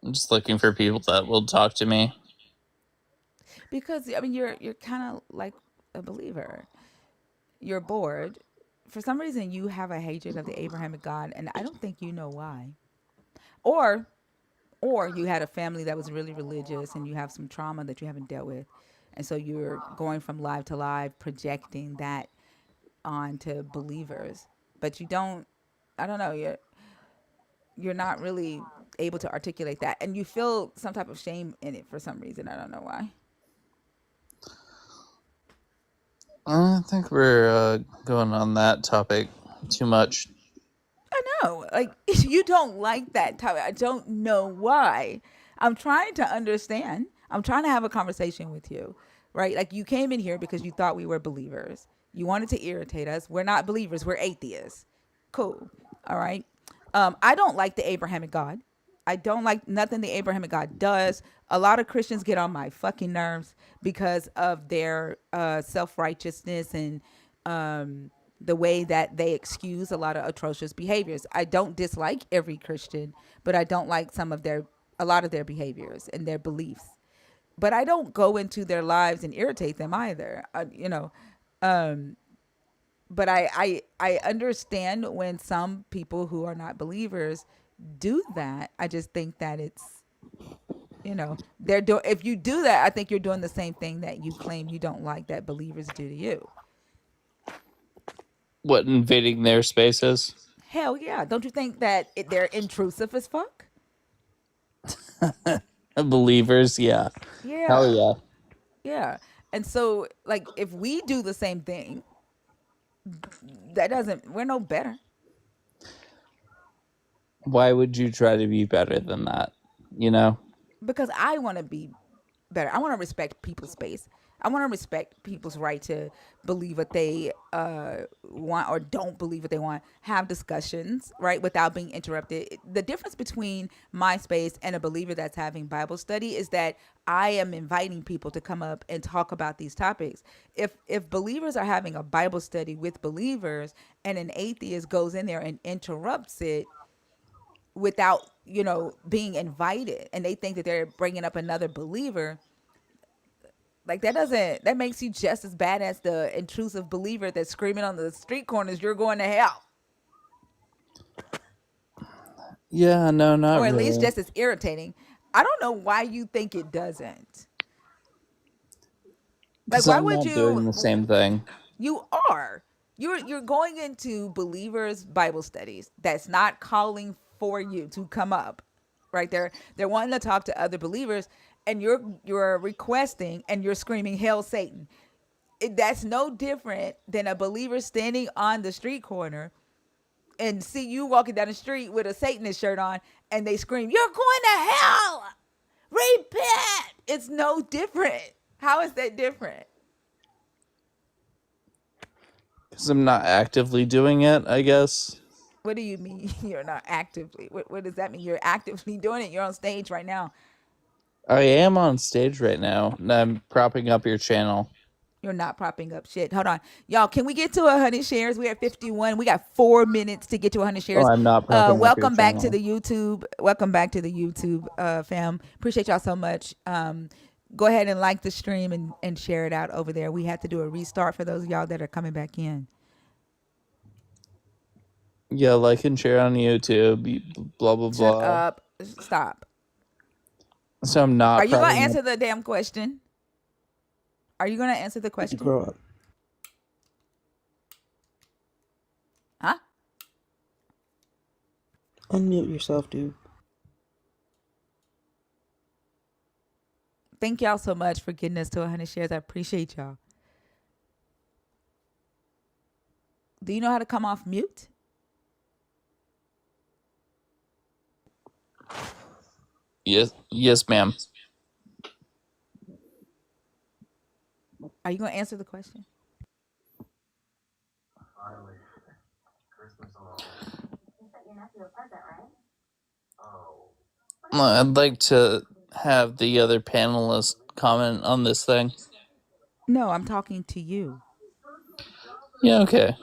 I'm just looking for people that will talk to me. Because I mean, you're kind of like a believer. You're bored. For some reason, you have a hatred of the Abrahamic God, and I don't think you know why. Or or you had a family that was really religious and you have some trauma that you haven't dealt with, and so you're going from live to live projecting that onto believers, but you don't. I don't know. You're not really able to articulate that, and you feel some type of shame in it for some reason. I don't know why. I think we're going on that topic too much. I know, like you don't like that topic. I don't know why. I'm trying to understand. I'm trying to have a conversation with you, right? Like you came in here because you thought we were believers. You wanted to irritate us. We're not believers. We're atheists. Cool. All right. I don't like the Abrahamic God. I don't like nothing the Abrahamic God does. A lot of Christians get on my fucking nerves because of their self righteousness and the way that they excuse a lot of atrocious behaviors. I don't dislike every Christian, but I don't like a lot of their behaviors and their beliefs. But I don't go into their lives and irritate them either. But I understand when some people who are not believers do that. I just think that it's they're doing. If you do that, I think you're doing the same thing that you claim you don't like that believers do to you. What, invading their spaces? Hell yeah! Don't you think that they're intrusive as fuck? Believers, yeah. Hell Yeah, yeah. yeah. And so, like, if we do the same thing, that doesn't. We're no better. Why would you try to be better than that? You know? Because I want to be better. I want to respect people's space. I want to respect people's right to believe what they want or don't believe what they want. Have discussions, right, without being interrupted. The difference between my space and a believer that's having Bible study is that I am inviting people to come up and talk about these topics. If believers are having a Bible study with believers and an atheist goes in there and interrupts it, without being invited, and they think that they're bringing up another believer, like that makes you just as bad as the intrusive believer that's screaming on the street corners, you're going to hell. Yeah, no, not Or at least really. just as irritating. I don't know why you think it doesn't. Like, Because why I'm would not doing the same thing. you are you're going into believers Bible studies that's not calling for you to come up, right? They're wanting to talk to other believers, and you're requesting and you're screaming hail Satan. That's no different than a believer standing on the street corner and see you walking down the street with a Satanist shirt on, and they scream, "You're going to hell! Repent!" It's no different. How is that different? Because I'm not actively doing it, I guess. What do you mean you're not actively? What does that mean? You're actively doing it. You're on stage right now. I am on stage right now, and I'm propping up your channel. You're not propping up shit. Hold on, y'all. Can we get to 100 shares? We're at 51. We got 4 minutes to get to 100 Oh, shares. I'm not propping up your Welcome back to channel. the YouTube. Welcome back to the YouTube, fam. Appreciate y'all so much. Go ahead and like the stream and share it out over there. We had to do a restart for those of y'all that are coming back in. Yeah, like and share on YouTube, blah, blah, Shut blah. up. Stop. So I'm Are not you gonna propping up. answer the damn question? Are you gonna answer the Did you question? grow up? Huh? Unmute yourself, dude. Thank y'all so much for getting us to 100 shares. I appreciate y'all. Do you know how to come off mute? Yes, ma'am. Are you gonna answer the question? I'd like to have the other panelists comment on this thing. No, I'm talking to you. Yeah, okay.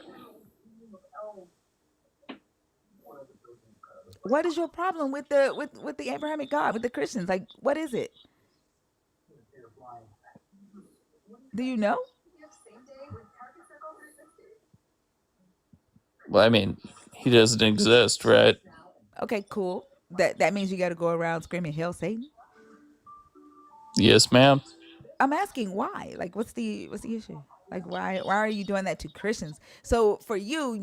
What is your problem with the Abrahamic God, with the Christians? Like, what is it? Do you know? Well, I mean, he doesn't exist, right? Okay, cool. That means you got to go around screaming "Hail Satan." Yes, ma'am. I'm asking why. Like, what's the issue? Like, why are you doing that to Christians? So for you,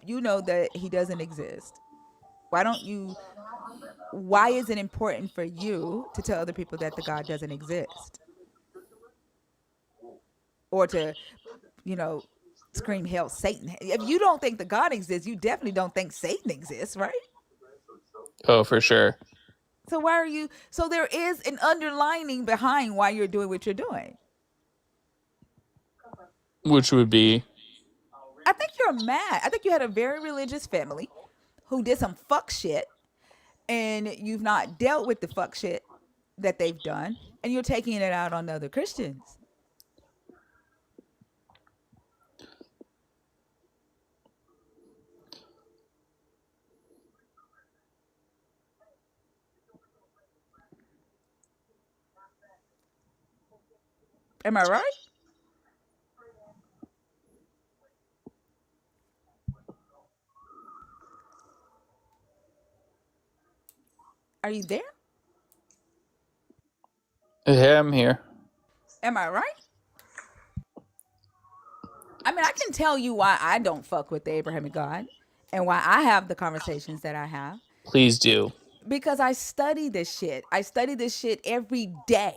you know that he doesn't exist. Why don't you? Why is it important for you to tell other people that the God doesn't exist, or to, you know, scream "Hail Satan"? If you don't think the God exists, you definitely don't think Satan exists, right? Oh, for sure. So why are you? So there is an underlining behind why you're doing what you're doing. Which would be, I think you're mad. I think you had a very religious family who did some fuck shit, and you've not dealt with the fuck shit that they've done, and you're taking it out on other Christians. Am I right? Are you there? hey, I'm here. Am I right? I mean, I can tell you why I don't fuck with the Abrahamic God and why I have the conversations that I have. Please do. Because I study this shit. I study this shit every day.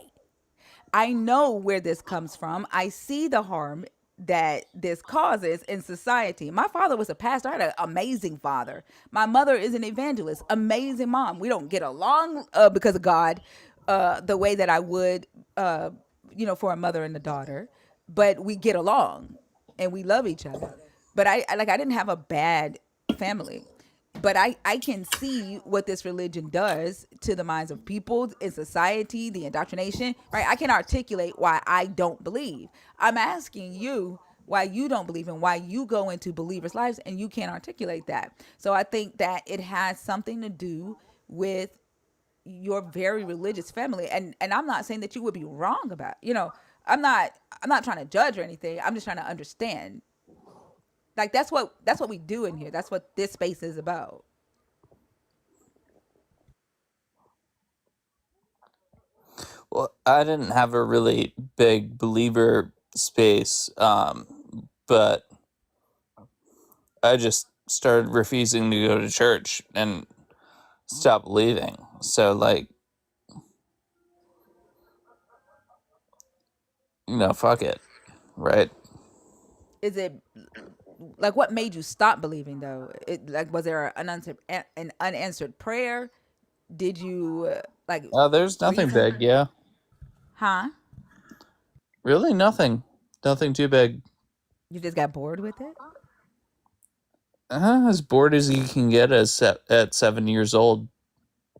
I know where this comes from. I see the harm that this causes in society. My father was a pastor. I had an amazing father. My mother is an evangelist, amazing mom. We don't get along because of God the way that I would, for a mother and a daughter, but we get along and we love each other. But I didn't have a bad family, but I can see what this religion does to the minds of people in society, the indoctrination, right? I can articulate why I don't believe. I'm asking you why you don't believe and why you go into believers' lives and you can't articulate that. So I think that it has something to do with your very religious family. And I'm not saying that you would be wrong about, I'm not trying to judge or anything. I'm just trying to understand. Like that's what we do in here. That's what this space is about. Well, I didn't have a really big believer space, but I just started refusing to go to church and stop believing. So, like, fuck it, right? Is it like what made you stop believing though? It like was there an unanswered prayer? Did you like There's nothing reason? big, yeah. Huh? Really, nothing. Nothing too big. You just got bored with it? As bored as you can get at 7 years old.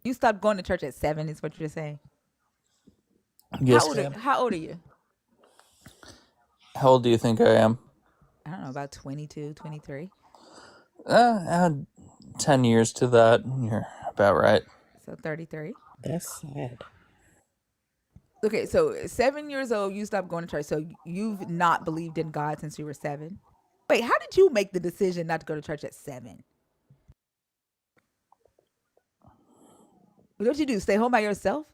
You stopped going to church at 7 is what you're saying. Yes, ma'am. How old are you? How old do you think I am? I don't know, about 22, 23. Add 10 years to that. You're about right. So 33. That's sad. Okay, so 7 years old, you stopped going to church. So you've not believed in God since you were 7. Wait, how did you make the decision not to go to church at 7? What did you do? Stay home by yourself?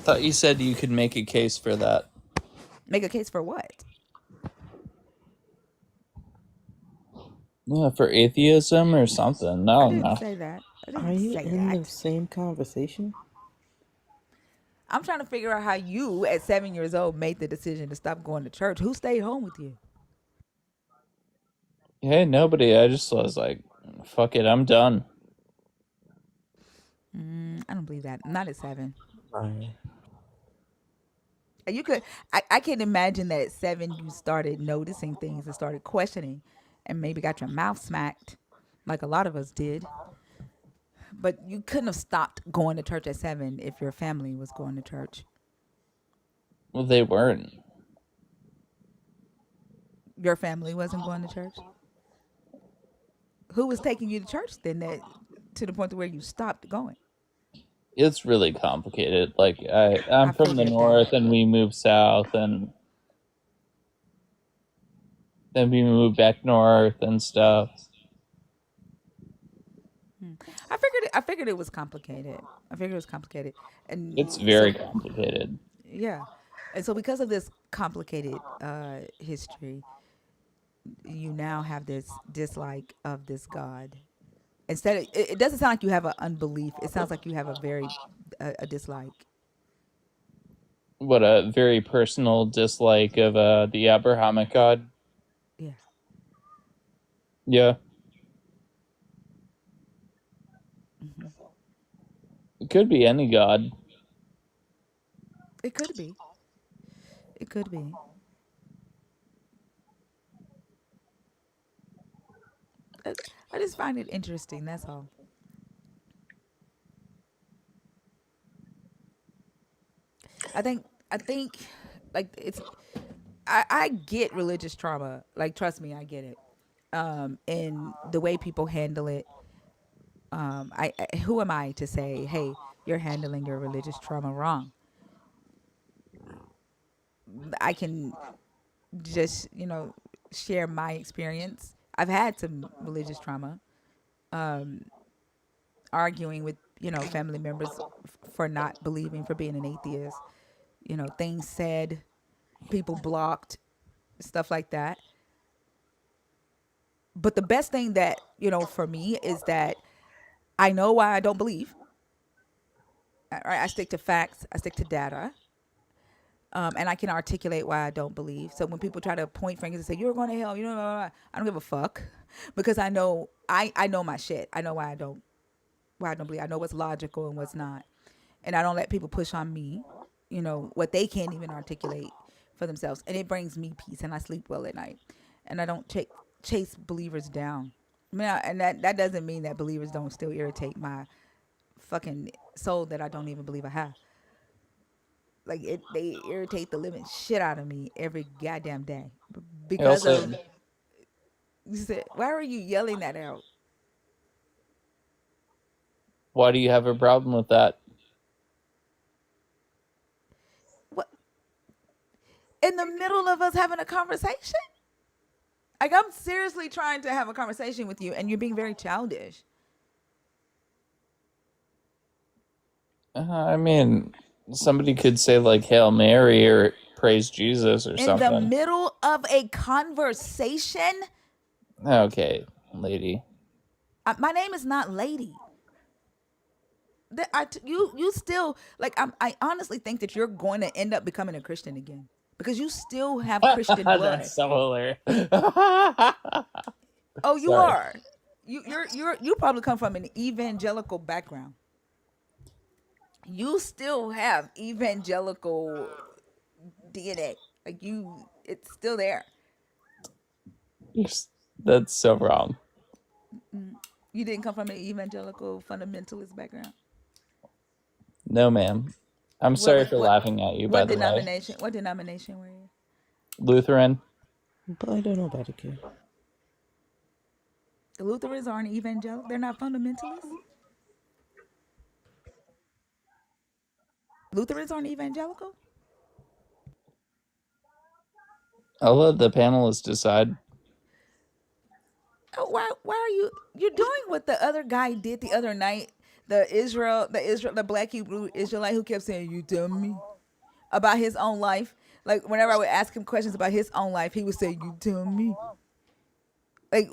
Thought you said you could make a case for that. Make a case for what? Yeah, for atheism or something. I No, didn't no. say that. I Are didn't you say in the that. same conversation? I'm trying to figure out how you, at 7 years old, made the decision to stop going to church. Who stayed home with you? Hey, nobody. I just was like, fuck it, I'm done. I don't believe that. Not at 7. Right. You could. I can imagine that at 7 you started noticing things and started questioning, and maybe got your mouth smacked, like a lot of us did. But you couldn't have stopped going to church at 7 if your family was going to church. Well, they weren't. Your family wasn't going to church. Who was taking you to church then? That to the point to where you stopped going. It's really complicated. Like I I'm from the figured that. north, and we moved south, and then we moved back north and stuff. I figured it was complicated. I figured it was complicated, and It's very so complicated. yeah, and so because of this complicated history, you now have this dislike of this God. Instead, it doesn't sound like you have an unbelief. It sounds like you have a very a dislike. What a very personal dislike of the Abrahamic God. Yeah. Yeah, Hmm. it could be any God. It could be. It could be. I, I just find it interesting. That's all. I think like it's I get religious trauma. Like trust me, I get it. And the way people handle it. I who am I to say, hey, you're handling your religious trauma wrong? I can just share my experience. I've had some religious trauma, arguing with family members for not believing, for being an atheist. Things said, people blocked, stuff like that. But the best thing that for me is that I know why I don't believe. I stick to facts. I stick to data. And I can articulate why I don't believe. So when people try to point fingers and say you're going to hell, blah, blah, blah, I don't give a fuck because I know my shit. I know why I don't believe. I know what's logical and what's not, and I don't let people push on me, what they can't even articulate for themselves, and it brings me peace, and I sleep well at night, and I don't chase believers down. I mean, and that doesn't mean that believers don't still irritate my fucking soul that I don't even believe I have. Like they irritate the living shit out of me every goddamn day I because also, of. You said, why are you yelling that out? why do you have a problem with that? What in the middle of us having a conversation? Like I'm seriously trying to have a conversation with you, and you're being very childish I mean, somebody could say like Hail Mary or praise Jesus or in the something. middle of a conversation. Okay, lady. My name is not Lady. You still like I honestly think that you're going to end up becoming a Christian again because you still have Christian blood. That's so hilarious. Oh, you Sorry. are. You probably come from an evangelical background. You still have evangelical DNA. Like it's still there. That's so wrong. You didn't come from an evangelical fundamentalist background. No, ma'am. I'm sorry for What laughing at you, by the way. denomination? What denomination were you? Lutheran? But I don't know about it, kid. The Lutherans aren't evangelical. They're not fundamentalists. Lutherans aren't evangelical. I'll let the panelists decide. Oh, why are you're doing what the other guy did the other night? The black Hebrew Israelite who kept saying, "You tell me," about his own life. Like whenever I would ask him questions about his own life, he would say, "You tell me." Like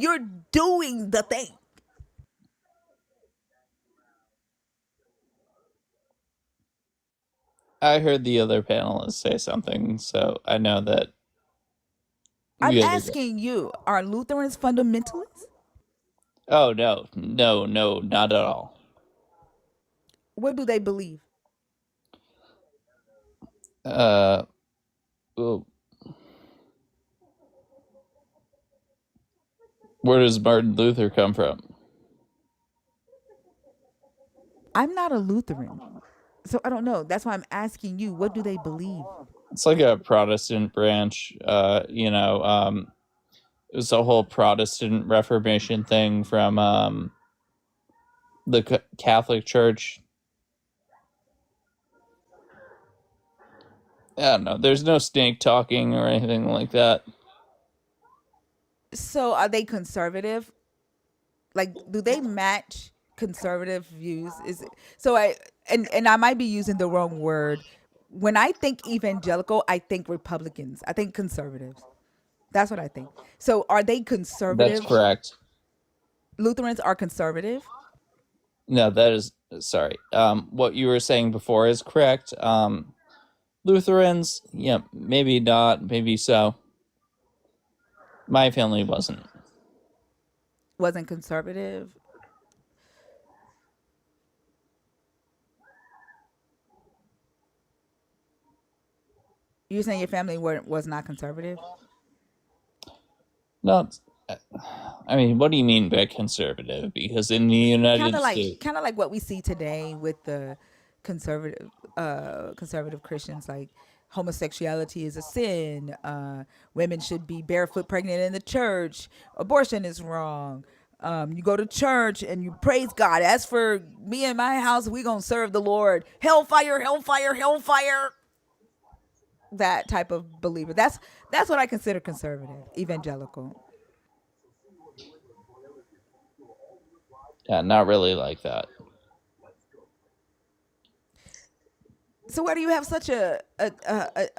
you're doing the thing. I heard the other panelists say something, so I know that I'm the other guy. asking you: are Lutherans fundamentalists? Oh, no. No, no, not at all. What do they believe? Uh, well, where does Martin Luther come from? I'm not a Lutheran, so I don't know. That's why I'm asking you: what do they believe? It's like a Protestant branch. It was a whole Protestant Reformation thing from The Catholic Church. I don't know. There's no snake talking or anything like that. So are they conservative? Like, do they match conservative views? Is it so? And I might be using the wrong word. When I think evangelical, I think Republicans. I think conservatives. That's what I think. So are they That's conservative? correct. Lutherans are conservative. No, that is sorry. What you were saying before is correct. Lutherans, yeah, maybe not, maybe so. My family wasn't. Wasn't conservative. You're saying your family was not conservative? No, I mean, what do you mean by conservative? Because in the United States, Kind of like what we see today with the conservative conservative Christians, like homosexuality is a sin, women should be barefoot pregnant in the church, abortion is wrong. You go to church and you praise God. As for me and my house, we gonna serve the Lord. Hellfire, hellfire, hellfire. That type of believer. That's what I consider conservative, evangelical. yeah, not really like that. So why do you have such a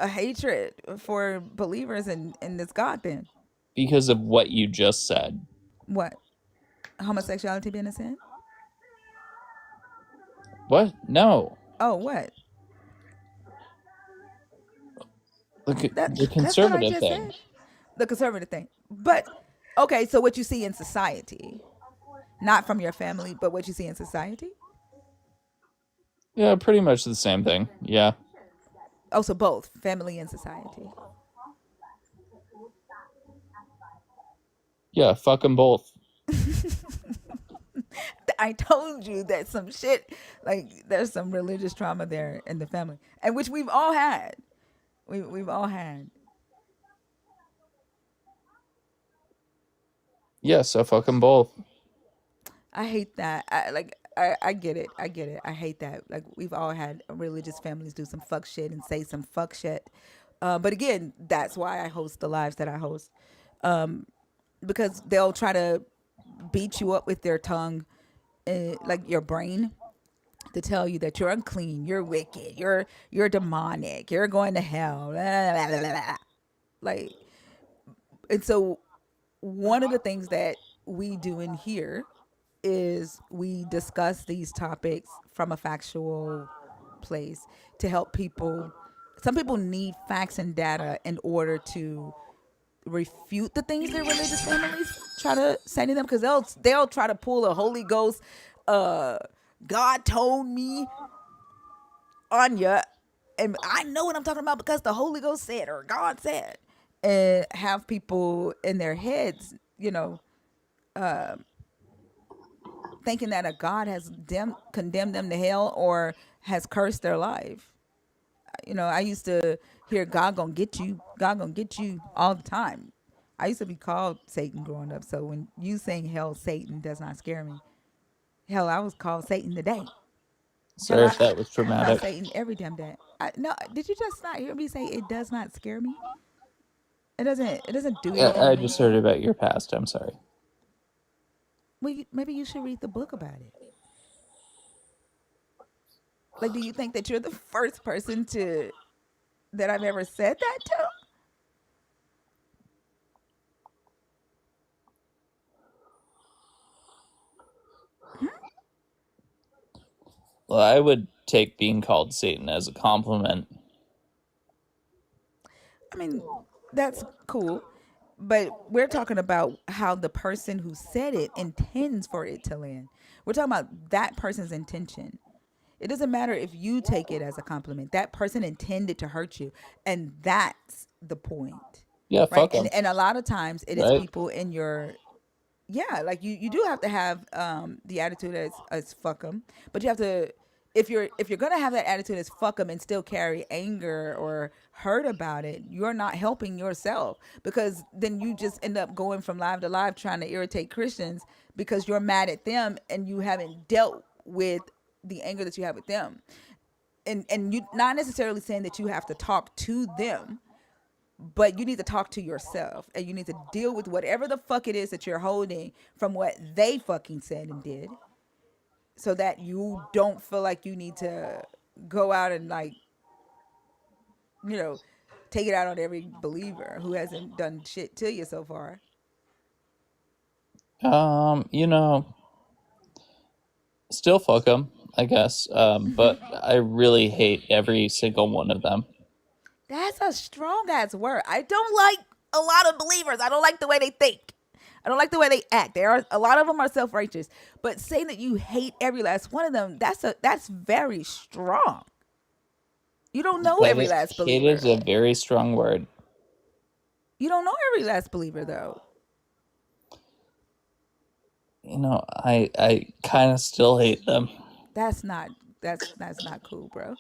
hatred for believers in this God then? Because of what you just said. What? Homosexuality being a sin? What? No. Oh, what? Look at the That's what I conservative just thing. said. The conservative thing. But okay, so what you see in society, not from your family, but what you see in society? Yeah, pretty much the same thing. Yeah. Also both, family and society. Yeah, fuck them both. I told you that some shit, like there's some religious trauma there in the family, and which we've all had. We've all had. Yeah, so fuck them both. I hate that. I get it. I get it. I hate that. Like we've all had religious families do some fuck shit and say some fuck shit. But again, that's why I host the lives that I host, because they'll try to beat you up with their tongue, like your brain, to tell you that you're unclean, you're wicked, you're demonic, you're going to hell. Blah, blah, blah, blah, blah. Like, and so one of the things that we do in here is we discuss these topics from a factual place to help people. Some people need facts and data in order to refute the things their religious families try to say to them, because they'll try to pull a Holy Ghost, uh, God told me on you, and I know what I'm talking about because the Holy Ghost said or God said, and have people in their heads, thinking that a God has condemned them to hell or has cursed their life. I used to hear God gonna get you, God gonna get you all the time. I used to be called Satan growing up, so when you saying hell, Satan does not scare me. Hell, I was called Satan today. Hell, Sorry if that was I call traumatic. Satan every damn day. No, did you just not hear me say it does not scare me? It doesn't do anything I to me. just heard about your past. I'm sorry. Well, maybe you should read the book about it. Like, do you think that you're the first person to that I've ever said that to? Well, I would take being called Satan as a compliment. I mean, that's cool, but we're talking about how the person who said it intends for it to land. We're talking about that person's intention. It doesn't matter if you take it as a compliment. That person intended to hurt you, and that's the point, Yeah, right? fuck And them. and a lot of times it is Right? people in your, yeah, like you do have to have the attitude as fuck them, but you have to. if you're gonna have that attitude as fuck them and still carry anger or hurt about it, you're not helping yourself, because then you just end up going from live to live trying to irritate Christians because you're mad at them and you haven't dealt with the anger that you have with them. And you not necessarily saying that you have to talk to them, but you need to talk to yourself and you need to deal with whatever the fuck it is that you're holding from what they fucking said and did, so that you don't feel like you need to go out and like, you know, take it out on every believer who hasn't done shit to you so far. You know, still fuck them, I guess. But I really hate every single one of them. That's a strong ass word. I don't like a lot of believers. I don't like the way they think. I don't like the way they act. There are a lot of them are self righteous, but saying that you hate every last one of them, that's very strong. You don't know That every is, last hate is believer. a very strong word. You don't know every last believer though. You know, I kind of still hate them. That's not that's not cool, bro.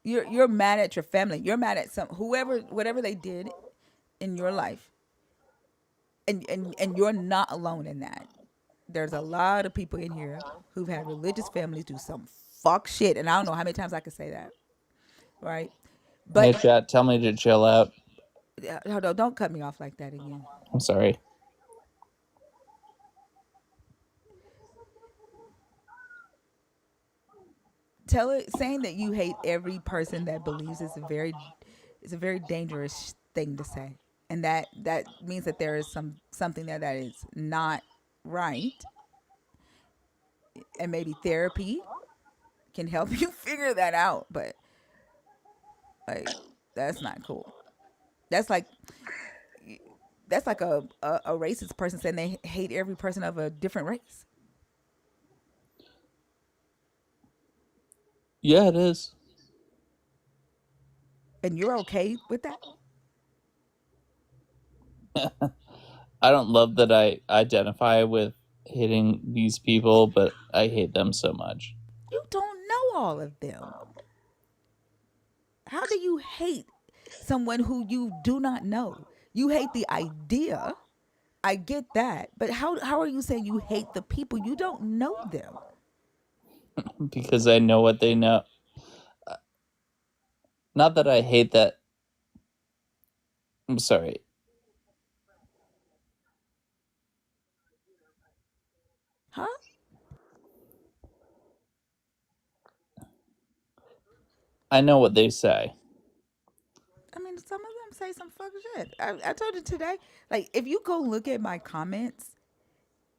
You're mad at your family. You're mad at some whoever whatever they did in your life, and you're not alone in that. There's a lot of people in here who've had religious families do some fuck shit, and I don't know how many times I could say that, right? Hey, But chat, tell me to chill out. hold on, don't cut me off like that again. I'm sorry. Tell it saying that you hate every person that believes is a very dangerous thing to say, and that means that there is something there that is not right, and maybe therapy can help you figure that out. But like, that's not cool. That's like that's like a racist person saying they hate every person of a different race, Yeah, it is. and you're okay with that. I don't love that I identify with hating these people, but I hate them so much. You don't know all of them. How do you hate someone who you do not know? You hate the idea. I get that. But how are you saying you hate the people? You don't know them. Because I know what they know. Not that I hate that. I'm sorry. Huh? I know what they say. I mean, some of them say some fuck shit. I told you today, like, if you go look at my comments,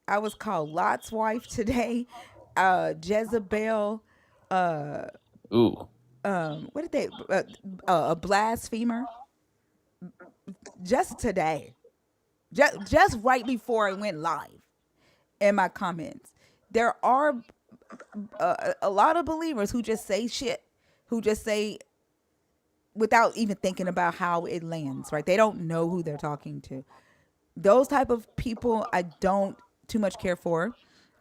I was called Lot's wife today, Jezebel, uh, Ooh. what did they, a blasphemer, just today, just right before I went live in my comments. There are a lot of believers who just say shit, who just say without even thinking about how it lands, right? They don't know who they're talking to. Those type of people I don't too much care for,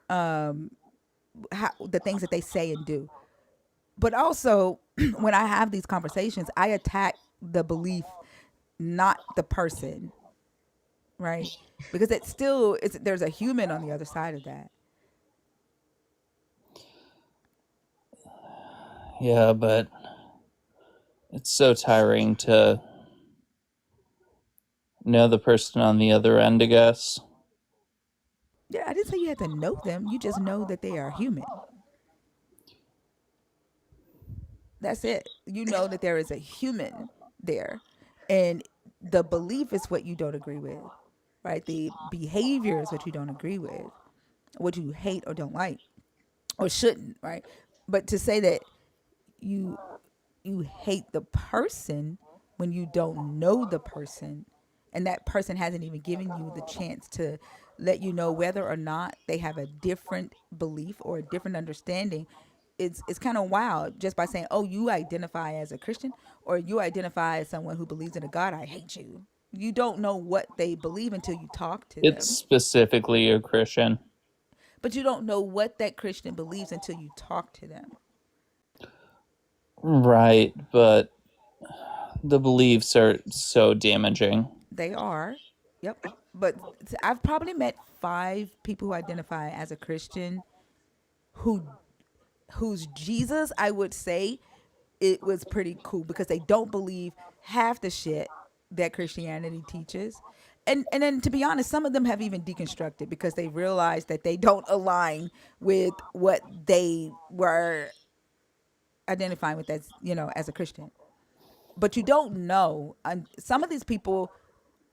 how, the things that they say and do. But also, when I have these conversations, I attack the belief, not the person, right? Because it's still it's there's a human on the other side of that. Yeah, but it's so tiring to know the person on the other end, I guess. Yeah, I didn't say you had to know them. You just know that they are human. That's it. You know that there is a human there. And the belief is what you don't agree with, right? The behavior is what you don't agree with, what you hate or don't like or shouldn't, right? But to say that you you hate the person when you don't know the person, and that person hasn't even given you the chance to let you know whether or not they have a different belief or a different understanding. It's kind of wild just by saying, oh, you identify as a Christian or you identify as someone who believes in a God. I hate you. You don't know what they believe until you talk to It's them, specifically a Christian. but you don't know what that Christian believes until you talk to them. Right, but the beliefs are so damaging. They are. Yep. But I've probably met 5 people who identify as a Christian who whose Jesus, I would say, it was pretty cool because they don't believe half the shit that Christianity teaches. And then to be honest, some of them have even deconstructed because they realize that they don't align with what they were identifying with as, as a Christian. But you don't know. And some of these people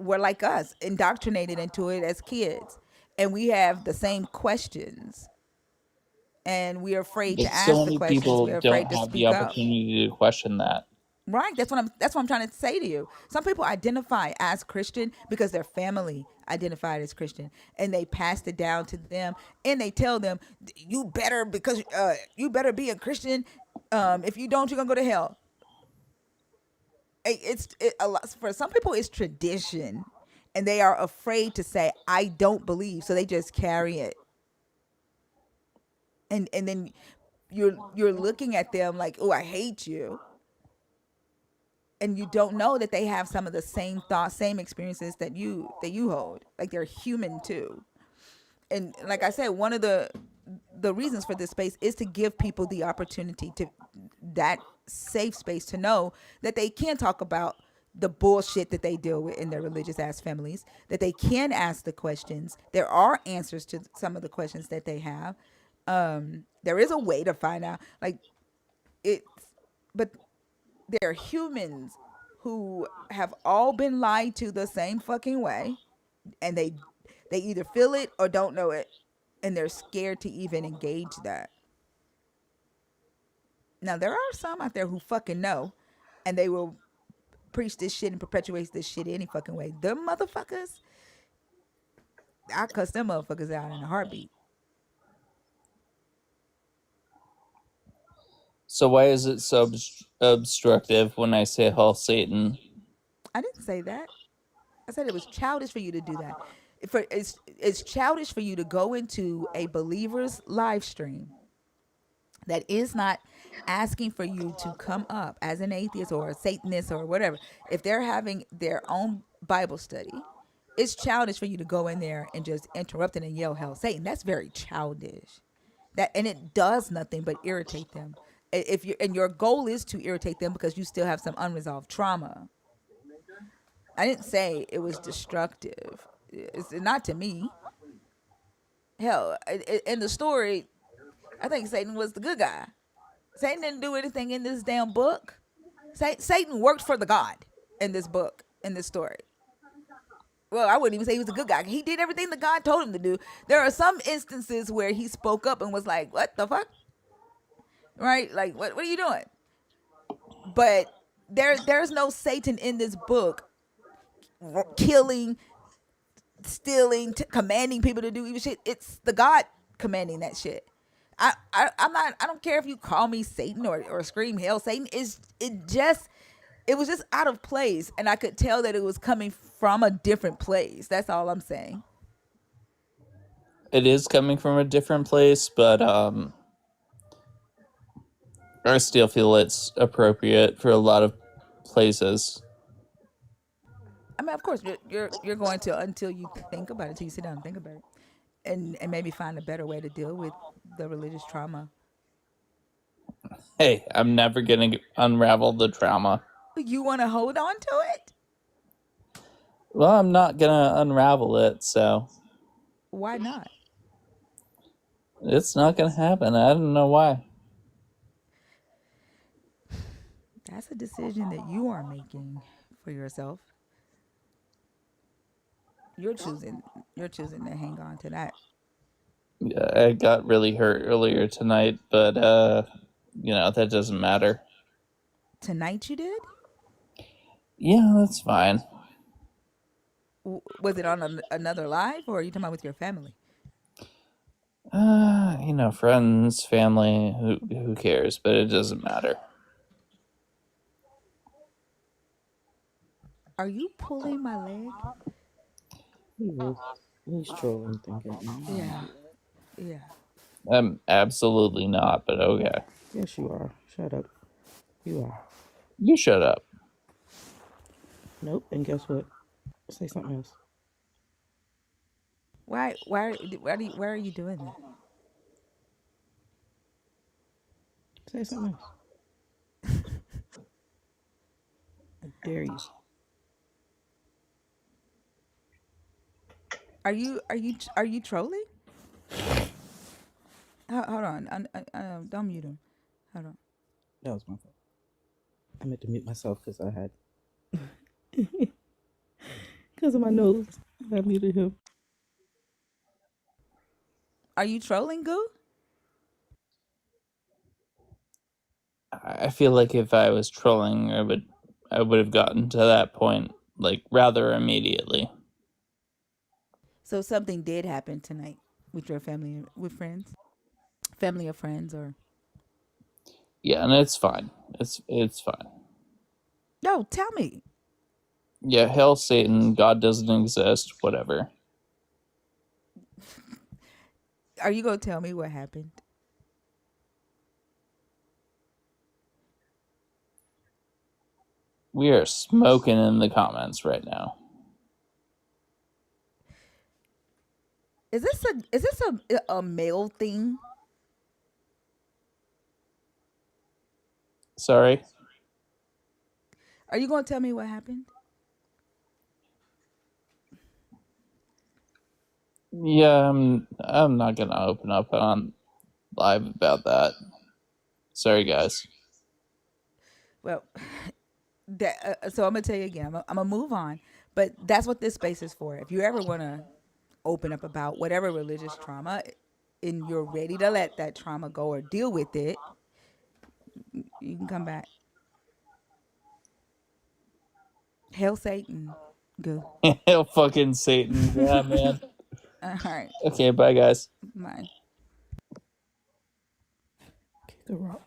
were like us, indoctrinated into it as kids. And we have the same questions. And we're afraid to But so ask the many questions. people We're don't afraid to have the speak up. opportunity to question that. Right. That's what I'm trying to say to you. Some people identify as Christian because their family identified as Christian and they passed it down to them and they tell them you better because you better be a Christian. If you don't, you're gonna go to hell. A lot for some people it's tradition and they are afraid to say I don't believe, so they just carry it. And then you're looking at them like, "Oh, I hate you." And you don't know that they have some of the same thoughts, same experiences that you hold. Like they're human too. And like I said, one of the reasons for this space is to give people the opportunity to that safe space to know that they can talk about the bullshit that they deal with in their religious ass families, that they can ask the questions. There are answers to some of the questions that they have. There is a way to find out. Like it's but they're humans who have all been lied to the same fucking way and they either feel it or don't know it and they're scared to even engage that. Now there are some out there who fucking know and they will preach this shit and perpetuate this shit any fucking way. Them motherfuckers, I cuss them motherfuckers out in a heartbeat. So why is it so obstructive when I say "Hail Satan"? I didn't say that. I said it was childish for you to do that. It's childish for you to go into a believer's live stream that is not asking for you to come up as an atheist or a Satanist or whatever. If they're having their own Bible study, it's childish for you to go in there and just interrupt it and yell hell Satan. That's very childish. That and it does nothing but irritate them. If you and your goal is to irritate them because you still have some unresolved trauma. I didn't say it was destructive. It's not to me. Hell, in the story, I think Satan was the good guy. Satan didn't do anything in this damn book. Satan worked for the God in this book, in this story. Well, I wouldn't even say he was a good guy. He did everything the God told him to do. There are some instances where he spoke up and was like, "What the fuck?" Right? Like, what are you doing? But there's no Satan in this book killing, stealing, commanding people to do evil shit. It's the God commanding that shit. I'm not. I don't care if you call me Satan or scream hell Satan. It was just out of place, and I could tell that it was coming from a different place. That's all I'm saying. It is coming from a different place, but I still feel it's appropriate for a lot of places. I mean, of course, you're going to until you think about it, until you sit down and think about it, and maybe find a better way to deal with the religious trauma. Hey, I'm never gonna unravel the trauma. You want to hold on to it? Well, I'm not gonna unravel it, so Why not? it's not gonna happen. I don't know why. That's a decision that you are making for yourself. You're choosing. You're choosing to hang on to that. Yeah, I got really hurt earlier tonight, but that doesn't matter. Tonight you did. Yeah, that's fine. Was it on another live, or are you talking about with your family? Friends, family, who cares? But it doesn't matter. Are you pulling my leg? He is. He's trolling, thinking, Yeah, yeah. I'm absolutely not, but okay. yes, you are. Shut up. You are. You shut up. Nope. And guess what? Say something else. Why are you doing that? Say something else. I dare you. Are you trolling? Hold on. Don't mute him. Hold on. That was my fault. I meant to mute myself because I had because of my nose. I muted him. Are you trolling, Goo? I feel like if I was trolling, I would have gotten to that point like rather immediately. So something did happen tonight with your family, with friends, family or friends, or Yeah, and it's fine. It's fine. no? Tell me. Yeah, hell, Satan, God doesn't exist, whatever. Are you gonna tell me what happened? We are smoking in the comments right now. Is this a male thing? Sorry. Are you gonna tell me what happened? Yeah, I'm not gonna open up on live about that. Sorry, guys. Well, so I'm gonna tell you again. I'm gonna move on, but that's what this space is for. If you ever wanna open up about whatever religious trauma, and you're ready to let that trauma go or deal with it, you can come back. Hail Satan. Go. Hell, fucking Satan. Yeah, man. All right. Okay, bye, guys. Mine. Kick a rock.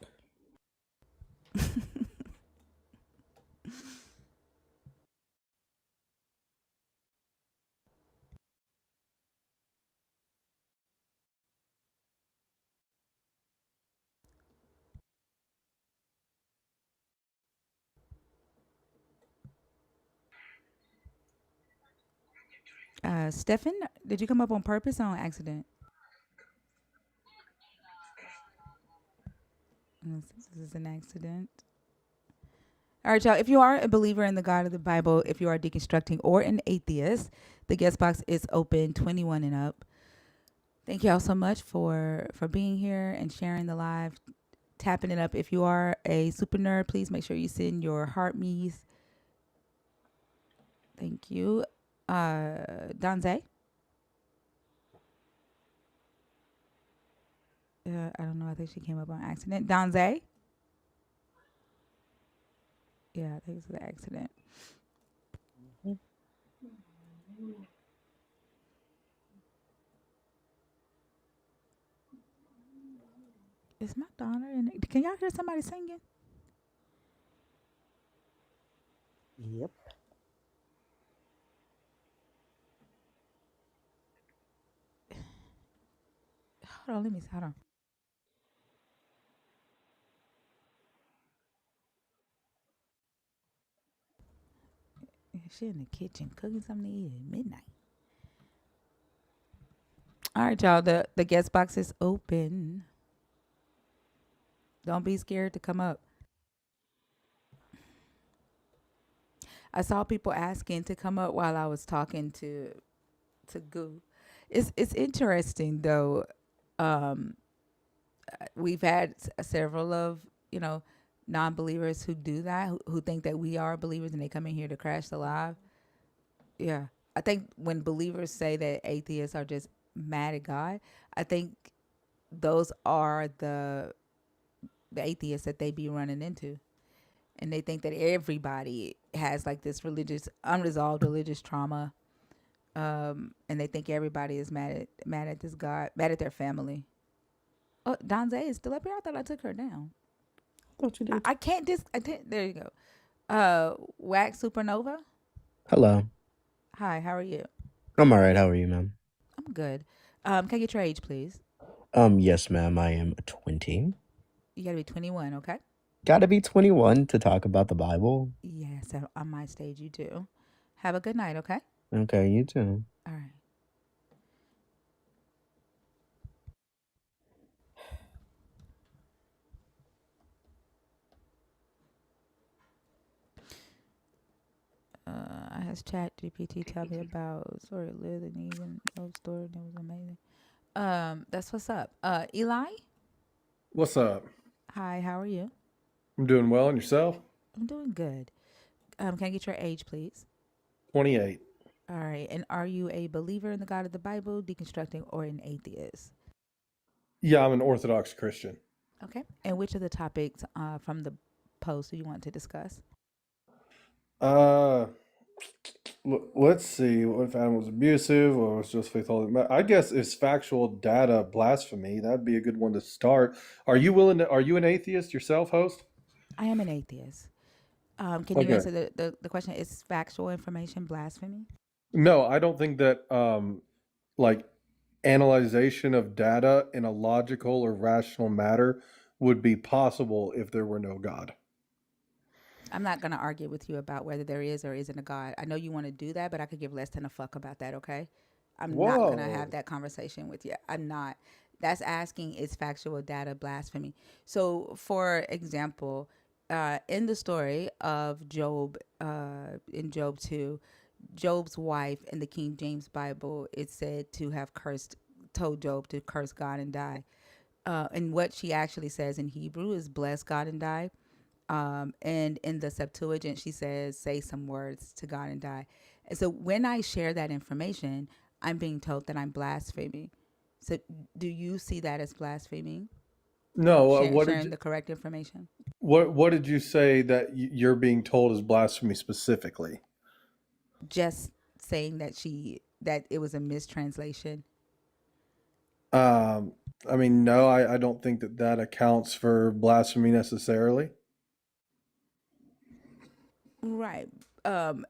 Stefan, did you come up on purpose or on accident? This is an accident. All right, y'all. If you are a believer in the God of the Bible, if you are deconstructing or an atheist, the guest box is open 21 and up. Thank y'all so much for being here and sharing the live, tapping it up. If you are a super nerd, please make sure you send your heart me's. Thank you. Donze. I don't know. I think she came up on accident. Donze. Yeah, I think it's an accident. Is my daughter in it? Can y'all hear somebody singing? Yep. Hold on, let me see. Hold on. She in the kitchen cooking something to eat at midnight. All right, y'all. The guest box is open. Don't be scared to come up. I saw people asking to come up while I was talking to Goo. It's interesting though. Um, we've had several of you know non-believers who do that, who think that we are believers and they come in here to crash the live. Yeah, I think when believers say that atheists are just mad at God, I think those are the atheists that they be running into, and they think that everybody has like this religious unresolved religious trauma, and they think everybody is mad at this God, mad at their family. Oh, Donze is still up here. I thought I took her down. Thought you did. I can't there you go. Wax Supernova. Hello. Hi, how are you? I'm alright. How are you, ma'am? I'm good. Can I get your age, please? Yes, ma'am. I am 20. You gotta be 21, okay? Gotta be 21 to talk about the Bible. Yes, on my stage you do. Have a good night, okay? Okay, you too. All right. I has Chat GPT tell me about story lived and even old story and it was amazing. That's what's up. Eli, What's up? hi, how are you? I'm doing well, and yourself? I'm doing good. Can I get your age, please? 28. All right. And are you a believer in the God of the Bible, deconstructing, or an atheist? Yeah, I'm an Orthodox Christian. Okay. And which of the topics from the post do you want to discuss? Uh, let's see. What if Adam was abusive or was just faithful? I guess is factual data blasphemy. That'd be a good one to start. Are you willing to? Are you an atheist yourself, host? I am an atheist. Can you Okay. answer the question? Is factual information blasphemy? No, I don't think that like analyzation of data in a logical or rational matter would be possible if there were no God. I'm not going to argue with you about whether there is or isn't a God. I know you want to do that, but I could give less than a fuck about that, okay? I'm not going to have Whoa. that conversation with you. I'm not. That's asking is factual data blasphemy. So, for example, in the story of Job, in Job 2, Job's wife in the King James Bible, it's said to have told Job to curse God and die. And what she actually says in Hebrew is bless God and die. And in the Septuagint, she says, say some words to God and die. And so when I share that information, I'm being told that I'm blaspheming. So do you see that as blaspheming? No, what did Sharing the correct information? what did you say that you're being told is blasphemy specifically? Just saying that it was a mistranslation. Um, I mean, no, I don't think that that accounts for blasphemy necessarily. Right.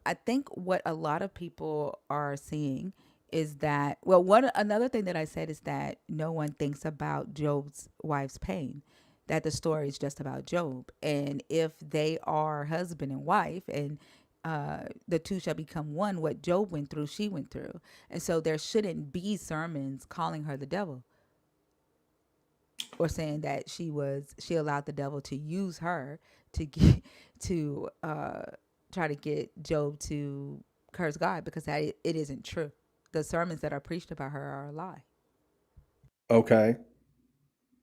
I think what a lot of people are seeing is that one another thing that I said is that no one thinks about Job's wife's pain. That the story is just about Job, and if they are husband and wife, and the two shall become one. What Job went through, she went through, and so there shouldn't be sermons calling her the devil or saying that she allowed the devil to use her to get to try to get Job to curse God because it isn't true. The sermons that are preached about her are a lie. Okay.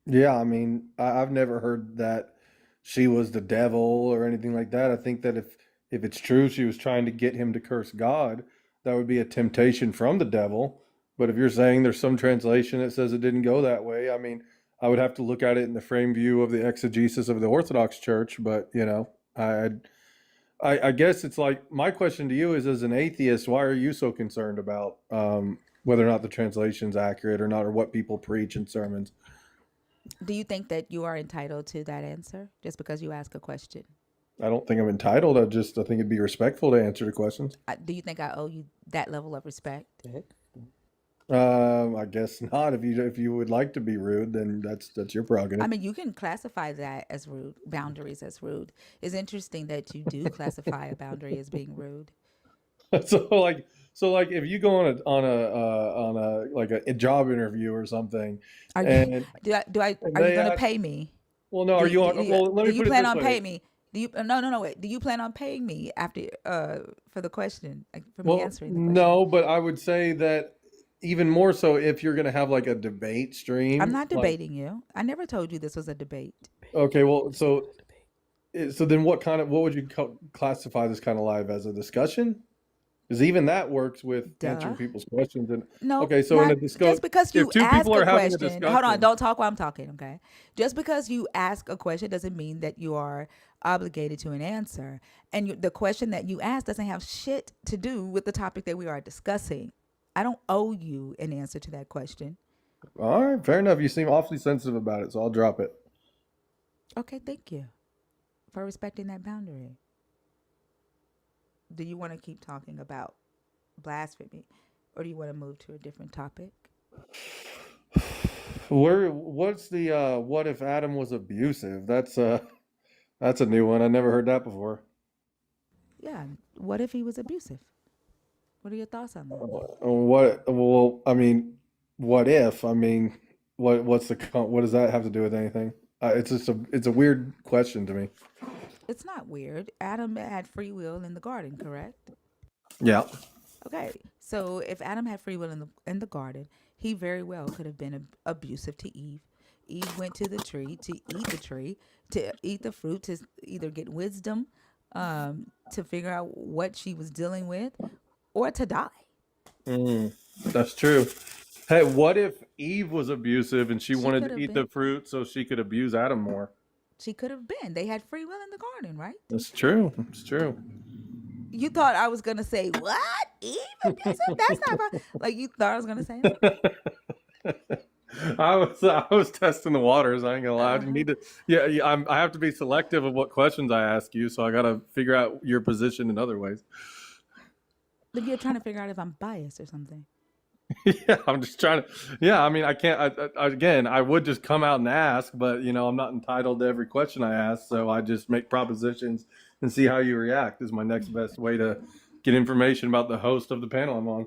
Yeah, I mean, I've never heard that she was the devil or anything like that. I think that if it's true she was trying to get him to curse God, that would be a temptation from the devil. But if you're saying there's some translation that says it didn't go that way, I mean, I would have to look at it in the frame view of the exegesis of the Orthodox Church. But I I guess it's like my question to you is, as an atheist, why are you so concerned about whether or not the translation's accurate or not, or what people preach in sermons? Do you think that you are entitled to that answer just because you ask a question? I don't think I'm entitled. I think it'd be respectful to answer the questions. Do you think I owe you that level of respect? I guess not. If you would like to be rude, then that's your I prerogative. mean, you can classify that as rude, boundaries as rude. It's interesting that you do classify a boundary as being rude. so like if you go on a like a job interview or something, Are you and and are you they gonna ask, pay me? well, no, are you on? Well, let Do me you put it plan this on way. paying me? Do you no wait? Do you plan on paying me after for the question, like for me Well, answering the question? no, but I would say that even more so if you're going to have like a debate I'm stream, not like, debating you. I never told you this was a debate. okay, well, so then what would you classify this kind of live as, a discussion? Because even that works with Duh. answering people's questions. And No, okay, so in a not disco, just because if you two people ask a are having a question. Hold on, discussion, don't talk while I'm talking, okay? Just because you ask a question doesn't mean that you are obligated to an answer. And the question that you ask doesn't have shit to do with the topic that we are discussing. I don't owe you an answer to that question. all right, fair enough. You seem awfully sensitive about it, so I'll drop it. Okay, thank you for respecting that boundary. Do you want to keep talking about blasphemy or do you want to move to a different topic? What's the what if Adam was abusive? That's a new one. I never heard that before. Yeah. What if he was abusive? What are your thoughts on that? What? Well, I mean, what if? I mean, what does that have to do with anything? It's a weird question to me. It's not weird. Adam had free will in the garden, correct? Yeah. Okay. So if Adam had free will in the garden, he very well could have been abusive to Eve. Eve went to the tree, to eat the fruit, to either get wisdom, to figure out what she was dealing with, or to die. Mm, that's true. Hey, what if Eve was abusive and she She wanted could to have eat the been. fruit so she could abuse Adam more? She could have been. They had free will in the garden, right? That's true. It's true. You thought I was gonna say what? Eve abusive? That's not like you thought I was gonna say that. I was testing the waters. I ain't gonna lie. You Uh-huh. need to, yeah. I have to be selective of what questions I ask you, so I got to figure out your position in other ways. Like you're trying to figure out if I'm biased or something. Yeah, I'm just trying to. Yeah, I mean, I can't. Again, I would just come out and ask, but I'm not entitled to every question I ask, so I just make propositions and see how you react. Is my next best way to get information about the host of the panel I'm on.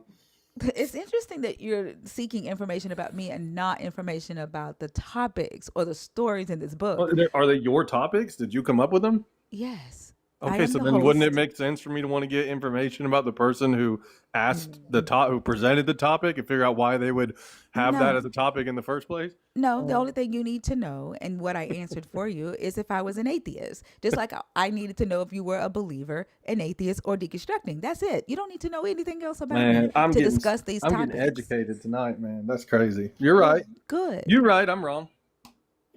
It's interesting that you're seeking information about me and not information about the topics or the stories in this Well, book. are they your topics? Did you come up with them? Yes, I Okay, am so the then wouldn't it host. make sense for me to want to get information about the person who asked who presented the topic and figure out why they would have that No, as a topic in the first place? no. The only thing you need to know, and what I answered for you, is if I was an atheist. Just like I needed to know if you were a believer, an atheist, or deconstructing. That's it. You don't need to know anything else about me Man, to discuss these I'm getting topics. educated tonight, man. That's crazy. You're Well, right. good, You're right. I'm wrong.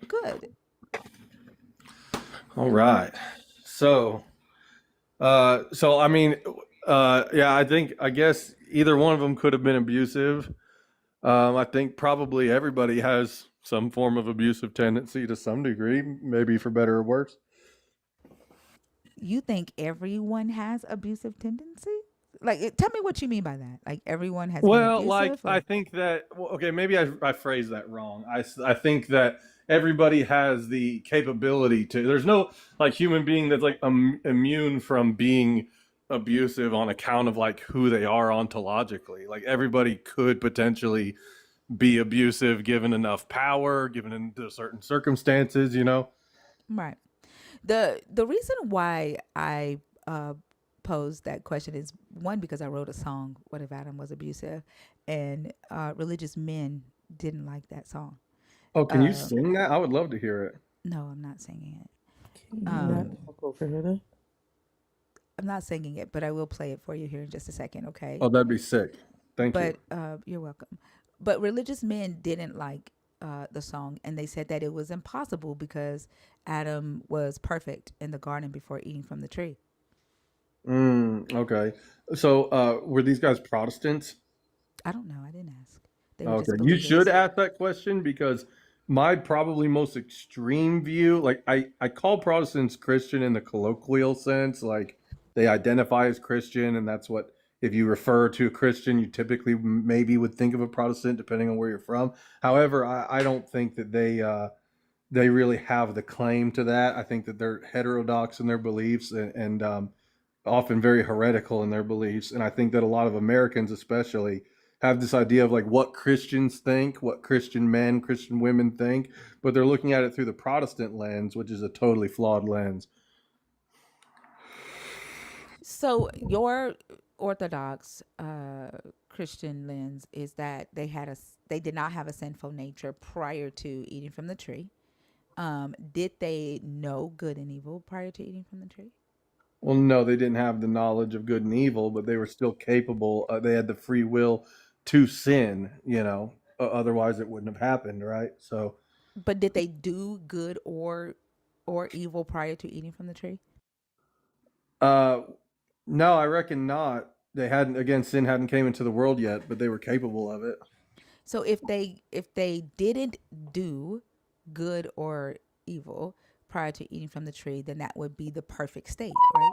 good. All right. So, I mean, yeah, I guess either one of them could have been abusive. I think probably everybody has some form of abusive tendency to some degree, maybe for better or worse. You think everyone has abusive tendency? Like, tell me what you mean by that. Like, everyone has been Well, like abusive, I or think that okay, maybe I phrased that wrong. I think that everybody has the capability to. There's no like human being that's like immune from being abusive on account of like who they are ontologically. Like everybody could potentially be abusive given enough power, given into certain circumstances. right? The reason why I posed that question is one because I wrote a song. What if Adam was abusive? And religious men didn't like that song. Oh, can you Uh, sing that? I would love to hear it. no, I'm not singing it. Can you not Um, talk over her though? I'm not singing it, but I will play it for you here in just a second, okay? Oh, that'd be sick. Thank you. But you're welcome. But religious men didn't like the song, and they said that it was impossible because Adam was perfect in the garden before eating from the tree. Okay. So, were these guys Protestants? I don't know. I didn't ask. They were Okay, just you should believers. ask that question because my probably most extreme view, like I call Protestants Christian in the colloquial sense, like they identify as Christian, and that's what if you refer to a Christian, you typically maybe would think of a Protestant, depending on where you're from. However, I don't think that they really have the claim to that. I think that they're heterodox in their beliefs and often very heretical in their beliefs. And I think that a lot of Americans, especially, have this idea of like what Christians think, what Christian men, Christian women think, but they're looking at it through the Protestant lens, which is a totally flawed lens. So your Orthodox Christian lens is that they did not have a sinful nature prior to eating from the tree. Did they know good and evil prior to eating from the tree? Well, no, they didn't have the knowledge of good and evil, but they were still capable. They had the free will to sin. Otherwise, it wouldn't have happened, right? So, But did they do good or evil prior to eating from the tree? uh, no, I reckon not. They hadn't, again, sin hadn't came into the world yet, but they were capable of it. So if they didn't do good or evil prior to eating from the tree, then that would be the perfect state, right?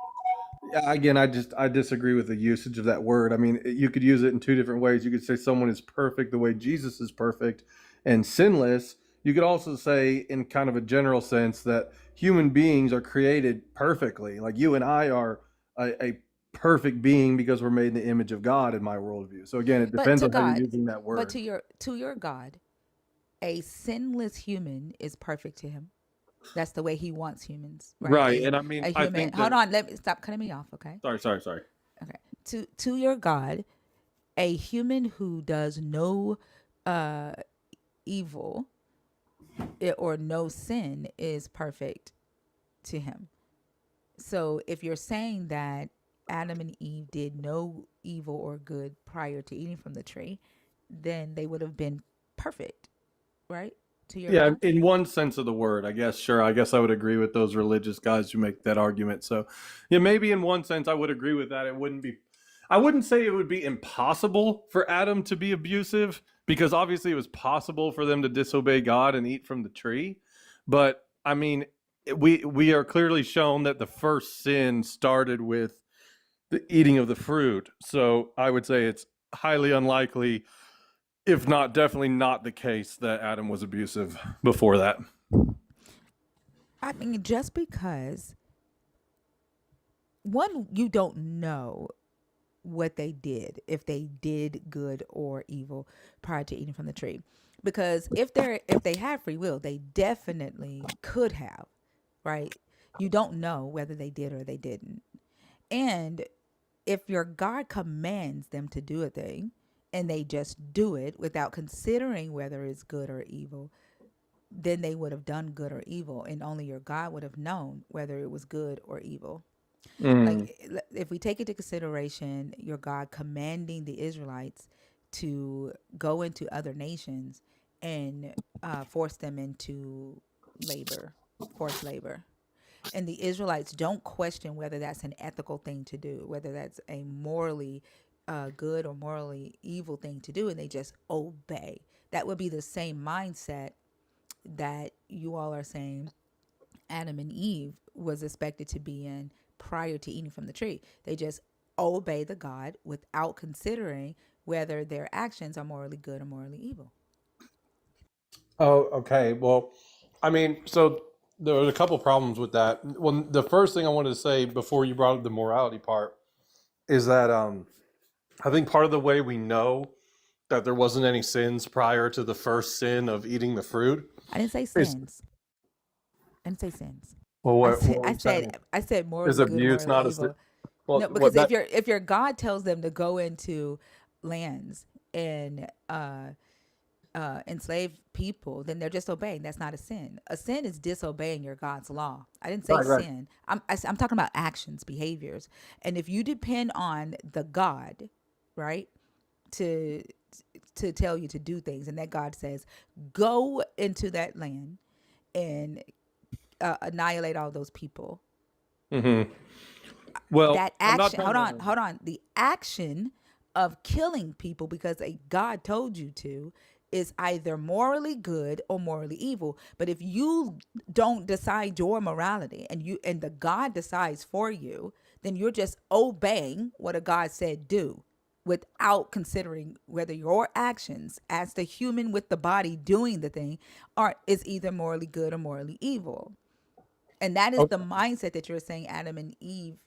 Yeah, again, I disagree with the usage of that word. I mean, you could use it in two different ways. You could say someone is perfect the way Jesus is perfect and sinless, you could also say, in kind of a general sense, that human beings are created perfectly. Like you and I are a perfect being because we're made in the image of God in my worldview. So again, it But depends to on how you're God, using that but word. to your God, a sinless human is perfect to him. That's the way he wants humans, right? Right. And I mean, A I human. think Hold that, on, let me stop cutting me off, okay? sorry. Okay. To your God, a human who does no uh evil or no sin is perfect to him. So if you're saying that Adam and Eve did no evil or good prior to eating from the tree, then they would have been perfect, right? To your Yeah, God? in one sense of the word, I guess, sure. I guess I would agree with those religious guys who make that argument. So, yeah, maybe in one sense I would agree with that. It wouldn't be, I wouldn't say it would be impossible for Adam to be abusive because obviously it was possible for them to disobey God and eat from the tree. But I mean, we are clearly shown that the first sin started with the eating of the fruit. So I would say it's highly unlikely, if not definitely not the case, that Adam was abusive before that. I mean, just because one, you don't know what they did, if they did good or evil prior to eating from the tree. Because if they had free will, they definitely could have, right? You don't know whether they did or they didn't. And if your God commands them to do a thing and they just do it without considering whether it's good or evil, then they would have done good or evil, and only your God would have known whether it was good or evil. Mm. Like, if we take into consideration your God commanding the Israelites to go into other nations and force them into labor, forced labor, and the Israelites don't question whether that's an ethical thing to do, whether that's a morally good or morally evil thing to do, and they just obey. That would be the same mindset that you all are saying Adam and Eve was expected to be in prior to eating from the tree. They just obey the God without considering whether their actions are morally good or morally evil. Oh, okay. Well, I mean, so there was a couple problems with that. Well, the first thing I wanted to say before you brought up the morality part is that I think part of the way we know that there wasn't any sins prior to the first sin of eating the fruit I didn't say is, sins. I didn't say sins. well, I what said were I you said saying? I said Is morally good, abuse morally not a sin? evil. Well, No, what because that, if your God tells them to go into lands and enslave people, then they're just obeying. That's not a sin. A sin is disobeying your God's law. I didn't say right. sin. I'm talking about actions, behaviors. And if you depend on the God, right, to tell you to do things, and that God says, go into that land and annihilate all those people. Mm-hmm. Well, That I'm not action, trying to. hold on. The action of killing people because a God told you to is either morally good or morally evil. But if you don't decide your morality and the God decides for you, then you're just obeying what a God said do without considering whether your actions as the human with the body doing the thing are is either morally good or morally evil. And that is the Okay. mindset that you're saying Adam and Eve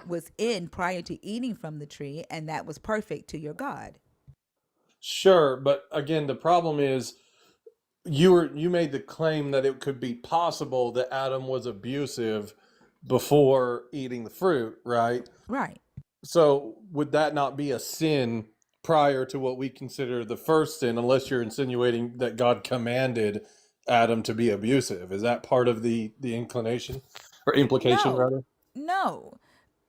was in prior to eating from the tree, and that was perfect to your God. Sure, but again, the problem is you made the claim that it could be possible that Adam was abusive before eating the fruit, right? Right. So would that not be a sin prior to what we consider the first sin, unless you're insinuating that God commanded Adam to be abusive? Is that part of the inclination or implication No, rather? no.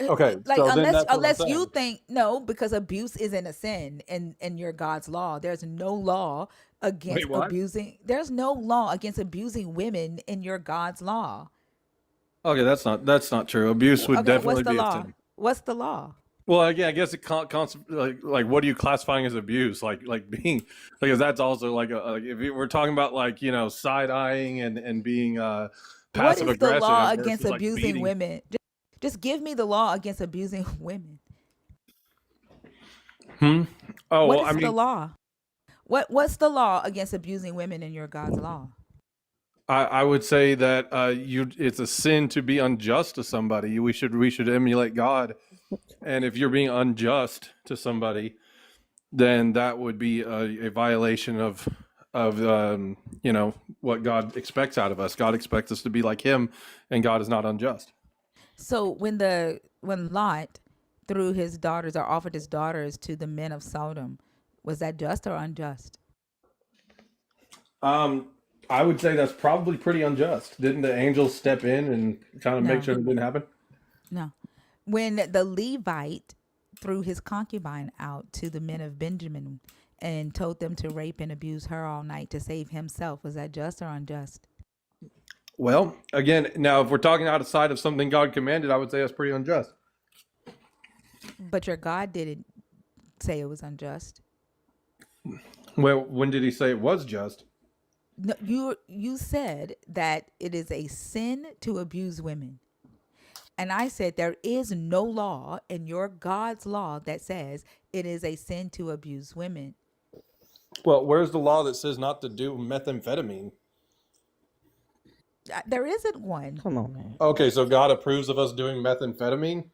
Okay, Like so then that's what I'm unless you saying. think no, because abuse isn't a sin in your God's law. There's no law against Wait, what? abusing. There's no law against abusing women in your God's law. Okay, that's not true. Abuse would Okay, what's definitely the be a law? sin. What's the law? Well, yeah, I guess it like what are you classifying as abuse? Like being because that's also like if we're talking about like side eyeing and being What passive is the law aggressive against versus like abusing beating. women? Just give me the law against abusing women. Hmm. Oh What well, I is the mean, law? What's the law against abusing women in your God's law? I would say that it's a sin to be unjust to somebody. We should emulate God, and if you're being unjust to somebody, then that would be a violation of what God expects out of us. God expects us to be like Him, and God is not unjust. So when Lot threw his daughters or offered his daughters to the men of Sodom, was that just or unjust? I would say that's probably pretty unjust. Didn't the angels step in and kind of make No, sure it didn't happen? no. When the Levite threw his concubine out to the men of Benjamin and told them to rape and abuse her all night to save himself, was that just or unjust? Well, again, now if we're talking outside of something God commanded, I would say that's pretty unjust. But your God didn't say it was unjust. Well, when did He say it was just? No, you said that it is a sin to abuse women. And I said there is no law in your God's law that says it is a sin to abuse women. Well, where's the law that says not to do methamphetamine? There isn't one. Come on, man. Okay, so God approves of us doing methamphetamine.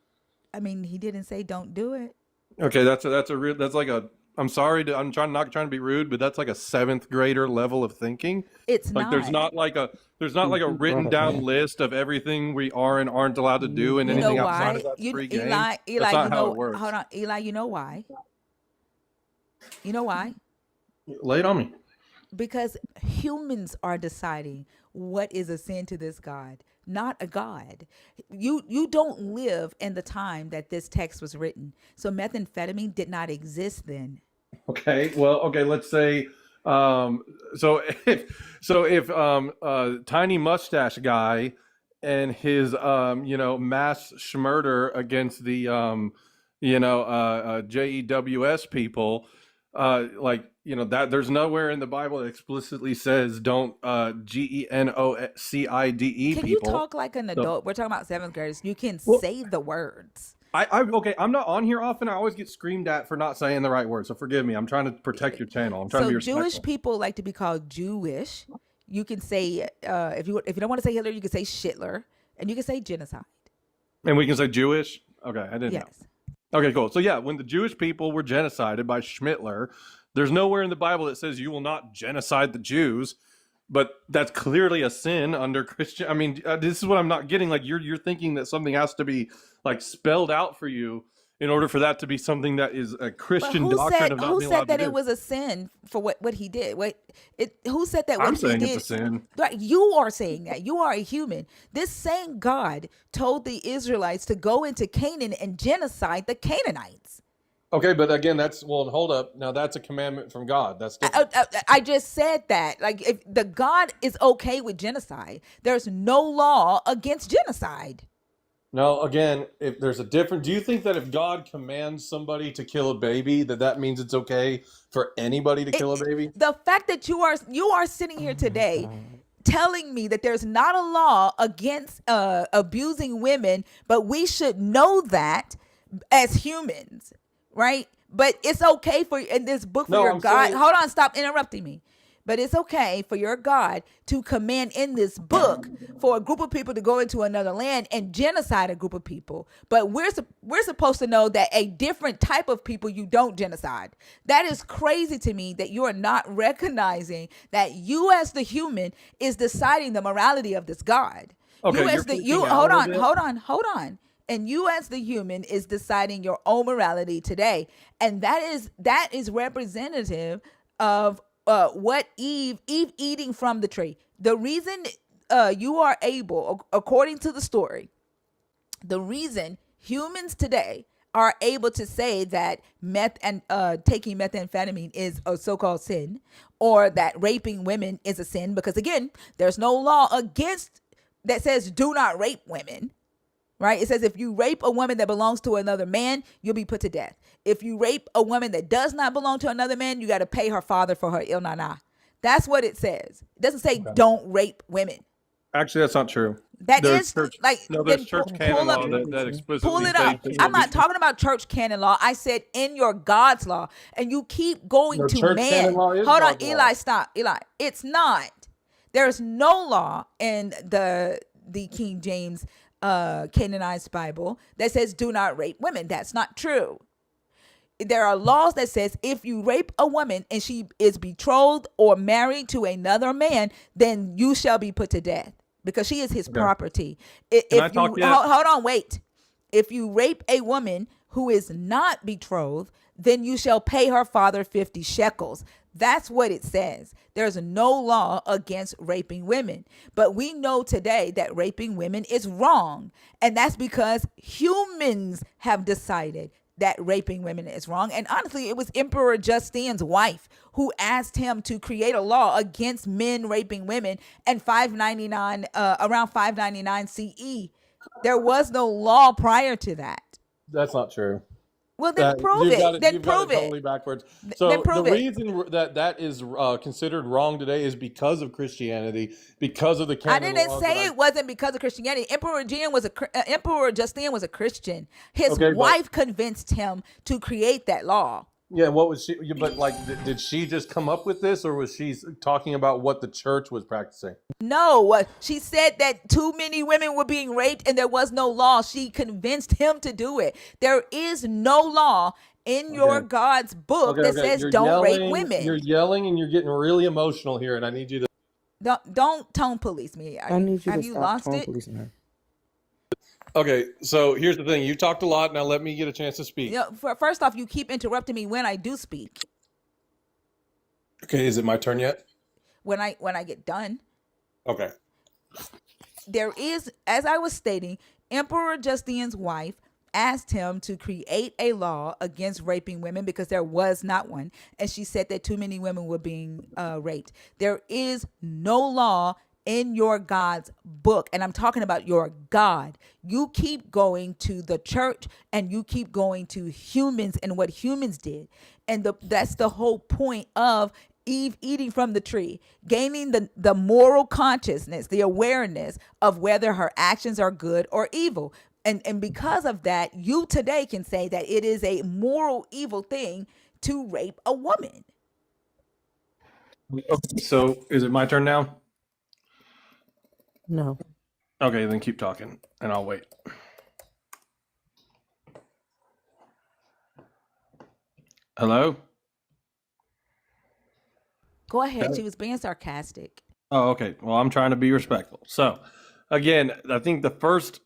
I mean, he didn't say don't do it. Okay, that's a real that's like a. I'm sorry, I'm not trying to be rude, but that's like a seventh grader level of thinking. It's Like not. there's not like a written down list of everything we are and aren't allowed to do, and You know anything outside why? of that's free game. Eli, That's not you how know, it works. hold on, Eli, you know why? You know why? Lay it on me. Because humans are deciding what is a sin to this God, not a God. You don't live in the time that this text was written. So methamphetamine did not exist then. Okay. Well, okay. Let's say, um, if tiny mustache guy and his mass schmurder against the JEWS people, that there's nowhere in the Bible that explicitly says don't GENOCIDE Can you people. talk like an So, adult? We're talking about seventh graders. You can well, say the words. okay. I'm not on here often. I always get screamed at for not saying the right word, so forgive me. I'm trying to protect your channel. I'm trying to So be Jewish respectful. people like to be called Jewish. You can say if you don't want to say Hitler, you can say Shitler, and you can say genocide. And we can say Jewish. Okay, I didn't know. Yes. Okay, cool. So yeah, when the Jewish people were genocided by Schmittler, there's nowhere in the Bible that says you will not genocide the Jews, but that's clearly a sin under Christian. I mean, this is what I'm not getting. Like you're thinking that something has to be like spelled out for you in order for that to be something that is a But Christian doctrine of not who being said allowed to that it do. was a sin for what he did? Who said that I'm what he saying it's a did? sin. Right, you are saying that. You are a human. This same God told the Israelites to go into Canaan and genocide the Canaanites. Okay, but again, hold up. Now that's a commandment from God. That's different. I just said that. Like, if the God is okay with genocide, there's no law against genocide. No, again, if there's a different, do you think that if God commands somebody to kill a baby, that means it's okay for anybody to kill a baby? The fact that you are sitting here today telling me that there's not a law against abusing women, but we should know that as humans, right? But it's okay for in this book for No, your I'm God. saying, Hold on, stop interrupting me. But it's okay for your God to command in this book for a group of people to go into another land and genocide a group of people. But we're supposed to know that a different type of people you don't genocide. That is crazy to me that you are not recognizing that you as the human is deciding the morality of this God. okay, You you're as the freaking you out a little bit. hold on. And you as the human is deciding your own morality today. And that is representative of what Eve eating from the tree. The reason you are able, according to the story, the reason humans today are able to say that meth and taking methamphetamine is a so-called sin, or that raping women is a sin, because again, there's no law against that says do not rape women. Right? It says if you rape a woman that belongs to another man, you'll be put to death. If you rape a woman that does not belong to another man, you got to pay her father for her il nana. That's what it says. It doesn't say don't rape women. Actually, that's not true. That There's is church. like No, there's then church canon pull up law that pull explicitly it up. states that I'm you'll be. not talking about church canon law. I said in your God's law, and you keep going No, to church canon man. law is Hold on, God's Eli, law. stop, Eli. It's not. There's no law in the King James Canaanite Bible that says do not rape women. That's not true. There are laws that says if you rape a woman and she is betrothed or married to another man, then you shall be put to death because she is his Okay. property. Can I If talk you yet? hold on, wait. If you rape a woman who is not betrothed, then you shall pay her father 50 shekels. That's what it says. There's no law against raping women. But we know today that raping women is wrong. And that's because humans have decided that raping women is wrong. And honestly, it was Emperor Justine's wife who asked him to create a law against men raping women and 599 around 599 CE. There was no law prior to that. That's not true. Well, then prove You've got it. it. Then You've got prove it totally it. backwards. Then So the prove it. reason that is considered wrong today is because of Christianity, because of the I canon didn't laws. say it wasn't because of Christianity. Emperor Justine was a Christian. His Okay, but wife convinced him to create that law. yeah, what was she? But like, did she just come up with this, or was she talking about what the church was practicing? No, she said that too many women were being raped and there was no law. She convinced him to do it. There is no law in your Okay. God's book Okay. that Okay. says You're don't rape yelling. You're women. yelling, and you're getting really emotional here, and I need you to. Don't tone police me. I need you Have to you stop lost tone it? policing her. Okay. So here's the thing. You talked a lot. Now let me get a chance to speak. First off, you keep interrupting me when I do speak. Okay. Is it my turn yet? When I get done. Okay. There is, as I was stating, Emperor Justine's wife asked him to create a law against raping women because there was not one. And she said that too many women were being raped. There is no law in your God's book. And I'm talking about your God. You keep going to the church and you keep going to humans and what humans did. And that's the whole point of Eve eating from the tree, gaining the moral consciousness, the awareness of whether her actions are good or evil. And because of that, you today can say that it is a moral evil thing to rape a woman. Okay. So is it my turn now? No. Okay, then keep talking, and I'll wait. Hello? Go ahead. She was being sarcastic. Oh, okay. Well, I'm trying to be respectful. So, again, I think the first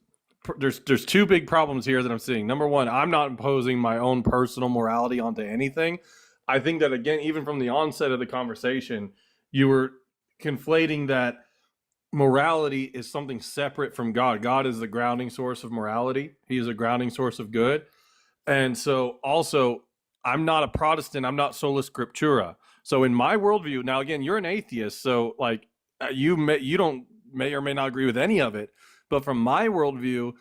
there's two big problems here that I'm seeing. Number one, I'm not imposing my own personal morality onto anything. I think that again, even from the onset of the conversation, you were conflating that morality is something separate from God. God is the grounding source of morality. He is a grounding source of good. And so also, I'm not a Protestant. I'm not sola scriptura. So in my worldview, now again, you're an atheist. So like you don't may or may not agree with any of it. But from my worldview,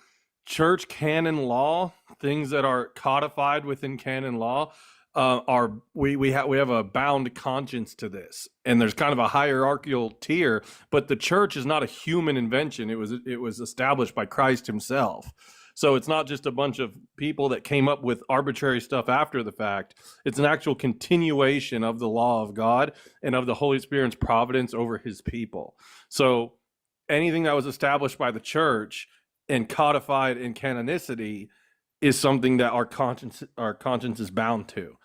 church canon law, things that are codified within canon law, are we have a bound conscience to this, and there's kind of a hierarchical tier. But the church is not a human invention. It was established by Christ Himself. So it's not just a bunch of people that came up with arbitrary stuff after the fact. It's an actual continuation of the law of God and of the Holy Spirit's providence over His people. So anything that was established by the church and codified in canonicity is something that our conscience is bound to,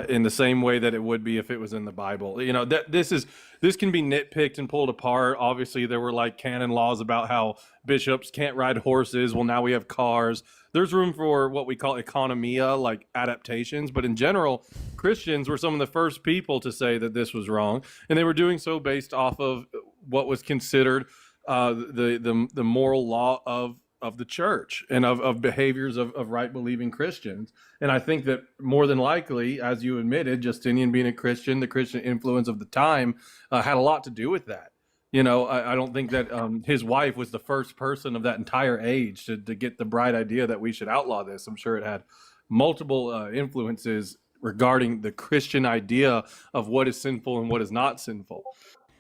in the same way that it would be if it was in the Bible. You know, that this can be nitpicked and pulled apart. Obviously, there were like canon laws about how bishops can't ride horses. Well, now we have cars. There's room for what we call economia, like adaptations. But in general, Christians were some of the first people to say that this was wrong, and they were doing so based off of what was considered the moral law of the church and of behaviors of right believing Christians. And I think that more than likely, as you admitted, Justinian being a Christian, the Christian influence of the time had a lot to do with that. You know, I don't think that his wife was the first person of that entire age to get the bright idea that we should outlaw this. I'm sure it had multiple influences regarding the Christian idea of what is sinful and what is not sinful.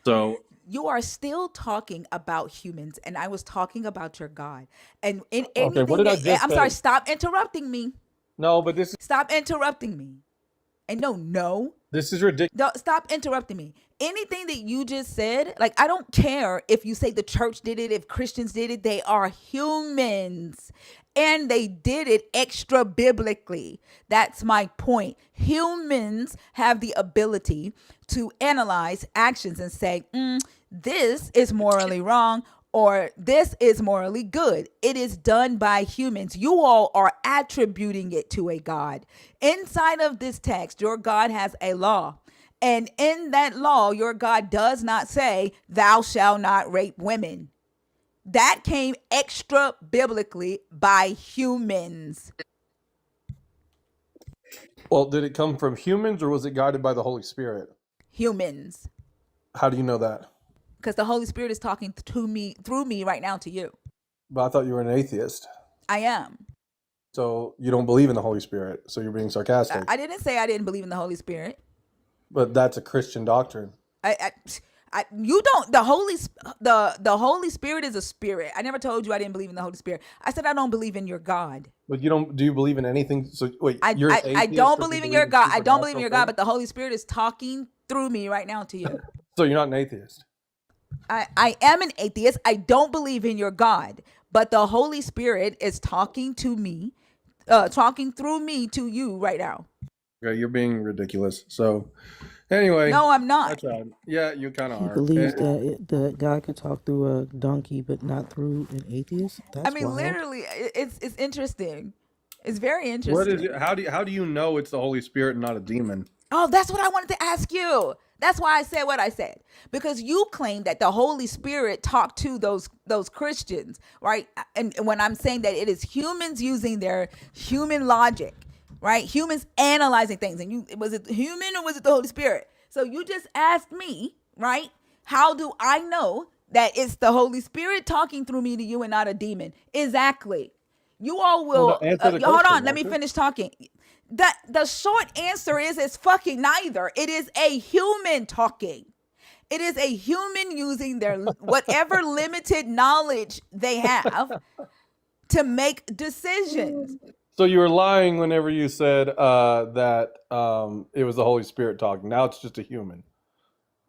So You are still talking about humans, and I was talking about your God. And in Okay, what anything did I that just I'm sorry, say? stop interrupting me. No, but this Stop interrupting me. And no, is ridiculous. don't stop interrupting me. Anything that you just said, like, I don't care if you say the church did it, if Christians did it, they are humans. And they did it extra biblically. That's my point. Humans have the ability to analyze actions and say, this is morally wrong, or this is morally good. It is done by humans. You all are attributing it to a God. Inside of this text, your God has a law. And in that law, your God does not say, thou shalt not rape women. That came extra biblically by humans. Well, did it come from humans or was it guided by the Holy Spirit? Humans. How do you know that? Because the Holy Spirit is talking to me through me right now to you. But I thought you were an atheist. I am. So you don't believe in the Holy Spirit. So you're being sarcastic. I didn't say I didn't believe in the Holy Spirit. But that's a Christian doctrine. You don't. The Holy Spirit is a spirit. I never told you I didn't believe in the Holy Spirit. I said I don't believe in your God. But you don't. Do you believe in anything? So wait, you're an I atheist don't but you believe in your God. I don't believe in supernatural your God, things? but the Holy Spirit is talking through me right now to you. So you're not an atheist. I am an atheist. I don't believe in your God, but the Holy Spirit is talking to me, talking through me to you right now. Okay, you're being ridiculous. So anyway, No, I'm not. I tried. Yeah, you kind of He are. believes that God can talk through a donkey, but not through an atheist. I That's mean, wild. literally, it's interesting. It's very What is it? interesting. How do you know it's the Holy Spirit and not a demon? Oh, that's what I wanted to ask you. That's why I said what I said. Because you claim that the Holy Spirit talked to those Christians, right? And when I'm saying that it is humans using their human logic, right? Humans analyzing things. And you, was it human or was it the Holy Spirit? So you just asked me, right? How do I know that it's the Holy Spirit talking through me to you and not a demon? Exactly. You all Well, will answer the hold question, on, let me won't you? finish talking. The short answer is it's fucking neither. It is a human talking. It is a human using their whatever limited knowledge they have to make decisions. So you were lying whenever you said that it was the Holy Spirit talking. Now it's just a human.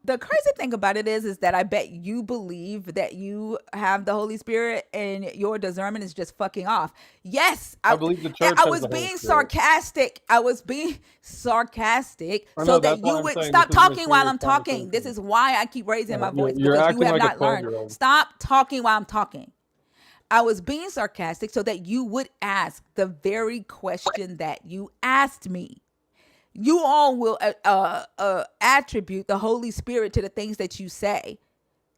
The crazy thing about it is that I bet you believe that you have the Holy Spirit and your discernment is just fucking off. Yes, I believe the church I has was the Holy being Spirit. sarcastic. I was being sarcastic I so know, that's that why you I'm would saying stop this is a talking while serious I'm talking. This conversation. is why I keep raising my voice You're because you acting have like a not learned. 12-year-old. Stop talking while I'm talking. I was being sarcastic so that you would ask the very question that you asked me. You all will attribute the Holy Spirit to the things that you say.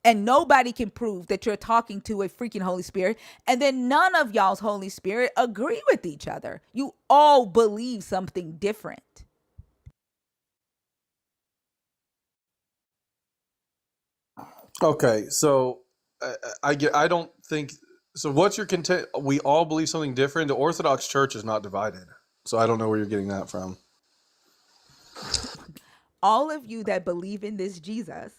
And nobody can prove that you're talking to a freaking Holy Spirit. And then none of y'all's Holy Spirit agree with each other. You all believe something different. Okay, so I get. I don't think so. What's your content? We all believe something different. The Orthodox Church is not divided, so I don't know where you're getting that from. All of you that believe in this Jesus,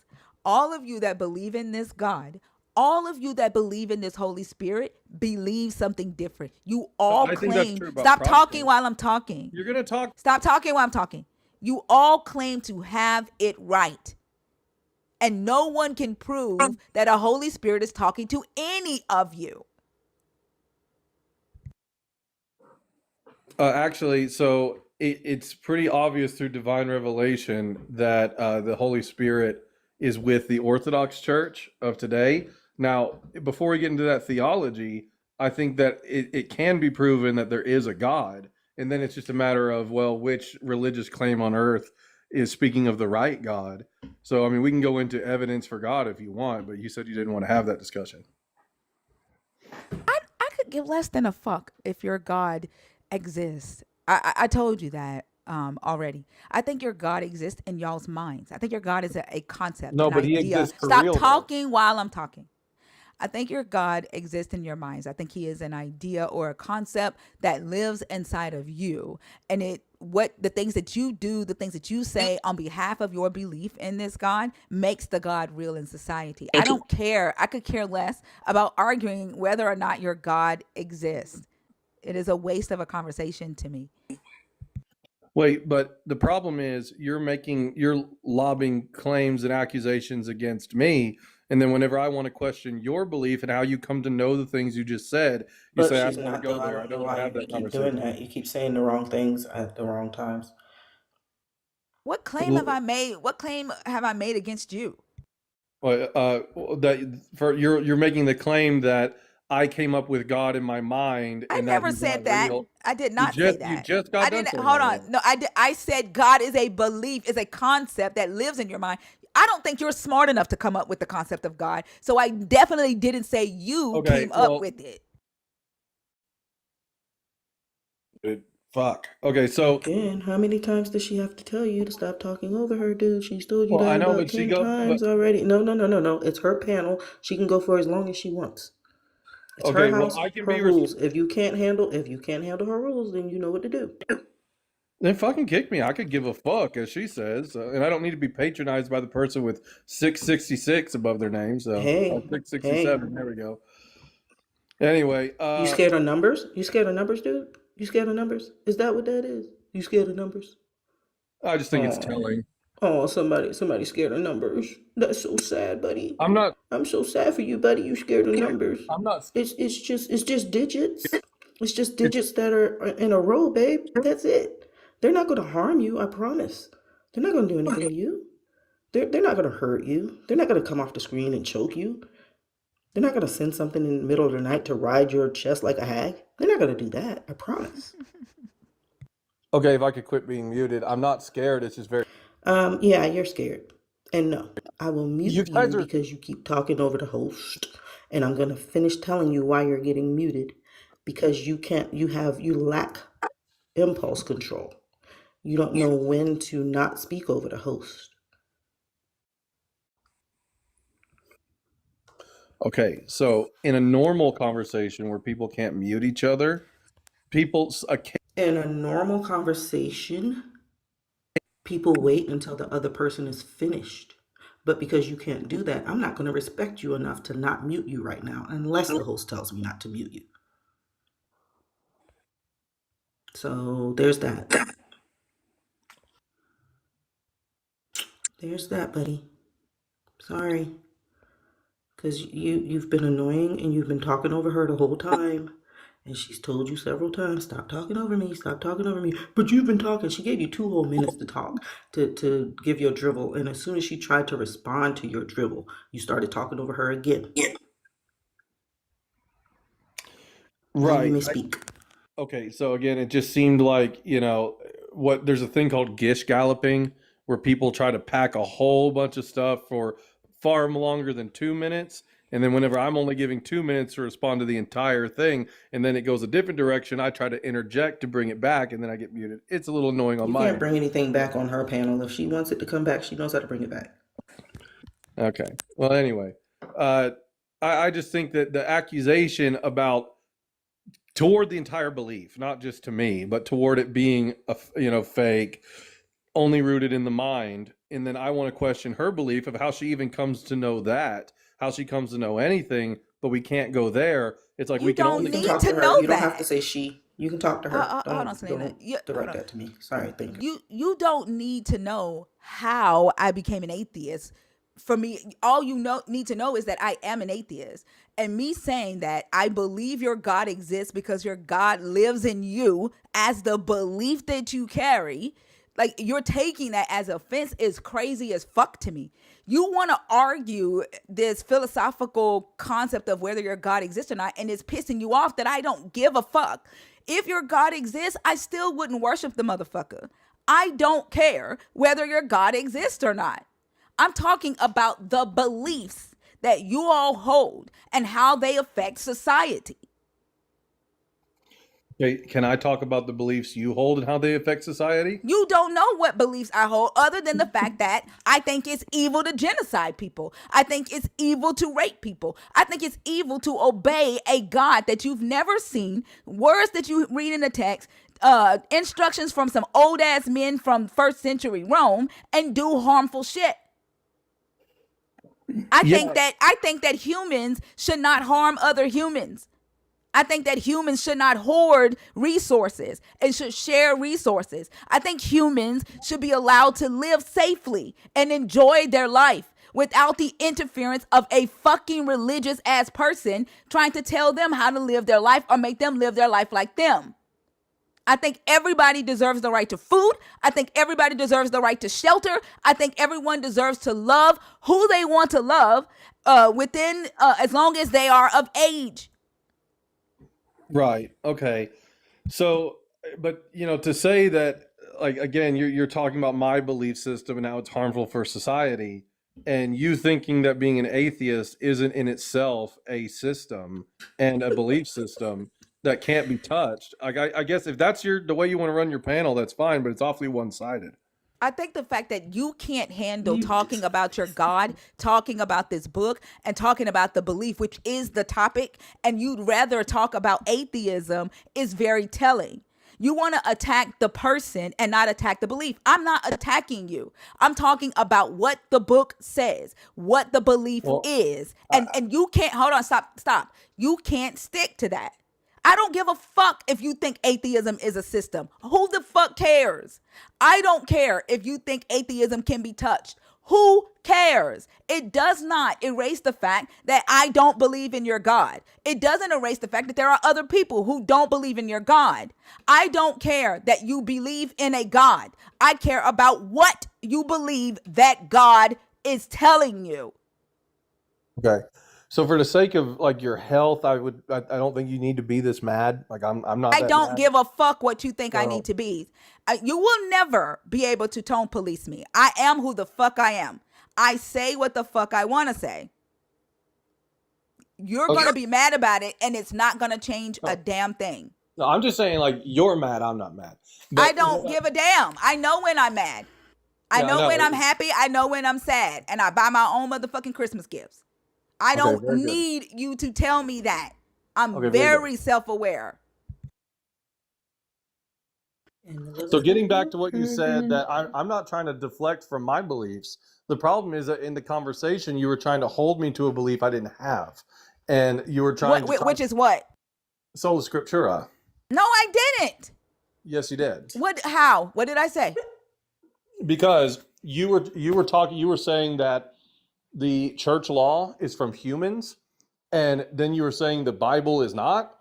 all of you that believe in this God, all of you that believe in this Holy Spirit believe something different. You all I think that's claim, true about stop talking Protestants. while I'm talking. You're gonna talk. Stop talking while I'm talking. You all claim to have it right. And no one can prove that a Holy Spirit is talking to any of you. Actually, so it's pretty obvious through divine revelation that the Holy Spirit is with the Orthodox Church of today. Now, before we get into that theology, I think that it can be proven that there is a God. And then it's just a matter of, well, which religious claim on earth is speaking of the right God. So, I mean, we can go into evidence for God if you want, but you said you didn't want to have that discussion. I could give less than a fuck if your God exists. I told you that already. I think your God exists in y'all's minds. I think your God is a concept, No, an but he idea. exists for Stop real, though. talking while I'm talking. I think your God exists in your minds. I think he is an idea or a concept that lives inside of you. And it what the things that you do, the things that you say on behalf of your belief in this God makes the God real in society. I don't care. I could care less about arguing whether or not your God exists. It is a waste of a conversation to me. Wait, but the problem is you're lobbing claims and accusations against me, and then whenever I want to question your belief and how you come to know the things you just said, you But say I she's don't want to not go though. I there. I don't don't know want to why have you that keep doing conversation. that. You keep saying the wrong things at the wrong times. What claim have I made? What claim have I made against you? Well, that for you're making the claim that I came up with God in my mind I and that never He's said not that. real. I did not say You that. just I got done didn't. saying Hold that on. though. No, I said God is a belief, is a concept that lives in your mind. I don't think you're smart enough to come up with the concept of God. So I definitely didn't say you Okay, came up well, with it. fuck. Okay, so Again, how many times does she have to tell you to stop talking over her, dude? She's told you well, I that know, about but 10 times already. No, no, no, no, no. It's her panel. She can go for as long as she wants. It's her okay, well, house, I can her be rules. If you can't handle her rules, then you know what to do. then fucking kick me. I could give a fuck, as she says, and I don't need to be patronized by the person with 666 above their name. So, Hey, hey, 667. There we go. Anyway, you scared of numbers? You scared of numbers, dude? You scared of numbers? Is that what that is? You scared of numbers? I just think it's Oh, telling. oh, somebody scared of numbers. That's so sad, buddy. I'm not. I'm so sad for you, buddy. You scared of numbers. I'm not. It's just digits. It's just digits that are in a row, babe. That's it. They're not gonna harm you, I promise. They're not gonna do anything to you. They're not gonna hurt you. They're not gonna come off the screen and choke you. They're not gonna send something in the middle of the night to ride your chest like a hag. They're not gonna do that, I promise. Okay, if I could quit being muted. I'm not scared. It's just very. Yeah, you're scared. And no, I will You mute you guys are. because you keep talking over the host. And I'm gonna finish telling you why you're getting muted. Because you lack impulse control. You don't know when to not speak over the host. Okay, so in a normal conversation where people can't mute each other, people. In a normal conversation, people wait until the other person is finished. But because you can't do that, I'm not going to respect you enough to not mute you right now unless the host tells me not to mute you. So there's that. There's that, buddy. Sorry. Because you've been annoying and you've been talking over her the whole time. And she's told you several times, stop talking over me, stop talking over me. But you've been talking. She gave you 2 whole minutes to talk, to give your dribble. And as soon as she tried to respond to your dribble, you started talking over her again. Now you Right. may speak. Okay, so again, it just seemed like, what there's a thing called gish galloping where people try to pack a whole bunch of stuff for far longer than 2 minutes. And then whenever I'm only giving 2 minutes to respond to the entire thing, and then it goes a different direction, I try to interject to bring it back, and then I get muted. It's a little annoying on You my can't end. bring anything back on her panel. If she wants it to come back, she knows how to bring it back. Okay. Well, anyway, uh, I just think that the accusation about toward the entire belief, not just to me, but toward it being fake, only rooted in the mind, and then I want to question her belief of how she even comes to know that, how she comes to know anything, but we can't go there. It's like You we can don't You only. can need talk to to her. know You don't have to that. say she. You can talk to her. Hold on, Selena. Don't direct that to me. Sorry, thank you. You don't need to know how I became an atheist. For me, all you need to know is that I am an atheist. And me saying that I believe your God exists because your God lives in you as the belief that you carry, like you're taking that as offense, is crazy as fuck to me. You want to argue this philosophical concept of whether your God exists or not, and it's pissing you off that I don't give a fuck. If your God exists, I still wouldn't worship the motherfucker. I don't care whether your God exists or not. I'm talking about the beliefs that you all hold and how they affect society. Okay, can I talk about the beliefs you hold and how they affect society? You don't know what beliefs I hold other than the fact that I think it's evil to genocide people. I think it's evil to rape people. I think it's evil to obey a God that you've never seen, words that you read in the text, instructions from some old ass men from first century Rome and do harmful shit. I think that humans should not harm other humans. I think that humans should not hoard resources and should share resources. I think humans should be allowed to live safely and enjoy their life without the interference of a fucking religious ass person trying to tell them how to live their life or make them live their life like them. I think everybody deserves the right to food. I think everybody deserves the right to shelter. I think everyone deserves to love who they want to love within as long as they are of age. Right. Okay. So, but to say that, like, again, you're talking about my belief system and how it's harmful for society, and you thinking that being an atheist isn't in itself a system and a belief system that can't be touched. Like, I guess if that's the way you want to run your panel, that's fine, but it's awfully one-sided. I think the fact that you can't handle talking about your God, talking about this book, and talking about the belief, which is the topic, and you'd rather talk about atheism is very telling. You want to attack the person and not attack the belief. I'm not attacking you. I'm talking about what the book says, what the belief is. And you can't, hold on, stop. You can't stick to that. I don't give a fuck if you think atheism is a system. Who the fuck cares? I don't care if you think atheism can be touched. Who cares? It does not erase the fact that I don't believe in your God. It doesn't erase the fact that there are other people who don't believe in your God. I don't care that you believe in a God. I care about what you believe that God is telling you. Okay. So for the sake of like your health, I don't think you need to be this mad. Like I'm not. I that don't mad. give a fuck what you think I Well- need to be. You will never be able to tone police me. I am who the fuck I am. I say what the fuck I want to say. You're going to be mad about it, and it's not going to change a damn thing. No, I'm just saying, like, you're mad. I'm not mad. I don't give a damn. I know when I'm mad. I Yeah, I know know. when I'm happy. I know when I'm sad. And I buy my own motherfucking Christmas gifts. I don't very good. need you to tell me that. I'm Okay, very very self-aware. So getting back to what you said, that I'm not trying to deflect from my beliefs. The problem is that in the conversation, you were trying to hold me to a belief I didn't have. And you were trying to Which is what? sola scriptura. No, I didn't. Yes, you did. What? How? What did I say? Because you were saying that the church law is from humans, and then you were saying the Bible is not.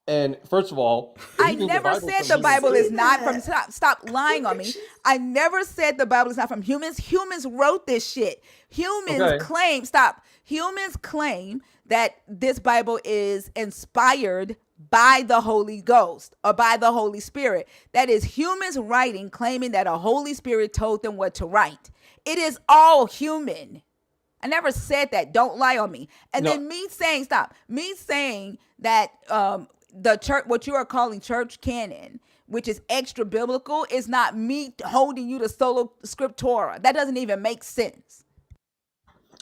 And first of all, I never said the Bible is not from. Stop lying on me. I never said the Bible is not from humans. Humans wrote this shit. Humans claim. Stop. Humans claim that this Bible is inspired by the Holy Ghost or by the Holy Spirit. That is humans writing, claiming that a Holy Spirit told them what to write. It is all human. I never said that. Don't lie on me. And then me saying that the church, what you are calling church canon, which is extra biblical, is not me holding you to sola scriptura. That doesn't even make sense.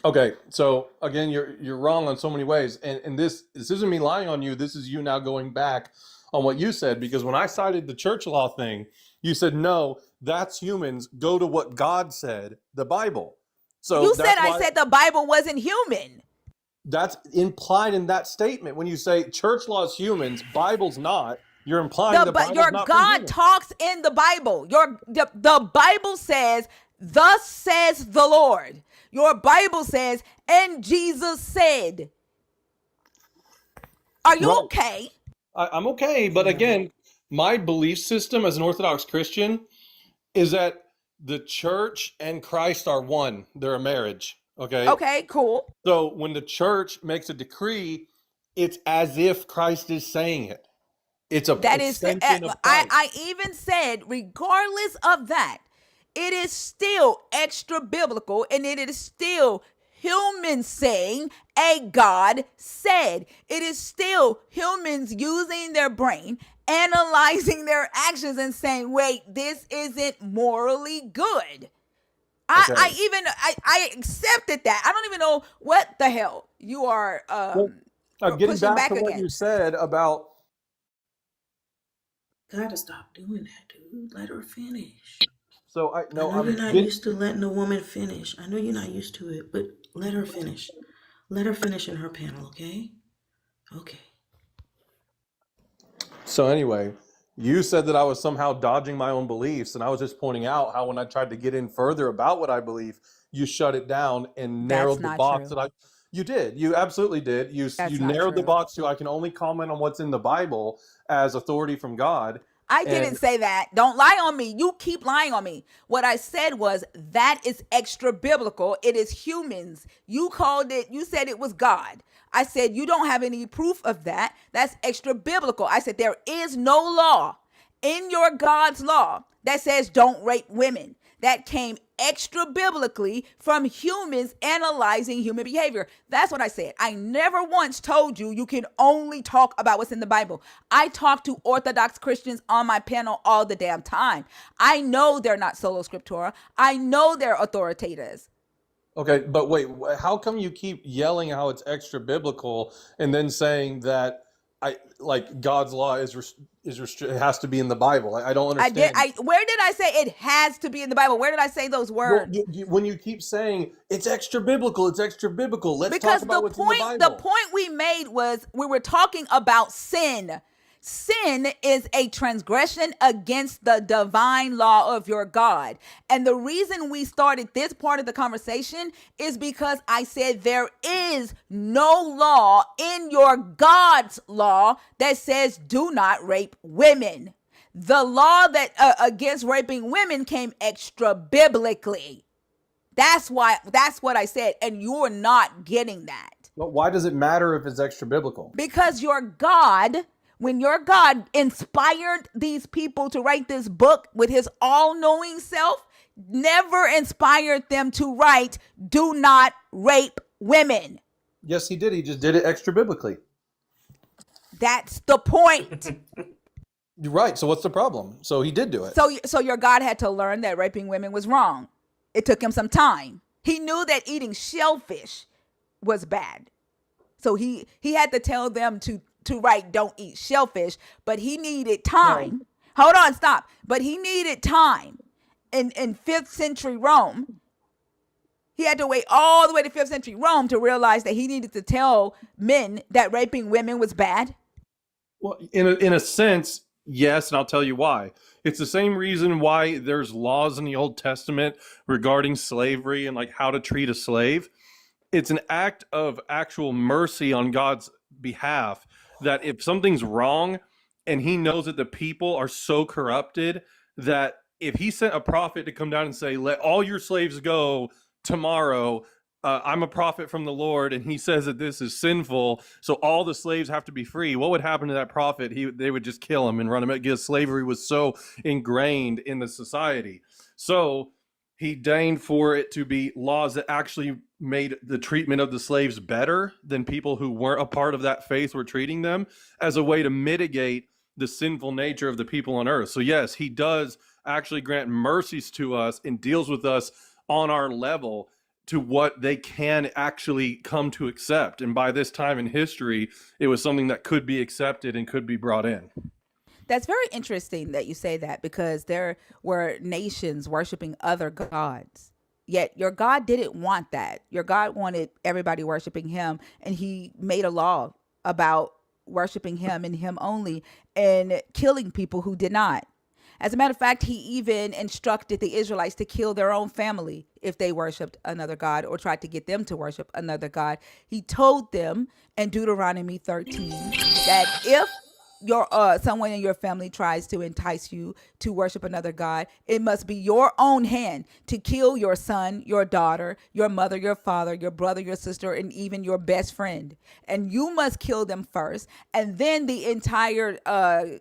Okay, so again, you're wrong on so many ways, and this isn't me lying on you. This is you now going back on what you said, because when I cited the church law thing, you said no, that's humans. Go to what God said, the Bible. So you said I said the Bible wasn't human. That's implied in that statement. When you say church law is humans, Bible's not, you're implying the Bible's your not God talks in the Bible. The Bible says, "Thus says the Lord." Your Bible says, "And Jesus said." Are you okay? I'm okay, but again, my belief system as an Orthodox Christian is that the church and Christ are one. They're a marriage. Okay. Okay, cool. So when the church makes a decree, it's as if Christ is saying it. It's a extension of Christ. I even said, regardless of that, it is still extra biblical, and it is still humans saying a God said. It is still humans using their brain, analyzing their actions, and saying, wait, this isn't morally good. I accepted that. I don't even know what the hell you are getting pushing back to what against. you said about Gotta stop doing that, dude. Let her finish. So I I no, know you're I'm not get used to letting a woman finish. I know you're not used to it, but let her finish. Let her finish in her panel, okay? Okay. So anyway, you said that I was somehow dodging my own beliefs, and I was just pointing out how when I tried to get in further about what I believe, you shut it down and That's narrowed the not box true. that I. You did. You absolutely did. You That's not narrowed the true. box to I can only comment on what's in the Bible as authority from God, I didn't and say that. Don't lie on me. You keep lying on me. What I said was that is extra biblical. It is humans. You called it, you said it was God. I said you don't have any proof of that. That's extra biblical. I said there is no law in your God's law that says don't rape women. That came extra biblically from humans analyzing human behavior. That's what I said. I never once told you you can only talk about what's in the Bible. I talk to Orthodox Christians on my panel all the damn time. I know they're not solo scriptura. I know they're authoritators. okay, but wait, how come you keep yelling how it's extra biblical and then saying that I like God's law it has to be in the Bible? I don't I did. understand. Where did I say it has to be in the Bible? Where did I say those Well, words? when you keep saying it's extra biblical, let's talk Because about what's in the the Bible. point we made was we were talking about sin. Sin is a transgression against the divine law of your God. And the reason we started this part of the conversation is because I said there is no law in your God's law that says do not rape women. The law that against raping women came extra biblically. That's what I said, and you're not getting that. But why does it matter if it's extra biblical? Because your God, when your God inspired these people to write this book with his all-knowing self, never inspired them to write, do not rape women. Yes, he did. He just did it extra biblically. That's the point. You're right. So what's the problem? So he did do it. So your God had to learn that raping women was wrong. It took him some time. He knew that eating shellfish was bad. So he had to tell them to write don't eat shellfish, but he needed time. No. Hold on, stop. But he needed time. In 5th century Rome, he had to wait all the way to 5th century Rome to realize that he needed to tell men that raping women was bad. Well, in a sense, yes, and I'll tell you why. It's the same reason why there's laws in the Old Testament regarding slavery and like how to treat a slave. It's an act of actual mercy on God's behalf that if something's wrong and he knows that the people are so corrupted that if he sent a prophet to come down and say, let all your slaves go tomorrow, I'm a prophet from the Lord, and he says that this is sinful, so all the slaves have to be free. What would happen to that prophet? They would just kill him and run him out because slavery was so ingrained in the society. So he deigned for it to be laws that actually made the treatment of the slaves better than people who weren't a part of that faith were treating them, as a way to mitigate the sinful nature of the people on earth. So yes, he does actually grant mercies to us and deals with us on our level to what they can actually come to accept. And by this time in history, it was something that could be accepted and could be brought in. That's very interesting that you say that, because there were nations worshiping other gods. Yet your God didn't want that. Your God wanted everybody worshiping him, and he made a law about worshiping him and him only, and killing people who did not. As a matter of fact, he even instructed the Israelites to kill their own family if they worshiped another God or tried to get them to worship another God. He told them in Deuteronomy 13 that if your someone in your family tries to entice you to worship another god, it must be your own hand to kill your son, your daughter, your mother, your father, your brother, your sister, and even your best friend. And you must kill them first, and then the entire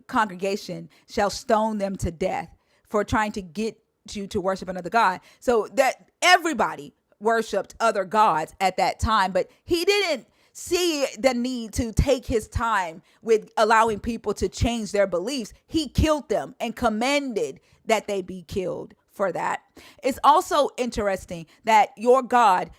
congregation shall stone them to death for trying to get you to worship another god. So that everybody worshiped other gods at that time, but he didn't see the need to take his time with allowing people to change their beliefs. He killed them and commanded that they be killed for that. It's also interesting that your God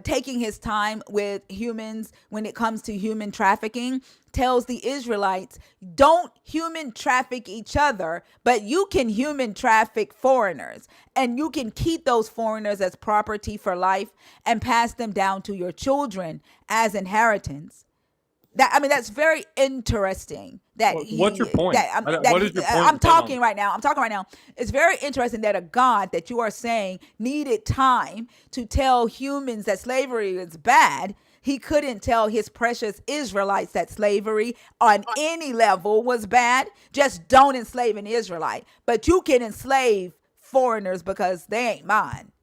taking his time with humans when it comes to human trafficking, tells the Israelites, don't human traffic each other, but you can human traffic foreigners, and you can keep those foreigners as property for life and pass them down to your children as inheritance. That's very interesting that What's your point? What is your point I'm in saying all talking right now. I'm talking right now. It's very interesting that a God that you are saying needed time to tell humans that slavery is bad. He couldn't tell his precious Israelites that slavery on any level was bad. Just don't enslave an Israelite. But you can enslave foreigners because they ain't mine.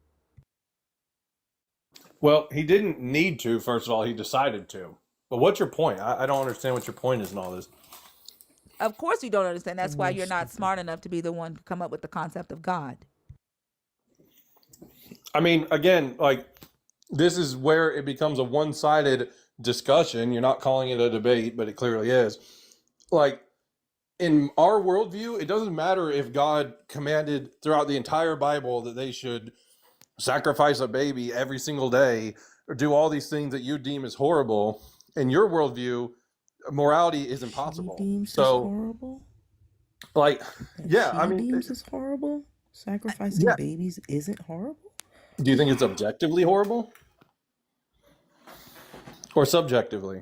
Well, he didn't need to, first of all, he decided to. But what's your point? I don't understand what your point is in all this. Of course you don't understand. That's why you're not smart enough to be the one to come up with the concept of God. I mean, again, like, this is where it becomes a one-sided discussion. You're not calling it a debate, but it clearly is. Like, in our worldview, it doesn't matter if God commanded throughout the entire Bible that they should sacrifice a baby every single day or do all these things that you deem as horrible. In your worldview, morality is impossible. She deems So, as horrible. like, That yeah, she I mean, deems as horrible. Sacrificing yeah. babies isn't horrible. Do you think it's objectively horrible or subjectively?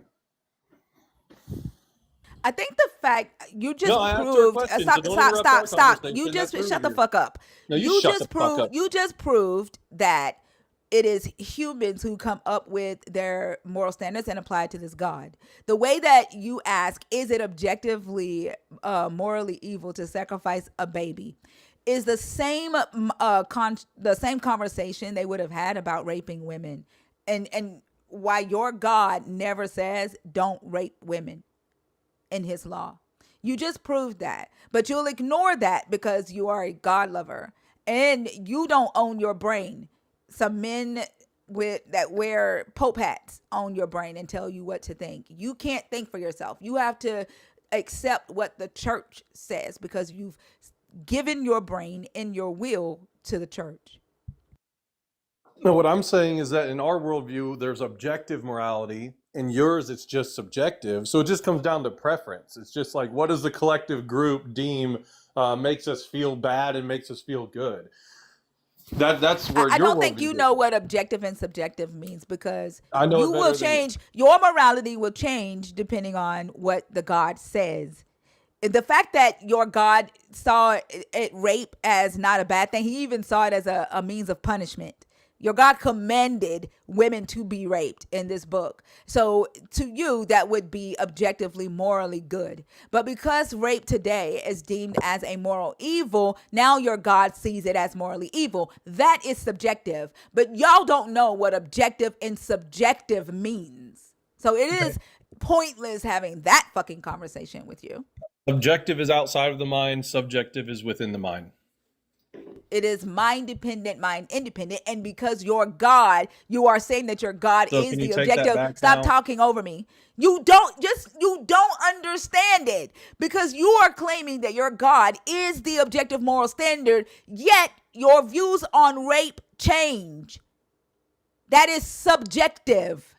I think the fact you just No, I asked her a proved question, so stop, don't stop, interrupt our stop, stop. conversation. You just That's shut the rude. fuck up. No, you shut the fuck proved up. you just proved that it is humans who come up with their moral standards and apply it to this God. The way that you ask, is it objectively morally evil to sacrifice a baby, is the same the same conversation they would have had about raping women, and why your God never says don't rape women in his law. You just proved that, but you'll ignore that because you are a God lover and you don't own your brain. Some men that wear pope hats own your brain and tell you what to think. You can't think for yourself. You have to accept what the church says because you've given your brain and your will to the church. No, what I'm saying is that in our worldview, there's objective morality. In yours, it's just subjective. So it just comes down to preference. It's just like, what does the collective group deem makes us feel bad and makes us feel good? That's where I your don't think worldview you is. know what objective and subjective means because I know you it better will than change. Your morality will change depending on what the God says. The fact that your God saw rape as not a bad thing, he even saw it as a means of punishment. Your God commanded women to be raped in this book. So to you, that would be objectively morally good. But because rape today is deemed as a moral evil, now your God sees it as morally evil. That is subjective. But y'all don't know what objective and subjective means. So it is pointless having that fucking conversation with you. Objective is outside of the mind, subjective is within the mind. It is mind dependent, mind independent. And because your God, you are saying that your God So is can you the take that objective. back Stop now? talking over me. You don't understand it because you are claiming that your God is the objective moral standard, yet your views on rape change. That is subjective.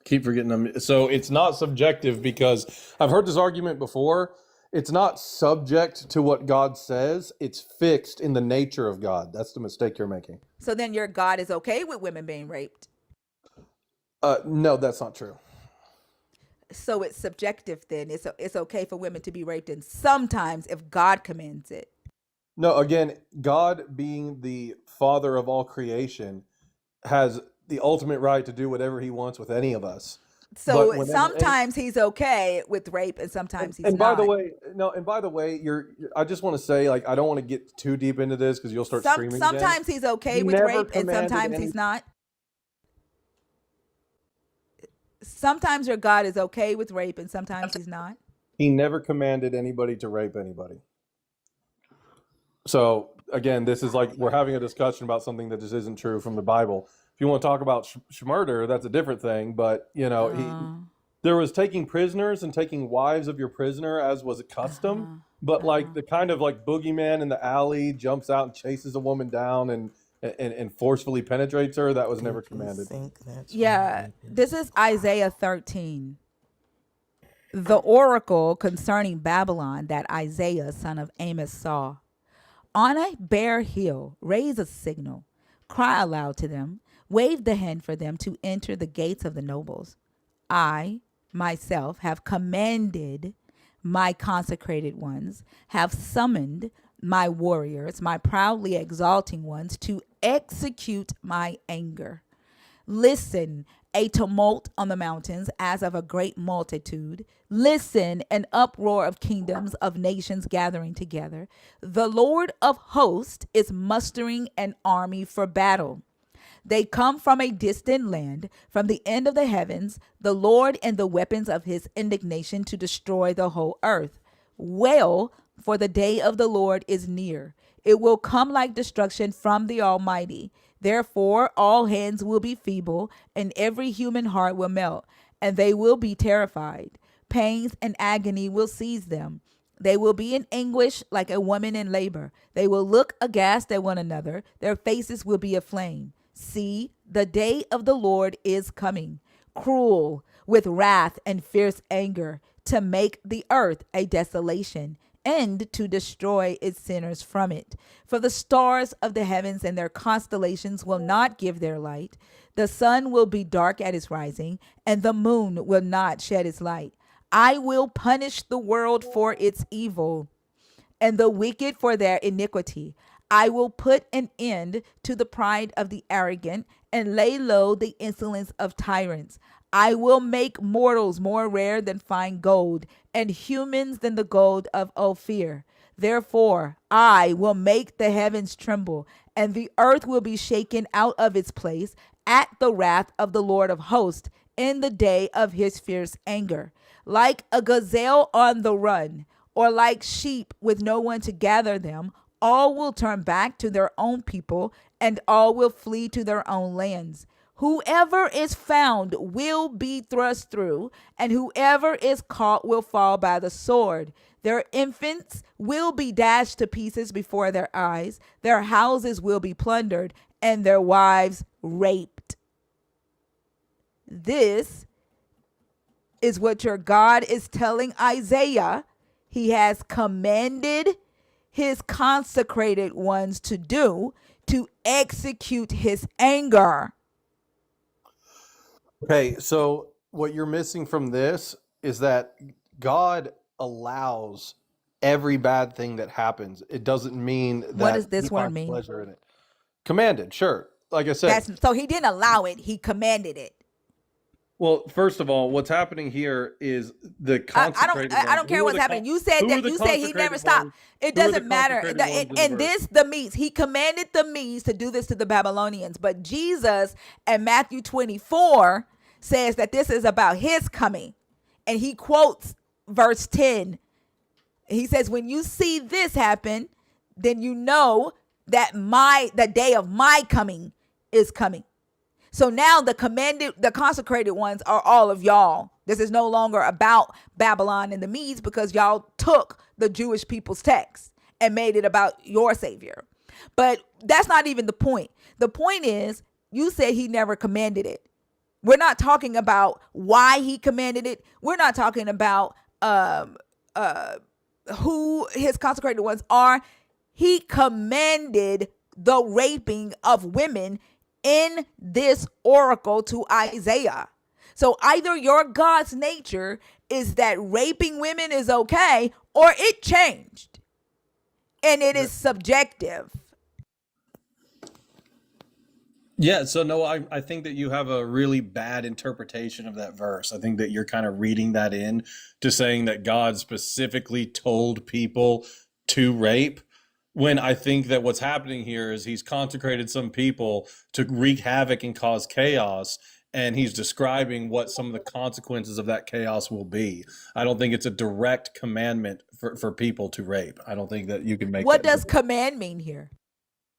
Keep forgetting them. So it's not subjective because I've heard this argument before. It's not subject to what God says. It's fixed in the nature of God. That's the mistake you're making. So then your God is okay with women being raped. No, that's not true. So it's subjective then. It's okay for women to be raped, and sometimes if God commands it. No, again, God being the father of all creation has the ultimate right to do whatever he wants with any of us. So But whenever sometimes he's okay with rape and sometimes he's and by not. the way, no, and by the way, I just want to say, like, I don't want to get too deep into this because you'll start screaming again. Sometimes he's okay He with never rape and commanded sometimes any- he's not. Sometimes your God is okay with rape and sometimes he's not. He never commanded anybody to rape anybody. So again, this is like we're having a discussion about something that just isn't true from the Bible. If you want to talk about murder, that's a different thing. But there was taking prisoners and taking wives of your prisoner, as was a custom. But like the kind of like boogeyman in the alley jumps out and chases a woman down and forcefully penetrates her, that was never commanded. Yeah, this is Isaiah 13. The oracle concerning Babylon that Isaiah, son of Amos, saw. On a bare hill, raise a signal, cry aloud to them, wave the hand for them to enter the gates of the nobles. I, myself, have commanded my consecrated ones, have summoned my warriors, my proudly exalting ones, to execute my anger. Listen, a tumult on the mountains as of a great multitude. Listen, an uproar of kingdoms, of nations gathering together. The Lord of hosts is mustering an army for battle. They come from a distant land, from the end of the heavens, the Lord and the weapons of his indignation to destroy the whole earth. Wail, for the day of the Lord is near. It will come like destruction from the Almighty. Therefore, all hands will be feeble, and every human heart will melt, and they will be terrified. Pains and agony will seize them. They will be in anguish like a woman in labor. They will look aghast at one another. Their faces will be aflame. See, the day of the Lord is coming, cruel, with wrath and fierce anger, to make the earth a desolation, and to destroy its sinners from it. For the stars of the heavens and their constellations will not give their light. The sun will be dark at its rising, and the moon will not shed its light. I will punish the world for its evil, and the wicked for their iniquity. I will put an end to the pride of the arrogant and lay low the insolence of tyrants. I will make mortals more rare than fine gold, and humans than the gold of Ophir. Therefore, I will make the heavens tremble, and the earth will be shaken out of its place at the wrath of the Lord of hosts in the day of his fierce anger. Like a gazelle on the run, or like sheep with no one to gather them, all will turn back to their own people, and all will flee to their own lands. Whoever is found will be thrust through, and whoever is caught will fall by the sword. Their infants will be dashed to pieces before their eyes. Their houses will be plundered, and their wives raped. This is what your God is telling Isaiah. He has commanded his consecrated ones to do, to execute his anger. Okay, so what you're missing from this is that God allows every bad thing that happens. It doesn't mean that What does this he word finds mean? pleasure in it. Commanded, sure. Like I said, So he didn't allow it, he commanded it. well, first of all, what's happening here is the consecrated ones. I don't care Who are what's the happening. You said who are that the you said he never consecrated stopped. ones? It Who are the doesn't matter. consecrated ones in the And verse? this, the Medes, he commanded the Medes to do this to the Babylonians. But Jesus in Matthew 24 says that this is about his coming. And he quotes verse 10. He says, when you see this happen, then you know that the day of my coming is coming. So now the consecrated ones are all of y'all. This is no longer about Babylon and the Medes, because y'all took the Jewish people's text and made it about your savior. But that's not even the point. The point is, you said he never commanded it. We're not talking about why he commanded it. We're not talking about who his consecrated ones are. He commanded the raping of women in this oracle to Isaiah. So either your God's nature is that raping women is okay, or it changed. And it is subjective. Yeah, so no, I think that you have a really bad interpretation of that verse. I think that you're kind of reading that in to saying that God specifically told people to rape, when I think that what's happening here is he's consecrated some people to wreak havoc and cause chaos, and he's describing what some of the consequences of that chaos will be. I don't think it's a direct commandment for people to rape. I don't think that you can make What that. does command mean here?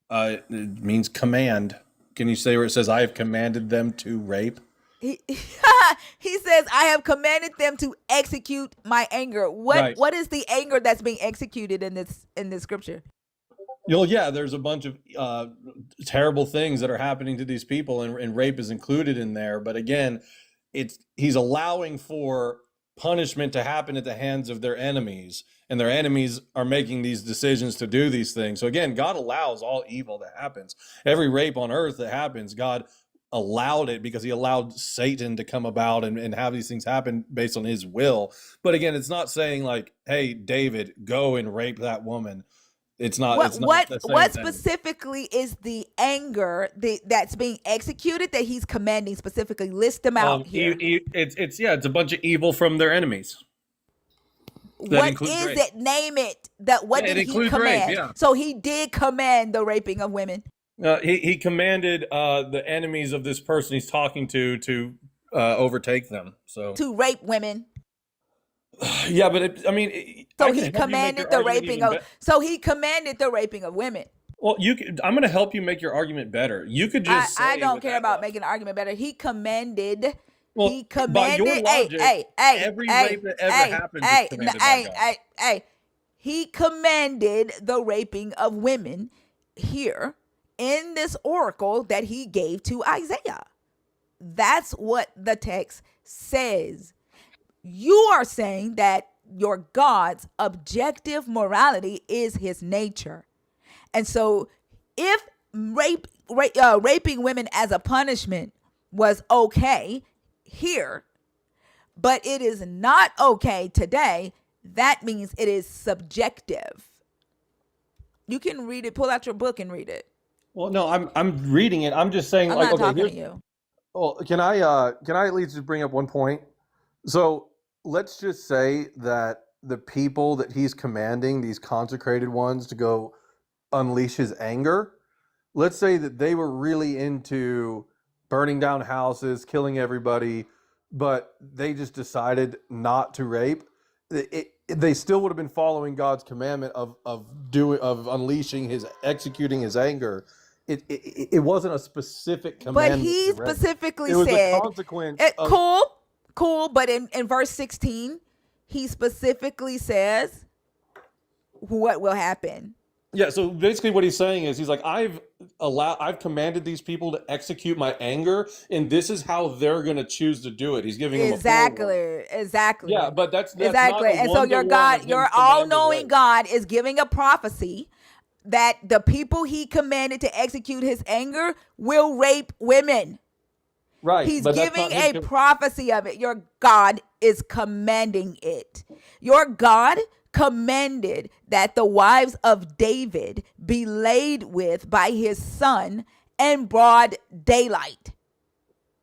It means command. Can you say where it says, I have commanded them to rape? He he says, "I have commanded them to execute my anger." Right. What is the anger that's being executed in this scripture? Yeah, there's a bunch of terrible things that are happening to these people, and rape is included in there. But again, he's allowing for punishment to happen at the hands of their enemies, and their enemies are making these decisions to do these things. So again, God allows all evil that happens. Every rape on earth that happens, God allowed it because he allowed Satan to come about and have these things happen based on his will. But again, it's not saying like, hey, David, go and rape that woman. It's not. It's not the same What thing. specifically is the anger that's being executed that he's commanding specifically? List them out here. It's a bunch of evil from their enemies. That What includes is rape. it? Name it. That what Yeah, it did he includes rape, command? yeah. So he did command the raping of women. He commanded the enemies of this person he's talking to overtake them. So To rape women. yeah, but I mean, So I can he help you make commanded your the argument raping even of. So he commanded the raping of women. Well, I'm going to help you make your argument better. You could just I say don't what care that about was. making an argument better. He commanded. Well, He by your commanded. logic, every rape that ever happens is commanded by God. He commanded the raping of women here in this oracle that he gave to Isaiah. That's what the text says. You are saying that your God's objective morality is his nature. And so if raping women as a punishment was okay here, but it is not okay today, that means it is subjective. You can read it, pull out your book and read it. Well, no, I'm reading it. I'm just saying, I'm like, not okay, talking to you. well, can I at least just bring up one point? So let's just say that the people that he's commanding, these consecrated ones, to go unleash his anger, let's say that they were really into burning down houses, killing everybody, but they just decided not to rape. They still would have been following God's commandment of unleashing executing his anger. It wasn't a specific commandment. But he to rape. specifically It was said, a consequence. Of, cool. But in verse 16, he specifically says what will happen. Yeah, so basically what he's saying is he's like, I've commanded these people to execute my anger, and this is how they're going to choose to do it. He's giving them a forward. Exactly. Yeah, but that's exactly. Not a And so your one-to-one God, of him your commanding all-knowing rape. God is giving a prophecy that the people he commanded to execute his anger will rape women. Right. He's but that's giving not him a prophecy of it. Your God is commanding it. Your God commanded that the wives of David be laid with by his son in broad daylight.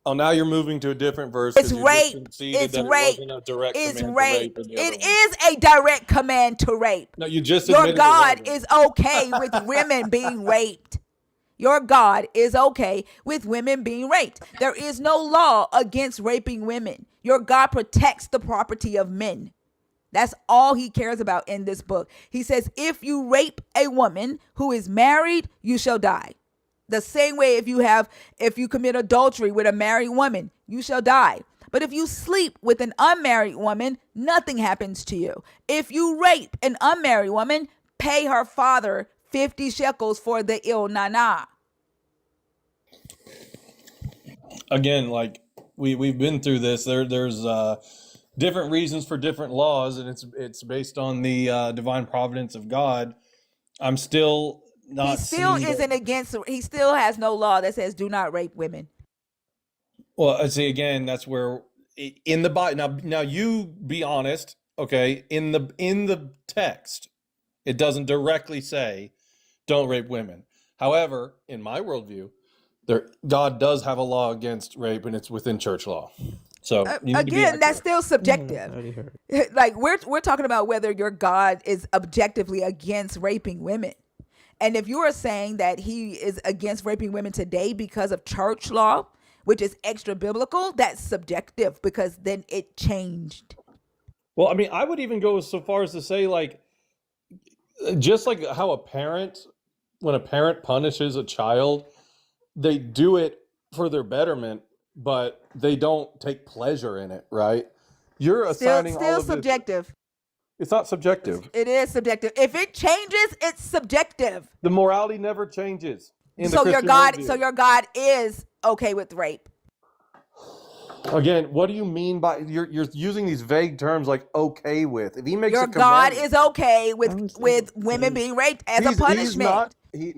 Oh, now you're moving to a different verse. It's 'cause you rape. just conceded It's that rape. It wasn't a direct It's command rape. to rape in the It other one. is a direct command to rape. No, you just Your admitted it God wasn't. is okay with women being raped. Your God is okay with women being raped. There is no law against raping women. Your God protects the property of men. That's all he cares about in this book. He says, if you rape a woman who is married, you shall die. The same way if you commit adultery with a married woman, you shall die. But if you sleep with an unmarried woman, nothing happens to you. If you rape an unmarried woman, pay her father 50 shekels for the ill nana. Again, like we've been through this. There's different reasons for different laws, and it's based on the divine providence of God. I'm still not. He still isn't against. He still has no law that says do not rape women. Well, I see. Again, that's where in the Bible. Now you be honest. Okay, in the text, it doesn't directly say don't rape women. However, in my worldview, God does have a law against rape, and it's within church law. So again, that's still subjective. Like we're talking about whether your God is objectively against raping women. And if you are saying that he is against raping women today because of church law, which is extra biblical, that's subjective because then it changed. Well, I mean, I would even go so far as to say, like, just like how when a parent punishes a child, they do it for their betterment. but they don't take pleasure in it, right? You're assigning all Still of this. subjective. It's not subjective. It is subjective. If it changes, it's subjective. The morality never changes in the So Christian your God is okay with rape. Again, what do you mean by you're using these vague terms like okay with? If he makes Your a God commandment, is okay with women being raped as a punishment. He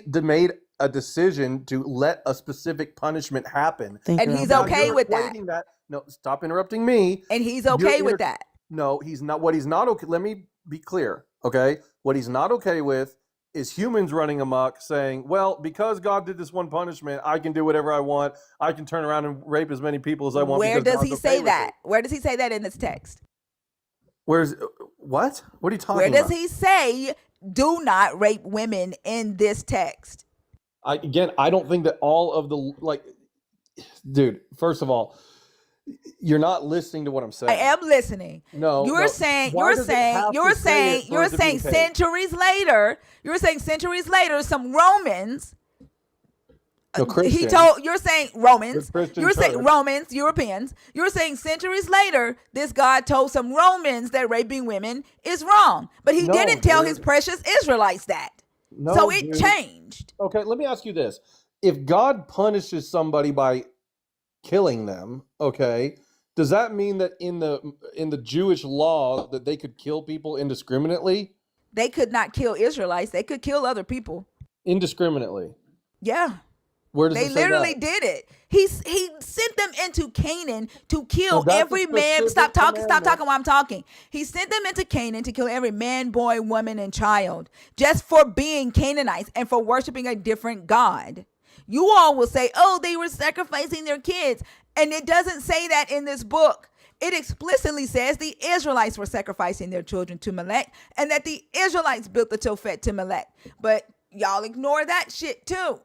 made a decision to let a specific punishment happen. And he's Now, okay you're with that. equating No, stop interrupting me. And he's okay with that. No, he's not. What he's not okay. Let me be clear, okay? What he's not okay with is humans running amok, saying, "Well, because God did this one punishment, I can do whatever I want. I can turn around and rape as many people as I want." Where does God's he okay say with that? it. Where does he say that in this text? Where's what? What are you talking Where about? does he say do not rape women in this text? I don't think that all of the dude. First of all, you're not listening to what I'm saying. I am listening. No, You're saying centuries later, some Romans. No, Christians. You're saying Romans. The Christian You're saying church. Romans, Europeans. You're saying centuries later, this God told some Romans that raping women is wrong. But he didn't tell his precious Israelites that. No, so it dude. changed. Okay, let me ask you this. If God punishes somebody by killing them, okay, does that mean that in the Jewish law that they could kill people indiscriminately? They could not kill Israelites. They could kill other people. Indiscriminately. Yeah. Where does They it say literally that? did it. He sent them into Canaan to kill Now, that's every a man. specific Stop talking commandment. while I'm talking. He sent them into Canaan to kill every man, boy, woman, and child just for being Canaanites and for worshiping a different God. You all will say, oh, they were sacrificing their kids. And it doesn't say that in this book. It explicitly says the Israelites were sacrificing their children to Molech and that the Israelites built the Tophet to Molech. But y'all ignore that shit too.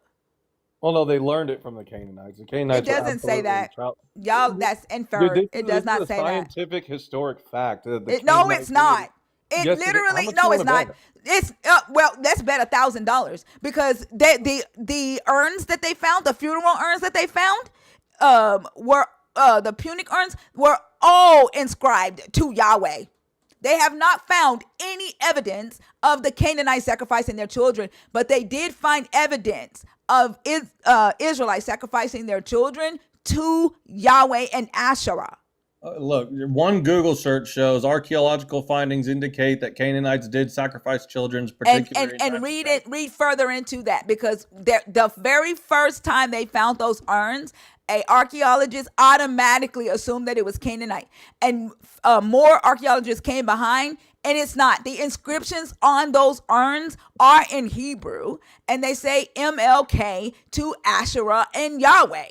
Well, no, they learned it from the Canaanites. The Canaanites It doesn't say that. Y'all, that's inferred. Dude, It does not say that. scientific historic fact. That the No, Canaanites it's not. did. It Yes, it is. How literally, much no, you it's wanna not. bet? It's well, let's bet $1,000 because the urns that they found, the funeral urns that they found, were the Punic urns were all inscribed to Yahweh. They have not found any evidence of the Canaanites sacrificing their children, but they did find evidence of Israelites sacrificing their children to Yahweh and Asherah. Look, one Google search shows archaeological findings indicate that Canaanites did sacrifice children, particularly And read further into that because the very first time they found those urns, a archaeologist automatically assumed that it was Canaanite, and more archaeologists came behind, and it's not. The inscriptions on those urns are in Hebrew, and they say MLK to Asherah and Yahweh.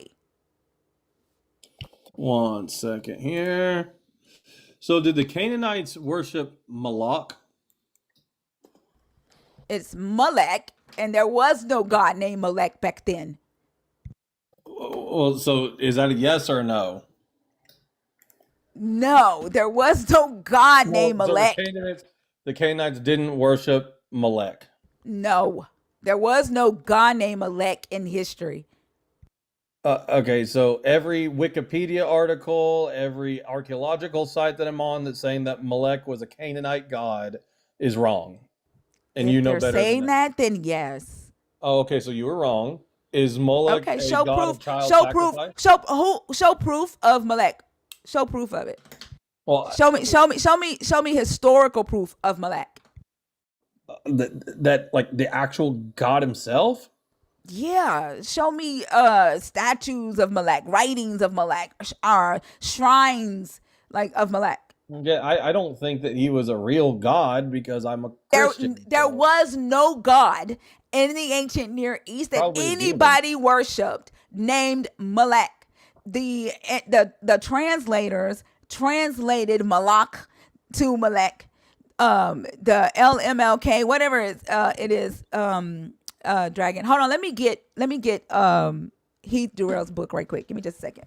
1 second here. So, did the Canaanites worship Moloch? It's Molech, and there was no god named Molech back then. Well, so is that a yes or no? No, there was no god named So Molech. the Canaanites didn't worship Molech. No, there was no god named Molech in history. Okay, so every Wikipedia article, every archaeological site that I'm on that's saying that Molech was a Canaanite god is wrong. And If you know they're better saying than that. then yes. Oh, okay, so you were wrong. Is Molech Okay, a show god proof. of child Show sacrifice? proof. Show proof of Molech. Show proof of it. Well, Show me historical proof of Molech. that like the actual god himself? Yeah, show me statues of Molech, writings of Molech, shrines like of Molech. Yeah, I don't think that he was a real god because I'm a There Christian. was no god in the ancient Near East that Probably anybody worshipped named Molech. The translators translated Malak to Molech. The LMLK, whatever it is, dragon. Hold on, let me get Heath Durrell's book right quick. Give me just a second.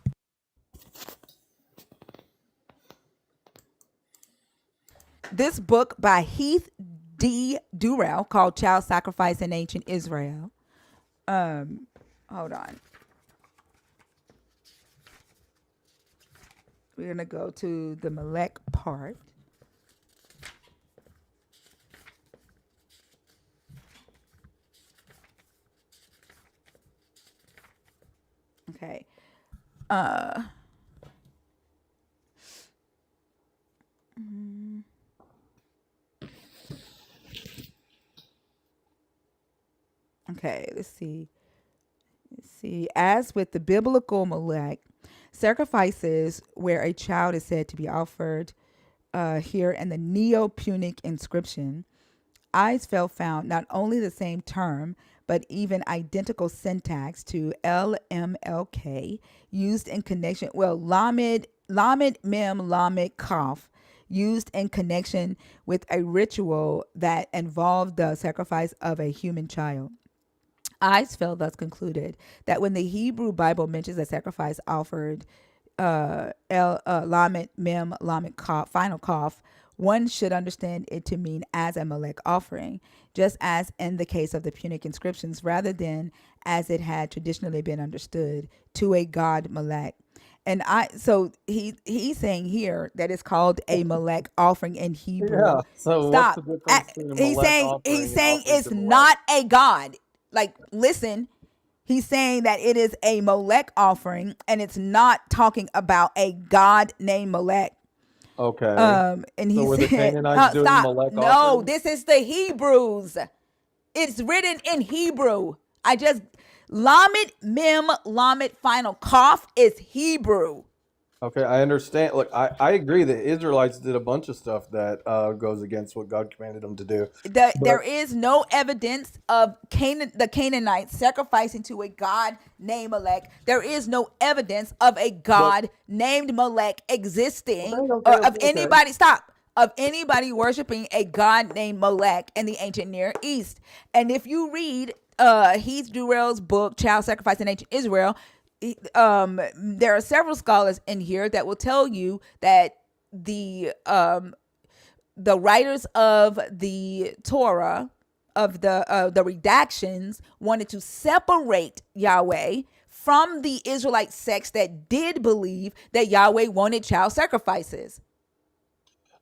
This book by Heath D. Durrell called Child Sacrifice in Ancient Israel. Hold on. We're going to go to the Melech part. Okay. Okay, let's see. As with the biblical Melech, sacrifices where a child is said to be offered here in the Neo-Punic inscription, Eisfeld found not only the same term, but even identical syntax to LMLK used in connection, Lamed Mem Lamed Kaf, used in connection with a ritual that involved the sacrifice of a human child. Eisfeld thus concluded that when the Hebrew Bible mentions a sacrifice offered Lamed Mem Lamed Kaf, final Kaf, one should understand it to mean as a Melech offering, just as in the case of the Punic inscriptions, rather than as it had traditionally been understood, to a god Melech. And so he's saying here that it's called a Melech offering in Hebrew. Yeah. So what's the Stop. difference between a He's Molech saying offering and offering it's to Molech? not a god. Like, listen, he's saying that it is a Molech offering, and it's not talking about a god named Molech. Okay. And So he were the said, Canaanites doing stop. Molech No, offerings? this is the Hebrews. It's written in Hebrew. Lamed Mem Lamed final Kaf is Hebrew. Okay, I understand. Look, I agree that Israelites did a bunch of stuff that goes against what God commanded them to do. There But is no evidence of the Canaanites sacrificing to a god named Melech. There is no evidence of a but god named Melech existing, okay, or okay, of okay. anybody worshiping a god named Melech in the ancient Near East. And if you read Heath Durrell's book Child Sacrifice in Ancient Israel, there are several scholars in here that will tell you that the writers of the Torah, of the redactions, wanted to separate Yahweh from the Israelite sects that did believe that Yahweh wanted child sacrifices.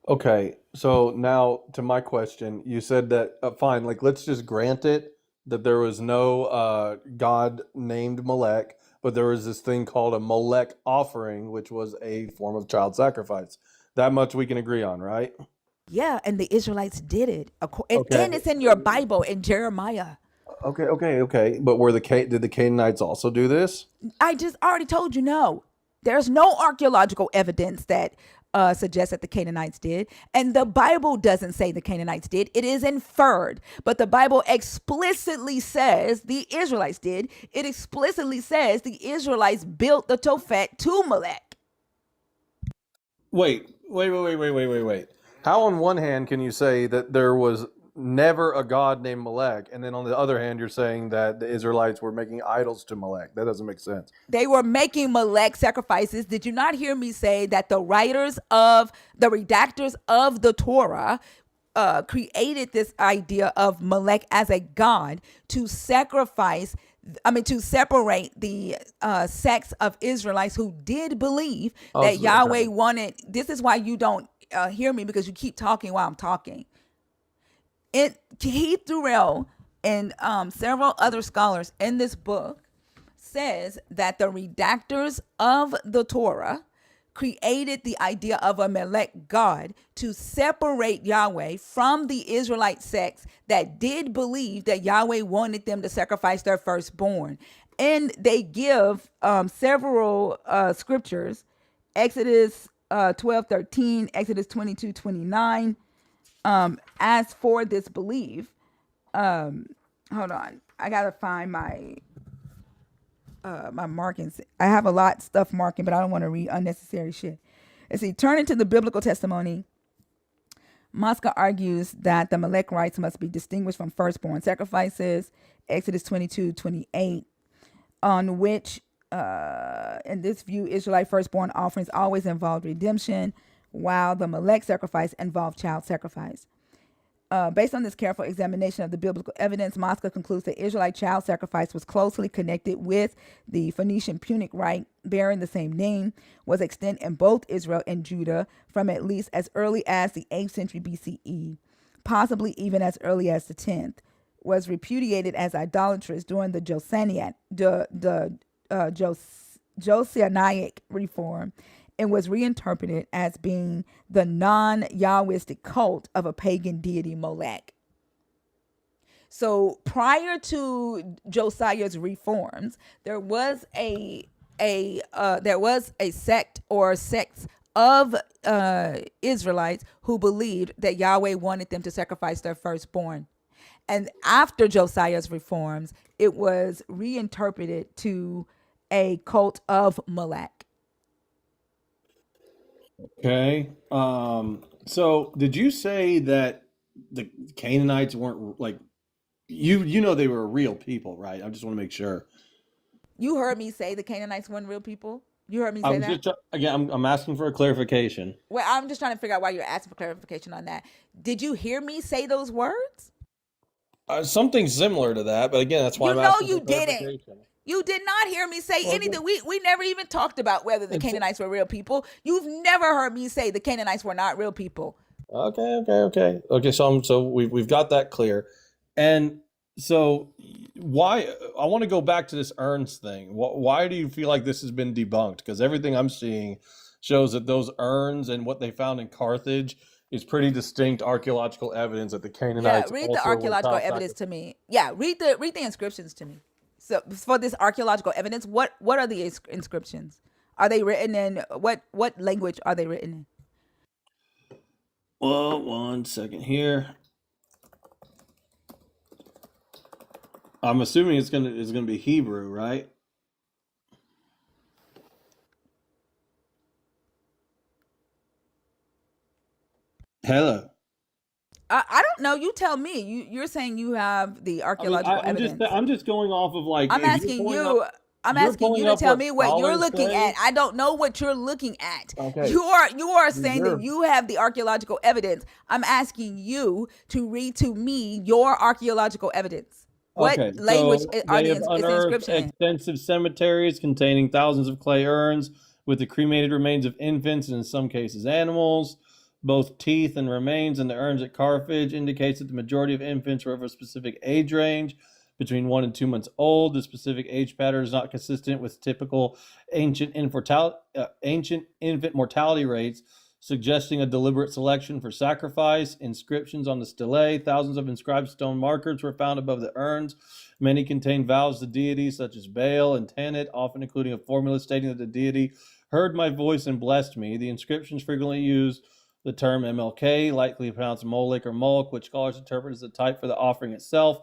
Okay, so now to my question, you said that fine, like let's just grant it that there was no God named Molech, but there was this thing called a Molech offering, which was a form of child sacrifice. That much we can agree on, right? Yeah, and the Israelites did it. Okay, And it's in your Bible in Jeremiah. okay. But were did the Canaanites also do this? I just already told you no. There's no archaeological evidence that suggests that the Canaanites did. And the Bible doesn't say the Canaanites did. It is inferred. But the Bible explicitly says the Israelites did. It explicitly says the Israelites built the Tophet to Molech. Wait. How on one hand can you say that there was never a god named Molech, and then on the other hand you're saying that the Israelites were making idols to Molech? That doesn't make sense. They were making Molech sacrifices. Did you not hear me say that the redactors of the Torah created this idea of Molech as a god to separate the sects of Israelites who did believe that Okay. Yahweh wanted. This is why you don't hear me, because you keep talking while I'm talking. Heath Durrell and several other scholars in this book says that the redactors of the Torah created the idea of a Melech God to separate Yahweh from the Israelite sects that did believe that Yahweh wanted them to sacrifice their firstborn. And they give several scriptures, Exodus 12:13, Exodus 22:29. As for this belief, hold on, I gotta find my markings. I have a lot of stuff marking, but I don't want to read unnecessary shit. Let's see. Turning to the biblical testimony, Mosca argues that the Melech rites must be distinguished from firstborn sacrifices, Exodus 22:28, on which, in this view, Israelite firstborn offerings always involved redemption, while the Melech sacrifice involved child sacrifice. Based on this careful examination of the biblical evidence, Mosca concludes that Israelite child sacrifice was closely connected with the Phoenician Punic rite bearing the same name, was extant in both Israel and Judah from at least as early as the 8th century BCE, possibly even as early as the 10th, was repudiated as idolatrous during the Josianic reform, and was reinterpreted as being the non-Yahwistic cult of a pagan deity Molech. So prior to Josiah's reforms, there was a sect or sects of Israelites who believed that Yahweh wanted them to sacrifice their firstborn. And after Josiah's reforms, it was reinterpreted to a cult of Molech. Okay. So did you say that the Canaanites weren't like you know they were real people, right? I just want to make sure. You heard me say the Canaanites weren't real people. You heard me I say was that. just again I'm asking for a clarification. Well, I'm just trying to figure out why you're asking for clarification on that. Did you hear me say those words? Something similar to that, but again, that's why You I'm know asking for you didn't. clarification. You did not hear me say Well, anything. We never even talked about whether the Canaanites were real people. You've never heard me say the Canaanites were not real people. Okay. So we've got that clear, and so why I want to go back to this urns thing. Why do you feel like this has been debunked? Because everything I'm seeing shows that those urns and what they found in Carthage is pretty distinct archaeological evidence that the Yeah, Canaanites read the also were archaeological child evidence sacrifice. to me. Yeah, read the inscriptions to me. So for this archaeological evidence, what are the inscriptions? Are they written in what language are they written in? Well, one second here. I'm assuming it's gonna be Hebrew, right? Hello. I don't know. You tell me. You're saying you have the I mean, archaeological evidence. I'm just going off of like I'm if you're asking pulling up you. I'm you're asking you pulling to up tell what me what you're scholars looking say. at. I don't know what you're looking at. Okay, You are saying that you're you have the archaeological evidence. I'm asking you to read to me your archaeological evidence. What okay. language So are they have is the unearthed inscription in? extensive cemeteries containing thousands of clay urns with the cremated remains of infants and in some cases animals. Both teeth and remains in the urns at Carthage indicates that the majority of infants were of a specific age range, between 1 and 2 months old. The specific age pattern is not consistent with typical ancient infant mortality rates, suggesting a deliberate selection for sacrifice. Inscriptions on the stelae, thousands of inscribed stone markers were found above the urns. Many contain vows to deities such as Baal and Tanit, often including a formula stating that the deity heard my voice and blessed me. The inscriptions frequently use the term MLK, likely pronounced Moloch or Moloch, which scholars interpret as a type for the offering itself,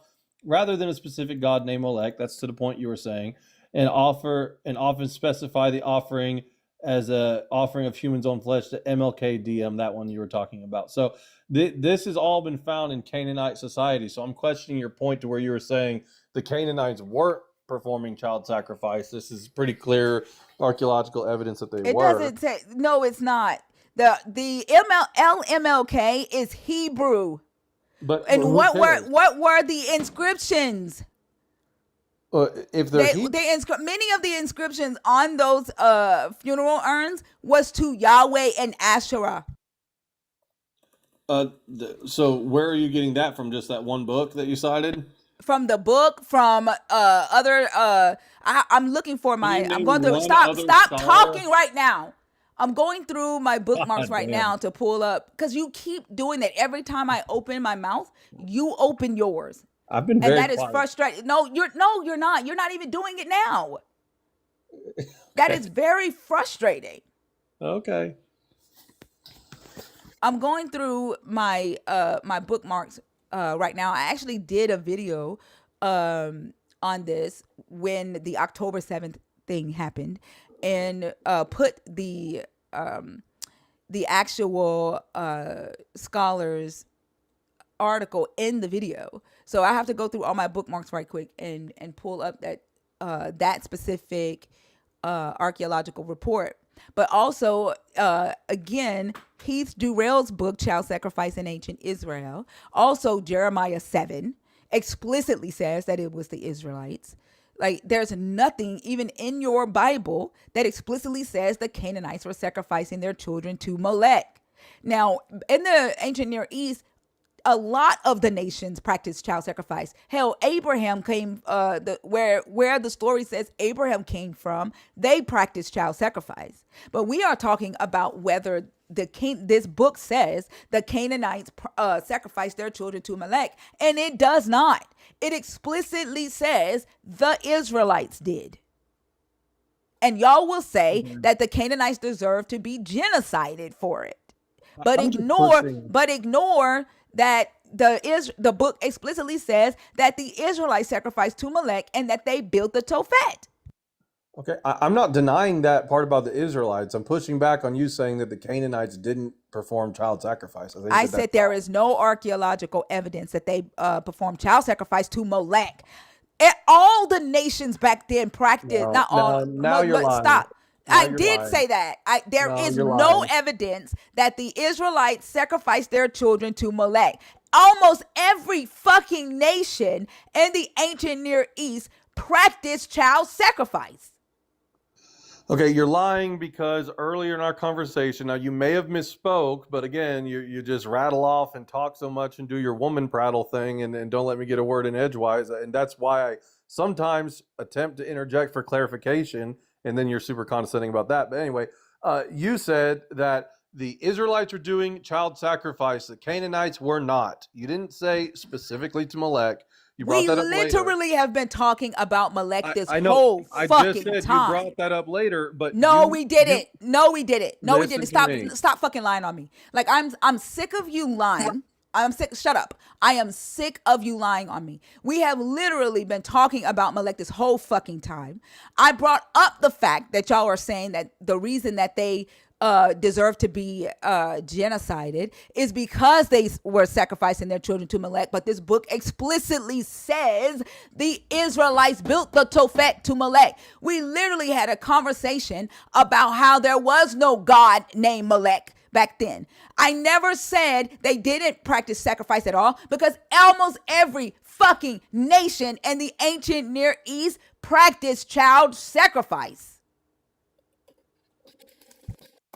rather than a specific god named Molech. That's to the point you were saying, and often specify the offering as a offering of human's own flesh to MLKDM, that one you were talking about. So this has all been found in Canaanite society. So I'm questioning your point to where you were saying the Canaanites weren't performing child sacrifice. This is pretty clear archaeological evidence that they It were. doesn't say. No, it's not. The LMLK is Hebrew. But And who cares? what were the inscriptions? If they're Many of the inscriptions on those funeral urns was to Yahweh and Asherah. So where are you getting that from? Just that one book that you cited? From the book, from other I'm looking for Can you I'm name going through one stop other stop scholar? talking right now. I'm going through my bookmarks God right damn. now to pull up because you keep doing that every time I open my mouth, you open yours. I've been And very that is quiet. frustrating. No, you're not. You're not even doing it now. That is very frustrating. Okay. I'm going through my my bookmarks right now. I actually did a video on this when the October 7th thing happened, and put the actual scholars article in the video. So I have to go through all my bookmarks right quick and pull up that that specific archaeological report. But also, again, Heath Durrell's book, Child Sacrifice in Ancient Israel, also Jeremiah 7 explicitly says that it was the Israelites. Like, there's nothing even in your Bible that explicitly says the Canaanites were sacrificing their children to Molech. Now, in the ancient Near East, a lot of the nations practiced child sacrifice. Hell, Abraham came, where the story says Abraham came from, they practiced child sacrifice. But we are talking about whether this book says the Canaanites sacrificed their children to Molech, and it does not. It explicitly says the Israelites did. And y'all will say that the Canaanites deserve to be genocided for it. But I'm just ignore pushing. that the book explicitly says that the Israelites sacrificed to Molech and that they built the Tophet. Okay, I'm not denying that part about the Israelites. I'm pushing back on you saying that the Canaanites didn't perform child sacrifice. I said there is no archaeological evidence that they performed child sacrifice to Molech. All the nations back then practiced. Not all. now you're lying. Stop. Now I you're did lying. say that. There No, is you're no lying. evidence that the Israelites sacrificed their children to Molech. Almost every fucking nation in the ancient Near East practiced child sacrifice. Okay, you're lying because earlier in our conversation, now you may have misspoke, but again, you just rattle off and talk so much and do your woman prattle thing and don't let me get a word in edgewise. And that's why I sometimes attempt to interject for clarification, and then you're super condescending about that. But anyway, you said that the Israelites were doing child sacrifice. The Canaanites were not. You didn't say specifically to Molech. You brought We that up later. literally have been talking about Molech this I know. whole I fucking just said time. you brought that up later, but No, we didn't. No, we didn't. No, we Listen didn't. to me. Stop fucking lying on me. Like, I'm sick of you lying. I'm sick. Shut up. I am sick of you lying on me. We have literally been talking about Molech this whole fucking time. I brought up the fact that y'all are saying that the reason that they deserve to be genocided is because they were sacrificing their children to Molech. But this book explicitly says the Israelites built the Tophet to Molech. We literally had a conversation about how there was no God named Molech back then. I never said they didn't practice sacrifice at all, because almost every fucking nation in the ancient Near East practiced child sacrifice.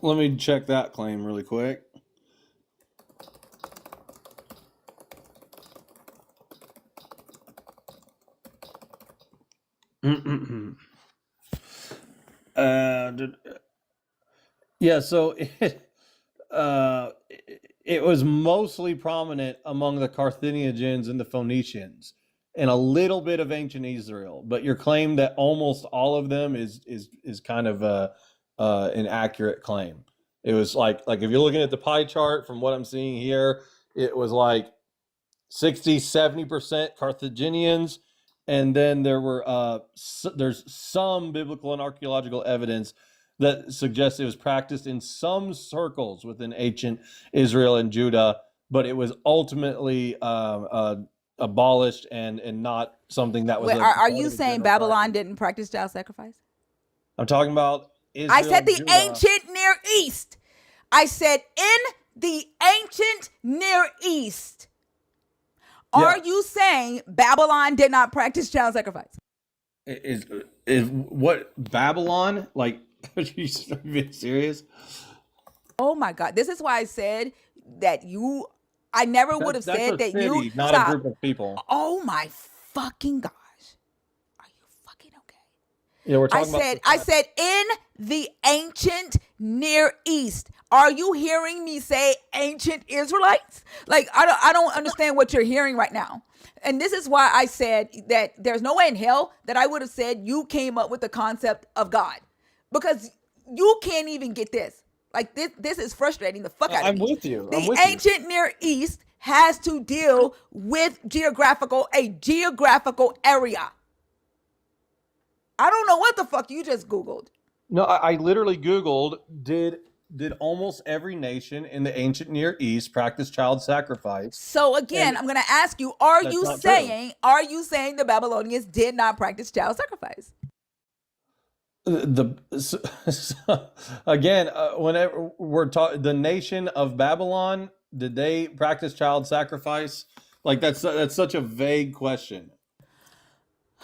let me check that claim really quick. Yeah, so it was mostly prominent among the Carthaginians and the Phoenicians, and a little bit of ancient Israel. But your claim that almost all of them is kind of an accurate claim. It was like if you're looking at the pie chart from what I'm seeing here, it was like 60-70% Carthaginians, and then there's some biblical and archaeological evidence that suggests it was practiced in some circles within ancient Israel and Judah, but it was ultimately abolished and not something that was. Wait, are you saying Babylon didn't practice child sacrifice? I'm talking about Israel. I said the Judah. ancient Near East. I said in the ancient Near East. Are you saying Babylon did not practice child sacrifice? Is what Babylon? Like, are you being serious? Oh my God. This is why I said that I never would have said that city, you. not Stop. a group of people. Oh my fucking gosh. Are you fucking okay? Yeah, we're talking I said in the ancient Near East. Are you hearing me say ancient Israelites? Like, I don't understand what you're hearing right now. And this is why I said that there's no way in hell that I would have said you came up with the concept of God, because you can't even get this. Like, this is frustrating the fuck out of me. I'm with you. The ancient Near East has to deal with a geographical area. I don't know what the fuck you just Googled. No, I literally Googled, did almost every nation in the ancient Near East practice child sacrifice? So again, I'm going to ask you, are you saying the Babylonians did not practice child sacrifice? Again, whenever we're talking the nation of Babylon, did they practice child sacrifice? Like that's such a vague question.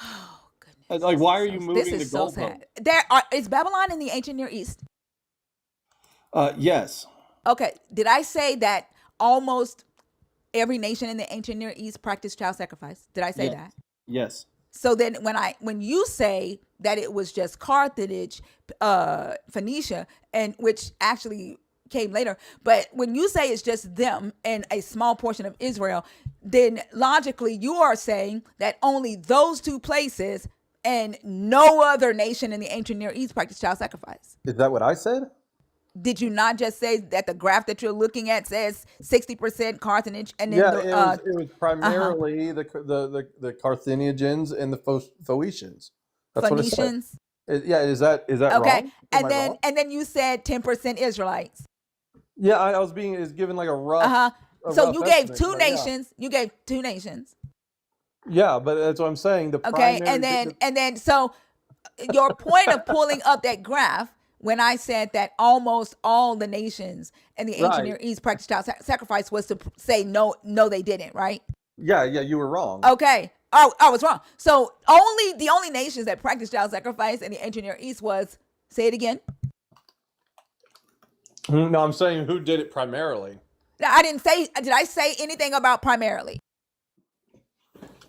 Oh goodness, Like, why are you this moving the is so goalpost? sad. Is Babylon in the ancient Near East? Yes. Okay, did I say that almost every nation in the ancient Near East practiced child sacrifice? Did I say Yes. that? Yes. So then when you say that it was just Carthage, Phoenicia, and which actually came later, but when you say it's just them and a small portion of Israel, then logically you are saying that only those two places and no other nation in the ancient Near East practiced child sacrifice. Is that what I said? Did you not just say that the graph that you're looking at says 60% Carthage and then Yeah, the it was primarily the Carthaginians and the Phoenicians. That's what it said. Phoenicians? Yeah, is that Okay, wrong? Am I wrong? and then you said 10% Israelites. Yeah, I was being is given like a rough Uh-huh. a So rough you gave estimate, two but yeah. nations. You gave two nations. Yeah, but that's what I'm saying. The Okay, primary and then so your point of pulling up that graph when I said that almost all the nations in the ancient right. Near East practiced child sacrifice was to say no, they didn't, right? Yeah, you were wrong. Okay. Oh, I was wrong. So the only nations that practiced child sacrifice in the ancient Near East was, say it again. No, I'm saying who did it primarily. I didn't say. Did I say anything about primarily?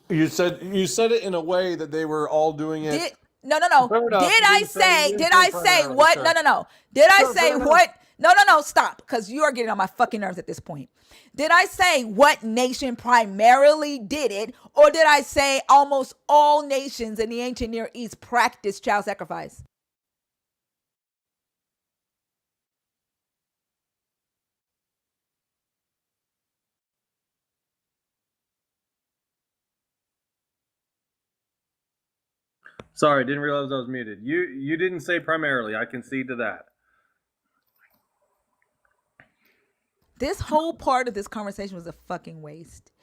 You said it in a way that they were all doing it. Did no. Fair enough. Did You I didn't say? you Did didn't I say say primarily, what? sure. No. Did I Sure, say fair enough. what? No. Stop, because you are getting on my fucking nerves at this point. Did I say what nation primarily did it, or did I say almost all nations in the ancient Near East practiced child sacrifice? Sorry, didn't realize I was muted. You didn't say primarily. I concede to that. This whole part of this conversation was a fucking waste.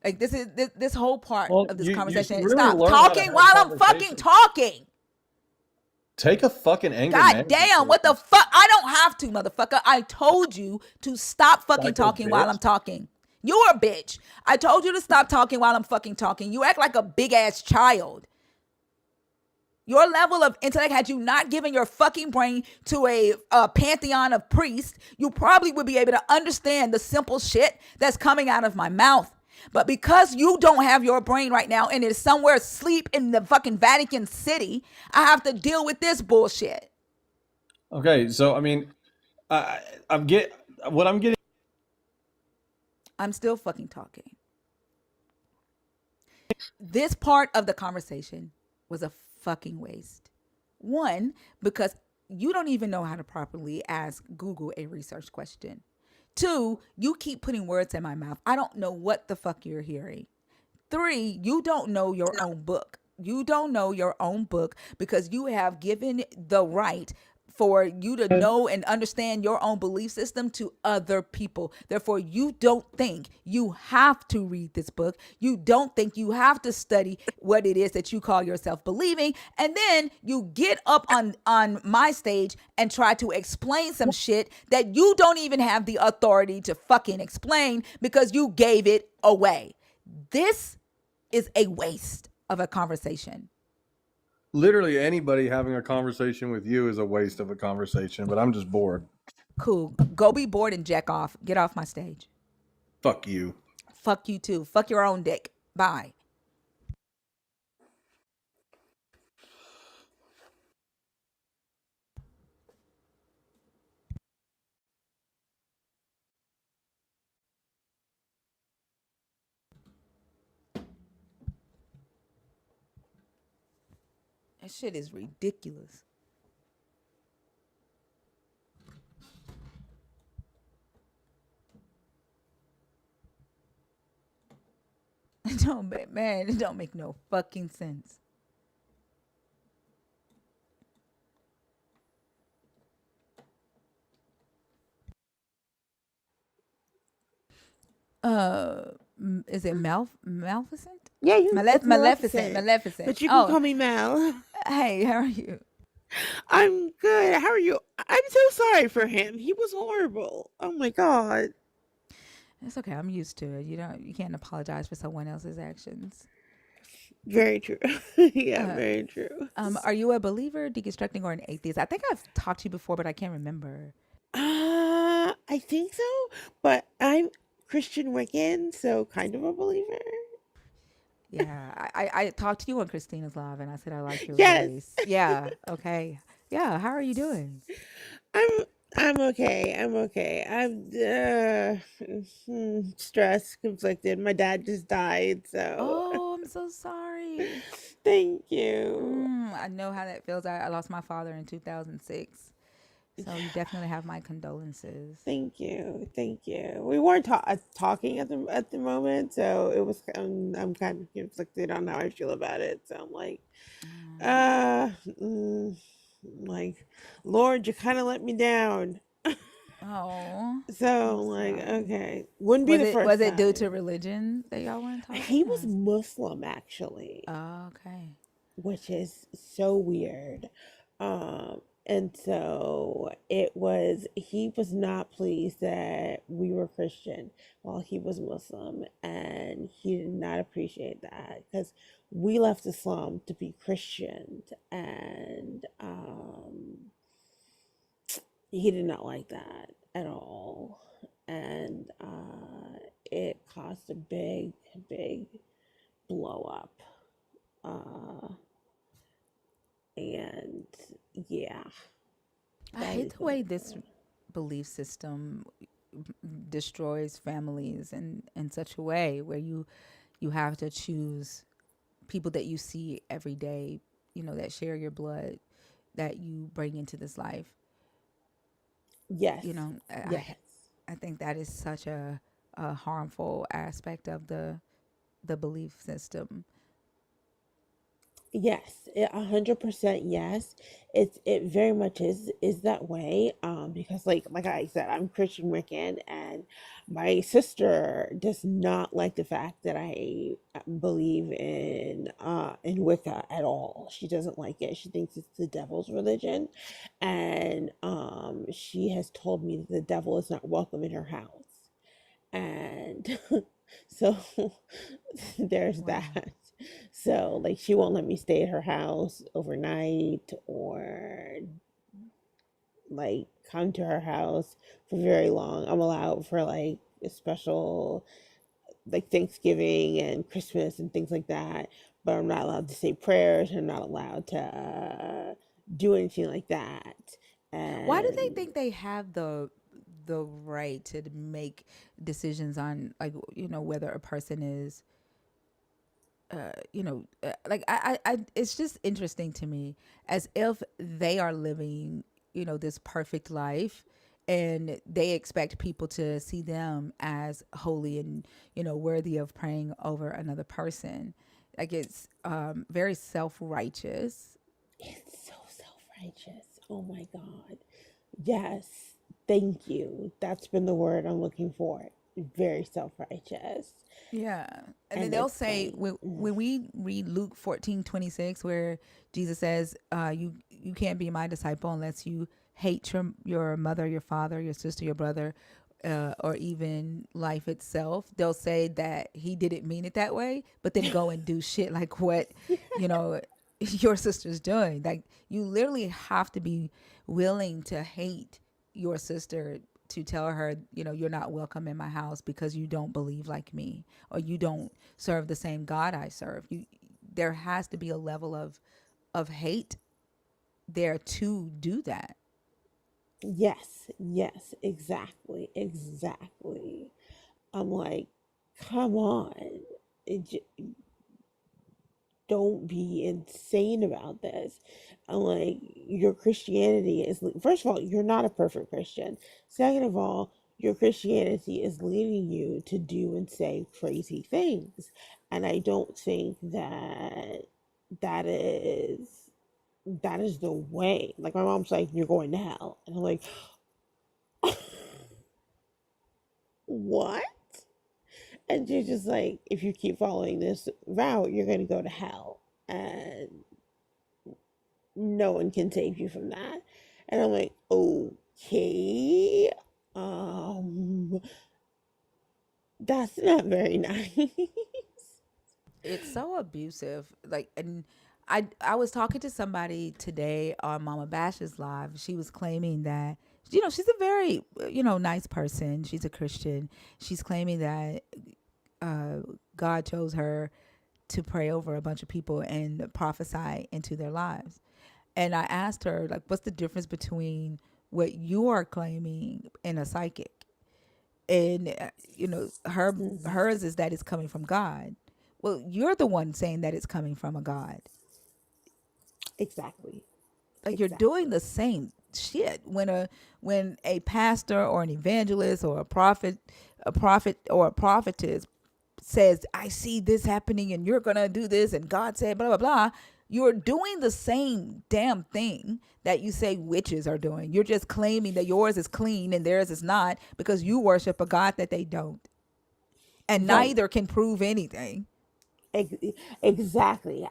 Like this whole part Well, of this you conversation. really Stop learn how to talking have while I'm fucking conversations. talking. Take a fucking anger God management damn, what the course, fuck? I don't have to, motherfucker. I told you to stop fucking psycho talking while I'm bitch. talking. You're a bitch. I told you to stop talking while I'm fucking talking. You act like a big ass child. Your level of intellect, had you not given your fucking brain to a pantheon of priests, you probably would be able to understand the simple shit that's coming out of my mouth. But because you don't have your brain right now and it's somewhere asleep in the fucking Vatican City, I have to deal with this bullshit. Okay, so I mean, I'm get what I'm getting. I'm still fucking talking. This part of the conversation was a fucking waste. One, because you don't even know how to properly ask Google a research question. Two, you keep putting words in my mouth. I don't know what the fuck you're hearing. Three, you don't know your own book. You don't know your own book because you have given the right for you to know and understand your own belief system to other people. Therefore, you don't think you have to read this book. You don't think you have to study what it is that you call yourself believing. And then you get up on my stage and try to explain some shit that you don't even have the authority to fucking explain because you gave it away. This is a waste of a conversation. Literally anybody having a conversation with you is a waste of a conversation, but I'm just bored. Cool. Go be bored and jack off. Get off my stage. Fuck you. Fuck you too. Fuck your own dick. Bye. That shit is ridiculous. It don't make no fucking sense. Is it Maleficent? Yeah, you. It's Maleficent. Maleficent. But you can Oh, call me Mel. hey, how are you? I'm good. How are you? I'm so sorry for him. He was horrible. Oh my god. It's okay. I'm used to it. You can't apologize for someone else's actions. Very true. Yeah, Uh, very true. are you a believer, deconstructing, or an atheist? I think I've talked to you before, but I can't remember. I think so, but I'm Christian Wiccan, so kind of a believer. Yeah, I talked to you on Christina's live, and I said I like your Yes. voice. Yeah. Okay. Yeah. How are you doing? I'm I'm okay. I'm okay. Stressed, conflicted. My dad just died, so Oh, I'm so sorry. thank you. I know how that feels. I lost my father in 2006. So you definitely have my condolences. Thank you. Thank you. We weren't talking at the moment, so it was I'm kind of conflicted on how I feel about it. So I'm like, uh mm, like, Lord, you kind of let me down. Oh, So I'm I'm like, sorry. okay, wouldn't be Was the it first was it due time. to religion that y'all weren't He talking, was or? Muslim actually, Oh, okay. which is so weird. And so he was not pleased that we were Christian while he was Muslim, and he did not appreciate that because we left Islam to be Christian, and he did not like that at all. And it caused a big blow up. And yeah, I that hate is the what way it this was. belief system destroys families in such a way where you have to choose people that you see every day, that share your blood, that you bring into this life. Yes, You know, yes. I think that is such a harmful aspect of the belief system. Yes, 100% yes. It very much is that way. Because like I said, I'm Christian Wiccan, and my sister does not like the fact that I believe in Wicca at all. She doesn't like it. She thinks it's the devil's religion, and she has told me that the devil is not welcome in her house. And so there's Wow. that. So like she won't let me stay at her house overnight or like come to her house for very long. I'm allowed for like a special like Thanksgiving and Christmas and things like that, but I'm not allowed to say prayers. I'm not allowed to do anything like that. Why do they And think they have the right to make decisions on, like, whether a person is like, it's just interesting to me, as if they are living, this perfect life, and they expect people to see them as holy and, worthy of praying over another person. Like, it's very self-righteous. it's so self-righteous. Oh my god. Yes, thank you. That's been the word I'm looking for. Very self-righteous. Yeah. And then And they'll it's say, like, when we read Luke 14:26, where Jesus says, you can't be my disciple unless you hate your mother, your father, your sister, your brother, or even life itself. They'll say that he didn't mean it that way, but then go and do shit like what, you know, your sister's doing. Like, you literally have to be willing to hate your sister, to tell her, you're not welcome in my house because you don't believe like me, or you don't serve the same God I serve. There has to be a level of hate there to do that. yes, yes, exactly, exactly. I'm like, come on. Don't be insane about this. I'm like, your Christianity is, first of all, you're not a perfect Christian. Second of all, your Christianity is leading you to do and say crazy things. And I don't think that that is that is the way. Like my mom's like, you're going to hell. And I'm like, what? And she's just like, if you keep following this route, you're gonna go to hell. And no one can save you from that. And I'm like, okay, um, that's not very nice. It's so abusive. Like, and I was talking to somebody today on Mama Bash's live. She was claiming that, she's a very, nice person. She's a Christian. She's claiming that God chose her to pray over a bunch of people and prophesy into their lives. And I asked her, like, what's the difference between what you are claiming and a psychic? And hers is that it's coming from God. Well, you're the one saying that it's coming from a God. Exactly. Like, you're Exactly. doing the same shit when a pastor or an evangelist or a prophet or a prophetess says, I see this happening and you're gonna do this and God said blah blah blah. You're doing the same damn thing that you say witches are doing. You're just claiming that yours is clean and theirs is not because you worship a God that they don't. And Right. neither can prove anything. Ex- exactly.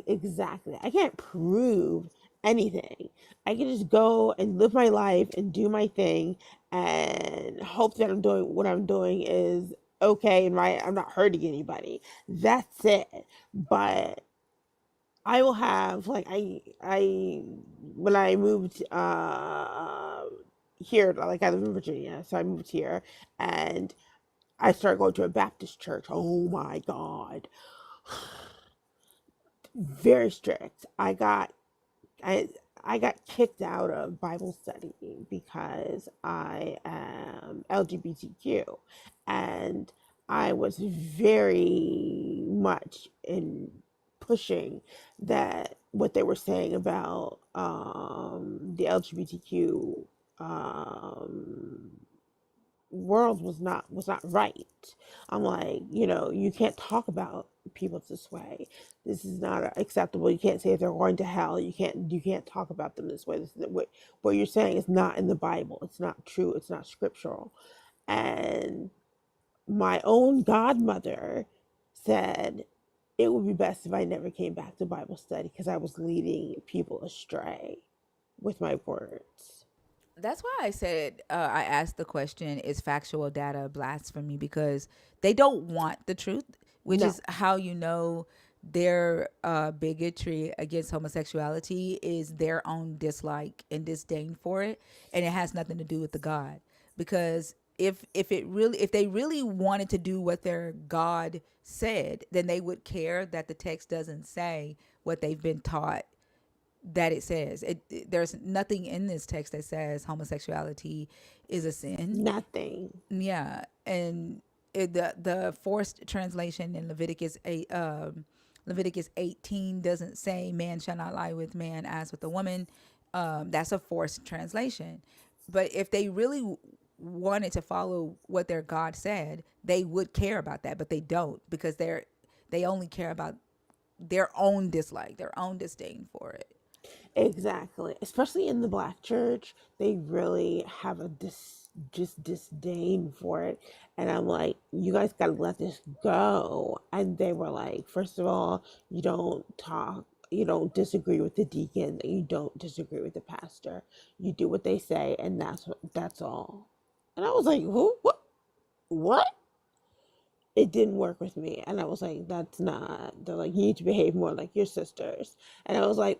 Exactly. I can't prove anything. I can just go and live my life and do my thing and hope that I'm doing what I'm doing is okay and right. I'm not hurting anybody. That's it. But I will have like I when I moved here, like I live in Virginia, so I moved here and I started going to a Baptist church. Oh my God, very strict. I I got kicked out of Bible study because I am LGBTQ, and I was very much in pushing that what they were saying about the LGBTQ um, world was not right. I'm like, you can't talk about people this way. This is not acceptable. You can't say if they're going to hell. You can't talk about them this way. This is what you're saying is not in the Bible. It's not true. It's not scriptural. And my own godmother said it would be best if I never came back to Bible study because I was leading people astray with my words. That's why I said I asked the question: is factual data blasphemy? Because they don't want the truth, which No, is how their bigotry against homosexuality is their own dislike and disdain for it, and it has nothing to do with the God. Because if they really wanted to do what their God said, then they would care that the text doesn't say what they've been taught that it says. There's nothing in this text that says homosexuality is a sin. nothing. Yeah, and the forced translation in Leviticus 18 doesn't say man shall not lie with man as with a woman. That's a forced translation. But if they really wanted to follow what their God said, they would care about that, but they don't because they only care about their own dislike, their own disdain for it. Exactly. Especially in the black church, they really have a just disdain for it. And I'm like, you guys got to let this go. And they were like, first of all, you don't disagree with the deacon, you don't disagree with the pastor. You do what they say, and that's all. And I was like, who? What? What? It didn't work with me. And I was like, that's not, they're like, you need to behave more like your sisters. And I was like,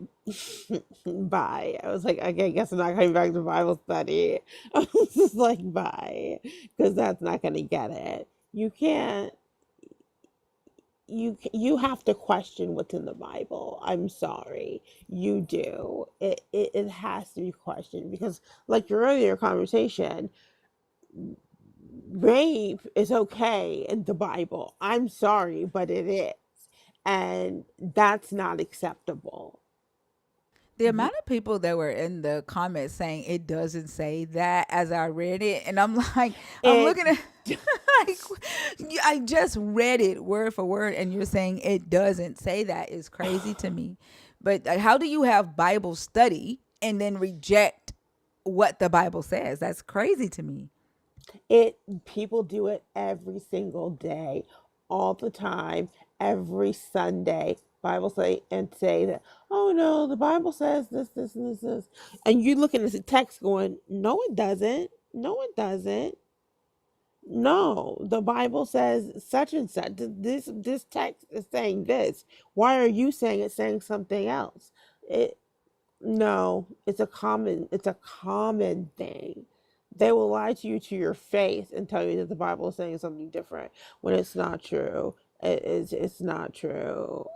bye. I was like, okay, I guess I'm not coming back to Bible study. I was just like, bye. Because that's not going to get it. You can't, you have to question what's in the Bible. I'm sorry. You do. It has to be questioned because like your earlier conversation, rape is okay in the Bible. I'm sorry, but it is. And that's not acceptable. The amount of people that were in the comments saying it doesn't say that as I read it, and I'm like, I'm It looking at, like, I just read it word for word, and you're saying it doesn't say that is crazy to me. But like, how do you have Bible study and then reject what the Bible says? That's crazy to me. it people do it every single day, all the time, every Sunday. Bible say and say that, oh no, the Bible says this, this, and this, and you looking at the text going, no, it doesn't. No, it doesn't. No, the Bible says such and such. This text is saying this. Why are you saying it's saying something else? It no, it's a common thing. They will lie to you to your face and tell you that the Bible is saying something different when it's not true. It's not true,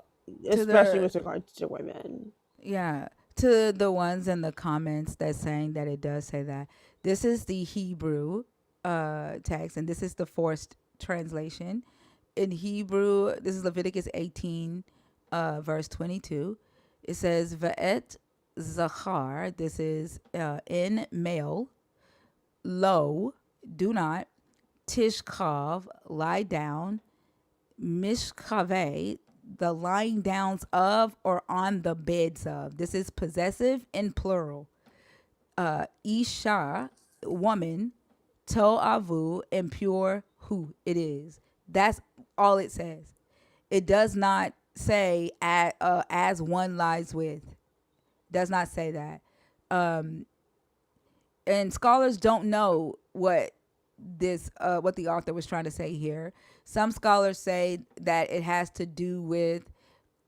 To especially the with regards to women. Yeah, to the ones in the comments that's saying that it does say that, this is the Hebrew text, and this is the forced translation. In Hebrew, this is Leviticus 18, verse 22. It says, Va'et Zachar, this is in male, lo, do not, Tishkav, lie down, mishkave, the lying downs of or on the beds of. This is possessive in plural. Isha, woman, to'avu, impure, who it is. That's all it says. It does not say as one lies with. Does not say that. And scholars don't know what the author was trying to say here. Some scholars say that it has to do with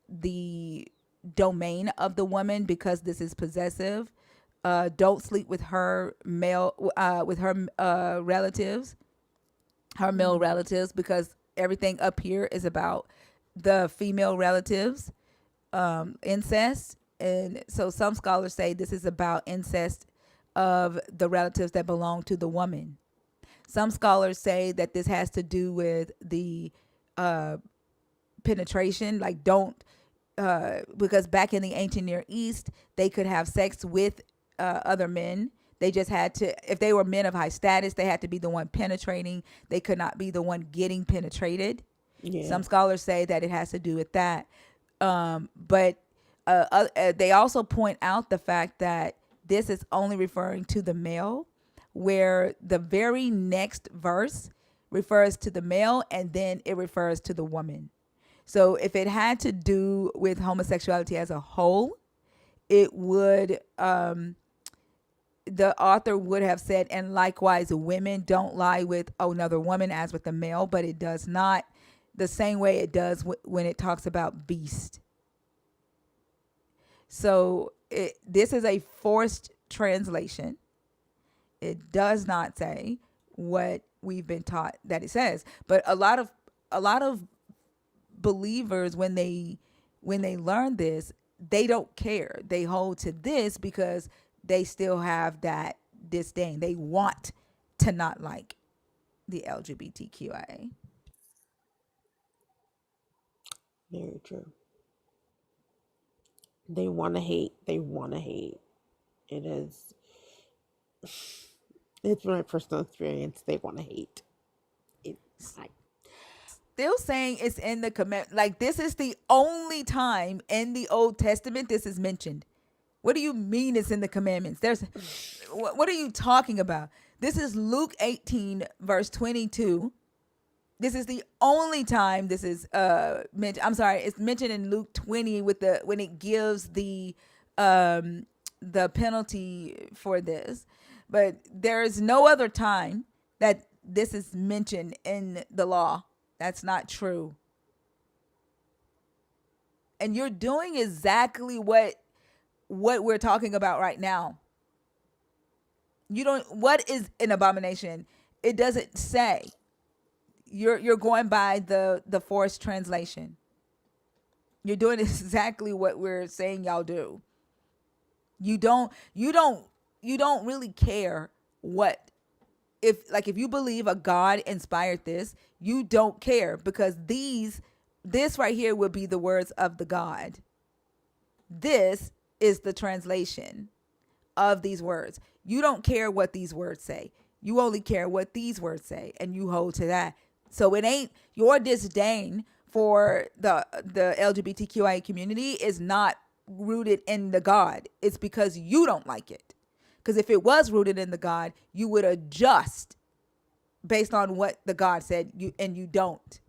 the domain of the woman because this is possessive. Don't sleep with her relatives, her male relatives, because everything up here is about the female relatives, incest. And so some scholars say this is about incest of the relatives that belong to the woman. Some scholars say that this has to do with the penetration, like don't, because back in the ancient Near East, they could have sex with other men. They just had to, if they were men of high status, they had to be the one penetrating. They could not be the one getting penetrated. Yeah. Some scholars say that it has to do with that. But they also point out the fact that this is only referring to the male, where the very next verse refers to the male and then it refers to the woman. So if it had to do with homosexuality as a whole, it would, the author would have said, and likewise, women don't lie with another woman as with the male, but it does not the same way it does when it talks about beast. So this is a forced translation. It does not say what we've been taught that it says. But a lot of believers, when they learn this, they don't care. They hold to this because they still have that disdain. They want to not like the LGBTQIA. Very true. They want to hate. They want to hate. It is. It's my personal experience. They want to hate. It, I, Still saying it's in the command. Like, this is the only time in the Old Testament this is mentioned. What do you mean it's in the commandments? What are you talking about? This is Luke 18 verse 22. This is the only time this is mentioned. I'm sorry, it's mentioned in Luke 20 with when it gives the penalty for this. But there is no other time that this is mentioned in the law. That's not true. And you're doing exactly what we're talking about right now. You don't, what is an abomination? It doesn't say. You're going by the forced translation. You're doing exactly what we're saying y'all do. You don't really care what, if you believe a God inspired this, you don't care, because this right here would be the words of the God. This is the translation of these words. You don't care what these words say. You only care what these words say, and you hold to that. So it ain't your disdain for the LGBTQIA community is not rooted in the God. It's because you don't like it. Because if it was rooted in the God, you would adjust based on what the God said, and you don't.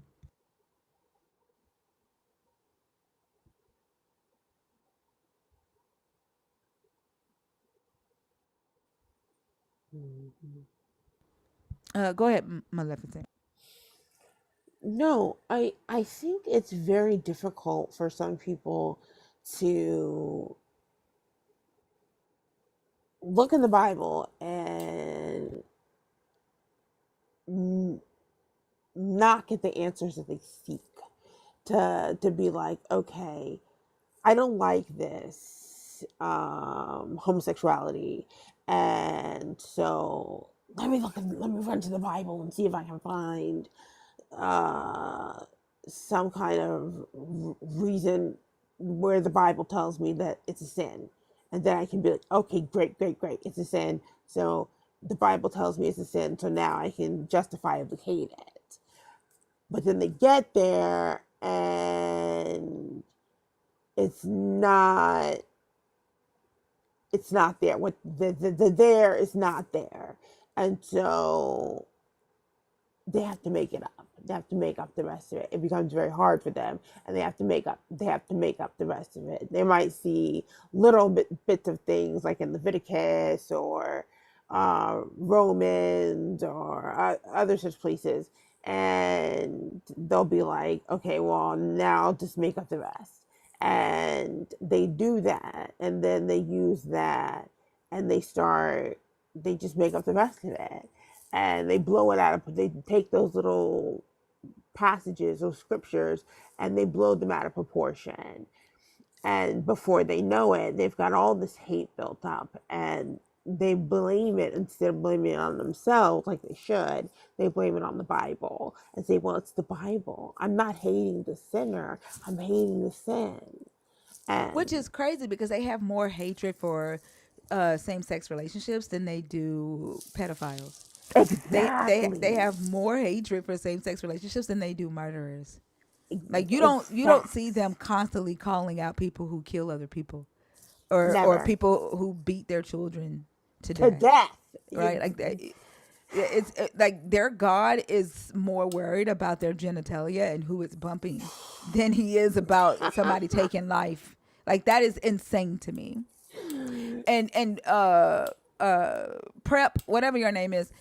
Mhm. Go ahead, Maleficent. No, I think it's very difficult for some people to look in the Bible and n- not get the answers that they seek. To be like, okay, I don't like this homosexuality, and so let me run to the Bible and see if I can find uh, some kind of reason where the Bible tells me that it's a sin, and then I can be like, okay, great, great, great, it's a sin. So the Bible tells me it's a sin, so now I can justifiably hate it. But then they get there and it's not it's not there. What the there is not there, and so they have to make it up. They have to make up the rest of it. It becomes very hard for them, and they have to make up the rest of it. They might see little bits of things like in Leviticus or Romans or other such places, and they'll be like, okay, well now just make up the rest. And they do that, and then they use that, and they just make up the rest of it, and they blow it out of, they take those little passages or scriptures and they blow them out of proportion, and before they know it they've got all this hate built up, and they blame it, instead of blaming it on themselves like they should, they blame it on the Bible and say, well, it's the Bible, I'm not hating the sinner, I'm hating the sin. Which And is crazy because they have more hatred for same-sex relationships than they do pedophiles. They exactly, have more hatred for same-sex relationships than they do murderers. Like you don't see facts, them constantly calling out people who kill other people, or never, people who beat their children to to death, death. right? Like that. Like their God is more worried about their genitalia and who it's bumping than he is about somebody taking life. Like that is insane to me. And prep, whatever your name is,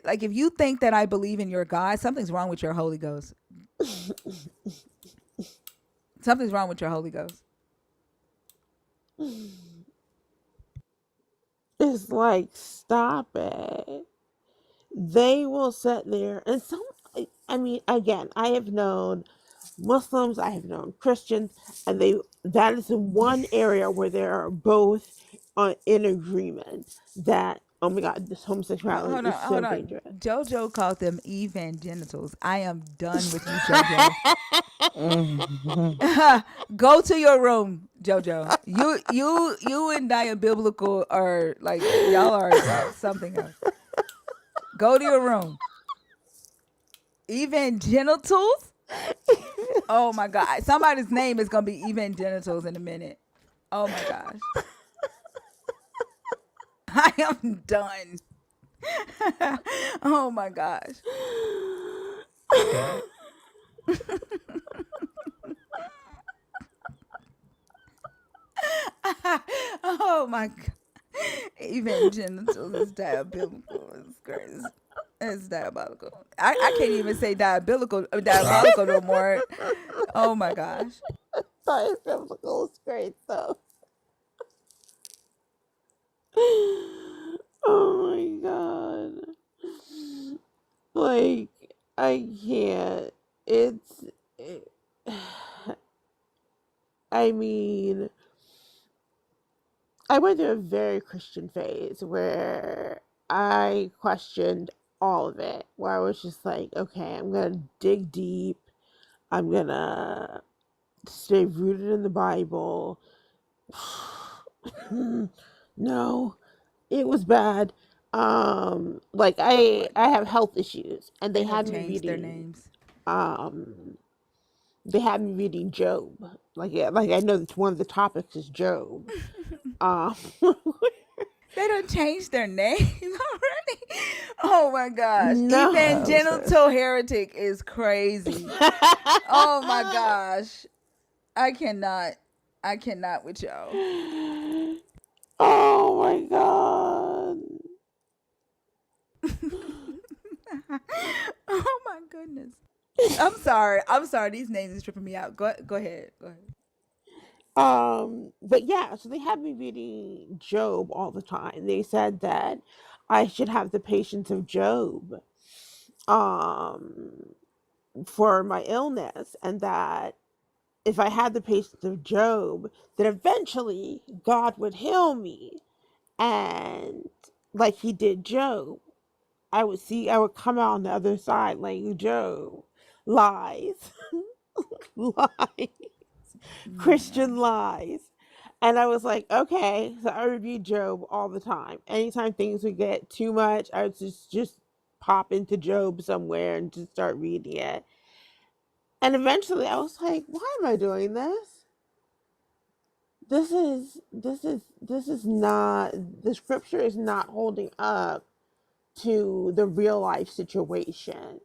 like if you think that I believe in your God, something's wrong with your Holy Ghost. Something's wrong with your Holy Ghost. It's like, stop it. They will sit there and some, I mean, again, I have known Muslims, I have known Christians, and that is the one area where they are both in agreement that, oh my God, this homosexuality Hold is on, so hold on. dangerous. JoJo called them evangelicals. I am done with you, JoJo. Go to your room, JoJo. You and Diabiblical are like y'all are something else. Go to your room. Evangelicals? Oh my God. Somebody's name is gonna be evangelicals in a minute. Oh my gosh. I am done. Oh my gosh. Oh my God. Evangelicals is diabolical. It's crazy. It's diabolical. I can't even say diabolical no more. Oh my gosh. Sorry, biblical is great though. Oh my God. Like, I can't. It's, it, I mean, I went through a very Christian phase where I questioned all of it, where I was just like, okay, I'm going to dig deep. I'm going to stay rooted in the Bible. No, it was bad. Like I have health issues, and They done changed their names. um they had me reading Job. Like, yeah, like I know that one of the topics is Job. Um They done changed their name already. Oh my gosh. no, sis. Evangelical heretic is crazy. Oh my gosh. I cannot. I cannot with y'all. Oh my God. goodness. I'm sorry. I'm sorry. These names is tripping me out. Go ahead. Go ahead. But yeah, so they had me reading Job all the time. They said that I should have the patience of Job um for my illness, and that if I had the patience of Job, that eventually God would heal me. And like he did Job, I would come out on the other side like Job. Lies. Lies. Yeah. Christian lies. And I was like, okay. So I would read Job all the time. Anytime things would get too much, I would just pop into Job somewhere and just start reading it. And eventually I was like, why am I doing this? This is not, the scripture is not holding up to the real life situation.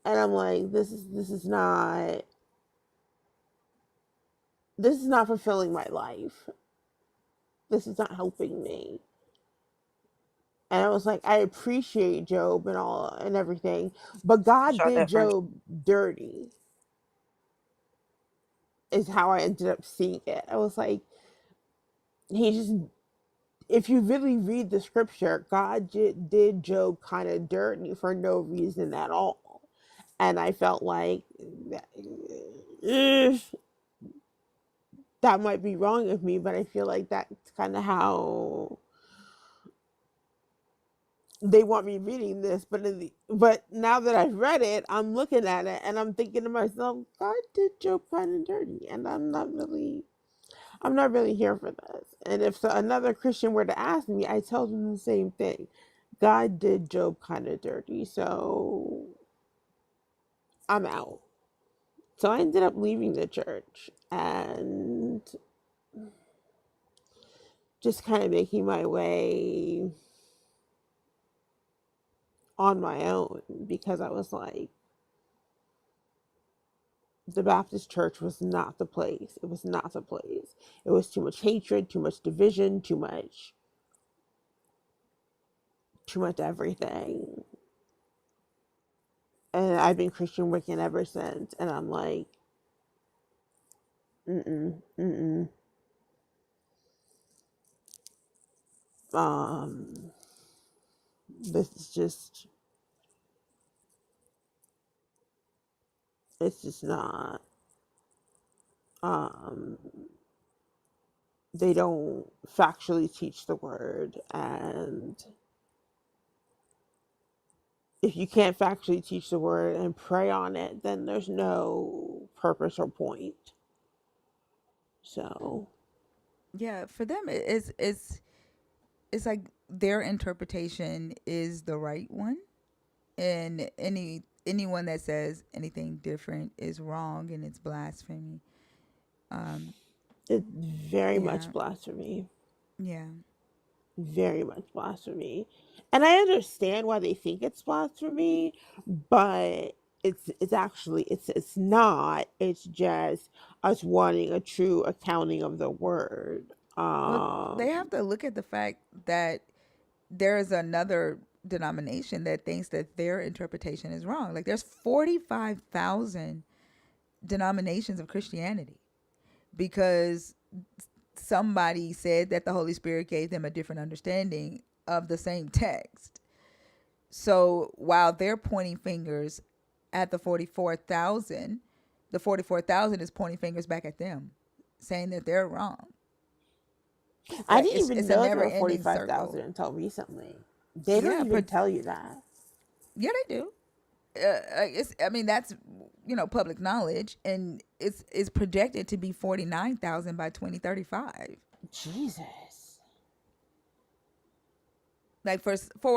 And I'm like, this is not fulfilling my life. This is not helping me. And I was like, I appreciate Job and all and everything, but God Shot did that first. Job dirty, is how I ended up seeing it. I was like, he just, if you really read the scripture, God did Job kind of dirty for no reason at all. And I felt like eh, that might be wrong of me, but I feel like that's kind of how they want me reading this. But now that I've read it, I'm looking at it and I'm thinking to myself, God did Job kind of dirty, and I'm not really here for this. And if another Christian were to ask me, I tell them the same thing. God did Job kind of dirty, so I'm out. So I ended up leaving the church and just kind of making my way on my own, because I was like, the Baptist church was not the place. It was not the place. It was too much hatred, too much division, too much everything. And I've been Christian Wiccan ever since. And I'm like, mm-mm, mm-mm. Um, this is just, it's just not, um, they don't factually teach the word. And if you can't factually teach the word and pray on it, then there's no purpose or point. So, Yeah. For them, it's like their interpretation is the right one, and anyone that says anything different is wrong and it's blasphemy. Um. it's very much Yeah. blasphemy. Yeah. Very much blasphemy. And I understand why they think it's blasphemy, but it's actually it's not. It's just us wanting a true accounting of the word. Well, they have to look at the fact that there is another denomination that thinks that their interpretation is wrong. Like there's 45,000 denominations of Christianity because somebody said that the Holy Spirit gave them a different understanding of the same text. So while they're pointing fingers at the 44,000 is pointing fingers back at them, saying that they're wrong. I Like didn't even it's a know there never were ending 45,000 circle. until recently. They don't Yeah, even tell you that. yeah, they do. It's I mean that's public knowledge, and it's projected to be 49,000 by 2035. Jesus. Like for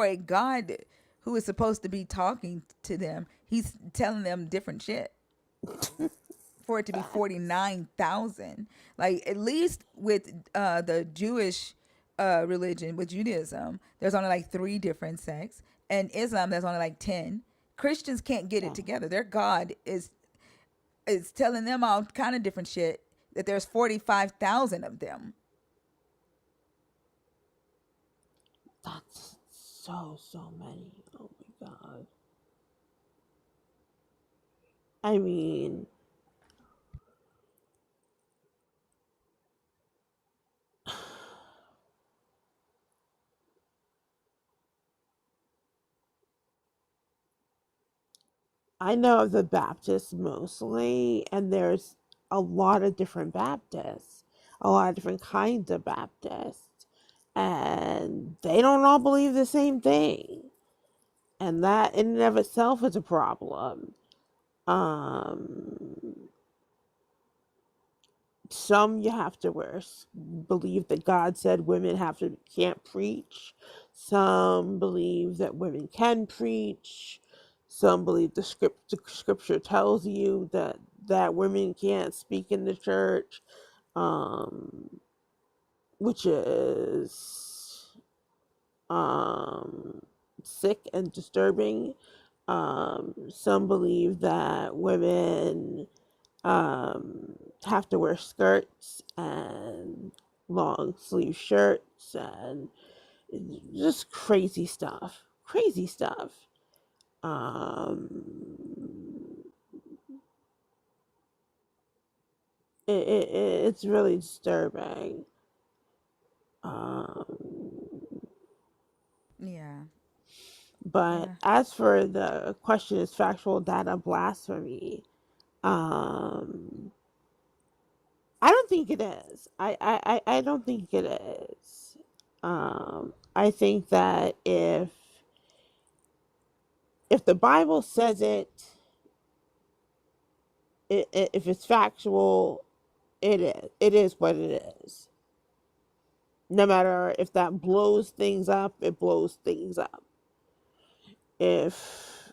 a God who is supposed to be talking to them, he's telling them different shit. For it to be Facts. 49,000, like at least with the Jewish religion, with Judaism, there's only like three different sects, and Islam there's only like 10. Christians can't get it Oh, together. Their God is telling them all kind of different shit. That there's 45,000 of them. that's so many. Oh my God. I mean, I know of the Baptists mostly, and there's a lot of different Baptists, a lot of different kinds of Baptists, and they don't all believe the same thing. And that in and of itself is a problem. Um, some you have to believe that God said women can't preach. Some believe that women can preach. Some believe the scripture tells you that women can't speak in the church, um, which is um, sick and disturbing. Some believe that women have to wear skirts and long sleeve shirts and just crazy stuff. Crazy stuff. Um, it's really disturbing. Um, Yeah. but Yeah. as for the question, is factual data blasphemy? Um, I don't think it is. I don't think it is. I think that if the Bible says if it's factual, it is what it is. No matter if that blows things up, it blows things up. If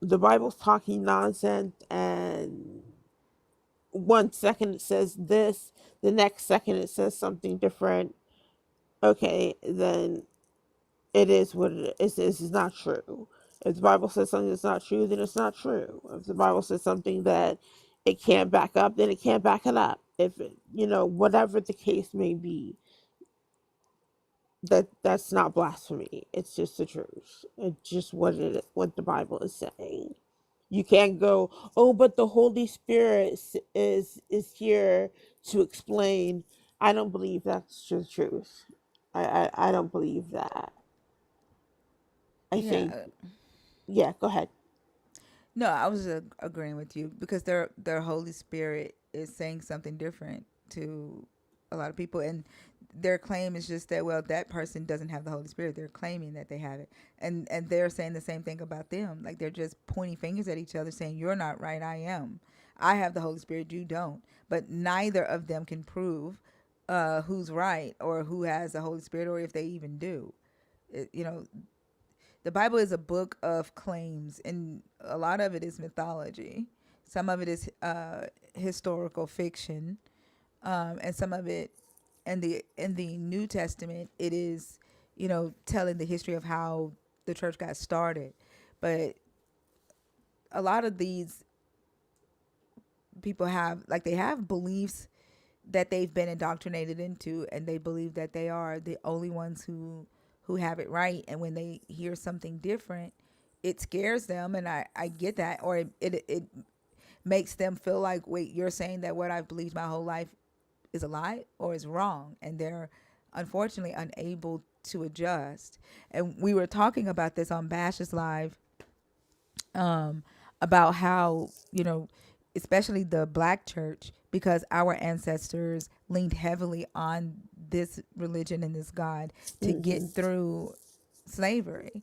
the Bible's talking nonsense and 1 second it says this, the next second it says something different, okay, then it is what it is. This is not true. If the Bible says something that's not true, then it's not true. If the Bible says something that it can't back up, then it can't back it up. If it, whatever the case may be, that's not blasphemy. It's just the truth. It's just what the Bible is saying. You can't go, oh, but the Holy Spirit is here to explain. I don't believe that's the truth. I don't believe that. I Yeah. think, yeah, go ahead. No, I was agreeing with you because their Holy Spirit is saying something different to a lot of people, and their claim is just that that person doesn't have the Holy Spirit. They're claiming that they have it, and they're saying the same thing about them. Like they're just pointing fingers at each other, saying you're not right. I am. I have the Holy Spirit. You don't. But neither of them can prove who's right or who has the Holy Spirit or if they even do. It, you know, the Bible is a book of claims, and a lot of it is mythology. Some of it is historical fiction, and some of it, in the New Testament, it is, telling the history of how the church got started. But a lot of these people have beliefs that they've been indoctrinated into, and they believe that they are the only ones who have it right. And when they hear something different, it scares them, and I get that. Or it makes them feel like, wait, you're saying that what I've believed my whole life is a lie or is wrong, and they're unfortunately unable to adjust. And we were talking about this on Bash's Live, about how, especially the black church, because our ancestors leaned heavily on this religion and this God to get Hmm. through slavery.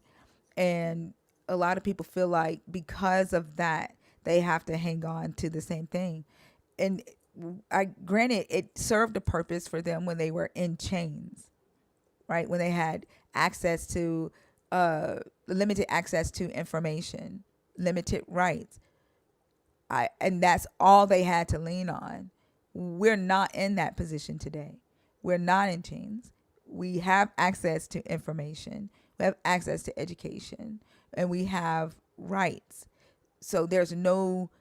And a lot of people feel like because of that, they have to hang on to the same thing. And I granted it served a purpose for them when they were in chains, right? When they had access to limited access to information, limited rights. And that's all they had to lean on. We're not in that position today. We're not in chains. We have access to information. We have access to education, and we have rights. So there's no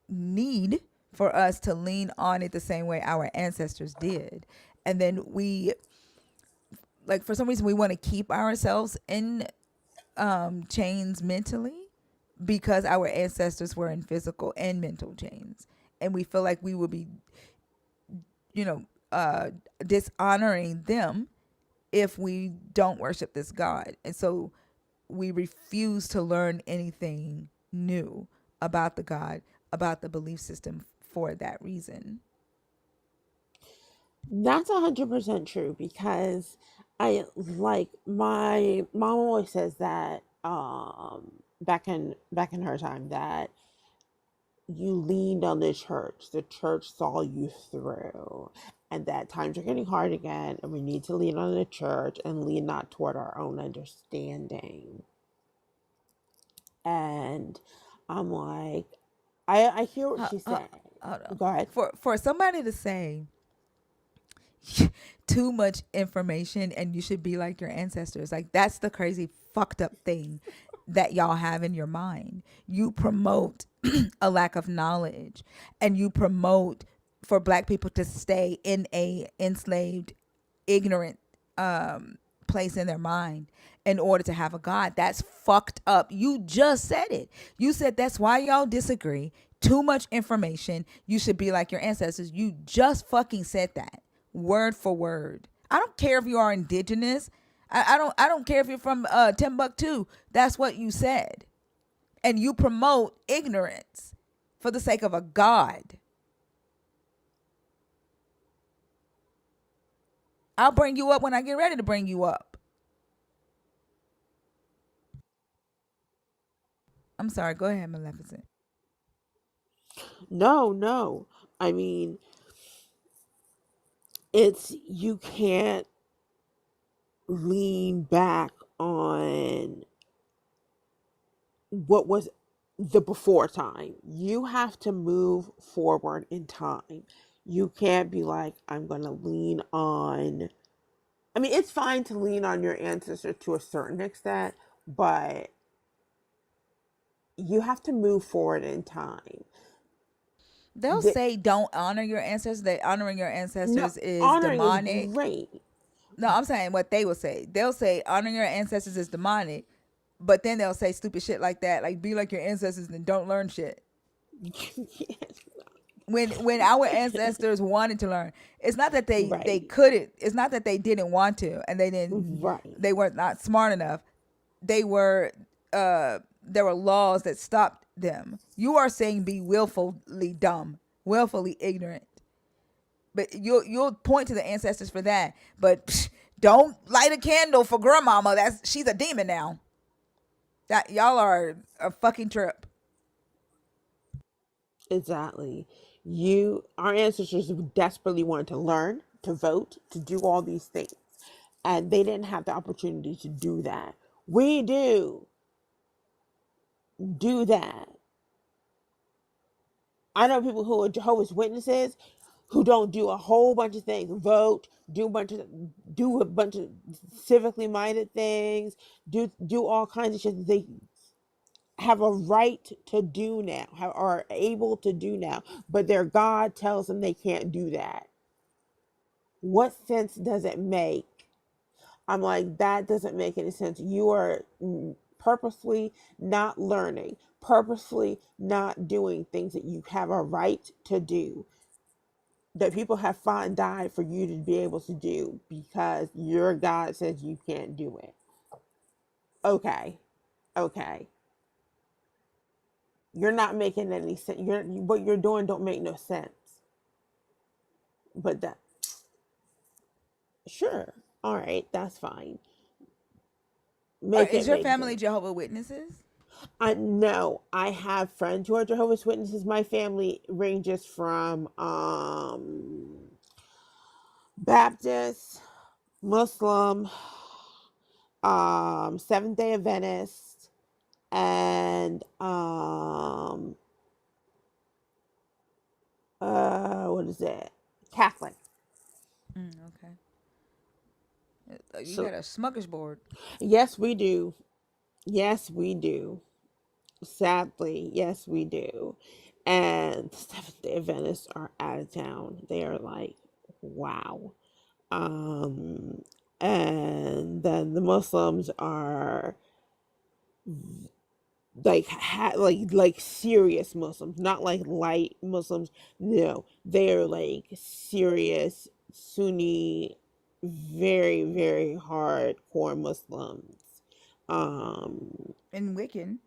need for us to lean on it the same way our ancestors did. And then for some reason, we want to keep ourselves in chains mentally, because our ancestors were in physical and mental chains, and we feel like we will be, you know, dishonoring them if we don't worship this God. And so we refuse to learn anything new about the God, about the belief system for that reason. That's 100% true because I like my mom always says that back in her time that you leaned on the church saw you through, and that times are getting hard again and we need to lean on the church and lean not toward our own understanding. And I'm like, I hear what Ho- she's ho- saying. Hold on. Go ahead. For somebody to say too much information and you should be like your ancestors, like that's the crazy fucked up thing that y'all have in your mind. You promote a lack of knowledge, and you promote for black people to stay in a enslaved, ignorant place in their mind in order to have a God. That's fucked up. You just said it. You said that's why y'all disagree. Too much information. You should be like your ancestors. You just fucking said that word for word. I don't care if you are indigenous. I don't care if you're from Timbuktu. That's what you said. And you promote ignorance for the sake of a God. I'll bring you up when I get ready to bring you up. I'm sorry. Go ahead, Maleficent. No, no. I mean, it's you can't lean back on what was the before time. You have to move forward in time. You can't be like, I'm going to lean on. I mean, it's fine to lean on your ancestors to a certain extent, but you have to move forward in time. They'll The, say don't honor your ancestors. That honoring your no, ancestors is honoring is demonic. great. No, I'm saying what they will say. They'll say honoring your ancestors is demonic, but then they'll say stupid shit like that, like be like your ancestors and don't learn shit. When our ancestors wanted to learn, it's not that they Right, couldn't. It's not that they didn't want to, and right. they were not smart enough. They were there were laws that stopped them. You are saying be willfully dumb, willfully ignorant, but you'll point to the ancestors for that. But don't light a candle for grandmama. That's she's a demon now. That y'all are a fucking trip. Exactly. Our ancestors desperately wanted to learn, to vote, to do all these things. And they didn't have the opportunity to do that. We do that. I know people who are Jehovah's Witnesses who don't do a whole bunch of things, vote, do a bunch of civically minded things, do all kinds of shit that they have a right to do now, are able to do now, but their God tells them they can't do that. What sense does it make? I'm like, that doesn't make any sense. You are purposely not learning, purposely not doing things that you have a right to do, that people have fought and died for you to be able to do because your God says you can't do it. Okay, okay. You're not making any sense. What you're doing don't make no sense. But that, sure, all right, that's fine. Make Is it your make family sense. Jehovah Witnesses? No, I have friends who are Jehovah's Witnesses. My family ranges from Baptist, Muslim, Seventh Day Adventist, and what is it? Catholic. Okay. You got So a smorgasbord. yes, we do. Yes, we do. Sadly, yes, we do. And the Seventh Day Adventists are out of town. They are like, wow. Um, and then the Muslims are like serious Muslims, not like light Muslims. No, they're like serious Sunni, very very hardcore Muslims. Um, And Wiccan.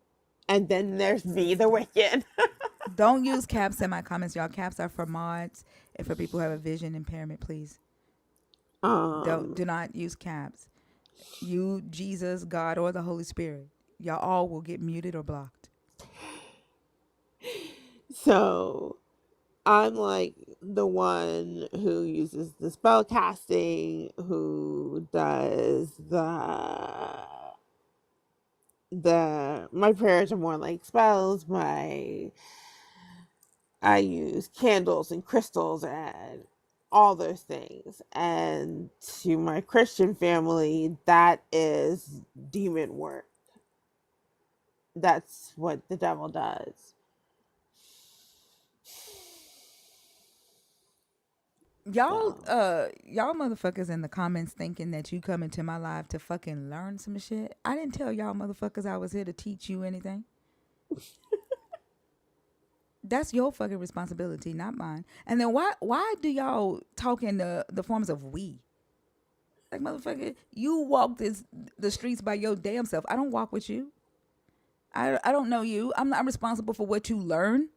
and then there's me, the Wiccan. Don't use caps in my comments, y'all. Caps are for mods and for people who have a vision impairment. Please do um, not use caps. You, Jesus, God, or the Holy Spirit. Y'all all will get muted or blocked. so I'm like the one who uses the spell casting, who does my prayers are more like spells. My I use candles and crystals and all those things. And to my Christian family, that is demon work. That's what the devil does. So Y'all motherfuckers in the comments thinking that you come into my live to fucking learn some shit. I didn't tell y'all motherfuckers I was here to teach you anything. That's your fucking responsibility, not mine. And then why do y'all talk in the forms of we? Like motherfucker, you walk the streets by your damn self. I don't walk with you. I don't know you. I'm not responsible for what you learn.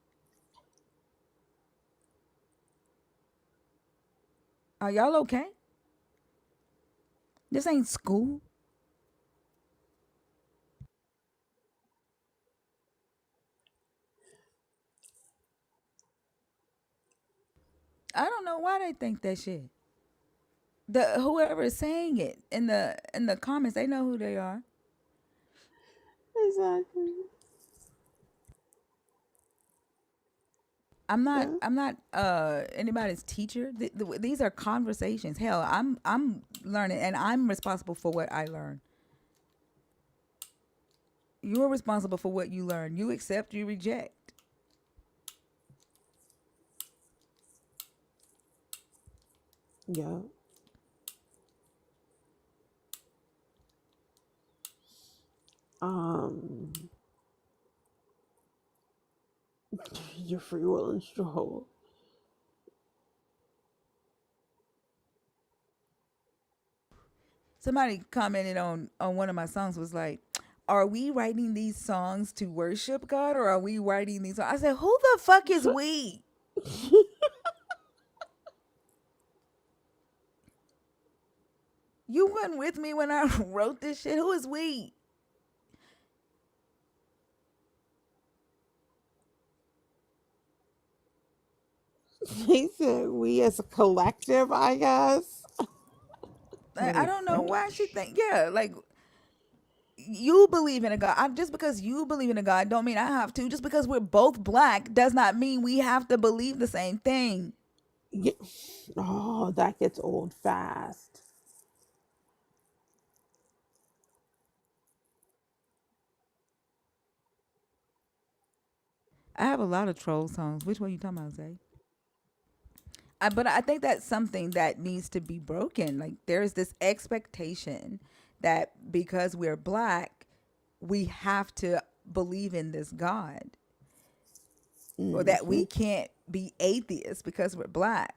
Are y'all okay? This ain't school. I don't know why they think that shit. The whoever is saying it in the comments, they know who they are. exactly. Yeah. I'm not anybody's teacher. These are conversations. Hell, I'm learning and I'm responsible for what I learn. You're responsible for what you learn. You accept, you reject. Yeah. Um, your free will and stroll. Somebody commented on one of my songs was like, "Are we writing these songs to worship God or are we writing these?" I said, "Who the fuck is we?" You weren't with me when I wrote this shit. Who is we? They said we as a collective, I guess. I don't know why she think. Yeah, like you believe in a God. Just because you believe in a God don't mean I have to. Just because we're both black does not mean we have to believe the same thing. Yeah. Oh, that gets old fast. I have a lot of troll songs. Which one you talking about, Zay? But I think that's something that needs to be broken. Like there's this expectation that because we're black, we have to believe in this God, or that Hmm. we can't be atheists because we're black.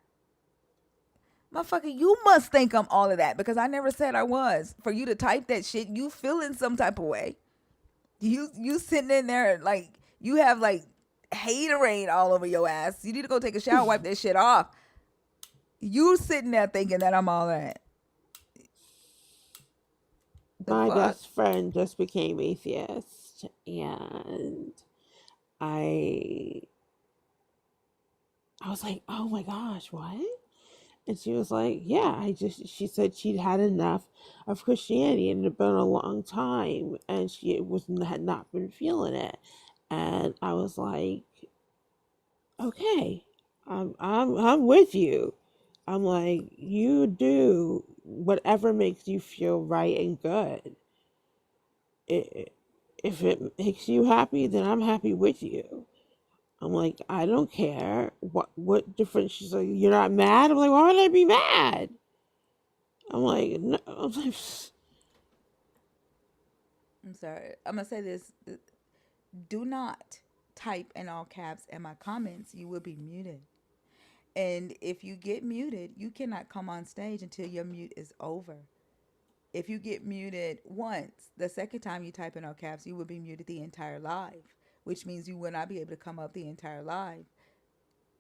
Motherfucker, you must think I'm all of that because I never said I was. For you to type that shit, you feeling some type of way. You sitting in there like you have like haterade all over your ass. You need to go take a shower, wipe that shit off. You sitting there thinking that I'm all that. The My fuck? best friend just became atheist, and I I was like, "Oh my gosh, what?" And she was like, "Yeah, she said she'd had enough of Christianity and it had been a long time and she had not been feeling it." And I was like, "Okay, I'm with you." I'm like, "You do whatever makes you feel right and good. It, if it makes you happy, then I'm happy with you." I'm like, "I don't care. What difference?" She's like, "You're not mad?" I'm like, "Why would I be mad?" I'm like, "No." I'm like, I'm sorry. I'm gonna say this. Do not type in all caps in my comments. You will be muted. And if you get muted, you cannot come on stage until your mute is over. If you get muted once, the second time you type in all caps, you will be muted the entire live, which means you will not be able to come up the entire live.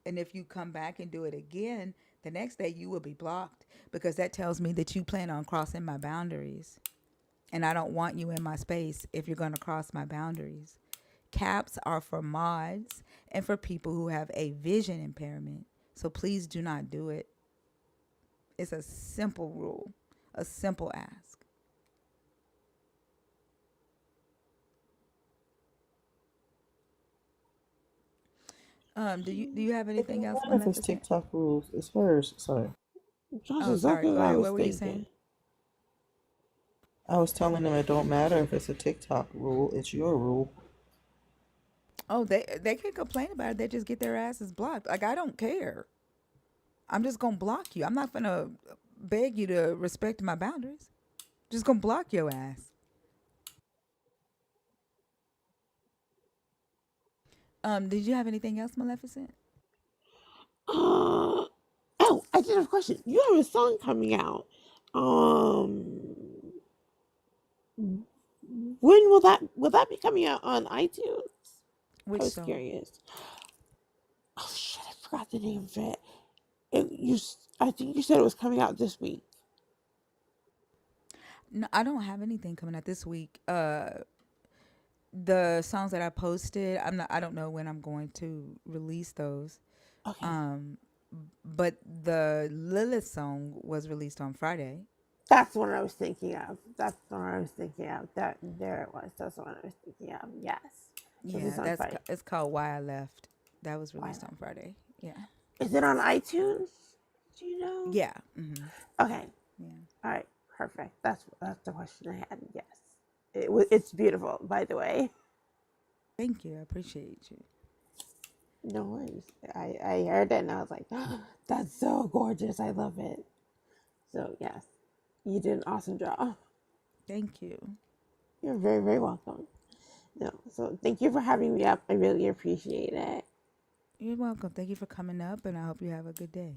And if you come back and do it again, the next day you will be blocked because that tells me that you plan on crossing my boundaries. And I don't want you in my space if you're going to cross my boundaries. Caps are for mods and for people who have a vision impairment. So please do not do it. It's a simple rule, a simple ask. Do you have It anything don't else, matter if it's Maleficent? TikTok rules. It's hers. Sorry. That's Oh, sorry. exactly Go what I ahead. was What were you saying? thinking. I was telling them it don't matter if it's a TikTok rule. It's your rule. Oh, they can complain about it. They just get their asses blocked. Like I don't care. I'm just gonna block you. I'm not gonna beg you to respect my boundaries. Just gonna block your ass. Did you have anything else, Maleficent? Uh, oh, I did have a question. You have a song coming out. When will that be coming out on iTunes? I Which was song? curious. Oh shit, I forgot the name of it. I think you said it was coming out this week. No, I don't have anything coming out this week. The songs that I posted, I don't know when I'm going to release those. Okay, Um, but the Lilith song was released on Friday. that's what I was thinking of. That's the one I was thinking of. That there it was. That's the one I was thinking of. Yes, this is Yeah, on Friday. it's called Why I Left. That was Why released not? on Friday. Yeah. Is it on iTunes? Do you know? Yeah. Hmm. Okay. Yeah. All right. Perfect. That's the question I had. Yes. It's beautiful, by the way. Thank you. I appreciate you. No worries. I heard it and I was like, oh, that's so gorgeous. I love it. So yes, you did an awesome job. Thank you. You're very, very welcome. No, so thank you for having me up. I really appreciate it. You're welcome. Thank you for coming up, and I hope you have a good day.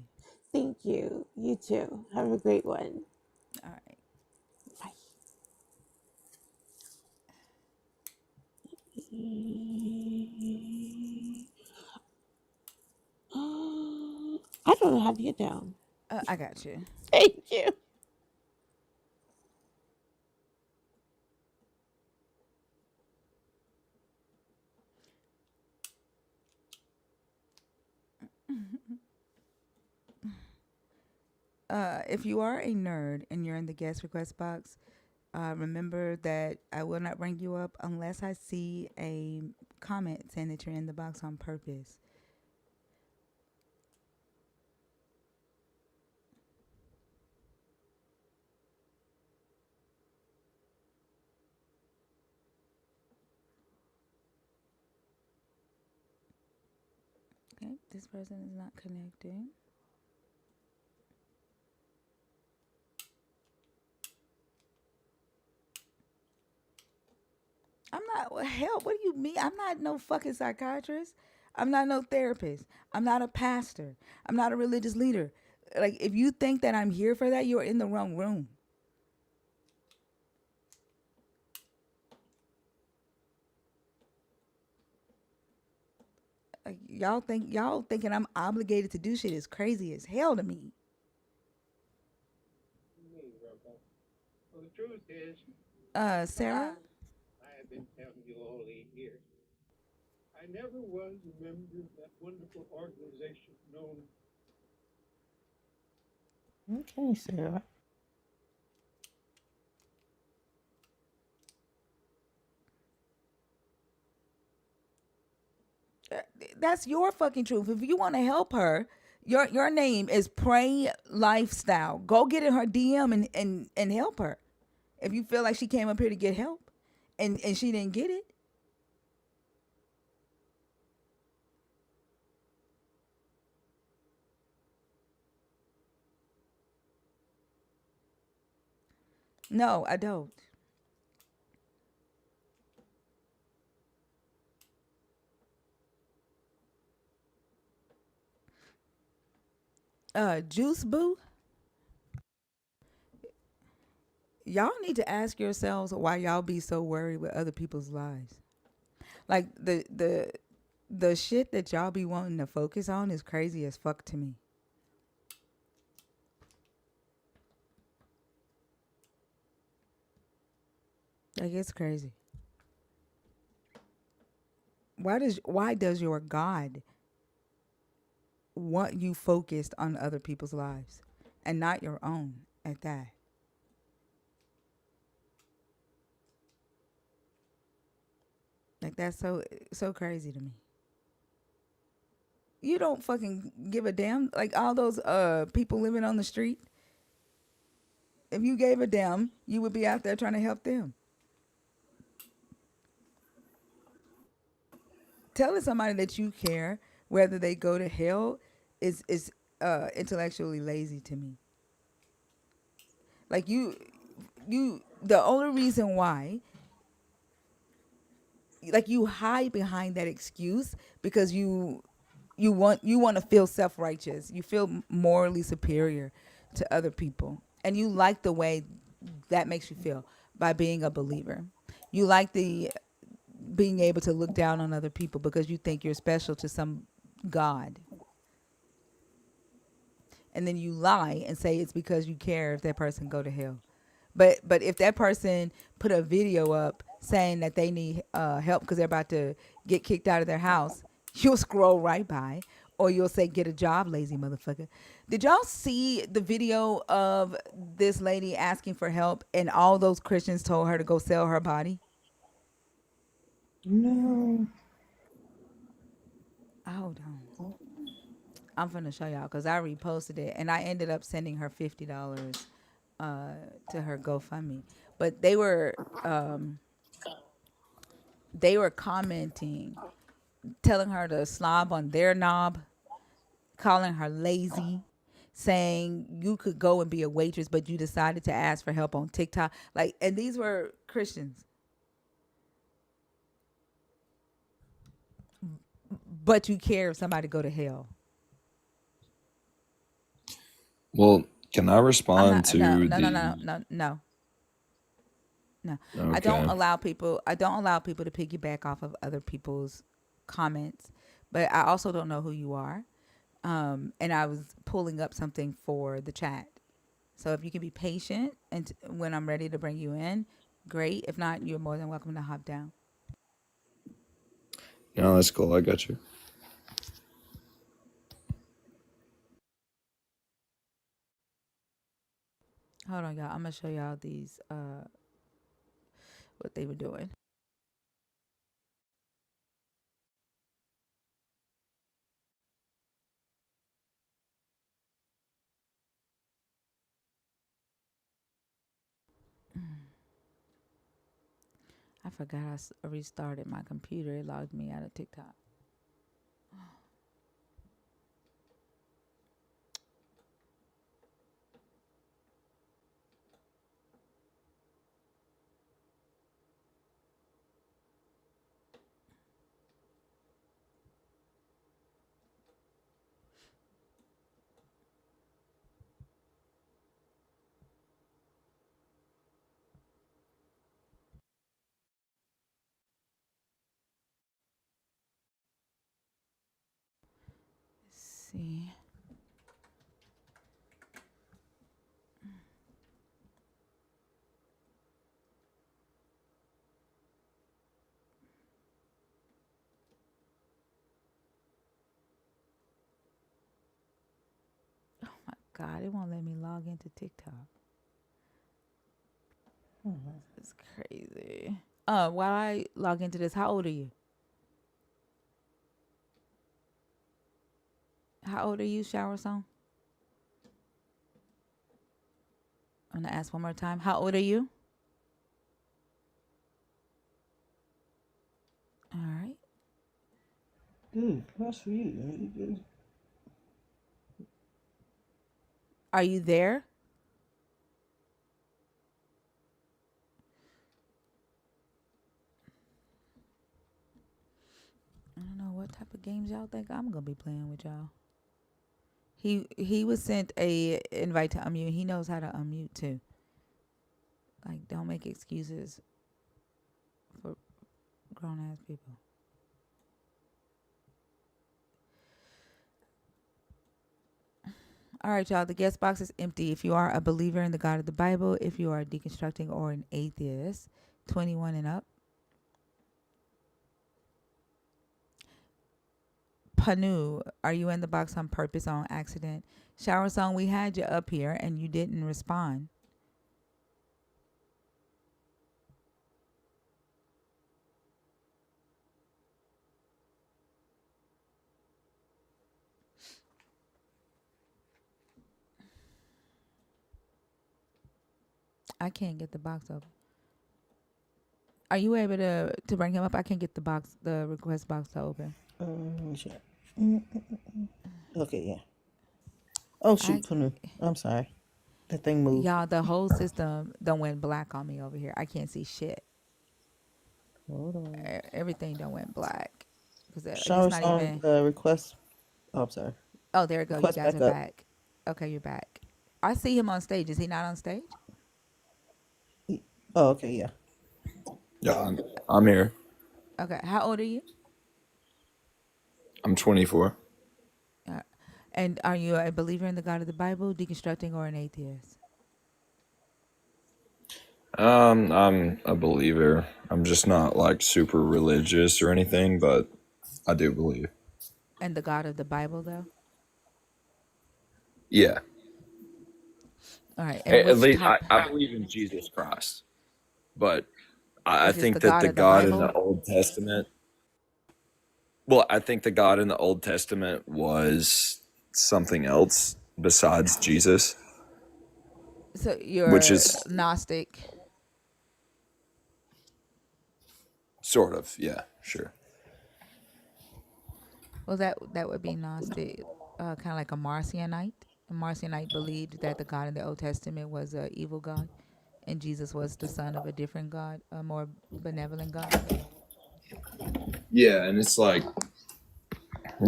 Thank you. You too. Have a great one. All right. Bye. I don't know how to get down. I got you. Thank you. If you are a nerd and you're in the guest request box, remember that I will not bring you up unless I see a comment saying that you're in the box on purpose. Okay, this person is not connecting. I'm not help. What do you mean? I'm not no fucking psychiatrist. I'm not no therapist. I'm not a pastor. I'm not a religious leader. Like if you think that I'm here for that, you're in the wrong room. Like y'all thinking I'm obligated to do shit is crazy as hell to me. Well, the truth is, Sarah. I have been telling you all 8 years. I never was a member of that wonderful organization known. Okay, Sarah. Uh, That's your fucking truth. If you want to help her, your name is Pray Lifestyle. Go get in her DM and help her. If you feel like she came up here to get help, and she didn't get it, no, I don't. Juice Boo, y'all need to ask yourselves why y'all be so worried with other people's lives. Like the shit that y'all be wanting to focus on is crazy as fuck to me. Like it's crazy. Why does your God want you focused on other people's lives and not your own at that? Like that's so crazy to me. You don't fucking give a damn. Like all those people living on the street. If you gave a damn, you would be out there trying to help them. Telling somebody that you care, whether they go to hell, is intellectually lazy to me. Like you the only reason why, like, you hide behind that excuse because you want to feel self-righteous. You feel morally superior to other people, and you like the way that makes you feel by being a believer. You like the being able to look down on other people because you think you're special to some god, and then you lie and say it's because you care if that person go to hell. But if that person put a video up saying that they need help because they're about to get kicked out of their house, you'll scroll right by, or you'll say, "Get a job, lazy motherfucker." Did y'all see the video of this lady asking for help, and all those Christians told her to go sell her body? No. Hold on. I'm finna show y'all because I reposted it and I ended up sending her $50 to her GoFundMe. But they were commenting, telling her to slob on their knob, calling her lazy, saying you could go and be a waitress, but you decided to ask for help on TikTok. Like, and these were Christians, but you care if somebody go to hell. Well, can I I'm respond not. No. to No. No. No. the No. No. No, I don't okay. allow people. I don't allow people to piggyback off of other people's comments, but I also don't know who you are. And I was pulling up something for the chat. So if you can be patient and when I'm ready to bring you in, great. If not, you're more than welcome to hop down. No, that's cool. I got you. Hold on, y'all. I'm gonna show y'all these what they were doing. I forgot I restarted my computer. It logged me out of TikTok. Let's see. Oh my God, it won't let me log into TikTok. It's crazy. While I log into this, how old are you? How old are you, Shower Song? I'm gonna ask one more time. How old are you? All right. That's sweet. Are you there? I don't know what type of games y'all think I'm gonna be playing with y'all. He was sent a invite to unmute. He knows how to unmute too. Like, don't make excuses for grown ass people. All right, y'all. The guest box is empty. If you are a believer in the God of the Bible, if you are deconstructing or an atheist, 21 and up. Panu, are you in the box on purpose, on accident? Shower Song, we had you up here and you didn't respond. I can't get the box open. Are you able to bring him up? I can't get the request box to open. Sure. Okay, yeah. Oh I shoot, Panu. I'm sorry. That thing moved. Y'all, the whole system don't went black on me over here. I can't see shit. Hold on. Everything don't went black because he's Shower not song even. request. Oh, I'm sorry. Oh, there we go. You Request guys back are up. back. Okay, you're back. I see him on stage. Is he not on stage? Oh, okay, yeah. Yeah, I'm here. Okay. How old are you? I'm 24. And are you a believer in the God of the Bible, deconstructing, or an atheist? I'm a believer. I'm just not like super religious or anything, but I do believe. And the God of the Bible, though? Yeah. All right. And At which least type? I believe in Jesus Christ, but I Is this think the that God the of the God in the Bible? Old Testament, well, I think the God in the Old Testament was something else besides Jesus, So which you're is Gnostic. sort of, yeah, sure. Well, that would be Gnostic, kind of like a Marcionite. A Marcionite believed that the God in the Old Testament was an evil God, and Jesus was the son of a different God, a more benevolent God. Yeah, and it's like,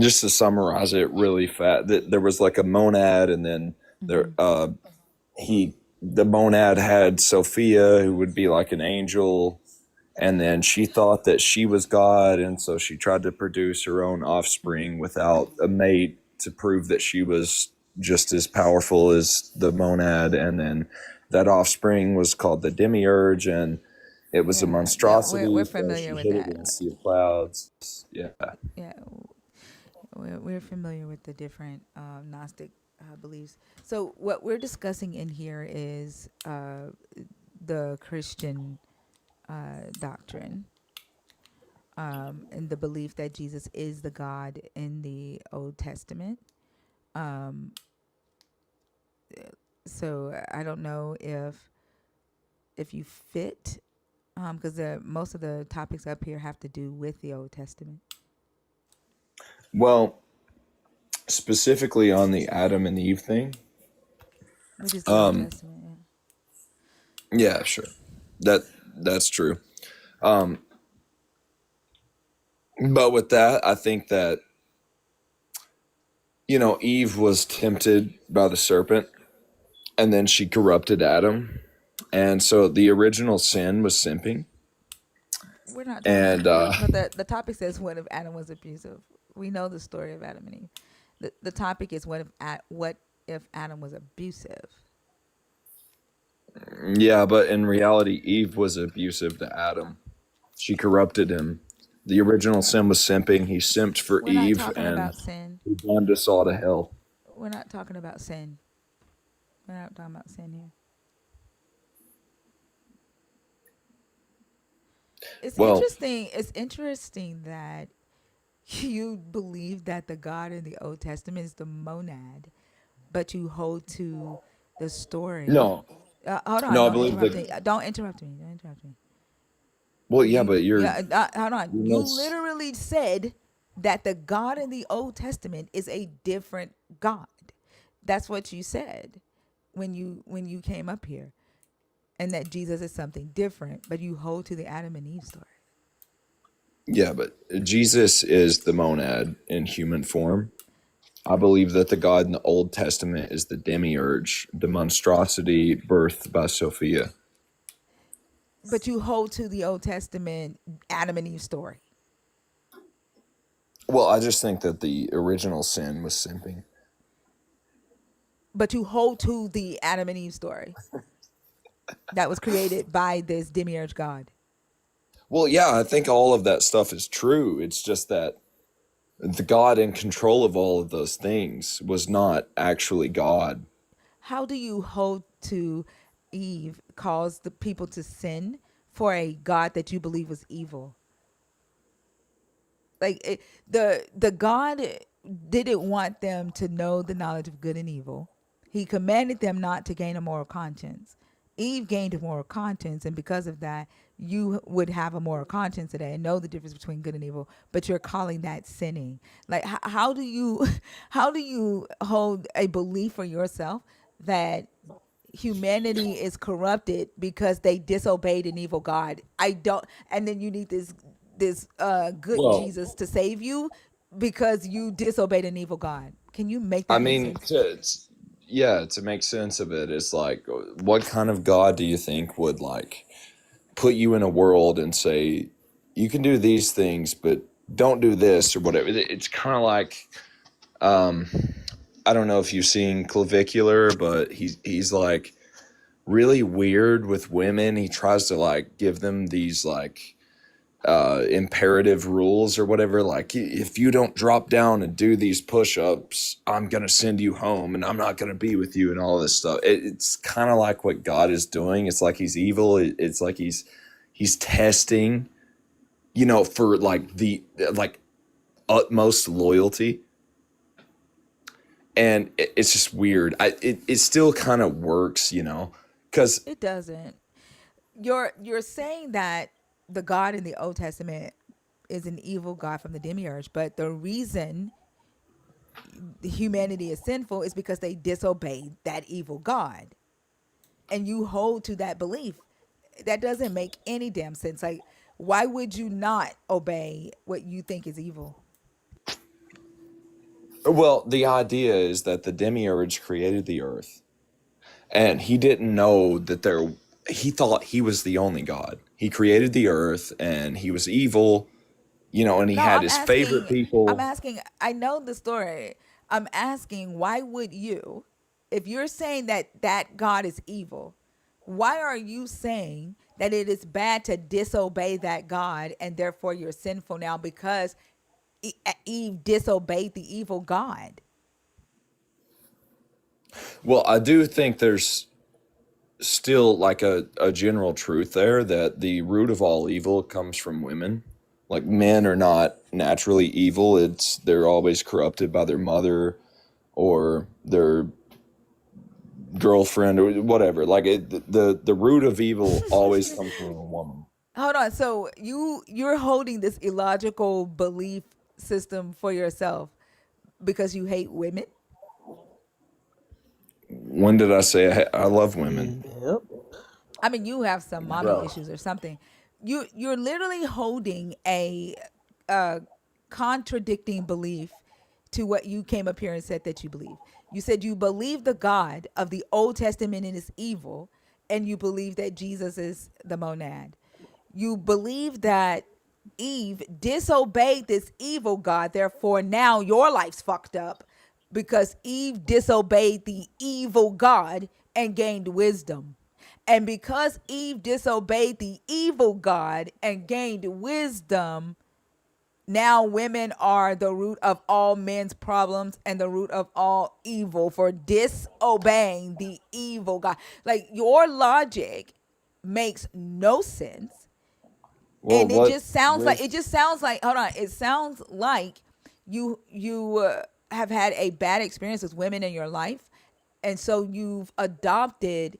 just to summarize it really fast, that there was like a monad, and then there Mm-hmm. the monad had Sophia, who would be like an angel, and then she thought that she was God, and so she tried to produce her own offspring without a mate to prove that she was just as powerful as the monad, and then that offspring was called the demiurge, and it was a Yeah, yeah, we're monstrosity, so familiar she with hid it that. in a sea of clouds. Yeah. Yeah, we're familiar with the different Gnostic beliefs. So what we're discussing in here is the Christian doctrine, and the belief that Jesus is the God in the Old Testament. Um, so I don't know if you fit, because most of the topics up here have to do with the Old Testament, Well, specifically on the Adam and Eve thing, which is the Old um, Testament. Yeah. yeah, sure, that's true. Um, but with that, I think that Eve was tempted by the serpent, and then she corrupted Adam, and so the original sin was simping, We're not talking, and but the topic says, what if Adam was abusive? We know the story of Adam and Eve. The topic is, what if Adam was abusive? yeah, but in reality, Eve was abusive to Adam. She corrupted him. The original sin was simping. He simped for We're not Eve, talking and about sin. he burned us all to hell. We're not talking about sin. We're not talking about sin here. It's Well, interesting. It's interesting that you believe that the God in the Old Testament is the monad, but you hold to the story. no, Hold on, no, I don't believe interrupt that. me. Don't interrupt me. Don't interrupt me. Well, yeah, but Hold on. you You know, literally said that the God in the Old Testament is a different God. That's what you said when you came up here, and that Jesus is something different. But you hold to the Adam and Eve story. yeah, but Jesus is the monad in human form, I believe that the God in the Old Testament is the demiurge, the monstrosity birthed by Sophia. But you hold to the Old Testament Adam and Eve story. Well, I just think that the original sin was simping. But you hold to the Adam and Eve story that was created by this demiurge God. Well, yeah, I think all of that stuff is true. It's just that the God in control of all of those things was not actually God. How do you hold to Eve cause the people to sin for a God that you believe was evil? Like the God didn't want them to know the knowledge of good and evil. He commanded them not to gain a moral conscience. Eve gained a moral conscience, and because of that, you would have a moral conscience today and know the difference between good and evil. But you're calling that sinning. Like, how do you, how do you hold a belief for yourself that humanity is corrupted because they disobeyed an evil God? I don't. And then you need this good Well, Jesus to save you because you disobeyed an evil God. Can you make I that make mean, sense? yeah, to make sense of it, it's like, what kind of God do you think would like put you in a world and say, you can do these things, but don't do this or whatever? It's kind of like, um, I don't know if you've seen Clavicular, but he's like really weird with women. He tries to like give them these like imperative rules or whatever, like if you don't drop down and do these push-ups, I'm gonna send you home and I'm not gonna be with you and all this stuff. It's kind of like what God is doing. It's like he's evil. It's like he's testing, for like the like utmost loyalty. And it's just weird. It still kind of works, because It doesn't. You're saying that the God in the Old Testament is an evil God from the demiurge, but the reason humanity is sinful is because they disobeyed that evil God. And you hold to that belief. That doesn't make any damn sense. Like, why would you not obey what you think is evil? well, the idea is that the demiurge created the earth and he didn't know that he thought he was the only god. He created the earth and he was evil, and he No, had his favorite I'm people. asking, I know the story. I'm asking, why would you, if you're saying that that God is evil, why are you saying that it is bad to disobey that God and therefore you're sinful now because Eve disobeyed the evil God? Well, I do think there's still like a general truth there that the root of all evil comes from women. Like men are not naturally evil. They're always corrupted by their mother or their girlfriend or whatever. Like the root of evil always comes from a woman. Hold on. So you're holding this illogical belief system for yourself because you hate women? When did I say I love women? Yep. I mean, you have some mommy Bro. issues or something. You're literally holding a uh, contradicting belief to what you came up here and said that you believe. You said you believe the God of the Old Testament and is evil, and you believe that Jesus is the monad. You believe that Eve disobeyed this evil God, therefore now your life's fucked up because Eve disobeyed the evil God and gained wisdom. And because Eve disobeyed the evil God and gained wisdom, now women are the root of all men's problems and the root of all evil for disobeying the evil God. Like, your logic makes no sense. Well, And it what just sounds like, with hold on, it sounds like you have had a bad experience with women in your life, and so you've adopted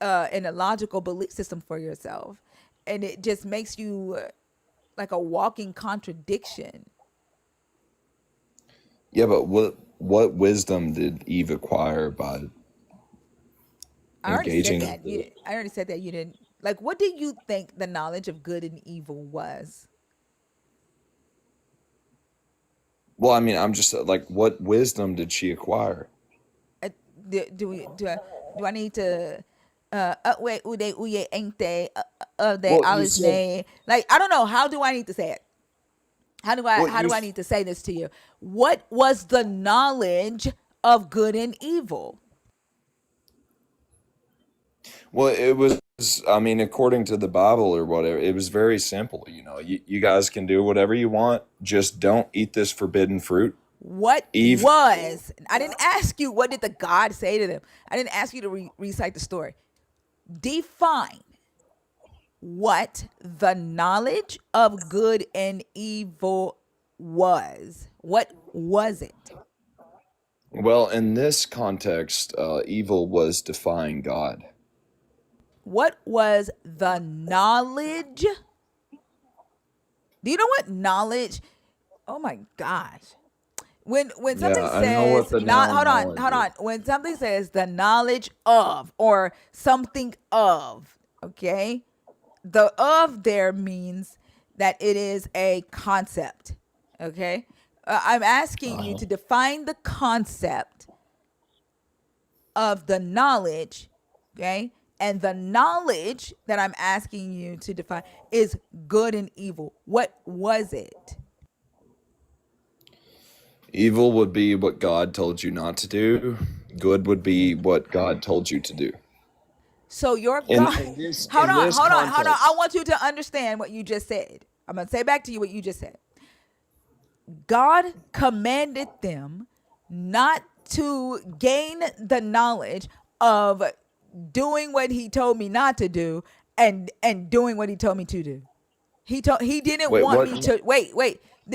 an illogical belief system for yourself, and it just makes you like a walking contradiction. yeah, but what wisdom did Eve acquire by I already said engaging with that. I already said that you didn't like. What do you think the knowledge of good and evil was? Well, I mean, I'm just like, what wisdom did she acquire? Uh, do I need to wait ude uye ente de Well, you said, alisne, like I don't know, how do I need to say it? well, How do I need to say this to you? What was the knowledge of good and evil? well, it was, I mean, according to the Bible or whatever, it was very simple. You guys can do whatever you want, just don't eat this forbidden fruit. What Eve, was, I didn't ask you what did the God say to them. I didn't ask you to recite the story. Define what the knowledge of good and evil was. What was it? well, in this context, evil was defying God. What was the knowledge? Do you know what knowledge? Oh my gosh. When Yeah, something I know what says the not, noun hold on, knowledge hold is. on. When something says the knowledge of or something of, okay? The of there means that it is a concept. Okay. I'm asking you Uh-huh. to define the concept of the knowledge. Okay. And the knowledge that I'm asking you to define is good and evil. What was it? Evil would be what God told you not to do. Good would be what God told you to do. So your In God, in this hold in on, this hold on, hold on. I context, want you to understand what you just said. I'm going to say back to you what you just said. God commanded them not to gain the knowledge of doing what he told me not to do and doing what he told me to do. He didn't wait, want what? me to wait.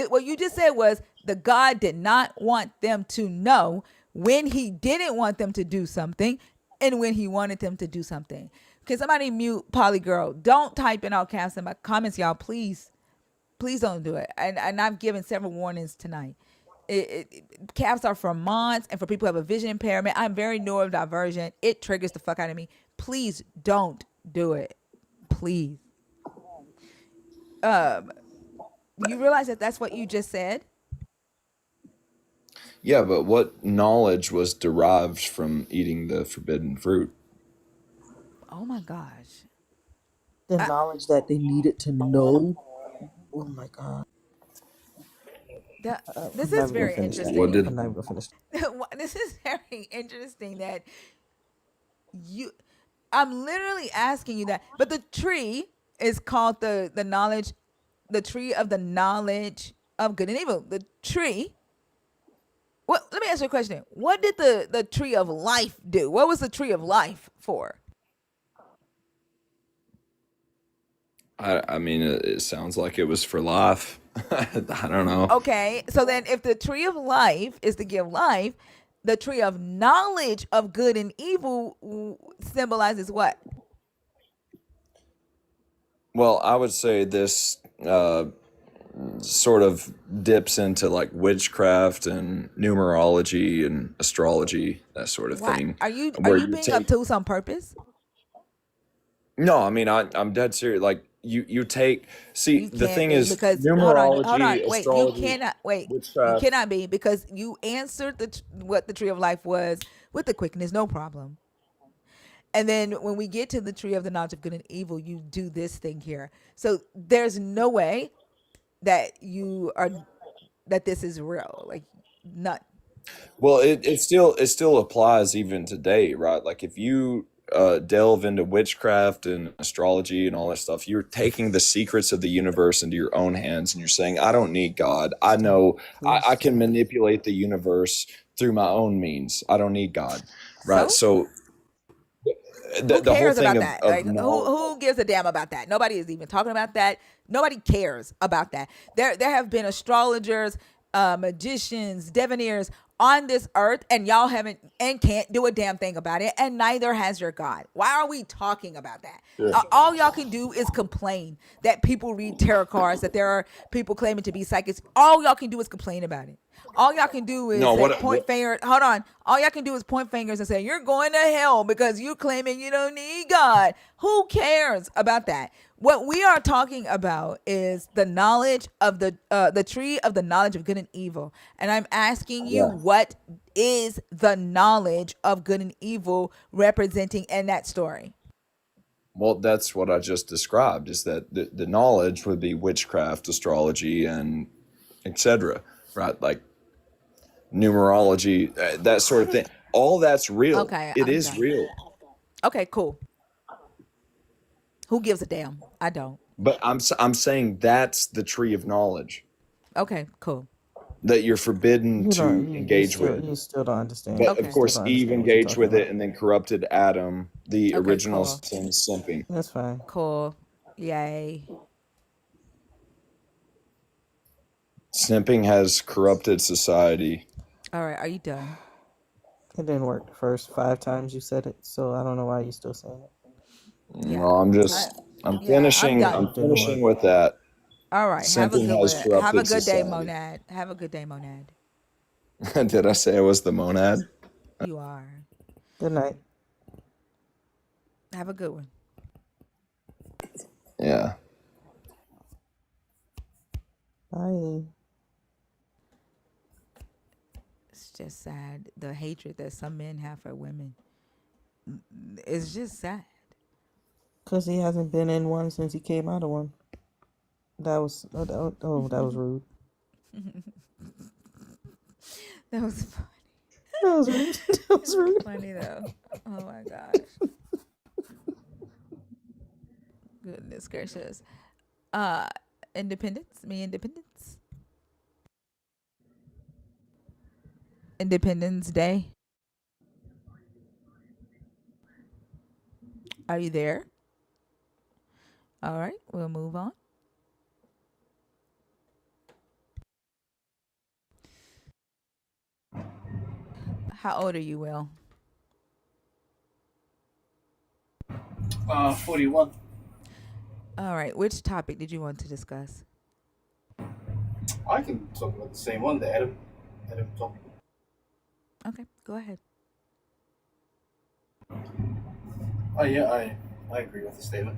What you just said was the God did not want them to know when he didn't want them to do something and when he wanted them to do something. Can somebody mute Polygirl? Don't type in all caps in my comments, y'all. Please don't do it. And I've given several warnings tonight. Caps are for mods and for people who have a vision impairment. I'm very neurodivergent. It triggers the fuck out of me. Please don't do it. Please. You realize that that's what you just said? Yeah, but what knowledge was derived from eating the forbidden fruit? Oh my gosh. The I, knowledge that they needed to know. Oh my God. that, this I'm is never gonna very finish that. What interesting. I'm did? never gonna finish. This is very interesting that you I'm literally asking you that. But the tree is called the knowledge, the tree of the knowledge of good and evil. The tree. What? Let me ask you a question. What did the tree of life do? What was the tree of life for? I mean, it sounds like it was for life. I don't know. Okay, so then if the tree of life is to give life, the tree of knowledge of good and evil symbolizes what? Well, I would say this sort of dips into like witchcraft and numerology and astrology, that sort of Why thing, are where you you being take. obtuse on purpose? No, I mean, I'm dead serious. Like you take. See, You the can't thing be is, because hold on, numerology, wait. You astrology, cannot wait. You witchcraft. cannot be because you answered what the tree of life was with the quickness, no problem. And then when we get to the tree of the knowledge of good and evil, you do this thing here. So there's no way that you are that this is real. Like none. Well, it still applies even today, right? Like if you delve into witchcraft and astrology and all that stuff, you're taking the secrets of the universe into your own hands, and you're saying, "I don't need God. I Stop, know I please. can manipulate the universe through my own means. I don't need God." Right? So So who the whole cares thing about of that? of Like knowledge. who gives a damn about that? Nobody is even talking about that. Nobody cares about that. There have been astrologers, magicians, diviners on this earth, and y'all haven't and can't do a damn thing about it, and neither has your God. Why are we talking about that? All y'all can do is complain that people read tarot cards, that there are people claiming to be psychics. All y'all can do is complain about it. All y'all can do is No, say what point what finger. Hold on. All y'all can do is point fingers and say you're going to hell because you claiming you don't need God. Who cares about that? What we are talking about is the knowledge of the tree of the knowledge of good and evil. And I'm asking you, Yeah. what is the knowledge of good and evil representing in that story? Well, that's what I just described, is that the knowledge would be witchcraft, astrology, and etc. Right? Like numerology, that sort of thing. All that's real. Okay, It I'm is done. real. Okay, cool. Who gives a damn? I don't. But I'm saying that's the tree of knowledge Okay, cool. that you're forbidden You don't. to You engage still. with. You still don't understand. But of You Okay. still course, don't Eve understand what you're engaged talking with it about. and then corrupted Adam, the Okay, original cool. sin, simping. That's fine. Cool. Yay. Simping has corrupted society. All right, are you done? It didn't work the first 5 times you said it, so I don't know why you're still saying it. Yeah. Well, I, I'm yeah, I'm finishing. I'm done. It didn't finishing work. with that. All right. Have a Simping good has one. Have a corrupted good day, society. Monad. Have a good day, Monad. Did I say I was the monad? You are. Good night. Have a good one. Yeah. Bye. It's just sad. The hatred that some men have for women. It's just sad. Cause he hasn't been in one since he came out of one. That was that was rude. That was funny. That was rude. That was rude. Funny though. Oh my gosh. Goodness gracious. Uh Independence? Me Independence? Independence Day. Are you there? All right, we'll move on. How old are you, Will? 41. All right, which topic did you want to discuss? I can talk about the same one, the Adam topic. Okay, go ahead. Oh yeah, I agree with the statement.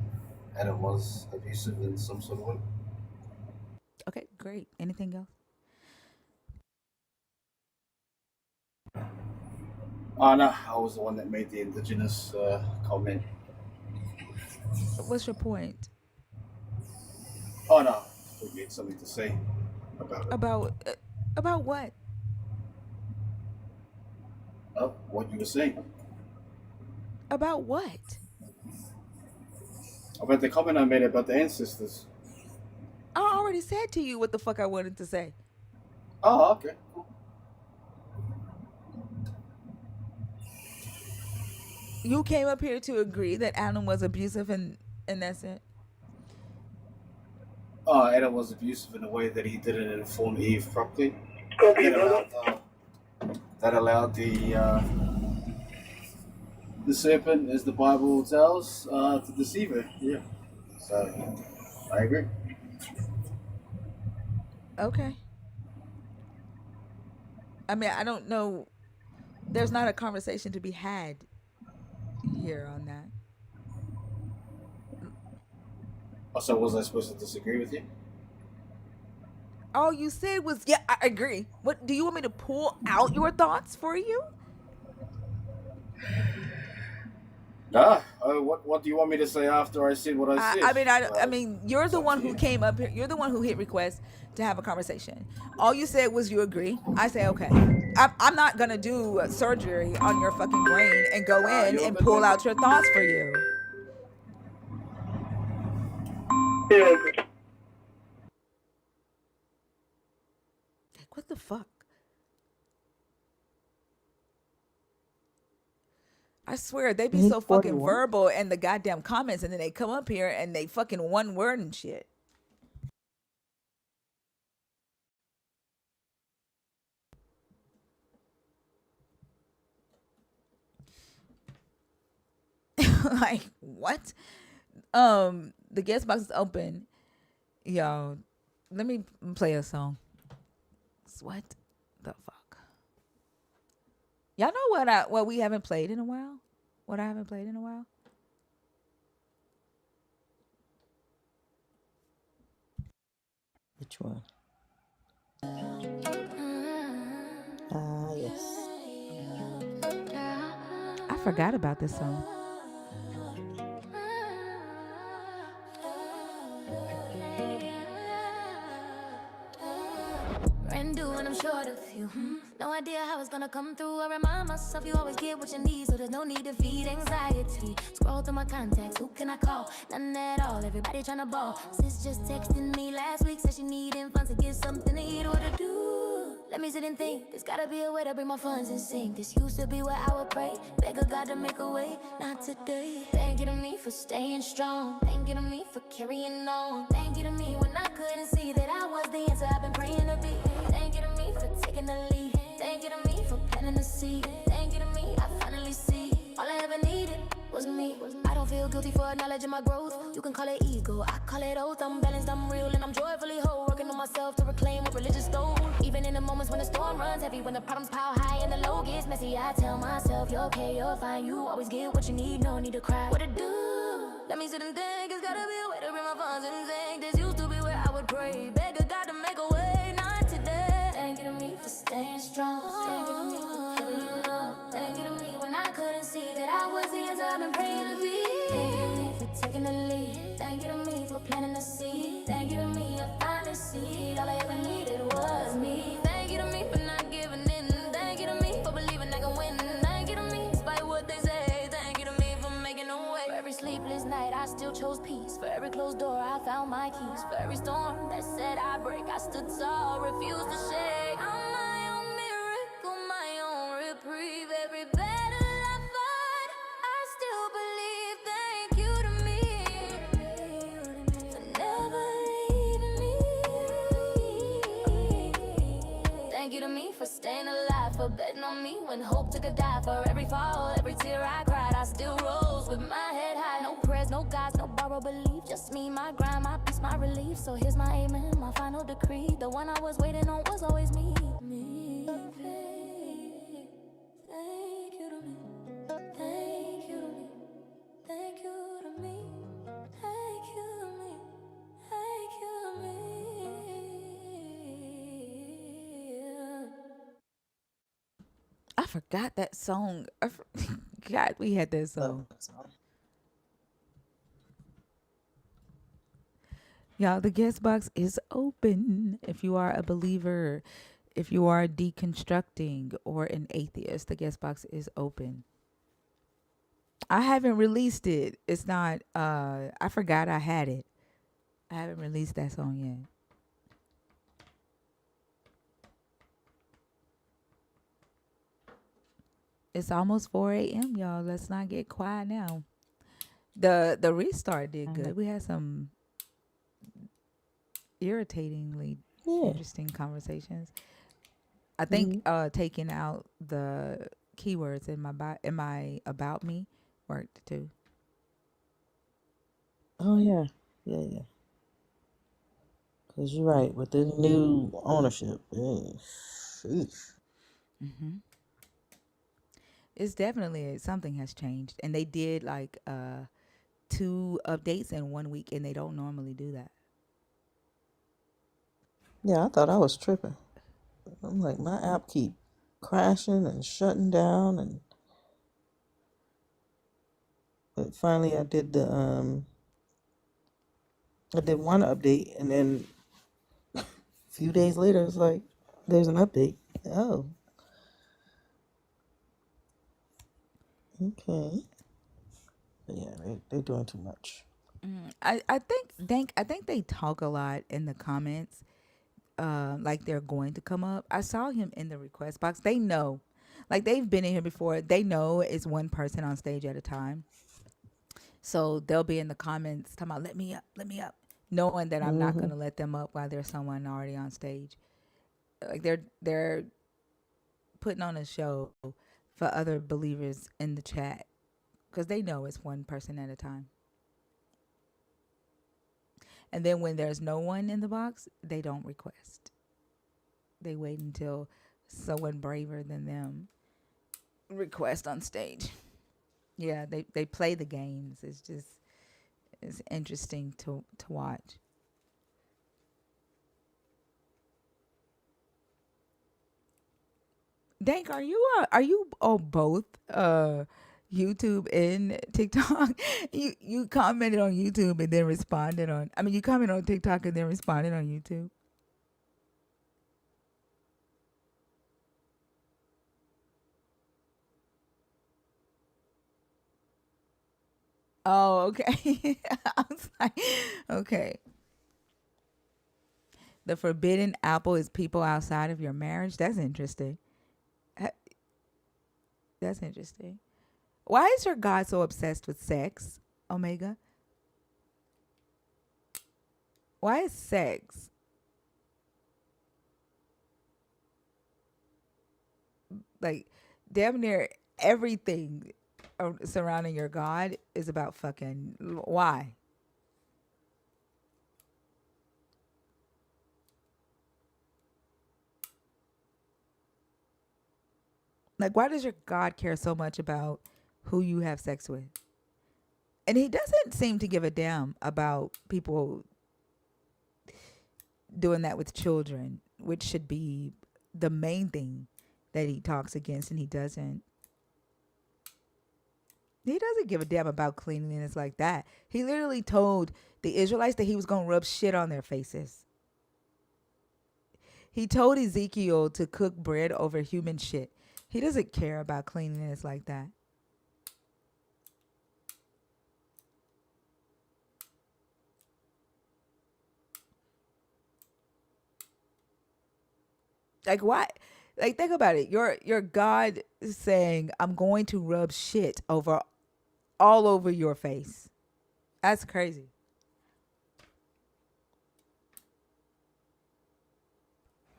Adam was abusive in some sort of way. Okay, great. Anything else? Oh no, I was the one that made the indigenous comment. What's your point? Oh no, we had something to say about it. About about what? Oh, what you were saying About what? about the comment I made about the ancestors. I already said to you what the fuck I wanted to say. Oh, okay, cool. You came up here to agree that Adam was abusive, and that's it. Oh, Adam was abusive in a way that he didn't inform Eve properly. That allowed the serpent, as the Bible tells, to deceive her. Yeah. So I agree. Okay. I mean, I don't know. There's not a conversation to be had here on that. So was I supposed to disagree with you? All you said was, yeah, I agree. What do you want me to pull out your thoughts for you? Nah. What do you want me to say after I said what I I, said? I mean, I mean, you're It's the up to one who you. came up here. You're the one who hit request to have a conversation. All you said was you agree. I say okay. I'm not gonna do surgery on your fucking brain and go in You're a and bit pull late. out your thoughts for you. Like, what the fuck? I swear they be He's so fucking 41. verbal in the goddamn comments, and then they come up here and they fucking one word and shit. Like what? The guest box is open. Yo, let me play a song. What the fuck? Y'all know what we haven't played in a while? What I haven't played in a while? Which one? Yes. I forgot about this song. Brand new and I'm short of you. No idea how it's gonna come through. I remind myself you always get what you need, so there's no need to feed anxiety. Scroll through my contacts, who can I call? None at all, everybody tryna ball. Sis just texted me last week, said she needing funds to get something to eat. What to do? Let me sit and think. There's gotta be a way to bring my funds in sync. This used to be where I would pray, beg a God to make a way. Not today. Thank you to me for staying strong. Thank you to me for carrying on. Thank you to me when I couldn't see that I was the answer I've been praying to be. Thank you to me for taking the lead. Thank you to me for planting the seed. Thank you to me, I finally see. All I ever needed was me. I don't feel guilty for acknowledging my growth. You can call it ego, I call it oath. I'm balanced, I'm real, and I'm joyfully whole. Working on myself to reclaim what religious stole. Even in the moments when the storm runs heavy, when the problems pile high and the low gets messy, I tell myself, you're okay, you're fine. You always get what you need, no need to cry. What to do? Let me sit and think. It's gotta be a way to bring my funds in sync. This used to be where I would pray, beg a God to make a way. Not today. Thank you to me for staying strong. Thank you to me for carrying on. Thank you to me when I couldn't see that I was the answer I've been praying to be. Thank you to me for taking the lead. Thank you to me for planting the seed. Thank you to me, I finally see. All I ever needed was me. Thank you to me for not giving in. Thank you to me for believing I can win. Thank you to me, despite what they say. Thank you to me for making a way. For every sleepless night, I still chose peace. For every closed door, I found my keys. For every storm that said I'd break, I stood tall, refused to shake. I'm my own miracle, my own reprieve. Every battle I fought, I still believe. Thank you to me for never leaving me. Thank you to me for staying alive, for betting on me when hope took a dive. For every fall, every tear I cried, I still rose with my head high. No prayers, no gods, no borrowed belief. Just me, my grind, my peace, my relief. So here's my amen, my final decree. The one I was waiting on was always me. Me. Thank you to me. Thank you to me. Thank you to me. Thank you to me. Thank you to me. I forgot that song. God, we had that song. Y'all, the guest box is open. If you are a believer, if you are deconstructing or an atheist, the guest box is open. I haven't released it. It's not I forgot I had it. I haven't released that song yet. It's almost 4 a.m., y'all. Let's not get quiet now. The restart did good. We had some irritatingly interesting conversations. I think taking out the keywords in my about me worked too. Oh yeah, yeah. Cause you're right with the new ownership. Sheesh. It's definitely something has changed, and they did like 2 updates in 1 week, and they don't normally do that. Yeah, I thought I was tripping. I'm like, my app keep crashing and shutting down, and but finally I did one update, and then a few days later it's like there's an update. Oh, okay. But yeah, they're doing too much. I think they talk a lot in the comments, like they're going to come up. I saw him in the request box. They know, like they've been in here before. They know it's one person on stage at a time. So they'll be in the comments talking about let me up, knowing that I'm not gonna let them up while there's someone already on stage. Like they're putting on a show for other believers in the chat because they know it's one person at a time. And then when there's no one in the box, they don't request. They wait until someone braver than them request on stage. Yeah, they play the games. It's interesting to watch. Dank, are you on both YouTube and TikTok? You commented on YouTube and then responded on. I mean, you commented on TikTok and then responded on YouTube. Oh, okay. I was like, okay. The forbidden apple is people outside of your marriage. That's interesting. Ha- That's interesting. Why is your God so obsessed with sex, Omega? Why is sex like damn near everything surrounding your God is about fucking? Why? Like, why does your God care so much about who you have sex with? And he doesn't seem to give a damn about people doing that with children, which should be the main thing that he talks against, and he doesn't. He doesn't give a damn about cleanliness like that. He literally told the Israelites that he was going to rub shit on their faces. He told Ezekiel to cook bread over human shit. He doesn't care about cleanliness like that. Like, why? Like, think about it. Your God is saying, "I'm going to rub shit over all over your face." That's crazy.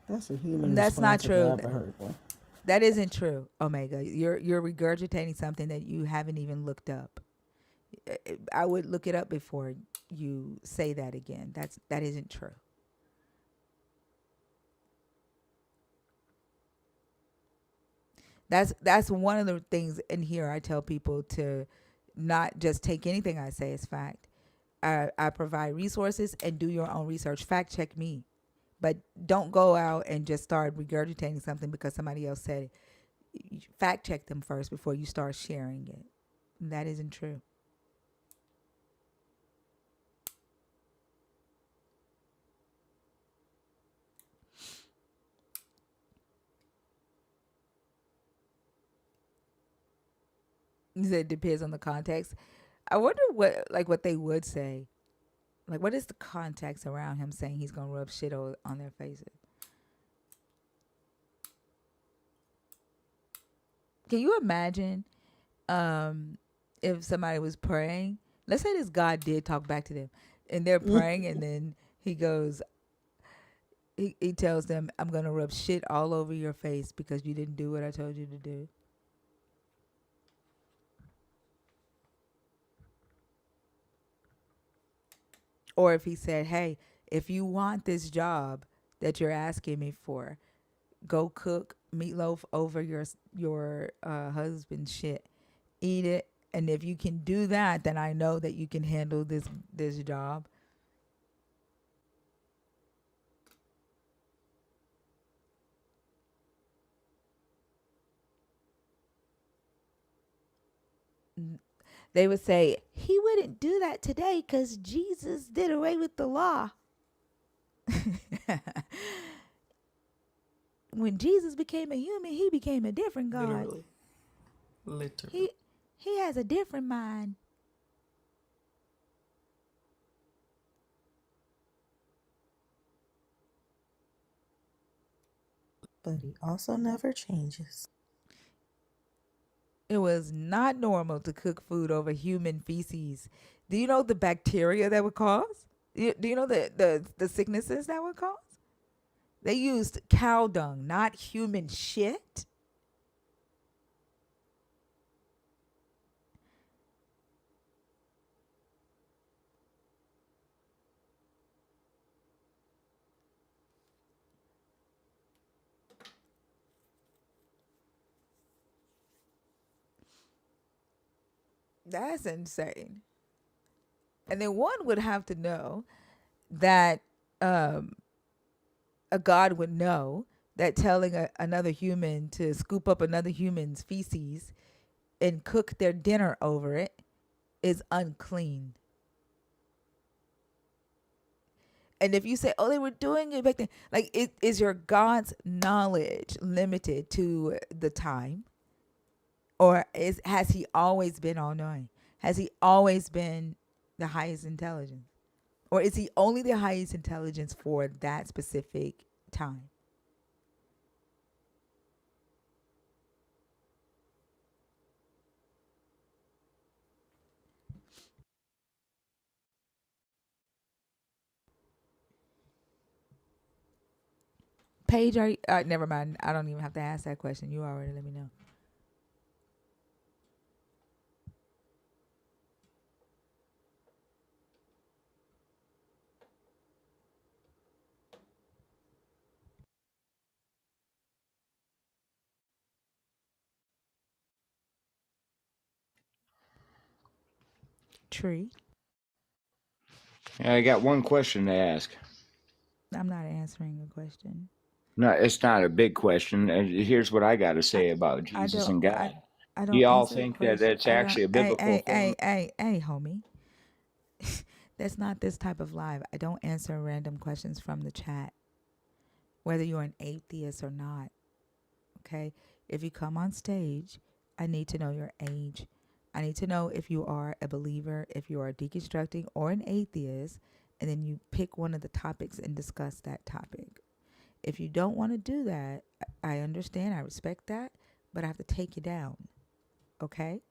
That's a human That's not response if I true. ever heard one. That isn't true, Omega. You're regurgitating something that you haven't even looked up. I would look it up before you say that again. That isn't true. That's one of the things in here I tell people to not just take anything I say as fact. I provide resources and do your own research. Fact check me. But don't go out and just start regurgitating something because somebody else said it. Fact check them first before you start sharing it. That isn't true. It depends on the context. I wonder what they would say. Like, what is the context around him saying he's gonna rub shit on their faces? Can you imagine if somebody was praying? Let's say this God did talk back to them, and they're praying, and then he goes, he tells them, "I'm gonna rub shit all over your face because you didn't do what I told you to do." Or if he said, "Hey, if you want this job that you're asking me for, go cook meatloaf over your husband's shit, eat it, and if you can do that, then I know that you can handle this job." They would say he wouldn't do that today because Jesus did away with the law. When Jesus became a human, he became a different God. Literally. Literally. He has a different mind. But he also never changes. It was not normal to cook food over human feces. Do you know the bacteria that would cause? Do you know the sicknesses that would cause? They used cow dung, not human shit. That's insane. And then one would have to know that um, a God would know that telling another human to scoop up another human's feces and cook their dinner over it is unclean. And if you say, "Oh, they were doing it back then," like, is your God's knowledge limited to the time, or has He always been all knowing? Has He always been the highest intelligence, or is He only the highest intelligence for that specific time? Paige, are you, never mind. I don't even have to ask that question. You already let me know. Tree. Yeah, I got one question to ask. I'm not answering a question. No, it's not a big question. Here's what I got to I, say about I Jesus don't and I God. I Do don't y'all answer think that questions. it's I don't. actually a Hey, biblical hey, thing? hey, hey, hey, homie. That's not this type of live. I don't answer random questions from the chat, whether you're an atheist or not. Okay? If you come on stage, I need to know your age. I need to know if you are a believer, if you are deconstructing or an atheist, and then you pick one of the topics and discuss that topic. If you don't want to do that, I understand, I respect that, but I have to take you down. Okay?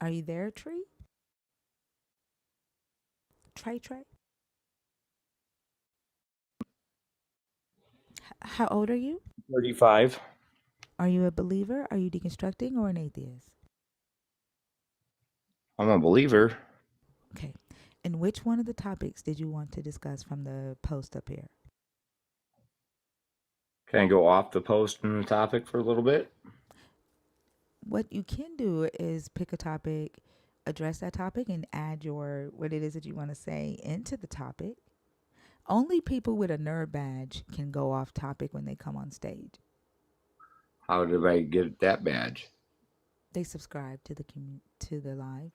Are you there, Tree? Trey? How old are you? 35. Are you a believer? Are you deconstructing or an atheist? I'm a believer. Okay. And which one of the topics did you want to discuss from the post up here? Can I go off the post and the topic for a little bit? What you can do is pick a topic, address that topic, and add what it is that you want to say into the topic. Only people with a nerd badge can go off topic when they come on stage. How did I get that badge? They subscribe to to the live.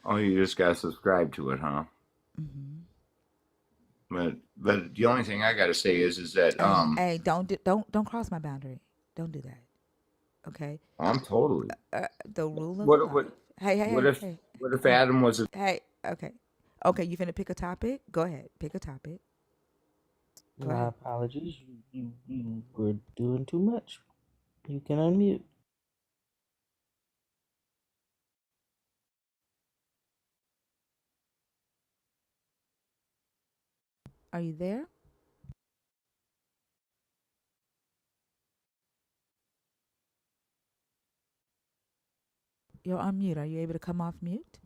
Oh, you just got to subscribe to it, huh? Mm-hmm. But the only thing I got to say is that Hey, don't cross my boundary. Don't do that. Okay. I'm totally. The rule of the What what live. Hey, hey, what hey, if hey, what if hey, Adam was a hey. Okay. Okay, you finna pick a topic? Go ahead. Pick a topic. Go My ahead. apologies. You were doing too much. You can unmute. Are you there? You're on mute. Are you able to come off mute?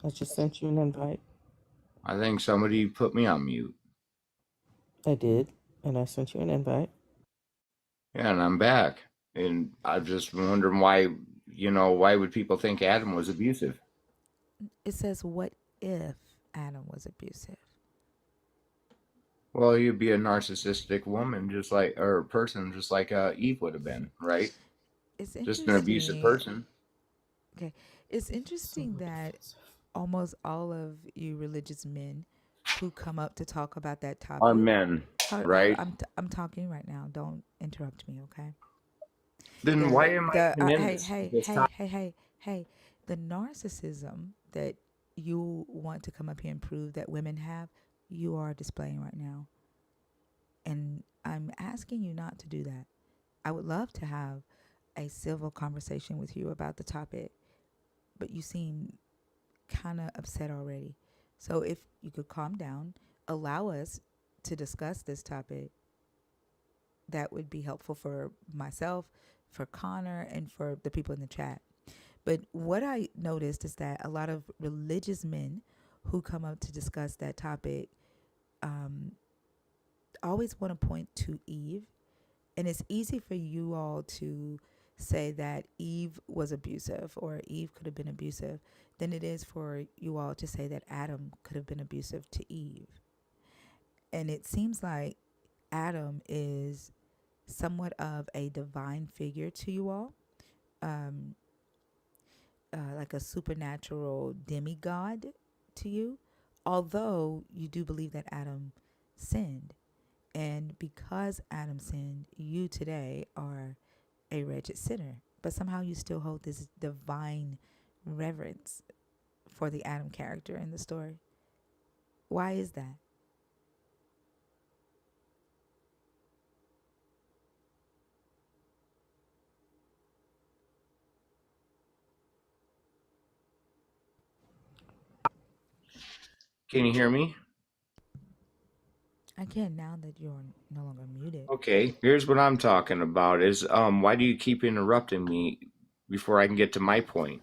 I just sent you an invite. I think somebody put me on mute. I did, and I sent you an invite. Yeah, and I'm back. And I'm just wondering why, why would people think Adam was abusive? It says, what if Adam was abusive? Well, you'd be a narcissistic woman, just like, or person, just like Eve would have been, right? It's Just an abusive interesting. person. Okay. It's So interesting that defensive. almost all of you religious men who come up to talk about that Are topic. men, right? I'm talking right now. Don't interrupt me, okay? Then why am I even in this topic? Hey, the narcissism that you want to come up here and prove that women have, you are displaying right now. And I'm asking you not to do that. I would love to have a civil conversation with you about the topic, but you seem kind of upset already. So if you could calm down, allow us to discuss this topic, that would be helpful for myself, for Connor, and for the people in the chat. But what I noticed is that a lot of religious men who come up to discuss that topic um, always want to point to Eve. And it's easy for you all to say that Eve was abusive or Eve could have been abusive than it is for you all to say that Adam could have been abusive to Eve. And it seems like Adam is somewhat of a divine figure to you all, um, like a supernatural demigod to you, although you do believe that Adam sinned. And because Adam sinned, you today are a wretched sinner. But somehow you still hold this divine reverence for the Adam character in the story. Why is that? Can you hear me? I can now that you're no longer muted. Okay, here's what I'm talking about is why do you keep interrupting me before I can get to my point?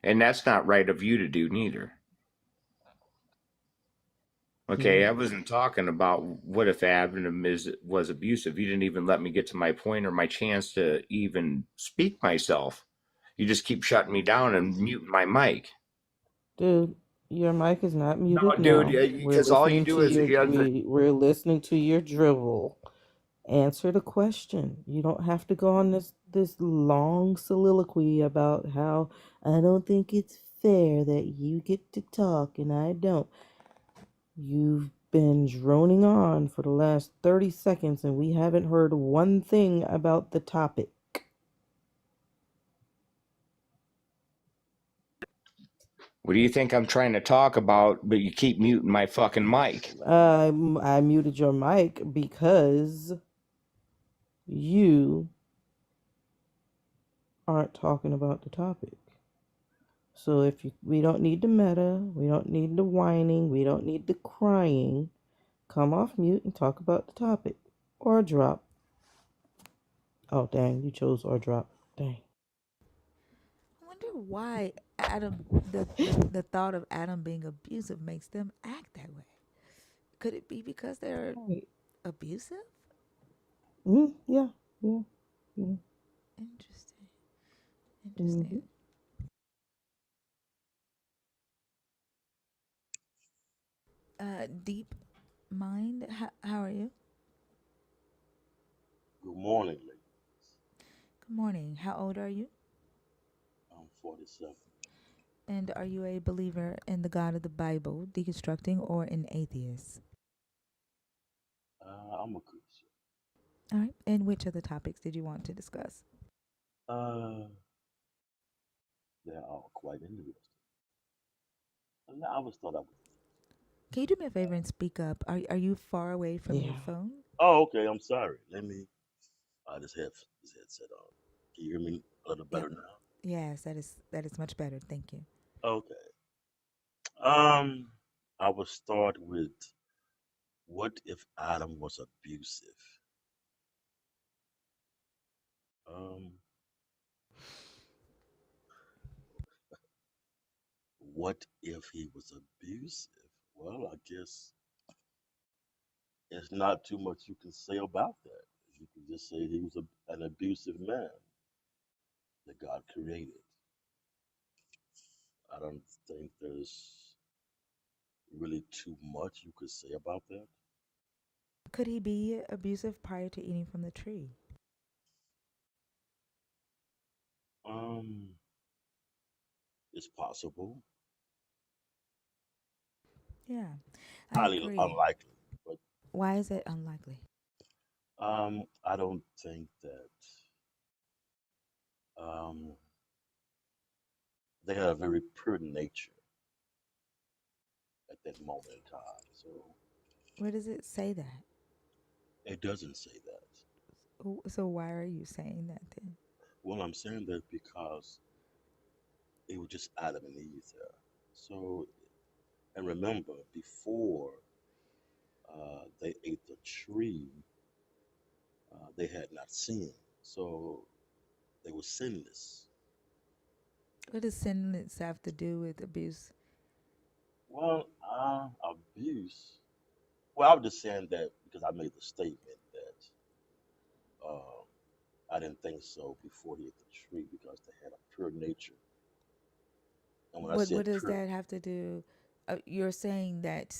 And that's not right of you to do neither. Okay, No. I wasn't talking about what if Adam was abusive. You didn't even let me get to my point or my chance to even speak myself. You just keep shutting me down and muting my mic. Dude, your mic is not No, muted dude, now. We're because all you listening do to is your we're listening to your drivel. Answer the question. You don't have to go on this long soliloquy about how I don't think it's fair that you get to talk and I don't. You've been droning on for the last 30 seconds and we haven't heard one thing about the topic. What do you think I'm trying to talk about, but you keep muting my fucking mic? I muted your mic because you aren't talking about the topic. So we don't need the meta, we don't need the whining, we don't need the crying. Come off mute and talk about the topic. Or drop. Oh dang, you chose or drop. Dang. I wonder why Adam, the thought of Adam being abusive makes them act that way. Could it be because they're Right. abusive? Yeah. Yeah. Yeah. Interesting. Mm-hmm. Interesting. Deep mind, how are you? Good morning, ladies. Good morning. How old are you? I'm 47. And are you a believer in the God of the Bible, deconstructing, or an atheist? I'm a Christian. All right. And which of the topics did you want to discuss? Uh, they're all quite interesting. And I always thought I was. Can you do me a favor and speak up? Are you far away from your Yeah. phone? Oh, okay. I'm sorry. Let me. I just have this headset on. Can you hear me a little Yep. better now? Yes, that is much better. Thank you. Okay. Um, I will start with what if Adam was abusive? Um, what if he was abusive? Well, I guess there's not too much you can say about that. You can just say he was an abusive man that God created. I don't think there's really too much you could say about that. Could he be abusive prior to eating from the tree? Um, it's possible, Yeah, I highly agree. unlikely, but Why is it unlikely? I don't think that um, they had a very pure nature at that moment in time. So Where does it say that? it doesn't say that. So why are you saying that then? Well, I'm saying that because it was just Adam and Eve there. So, and remember, before they ate the tree, they had not sinned. So they were sinless. What does sinless have to do with abuse? Well, abuse. Well, I was just saying that because I made the statement that uh, I didn't think so before he ate the tree because they had a pure nature. And when I What said does pure, that have to do? You're saying that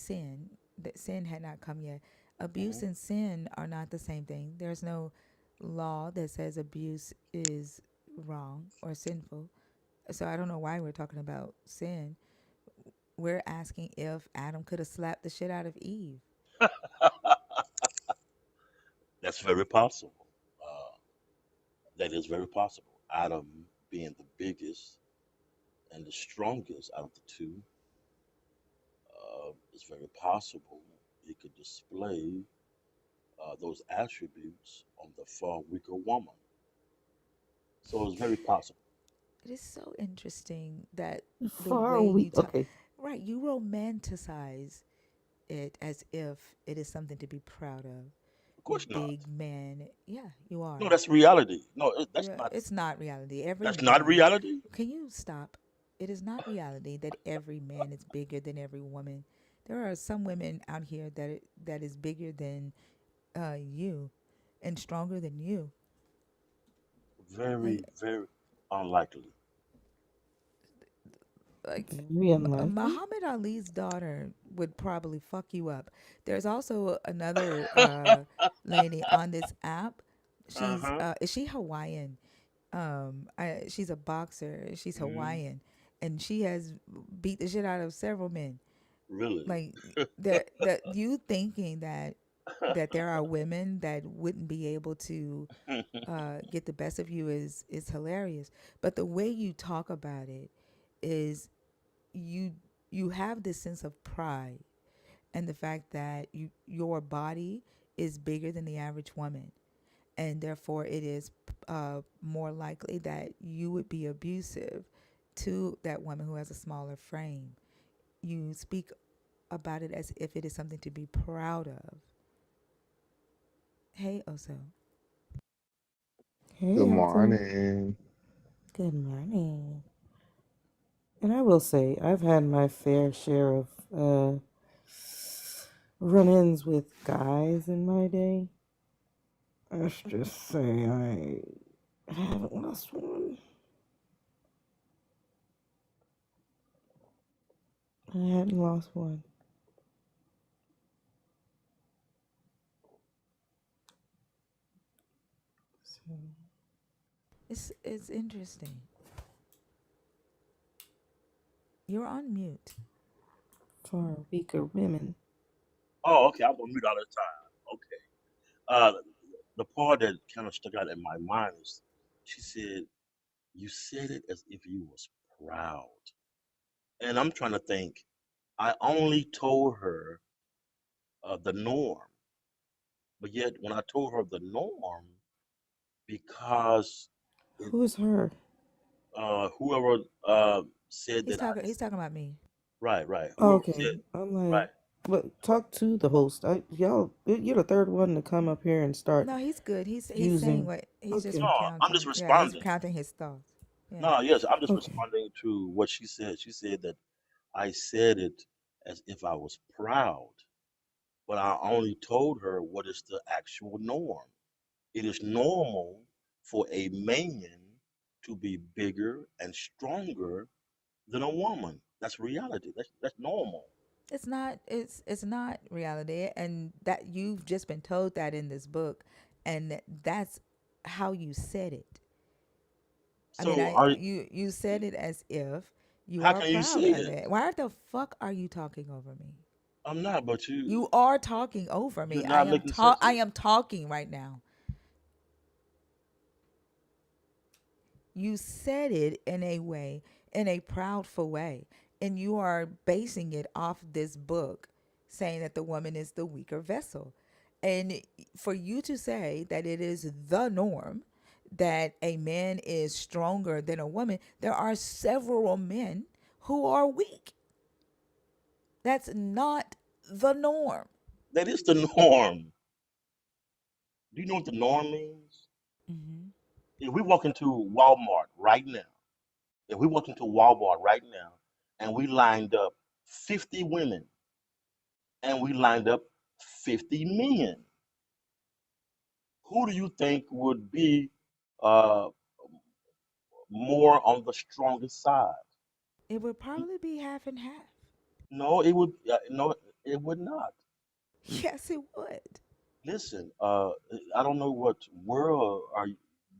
sin had not come yet. Abuse mhm. and sin are not the same thing. There's no law that says abuse is wrong or sinful. So I don't know why we're talking about sin. We're asking if Adam could have slapped the shit out of Eve. That's very possible. That is very possible. Adam being the biggest and the strongest out of the two, it's very possible he could display those attributes on the far weaker woman. So it's very possible. It is so interesting that the Far way you we talk, okay. right? You romanticize it as if it is something to be proud of. Of course not. Big man, yeah, you No, are. that's reality. No, that's Yeah, not. it's not reality. Every That's not man, reality. can you stop? It is not reality that every man is bigger than every woman. There are some women out here that is bigger than you, and stronger than you. Very, Like very unlikely. like Very unlikely. Muhammad Ali's daughter would probably fuck you up. There's also another lady on this app. Uh She's huh. is she Hawaiian? She's a boxer. She's Mm, Hawaiian, and she has beat the shit out of several men. really? Like that you thinking that there are women that wouldn't be able to get the best of you is hilarious. But the way you talk about it is you you have this sense of pride and the fact that your body is bigger than the average woman, and therefore it is more likely that you would be abusive to that woman who has a smaller frame. You speak about it as if it is something to be proud of. Hey, Oso. Hey, Good Elton. morning. Good morning. And I will say, I've had my fair share of run-ins with guys in my day. Let's just say I haven't lost one. I hadn't lost one. So It's interesting. You're on mute. far weaker women. Oh, okay. I'm gonna mute all the time. Okay. Uh, the part that kind of stuck out in my mind is she said, "You said it as if you was proud," and I'm trying to think. I only told her the norm, but yet when I told her the norm, because it, Who is her? whoever said He's that talking. He's talking about me. right, right, Oh, whoever okay. said I'm like, right. but talk to the host. You're the third one to come up here and start No, he's good. He's saying using. what he's just No, Okay. I'm just recounting. Yeah, he's responding. recounting his thoughts. Yeah. No, yes, I'm just Okay. responding to what she said. She said that I said it as if I was proud, but I only told her what is the actual norm. It is normal for a man to be bigger and stronger than a woman. That's reality. That's normal. It's not. It's not reality, and that you've just been told that in this book, and that's how you said it. I mean, So are you said it as if you how are can you proud say of it? it. Why the fuck are you talking over me? I'm not, but You are talking over you're me. not making sense I here. am talking right now. You said it in a way, in a proudful way, and you are basing it off this book, saying that the woman is the weaker vessel. And for you to say that it is the norm that a man is stronger than a woman, there are several men who are weak. That's not the norm. That is the norm. Do you know what the norm means? Mm-hmm. If we walk into Walmart right now, if we walk into Walmart right now and we lined up 50 women and we lined up 50 men, who do you think would be uh, more on the stronger side. It would probably be half and half. No, it would. No, it would not. Yes, it would. Listen, I don't know what world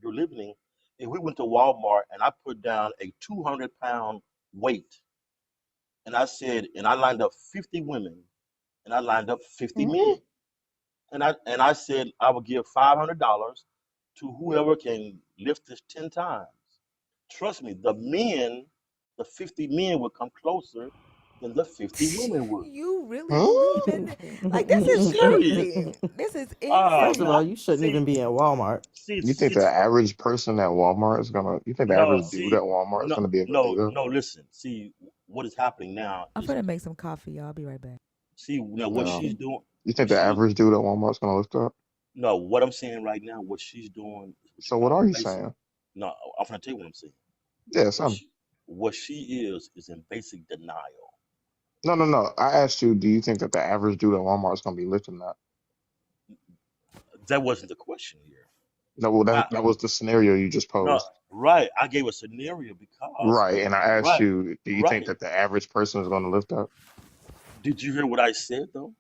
you're living in. If we went to Walmart and I put down a 200-pound weight, and I said, and I lined up 50 women, and I lined up 50 Mm. men, and I said I would give $500 to whoever can lift this 10 times. Trust me, the 50 men would come closer than the 50 women would. You really believe Huh? in like this I'm is serious. crazy. This is First of No, all, insane. you shouldn't see, even be at Walmart. see, You think see, the average person at Walmart is gonna? You think the no, average dude see, at Walmart is no, gonna be able to do no, that? no. Listen, see, what is happening now I'm is, gonna make some coffee, y'all. I'll be right back. see, now what No. she's doing. You think the See, average dude at Walmart is gonna lift up? no, what I'm saying right now, what she's doing is what you So what call are you basic. saying? No, I'm gonna tell you what I'm saying. Yes, What I'm. she, what she is in basic denial. No, no, no. I asked you, do you think that the average dude at Walmart is gonna be lifting that? That wasn't the question here. No, well, I, that was the scenario you just no, posed. right. I gave a scenario because, Right, and I asked right, you, do you think right. that the average person is gonna lift up? Did you hear what I said though?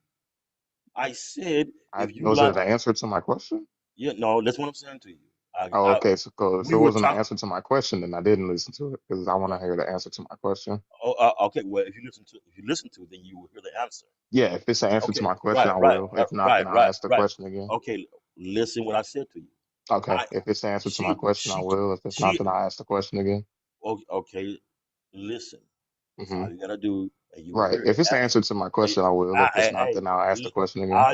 I said I if you was like, it an answer to my question? yeah, no, that's what I'm saying to you. Oh, okay. So if We it were wasn't an talking. answer to my question, then I didn't listen to it because I want to hear the answer to my question. Oh, okay. Well, if you listen to it, then you will hear the answer. Yeah, if it's an answer to Okay, my question, right, I right, will. If not, right, then I'll right, ask the right. question again. Okay, listen what I said to you. Okay, I if it's the answer to my she question, I she will. If it's not, she. then I'll ask the question again. Okay, listen. Hmm. All you gotta do, and you will Right. hear If it. it's the answer to my question, I will. If it's not, Hey, then I'll ask the li- question again.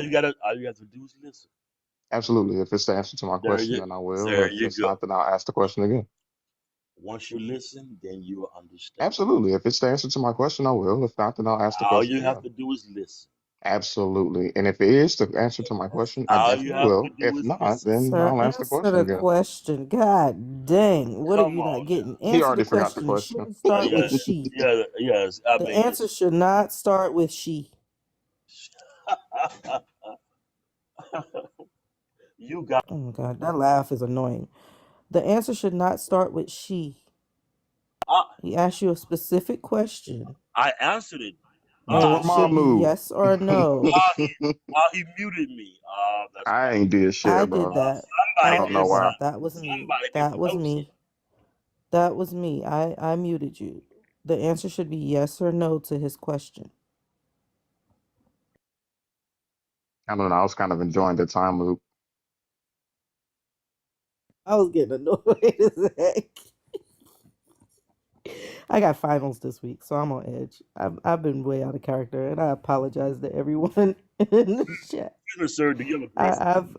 all you got to do is listen. Absolutely. If it's the answer to my There question, you, then I will. there If you it's go. not, then I'll ask the question again. Once you listen, then you will understand. Absolutely. If it's the answer to my question, I will. If not, then I'll ask the All question you have again. to do is listen. Absolutely. And if it is the answer to my question, I All you definitely have to will. do If is not, listen. then Sir, I'll ask the answer question the again. question. God dang. What are Come you not on getting? He Answer the already forgot the question. It question. shouldn't start with yeah, she. yeah, yes. I The mean, answer should not start with she. you got. Oh my God, that laugh is annoying. The answer should not start with she. I, He asked you a specific question, I answered it. and it should be Dormammu. yes or no. While he muted me. That's I right. ain't did I shit, did bro. that. I Somebody I don't did know did why. that. something. That was me. Somebody did That was know something. me. That was me. I muted you. The answer should be yes or no to his question. I don't know. I was kind of enjoying the time loop. I was getting annoyed as heck. I got finals this week, so I'm on edge. I've been way out of character, and I apologize to everyone in the chat. Excuse me, sir. Do you have a I, girlfriend?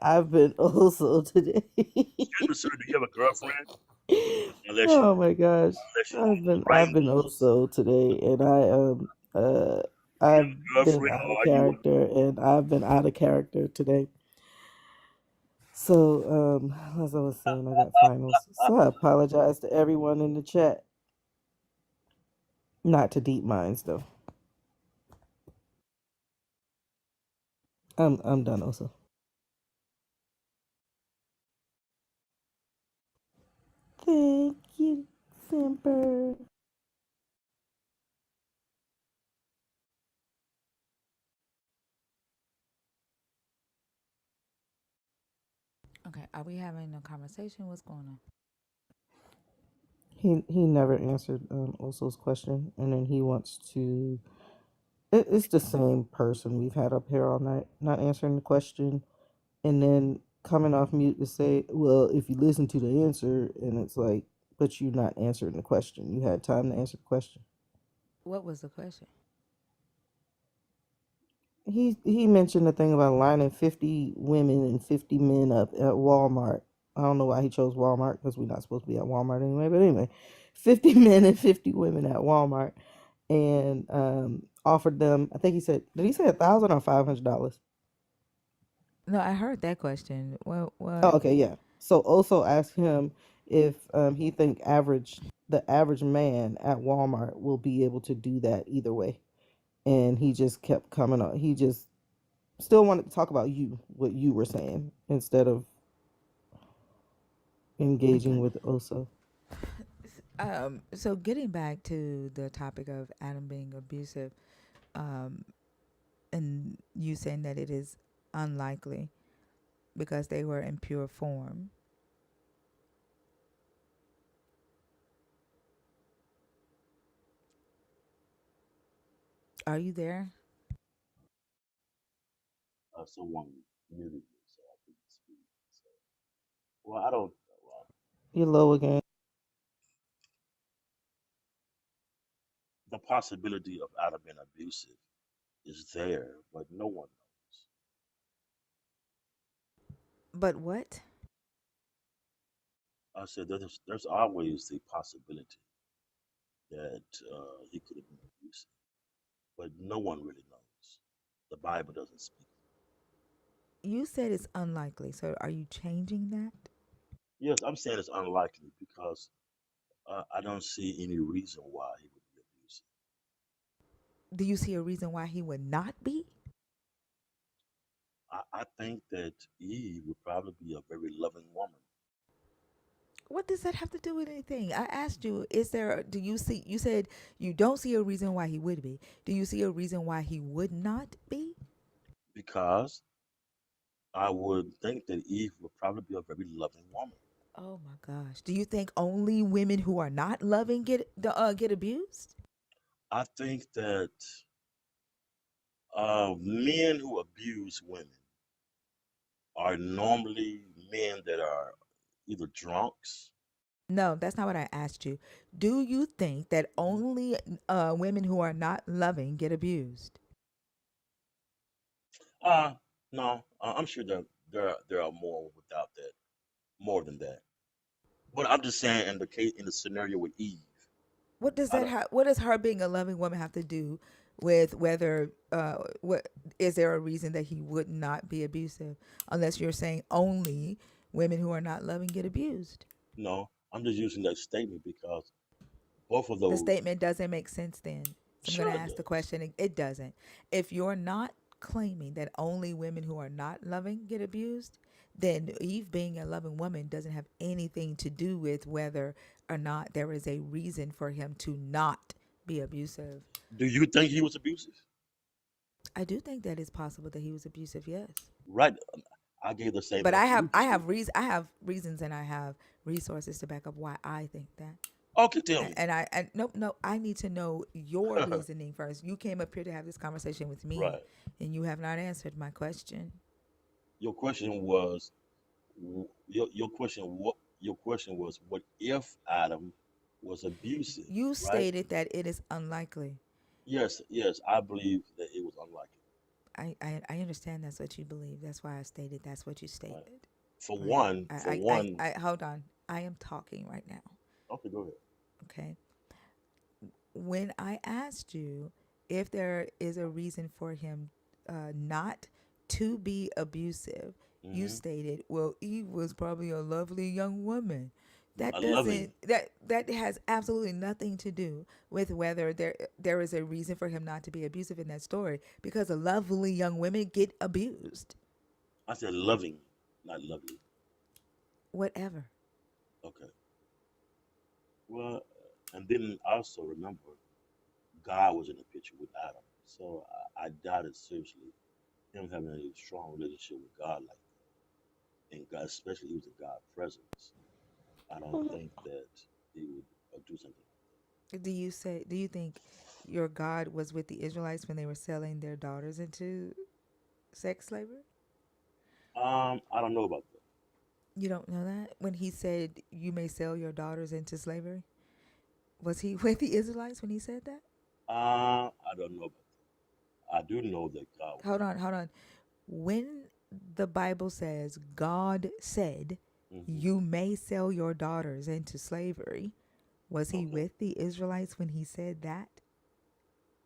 I've been also today. Excuse me, sir. Do you have a girlfriend? Unless you, Oh my gosh, unless you I've want been the right I've been ones. also today, and uh Do you I've have a been girlfriend, out or of are you? character, and I've been out of character today. So as I was saying, I got finals, so I apologize to everyone in the chat. Not to deep minds though. I'm done also. Thank you, Simper. Okay, are we having a conversation? What's going on? He never answered Oso's question, and then he wants to. It's the same person we've had up here all night, not answering the question, and then coming off mute to say, "Well, if you listen to the answer," and it's like, "But you're not answering the question. You had time to answer the question." What was the question? He mentioned the thing about lining 50 women and 50 men up at Walmart. I don't know why he chose Walmart because we're not supposed to be at Walmart anyway. But anyway, 50 men and 50 women at Walmart, and offered them. I think he said, did he say $1,000 or $500? No, I heard that question. Oh, What? okay, yeah. So also asked him if he think the average man at Walmart will be able to do that either way, and he just kept coming on. He just still wanted to talk about you, what you were saying, instead of engaging Okay. with Osa. So getting back to the topic of Adam being abusive, um, and you saying that it is unlikely because they were in pure form. Are you there? Someone muted me, so I couldn't speak. So, well, I don't. Well, You're low again. the possibility of Adam being abusive is there, but no one knows. But what? I said there's always the possibility that he could have been abusive, but no one really knows. The Bible doesn't speak. You said it's unlikely. So are you changing that? Yes, I'm saying it's unlikely because I don't see any reason why he would be abusive. Do you see a reason why he would not be? I think that Eve would probably be a very loving woman. What does that have to do with anything? I asked you, is there, do you see, you said you don't see a reason why he would be. Do you see a reason why he would not be? Because I would think that Eve would probably be a very loving woman. Oh my gosh. Do you think only women who are not loving get abused? I think that men who abuse women are normally men that are either drunks. No, that's not what I asked you. Do you think that only women who are not loving get abused? Uh, no, I'm sure there are more without that, more than that. But I'm just saying, in the case in the scenario with Eve, What does I that don't have? What does her being a loving woman have to do with whether? What is there a reason that he would not be abusive? Unless you're saying only women who are not loving get abused. know. I'm just using that statement because both of The those. statement doesn't make sense then. So I'm going to Sure, it ask the does. question. It doesn't. If you're not claiming that only women who are not loving get abused, then Eve being a loving woman doesn't have anything to do with whether or not there is a reason for him to not be abusive. Do you think he was abusive? I do think that it's possible that he was abusive, yes. Right. I gave the same But answer you I just gave. have reasons and I have resources to back up why I think that. Okay, tell me. And no, I need to know your reasoning first. You came up here to have this conversation with me, Right. and you have not answered my question. Your question was your question was what if Adam was abusive, You right? stated that it is unlikely. Yes, yes, I believe that it was unlikely. I understand that's what you believe. That's why I stated that's what you Right. stated. For Right. one, for one. Hold on. I am talking right now. Okay, go ahead. Okay. When I asked you if there is a reason for him not to be abusive, you Hmm. stated, "Well, Eve was probably a lovely young woman." A That loving. doesn't that has absolutely nothing to do with whether there is a reason for him not to be abusive in that story because a lovely young women get abused. I said loving, not lovely. Whatever. Okay. Well, and then also remember, God was in the picture with Adam, so I doubted seriously him having a strong relationship with God like that, and God, especially he was in God's presence. I don't think that he would do something Do you think your God was with the Israelites when they were selling their daughters into sex slavery? like that. I don't know about that. You don't know that? When he said you may sell your daughters into slavery? Was he with the Israelites when he said that? I don't know about that. I do know that God was Hold on, hold on. When the Bible says God said there. you may sell your daughters into slavery, was he Okay. with the Israelites when he said that?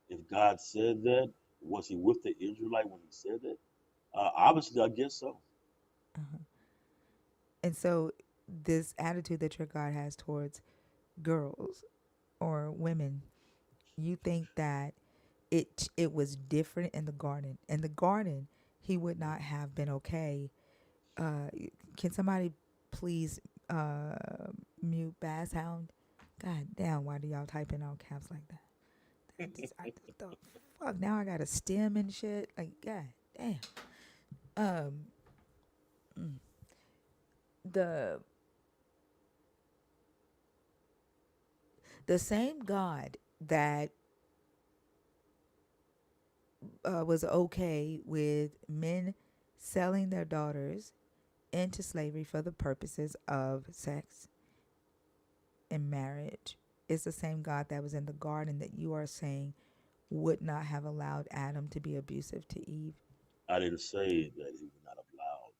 If God said that, was he with the Israelite when he said that? Obviously, I guess so. And so this attitude that your God has towards girls or women, you think that it was different in the garden. In the garden, he would not have been okay. Uh, can somebody please uh, mute bass hound. God damn, why do y'all type in all caps like that? The fuck? Now I got a stem and shit. Like, god damn. Um, mm. the the same God that was okay with men selling their daughters into slavery for the purposes of sex and marriage is the same God that was in the garden that you are saying would not have allowed Adam to be abusive to Eve. I didn't say that he was not allowed.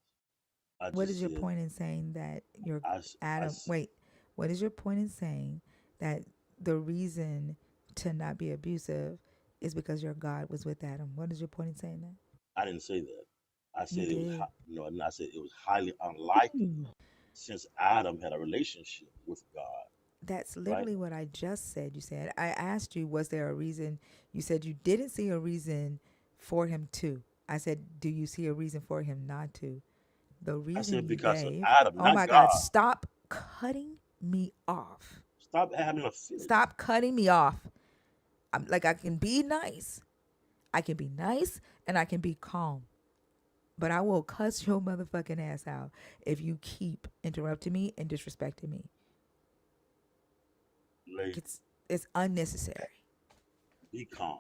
I What just is your said point in saying that your I, s- I Adam? s- Wait, what is your point in saying that the reason to not be abusive is because your God was with Adam? What is your point in saying that? I didn't say that. I You said it was did. no, and I said it was highly unlikely since Adam had a relationship with God, That's right? literally what I just said. You said, I asked you, was there a reason? You said you didn't see a reason for him to. I said, do you see a reason for him not to? The I reason said you because of gave, Adam, oh not my God, God. stop cutting me off. Stop having a finish. Stop cutting me off. I'm like, I can be nice. I can be nice and I can be calm. But I will cuss your motherfucking ass out if you keep interrupting me and disrespecting me. Lady, It's unnecessary. be calm.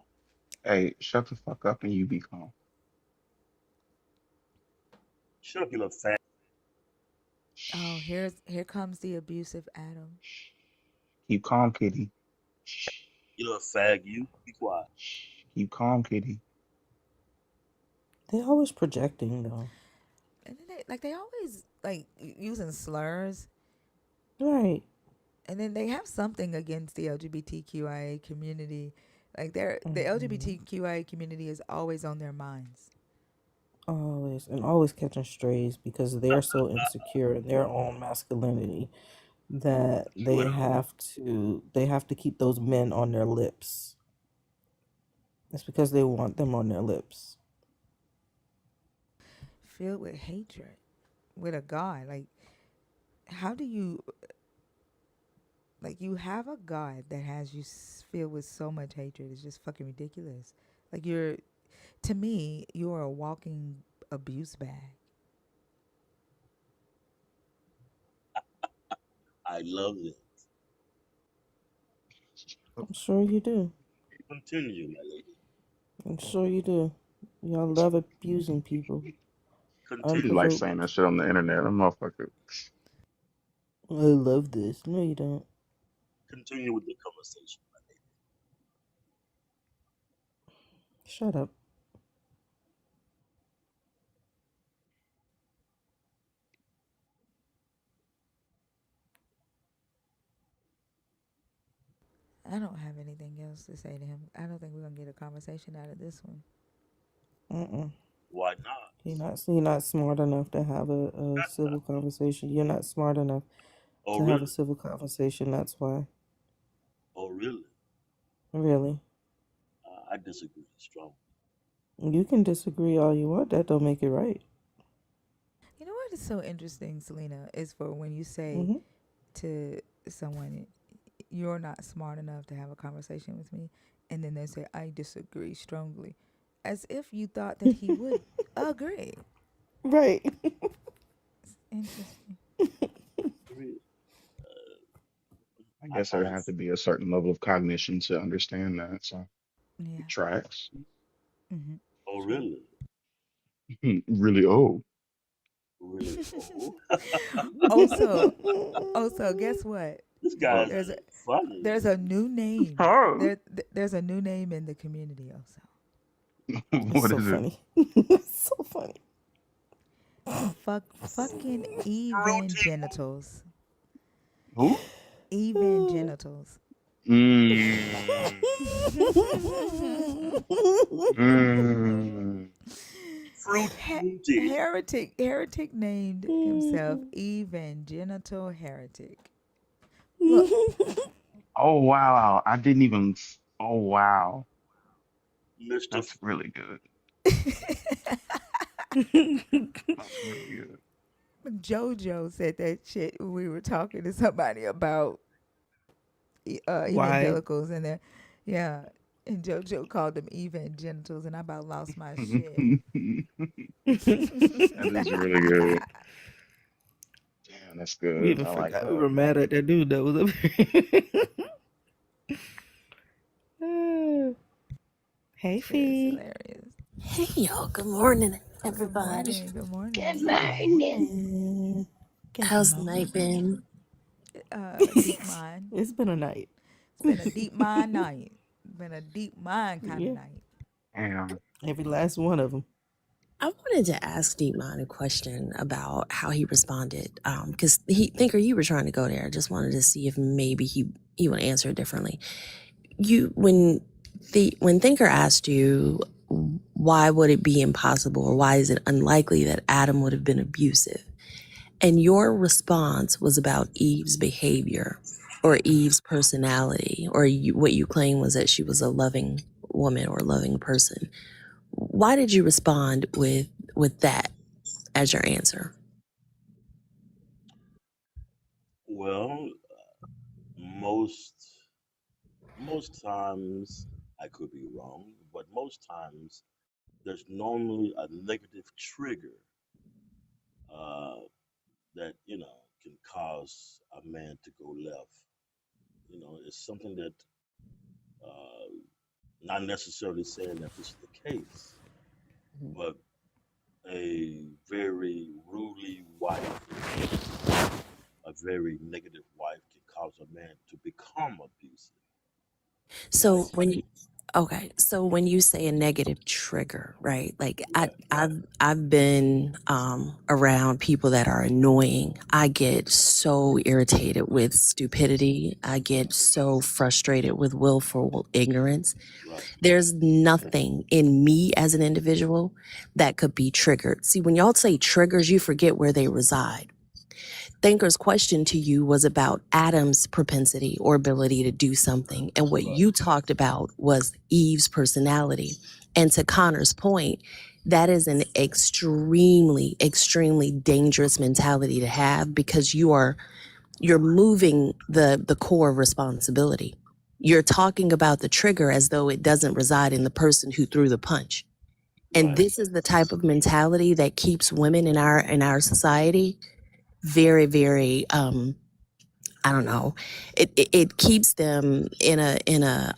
Hey, shut the fuck up and you be calm. Shut up, you little fat. Oh, Shh. here comes the abusive Adam. Shh. Keep calm, kitty. You little fag. You be quiet. Shh. Keep calm, kitty. They always projecting though. And then they always like using slurs, Right. and then they have something against the LGBTQIA community. Like the Hmm. LGBTQIA community is always on their minds. Always and always catching strays because they're so insecure in their own masculinity that Well, they have to keep those men on their lips. It's because they want them on their lips. Filled with hatred, with a God. Like, how do you like you have a God that has you filled with so much hatred? It's just fucking ridiculous. Like you're to me, you're a walking abuse bag. I love it. I'm sure you do. Continue, my lady. I'm sure you do. Y'all love abusing people You Continue. like saying unprovoked. that shit on the internet, a motherfucker. I love this. No, you don't. Continue with the conversation, my lady. Shut up. I don't have anything else to say to him. I don't think we're gonna get a conversation out of this one. Mm-mm. Why not? You're not smart enough to have a civil conversation. You're not smart enough Oh, to have a really? civil conversation. That's why. Oh, really? Really. I disagree strongly. You can disagree all you want. That don't make it right. You know what is so interesting, Selena, is for when you say Hmm. to someone, "You're not smart enough to have a conversation with me," and then they say, "I disagree strongly," as if you thought that he would agree. Right. It's interesting. Agree. I I guess there would find, have to be a certain level of cognition to understand that, so it Yeah. tracks. Mm-hmm. oh, True. really? Really old. Really? Oh, Also, guess what? this guy's There's a funny. there's a new name. Oh. There's a new name in the community. Also, It's What so is it? funny. It's so funny. fucking Fruity. genitals. Who? Genitals. Mmm. Mmm. Fruity. Heretic named himself evangenital heretic. Look, Oh wow. I didn't even oh wow. Mr. That's really good. That's really good. JoJo said that shit when we were talking to somebody about Why? evangelicals and their, yeah. And JoJo called them evangelicals, and I about lost my shit. That is really good. Damn, that's We good. even I like forgot we that. were mad at that dude that was up here. Hey, Shit is Fee. hilarious. Hey y'all, good morning, Good everybody. morning. Good Good morning. Good morning. morning. Good How's the night morning. been? Deep mind. It's been a night. It's been a deep mind night. Been a deep mind kind of Yeah, night. Damn. every last one of them. I wanted to ask Deepmon a question about how he responded. Because he Thinker, you were trying to go there. I just wanted to see if maybe he would answer it differently. You when Thinker asked you why would it be impossible or why is it unlikely that Adam would have been abusive? And your response was about Eve's behavior or Eve's personality, or what you claim was that she was a loving woman or a loving person. Why did you respond with that as your answer? Well, most most times I could be wrong, but most times there's normally a negative trigger uh, that can cause a man to go left. It's something that uh, not necessarily saying that this is the case, but a very ruly wife or a very negative wife can cause a man to become abusive. So Right, when you say a negative trigger, right? Like right, I've been around people that are annoying. I get so irritated with stupidity. I get so frustrated with willful ignorance. right, There's nothing in me as an individual that could be triggered. See, when y'all say triggers, you forget where they reside. Thinker's question to you was about Adam's propensity or ability to do something. And what right, you talked about was Eve's personality. And to Connor's point, that is an extremely, extremely dangerous mentality to have because you're moving the core of responsibility. You're talking about the trigger as though it doesn't reside in the person who threw the punch. And right, this is the type of mentality that keeps women in our society very, very I don't know. It keeps them in a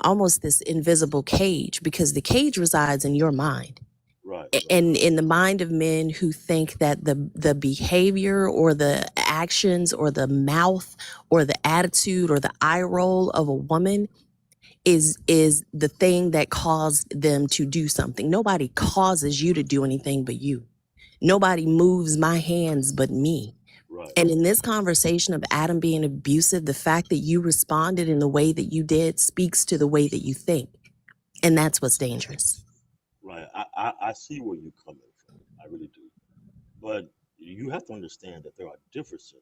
almost this invisible cage because the cage resides in your mind. right, right, And in the mind of men who think that the behavior or the actions or the mouth or the attitude or the eye roll of a woman is the thing that caused them to do something. Nobody causes you to do anything but you. Nobody moves my hands but me. right, And in this conversation of Adam being abusive, the fact that you responded in the way that you did speaks to the way that you think. And that's what's dangerous. right. I see where you're coming from. I really do. But you have to understand that there are differences.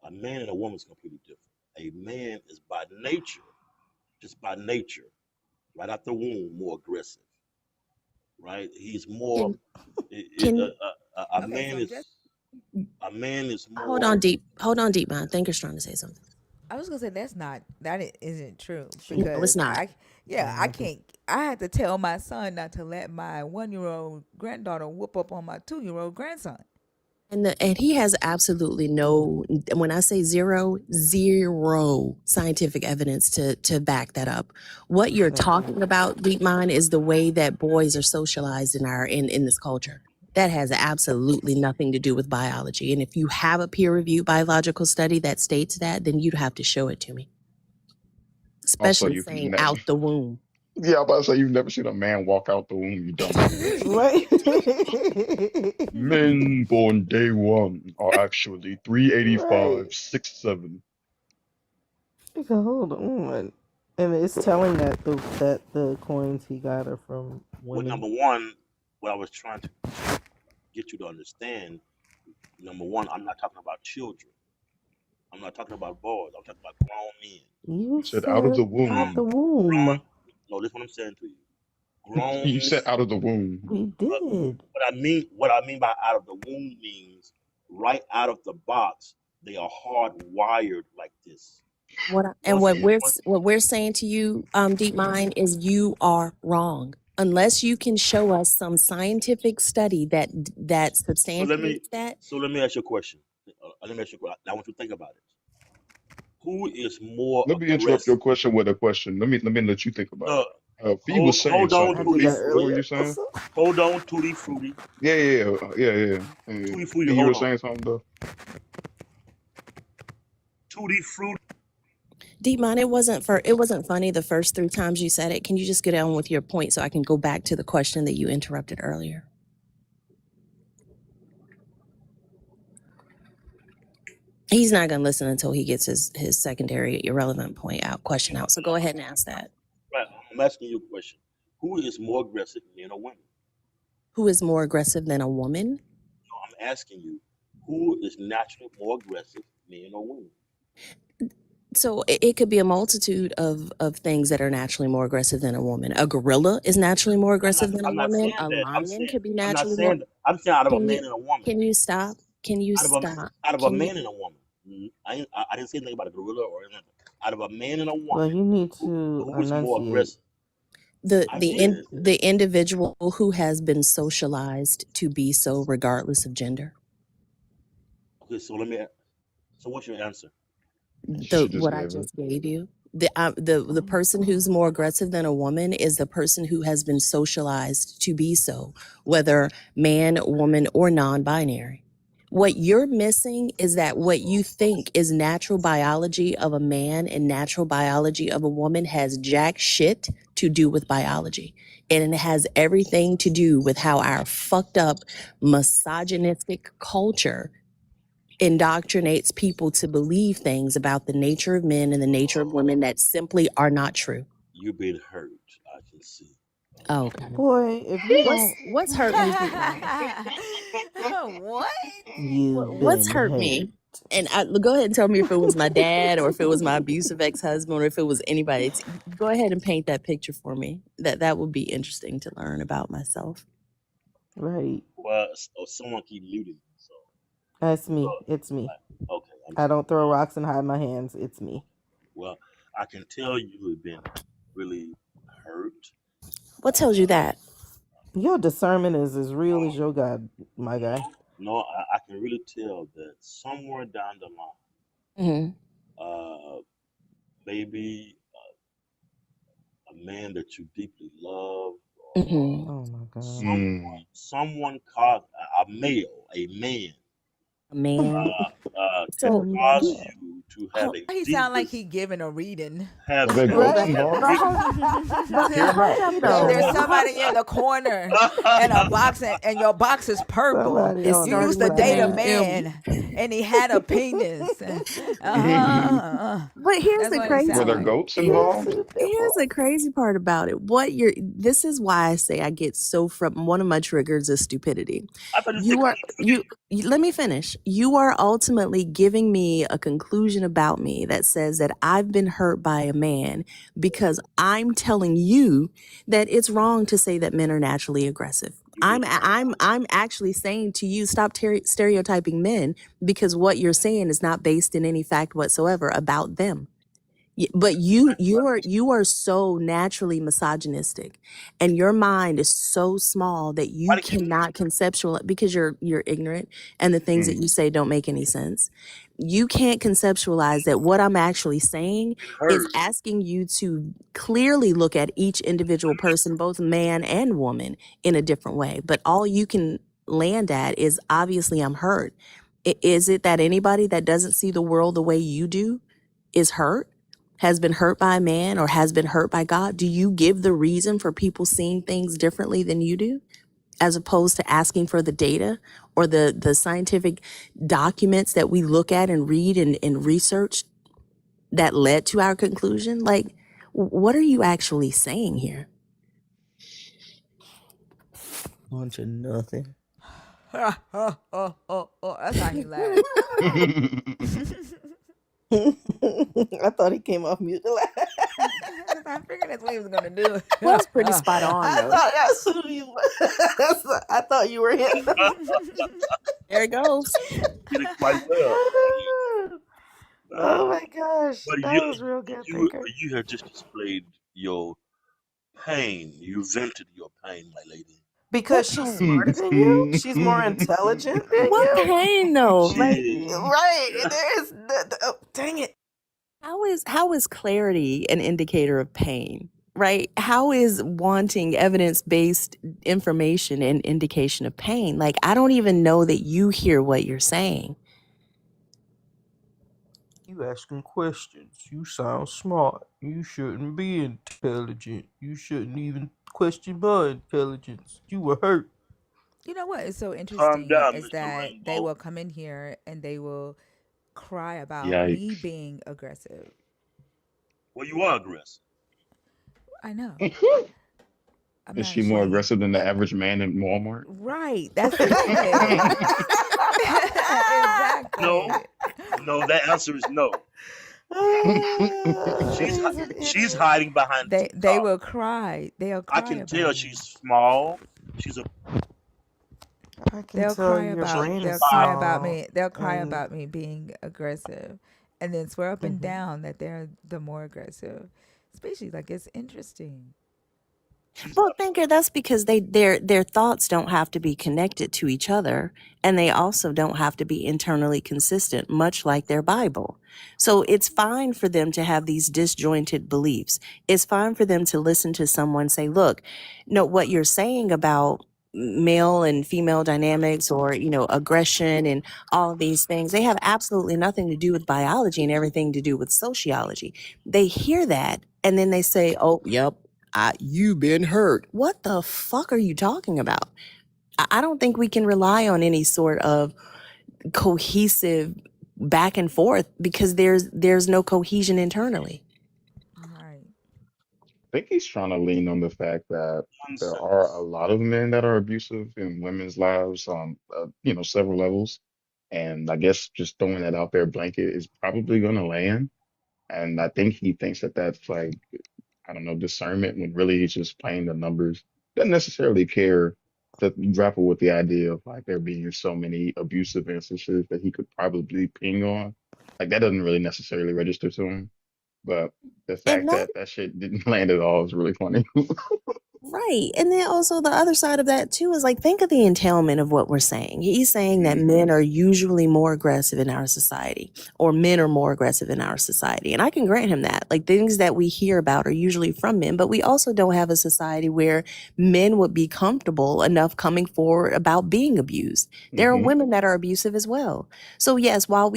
A man and a woman is completely different. A man is by nature, just by nature, right out the womb, more aggressive. Right? He's more. Can It, can a Okay, man so is just a man is hold more. on deep. Hold on deep, man. Thinker's trying to say something. I was gonna say that isn't true No, it's because not. I Mm-hmm. can't. I had to tell my son not to let my 1 year old granddaughter whoop up on my 2 year old grandson. And he has absolutely no, when I say zero scientific evidence to back that up. What you're Thank you. talking about, Deep Mind, is the way that boys are socialized in this culture. That has absolutely nothing to do with biology. And if you have a peer-reviewed biological study that states that, then you'd have to show it to me. Also, Especially you've saying never. out the womb. Yeah, I'm about to say you've never seen a man walk out the womb, you dumbass. Right? Men born day one are actually Right. 385, 6'7". So hold on. And it's telling that the coins he got are from Well, women. number one, what I was trying to get you to understand. Number one, I'm not talking about children. I'm not talking about boys. I'm talking about grown men. You You said out of the said out the womb. Grown. womb. No, this is what I'm saying to you. Grown You men. said out of the womb. We But did. what I mean by out of the womb means right out of the box, they are hardwired like this. And Once, once, what we're saying to you, Deep Mind, is you are wrong. Unless you can show us some scientific study that so let me substantiates that. so let me ask you a question. Let me ask you a question. I want you to think about it. Who is more Let me interrupt your aggressive? question with a question. Let me let you think about No, it. Fee was saying hold on, I something. did Tutti Fee, that what were Frutti. you earlier. saying? Hold on, Tutti Frutti. Yeah. Tutti Frutti, Fee, you were hold on. saying something though. Tutti Frutti. Deep Mind, it wasn't funny the first 3 times you said it. Can you just get on with your point so I can go back to the question that you interrupted earlier? He's not going to listen until he gets his secondary irrelevant question out. So go ahead and ask that. Right, I'm asking you a question. Who is more aggressive, men or women? Who is more aggressive than a woman? No, I'm asking you, who is naturally more aggressive, men or women? So it could be a multitude of things that are naturally more aggressive than a woman. A gorilla is naturally more aggressive than a I'm not woman. saying A that. lion could be I'm not naturally more. saying that. I'm saying out of a Can you man and a woman. can you stop? Can you Out of a stop? out of a Can you? man and a woman. I didn't say anything about a gorilla or anything. Out of a man and a Well, woman, you need who, to who is more enunciate. aggressive? I did. The individual who has been socialized to be so, regardless of gender. Okay, so what's your answer? The She just what I gave it. just gave you. The person who's more aggressive than a woman is the person who has been socialized to be so, whether man, woman, or non-binary. What you're missing is that what you think is natural biology of a man and natural biology of a woman has jack shit to do with biology. And it has everything to do with how our fucked up misogynistic culture indoctrinates people to believe things about the nature of men and the nature of women that simply are not true. You've been hurt. I can see. Oh, okay. Boy, if you don't, What's hurt me, Deep Mind? What? you've What's been hurt hurt. me? And go ahead and tell me if it was my dad or if it was my abusive ex-husband or if it was anybody. Go ahead and paint that picture for me. That would be interesting to learn about myself. Right. Well, someone keep muting me, so That's me. It's me. okay. I'm I sorry. don't throw rocks and hide my hands. It's me. Well, I can tell you have been really hurt. What tells you that? Your discernment is as real as your God, my guy. No, I can really tell that somewhere down the Mm-hmm. line, maybe a man that you deeply love, Mm-hmm. Oh my God. someone caused a male, a man, A man. Oh So my caused God. you to have oh, a He deep sound like he giving a reading. Are there goats Right? have involved? but Hear hold about up Like some there's though. goats? somebody in the corner and a box and your box is purple. Somebody It's on You the used starting to with the date a name side. M. man and he had a penis. But here's That's the what he Were crazy sound there like. goats here's involved? Two here's the nipples. crazy part about it. This is why I say I get so from one of my triggers is stupidity. I thought you said You are let me finish. You are ultimately giving me a conclusion about me that says that I've been hurt by a man because I'm telling you that it's wrong to say that men are naturally aggressive. you've been I'm actually saying to you, stop stereotyping men because what you're saying is not based in any fact whatsoever about them. But you are so naturally misogynistic, and your mind is so small that you why did cannot conceptualize because you're ignorant, and the things that you say don't make any sense. You can't conceptualize that what I'm actually saying been is hurt. asking you to clearly look at each individual person, both man and woman, in a different way. But all you can land at is obviously I'm hurt. Is it that anybody that doesn't see the world the way you do is hurt? Has been hurt by a man or has been hurt by God? Do you give the reason for people seeing things differently than you do, as opposed to asking for the data or the scientific documents that we look at and read and research that led to our conclusion? Like, what are you actually saying here? Bunch of nothing. That's how he laughed. I thought he came off mute to laugh. I figured that's what he was gonna do. Well, it's pretty spot on I though. thought that's who you. I thought you were him. There it goes. Did it quite well. Oh my gosh, But that was real good, thinker. you have just displayed your pain. You vented your pain, my lady. Because What she's pain? smarter than you, she's more intelligent than What you. pain though? She Like, is. Right. There is. Oh, dang it. how is clarity an indicator of pain? Right? How is wanting evidence-based information an indication of pain? Like, I don't even know that you hear what you're saying. You asking questions. You sound smart. You shouldn't be intelligent. You shouldn't even question my intelligence. You were hurt. You know what is so Calm interesting down, is Mr. that they Rainbow. will come in here and they will cry about me Yikes. being aggressive. Well, you are aggressive. I know. I'm Is not she more ashamed. aggressive than the average man in Walmart? Right. That's the thing. No, Exactly. no. That answer is no. He's an She's idiot. hiding behind They TikTok. will cry. They'll I cry can about tell me. she's small. She's a I can They'll tell cry your she's about brain they'll is cry five. about small. me. They'll cry And about me being aggressive and then swear up and mhm. down that they're the more aggressive. Species like it's interesting. She's Well, thinker, that's because their thoughts don't have to be connected to each other, and they also don't have to be internally consistent, much like their Bible. So it's fine for them to have these disjointed beliefs. It's fine for them to listen to someone say, "Look, no, what you're saying about male and female dynamics, or aggression and all of these things, they have absolutely nothing to do with biology and everything to do with sociology." They hear that and then they say, "Oh, yep, you been hurt." What the fuck are you talking about? I don't think we can rely on any sort of cohesive back and forth because there's no cohesion internally. Right. I think he's trying to lean on the fact that there are a nonsense. lot of men that are abusive in women's lives on, several levels. And I guess just throwing that out there blanket is probably going to land. And I think he thinks that that's like, I don't know, discernment when really he's just playing the numbers. Doesn't necessarily care to grapple with the idea of like there being so many abusive instances that he could probably ping on. Like that doesn't really necessarily register to him. But the And fact that that shit didn't land at all is really funny. right. And then also the other side of that too is like, think of the entailment of what we're saying. He's saying that men are usually more aggressive in our society, or men are more aggressive in our society. And I can grant him that. Like, things that we hear about are usually from men, but we also don't have a society where men would be comfortable enough coming forward about being abused. There are Hmm. women that are abusive as well. So yes, while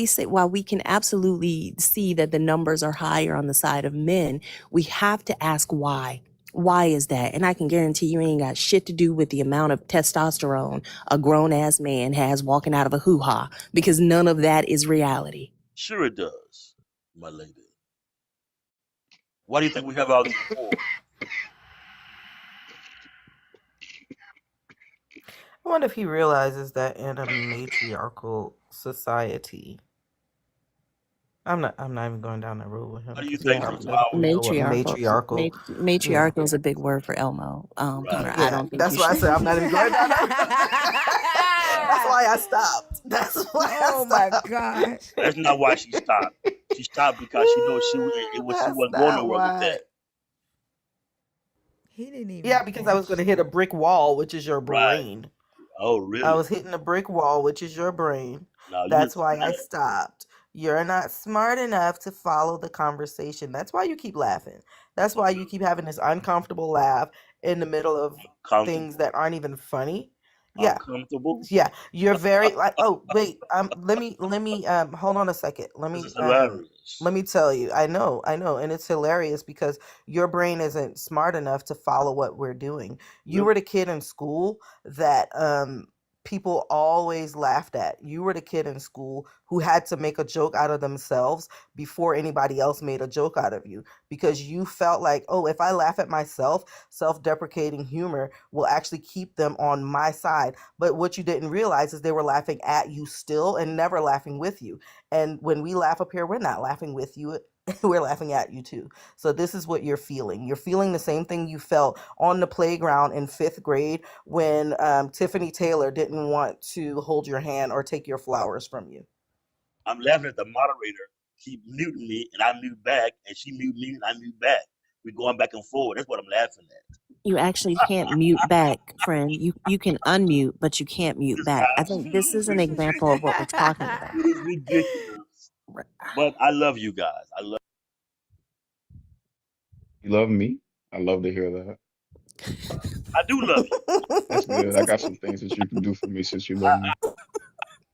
we can absolutely see that the numbers are higher on the side of men, we have to ask why. Why is that? And I can guarantee you ain't got shit to do with the amount of testosterone a grown ass man has walking out of a hoo ha, because none of that is reality. Sure it does, my lady. Why do you think we have all these wars? I wonder if he realizes that in a matriarchal society. I'm not even going down that road with him Why do you because he think Yeah, these doesn't even know what matriarchal. matriarchal. Yeah. Matriarchal is a big word for Elmo. right, I Yeah. don't think That's you why I should. said I'm not even going down that road. That's right? why I stopped. That's why I Oh my stopped. gosh. That's not why she stopped. She stopped because she knows she That's wasn't going not nowhere with why. that. He didn't Yeah, even because I was going finish. to hit a brick wall, which is your Right. brain. Oh, I really? was hitting a brick wall, which is your brain. Now you That's hit why something I else. stopped. You're not smart enough to follow the conversation. That's why you keep laughing. That's why you keep having this uncomfortable laugh in the middle of things Comfortable. that aren't even funny. Yeah. Uncomfortable. Yeah, you're very like. Oh wait, let me hold on a second. This is hilarious. Let me tell you. I know, and it's hilarious because your brain isn't smart enough to follow what we're doing. You Really? were the kid in school that people always laughed at. You were the kid in school who had to make a joke out of themselves before anybody else made a joke out of you, because you felt like, oh, if I laugh at myself, self-deprecating humor will actually keep them on my side. But what you didn't realize is they were laughing at you still and never laughing with you. And when we laugh up here, we're not laughing with you. We're laughing at you too. So this is what you're feeling. You're feeling the same thing you felt on the playground in 5th grade when Tiffany Taylor didn't want to hold your hand or take your flowers from you. I'm laughing at the moderator keep muting me, and I mute back, and she mute me, and I mute back. We're going back and forward. That's what I'm laughing at. You actually can't mute back, friend. You can unmute, but you can't mute back. I think this is an example of what we're talking about. It is ridiculous. But I love you guys. I love. You love me? I love to hear that. I do love you. That's good. I got some things that you can do for me since you love me.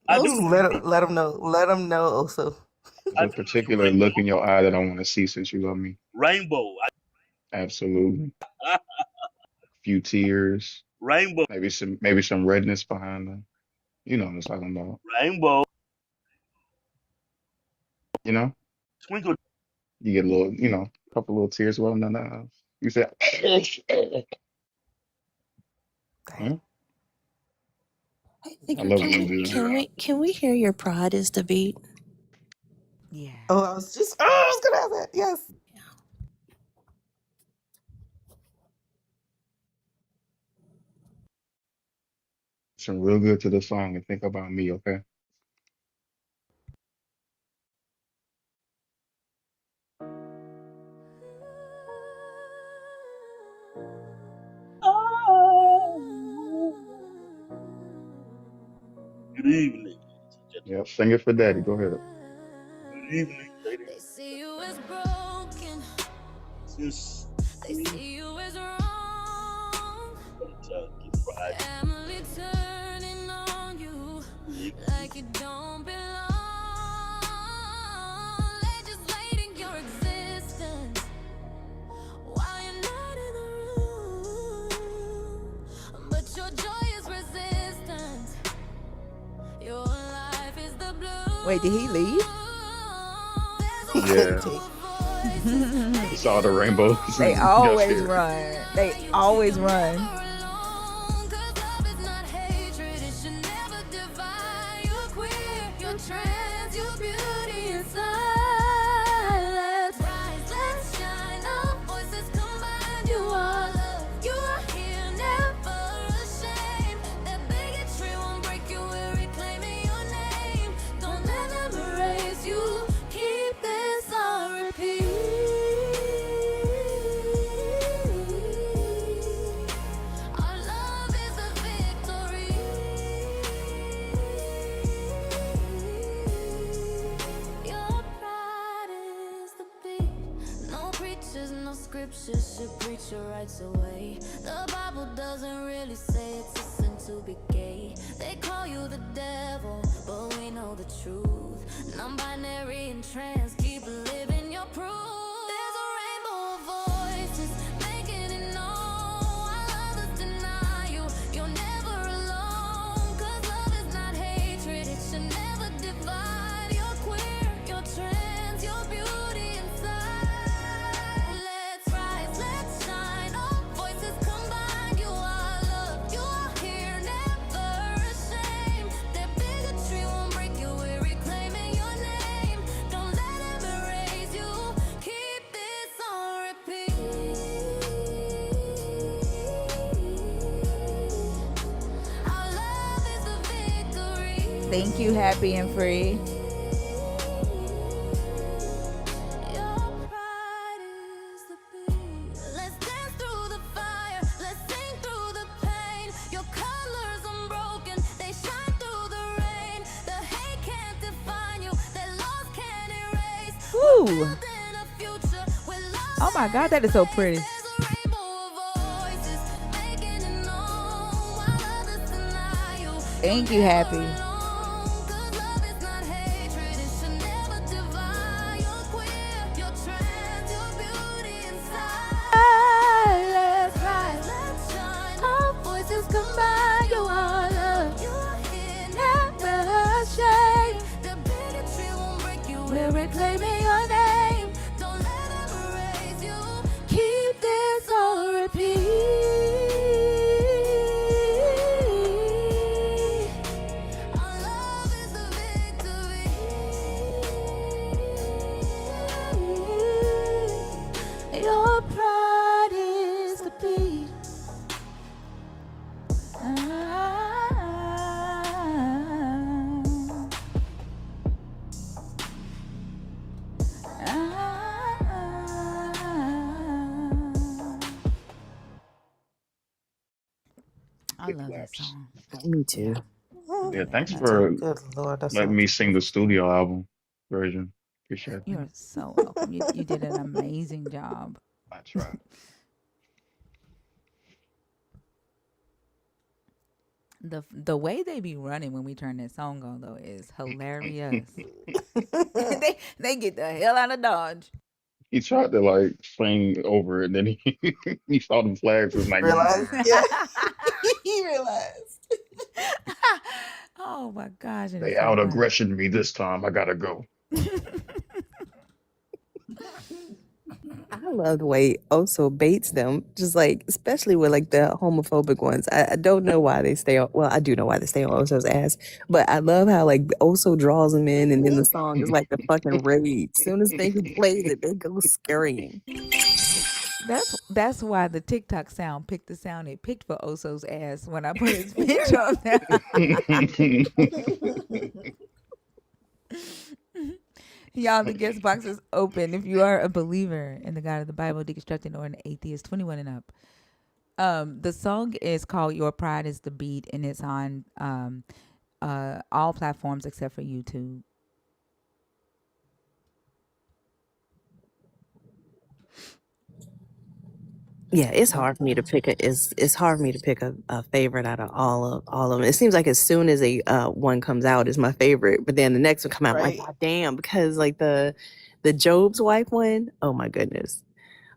I do love you. Let them know. Let them know also. There's a particular look in your eye that I want to see since you love me. Rainbow. Absolutely. A few tears. Rainbow. Maybe some redness behind them. You know what I'm talking about. Rainbow. You know? Twinkle. You get a little, a couple little tears. Well, no. You said, huh? I think I love when you do that. can we hear your pride is the beat? Yeah. Oh, I was gonna have that. Yes. Listen real good to the song and think about me, okay? Good evening. Yeah, sing it for daddy. Go ahead. Good evening, ladies. They see you as broken. Since They see you as wrong. Family turning on you like you don't belong. Legislating your existence while you're not in the room. But your joy is resistance. Your life is the blue. Wait, did he leave? Yeah. You saw the rainbow. They always run. They always run. Scriptures should preach your rights away. The Bible doesn't really say it's a sin to be gay. They call you the devil, but we know the truth. Non-binary and trans, keep living your proof. There's a rainbow of voices making it known. While others deny you, you're never alone. 'Cause love is not hatred, it should never divide. You're queer, you're trans, you're beauty inside. Thank you, Happy and Free. Woo! Oh my God, that is so pretty. Thank you, Happy. it love this slaps. song. Me Yeah. too. Yeah, thanks Yeah. for Good Lord, that letting song me too sing the good. studio album version. Appreciate that. You're so welcome. You did an amazing job. I try. The way they be running when we turn this song on though is hilarious. They get the hell out of Dodge. He tried to like sing over it, and then he he saw the flags was like, Realize, yeah, he realized. Oh my gosh, it is they so out funny. aggression me this time. I gotta go. I love the way Oso baits them, just like, especially with like the homophobic ones. I don't know why they stay on, well, I do know why they stay on Oso's ass, but I love how like Oso draws them in and then the song is like the fucking raid. Soon as they plays it, they go scurrying. That's why the TikTok sound picked the sound it picked for Oso's ass when I put his picture up there. Y'all, the guest box is open. If you are a believer in the God of the Bible, deconstructing, or an atheist, 21 and up. The song is called "Your Pride Is the Beat," and it's on all platforms except for YouTube. Yeah, it's hard for me to pick it's hard for me to pick a favorite out of all of them. It seems like as soon as a one comes out is my favorite, but then the next one come out, I'm like, Right. God damn, because like the Job's wife one, oh my goodness.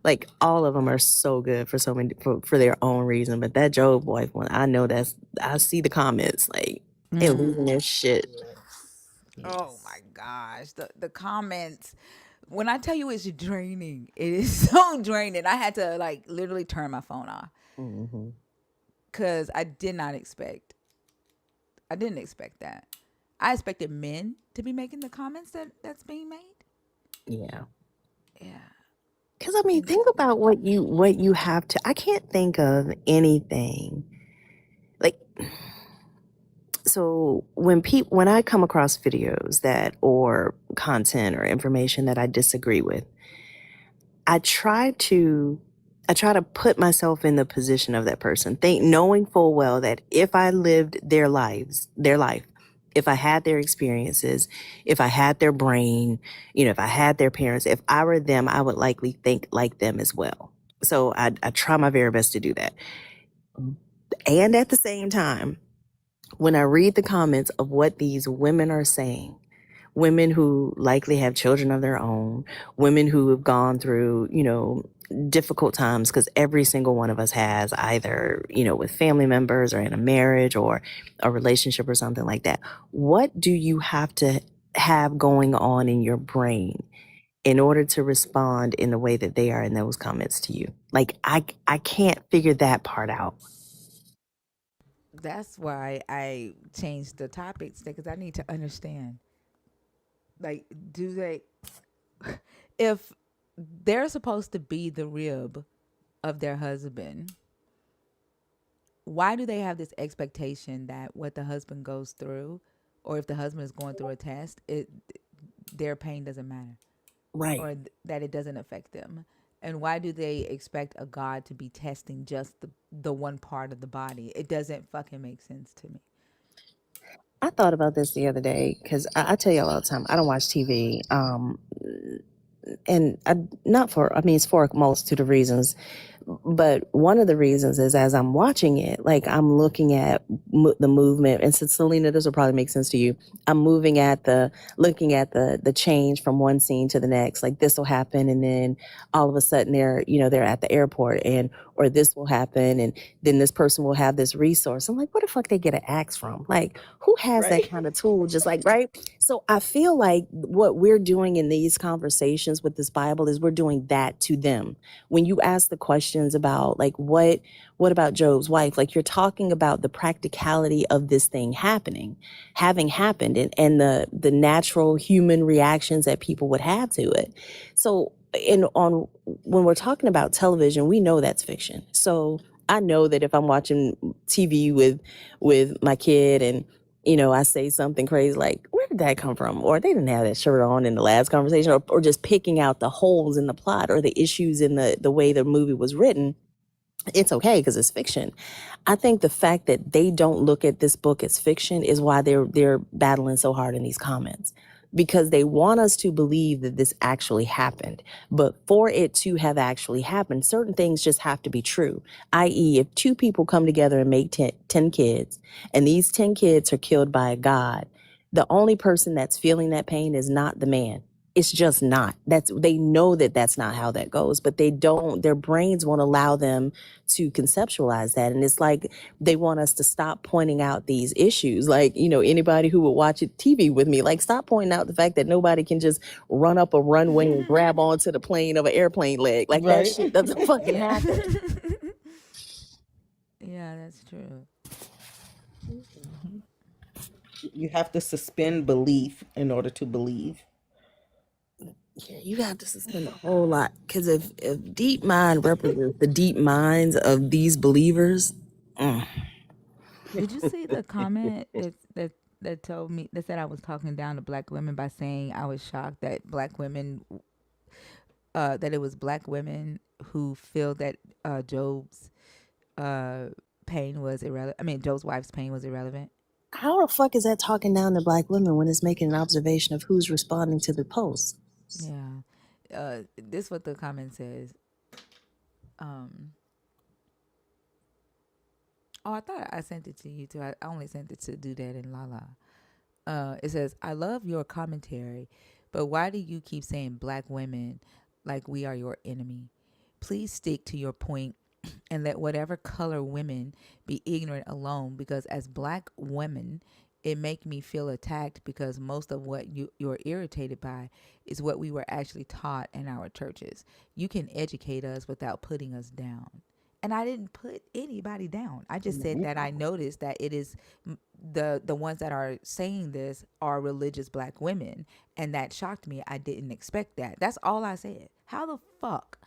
Like all of them are so good for so many for their own reason, but that Job wife one, I know I see the comments like they losing their shit. Oh Yes. my gosh, the comments. When I tell you it's draining, it is so draining. I had to like literally turn my phone off Hmm. because I did not expect. I didn't expect that. I expected men to be making the comments that's being made. Yeah. Yeah, Cause I mean, and think about what you have to. I can't think of anything like so when I come across videos that or content or information that I disagree with, I try to I try to put myself in the position of that person, think knowing full well that if I lived their life, if I had their experiences, if I had their brain, if I had their parents, if I were them, I would likely think like them as well. So I try my very best to do that. And at the same time, when I read the comments of what these women are saying, women who likely have children of their own, women who have gone through, difficult times, because every single one of us has either, with family members or in a marriage or a relationship or something like that. What do you have to have going on in your brain in order to respond in the way that they are in those comments to you? Like, I can't figure that part out. that's why I changed the topics because I need to understand. Like, do they? If they're supposed to be the rib of their husband, why do they have this expectation that what the husband goes through, or if the husband is going through a test, their pain doesn't matter, Right. or that it doesn't affect them? And why do they expect a God to be testing just the one part of the body? It doesn't fucking make sense to me. I thought about this the other day because I tell you all the time, I don't watch TV. And not for, I mean, it's for a multitude of reasons. But one of the reasons is as I'm watching it, like I'm looking at the movement. And since Selena, this will probably make sense to you. I'm looking at the change from one scene to the next. Like this will happen, and then all of a sudden they're at the airport, or this will happen, and then this person will have this resource. I'm like, where the fuck they get an axe from? Like, who has that Right? kind of tool? Just like right. So I feel like what we're doing in these conversations with this Bible is we're doing that to them. When you ask the questions about like what about Job's wife, like you're talking about the practicality of this thing having happened, and the natural human reactions that people would have to it. So on when we're talking about television, we know that's fiction. So I know that if I'm watching TV with my kid and I say something crazy like, where did that come from? Or they didn't have that shirt on in the last conversation, or just picking out the holes in the plot or the issues in the way the movie was written. it's okay because it's fiction. I think the fact that they don't look at this book as fiction is why they're battling so hard in these comments, because they want us to believe that this actually happened. But for it to have actually happened, certain things just have to be true. I.e., if two people come together and make 10 kids, and these 10 kids are killed by a god, the only person that's feeling that pain is not the man. It's just not. They know that that's not how that goes, but they don't. Their brains won't allow them to conceptualize that. And it's like they want us to stop pointing out these issues. Like, anybody who would watch TV with me, like, stop pointing out the fact that nobody can just run up a runway and grab onto the plane of an airplane leg. Like, that Right. shit doesn't fucking Yeah. happen. Yeah, that's true. You have to suspend belief in order to believe. Yeah, you have to suspend a whole lot. Because if deep mind represents the deep minds of these believers, Did you see the comment that told me that said I was talking down to black women by saying I was shocked that black women that it was black women who feel that Job's uh pain was irrelevant. I mean, Job's wife's pain was irrelevant. how the fuck is that talking down to black women when it's making an observation of who's responding to the post? Yeah. This what the comment says. Um oh, I thought I sent it to you too. I only sent it to Do That and Lala. It says, I love your commentary, but why do you keep saying black women like we are your enemy? Please stick to your point and let whatever color women be ignorant alone, because as black women, it make me feel attacked because most of what you're irritated by is what we were actually taught in our churches. You can educate us without putting us down. And I didn't put anybody down. I just said that I noticed that it is the ones that are saying this are religious black women, and that shocked me. I didn't expect that. That's all I said. How the fuck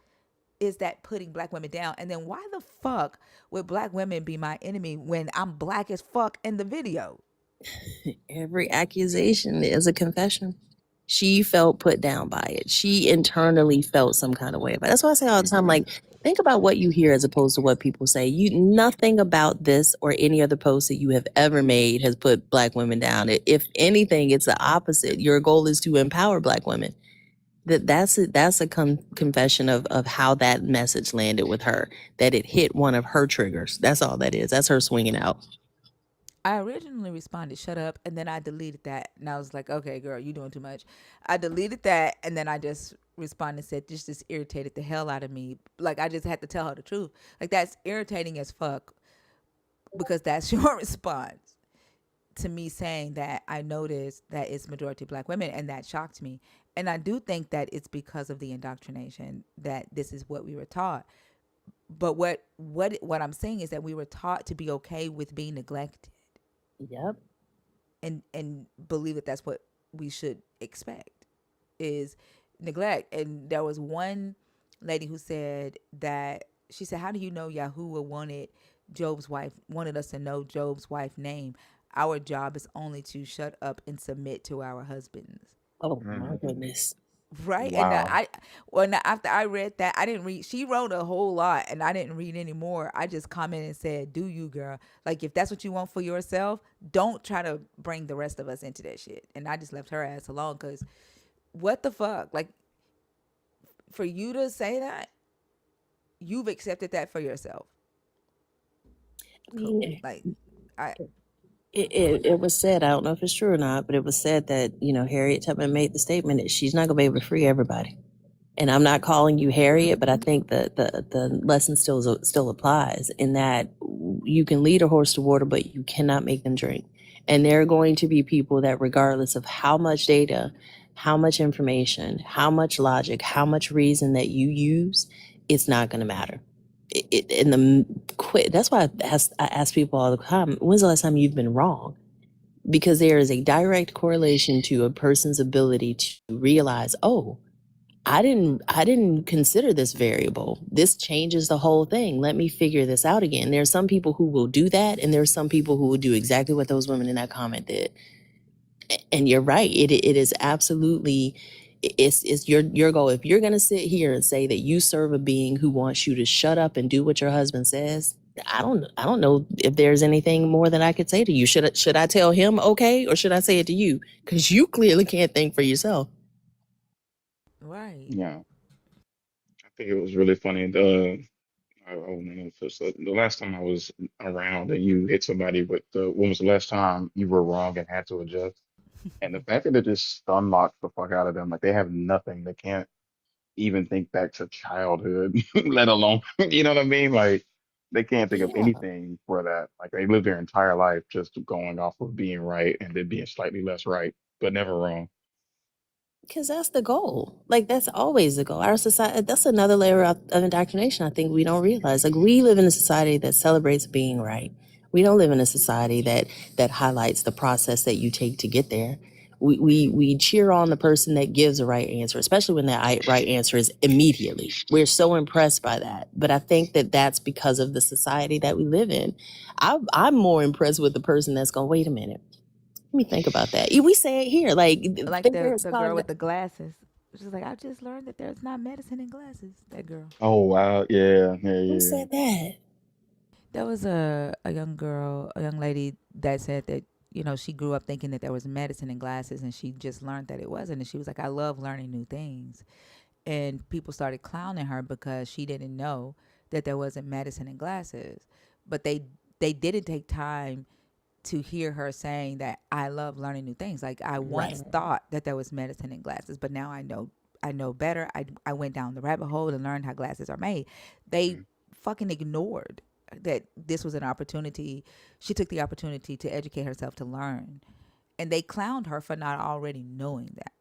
is that putting black women down? And then why the fuck would black women be my enemy when I'm black as fuck in the video? Every accusation is a confession. She felt put down by it. She internally felt some kind of way about it. That's why I say all the time, like, think about what you hear as opposed to what people say. Nothing about this or any other post that you have ever made has put black women down. If anything, it's the opposite. Your goal is to empower black women. That's a confession of how that message landed with her, that it hit one of her triggers. That's all that is. That's her swinging out. I originally responded, shut up, and then I deleted that. And I was like, okay, girl, you doing too much. I deleted that, and then I just responded and said, this just irritated the hell out of me. Like, I just had to tell her the truth. Like, that's irritating as fuck because that's your response to me saying that I noticed that it's majority black women, and that shocked me. And I do think that it's because of the indoctrination that this is what we were taught. But what I'm saying is that we were taught to be okay with being neglected Yep. and believe that that's what we should expect is neglect. And there was one lady who said that she said, how do you know Yahuwah wanted us to know Job's wife's name? Our job is only to shut up and submit to our husbands. Oh my goodness. Right. And Wow. after I read that, I didn't read, she wrote a whole lot and I didn't read any more. I just commented and said, do you, girl? Like, if that's what you want for yourself, don't try to bring the rest of us into that shit. And I just left her ass alone because what the fuck? Like, for you to say that, you've accepted that for yourself. I mean, Like, I, it was said, I don't know if it's true or not, but it was said that, Harriet Tubman made the statement that she's not going to be able to free everybody. And I'm not calling you Harriet, but I think that the lesson still applies in that you can lead a horse to water, but you cannot make them drink. And there are going to be people that, regardless of how much data, how much information, how much logic, how much reason that you use, it's not going to matter. That's why I ask people all the time, when's the last time you've been wrong? Because there is a direct correlation to a person's ability to realize, oh, I didn't consider this variable. This changes the whole thing. Let me figure this out again. There are some people who will do that, and there are some people who will do exactly what those women in that comment did. And you're right. It is absolutely It's your goal. If you're gonna sit here and say that you serve a being who wants you to shut up and do what your husband says, I don't know if there's anything more that I could say to you. Should I tell him okay, or should I say it to you? Because you clearly can't think for yourself. Right. Yeah, I think it was really funny. Oh man, the last time I was around and you hit somebody with when was the last time you were wrong and had to adjust? And the fact that it just stun locks the fuck out of them, like they have nothing. They can't even think back to childhood, let alone, you know what I mean? Like they can't think of Yeah, anything for that. Like they live their entire life just going off of being right and then being slightly less right, but never wrong. because that's the goal. Like that's always the goal. Our society. That's another layer of indoctrination. I think we don't realize. Like we live in a society that celebrates being right. We don't live in a society that highlights the process that you take to get there. We cheer on the person that gives a right answer, especially when that right answer is immediately. We're so impressed by that. But I think that that's because of the society that we live in. I'm more impressed with the person that's going, wait a minute. Let me think about that. We say it here, like Like thinker the has the girl clogged. with the glasses. She's like, I just learned that there's not medicine in glasses. That girl. Oh wow, yeah, yeah, Who yeah. said that? There was a young girl, a young lady that said that, she grew up thinking that there was medicine in glasses, and she just learned that it wasn't. And she was like, I love learning new things. And people started clowning her because she didn't know that there wasn't medicine in glasses. But they didn't take time to hear her saying that I love learning new things. Like I Right. once thought that there was medicine in glasses, but now I know better. I went down the rabbit hole and learned how glasses are made. They Mhm. fucking ignored that this was an opportunity. She took the opportunity to educate herself, to learn. And they clowned her for not already knowing that.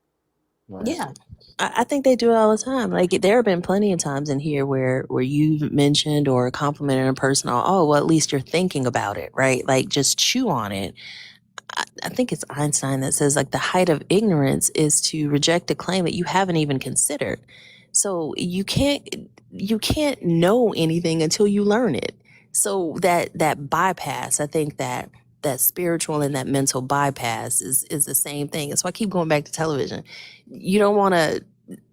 Right. Yeah. I think they do it all the time. Like there have been plenty of times in here where you've mentioned or complimented a person on, oh, well, at least you're thinking about it, right? Like just chew on it. I think it's Einstein that says like the height of ignorance is to reject a claim that you haven't even considered. So you can't know anything until you learn it. So that bypass, I think that spiritual and that mental bypass is the same thing. That's why I keep going back to television. You don't want to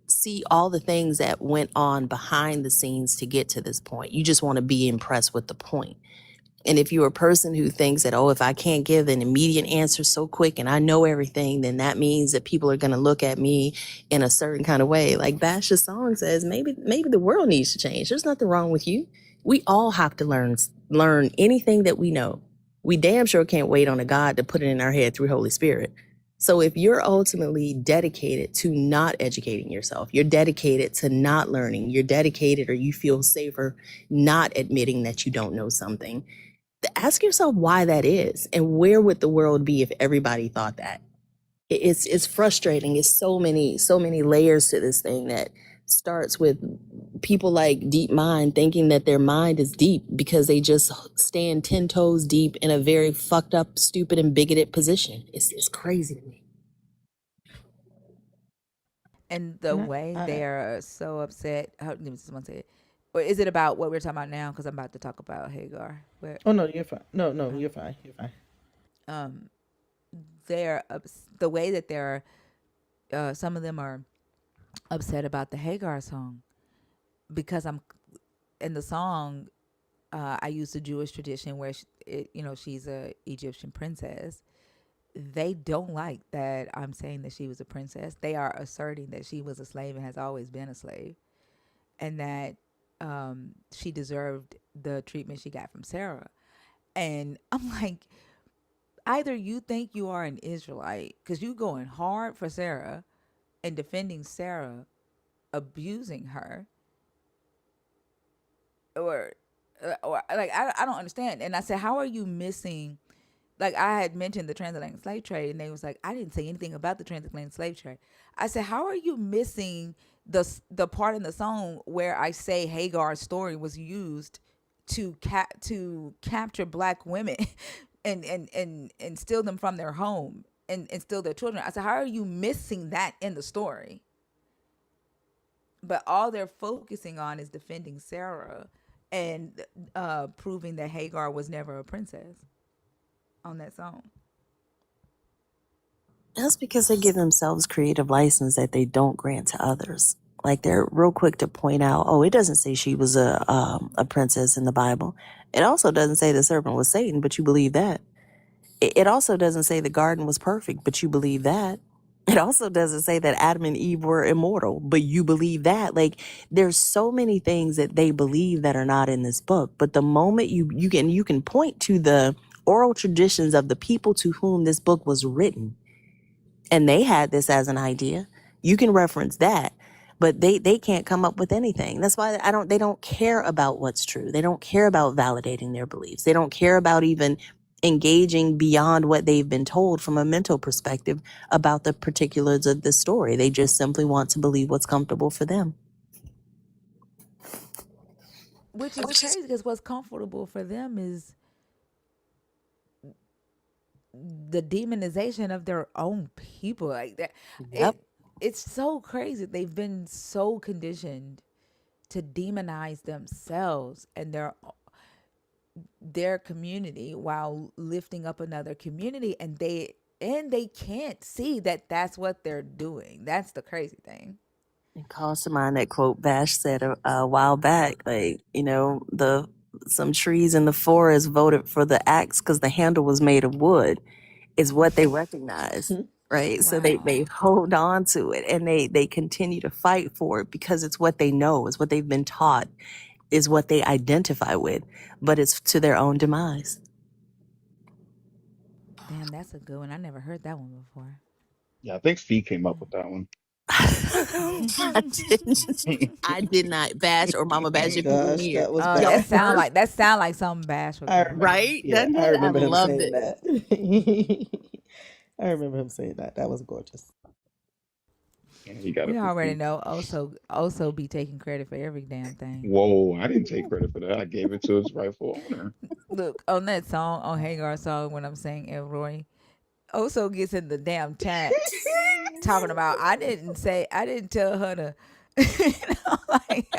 see all the things that went on behind the scenes to get to this point. You just want to be impressed with the point. And if you're a person who thinks that, oh, if I can't give an immediate answer so quick and I know everything, then that means that people are going to look at me in a certain kind of way. Like Bash's song says, maybe the world needs to change. There's nothing wrong with you. We all have to learn anything that we know. We damn sure can't wait on a God to put it in our head through Holy Spirit. So if you're ultimately dedicated to not educating yourself, you're dedicated to not learning, you're dedicated or you feel safer not admitting that you don't know something, ask yourself why that is and where would the world be if everybody thought that. It's frustrating. It's so many layers to this thing that starts with people like Deep Mind thinking that their mind is deep because they just stand 10 toes deep in a very fucked up, stupid, and bigoted position. It's crazy to me. And the And way I they're so upset. Let me just want to say it. Or is it about what we're talking about now? Because I'm about to talk about Hagar. But oh no, you're fine. No, uh, you're fine. You're fine. um, the way that they're, some of them are upset about the Hagar song, because I'm in the song. I use the Jewish tradition where she's a Egyptian princess. They don't like that I'm saying that she was a princess. They are asserting that she was a slave and has always been a slave, and that she deserved the treatment she got from Sarah. And I'm like, either you think you are an Israelite because you going hard for Sarah and defending Sarah abusing her, or like I don't understand. And I said, how are you missing? Like I had mentioned the transatlantic slave trade, and they was like, I didn't say anything about the transatlantic slave trade. I said, how are you missing the part in the song where I say Hagar's story was used to capture black women and steal them from their home and steal their children? I said, how are you missing that in the story? But all they're focusing on is defending Sarah and proving that Hagar was never a princess on that song. That's because they give themselves creative license that they don't grant to others. Like they're real quick to point out, oh, it doesn't say she was a princess in the Bible. It also doesn't say the serpent was Satan, but you believe that. It also doesn't say the garden was perfect, but you believe that. It also doesn't say that Adam and Eve were immortal, but you believe that. Like there's so many things that they believe that are not in this book. But the moment you can point to the oral traditions of the people to whom this book was written, and they had this as an idea, you can reference that. But they can't come up with anything. That's why they don't care about what's true. They don't care about validating their beliefs. They don't care about even engaging beyond what they've been told from a mental perspective about the particulars of the story. They just simply want to believe what's comfortable for them. Which is crazy because what's comfortable for them is the demonization of their own people. Like that, Yep. it's so crazy. They've been so conditioned to demonize themselves and their community while lifting up another community, and they can't see that that's what they're doing. That's the crazy thing. It calls to mind that quote Bash said a while back, like, some trees in the forest voted for the axe because the handle was made of wood, is what they recognize, right? So they Wow. hold on to it and they continue to fight for it because it's what they know, is what they've been taught, is what they identify with, but it's to their own demise. Damn, that's a good one. I never heard that one before. Yeah, I think Fee came up with that one. I did not Bash or Mama Bash if you were Gosh, here. that was Oh, bad. Y'all heard, that sound like something Bash would I come up remember. with. right? Yeah, Doesn't I it? I remember him loved saying it. that. I remember him saying that. That was gorgeous. And he got We it for already free. know. Also be taking credit for every damn thing. Whoa, I didn't take credit for that. I gave it to its rightful owner. Look on that song, on Hagar song, when I'm saying Elroy, also gets in the damn chat talking about I didn't tell her to. Like,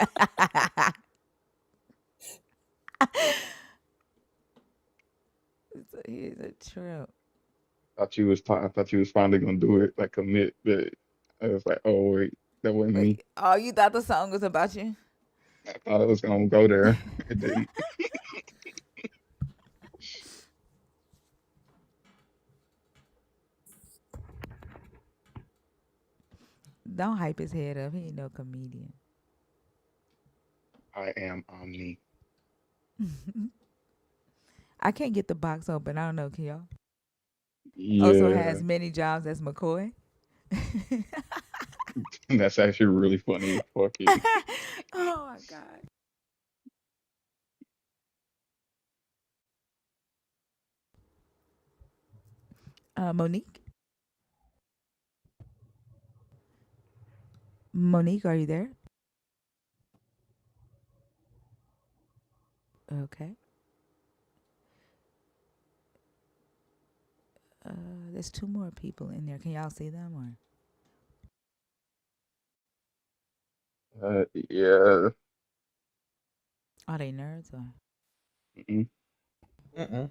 he's a trip. I thought you was finally gonna do it, like commit, but I was like, oh wait, that wasn't me. Like, oh, you thought the song was about you? I thought it was gonna go there. It didn't. Don't hype his head up. He ain't no comedian. I am Omni. I can't get the box open. I don't know, can y'all? Also Yeah, has many jobs as McCoy. that's actually really funny as fucking. Oh my god. Monique. Monique, are you there? Okay. There's two more people in there. Can y'all see them or? Yeah. Are they nerds or? Mm-mm. Mm-mm.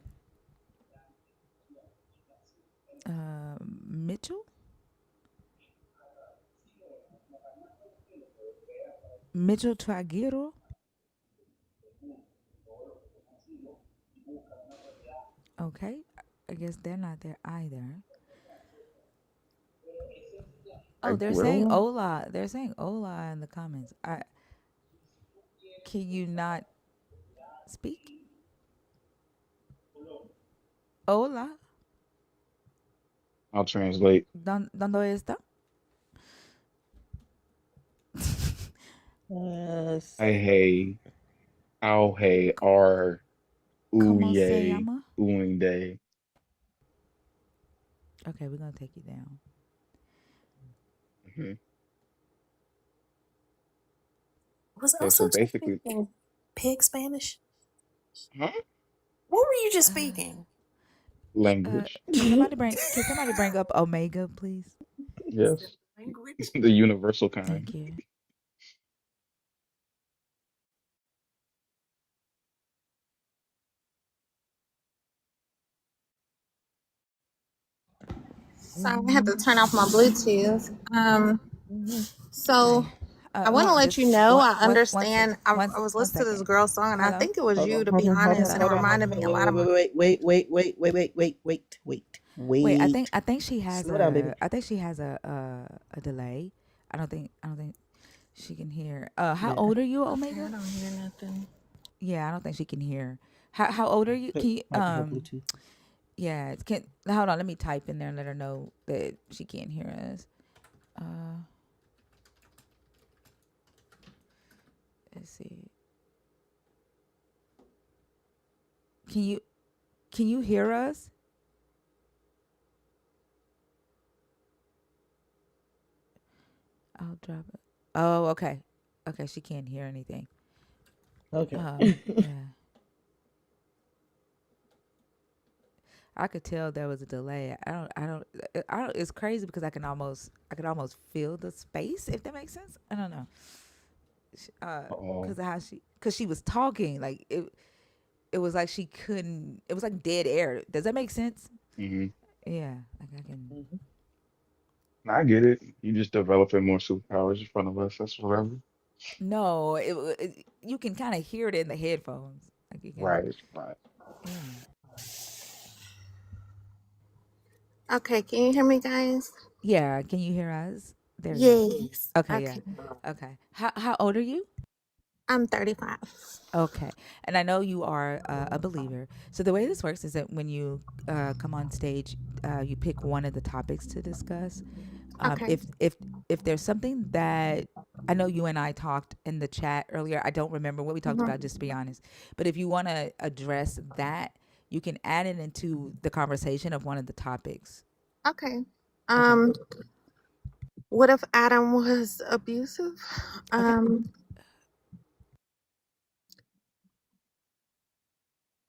Mitchell? Mitchell Tragiro? Okay. I guess they're not there either. Oh, they're saying Aguero? hola. They're saying hola in the comments. Can you not speak? Hola. I'll translate. ¿Dónde está? Yes. I hey, ow hey, r, ooh ¿Cómo se yay, llama? ooing day. Okay, we're gonna take you down. Hmm. Was Okay, so also just basically, speaking pig Spanish? huh? What were you just Uh, speaking? Language. can somebody bring up Omega, please? Yes, the universal kind. Thank you. Sorry, I had to turn off my Bluetooth. So Okay. I want Hold to on. let Just you know I understand. I was one listening to this second. girl's song, and I Hello. think it was Hold you, on, to hold be on, hold on, honest. And it Hello. hold on, hold reminded on. me a Wait, lot wait, of my. wait, wait, wait, wait, wait, wait, wait, wait, wait, Wait. wait. I think she has Slow down, baby. a. I think she has a delay. I don't think she can hear. How Yeah, old are you, Okay, I Omega? don't hear nothing. Yeah, I don't think she can hear. How old are you? put Can you might be her Bluetooth. yeah, can hold on, let me type in there and let her know that she can't hear us. Let's see. Can you hear us? I'll drop it. Oh, okay. Okay, she can't hear anything. Okay. Yeah. I could tell there was a delay. I don't it's crazy because I could almost feel the space, if that makes sense. I don't know. Oh. Cuz of how cuz she was talking like it was like she couldn't, it was like dead air. Does that make sense? Hmm. Yeah, like I can. Mhm. I get it. You just developing more superpowers in front of us. That's whatever. No, you can kind of hear it in the headphones. Like you can, Right, right. yeah. Okay, can you hear me, guys? Yeah, can you hear us? There we go. Yes. Okay, yeah. Okay. Okay. How old are you? I'm 35. Okay. And I know you are a believer. So the way this works is that when you come on stage, you pick one of the topics to discuss. Um, Okay. if if if there's something that I know you and I talked in the chat earlier, I don't remember what we talked Mhm. about, just to be honest. But if you want to address that, you can add it into the conversation of one of the topics. Okay. Okay. Um, what if Adam was abusive? Okay. Um,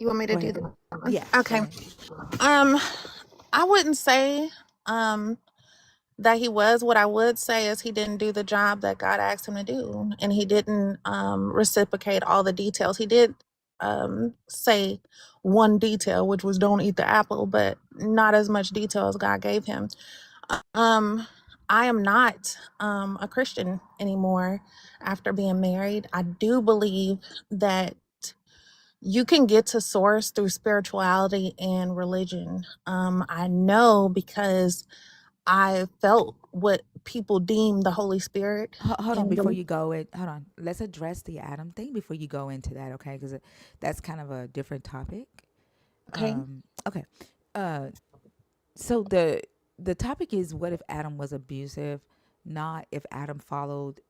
you want me to Go do ahead. that? Yeah. Go Okay. ahead. Um, I wouldn't say that he was. What I would say is he didn't do the job that God asked him to do, and he didn't reciprocate all the details. He did say one detail, which was don't eat the apple, but not as much detail as God gave him. Um, I am not a Christian anymore after being married. I do believe that you can get to source through spirituality and religion. I know because I felt what people deem the Holy Spirit. Hold on And before you go in. Hold on. Let's address the Adam thing before you go into that, okay? Because that's kind of a different topic. okay, Okay. Uh, so the topic is, what if Adam was abusive, not if Adam followed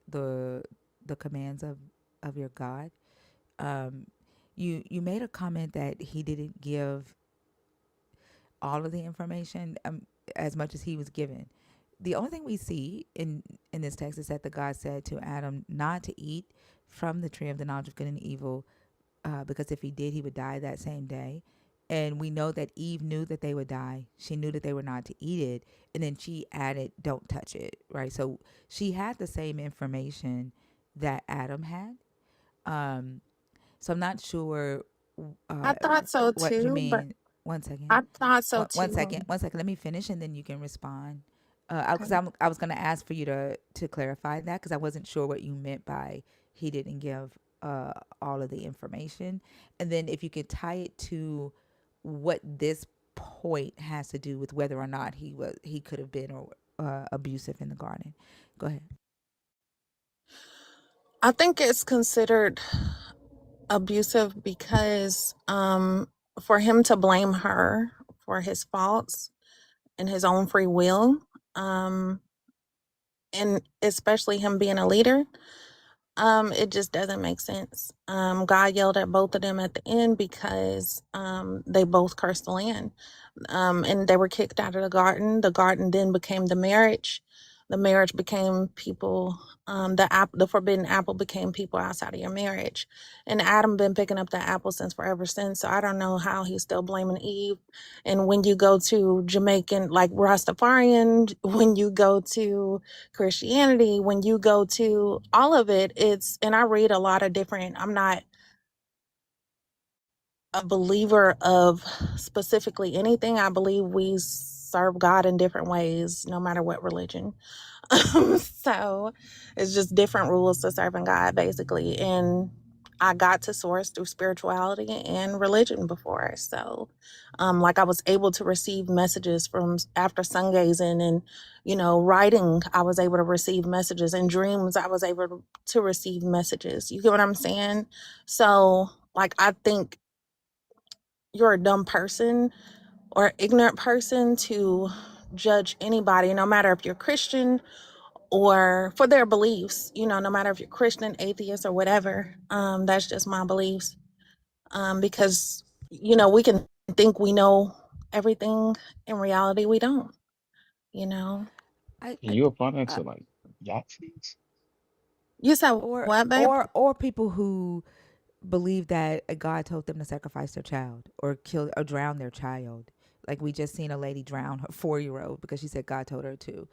the commands of your God. Um, you made a comment that he didn't give all of the information, as much as he was given. The only thing we see in this text is that the God said to Adam not to eat from the tree of the knowledge of good and evil, because if he did, he would die that same day. And we know that Eve knew that they would die. She knew that they were not to eat it. And then she added, don't touch it, right? So she had the same information that Adam had. Um, so I'm not sure I uh, thought so what you too, but mean. One second. I thought so One too. second. One second. Let me finish, and then you can respond. Because Okay. I was going to ask for you to clarify that, because I wasn't sure what you meant by he didn't give uh, all of the information, and then if you could tie it to what this point has to do with whether or not he could have been or abusive in the garden. Go ahead. I think it's considered abusive because for him to blame her for his faults and his own free will, um, and especially him being a leader, it just doesn't make sense. God yelled at both of them at the end because they both cursed the land, and they were kicked out of the garden. The garden then became the marriage. The marriage became people. The forbidden apple became people outside of your marriage, and Adam been picking up that apple since forever since. So I don't know how he's still blaming Eve. And when you go to Jamaican, like Rastafarian, when you go to Christianity, when you go to all of it, and I read a lot of different. I'm not a believer of specifically anything. I believe we serve God in different ways, no matter what religion. So it's just different rules to serving God, basically. And I got to source through spirituality and religion before. So, like I was able to receive messages from after sun gazing and, writing, I was able to receive messages. In dreams, I was able to receive messages. You get what I'm saying? So, like, I think you're a dumb person or ignorant person to judge anybody, no matter if you're Christian or for their beliefs, no matter if you're Christian, atheist, or whatever. That's just my beliefs. Because, we can think we know everything. In reality, we don't, you know. I, Can I, you apply that I to like Yahtzees? You said or what, babe? or people who believe that a God told them to sacrifice their child or kill or drown their child. Like we just seen a lady drown her 4-year-old because she said God told her to.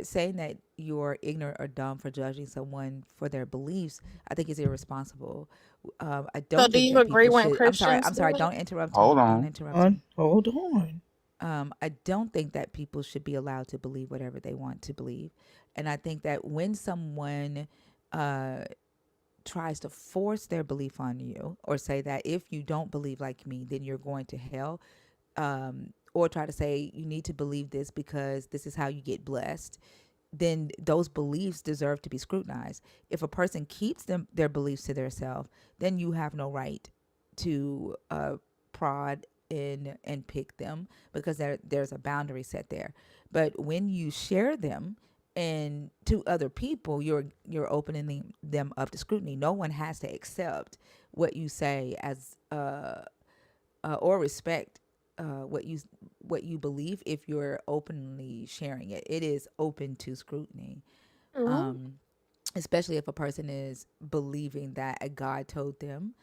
Saying that you're ignorant or dumb for judging someone for their beliefs, I think is irresponsible. I So don't do think you that agree people when should. I'm sorry. Christians I'm do sorry. it? Don't interrupt Hold me. Don't on. interrupt me. Hold on. I don't think that people should be allowed to believe whatever they want to believe, and I think that when someone uh, tries to force their belief on you or say that if you don't believe like me, then you're going to hell, or try to say you need to believe this because this is how you get blessed, then those beliefs deserve to be scrutinized. If a person keeps their beliefs to themselves, then you have no right to prod in and pick them because there's a boundary set there. But when you share them and to other people, you're opening them up to scrutiny. No one has to accept what you say as or respect what you believe if you're openly sharing it. It is open to scrutiny, True. um, especially if a person is believing that a God told them,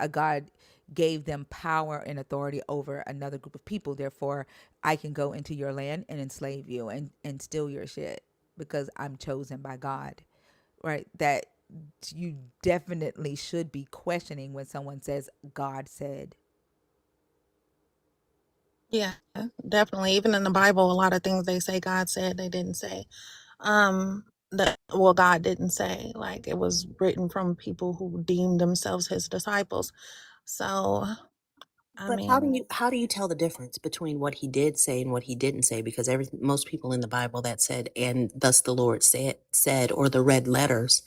a God gave them power and authority over another group of people. Therefore, I can go into your land and enslave you and steal your shit because I'm chosen by God, right? That you definitely should be questioning when someone says God said. Yeah, definitely. Even in the Bible, a lot of things they say God said they didn't say. God didn't say. Like it was written from people who deemed themselves his disciples. So, I But how do mean, you tell the difference between what he did say and what he didn't say? Because most people in the Bible that said "and thus the Lord said" or the red letters,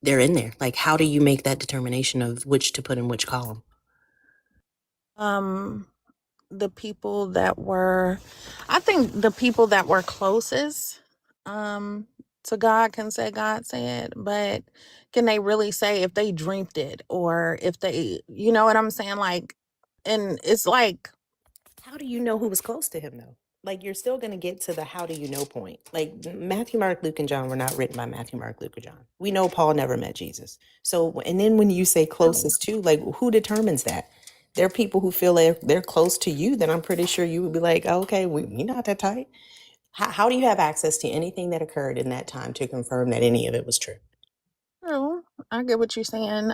they're in there. Like, how do you make that determination of which to put in which column? um, the people that were, I think the people that were closest, um, to God can say God said, but can they really say if they dreamed it or if they, you know what I'm saying? Like, and it's like, How do you know who was close to him though? Like, you're still going to get to the how do you know point. Like, Matthew, Mark, Luke, and John were not written by Matthew, Mark, Luke, or John. We know Paul never met Jesus. So, and then when you say closest to, like, who determines that? There are people who feel they're close to you, then I'm pretty sure you would be like, oh, okay, we're not that tight. How do you have access to anything that occurred in that time to confirm that any of it was true? true. I get what you're saying.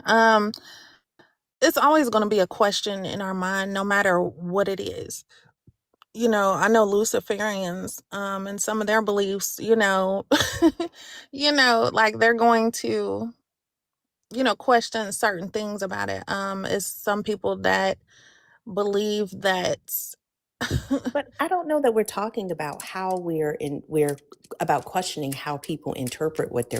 It's always going to be a question in our mind, no matter what it is. I know Luciferians, and some of their beliefs, like they're going to, question certain things about it. It's some people that believe that. But I don't know that we're talking about how we're about questioning how people interpret what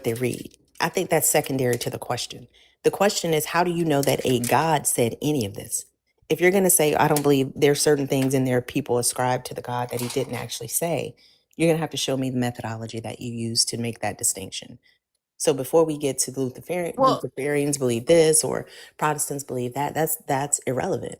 they read. I think that's secondary to the question. The question is, how do you know that a God said any of this? If you're going to say, I don't believe there's certain things in there people ascribe to the God that he didn't actually say, you're going to have to show me the methodology that you use to make that distinction. So before we get to Well, Luciferians believe this or Protestants believe that, that's irrelevant.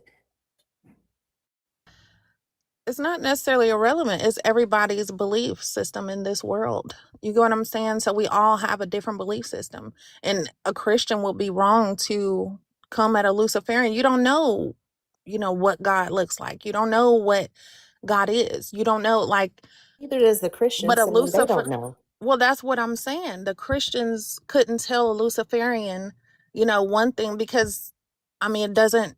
it's not necessarily irrelevant. It's everybody's belief system in this world. You get what I'm saying? So we all have a different belief system. And a Christian will be wrong to come at a Luciferian. You don't know, what God looks like. You don't know what God is. You don't know, like, Neither does the but Christian a saying they Lucifer, don't know. well, that's what I'm saying. The Christians couldn't tell a Luciferian, one thing because, I mean, it doesn't,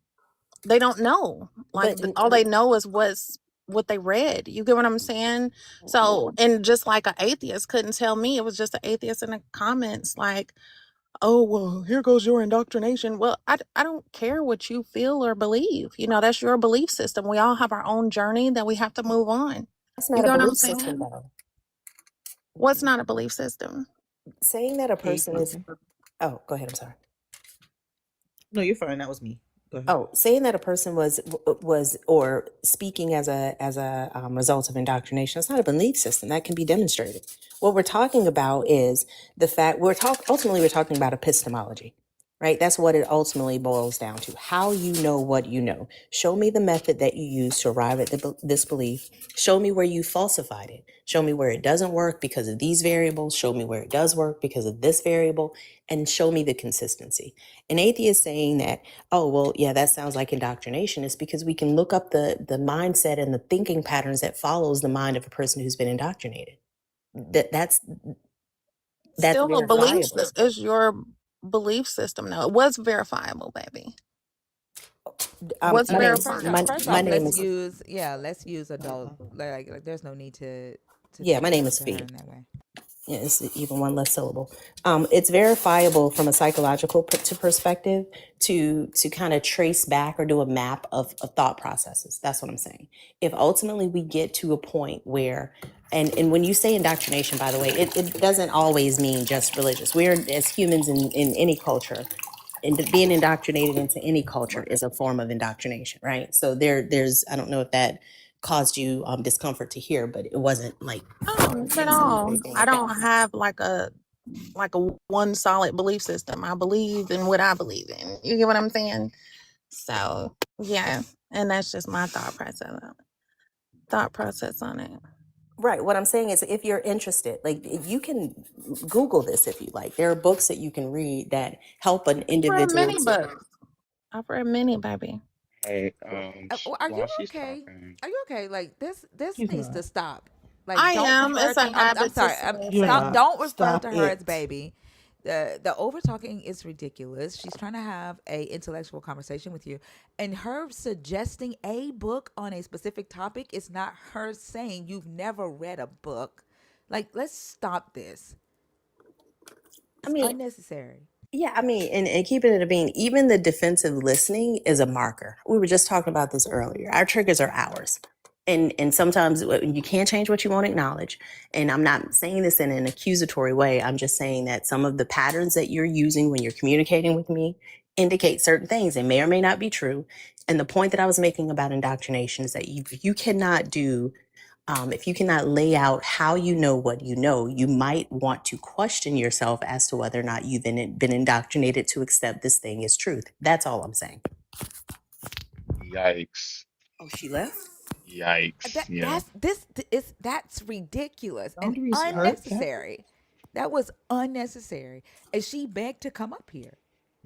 they don't know. Like, But all they know is what's what they read. You get what I'm saying? So, and just like an atheist couldn't tell me, it was just an atheist in the comments like, oh, well, here goes your indoctrination. Well, I don't care what you feel or believe. You know, that's your belief system. We all have our own journey that we have to move on. That's You not a get what I'm belief system, saying? though. What's not a belief system? Saying that a Hey, person is. Courtney. Oh, go ahead. I'm sorry. No, you're fine. That was me. Go ahead. Oh, saying that a person was or speaking as a result of indoctrination, it's not a belief system that can be demonstrated. What we're talking about is the fact ultimately we're talking about epistemology, right? That's what it ultimately boils down to. How you know what you know. Show me the method that you use to arrive at this belief. Show me where you falsified it. Show me where it doesn't work because of these variables. Show me where it does work because of this variable, and show me the consistency. An atheist saying that, oh, well, yeah, that sounds like indoctrination, is because we can look up the mindset and the thinking patterns that follows the mind of a person who's been indoctrinated. That's Still a belief verifiable. system is your belief system. No, it was verifiable, baby. What's My Okay, name well, is first verifiable? off, my first my off, name is let's use adult. There's no need to yeah, take my name offense is to her Fee. in that way. Yeah, it's even one less syllable. It's verifiable from a psychological perspective to kind of trace back or do a map of thought processes. That's what I'm saying. If ultimately we get to a point where, and when you say indoctrination, by the way, it doesn't always mean just religious. We're, as humans in any culture, and being indoctrinated into any culture is a form of indoctrination, right? So there's, I don't know if that caused you discomfort to hear, but it wasn't like No, foreign not at symbols or all. anything I like that. don't have like a one solid belief system. I believe in what I believe in. You get what I'm saying? So yeah, and that's just my thought process on it. Right. What I'm saying is, if you're interested, like you can Google this if you like. There are books that you can read that help an I've read individual many to. books. I've read many, baby. Hey, Are you while she's okay? talking, Are you okay? Like this He's needs to not. stop. Like, I don't am. refer It's to. an I'm habit to sorry. say You're Stop. things. not. Don't refer Stop to her as it. baby. The over talking is ridiculous. She's trying to have a intellectual conversation with you, and her suggesting a book on a specific topic is not her saying you've never read a book. Like, let's stop this. I It's mean, unnecessary. yeah, I mean, and keeping it a being, even the defensive listening is a marker. We were just talking about this earlier. Our triggers are ours. And sometimes you can't change what you won't acknowledge. And I'm not saying this in an accusatory way. I'm just saying that some of the patterns that you're using when you're communicating with me indicate certain things. They may or may not be true. And the point that I was making about indoctrination is that you cannot do if you cannot lay out how you know what you know, you might want to question yourself as to whether or not you've been indoctrinated to accept this thing as truth. That's all I'm saying. yikes, Oh, she left? yikes, yeah, That's ridiculous and Boundaries hurt, Kat. unnecessary. That was unnecessary. And she begged to come up here.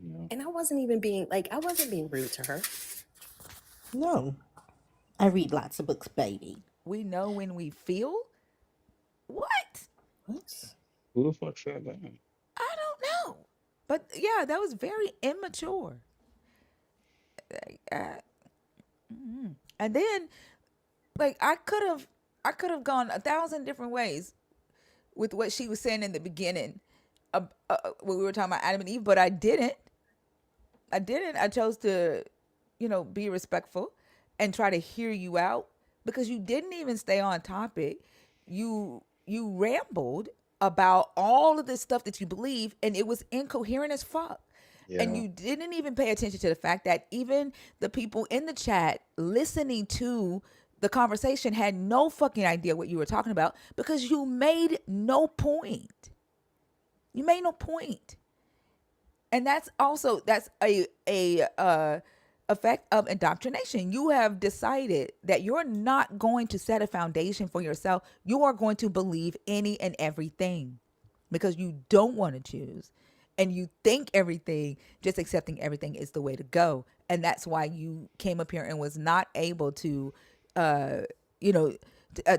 yeah. And I wasn't being rude to her. No. I read lots of books, baby. We know when we feel. What? What? Who the fuck said that? I don't know. But yeah, that was very immature. Uh, and then, like, I could have gone 1,000 different ways with what she was saying in the beginning, when we were talking about Adam and Eve, but I didn't. I didn't. I chose to, be respectful and try to hear you out because you didn't even stay on topic. You rambled about all of this stuff that you believe, and it was incoherent as fuck. And Yeah, you didn't even pay attention to the fact that even the people in the chat listening to the conversation had no fucking idea what you were talking about because you made no point. You made no point. And that's a effect of indoctrination. You have decided that you're not going to set a foundation for yourself. You are going to believe any and everything because you don't want to choose, and you think everything, just accepting everything is the way to go. And that's why you came up here and was not able to uh you know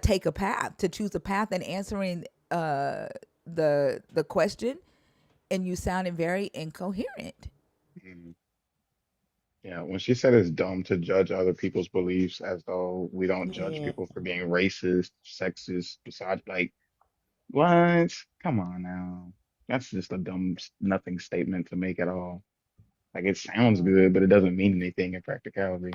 take a path, to choose a path and answering the question, and you sounded very incoherent. mm, Yeah, when she said it's dumb to judge other people's beliefs as though we don't judge Yeah. people for being racist, sexist, besides, like, what? Come on now. That's just a dumb, nothing statement to make at all. Like, it sounds good, but it doesn't mean anything in practicality.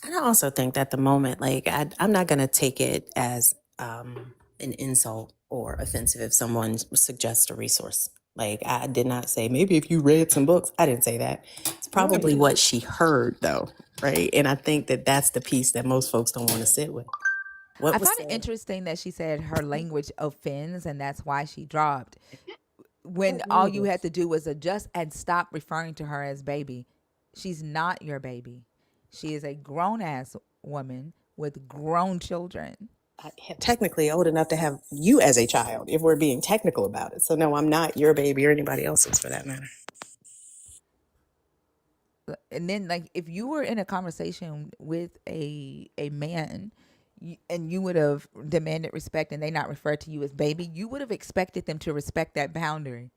And I also think that the moment, like, I'm not going to take it as an insult or offensive if someone suggests a resource. Like, I did not say, maybe if you read some books. I didn't say that. It's probably Right. what she heard, though, right? And I think that that's the piece that most folks don't want to sit with. What I was find it said? interesting that she said her language offends and that's why she dropped. When What all you had language? to do was adjust and stop referring to her as baby. She's not your baby. She is a grown ass woman with grown children. Technically old enough to have you as a child, if we're being technical about it. So, no, I'm not your baby or anybody else's for that matter. And then, like, if you were in a conversation with a man, and you would have demanded respect and they not refer to you as baby, you would have expected them to respect that boundary.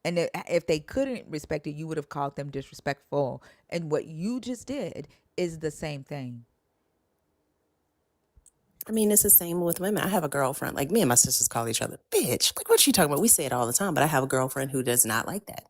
And if they couldn't respect it, you would have called them disrespectful. And what you just did is the same thing. I mean, it's the same with women. I have a girlfriend, like me and my sisters call each other bitch. Like, what you talking about? We say it all the time, but I have a girlfriend who does not like that.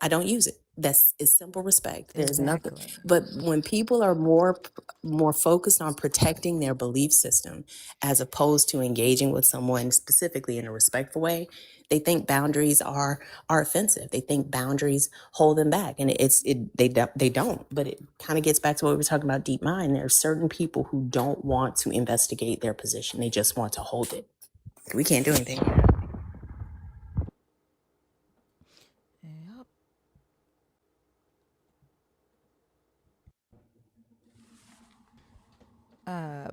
I don't use it. That's it's simple respect. There's nothing. Exactly. But when people are more focused on protecting their belief system as opposed to engaging with someone specifically in a respectful way, they think boundaries are offensive. They think boundaries hold them back, and they don't. But it kind of gets back to what we were talking about deep mind. There are certain people who don't want to investigate their position. They just want to hold it. We can't do anything. Yep.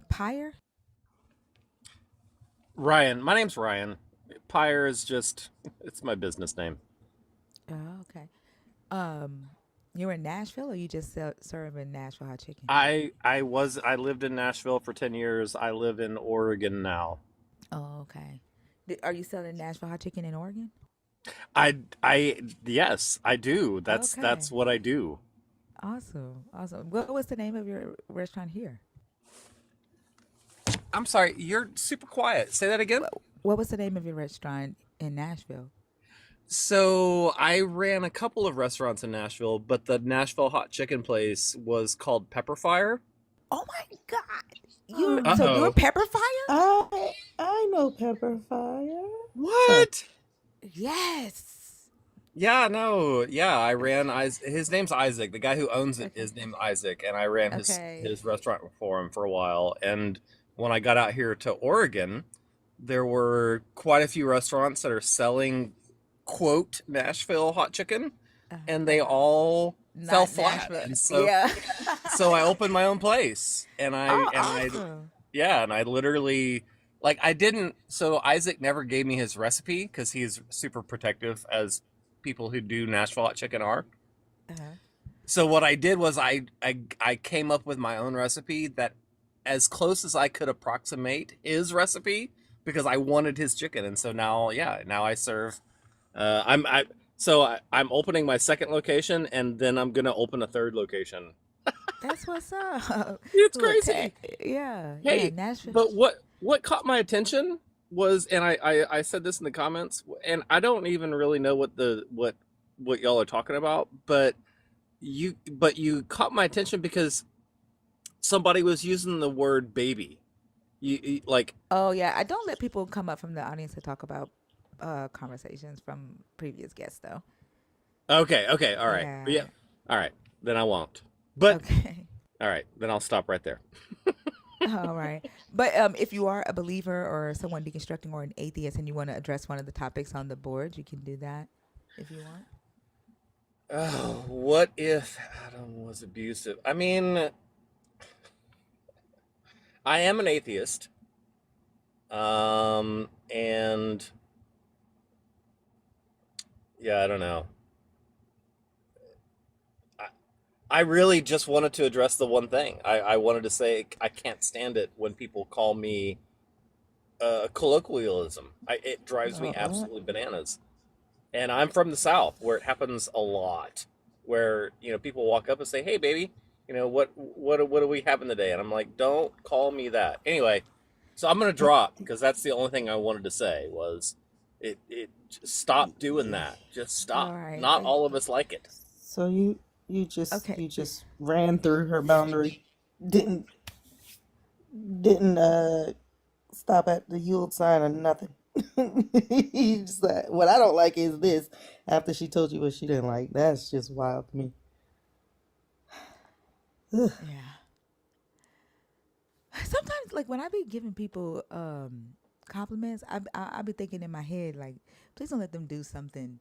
Pyre. Ryan. My name's Ryan. Pyre is just, it's my business name. Oh, okay. Um, you're in Nashville, or you just serve in Nashville hot chicken? I lived in Nashville for 10 years. I live in Oregon now. Oh, okay. Are you selling Nashville hot chicken in Oregon? Yes, I do. That's Okay. what I do. Awesome. Awesome. What was the name of your restaurant here? I'm sorry, you're super quiet. Say that again. What was the name of your restaurant in Nashville? So I ran a couple of restaurants in Nashville, but the Nashville hot chicken place was called Pepper Fire. Oh my God. You're Uh-oh. Pepper Fire? I know Pepper Fire. Sorry. What? Yes. Yeah, no, yeah, I ran. His name's Isaac. The guy who owns it Okay. is named Isaac, and I ran Okay. his restaurant for him for a while. And when I got out here to Oregon, there were quite a few restaurants that are selling quote Nashville hot chicken, and they all fell Not flat. Nashville. And Yeah. so I opened my own place, and Oh, I awesome. yeah, and I literally, like, I didn't. So Isaac never gave me his recipe because he's super protective, as people who do Nashville hot chicken are. Uh-huh. So what I did was I came up with my own recipe that as close as I could approximate his recipe, because I wanted his chicken. And so now, yeah, now I serve. I'm opening my second location, and then I'm gonna open a third location. That's what's up. It's Look, crazy. yeah, yeah, Hey, Nashville. but what caught my attention was, and I said this in the comments, and I don't even really know what y'all are talking about, but you caught my attention because somebody was using the word baby. Like, Oh yeah, I don't let people come up from the audience to talk about conversations from previous guests though. okay, all right, yeah, Yeah. all right, then I won't. But Okay. all right, then I'll stop right there. All right. But if you are a believer or someone deconstructing or an atheist and you want to address one of the topics on the board, you can do that if you want. Oh, what if Adam was abusive? I mean, I am an atheist. And yeah, I don't know. I, I really just wanted to address the one thing. I wanted to say I can't stand it when people call me colloquialism. It drives me Uh, absolutely bananas. And I'm from the South, where it happens a lot. where people walk up and say, "Hey, baby, what do we have in the day?" And I'm like, "Don't call me that." Anyway, so I'm gonna drop because that's the only thing I wanted to say was just stop doing that. Just All stop. right. Not all of us like it. So Okay. you just ran through her boundary. Didn't didn't stop at the yield sign or nothing. You just like, what I don't like is this. After she told you what she didn't like, that's just wild to me. Ugh. Yeah. Sometimes, like when I be giving people compliments, I be thinking in my head like, please don't let them do something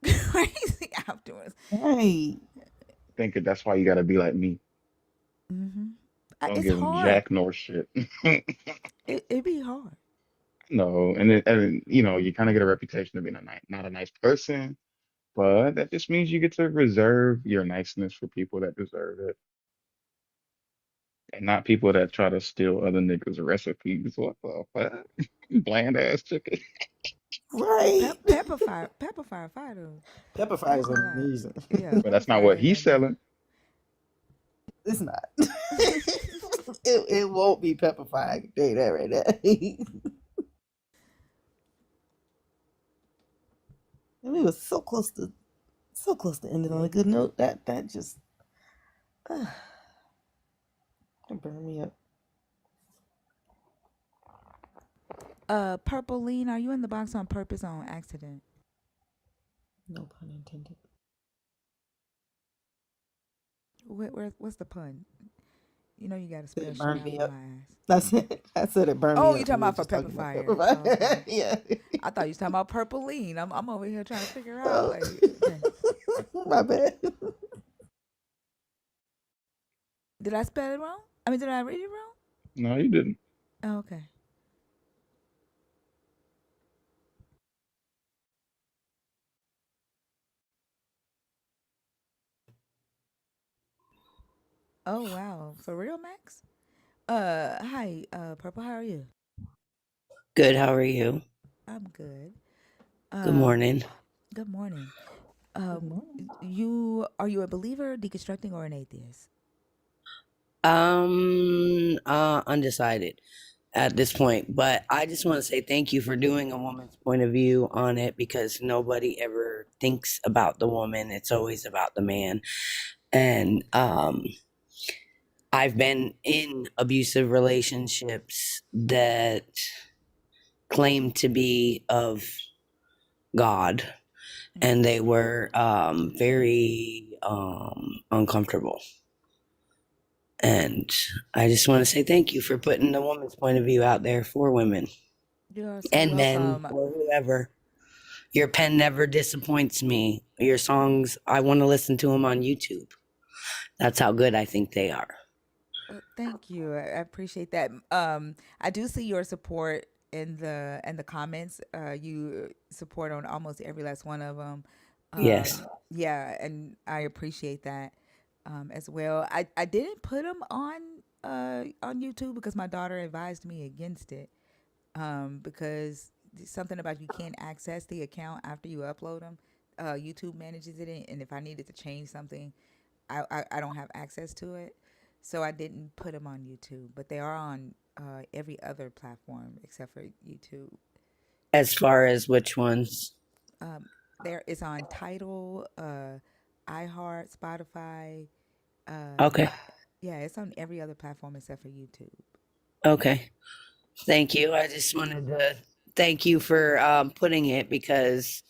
crazy afterwards. Right. Thinking that's why you gotta be like me. Mm-hmm. Don't It's give them hard. jack nor shit. It be hard. No, and you kind of get a reputation of being not a nice person, but that just means you get to reserve your niceness for people that deserve it, and not people that try to steal other niggas' recipes. What the fuck? Bland ass chicken. Right. Pepper fire fighter. Pepper I fry ain't is gonna lie. amazing. Yeah, But pepper that's not what fire ain't he's nothing but. selling. It's not. It won't be pepper fry. I can tell you that right now. And we were so close to ending on a good note. That just it burned me up. Purple Lean, are you in the box on purpose or on accident? No pun intended. What's the pun? You know you got a It special burned out me on up. my ass. That's it. I said it burned Oh, me you up. We talking were about for just pepper talking about pepper fire? fry. Oh, okay. Yeah. I thought you was talking about purple lean. I'm over here trying to figure out Oh. like, okay, My bad. did I spell it wrong? I mean, did I read it wrong? No, you didn't. Oh, okay. Oh wow, for real, Max? Hi, Purple. How are you? Good. How are you? I'm good. Good Um, morning. Good morning. Good Um, morning. are you a believer, deconstructing, or an atheist? Undecided at this point, but I just want to say thank you for doing a woman's point of view on it because nobody ever thinks about the woman. It's always about the man. And I've been in abusive relationships that claim to be of God, and they were very uncomfortable. And I just want to say thank you for putting the woman's point of view out there for women You're so and men welcome. or whoever. Your pen never disappoints me. Your songs, I want to listen to them on YouTube. That's how good I think they are. Thank you. I appreciate that. I do see your support in the comments. You support on almost every last one of them. Yes. Yeah, and I appreciate that as well. I didn't put them on YouTube because my daughter advised me against it. Because something about you can't access the account after you upload them. YouTube manages it, and if I needed to change something, I don't have access to it. So I didn't put them on YouTube, but they are on every other platform except for YouTube. As far as which ones? Um, there is on Tidal, iHeart, Spotify. Okay. Yeah, it's on every other platform except for YouTube. Okay. Thank you. I just wanted to thank you for putting it because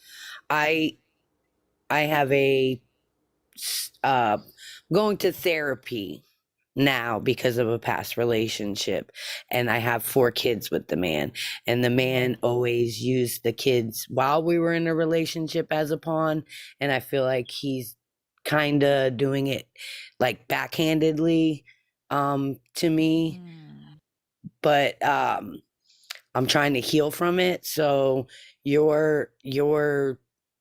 I I have a uh, going to therapy now because of a past relationship, and I have 4 kids with the man, and the man always used the kids while we were in a relationship as a pawn, and I feel like he's kind of doing it like backhandedly to me, but I'm trying to heal from it. So your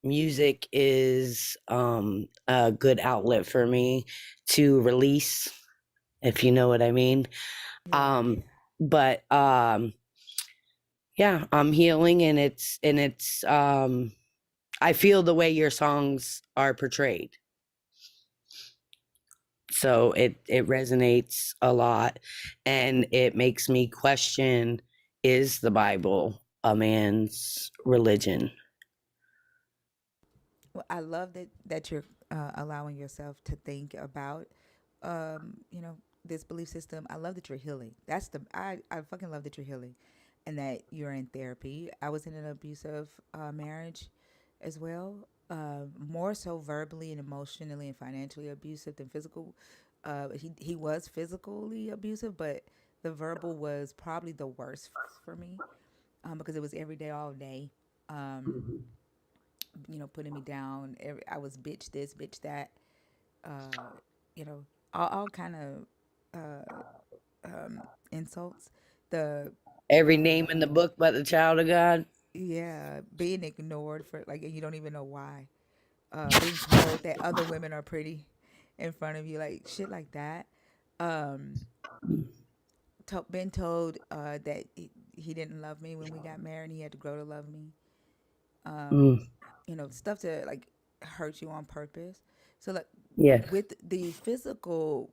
music is a good outlet for me to release, if you know what I mean. Yeah. But yeah, I'm healing, and it's I feel the way your songs are portrayed. So it resonates a lot, and it makes me question, is the Bible a man's religion? Well, I love that you're allowing yourself to think about, you know, this belief system. I love that you're healing. I fucking love that you're healing, and that you're in therapy. I was in an abusive marriage, as well. More so verbally and emotionally and financially abusive than physical. He was physically abusive, but the verbal was probably the worst for me, because it was every day, all day. Um, Mhm. you know, putting me down. I was bitch this, bitch that. Uh, you know, all kind of insults. The Every name in the book but the child of God. Yeah, being ignored for like you don't even know why. Being told that other women are pretty in front of you, like shit like that. Um, been told that he didn't love me when we got married. And he had to grow to love me. Mm, You know, stuff to like hurt you on purpose. So like yes. with the physical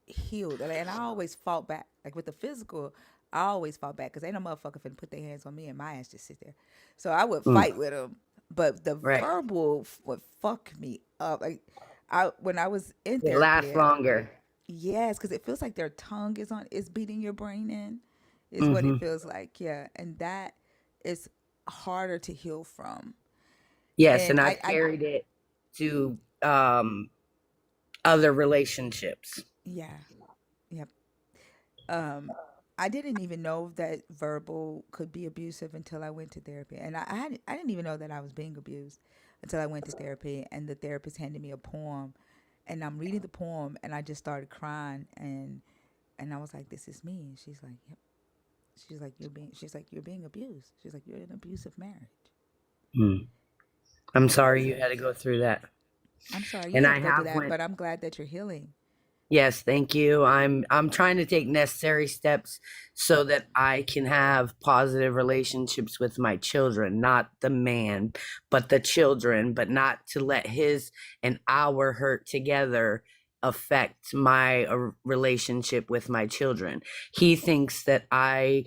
healed, and I always fought back. Like with the physical, I always fought back because ain't no motherfucker finna put their hands on me and my ass just sit there. So I would Mm, fight with them, but the right. verbal would fuck me up. Like I when I was in It lasts therapy, longer. yes, because it feels like their tongue is beating your brain in, is what Hmm. it feels like. Yeah, and that is harder to heal from. Yes, And and I, I've I carried it to other relationships. yeah, yeah. um I didn't even know that verbal could be abusive until I went to therapy. And I didn't even know that I was being abused until I went to therapy, and the therapist handed me a poem, and I'm reading the poem and I just started crying, and I was like, this is me. And she's like, yep. She's like, you're being abused. She's like, you're in an abusive marriage. Mm. I'm Yeah, sorry you so had to go through that. I'm sorry you And had I to go through have that, went. but I'm glad that you're healing. Yes, thank you. I'm trying to take necessary steps so that I can have positive relationships with my children, not the man, but the children, but not to let his and our hurt together affect my relationship with my children. He thinks that I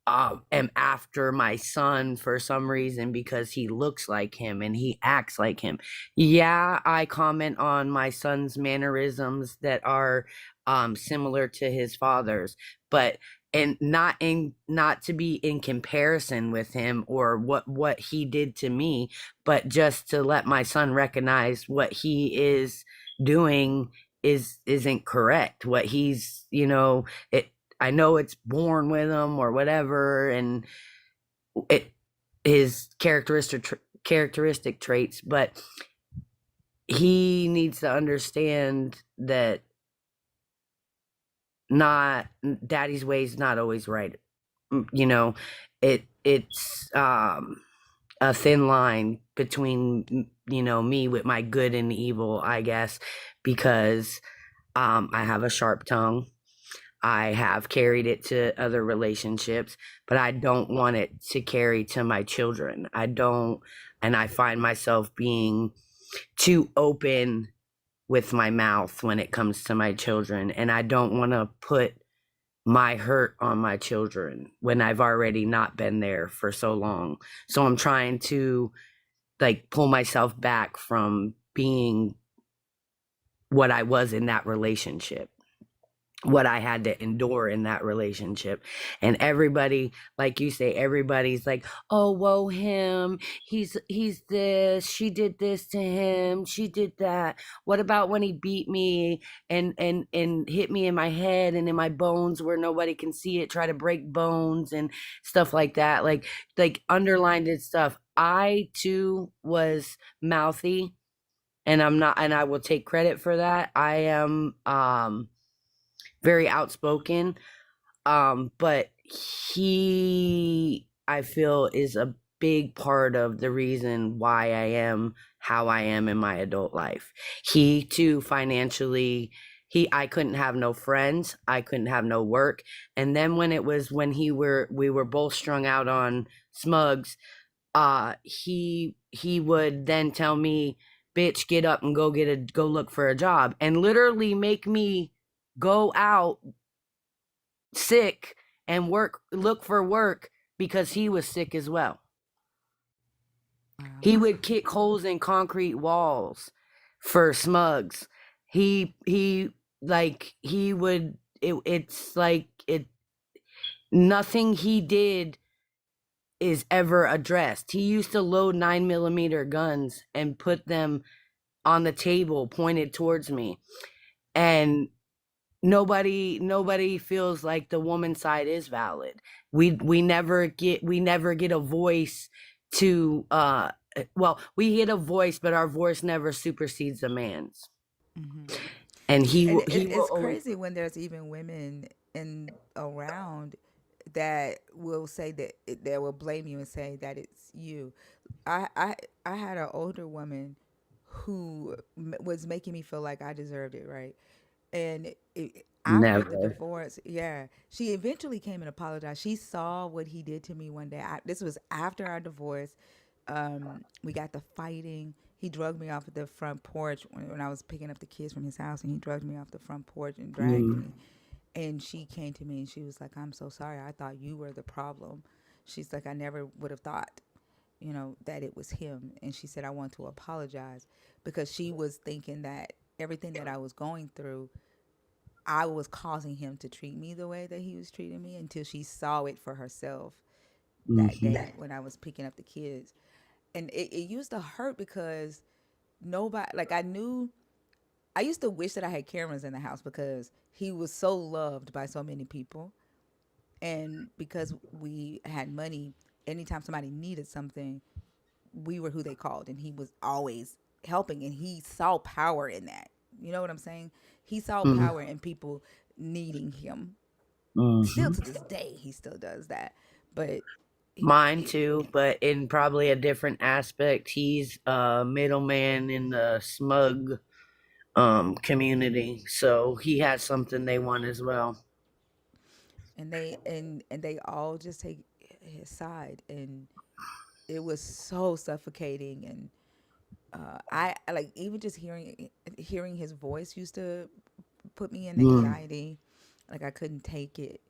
am after my son for some reason because he looks like him and he acts like him. Yeah, I comment on my son's mannerisms that are similar to his father's, but and not to be in comparison with him or what he did to me, but just to let my son recognize what he is doing isn't correct. What he's, it I know it's born with him or whatever, and it his characteristic traits, but he needs to understand that not daddy's way is not always right. You know, it's a thin line between me with my good and evil, I guess, because I have a sharp tongue. I have carried it to other relationships, but I don't want it to carry to my children. I don't, and I find myself being too open with my mouth when it comes to my children. And I don't want to put my hurt on my children when I've already not been there for so long. So I'm trying to like pull myself back from being what I was in that relationship, what I had to endure in that relationship. And everybody, like you say, everybody's like, oh, woe him. He's this, she did this to him, she did that. What about when he beat me and hit me in my head and in my bones where nobody can see it, try to break bones and stuff like that. Like underlined and stuff. I too was mouthy, and I'm not, and I will take credit for that. I am very outspoken, but he, I feel, is a big part of the reason why I am how I am in my adult life. He too financially, I couldn't have no friends, I couldn't have no work. And then when we were both strung out on smugs, he would then tell me bitch, get up and go look for a job, and literally make me go out sick and look for work because he was sick as well. Wow. He would kick holes in concrete walls for smugs. He like he would it's like it nothing he did is ever addressed. He used to load 9mm guns and put them on the table pointed towards me. And nobody feels like the woman side is valid. We never get a voice to well, we get a voice, but our voice never supersedes a man's. Hmm. And And he will it's always. crazy when there's even women in around that will say that will blame you and say that it's you. I had an older woman who was making me feel like I deserved it, right? And after the Never. divorce, yeah, she eventually came and apologized. She saw what he did to me one day. This was after our divorce. We got to fighting. He drugged me off of the front porch when I was picking up the kids from his house, and he drugged me off the front porch and dragged Mm, me. And she came to me and she was like, "I'm so sorry. I thought you were the problem." She's like, "I never would have thought, that it was him." And she said, "I want to apologize," because she was thinking that everything that I was going through, I was causing him to treat me the way that he was treating me, until she saw it for herself that mhm. day when I was picking up the kids. And it used to hurt because nobody, like, I used to wish that I had cameras in the house because he was so loved by so many people. And because we had money, anytime somebody needed something, we were who they called, and he was always helping, and he saw power in that. You know what I'm saying? He saw Mm, power in people needing him. Still mhm. to this day, he still does that. But Mine too, but in probably a different aspect. He's a middleman in the smug community, so he has something they want as well. and they all just take his side, and it was so suffocating. And I like, even just hearing his voice used to put me in Mm. anxiety. Like, I couldn't take it.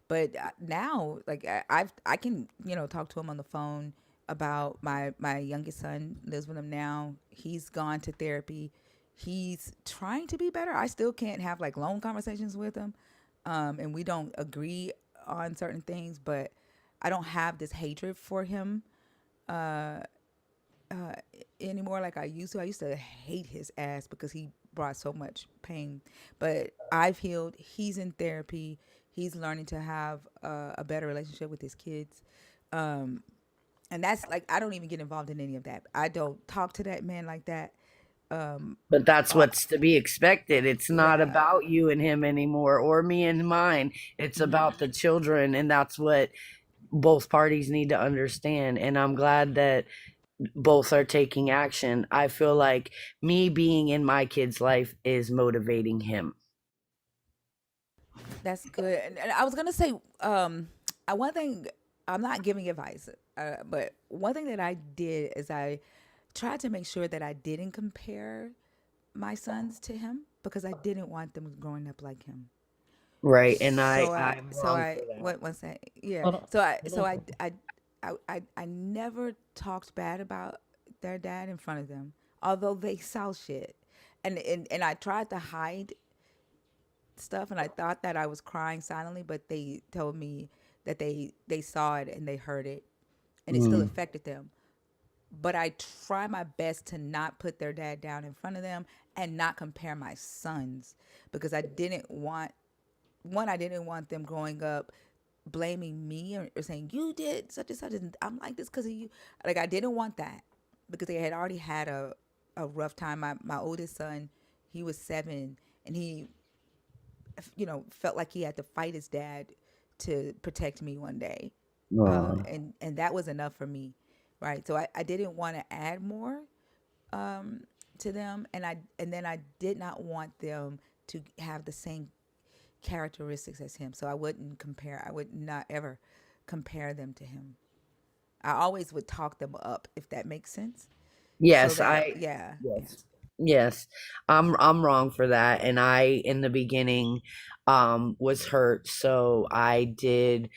But now, like, I can, talk to him on the phone about my youngest son lives with him now. He's gone to therapy. He's trying to be better. I still can't have like long conversations with him, and we don't agree on certain things. But I don't have this hatred for him uh, anymore like I used to. I used to hate his ass because he brought so much pain. But I've healed. He's in therapy. He's learning to have a better relationship with his kids. Um, and that's like, I don't even get involved in any of that. I don't talk to that man like that. Um, But that's uh, what's to be expected. It's not yeah. about you and him anymore, or me and mine. It's Mm-hmm. about the children, and that's what both parties need to understand. And I'm glad that both are taking action. I feel like me being in my kid's life is motivating him. That's good. And I was gonna say, one thing, I'm not giving advice, but one thing that I did is I tried to make sure that I didn't compare my sons to him, because I didn't want them growing up like him. Right. And So I'm wrong for that. what was that? Yeah. Hold on. Hold on. I never talked bad about their dad in front of them, although they saw shit, and I tried to hide stuff, and I thought that I was crying silently, but they told me that they saw it and they heard it, and it still Mm, affected them. But I try my best to not put their dad down in front of them and not compare my sons, because I didn't want them growing up blaming me, or saying you did such and such, and I'm like this because of you. Like, I didn't want that, because they had already had a rough time. My oldest son, he was 7, and he, felt like he had to fight his dad to protect me one day. uh, And that was enough for me, right? So I didn't want to add more to them, and then I did not want them to have the same characteristics as him. So I would not ever compare them to him. I always would talk them up, if that makes sense. so Yes, that I yeah, yeah. yes. Yes. I'm wrong for that, and I in the beginning was hurt, so I did,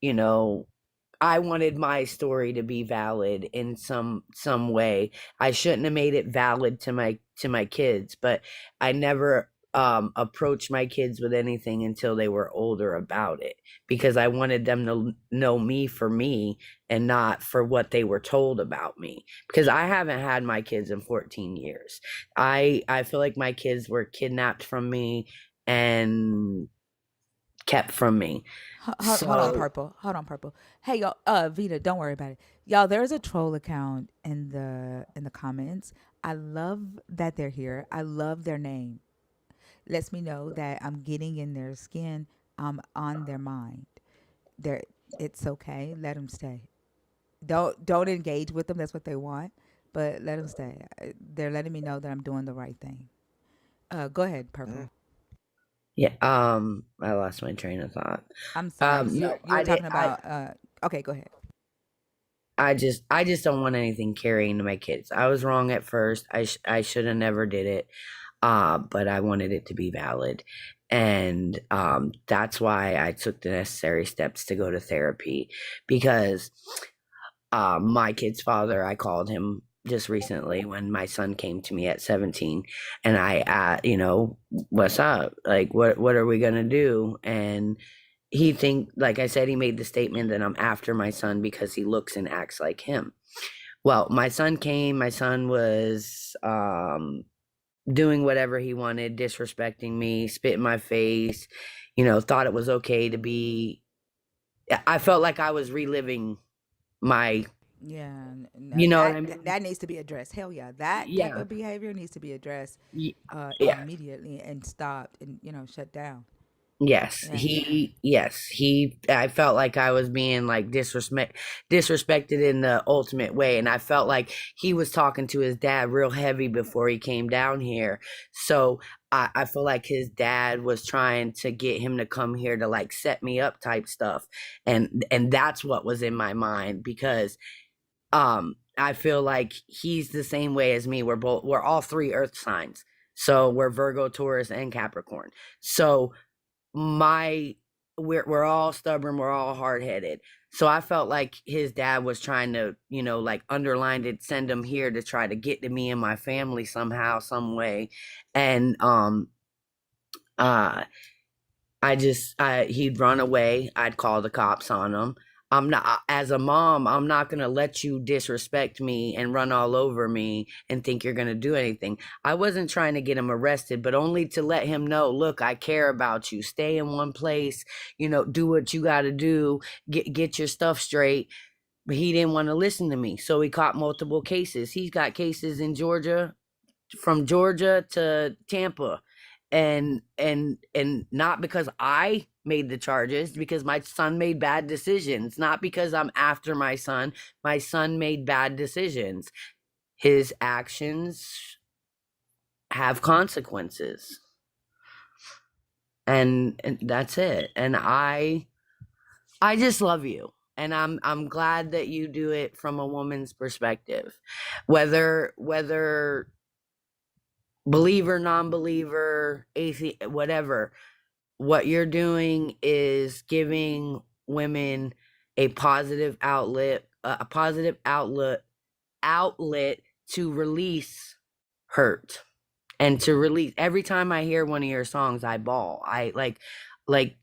you know, I wanted my story to be valid in some way. I shouldn't have made it valid to my kids, but I never approached my kids with anything until they were older about it, because I wanted them to know me for me and not for what they were told about me, because I haven't had my kids in 14 years. I feel like my kids were kidnapped from me and kept from me. Hold on, So, purple. Hold on, purple. Hey, y'all. Vita, don't worry about it, y'all. There's a troll account in the comments. I love that they're here. I love their name. Lets me know that I'm getting in their skin. I'm on their mind. They're, it's okay. Let them stay. Don't engage with them. That's what they want. But let them stay. They're letting me know that I'm doing the right thing. Go ahead, purple. yeah, I lost my train of thought. I'm sorry. No, You were talking about. Okay, go ahead. I just don't want anything carrying to my kids. I was wrong at first. I should have never did it. But I wanted it to be valid, and that's why I took the necessary steps to go to therapy, because my kid's father, I called him just recently when my son came to me at 17, and I you know, what's up, like what are we gonna do? And he think, like I said, he made the statement that I'm after my son because he looks and acts like him. Well, my son came, my son was doing whatever he wanted, disrespecting me, spit in my face, you know, thought it was okay to be. I felt like I was reliving my, Yeah, no, you know what that I mean? that needs to be addressed. Hell yeah, that type Yeah. of behavior needs to be addressed y- Yeah. immediately and stopped and shut down. Yeah, Yes, I felt like I was being like disrespected in the ultimate way, and I felt like he was talking to his dad real heavy before he came down here. So I feel like his dad was trying to get him to come here to like set me up type stuff, and that's what was in my mind, because I feel like he's the same way as me. We're all three earth signs, so we're Virgo, Taurus, and Capricorn. So my we're all stubborn, we're all hard-headed, so I felt like his dad was trying to, you know, like underline it, send him here to try to get to me and my family somehow, some way. And uh he'd run away. I'd call the cops on him. I'm not, as a mom, I'm not going to let you disrespect me and run all over me and think you're going to do anything. I wasn't trying to get him arrested, but only to let him know, look, I care about you. Stay in one place, you know, do what you got to do, get your stuff straight. But he didn't want to listen to me. So he caught multiple cases. He's got cases in Georgia, from Georgia to Tampa. And not because I made the charges, because my son made bad decisions, not because I'm after my son. My son made bad decisions. His actions have consequences. And that's it. And I just love you. And I'm glad that you do it from a woman's perspective. Whether believer, non-believer, atheist, whatever, what you're doing is giving women a positive outlet, outlet to release hurt, and to release. Every time I hear one of your songs, I bawl. I like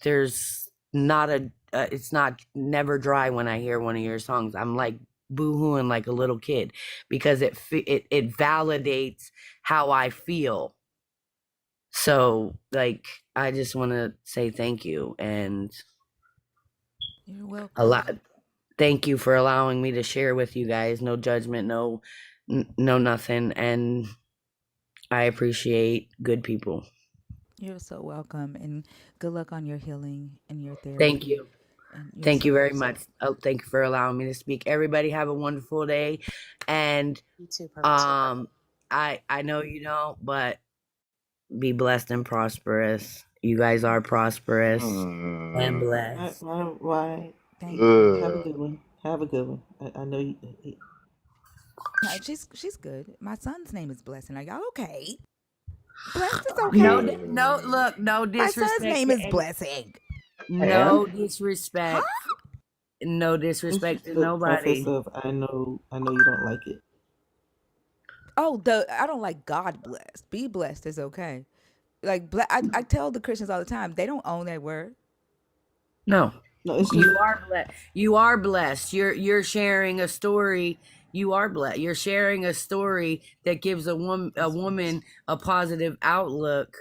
there's not a it's not never dry when I hear one of your songs. I'm like boo-hooing like a little kid, because it validates how I feel. So, like, I just want to say thank you, and you're a welcome. lot. Thank you for allowing me to share with you guys. No judgment, no nothing, and I appreciate good people. You're so welcome, and good luck on your healing and your Thank therapy. you. And you're Thank so you very welcome. much. Oh, thank you for allowing me to speak. Everybody have a wonderful day, and You too, purple. I know you don't, but be blessed and prosperous. You guys are prosperous and Why? blessed. Why? Thank you. Have a good one. Have a good one. I know you. She's good. My son's name is Blessing. Are y'all okay? Blessed is No, okay. no, look, no My son's disrespect name to is any, Blessing. no Huh? disrespect, no It's disrespect just to the preface nobody. of I know you don't like it. Oh, I don't like God blessed. Be blessed is okay. Like I tell the Christians all the time, they don't own that word. No, No, it's just you are blessed. You are blessed. You're sharing a story. You are blessed. You're sharing a story that gives a woman a positive outlook,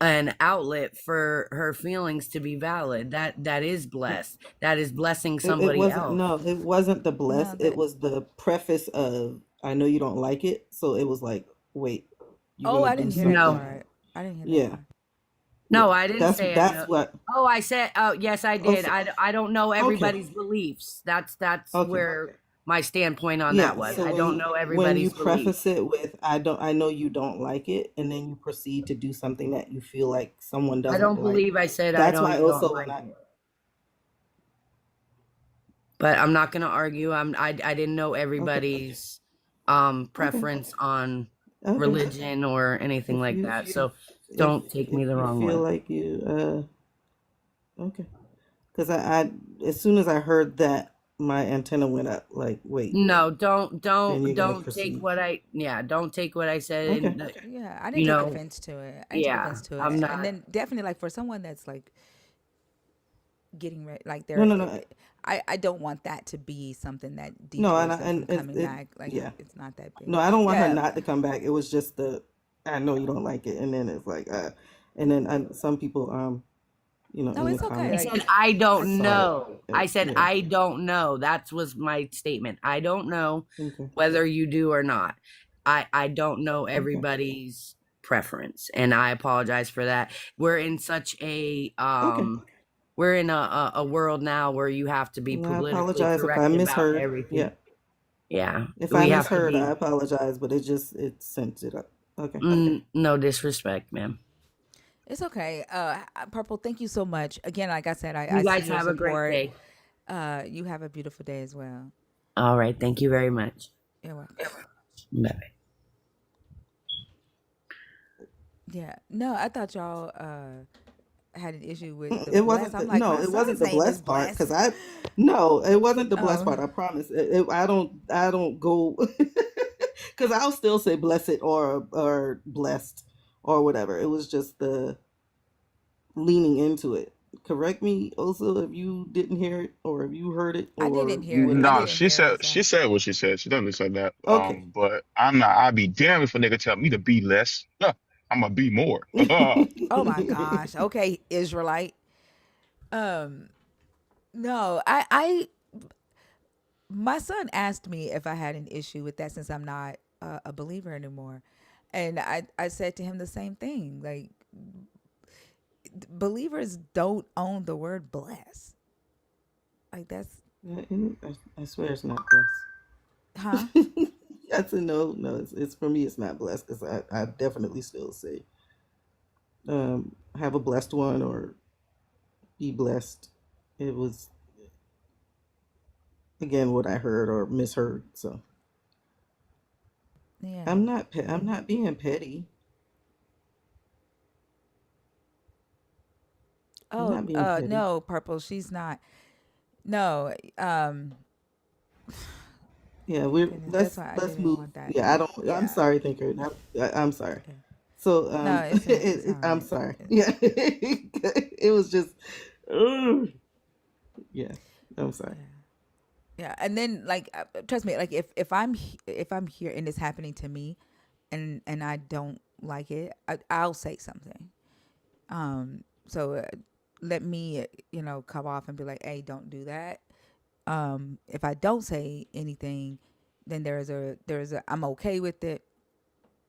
an outlet for her feelings to be valid. That is blessed. That is blessing it somebody wasn't else. no, it wasn't the No, bless. It that. was the preface of I know you don't like it. So it was like, wait, you're Oh, gonna I do didn't hear that No, something. part. I didn't hear that Yeah, part. no, yeah. I didn't say I That's know. what. Oh, I said. Oh, yes, I did. Also, I don't know okay, everybody's beliefs. That's okay. where my standpoint on that Yeah. was. So I don't know when you everybody's beliefs. preface it with I know you don't like it, and then you proceed to do something that you feel like someone I doesn't don't like. believe I said I That's don't why you don't also when like I it. But I'm not gonna argue. I didn't know okay, everybody's okay, preference on okay. religion or anything like that. So don't take me If the you wrong feel way. like you okay, because I as soon as I heard that, my antenna went up. Like, wait, No, then you're gonna don't take proceed. what I yeah, don't take what I said Okay, in the, Yeah, I didn't you take know, offense to it. I didn't take yeah, offense to I'm it. And not. then definitely like for someone that's like getting ready, like no, they're, no, no, I don't want that to be something that no, detours them from and coming it, back. Like yeah, it's not that big. no, I don't want her Yeah. not to come back. It was just I know you don't like it, and then it's like, and then some people, No, in the it's okay. I comments said Like I I, don't saw it. know. I said Yeah, I don't know. That was my statement. I don't know okay, whether you do or not. I don't know okay, everybody's preference, and I apologize for that. We're in such a okay. we're in a world now where you have to be And I politically apologize if I correct about misheard. everything. Yeah, Yeah, if I we have to misheard, I be apologize, but it sent it up. Okay. no disrespect, ma'am. it's okay. Purple, thank you so much. Again, like I said, I You see guys your have a great support. day. You have a beautiful day as well. All right, thank you very much. You're welcome. Bye. Yeah. No, I thought y'all had an issue with the It bless. wasn't I'm the like, no, my it wasn't son's the name is blessed part because Bless. no, it wasn't the blessed Oh. part. I promise. I don't go because I'll still say blessed or blessed or whatever. It was just the leaning into it. Correct me also if you didn't hear it or if you heard it I didn't or you hear it. were I Nah, didn't hear it. she So. said what she said. She definitely said that. okay. But I'm not. I'd be damned if a nigga tell me to be less. I'm gonna be more. Oh my gosh. Okay, Israelite. Um, no, my son asked me if I had an issue with that since I'm not a believer anymore, and I said to him the same thing. Like believers don't own the word bless. Like that's I swear it's not huh. blessed. That's a no, no. It's for me. It's not blessed because I definitely still say have a blessed one or be blessed. It was again what I heard or misheard. So Yeah. I'm not being petty. I'm Oh, not being petty. no, purple. She's not. No. Yeah, we're Goodness, that's why I let's didn't move. want that. Yeah, I don't. I'm Yeah. sorry, thinker. I'm sorry. Okay. So No, it's all I'm right. sorry. Yeah, it was just. Ugh. Yeah, I'm sorry. Yeah. Yeah, and then like trust me, like if I'm here and it's happening to me, and I don't like it, I'll say something. So let me come off and be like, hey, don't do that. If I don't say anything, then there's a I'm okay with it,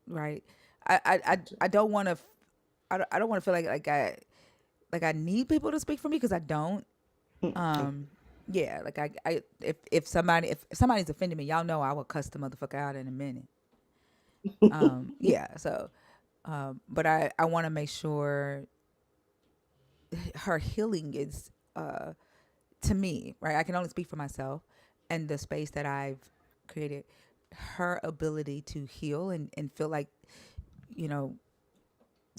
right? Gotcha. I don't want to I don't want to feel like I need people to speak for me because I don't. Okay. Yeah, like if somebody's offended me, y'all know I will cuss the motherfucker out in a minute. Yeah, so but I want to make sure her healing is to me, right? I can only speak for myself and the space that I've created. her ability to heal and feel like, you know,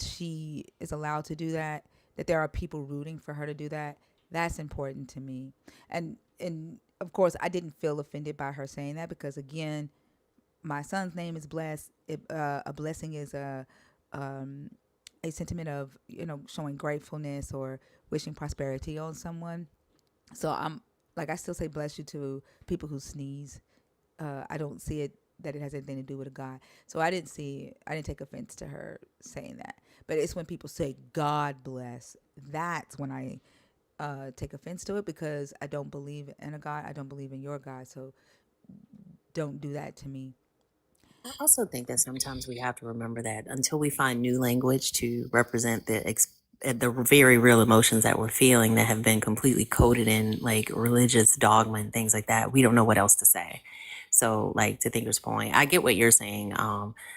she is allowed to do that, that there are people rooting for her to do that, that's important to me. And of course, I didn't feel offended by her saying that because again, my son's name is blessed. A blessing is a sentiment of, you know, showing gratefulness or wishing prosperity on someone. So I'm like, I still say bless you to people who sneeze. I don't see it that it has anything to do with a God. So I didn't take offense to her saying that. But it's when people say God bless, that's when I take offense to it because I don't believe in a God. I don't believe in your God. So don't do that to me. I also think that sometimes we have to remember that until we find new language to represent the very real emotions that we're feeling that have been completely coded in like religious dogma and things like that, we don't know what else to say. So, like to Thinker's point, I get what you're saying,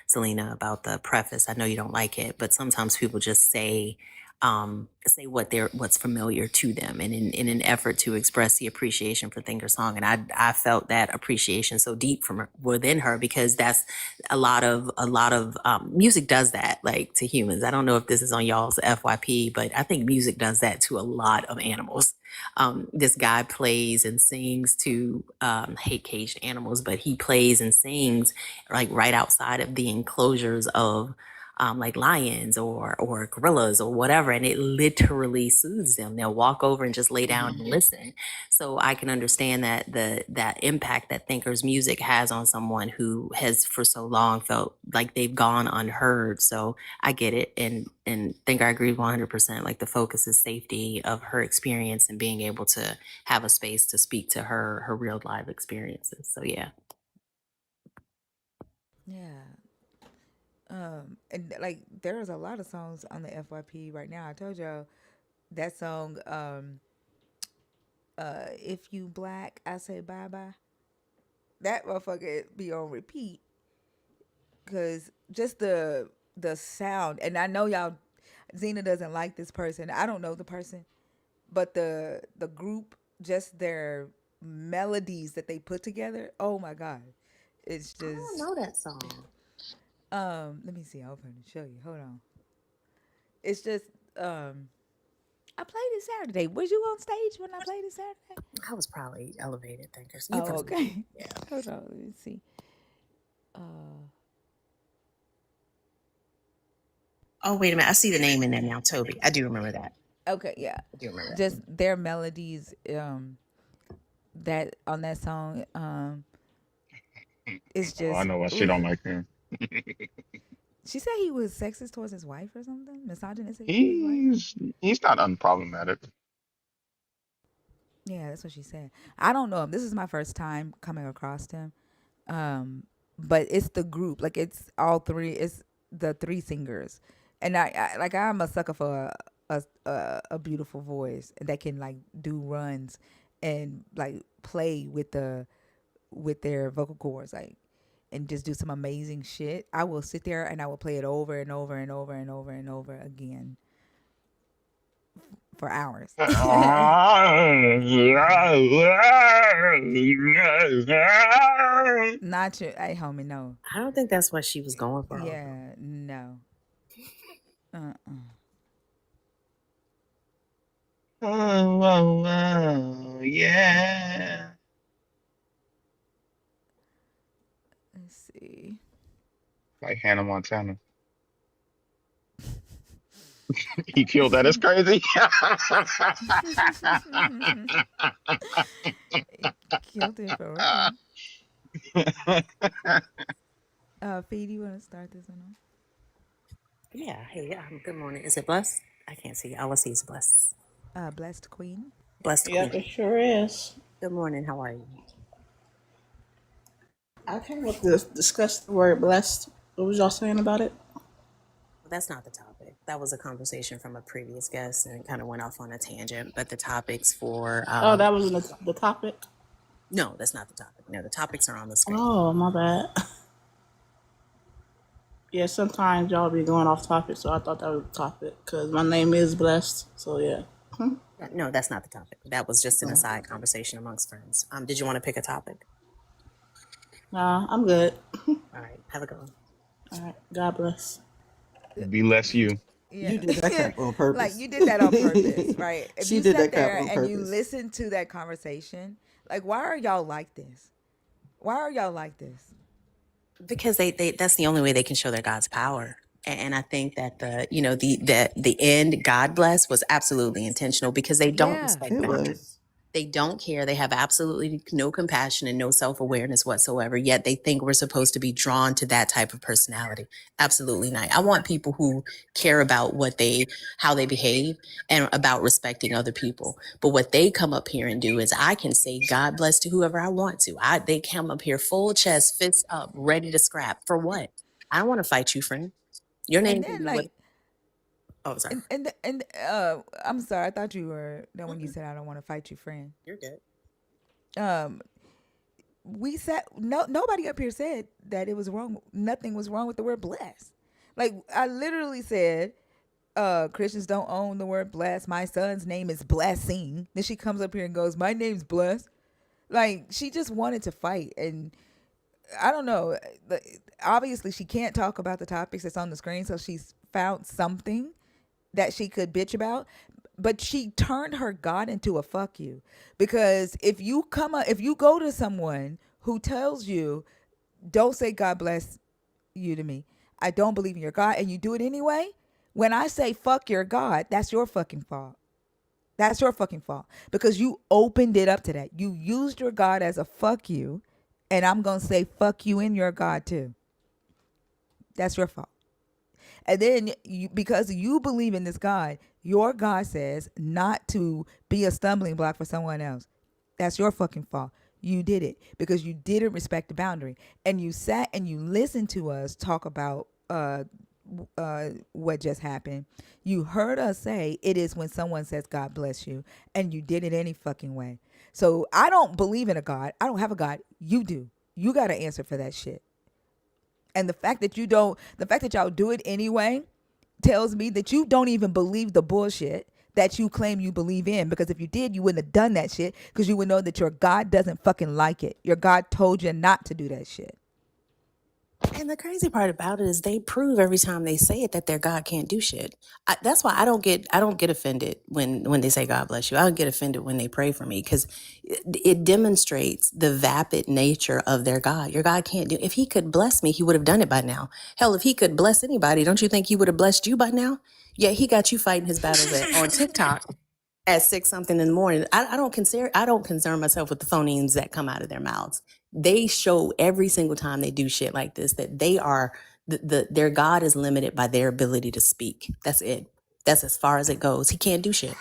Selena, about the preface. I know you don't like it, but sometimes people just say what's familiar to them, and in an effort to express the appreciation for Thinker's song. And I felt that appreciation so deep from within her because that's a lot of music does that like to humans. I don't know if this is on y'all's FYP, but I think music does that to a lot of animals. This guy plays and sings to hate caged animals, but he plays and sings like right outside of the enclosures of like lions or gorillas or whatever, and it literally soothes them. They'll walk over and just lay down and listen. So I can understand that impact that Thinker's music has on someone who has for so long felt like they've gone unheard. So I get it, and think I agree 100%. Like the focus is safety of her experience and being able to have a space to speak to her real life experiences. So yeah. Yeah. And like there's a lot of songs on the FYP right now. I told y'all that song, if you black, I say bye bye. That motherfucker be on repeat because just the sound. And I know y'all, Zena doesn't like this person. I don't know the person, but the group, just their melodies that they put together. Oh my god, it's I don't just know that song. let me see. I'll open and show you. Hold on. It's just um I played it Saturday. Was you on stage when I played it Saturday? I was probably elevated thinkers. You Oh, probably okay. yeah. Hold on. Let me see. Oh wait a minute, I see the name in there now, Toby. I do remember that. Okay, yeah. I do remember that. Just their melodies, that on that song, it's Oh, I just. know why she Oof. don't like him. She said he was sexist towards his wife or something, misogynistic to his wife. He's not unproblematic. Yeah, that's what she said. I don't know him. This is my first time coming across him. But it's the group. Like it's all three. It's the three singers, and I'm a sucker for a beautiful voice that can like do runs and like play with their vocal cords like and just do some amazing shit. I will sit there and I will play it over and over and over and over and over again for hours. Not your, hey homie, no. I don't think that's what she was going for. Yeah, no. Uh-uh. Oh, oh, oh, yeah. Let's see. Like Hannah Montana. He killed that. It's crazy. Killed it for real. Fee, do you want to start this one off? Yeah. Hey, good morning. Is it blessed? I can't see. All I see is blessed. Blessed Queen. Blessed Yep, Queen. it sure is. Good morning. How are you? I came up to discuss the word blessed. What was y'all saying about it? Well, that's not the topic. That was a conversation from a previous guest, and it kind of went off on a tangent. But the topics for Oh, that was the topic. no, that's not the topic. No, the topics are on the screen. Oh, my bad. Yeah, sometimes y'all be going off topic, so I thought that was the topic because my name is blessed. So yeah. No, that's not the topic. That was just an Oh. aside conversation amongst friends. Did you want to pick a topic? Nah, I'm good. All right, have a good one. All right. God bless. Be less you. Yeah. You did that crap on Like purpose. you did that on purpose, right? If She you did sat that crap there on and you purpose. listened to that conversation, like why are y'all like this? Why are y'all like this? Because they that's the only way they can show their God's power. And I think that the end, God bless, was absolutely intentional because they don't Yeah. respect It boundaries. was. They don't care. They have absolutely no compassion and no self awareness whatsoever. Yet they think we're supposed to be drawn to that type of personality. Absolutely not. I want people who care about how they behave and about respecting other people. But what they come up here and do is I can say God bless to whoever I want to. They come up here full chest, fists up, ready to scrap. For what? I don't want to fight you, friend. Your And name can then be what? like Oh, sorry. I'm sorry, I thought you were that when you Mm-mm, said I don't want to fight you, friend. you're good. Um we said nobody up here said that it was wrong. Nothing was wrong with the word blessed. Like I literally said, Christians don't own the word blessed. My son's name is Blessing. Then she comes up here and goes, my name's Blessed. Like she just wanted to fight, and I don't know. Obviously, she can't talk about the topics that's on the screen, so she's found something that she could bitch about. But she turned her God into a fuck you, because if you go to someone who tells you, "Don't say God bless you to me. I don't believe in your God," and you do it anyway. When I say fuck your God, that's your fucking fault. That's your fucking fault because you opened it up to that. You used your God as a fuck you, and I'm going to say fuck you in your God too. That's your fault. And then because you believe in this God, your God says not to be a stumbling block for someone else. That's your fucking fault. You did it because you didn't respect the boundary. And you sat and you listened to us talk about what just happened. You heard us say it is when someone says God bless you, and you did it any fucking way. So I don't believe in a God. I don't have a God. You do. You got to answer for that shit. And the fact that y'all do it anyway tells me that you don't even believe the bullshit that you claim you believe in. Because if you did, you wouldn't have done that shit because you would know that your God doesn't fucking like it. Your God told you not to do that shit. And the crazy part about it is they prove every time they say it that their God can't do shit. That's why I don't get offended when they say God bless you. I don't get offended when they pray for me because it demonstrates the vapid nature of their God. Your God can't do. If He could bless me, He would have done it by now. Hell, if He could bless anybody, don't you think He would have blessed you by now? Yeah, He got you fighting His battles on TikTok at 6 something in the morning. I don't concern myself with the phonemes that come out of their mouths. They show every single time they do shit like this that they are their God is limited by their ability to speak. That's it. That's as far as it goes. He can't do shit.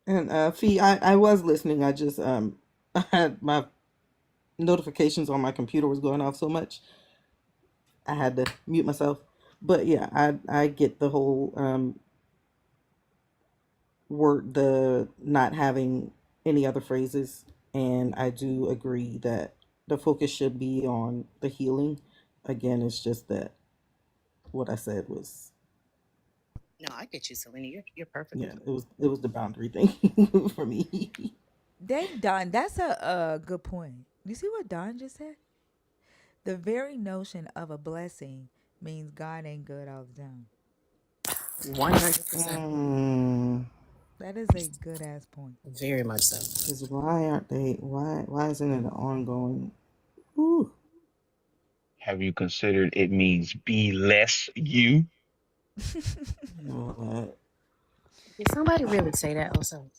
And Fee, I was listening. I just I had my notifications on my computer was going off so much I had to mute myself. But yeah, I get the whole word the not having any other phrases, and I do agree that the focus should be on the healing. Again, it's just that what I said was No, I get you, Selena. You're perfectly yeah, fine. it was the boundary thing for me. Dang, Don, that's a good point. You see what Don just said? The very notion of a blessing means God ain't good all the time. 100%. Mm, That is a good ass point. Very much so. because why aren't they? Why isn't it an ongoing? Ooh, Have you considered it means be less you? you know what? Did somebody really say that also?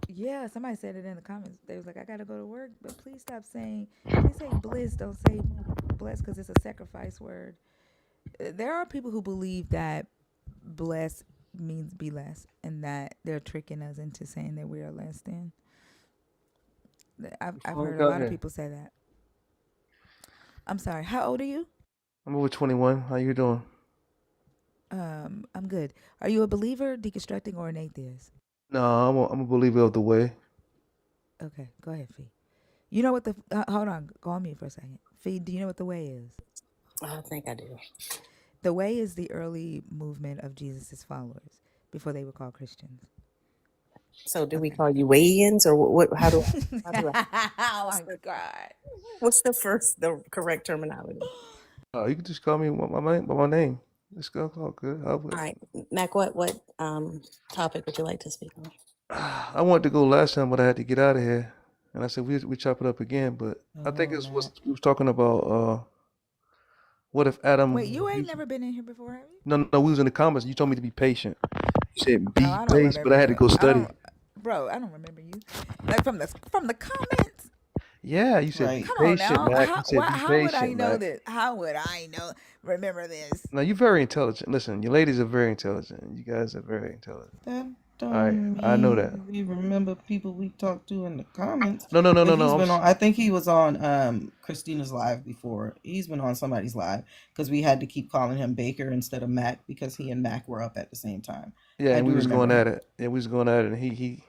Yeah, somebody said it in the comments. They was like, I gotta go to work, but please say bliss, don't say bless because it's a sacrifice word. There are people who believe that bless means be less and that they're tricking us into saying that we are less than. I've Oh, heard a go lot of ahead. people say that. I'm sorry, how old are you? I'm over 21. How you doing? I'm good. Are you a believer, deconstructing, or an atheist? No, I'm a believer of the way. Okay, go ahead, Fee. You know what the hold on, go on mute for a second. Fee, do you know what the way is? I think I do. The way is the early movement of Jesus's followers before they were called Christians. So do we Okay. call you weigh-ins or what? How do I? Oh What's my the, God. what's the correct terminology? You can just call me by my name. Let's go. All good. All right, Mac. What topic would you like to speak on? I wanted to go last time, but I had to get out of here. And I said we chop it up again. But I think Oh, it's what Mac. we was talking about. What if Wait, Adam was you ain't abusive? never been in here before, have you? No, no, we was in the comments. You told me to be patient. You said Oh, be I don't patient, but remember I had to you. go I study. don't, bro. I don't remember you. Like from the comments. Yeah, you said be Right. Come on patient, now. Mac. You said be How would I patient, know Mac. this? How would I know? Remember this? Now you're very intelligent. Listen, you ladies are very intelligent. You guys are very intelligent. That All right, don't I know that. mean we remember people we talked to in the comments. No, no, no, But no, he's no. been on. I think he was on Christina's live before. He's been on somebody's live because we had to keep calling him Baker instead of Mac because he and Mac were up at the same time. Yeah, I and we do was remember going at him. it. Yeah, we was going at it, and he.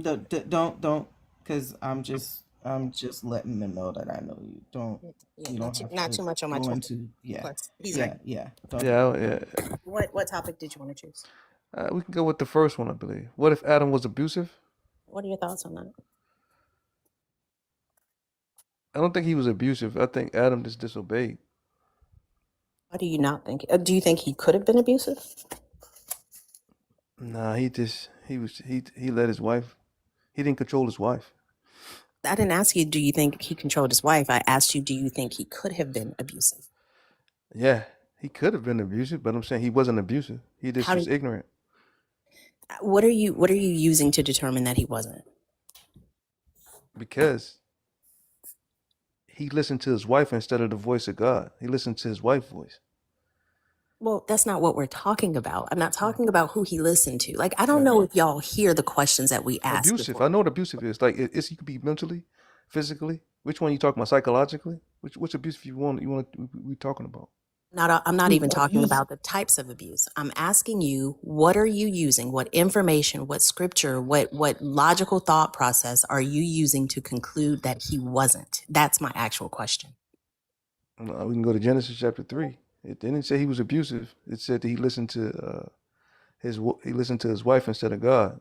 Don't, because I'm just letting them know that I know you. Don't Yeah, you don't have not to too much on my go 20. into yeah Plus, he's right. yeah. Don't do Yeah, that. yeah. What topic did you want to choose? We can go with the first one, I believe. What if Adam was abusive? What are your thoughts on that? I don't think he was abusive. I think Adam just disobeyed. Why do you not think? Do you think he could have been abusive? Nah, he let his wife. He didn't control his wife. I didn't ask you, do you think he controlled his wife? I asked you, do you think he could have been abusive? Yeah, he could have been abusive, but I'm saying he wasn't abusive. He just How was do ignorant what are you using to determine that he wasn't? because he listened to his wife instead of the voice of God. He listened to his wife's voice. Well, that's not what we're talking about. I'm not talking about who he listened to. Like, I don't Yeah, know if y'all hear the questions that we ask abusive. before. I know what abusive is. Like it's you could be mentally, physically. Which one you talking about? Psychologically? Which abusive we talking about? I'm not even talking Abuse. about the types of abuse. I'm asking you, what are you using? What information, what scripture, what logical thought process are you using to conclude that he wasn't? That's my actual question. We can go to Genesis chapter 3. It didn't say he was abusive. It said that he listened to he listened to his wife instead of God.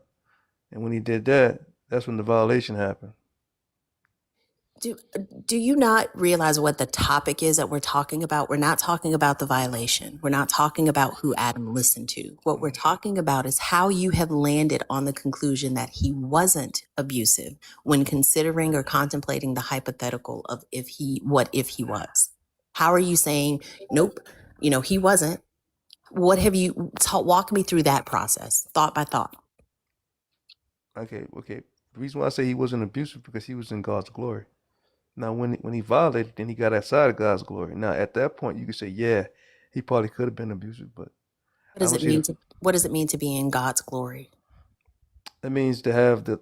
And when he did that, that's when the violation happened. Do you not realize what the topic is that we're talking about? We're not talking about the violation. We're not talking about who Adam listened to. What we're talking about is how you have landed on the conclusion that he wasn't abusive when considering or contemplating the hypothetical of what if he was? How are you saying, nope, he wasn't? What have you walk me through that process, thought by thought? Okay. The reason why I say he wasn't abusive because he was in God's glory. Now, when he violated, then he got outside of God's glory. Now, at that point, you could say, yeah, he probably could have been abusive, but What I does don't it see mean the. to what does it mean to be in God's glory? That means to have the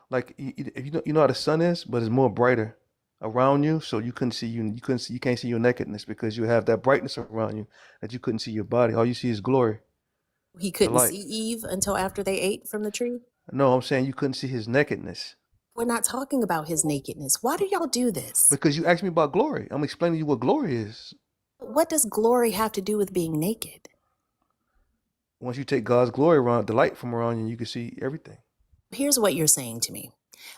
like if you know how the sun is, but it's more brighter around you, so you can't see your nakedness because you have that brightness around you that you couldn't see your body. All you see is glory, He the couldn't light. see Eve until after they ate from the tree? No, I'm saying you couldn't see his nakedness We're not talking about his nakedness. Why do y'all do this? because you asked me about glory. I'm explaining to you what glory is. What does glory have to do with being naked? Once you take God's glory around, the light from around you, you can see everything. Here's what you're saying to me.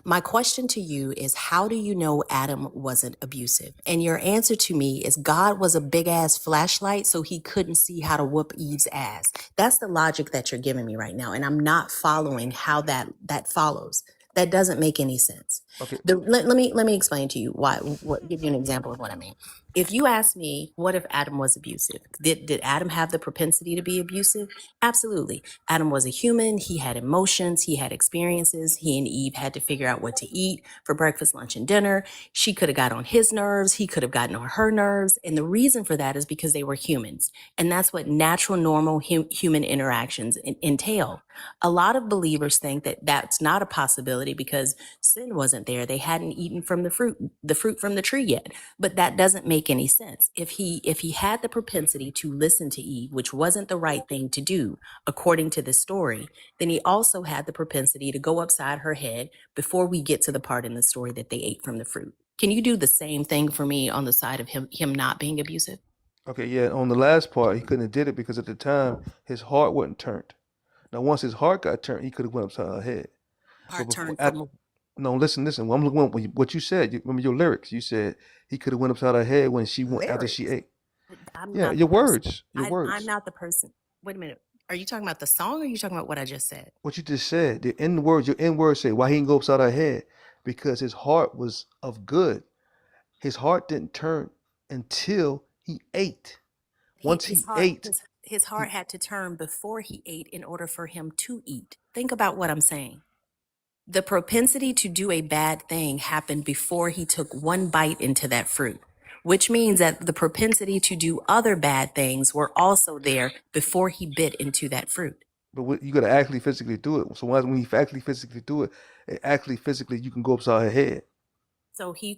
My question to you is, how do you know Adam wasn't abusive? And your answer to me is God was a big ass flashlight, so he couldn't see how to whoop Eve's ass. That's the logic that you're giving me right now. And I'm not following how that follows. That doesn't make any sense. Okay, Let me explain to you give you an example of what I mean. If you ask me, what if Adam was abusive? Did Adam have the propensity to be abusive? Absolutely. Adam was a human. He had emotions. He had experiences. He and Eve had to figure out what to eat for breakfast, lunch, and dinner. She could have got on his nerves. He could have gotten on her nerves. And the reason for that is because they were humans. And that's what natural, normal human interactions entail. A lot of believers think that that's not a possibility because sin wasn't there. They hadn't eaten from the fruit from the tree yet. But that doesn't make any sense. If he had the propensity to listen to Eve, which wasn't the right thing to do, according to the story, then he also had the propensity to go upside her head before we get to the part in the story that they ate from the fruit. Can you do the same thing for me on the side of him not being abusive? okay, yeah. On the last part, he couldn't have did it because at the time his heart wasn't turned. Now, once his heart got turned, he could have went upside her head. But Heart before, turned from no, listen. I'm looking at what you said. Remember your lyrics. You said he could have went upside her head when she went after she Lyrics. ate. I'm Yeah, not the your person. words. Your I'm words. not the person. Wait a minute. Are you talking about the song or are you talking about what I just said? What you just said. The end words. Your end words say why he didn't go upside her head because his heart was of good. His heart didn't turn until he ate. Once His he heart ate, his he heart had to turn before he ate in order for him to eat. Think about what I'm saying. The propensity to do a bad thing happened before he took one bite into that fruit, which means that the propensity to do other bad things were also there before he bit into that fruit. but you gotta actually physically do it. So when you actually physically do it, actually physically you can go upside her head. So he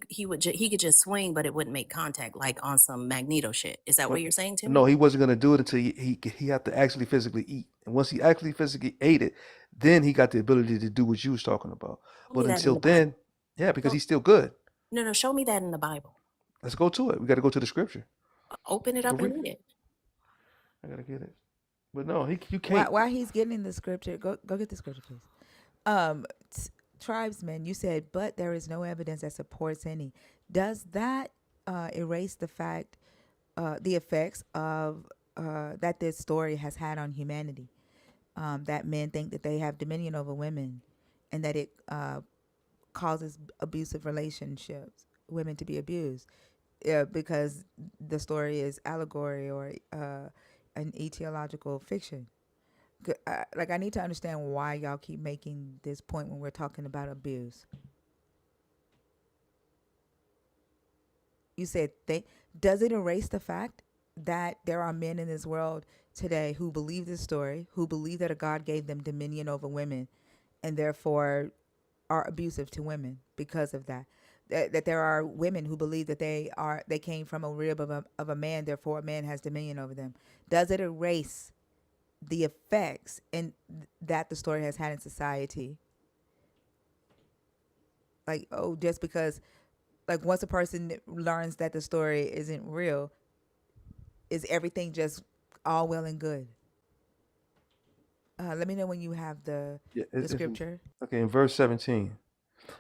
could just swing, but it wouldn't make contact like on some Magneto shit. Is that what But you're saying to no, me? he wasn't gonna do it until he had to actually physically eat. And once he actually physically ate it, then he got the ability to do what you was talking about. Show me But that in until the Bible. then, yeah, because No, he's still good. no, show me that in the Bible. Let's go to it. We got to go to the scripture. Open it Go up and read. read it. I gotta get it. But no, you can't. While he's getting the scripture, go get the scripture, please. Um, tribesmen, you said, but there is no evidence that supports any. Does that erase the fact, the effects of that this story has had on humanity? That men think that they have dominion over women, and that it causes abusive relationships, women to be abused, because the story is allegory or an etiological fiction. Like, I need to understand why y'all keep making this point when we're talking about abuse. You said they does it erase the fact that there are men in this world today who believe this story, who believe that a God gave them dominion over women, and therefore are abusive to women because of that. That there are women who believe that they came from a rib of a man, therefore a man has dominion over them. Does it erase the effects that the story has had in society? Like, oh, just because, like, once a person learns that the story isn't real, is everything just all well and good? Let me know when you have Yeah, the scripture. okay. In verse 17,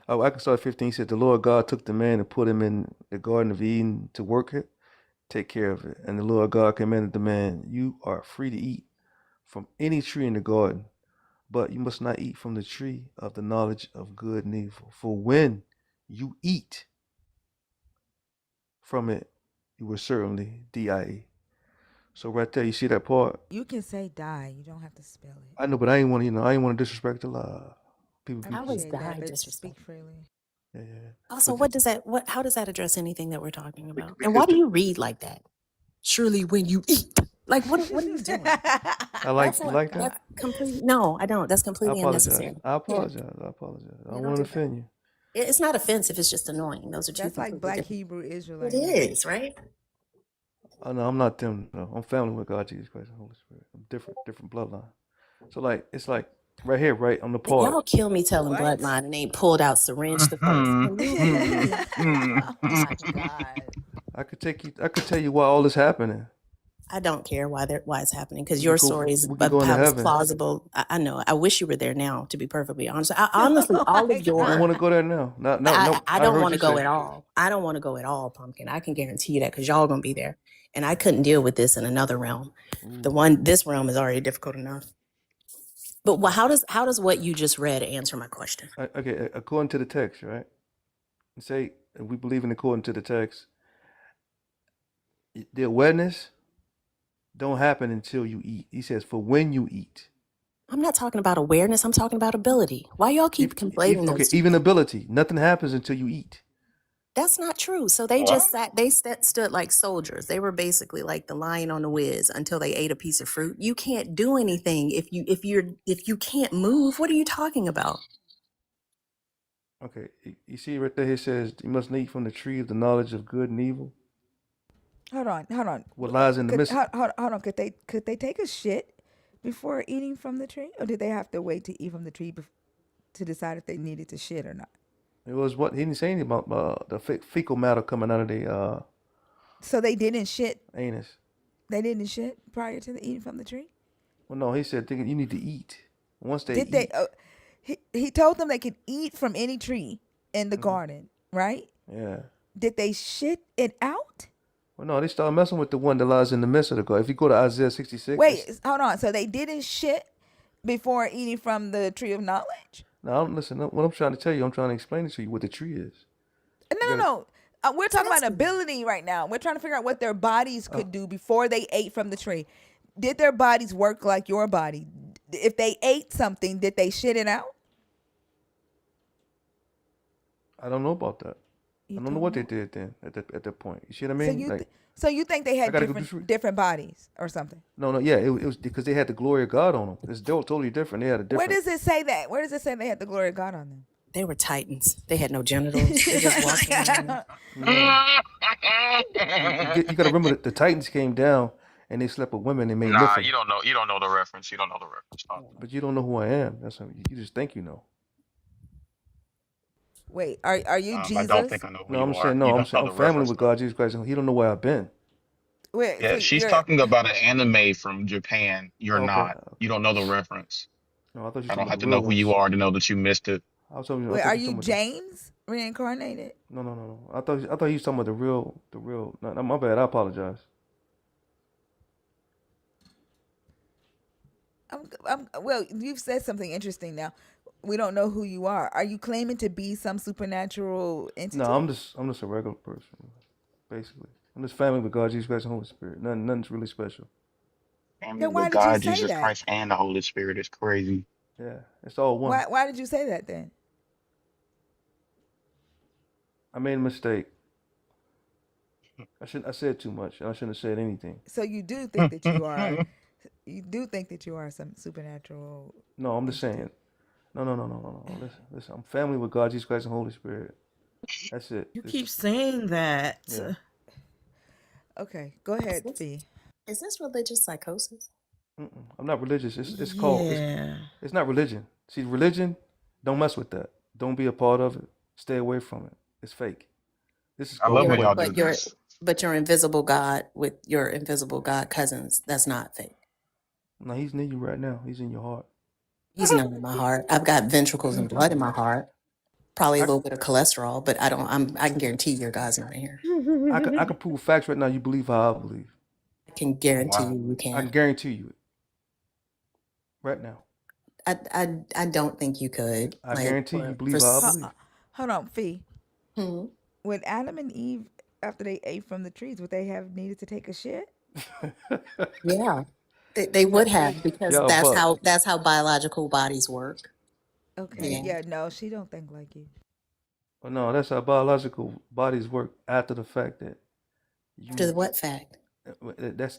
oh, I can start 15. He said, "The Lord God took the man and put him in the Garden of Eden to work it, take care of it. And the Lord God commanded the man, you are free to eat from any tree in the garden, but you must not eat from the tree of the knowledge of good and evil. For when you eat from it, you will certainly die." So right there, you see that part. You can say die. You don't have to spell it. I know, but I ain't want to, I ain't want to disrespect the law. People I be, How was appreciate that, die but speak disrespectful? freely. yeah, yeah, yeah. Also, But how does that address anything that we're talking about? And because why do you read like that? Surely when you eat. Like what are you doing? I like, That's you not like that. that's completely no, I don't. That's I completely apologize. unnecessary. I Yeah. apologize. I apologize. I Yeah, don't don't want to do that. offend you. It's not offensive, it's just annoying. Those are two That's like completely Black different. Hebrew It Israelite language. is, right? Oh no, I'm not them. No, I'm family with God, Jesus Christ, and Holy Spirit. I'm different bloodline. So like, it's like right here, right on the part. Y'all kill me telling What? bloodline and ain't pulled out syringe the first. Can you please? Oh my God. I could tell you why all this happening. I don't care why it's happening because We could your go. story is We could go into about as heaven. plausible. I know. I wish you were there now. To be perfectly honest, honestly, Oh all my of I don't your want to go there now. No, no, no. I I don't heard want you to go say. at all. I don't want to go at all, Pumpkin. I can guarantee you that because y'all gonna be there, and I couldn't deal with this in another realm. Ooh. This realm is already difficult enough. But how does what you just read answer my question? Okay, according to the text, right? Say if we believe in according to the text. The awareness don't happen until you eat. He says, for when you eat. I'm not talking about awareness. I'm talking about ability. Why y'all keep conflating Okay, those two even things? ability. Nothing happens until you eat. That's not true. So they What? just stood like soldiers. They were basically like the lion on the whiz until they ate a piece of fruit. You can't do anything if you can't move. What are you talking about? Okay, you see right there, it says, you must eat from the tree of the knowledge of good and evil. Hold on. What lies in the midst? Hold on. Could they take a shit before eating from the tree, or did they have to wait to eat from the tree to decide if they needed to shit or not? It was what he didn't say anything about the fecal matter coming out of the So they didn't shit. anus. They didn't shit prior to the eating from the tree. Well, no, he said, you need to eat. Once they Did they? eat, He told them they could eat from any tree in the mhm, garden, right? yeah. Did they shit it out? Well, no, they start messing with the one that lies in the midst of the garden. If you go to Isaiah 66, Wait, hold on. So they didn't shit before eating from the tree of knowledge? now listen. What I'm trying to tell you, I'm trying to explain it to you what the tree is. No, You no, gotta. no. We're talking about ability right now. We're trying to figure out what their bodies Uh, could do before they ate from the tree. Did their bodies work like your body? If they ate something, did they shit it out? I don't know about that. You I don't know don't what they know. did then at that point. You see what I So mean? you, Like so you think they I had gotta go do some. different bodies or something? No, no, yeah, it was because they had the glory of God on them. It's totally different. They had a Where different. does it say that? Where does it say they had the glory of God on them? They were titans. They had no genitals. They just walked around. No, you got to remember that the Titans came down and they slept with women and made Nah, Nephilim. you don't know. You don't know the reference. You don't know the reference. Stop. But you don't know who I am. That's how, you just think you know. Wait, are you I don't think Jesus? I know who No, you I'm are. saying no. You I'm don't saying know I'm the family reference with though. God Jesus Christ. He don't know where I've been. Wait, so Yeah, she's you're talking about an anime from Japan. You're Oh, okay, not. You okay. don't know the reference. No, I thought you were I talking don't about have the to real know who you ones. are to know that you missed it. I wait, thought are you were you talking about the. James reincarnated? No, no, no, no. I thought you were talking about the real. No, no, my bad. I apologize. Well, you've said something interesting now. We don't know who you are. Are you claiming to be some supernatural No, entity? I'm just a regular person, basically. I'm just family with God Jesus Christ and Holy Spirit. Nothing's really special. Family Then why with did you God, say Jesus that? Christ, and the Holy Spirit is crazy. Yeah, it's all one. Why did you say that then? I made a mistake. I said too much. I shouldn't have said anything. So you do think that you are some supernatural No, I'm just entity. saying. No, no, no, no, no, no. Listen. I'm family with God, Jesus Christ, and Holy Spirit. That's it. You This, keep saying that. yeah. Okay, go Is ahead, this Fee. is this religious psychosis? I'm not religious. Yeah. It's not religion. See, religion, don't mess with that. Don't be a part of it. Stay away from it. It's fake. This is I called love the when Your way. y'all do but your this. but your invisible God with your invisible God cousins, that's not fake. No, he's near you right now. He's in your heart. He's not in my heart. I've got ventricles and blood in my heart. Probably a I, little bit of cholesterol, but I can guarantee your God's not here. I can prove facts right now. You believe how I believe. I can guarantee Wow. you I can can't. guarantee you it right now. I don't think you could. I Like guarantee you for believe how I Uh, believe. hold on, Fee. hmm. When Adam and Eve, after they ate from the trees, would they have needed to take a shit? Yeah. They would have because Yo, but that's how biological bodies work. Okay, Yeah. yeah, no, she don't think like you. no, that's how biological bodies work after the fact that After the you what fact?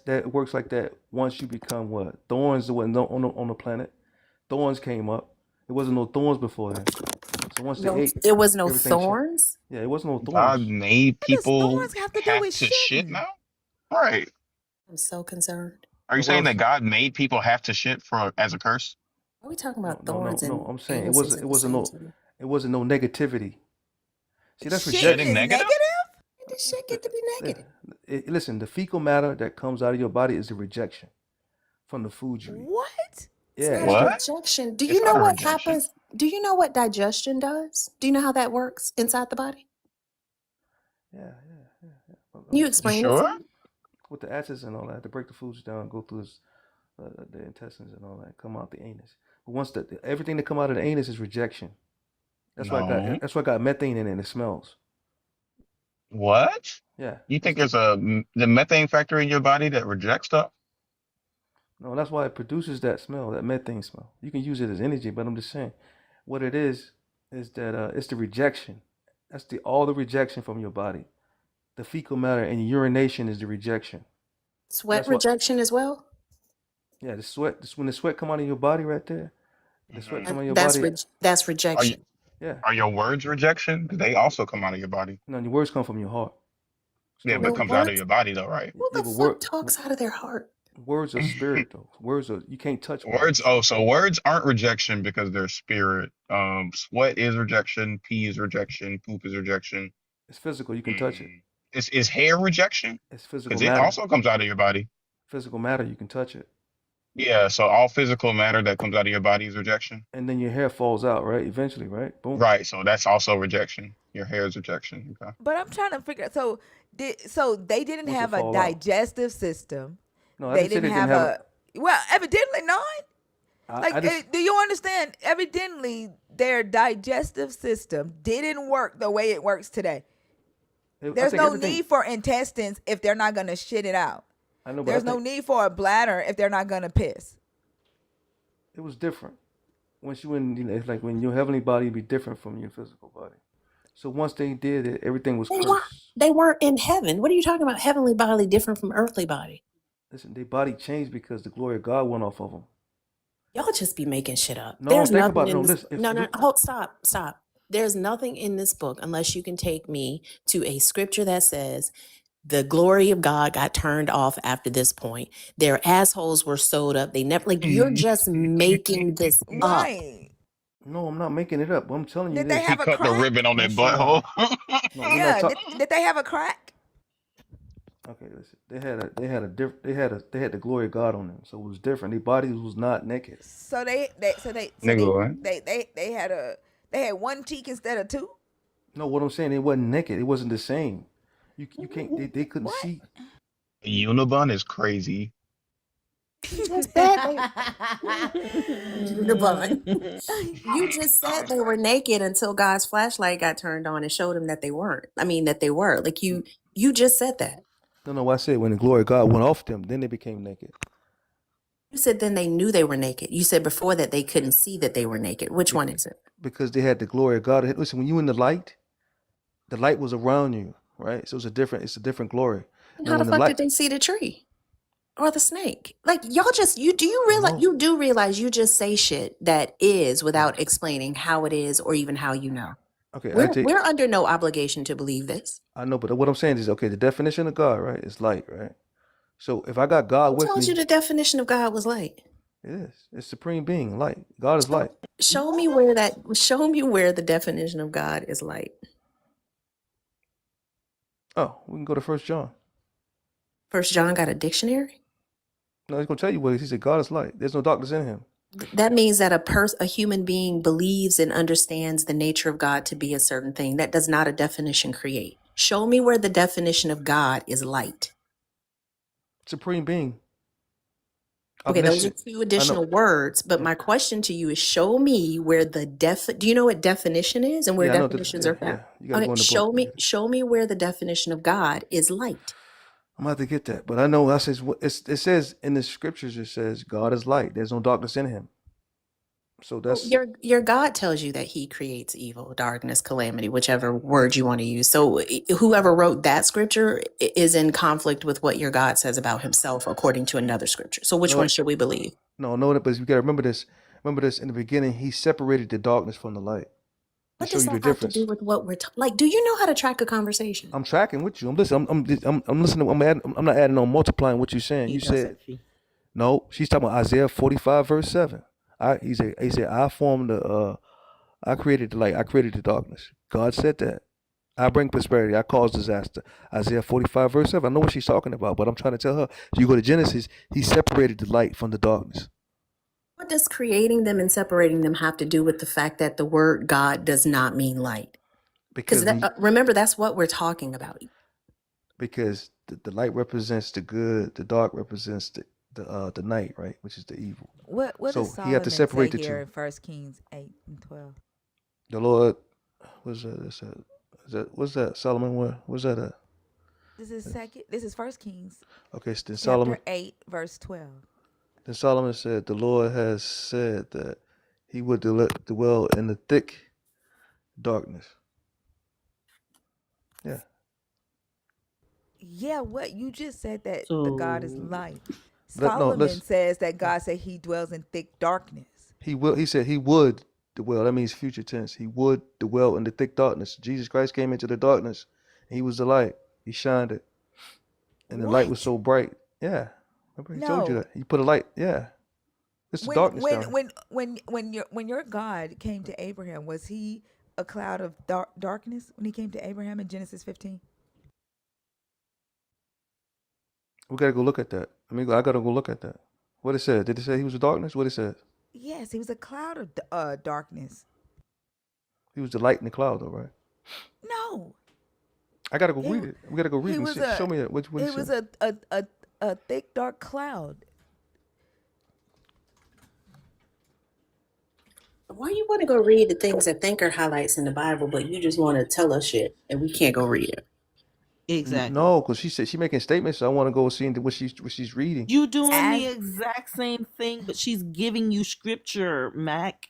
that works like that once you become what thorns on the planet. Thorns came up. There wasn't no thorns before then. So once they No, ate, it was no everything changed. thorns. Yeah, it wasn't no God thorns. made What does people thorns have to do have with to shit shitting? now? Right. I'm so concerned. Are you No, what saying I'm that God made people have to shit for as a curse? Are we talking no about no no thorns no. and I'm saying anuses at the same time? it wasn't no negativity. See, that's Shitting Shitting rejection. is negative? negative? When did shit get to be negative? Listen, the fecal matter that comes out of your body is the rejection from the food you eat. What? It's Yeah, not it's a just What? rejection. Do It's you know not a what rejection. happens? Do you know what digestion does? Do you know how that works inside the body? yeah. Can you You explain it to sure? me? With the acids and all that, to break the foods down, go through the intestines and all that, come out the anus. But once everything that come out of the anus is rejection. No. That's why I got methane in it and it smells. What? Yeah, You that's think there's the methane factor in your body that rejects stuff? no, that's why it produces that smell, that methane smell. You can use it as energy, but I'm just saying, what it is that it's the rejection. That's the all the rejection from your body. The fecal matter and urination is the rejection. Sweat That's what. rejection as well. Yeah, the sweat. When the sweat come out of your body right there, the sweat Hmm. come out of your body. That's Are you rejection. Yeah, are your words rejection? 'Cause they also come out of your body. no, your words come from your heart. Yeah, Start but Your it with comes out of words. your body though, right? Who yeah, the but fuck talks out of their heart? words are spirit though. Words are you can't touch Words. words. Oh, so words aren't rejection because they're spirit. Sweat is rejection. Pee is rejection. Poop is rejection. It's physical. You can touch it. Hmm. Is hair rejection? It's physical Because it matter. also comes out of your body. Physical matter. You can touch it. Yeah, so all physical matter that comes out of your body is rejection. And then your hair falls out, right? Eventually, right? Boom. Right, so that's also rejection. Your hair is rejection. Okay. But I'm trying to figure. So they didn't Once it have a fall out. digestive system. No, I They didn't say didn't they didn't have have a. a. Well, evidently not. I just. Do you understand? Evidently, their digestive system didn't work the way it works today. I There's think no everything. need for intestines if they're not gonna shit it out. I know, but I There's no think need for a bladder if they're not gonna piss. it was different. Once you in, it's like when your heavenly body be different from your physical body. So once they did it, everything was They weren't. cursed. They weren't in heaven. What are you talking about? Heavenly body different from earthly body. Listen, their body changed because the glory of God went off of them. Y'all just be making shit up. No, There's think nothing about it. in No, this. listen. If No, no. look, Hold. Stop. Stop. There's nothing in this book unless you can take me to a scripture that says the glory of God got turned off after this point. Their assholes were sewed up. They never like. You're just making this up. Right? no, I'm not making it up. I'm telling you Did they this. He have a cut the crack? ribbon on that Listen now. butthole. No, we're not Yeah. Did, talking. did they have a crack? Okay, listen. They had the glory of God on them, so it was different. Their bodies was not naked. So Nigga, what? they had one cheek instead of two. No, what I'm saying, it wasn't naked. It wasn't the same. You can't. They couldn't What? see. Unibun is crazy. You just said they. Unibun. You just said they were naked until God's flashlight got turned on and showed them that they weren't. I mean that they were. Like you just said that. No, no. I said when the glory of God went off them, then they became naked. You said then they knew they were naked. You said before that they couldn't see that they were naked. Which Be- one is it? because they had the glory of God. Listen, when you in the light was around you, right? So it's a different glory. And Now how the when the fuck light, did they see the tree? Or the snake? Like y'all just no, you do realize you just say shit that is without explaining how it is or even how you know. okay, We're under no obligation to believe this. I know, but what I'm saying is, okay, the definition of God, right, is light, right? So if I got God Who with told you me, the definition of God was light? it is. It's supreme being, light. God is light. Show me where the definition of God is light. Oh, we can go to First John. First John got a dictionary? No, he's gonna tell you what it is. He said, God is light. There's no darkness in him. That means that a human being believes and understands the nature of God to be a certain thing. That does not a definition create. Show me where the definition of God is light. Supreme being, Okay, those are omniscient. two I know. additional words, but Yeah, my question to you is show me where do you know what definition is and where yeah, I know. definitions Yeah, are found? yeah. You got to Okay, go in the book. To get it. show me where the definition of God is light. I'm gonna have to get that, but I know I says it says in the scriptures. It says God is light. There's no darkness in him. So Well, that's your God tells you that he creates evil, darkness, calamity, whichever word you want to use. So whoever wrote that scripture is in conflict with what your God says about himself according to another scripture. So which one no, should we believe? no. But you got to remember this. Remember this. In the beginning, he separated the darkness from the light to What show does you the that have to do difference. with what like? Do you know how to track a conversation? I'm tracking with you. I'm listening. I'm listening. I'm not adding on multiplying what you're saying. He You does said that, Chief. no. She's talking about Isaiah 45 verse 7. He said I formed I created the light. I created the darkness. God said that. I bring prosperity. I cause disaster. Isaiah 45 verse 7. I know what she's talking about, but I'm trying to tell her. So you go to Genesis. He separated the light from the darkness What does creating them and separating them have to do with the fact that the word God does not mean light? Because because we remember, that's what we're talking about. because the light represents the good, the dark represents the night, right, which is the evil. What does So he had to Solomon say separate the here two. in 1 Kings 8 and 12? The Lord was what's that Solomon? Where was that at? This is 1 Kings Okay, so chapter 8 verse 12. Then Solomon said, the Lord has said that he would dwell in the thick darkness. Yeah. Yeah, what you just said that the God is So light. No, Solomon let's says that God said he dwells in thick darkness. he said he would dwell. That means future tense. He would dwell in the thick darkness. Jesus Christ came into the darkness. And he was the light. He shined it. And the light was What? so bright. Yeah. Remember he told you No. that. He put a light. Yeah. It's the When darkness when down here. when your God came to Abraham, was he a cloud of darkness when he came to Abraham in Genesis 15? We gotta go look at that. I gotta go look at that. What it said? Did it say he was a darkness? What it said? Yes, he was a cloud of darkness. He was the light in the cloud, though, right? No, I gotta go he read it. We gotta go read he it and was see. Show a me that. What he he was said. a thick dark cloud. Why you want to go read the things that Thinker highlights in the Bible, but you just want to tell us shit and we can't go read it? Exactly. No, because she said she making statements. So I want to go see into what she's reading. You doing the As exact same thing, but she's giving you scripture, Mac.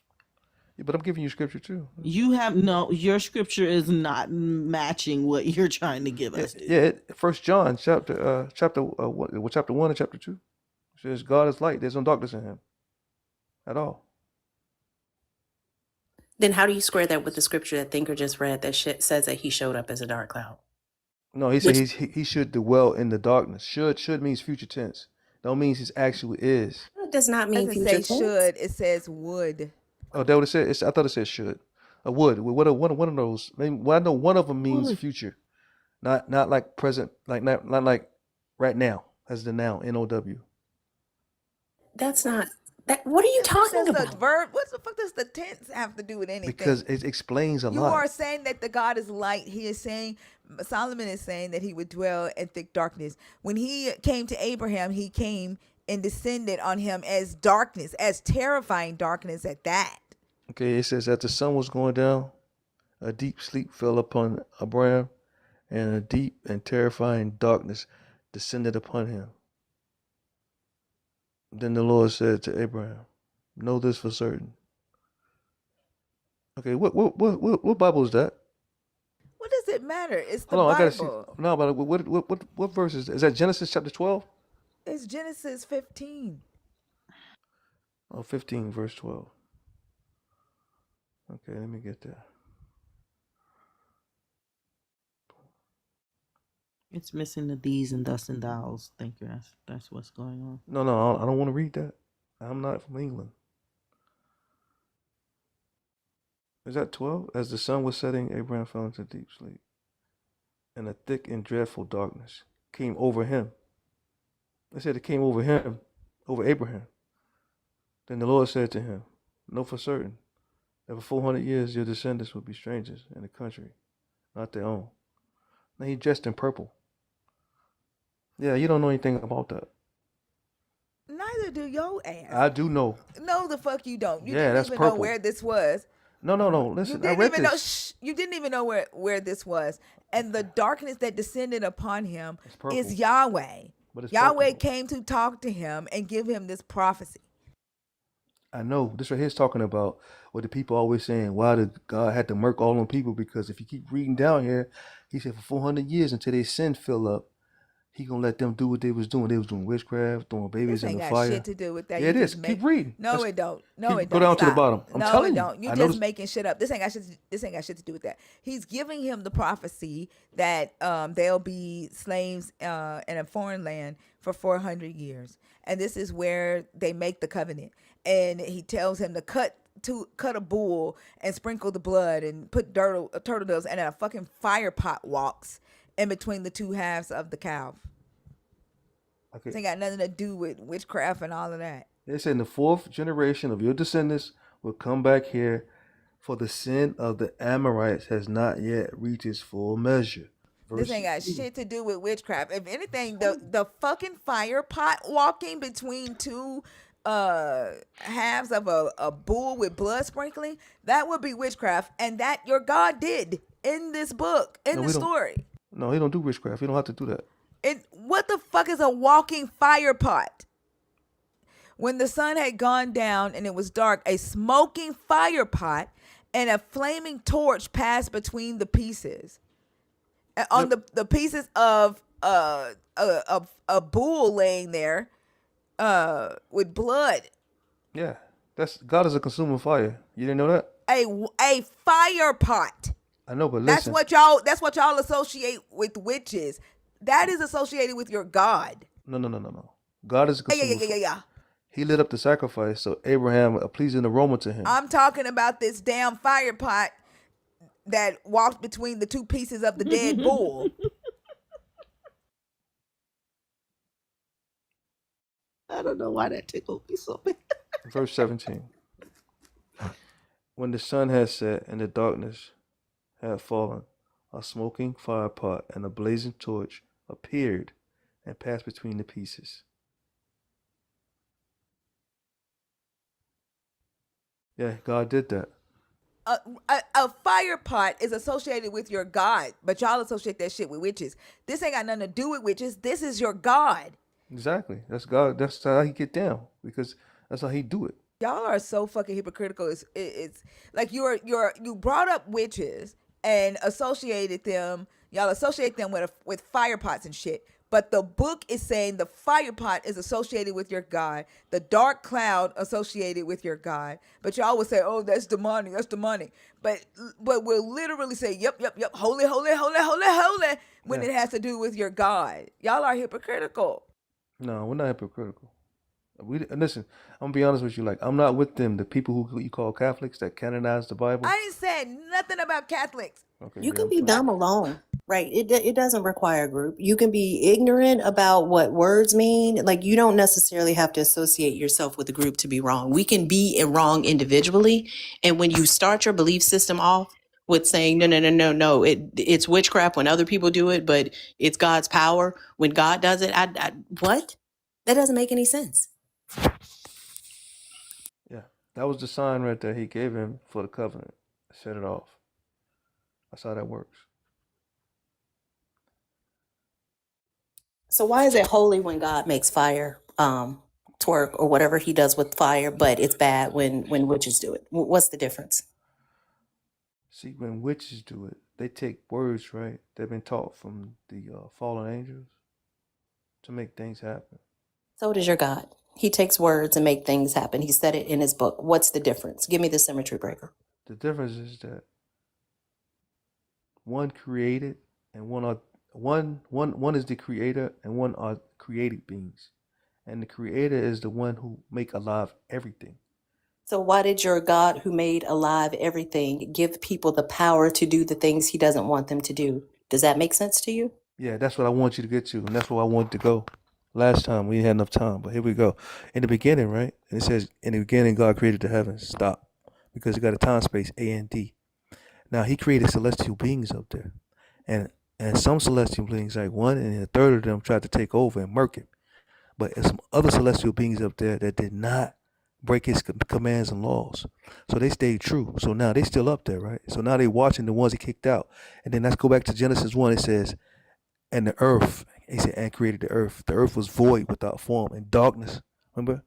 Yeah, but I'm giving you scripture too. You have no. Your scripture is not matching what you're trying to give Yeah, us, dude. yeah. First John what, chapter 1 and chapter 2 says God is light. There's no darkness in Him at all. Then how do you square that with the scripture that Thinker just read that shit says that he showed up as a dark cloud? No, he said Which he should dwell in the darkness. Should means future tense. Don't means his actually is. does not mean doesn't future say tense. should, it says would. Oh, that what it said. I thought it said should. A would. One of those. Maybe, well, I know one of them means Would. future, not like present, like not like right now as the noun NOW. That's not that. What are you The fuck talking does the about? verb? What the fuck does the tense have to do with Because anything? it explains a You are lot. saying that the God is light. He is saying, Solomon is saying that he would dwell in thick darkness. When he came to Abraham, he came and descended on him as darkness, as terrifying darkness at that. Okay, it says as the sun was going down, a deep sleep fell upon Abraham, and a deep and terrifying darkness descended upon him. Then the Lord said to Abraham, "Know this for certain." Okay, what Bible is that? What does it matter? It's the Hold on, I gotta see. Bible. No, but what verse is that? Is that Genesis chapter 12? It's Genesis 15. Oh, 15, verse 12. Okay, let me get there. It's missing the these and thus and thous, Thinker. That's what's going on. No, I don't want to read that. I'm not from England. Is that 12? As the sun was setting, Abraham fell into deep sleep, and a thick and dreadful darkness came over him. They said it came over him, over Abraham. Then the Lord said to him, "Know for certain that for 400 years your descendants will be strangers in the country, not their own." Now he dressed in purple. Yeah, you don't know anything about that. Neither do your ass. I do know. No, the fuck you don't. You Yeah, didn't that's even know purple. where this was. No. You Listen, I didn't read even know. this. You didn't even know where this was. And the darkness that descended upon him It's purple, is Yahweh. but it's Yahweh purple. came to talk to him and give him this prophecy. I know. This right here is talking about what the people always saying. Why did God had to murk all them people? Because if you keep reading down here, he said for 400 years until their sin fill up, he gonna let them do what they was doing. They was doing witchcraft, throwing babies This in ain't the got shit fire. to do with that. Yeah, You it is. just Keep make. reading. No, it don't. No, it Go don't. down to the Stop. bottom. I'm No, it telling you. don't. You I know just this. making shit up. This ain't got shit. This ain't got shit to do with that. He's giving him the prophecy that they'll be slaves in a foreign land for 400 years, and this is where they make the covenant. And he tells him to cut a bull and sprinkle the blood and put turtle doves and a fucking fire pot walks in between the two halves of the calf. This Okay. ain't got nothing to do with witchcraft and all of that. They said the fourth generation of your descendants will come back here, for the sin of the Amorites has not yet reached its full measure. This Verse ain't got 16. shit to do with witchcraft. If anything, the fucking fire pot walking between two halves of a bull with blood sprinkling, that would be witchcraft, and that your God did in this book, in No, the we don't. story. No, he don't do witchcraft. He don't have to do that. And what the fuck is a walking fire pot? When the sun had gone down and it was dark, a smoking fire pot and a flaming torch passed between the pieces. On Yep. the pieces of a bull laying there with blood. Yeah. That's God is a consuming fire. You didn't know that? A fire pot. I know, but That's listen. what y'all associate with witches. That is associated with your God. No. God is a Yeah. consuming fire. He lit up the sacrifice, so Abraham a pleasing aroma to him. I'm talking about this damn fire pot that walked between the two pieces of the dead bull. I don't know why that tickled me so bad. Verse 17. When the sun had set and the darkness had fallen, a smoking firepot and a blazing torch appeared and passed between the pieces. Yeah, God did that. A fire pot is associated with your God, but y'all associate that shit with witches. This ain't got nothing to do with witches. This is your God. Exactly. That's God. That's how he get down because that's how he do it. Y'all are so fucking hypocritical. It's like you brought up witches and associated them. Y'all associate them with fire pots and shit. But the book is saying the fire pot is associated with your God, the dark cloud associated with your God. But y'all would say, "Oh, that's demonic. That's demonic." But we'll literally say, "Yep, yep, yep. Holy, holy, holy, holy, holy," when Yeah. it has to do with your God. Y'all are hypocritical. No, we're not hypocritical. We listen. I'm gonna be honest with you. Like I'm not with them. The people who you call Catholics that canonize the Bible. I didn't say nothing about Catholics. Okay, You yeah, can I'm be sorry. dumb alone, right? It doesn't require a group. You can be ignorant about what words mean. Like you don't necessarily have to associate yourself with a group to be wrong. We can be wrong individually, and when you start your belief system off with saying no, no, no, no, no, it's witchcraft when other people do it, but it's God's power when God does it. What? That doesn't make any sense. Yeah, that was the sign right there he gave him for the covenant. Set it off. That's how that works. So why is it holy when God makes fire twerk or whatever he does with fire, but it's bad when witches do it? What's the difference? See, when witches do it, they take words, right? They've been taught from the fallen angels to make things happen. So does your God. He takes words and make things happen. He said it in his book. What's the difference? Give me the symmetry breaker. The difference is that one created and one is the creator and one are created beings. And the creator is the one who make alive everything. So why did your God who made alive everything give people the power to do the things he doesn't want them to do? Does that make sense to you? Yeah, that's what I want you to get to, and that's where I wanted to go. Last time we had enough time, but here we go. In the beginning, right? And it says, "In the beginning, God created the heavens." Stop, because you got a time space A and D. Now He created celestial beings up there, and some celestial beings, like one and a third of them, tried to take over and murk Him. But there's some other celestial beings up there that did not break His commands and laws, so they stayed true. So now they still up there, right? So now they watching the ones He kicked out, and then let's go back to Genesis 1. It says, and the earth, he said, and created the earth. The earth was void without form and darkness. Remember?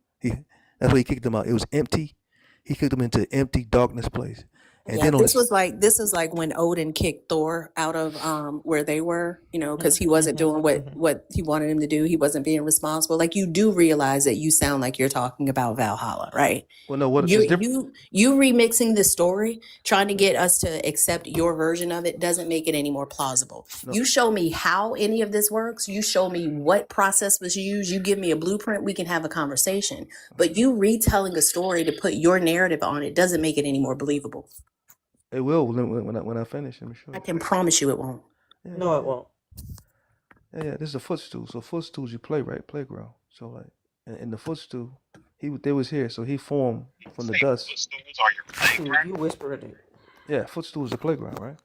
That's why he kicked them out. It was empty. He kicked them into an empty darkness place. And Yeah, then on this, this is like when Odin kicked Thor out of where they were, because he wasn't Mm-hmm, doing what he wanted him to do. He wasn't being responsible. Like you do realize that you sound like you're talking about Valhalla, right? well, no, what You it's different. you remixing the story, trying to get us to accept your version of it doesn't make it any more plausible. No, You show me how any of this works, you show me what process was used, you give me a blueprint, we can have a conversation. But you retelling a story to put your narrative on it doesn't make it any more believable. it will when I finish. Let me show I you. can promise you it won't. Yeah, No, yeah, it won't. yeah. This is a footstool. So footstools you play, right? Playground. So like in the footstool, they was here. So he formed from the Say dust. footstools are your Shoot, playground. you whispered it. Yeah, footstool is a playground, right?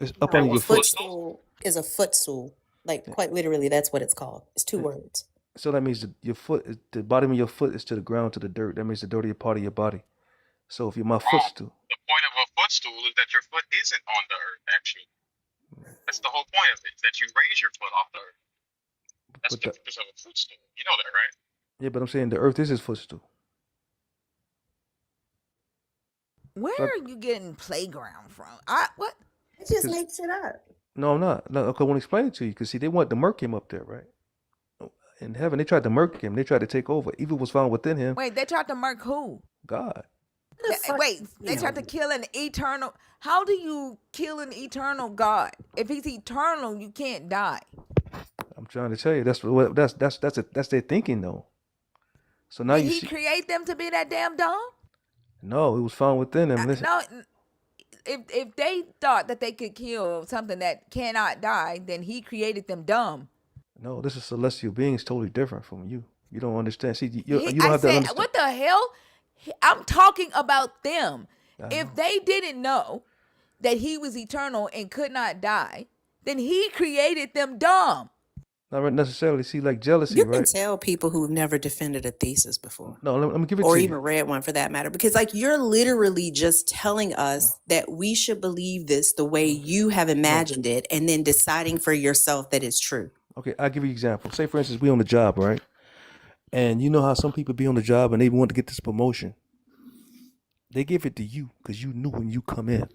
It's up That under No, a your was foot. footstools. footstool is a footstool. Like Yeah. quite literally, that's what it's called. It's two Yeah. words. So that means your foot, the bottom of your foot is to the ground, to the dirt. That means the dirtier part of your body. So if you're my Wrong. footstool, The point of a footstool is that your foot isn't on the earth, actually. That's the whole point of it, that you raise your foot off the earth. That's but the the purpose of a footstool. You know that, right? yeah, but I'm saying the earth is his footstool. Where So are you getting playground from? I what? It just because makes it up. no, I'm not. No, okay, I want to explain it to you. Because see, they want to murk him up there, right? In heaven, they tried to murk him. They tried to take over. Evil was found within him. Wait, they tried to murk who? God. What the fuck? Wait, they tried to kill an eternal. How do you kill an eternal God? If he's eternal, you can't die. I'm trying to tell you. That's their thinking though. So now Did you he see. create them to be that damn dumb? No, it was found within them. Listen, No. If they thought that they could kill something that cannot die, then he created them dumb. no, this is celestial beings, totally different from you. You don't understand. See, you don't I have that said, understand. what the hell? I'm talking about them. I If know. they didn't know that he was eternal and could not die, then he created them dumb. Not necessarily. See, like jealousy, You can right? tell people who've never defended a thesis before, No, let me give it or to even you. read one for that matter, because like you're literally just telling us that we should believe this the way you have No. imagined it, and then deciding for yourself that it's true. Okay, I'll give you an example. Say, for instance, we on the job, right? And you know how some people be on the job and they want to get this promotion. They give it to you because you knew when you come in.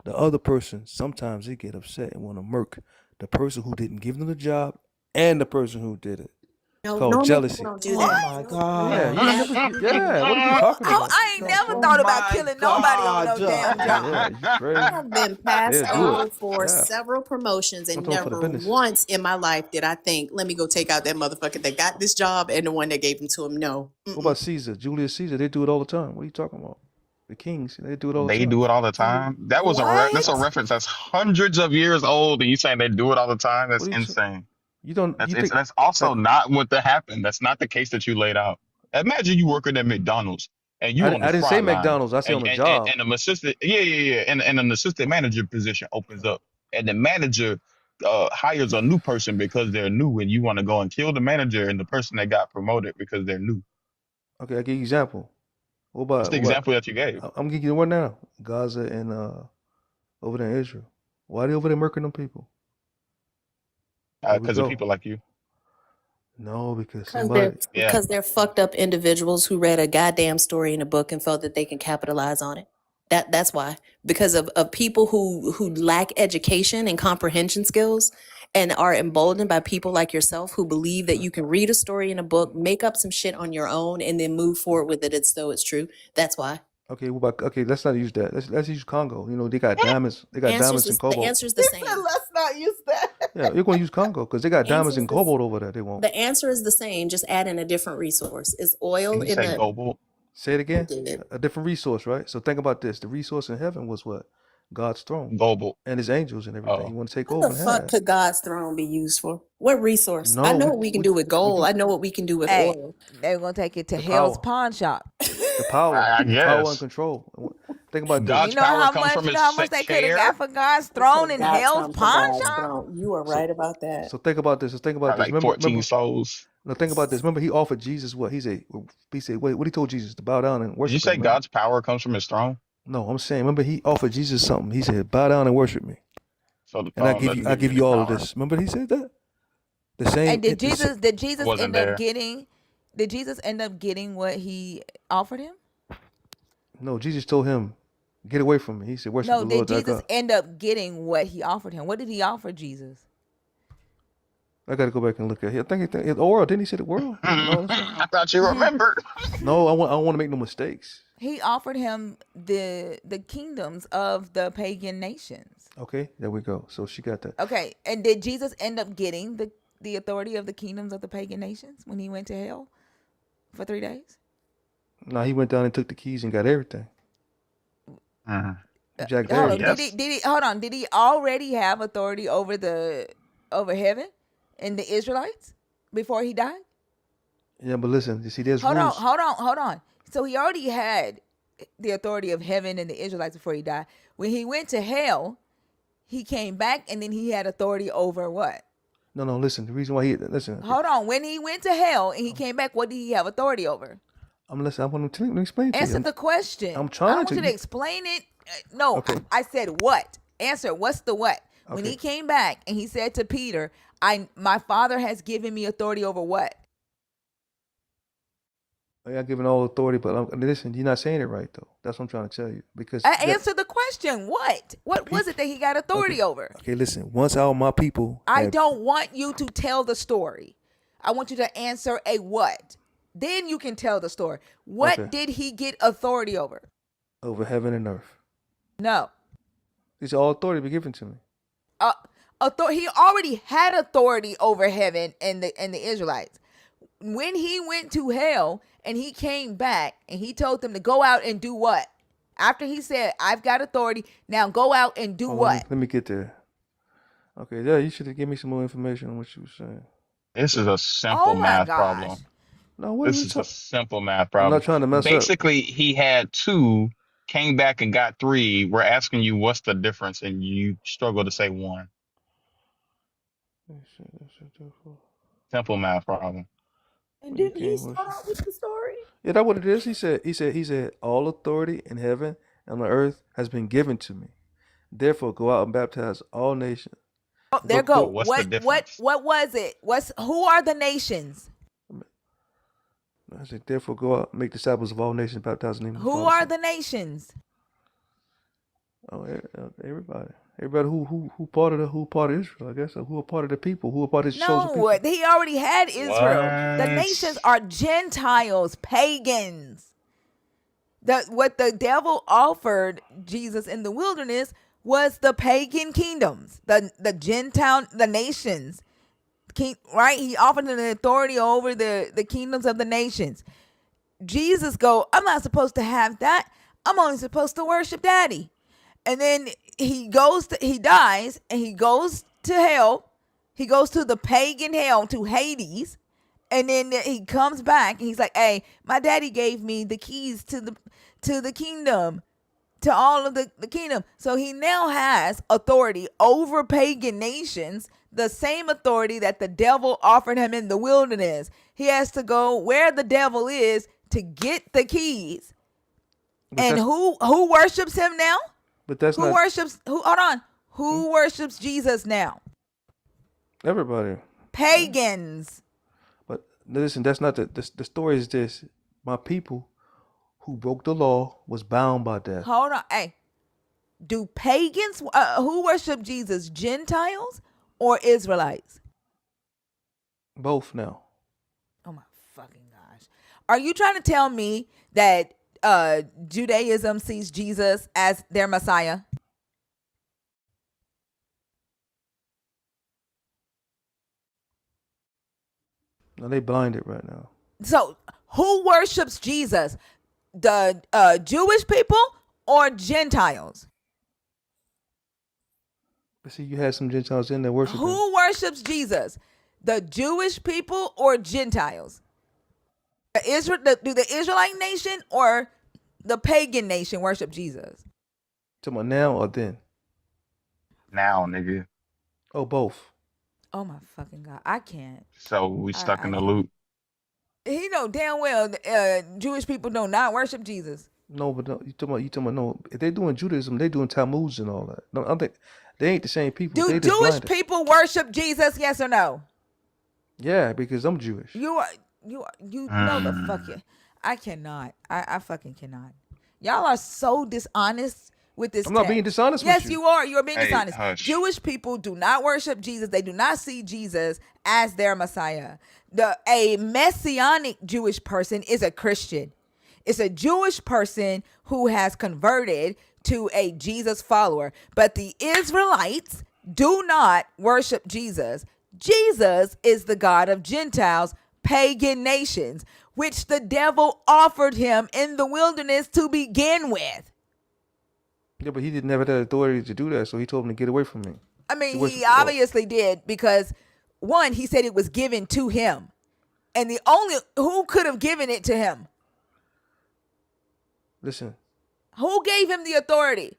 The other person, sometimes they get upset and want to murk the person who didn't give them the job and the person who did it. It's No, called normal people jealousy. don't do Oh that. my Yeah, you ain't gosh. never. Yeah, what are you talking Oh, about? I ain't never Oh thought about my killing nobody on no God. damn Yeah, job. you very. I have been passed Yeah, do it. over for Yeah, several promotions, I'm and talking for the never business. once in my life did I think, let me go take out that motherfucker that got this job and the one that gave him to him. No. What Mm-mm. about Caesar, Julius Caesar? They do it all the time. What are you talking about? The kings, they do it all the They time. do it all the time. That's a What? reference that's hundreds of years old, and you saying they do it all the time? What That's are you? insane. You don't. That's You think? that's also Like, not what that happened. That's not the case that you laid out. Imagine you working at McDonald's and you on the I didn't say fry line, McDonald's. I say on the and job. an assistant, yeah, and an assistant manager position opens up, and the manager hires a new person because they're new, and you want to go and kill the manager and the person that got promoted because they're new. Okay, I give you an example. That's the What about? example that you gave. I'm giving you one now. Gaza and over there in Israel. Why they over there murking them people? There we Because of go. people like you. No, because Because they're somebody. Yeah. because they're fucked up individuals who read a goddamn story in a book and felt that they can capitalize on it. That's why. Because of people who lack education and comprehension skills and are emboldened by people like yourself who believe that you can read a story in a book, make up some shit on your own, and then move forward with it as though it's true. That's why. Okay, what about? Okay, let's not use that. Let's use Congo. You know, they got diamonds. They got diamonds and The cobalt. answer's He the said, same. let's not use that. Yeah, you're gonna use Congo because they got The answer diamonds is and this. cobalt over there. They won't. The answer is the same. Just add in a different resource. It's oil Did you in say the. global? Say it I again. did. A different resource, right? So think about this. The resource in heaven was what? God's throne Global. and his angels and everything. You Oh. want to take What over the and fuck have. could God's throne be used for? What resource? I No, know what we can do with we gold. do I know what we can do with Hey, oil. they're gonna take it to the Hell's power. pawn shop. I The power and guess. control. Think about You God's this. know power how comes much? from You know his how much they could have chair. got for God's It throne took in God's Hell's time for pawn God's shop? throne. You are So right about that. so think about this. So think about Probably this. like 14 Remember. souls. No, think about this. Remember, he offered Jesus what? He said, what he told Jesus to bow down and Did you worship him. say Remember? God's power comes from his throne? No, I'm saying. Remember, he offered Jesus something. He said, bow down and worship me, So the and throne doesn't I give you give any you all of power. this. Remember, he said that. The same. And did The Jesus? Did I Jesus wasn't end up there. getting? Did Jesus end up getting what he offered him? no, Jesus told him, get away from me. He said, worship No, the did Lord thy Jesus God. end up getting what he offered him? What did he offer Jesus? I got to go back and look at it. I think the world. Didn't he say the world and all that stuff? I thought you remembered. No, I don't want to make no mistakes. He offered him the kingdoms of the pagan nations. Okay, there we go. So she got that. Okay, and did Jesus end up getting the authority of the kingdoms of the pagan nations when he went to hell for 3 days? No, he went down and took the keys and got everything. Mhm. Jacked Hold on, everything. did he hold on? Did he already have authority over heaven and the Israelites before he died? Yeah, but listen, you see, there's Hold on, rules. hold on. So he already had the authority of heaven and the Israelites before he died. When he went to hell, he came back and then he had authority over what? No, listen. The reason why listen. Hold on. When he went to hell and he came back, what did he have authority over? I'm listening. I want to explain to Answer you. the question. I'm I trying don't want to. you to explain it. No, Okay. I said what? Answer. What's the what? When Okay. he came back and he said to Peter, my father has given me authority over what? I got given all authority, but listen, you're not saying it right though. That's what I'm trying to tell you. Because I answered the question. What? What was it that he got authority over? Okay, listen. Once all my people I don't want you to tell the story. I want you to answer a what. Then you can tell the story. What Okay. did he get authority over? over heaven and earth. No. He said, all authority be given to me. He already had authority over heaven and the Israelites. When he went to hell and he came back and he told them to go out and do what? After he said, I've got authority, now go out and do what? Let me get there. Okay, yeah, you should have given me some more information on what you were saying. This is a simple Oh my math gosh. problem. No, what are This we is a talking? simple math I'm not problem. trying to mess up. Basically, he had two, came back and got three. We're asking you what's the difference, and you struggle to say one. Simple math problem. And When he didn't he came, start out with the story? yeah, that's what it is. He said, all authority in heaven and on earth has been given to me. Therefore, go out and baptize all nations. Oh, there Go, go. But go. what's the difference? What was it? Who are the nations? I said, therefore, go out, and make disciples of all nations, baptize in the name of the Who Father, are Son. the nations? Oh, everybody, everybody who part of Israel, I guess, or who are part of the people, who are part of His chosen No, people. he already had Israel. The nations What? are Gentiles, pagans. What the devil offered Jesus in the wilderness was the pagan kingdoms, the Gentile, the nations. Right? He offered them the authority over the kingdoms of the nations. Jesus go, I'm not supposed to have that. I'm only supposed to worship daddy. And then he dies and he goes to hell. He goes to the pagan hell, to Hades. And then he comes back and he's like, hey, my daddy gave me the keys to the kingdom, to all of the kingdom. So he now has authority over pagan nations, the same authority that the devil offered him in the wilderness. He has to go where the devil is to get the keys. But And that's who worships him now? but that's Who not worships who hold on. hmm? Who worships Jesus now? Everybody. Pagans. But listen, that's not the story. Is this? My people who broke the law was bound by death. Hold on. Hey, do pagans who worship Jesus, Gentiles or Israelites? Both now. Oh my fucking gosh. Are you trying to tell me that Judaism sees Jesus as their Messiah? Now they blinded right now. So, who worships Jesus? The Jewish people or Gentiles? But see, you had some Gentiles in there worshiping. Who worships Jesus? The Jewish people or Gentiles? Do the Israelite nation or the pagan nation worship Jesus? Talking about now or then? Now, nigga. Oh, both. Oh my fucking god, I can't. So we stuck I in the can't. loop. He know damn well Jewish people do not worship Jesus. No, but no, you talking about no. If they're doing Judaism, they doing Talmuds and all that. No, I think they ain't the same people. Do They just Jewish blinded. people worship Jesus? Yes or no? Yeah, because I'm Jewish. You know the Mm. fucking. I cannot. I fucking cannot. Y'all are so dishonest with this I'm not being text. dishonest with Yes, you. you are. You are being Hey, dishonest. hush. Jewish people do not worship Jesus. They do not see Jesus as their Messiah. A messianic Jewish person is a Christian. It's a Jewish person who has converted to a Jesus follower. But the Israelites do not worship Jesus. Jesus is the God of Gentiles, pagan nations, which the devil offered him in the wilderness to begin with. Yeah, but he didn't have that authority to do that, so he told him to get away from me. I To mean, worship he the Lord. obviously did because one, he said it was given to him. And the only who could have given it to him? Listen, Who gave him the authority?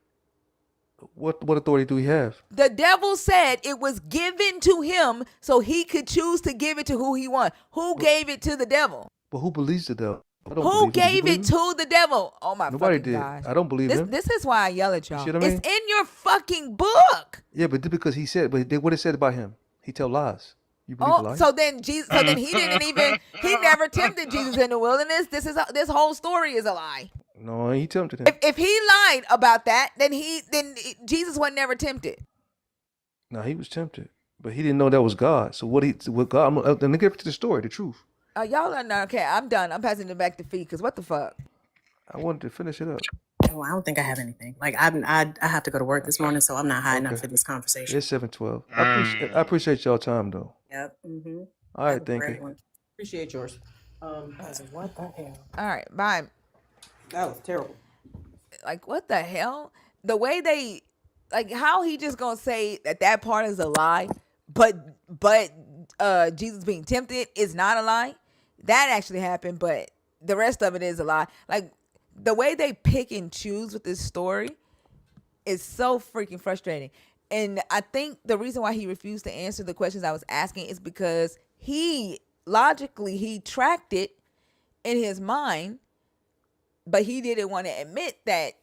what authority do he have? The devil said it was given to him so he could choose to give it to who he want. Who But, gave it to the devil? but who believes the devil? I don't Who believe him. Do you gave believe it him? to the devil? Oh my Nobody fucking did. gosh. I don't believe him. This is why I yell at You y'all. see what I mean? It's in your fucking book. Yeah, but because he said, what it said about him, he tell lies. You believe a Oh, lie? so then Jesus, so then he never tempted Jesus in the wilderness. This whole story is a lie. No, he tempted him. If he lied about that, then Jesus was never tempted. No, he was tempted, but he didn't know that was God. So what God? Let me get to the story, the truth. Y'all are not okay. I'm done. I'm passing it back to Fee because what the fuck? I wanted to finish it up. Oh, I don't think I have anything. Like I have to go to work this morning, so I'm not high enough Okay. for this conversation. It's 7:12. I appreciate y'all time though. Yep. Mm-hmm. All right, thank you. Appreciate yours. What the hell? All right, bye. That was terrible. Like what the hell? The way they, like how he just gonna say that part is a lie, but Jesus being tempted is not a lie. That actually happened, but the rest of it is a lie. Like the way they pick and choose with this story is so freaking frustrating. And I think the reason why he refused to answer the questions I was asking is because he logically he tracked it in his mind, but he didn't want to admit that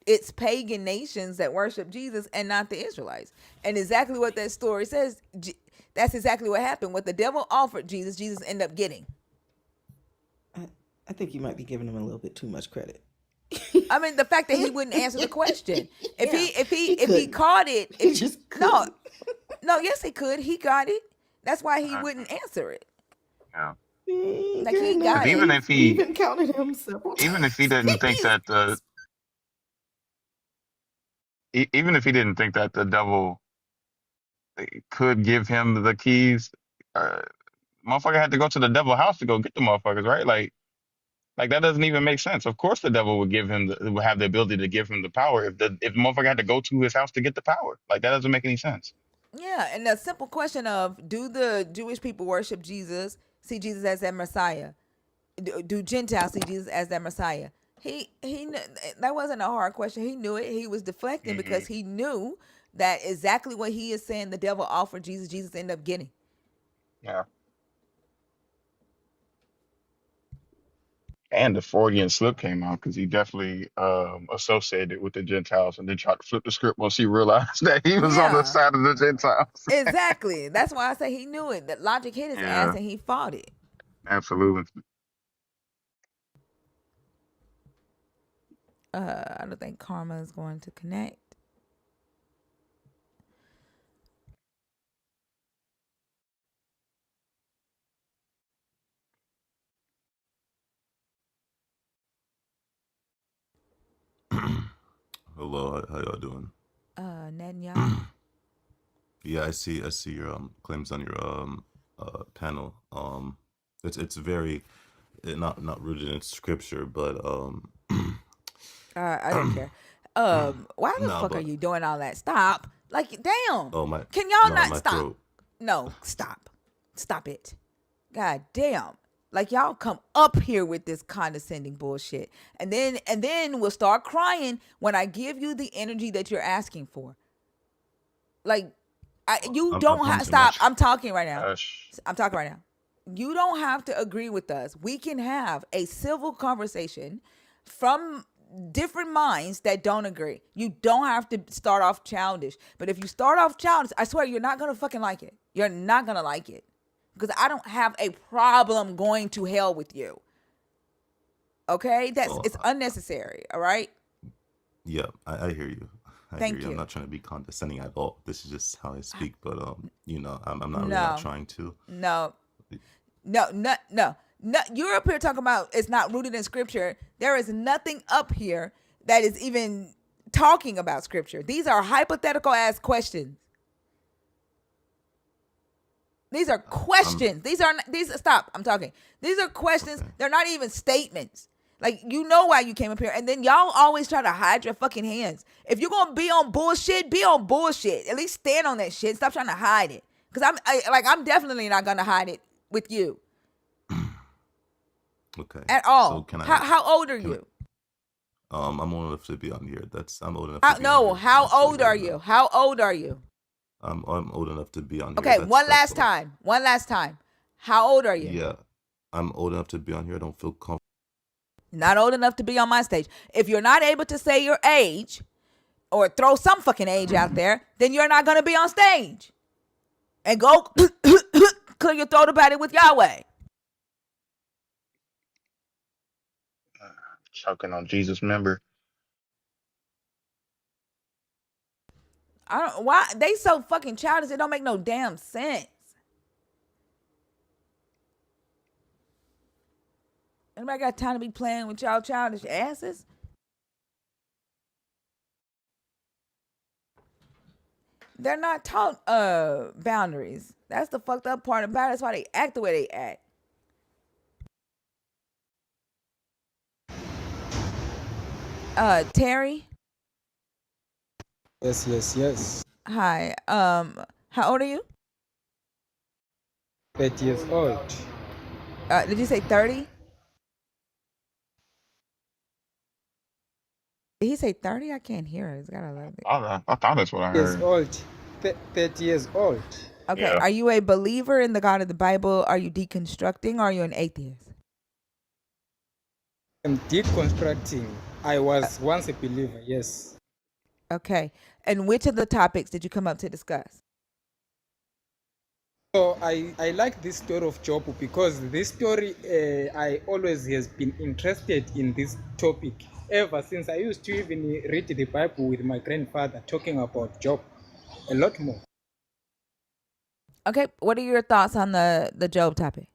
it's pagan nations that worship Jesus and not the Israelites. And exactly what that story says, that's exactly what happened. What the devil offered Jesus, Jesus ended up getting. I think you might be giving him a little bit too much credit. I mean, the fact that he wouldn't answer the question. If Yeah, he caught it, he just no, couldn't. no, yes, he could. He got it. That's why he Uh, wouldn't answer it. yeah. Like he Goodness, got Because it. we've even counted him several even if he times. didn't think that even if he didn't think that the devil could give him the keys, uh, motherfucker had to go to the devil house to go get the motherfuckers, right? Like that doesn't even make sense. Of course, the devil would would have the ability to give him the power if the motherfucker had to go to his house to get the power. Like that doesn't make any sense. Yeah, and the simple question of do the Jewish people worship Jesus, see Jesus as their Messiah? Do Gentiles see Jesus as their Messiah? That wasn't a hard question. He knew it. He was deflecting Hmm. because he knew that exactly what he is saying the devil offered Jesus, Jesus ended up getting. Yeah. And the Freudian slip came out because he definitely associated with the Gentiles and then tried to flip the script once he realized that he was on the Yeah, side of the Gentiles. exactly. That's why I say he knew it. That logic hit his ass Yeah, and he fought it. absolutely. I don't think karma is going to connect. Hello, how y'all doing? Nanya. Yeah, I see your claims on your panel. It's very not rooted in scripture, but I don't care. Why the no, fuck are but you doing all that? Stop. Like, damn. oh my Can y'all no, not my stop? throat. No, stop. Stop it. God damn. Like y'all come up here with this condescending bullshit. And then we'll start crying when I give you the energy that you're asking for. Like you I'm don't have promising not. stop. I'm talking right now. Gosh. I'm talking right now. You don't have to agree with us. We can have a civil conversation from different minds that don't agree. You don't have to start off childish. But if you start off childish, I swear you're not gonna fucking like it. You're not gonna like it. Because I don't have a problem going to hell with you. Okay? Well, It's unnecessary. All right? yeah, I hear you. I hear Thank you. I'm you. not trying to be condescending at all. This is just how I speak, but I'm not really not No. trying to. No. No, no, no, no. You're up here talking about it's not rooted in scripture. There is nothing up here that is even talking about scripture. These are hypothetical ass questions. These are I'm questions. These stop. I'm talking. These are questions. okay. They're not even statements. Like you know why you came up here, and then y'all always try to hide your fucking hands. If you're gonna be on bullshit, be on bullshit. At least stand on that shit. Stop trying to hide it. Cause I'm definitely not gonna hide it with you Okay. at So all. can I How old are can you? I'm old enough to be on here. I'm old enough to How be on no? here. How Just to let old you are guys you? know. How old are you? I'm old enough to be on here. Okay, one That's last all. time. One last time. How old are you? Yeah, I'm old enough to be on here. I don't feel comfortable. Not old enough to be on my stage. If you're not able to say your age or throw some fucking age out there, then you're not gonna be on stage. And go clear your throat about it with Yahweh. Choking on Jesus member. I don't why they so fucking childish. It don't make no damn sense. Anybody got time to be playing with y'all childish asses? They're not taught boundaries. That's the fucked up part about it. That's why they act the way they act. Terry, Yes, yes, yes. hi. How old are you? 8 years old. Did you say 30? Did he say 30? I can't hear it. It's got a little bit. I thought that's what I Years heard. old. 30 years old. Okay. Yeah. Are you a believer in the God of the Bible? Are you deconstructing? Or are you an atheist? I'm deconstructing. I was once a believer, yes. Okay. And which of the topics did you come up to discuss? So I like this story of Job because this story, I always has been interested in this topic ever since I used to even read the Bible with my grandfather talking about Job a lot more. Okay. What are your thoughts on the Job topic?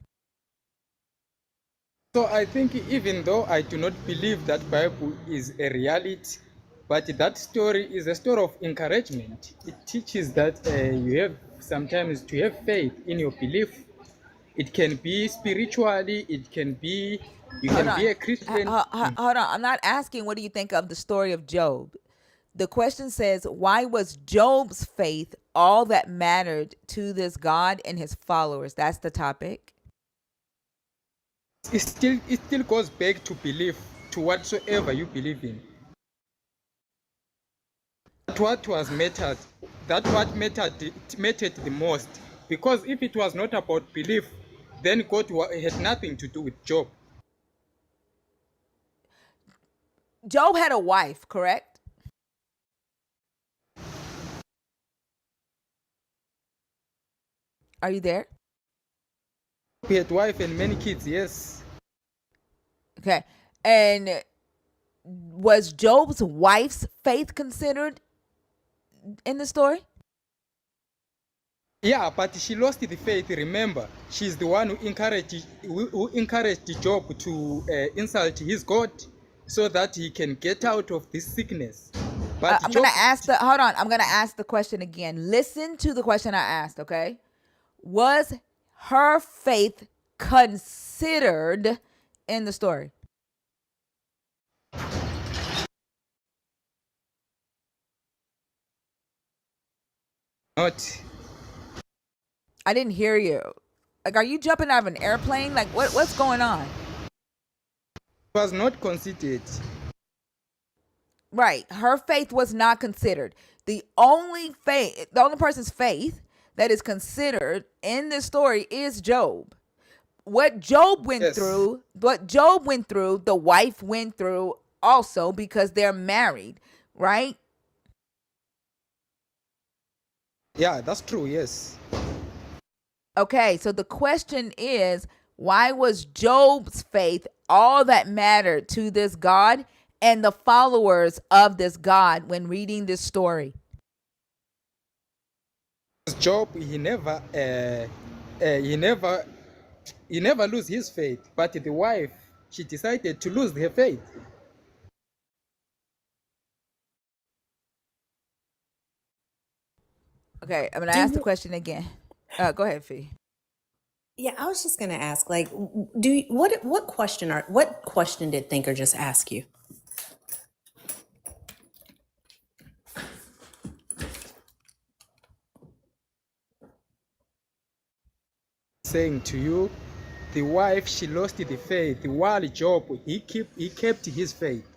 So I think even though I do not believe that Bible is a reality, but that story is a story of encouragement. It teaches that you have sometimes to have faith in your belief. It can be spiritually, it can be, you Hold can be on. a Christian. Hold on. I'm not asking what do you think of the story of Job. The question says, why was Job's faith all that mattered to this God and his followers? That's the topic. It still goes back to belief, to whatsoever you believe in. That what was mattered, that what mattered the most. Because if it was not about belief, then God had nothing to do with Job. Job had a wife, correct? Are you there? He had wife and many kids, yes. Okay. And was Job's wife's faith considered in the story? Yeah, but she lost the faith. Remember, she's the one who encouraged Job to insult his God so that he can get out of this sickness. But I'm Job, gonna ask the hold on. I'm gonna ask the question again. Listen to the question I asked, okay? Was her faith considered in the story? not I didn't hear you. Like, are you jumping out of an airplane? Like, what's going on? was not considered. Right. Her faith was not considered. The only person's faith that is considered in this story is Job. Yes, What Job went through, the wife went through also because they're married, right? yeah, that's true. Yes, Okay, so the question is, why was Job's faith all that mattered to this God and the followers of this God when reading this story? Job, he never, he never lose his faith. But the wife, she decided to lose her faith. Okay, I'm gonna Do ask the you, question again. Go ahead, Fee. yeah, I was just gonna ask, like, do you, what question did Thinker just ask you? Saying to you, the wife, she lost the faith. While Job, he kept his faith.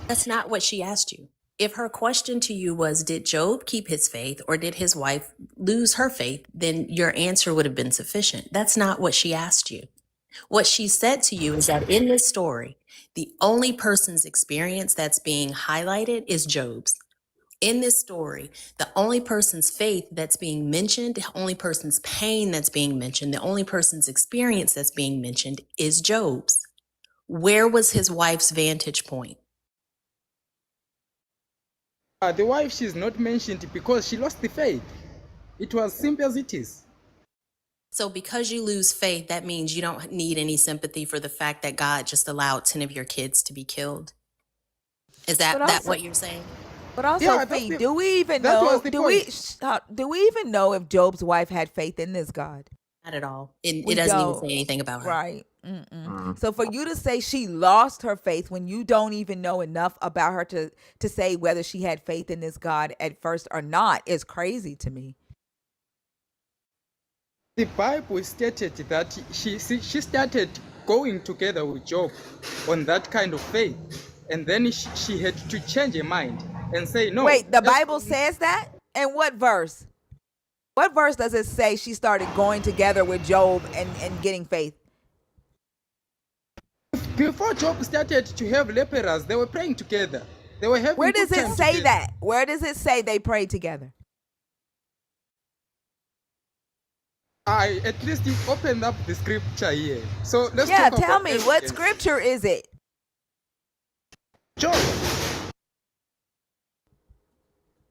That's not what she asked you. If her question to you was, did Job keep his faith or did his wife lose her faith, then your answer would have been sufficient. That's not what she asked you. What she said to you is that in this story, the only person's experience that's being highlighted is Job's. In this story, the only person's faith that's being mentioned, the only person's pain that's being mentioned, the only person's experience that's being mentioned is Job's. Where was his wife's vantage point? The wife, she's not mentioned because she lost the faith. It was simple as it is. So because you lose faith, that means you don't need any sympathy for the fact that God just allowed 10 of your kids to be killed. Is But that also, what you're saying? but also, Yeah, that's Fee, the do we even that was know? the point. Do we even know if Job's wife had faith in this God? Not at all. It We doesn't even don't. say anything about her. Right. Mm-mm. Mm. So for you to say she lost her faith when you don't even know enough about her to say whether she had faith in this God at first or not is crazy to me. The Bible stated that she started going together with Job on that kind of faith, and then she had to change her mind and say no. Wait, the Bible says that? And what verse? What verse does it say she started going together with Job and getting faith? Before Job started to have lepers, they were praying together. They were having Where does good it time say together. that? Where does it say they prayed together? I at least opened up the scripture here. So let's Yeah, talk tell about me, what evidence. scripture is it? Job.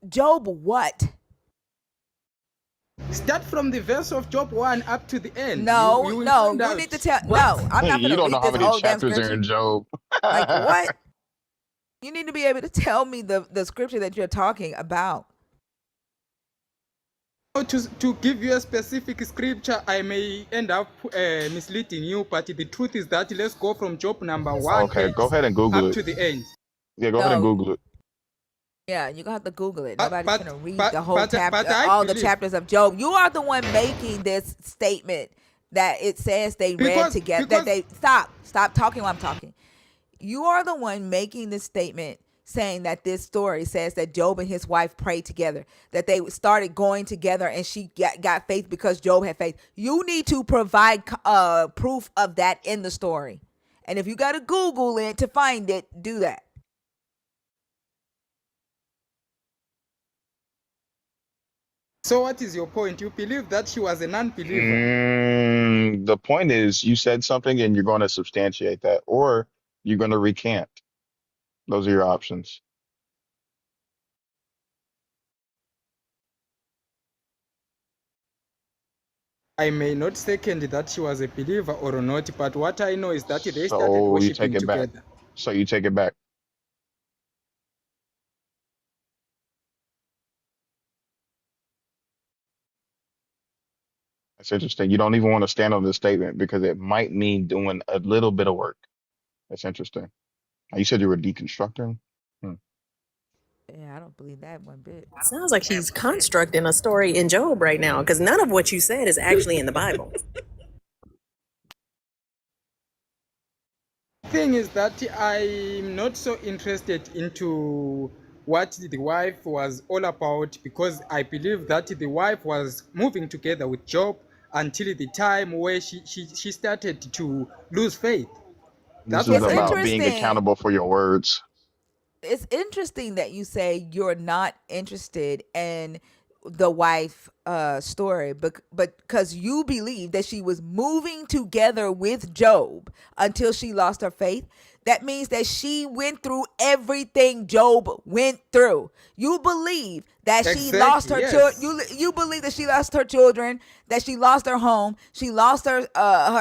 Job what? Start from the verse of Job 1 up to the end. You No, will no, find you out. need to tell. What? No, I'm not You gonna don't know read how this many whole damn chapters are scripture. in Job. Like what? You need to be able to tell me the scripture that you're talking about. To give you a specific scripture, I may end up misleading you, but the truth is that let's go from Job number 1 Okay, go ahead and Google up it. to the end. Yeah, go ahead and No, Google it. yeah, you're gonna have to Google it. But Nobody's but gonna read but the whole but, chapter, but I all the believe chapters of Job. You are the one making this statement that it says they read together. That because they stop talking while I'm talking. You are the one making this statement saying that this story says that Job and his wife prayed together, that they started going together and she got faith because Job had faith. You need to provide proof of that in the story. And if you got to Google it to find it, do that. so what is your point? You believe that she was a non-believer. The point is, you said something and you're going to substantiate that, or you're going to recant. Those are your options. I may not second that she was a believer or not, but what I know is that they started So you take worshiping it back. together. So you take it back. That's interesting. You don't even want to stand on this statement because it might mean doing a little bit of work. That's interesting. You said you were deconstructing. Hmm. Yeah, I don't believe that one bit. Sounds like he's constructing a story in Job right now, because none of what you said is actually in the Bible. Thing is that I'm not so interested into what the wife was all about, because I believe that the wife was moving together with Job until the time where she started to lose faith. This That's is what It's I know. about being interesting. accountable for your words. It's interesting that you say you're not interested in the wife story, but because you believe that she was moving together with Job until she lost her faith. That means that she went through everything Job went through. You believe that she lost Exactly, her children. yes. You believe that she lost her children, that she lost her home, she lost her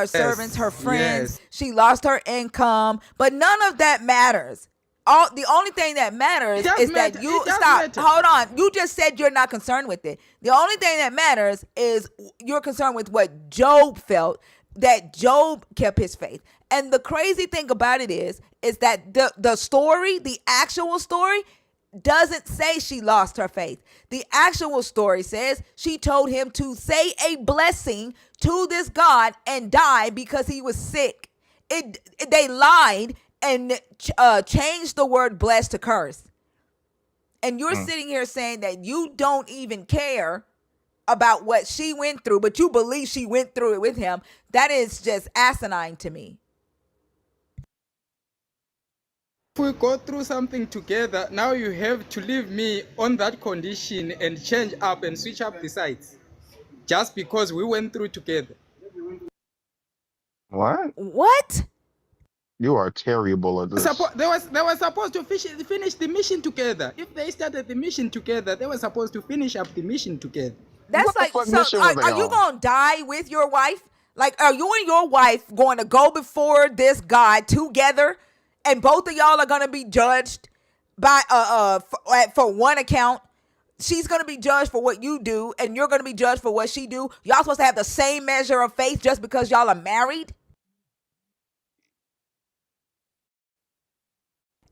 servants, her Yes, friends, yes. she lost her income, but none of that matters. All the only thing that It matters does is that matter. you It does stop. matter. Hold on. You just said you're not concerned with it. The only thing that matters is you're concerned with what Job felt, that Job kept his faith. And the crazy thing about it is that the story, the actual story, doesn't say she lost her faith. The actual story says she told him to say a blessing to this God and die because he was sick. They lied and changed the word blessed to curse. And you're Hmm. sitting here saying that you don't even care about what she went through, but you believe she went through it with him. That is just asinine to me. If we go through something together, now you have to leave me on that condition and change up and switch up the sides just because we went through together. What? What? You are terrible at this. They were supposed to finish the mission together. If they started the mission together, they were supposed to finish up the mission together. That's What the like, fuck so mission were they are you on? gonna die with your wife? Like, are you and your wife going to go before this God together, and both of y'all are gonna be judged by for one account? She's gonna be judged for what you do, and you're gonna be judged for what she do. Y'all supposed to have the same measure of faith just because y'all are married?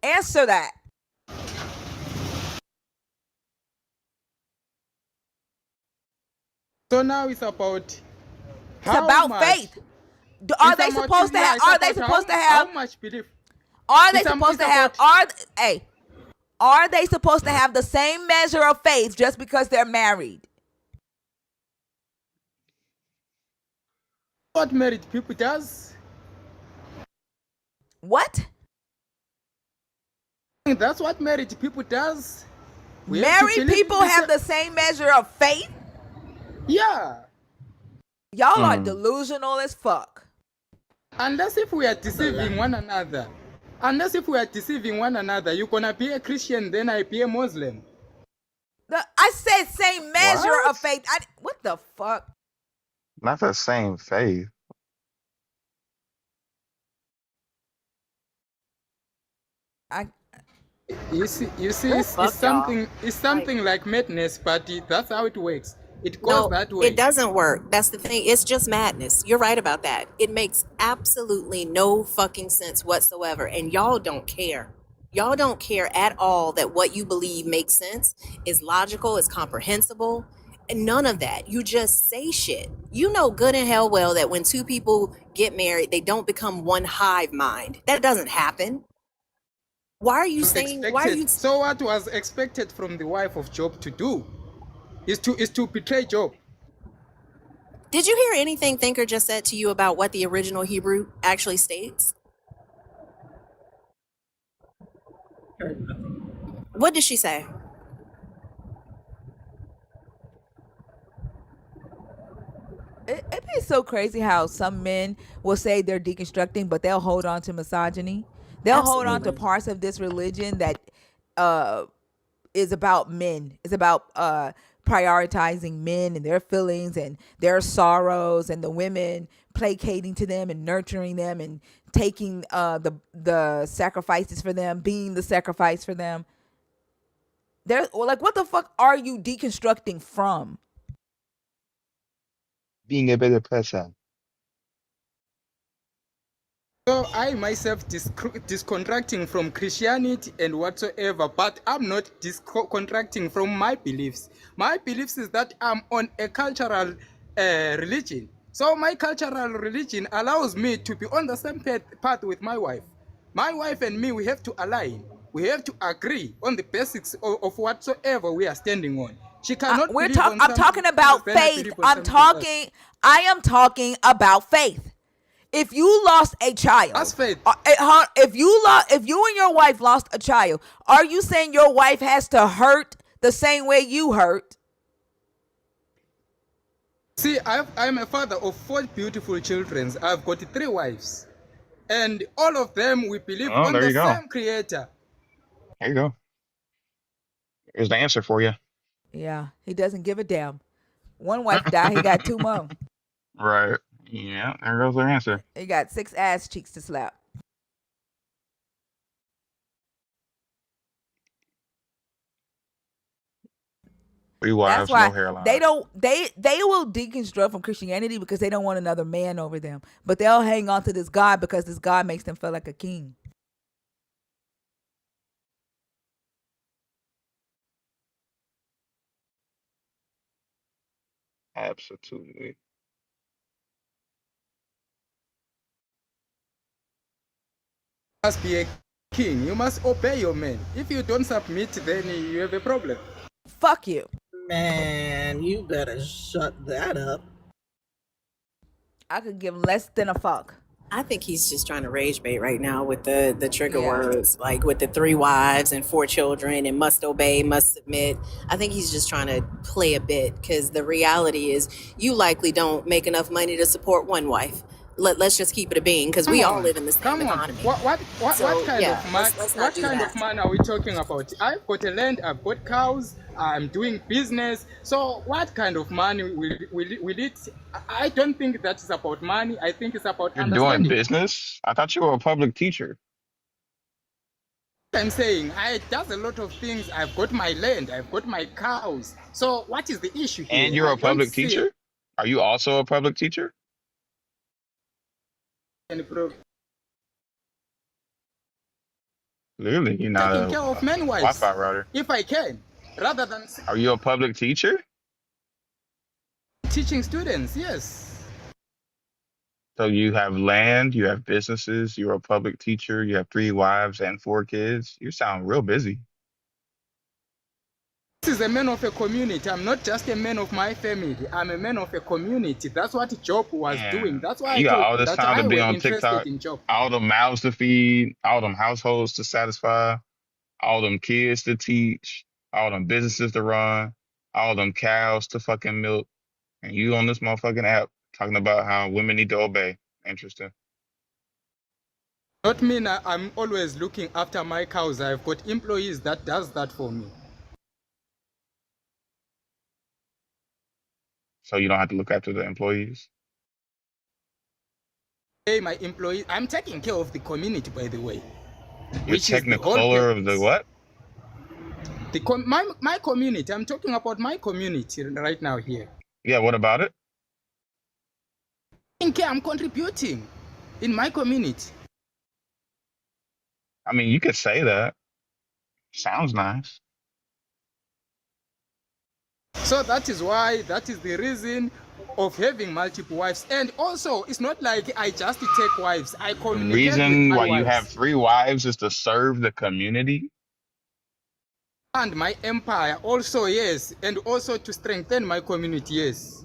Answer that. So now it's about It's How about much? faith. Are It's they about, supposed to yeah, have? it's Are they about supposed to how have? much belief. Are they It's supposed to have? about Hey, are they supposed to have the same measure of faith just because they're married? what married people does. What? That's what married people does. We have to Married believe in people this. have the same measure of faith? Yeah. Y'all are Mm. delusional as fuck. Unless if we are deceiving one another. Unless if we are deceiving one another, you're gonna be a Christian, then I be a Muslim. I said same measure What? of faith. What the fuck? Not the same faith. I You see, Well, it's fuck y'all. something like madness, but that's how it works. It goes No, that it way. doesn't work. That's the thing. It's just madness. You're right about that. It makes absolutely no fucking sense whatsoever. And y'all don't care. Y'all don't care at all that what you believe makes sense, is logical, is comprehensible. And none of that. You just say shit. You know good and hell well that when two people get married, they don't become one hive mind. That doesn't happen. Why are you saying, why are you, So what was expected from the wife of Job to do is to betray Job. did you hear anything Thinker just said to you about what the original Hebrew actually states? What did she say? It is so crazy how some men will say they're deconstructing, but they'll hold on to misogyny. They'll hold on to Absolutely. parts of this religion that uh, is about men. It's about prioritizing men and their feelings and their sorrows, and the women placating to them and nurturing them and taking the sacrifices for them, being the sacrifice for them. They're like, what the fuck are you deconstructing from? Being a better person. So I myself discontracting from Christianity and whatsoever, but I'm not discontracting from my beliefs. My beliefs is that I'm on a cultural religion. So my cultural religion allows me to be on the same path with my wife. My wife and me, we have to align. We have to agree on the basics of whatsoever we are standing on. She cannot believe on I'm something talking about else, then I faith. believe on something else. I am talking about faith. If you lost a That's child, faith. if you and your wife lost a child, are you saying your wife has to hurt the same way you hurt? See, I'm a father of 4 beautiful children. I've got 3 wives. And all of them, we believe Oh, on there the you go. same creator. There you go. Here's the answer for you. Yeah, he doesn't give a damn. One wife died, he got 2 more. Right. Yeah, there goes their answer. He got 6 ass cheeks to slap. 3 That's wives, no why hairline. they will deconstruct from Christianity because they don't want another man over them. But they'll hang on to this God because this God makes them feel like a king. Absolutely. You must be a king. You must obey your men. If you don't submit, then you have a problem. Fuck you. Man, you better shut that up. I could give less than a fuck. I think he's just trying to rage bait right now with the trigger Yeah. words, like with the 3 wives and 4 children and must obey, must submit. I think he's just trying to play a bit because the reality is you likely don't make enough money to support one wife. Let's just keep it a being because we all live in the same Come on. economy. What kind yeah, of man? let's not What do kind that. of man are we talking about? I've got a land. I've got cows. I'm doing business. So what kind of money will it? I don't think that is about money. I think it's about You're doing understanding. business? I thought you were a public teacher. I'm saying I does a lot of things. I've got my land. I've got my cows. So what is the issue And here? you're I a don't public see teacher? Are you also a public teacher? any problem. Clearly, you're not Taking a, care of a men wives, Wi-Fi router. if I can, rather than Are you a public teacher? teaching students. Yes. So you have land, you have businesses, you're a public teacher, you have 3 wives and 4 kids. You sound real busy. This is a man of a community. I'm not just a man of my family. I'm a man of a community. That's what Job was doing. And That's why I you got told all you this that time to I be were on interested TikTok, in Job. all them mouths to feed, all them households to satisfy, all them kids to teach, all them businesses to run, all them cows to fucking milk. And you on this motherfucking app talking about how women need to obey. Interesting. Not mean I'm always looking after my cows. I've got employees that does that for me. So you don't have to look after the employees. Hey, my employees, I'm taking care of the community, by the way, You're which is the whole technicolor of the purpose. what? My community. I'm talking about my community right now here. Yeah, what about it? I'm contributing in my community. I mean, you could say that. Sounds nice. So that is the reason of having multiple wives. And also, it's not like I just take wives. I The communicate with reason my why you have wives 3 wives is to serve the community. and my empire also, yes. And also to strengthen my community, yes.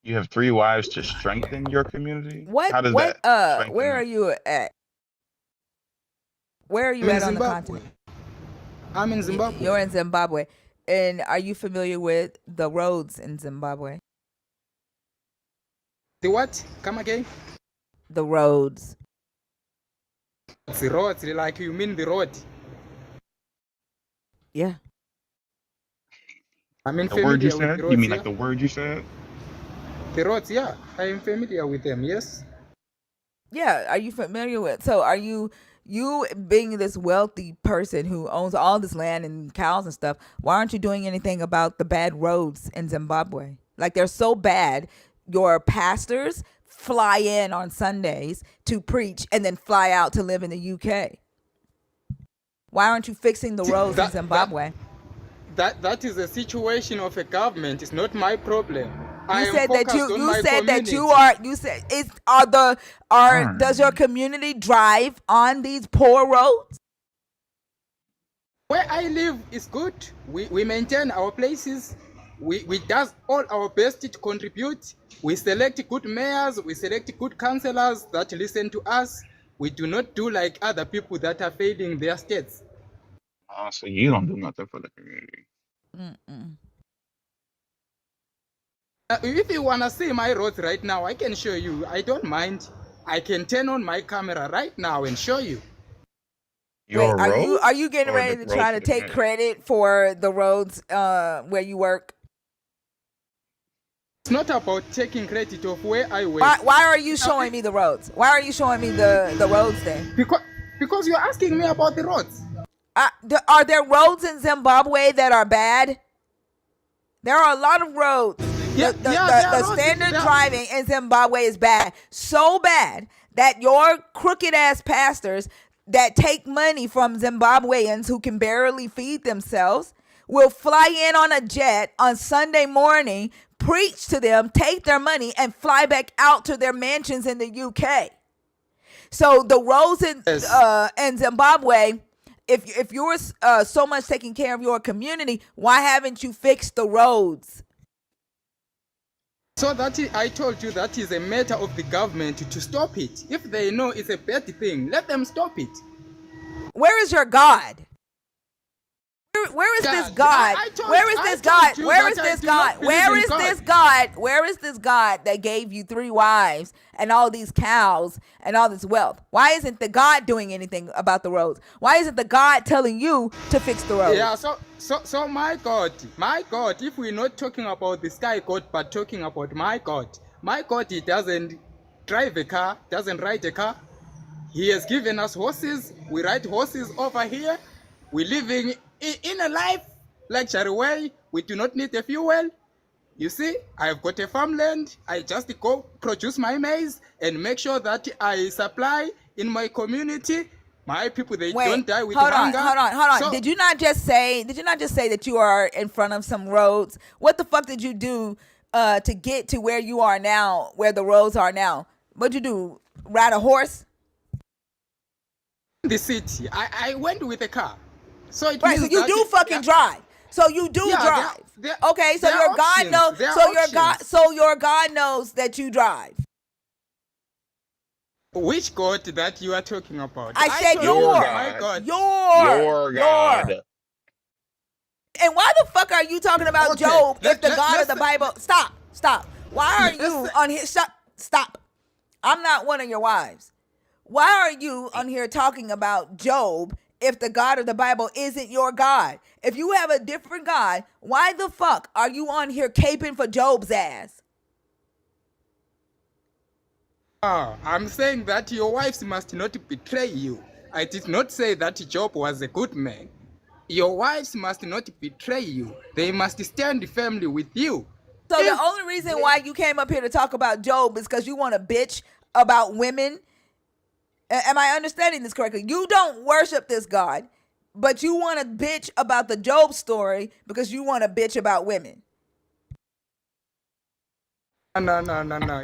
You have 3 wives to strengthen your community. What How does what that strengthen where are it? you at? Where are I'm you in at on the Zimbabwe. continent? I'm in Zimbabwe. You're in Zimbabwe. And are you familiar with the roads in Zimbabwe? The what? Come again? The roads. The road, like you mean the road. Yeah. I'm The word you familiar with said? the You roads, mean yeah. like the word you said? The roads, yeah. I am familiar with them, yes. Yeah, are you familiar with? So are you being this wealthy person who owns all this land and cows and stuff, why aren't you doing anything about the bad roads in Zimbabwe? Like they're so bad, your pastors fly in on Sundays to preach and then fly out to live in the UK. Why aren't you fixing the roads in Zimbabwe? That is a situation of a government. It's not my problem. I You am said that focused on you my said that community. you are you said is are the are does your community drive on these poor roads? Where I live is good. We maintain our places. We does all our best to contribute. We select good mayors. We select good councillors that listen to us. We do not do like other people that are failing their states. So you don't do nothing for the community. Mm-mm. If you wanna see my roads right now, I can show you. I don't mind. I can turn on my camera right now and show you. Wait, Your are roads you getting or the ready to roads try for to the take community? credit for the roads where you work? It's not about taking credit of where I work. Why are you showing me the roads? Why are you showing me the roads then? Because you're asking me about the roads. Are there roads in Zimbabwe that are bad? There are a lot of roads. The standard driving in Zimbabwe is bad. So bad that your crooked ass pastors that take money from Zimbabweans who can barely feed themselves will fly in on a jet on Sunday morning, preach to them, take their money, and fly back out to their mansions in the UK. So the roads in Zimbabwe, if you're so much taking care of your community, why haven't you fixed the roads? So I told you that is a matter of the government to stop it. If they know it's a bad thing, let them stop it. Where is your God? Where is this God? Where is this God? Where is this God? Where is this God? Where is this God that gave you 3 wives and all these cows and all this wealth? Why isn't the God doing anything about the roads? Why isn't the God telling you to fix the roads? Yeah, so my God, if we're not talking about the sky God, but talking about my God, he doesn't drive a car, doesn't ride a car. He has given us horses. We ride horses over here. We're living in a life luxury way. We do not need a fuel. You see, I've got a farmland. I just go produce my maize and make sure that I supply in my community. My people, they don't die with hunger. Hold on. So, did you not just say that you are in front of some roads? What the fuck did you do to get to where you are now, where the roads are now? What'd you do? Ride a horse? In the city, I went with a car. So it Right. So means you that do fucking drive. So you do yeah, drive. there, Okay. So there are your God options. knows. There are So your God. options. So your God knows that you drive. Which God that you are talking about? I said told you Your about your, my God. God. Your your. God. And why the fuck are you talking about Okay, Job if the God of the Bible? Stop. Why are let's you on here? Stop. I'm not one of your wives. Why are you on here talking about Job if the God of the Bible isn't your God? If you have a different God, why the fuck are you on here caping for Job's ass? I'm saying that your wives must not betray you. I did not say that Job was a good man. Your wives must not betray you. They must stand firmly with you. So the If only reason why you came up here to talk about Job is because you want to bitch about women. Am I understanding this correctly? You don't worship this God, but you want to bitch about the Job story because you want to bitch about women. no,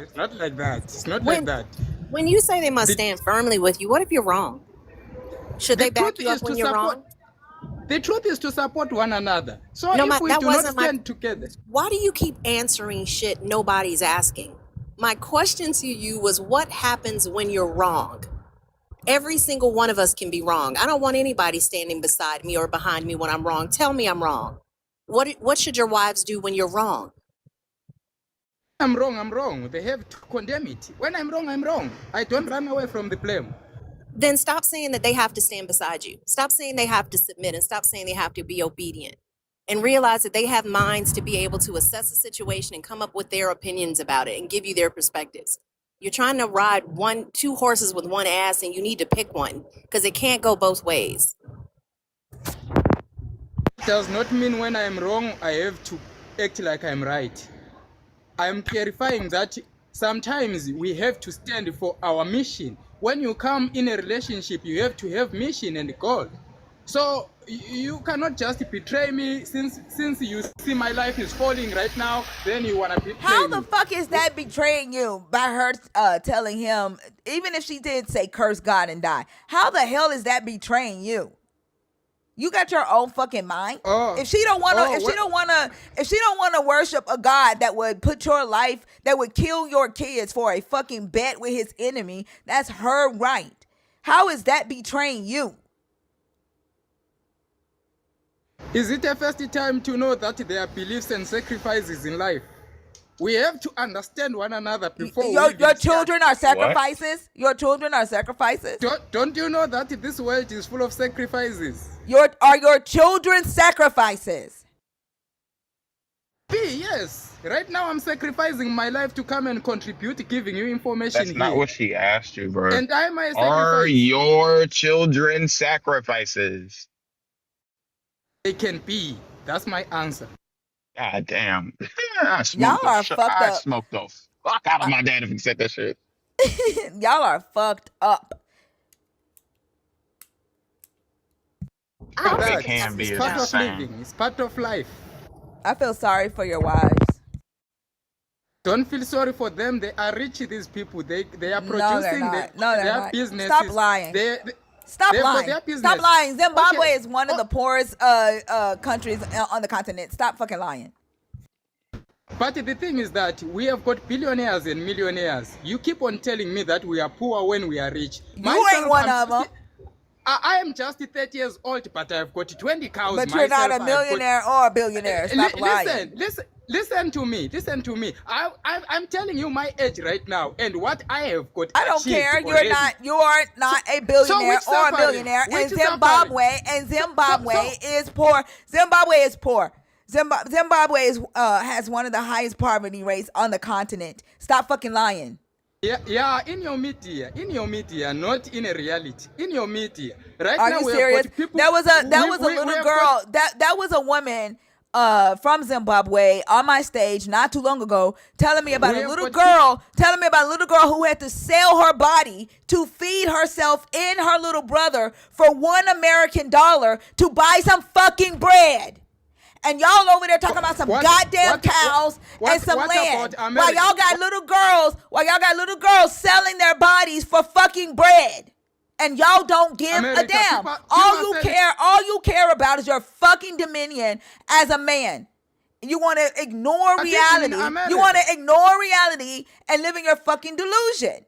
it's not like that. It's not like that. When you say they must The, stand firmly with you, what if you're wrong? Should the they back truth you up is when to you're support. wrong? The truth is to support one another. So No, if we that do not wasn't my. stand together, Why do you keep answering shit nobody's asking? My question to you was, what happens when you're wrong? Every single one of us can be wrong. I don't want anybody standing beside me or behind me when I'm wrong. Tell me I'm wrong. What should your wives do when you're wrong? I'm wrong, I'm wrong. They have to condemn it. When I'm wrong, I'm wrong. I don't run away from the blame. Then stop saying that they have to stand beside you. Stop saying they have to submit, and stop saying they have to be obedient. And realize that they have minds to be able to assess the situation and come up with their opinions about it and give you their perspectives. You're trying to ride two horses with one ass, and you need to pick one because it can't go both ways. It does not mean when I'm wrong, I have to act like I'm right. I'm clarifying that sometimes we have to stand for our mission. When you come in a relationship, you have to have mission and goal. So you cannot just betray me since you see my life is falling right now, then you want to betray How me. the fuck is that betraying you by her telling him, even if she did say curse God and die, how the hell is that betraying you? You got your own fucking mind. If she don't want to, if she don't want to worship a God that would put your life, that would kill your kids for a fucking bet with his enemy, that's her right. How is that betraying you? Is it a first time to know that there are beliefs and sacrifices in life? We have to understand one another before your we children are What? sacrifices. Your children are sacrifices. Don't you know that this world is full of sacrifices? Are your children sacrifices? Yes. Right now I'm sacrificing my life to come and contribute, giving you information That's not here. what she asked you, bro. And I'm a Are sacrifice. your children sacrifices? They can be. That's my answer. God damn. Y'all are fucked I up. smoked the fuck out of my dad if he said that shit. Y'all are fucked up. But they That can it's be is part of insane. living. It's part of life. I feel sorry for your wives. Don't feel sorry for them. They are rich. These people. They are No, they're producing. not. No, they're their not. businesses. Stop lying. Stop Stop lying. their business. Stop lying. Zimbabwe Okay. is one of the poorest countries on the continent. Stop fucking lying. But the thing is that we have got billionaires and millionaires. You keep on telling me that we are poor when we are rich. You ain't one of them. I am just 30 years old, but I've got 20 cows But myself. you're not a millionaire or a billionaire. Stop lying. Listen to me. Listen to me. I'm telling you my age right now and what I have got. I don't achieved care. already. You are not a billionaire so or a safari? millionaire. Which And Zimbabwe is poor. Zimbabwe is poor. Zimbabwe is has one of the highest poverty rates on the continent. Stop fucking lying. Yeah, in your media, not in a reality. In your media, right Are now you we serious? have got people. That was a little girl. That was a woman from Zimbabwe on my stage not too long ago telling me about a little girl who had to sell her body to feed herself and her little brother for $1 American to buy some fucking bread. And y'all over there talking about some goddamn cows and some land. about While America? y'all got little girls selling their bodies for fucking bread. And y'all don't give America, a damn. people all are you selling- care, all you care about is your fucking dominion as a man. You want to ignore But even in reality. America- You want to ignore reality and live in your fucking delusion.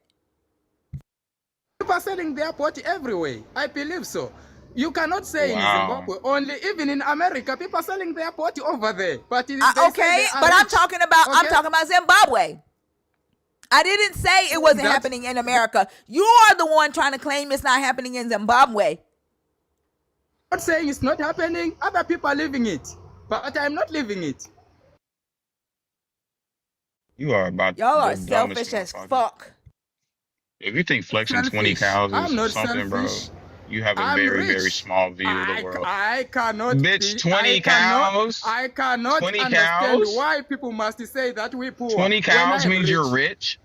People are selling their body everywhere. I believe so. You cannot say in Wow. Zimbabwe only. Even in America, people are selling their body over there. But they say Okay, they are but I'm rich. talking about Zimbabwe. I didn't say it wasn't That's- happening in America. You are the one trying to claim it's not happening in Zimbabwe. I'm not saying it's not happening. Other people are living it. But I'm not living it. You are about Y'all the are dumbest selfish as motherfucker. fuck. If you think flexing 20 Selfish. cows I'm is not something, selfish. bro, you have a I'm very, rich. very small view of the world. I cannot Bitch, be, 20 cows? I cannot 20 understand cows? why people must say that we poor 20 when cows I am means rich. you're rich?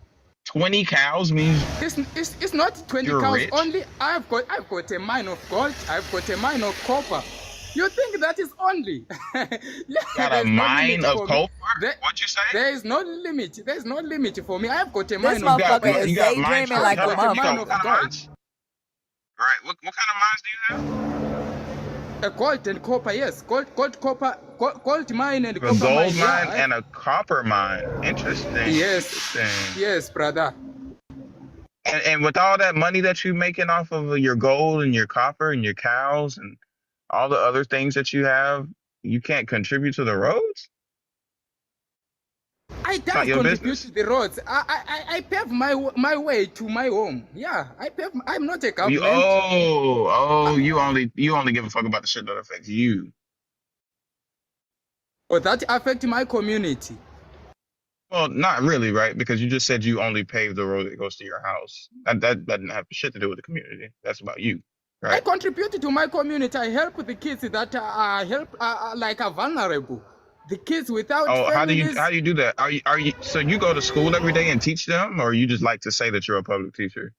20 cows means It's not 20 you're cows rich? only. I've got a mine of gold. I've got a mine of copper. You think that is only? Yeah, Got a there's no mine limit of for me. copper? There, What'd you say? there is no limit. There's no limit for me. I've got a This mine of got, motherfucker copper. is you got mines daydreaming for, like a hold on, you got mine what motherfucker. kind of gold. mines? All right, what kind of mines do you have? A gold and copper, yes. Gold mine and A copper gold mine. mine Yeah, and a copper mine. Interesting. yes, Interesting. yes, brother. And with all that money that you're making off of your gold and your copper and your cows and all the other things that you have, you can't contribute to the roads? I It's not does your contribute business. to the roads. I pave my way to my home. Yeah, I pave. I'm not a You government. you only give a fuck about the shit that affects you. Or that affect my community. Well, not really, right? Because you just said you only pave the road that goes to your house. That doesn't have shit to do with the community. That's about you, I right? contribute to my community. I help the kids that are vulnerable. The kids without Oh, families. how do you do that? Are you so you go to school every day and teach them, or you just like to say that you're a public teacher?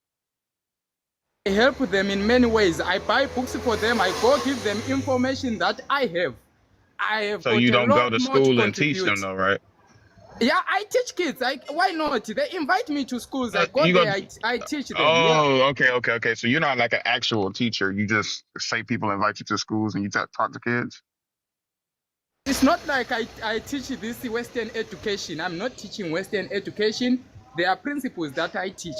I help them in many ways. I buy books for them. I go give them information that I have. I have So got you a don't go lot to more to school and teach them contribute. though, right? Yeah, I teach kids. Why not? They invite me to schools. I go You go. there. I teach them. Yeah. Oh, okay. So you're not like an actual teacher. You just say people invite you to schools and you talk to kids. It's not like I teach this Western education. I'm not teaching Western education. There are principles that I teach.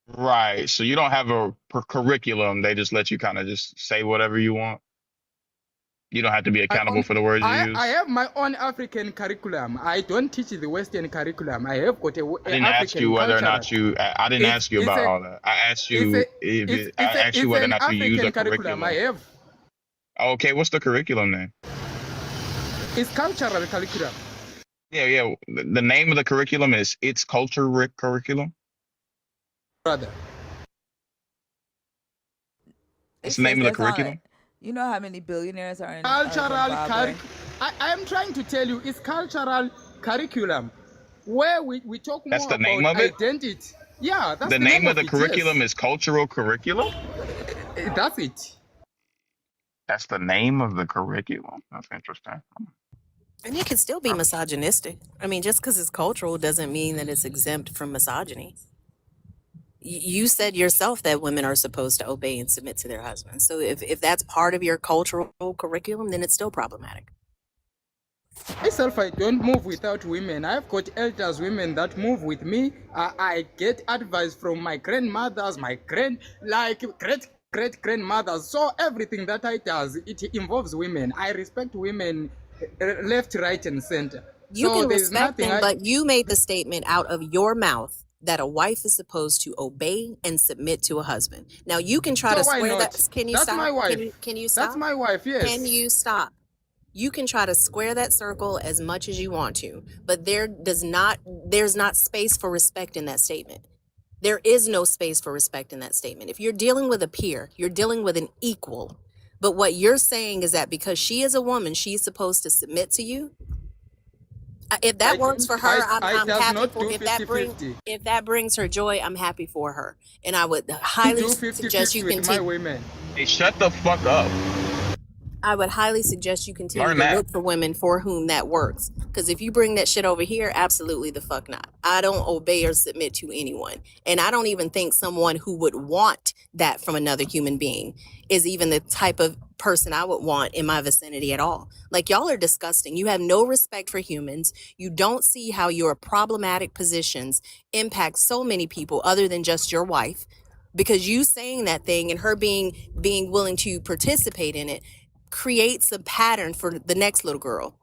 Right. So you don't have a curriculum. They just let you kind of just say whatever you want. You don't have to be accountable for the words you use. I have my own African curriculum. I don't teach the Western curriculum. I have got I a didn't African ask you whether or not cultural. you. I didn't ask you about all that. I asked you I asked you whether or not you use a curriculum. I have. Okay, what's the curriculum then? It's cultural curriculum. Yeah. The name of the curriculum is It's Culture Curriculum. Brother. What's the name of the curriculum? You know how many billionaires are in Cultural Zimbabwe? I am trying to tell you, it's cultural curriculum where we talk That's more the name about of it? identity. Yeah, that's The name of the it, curriculum yes. is Cultural Curriculum? That's it. That's the name of the curriculum. That's interesting. And it can still be misogynistic. I mean, just because it's cultural doesn't mean that it's exempt from misogyny. You said yourself that women are supposed to obey and submit to their husbands. So if that's part of your cultural curriculum, then it's still problematic. Myself, I don't move without women. I've got elders women that move with me. I get advice from my grandmothers, great grandmothers. So everything that I does, it involves women. I respect women left, right, and center. You so can there's respect nothing them, but you made the statement out of your mouth that a wife is supposed to obey and submit to a husband. Now you can try So to why square not? that. Can you That's stop? my wife. Can you stop? That's my wife, yes. Can you stop? You can try to square that circle as much as you want to, but there's not space for respect in that statement. There is no space for respect in that statement. If you're dealing with a peer, you're dealing with an equal. But what you're saying is that because she is a woman, she's supposed to submit to you. If that works for her, I'm happy for. If that brings her joy, I'm happy for her. And I would highly suggest you continue. My women. Hey, shut the fuck up. I would highly suggest you continue Learn to that. look for women for whom that works. Because if you bring that shit over here, absolutely the fuck not. I don't obey or submit to anyone. And I don't even think someone who would want that from another human being is even the type of person I would want in my vicinity at all. Like, y'all are disgusting. You have no respect for humans. You don't see how your problematic positions impact so many people other than just your wife. Because you saying that thing and her being willing to participate in it creates a pattern for the next little girl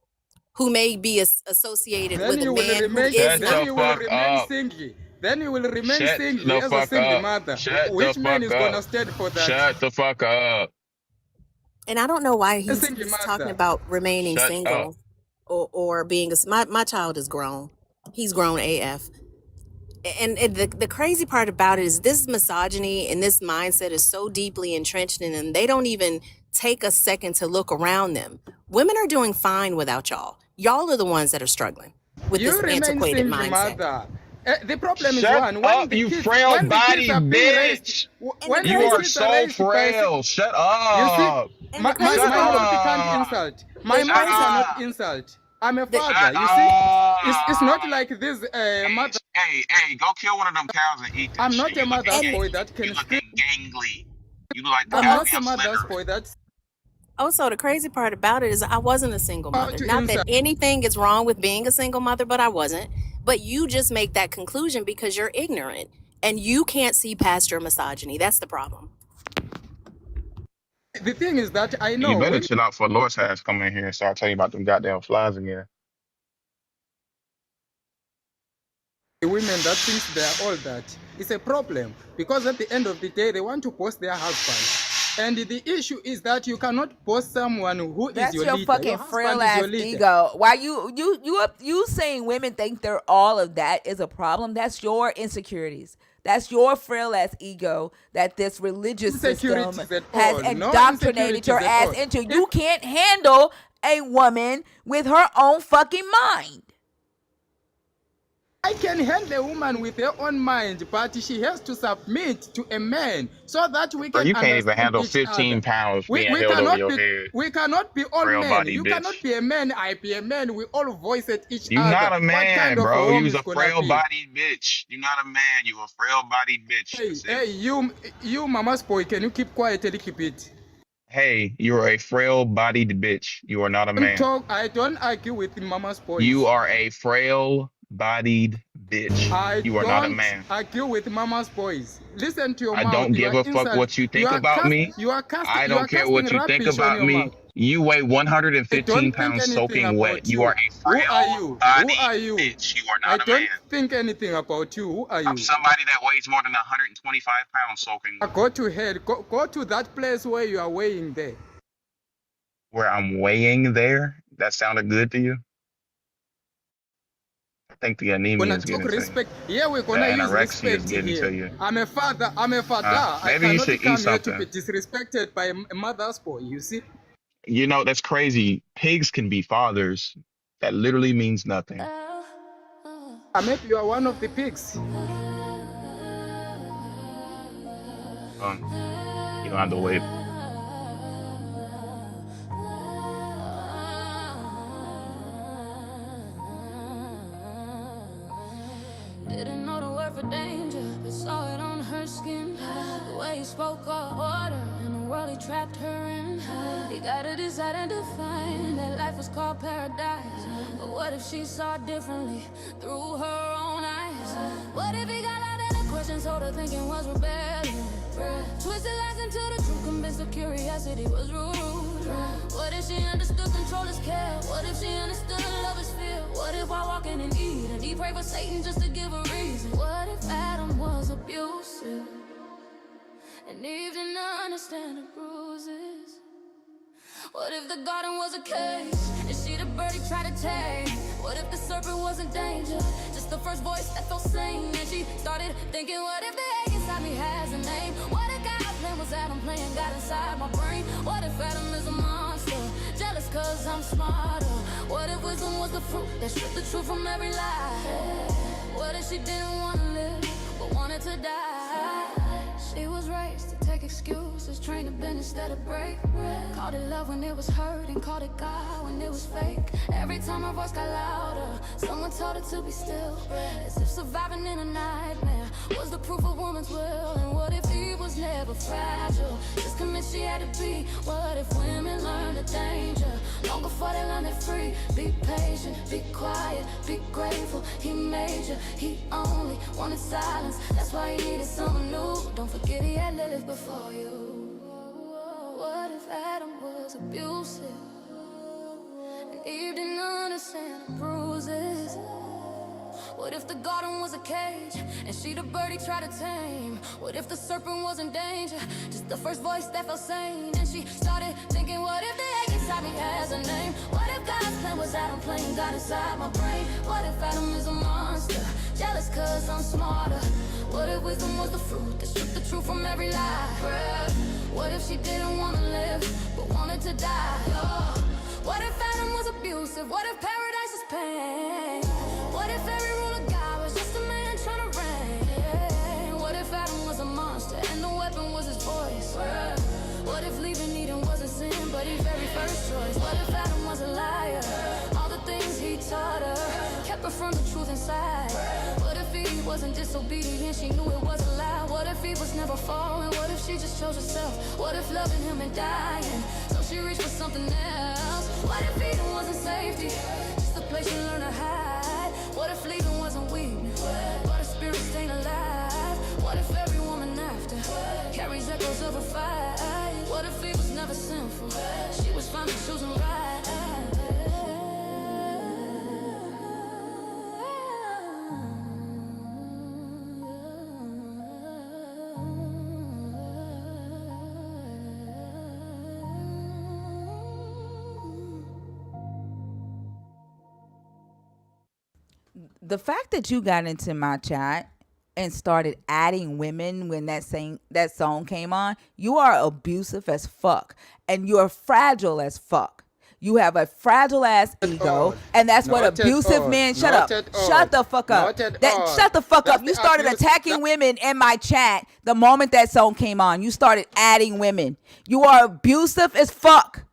who may be associated Then with a you will man who remain. is Shut Then the not. you will fuck remain up. single. Then you will remain Shut single the as a fuck single up. mother. Shut the Which man fuck is gonna up. stand for that? Shut the fuck up. And I don't know why A he's single talking mother. about remaining Shut up. single or being my child is grown. He's grown AF. And the crazy part about it is this misogyny and this mindset is so deeply entrenched in them, they don't even take a second to look around them. Women are doing fine without y'all. Y'all are the ones that are struggling with You this remain antiquated single mindset. mother. The problem is Shut one up, you frail when the kids body are being raised bitch. And the when You the crazy are kids are so raised by frail. Shut you see up. and the my crazy Shut my part mother can't up. insult. My the Shut mother crazy cannot up. insult. I'm a the father. Shut You see, it's up. not like this mother. Hey, go kill one of them cows and eat that I'm shit. not a You looking mother's and boy gangly. that You can scream. looking gangly. You look like the but I'm not also a goddamn mother's Slender. boy that also the crazy part about it is I wasn't a single mother. to Not that insult. anything is wrong with being a single mother, but I wasn't. But you just make that conclusion because you're ignorant and you can't see past your misogyny. That's the problem. The thing is that I You know better when chill out for Lord's ass come in here and start telling you about them goddamn flies again. the women that thinks they are all that, it's a problem because at the end of the day they want to post their husband. And the issue is that you cannot post someone who is That's your your leader. Your fucking frail husband is your ass leader. ego. Why you saying women think they're all of that is a problem? That's your insecurities. That's your frail ass ego that this religious system Insecurities at has all. No indoctrinated your insecurities at ass all. into. If You can't handle a woman with her own fucking mind. I can handle a woman with her own mind, but she has to submit to a man so that we Bro, can you can't even understand handle each other. 15 pounds We, being we held over cannot your be head. we cannot be all Frail men. body You bitch. cannot be a man, I be a man. We all voice at each You not other. a What kind man, of a bro. home You's is a gonna frail be? body bitch. You not a man. You a frail body bitch. Hey, That's it. hey, you mama's boy, can you keep quiet a little bit? Hey, you're a frail bodied bitch. You are not a Don't man. talk. I don't argue with mama's You boys. are a frail bodied bitch. I You are not a don't man. argue with mama's boys. Listen to your I mouth. don't You give are a fuck insult. what you think about me. I You are don't care casting what you think rubbish on about your me. mouth. You weigh I 115 don't think pounds anything soaking wet. about You are you. a Who are frail you? Who bodied are you? bitch. You are I not a don't man. think anything about you. Who are I'm you? somebody that weighs more than 125 pounds soaking wet. Go to hell. Go to that place where you are weighing there. Where I'm weighing there, that sounded good to you? I think the anemia Gonna is talk getting to you. respect. Here we're The gonna use anorexia is respect getting to here. you. I'm a father. I'm a father. I Maybe you cannot should eat come here to be something. disrespected by a mother's boy. You see? You know, that's crazy. Pigs can be fathers. That literally means nothing. Maybe you are one of the pigs. You don't have to wait. Didn't know the word for danger, but saw it on her skin. The way he spoke of order and the world he trapped her in. He got a desire to find that life was called paradise. But what if she saw differently through her own eyes? What if he got out of the questions, told her thinking was rebellion? Twisted lies into the truth, convinced of curiosity was rude. What if she understood control is care? What if she understood love is fear? What if while walking in Eden, he prayed for Satan just to give a reason? What if Adam was abusive and Eve didn't understand the bruises? What if the garden was a cage and she the bird he tried to tame? What if the serpent wasn't danger, just the first voice that felt sane? And she started thinking, what if the egg inside me has a name? What if God's plan was Adam playing God inside my brain? What if Adam is a monster, jealous cause I'm smarter? What if wisdom was the fruit that stripped the truth from every lie? What if she didn't want to live, but wanted to die? She was raised to take make excuses, train to bend instead of break. Called it love when it was hurt, and called it God when it was fake. Every time her voice got louder, someone told her to be still. As if surviving in a nightmare was the proof of woman's will. And what if Eve was never fragile, just convinced she had to be? What if women learned the danger long before they learned it free? Be patient, be quiet, be grateful. He made you, he only wanted silence. That's why he needed someone new. Don't forget he had Lilith before you. What if Adam was abusive and Eve didn't understand the bruises? What if the garden was a cage and she the bird he tried to tame? What if the serpent was in danger, just the first voice that felt sane? And she started thinking, what if the egg inside me has a name? What if God's plan was Adam playing God inside my brain? What if Adam is a monster, jealous cause I'm smarter? What if wisdom was the fruit that stripped the truth from every lie? What if she didn't want to live but wanted to die? Oh. What if Adam was abusive? What if paradise is pain? What if every rule of God was just a man trying to reign? What if Adam was a monster and the weapon was his voice? What if leaving Eden wasn't sin but his very first choice? What if Adam was a liar? All the things he taught her kept her from the truth inside. What if he wasn't disobedient, she knew it was a lie? What if he was never falling? What if she just chose herself? What if loving him and dying, so she reached for something else? What if Eden wasn't safety, just a place you learn to hide? What if leaving wasn't weakness, but a spirit staying alive? What if every woman after carries echoes of a fight? What if Eve was never sinful, she was finally choosing right? The fact that you got into my chat and started adding women when that song came on, you are abusive as fuck, and you're fragile as fuck. You have a fragile ass ego, and that's what abusive men. Shut up. Shut the fuck up. Shut the fuck up. You started attacking women in my chat the moment that song came on. You started adding women. You are abusive as fuck,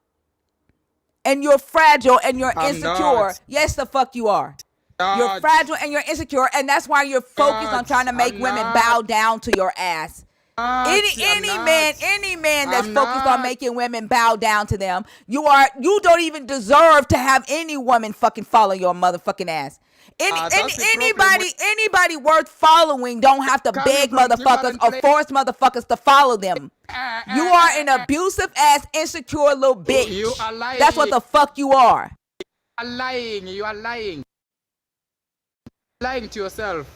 and you're fragile and you're insecure. Yes, the fuck you are. You're fragile and you're insecure, and that's why you're focused on trying to make women bow down to your ass. Any man that's focused on making women bow down to them, you don't even deserve to have any woman fucking follow your motherfucking ass. Anybody worth following don't have to beg motherfuckers or force motherfuckers to follow them. You are an abusive ass, insecure little bitch. You are lying. That's what the fuck you are. You are lying. Lying to yourself.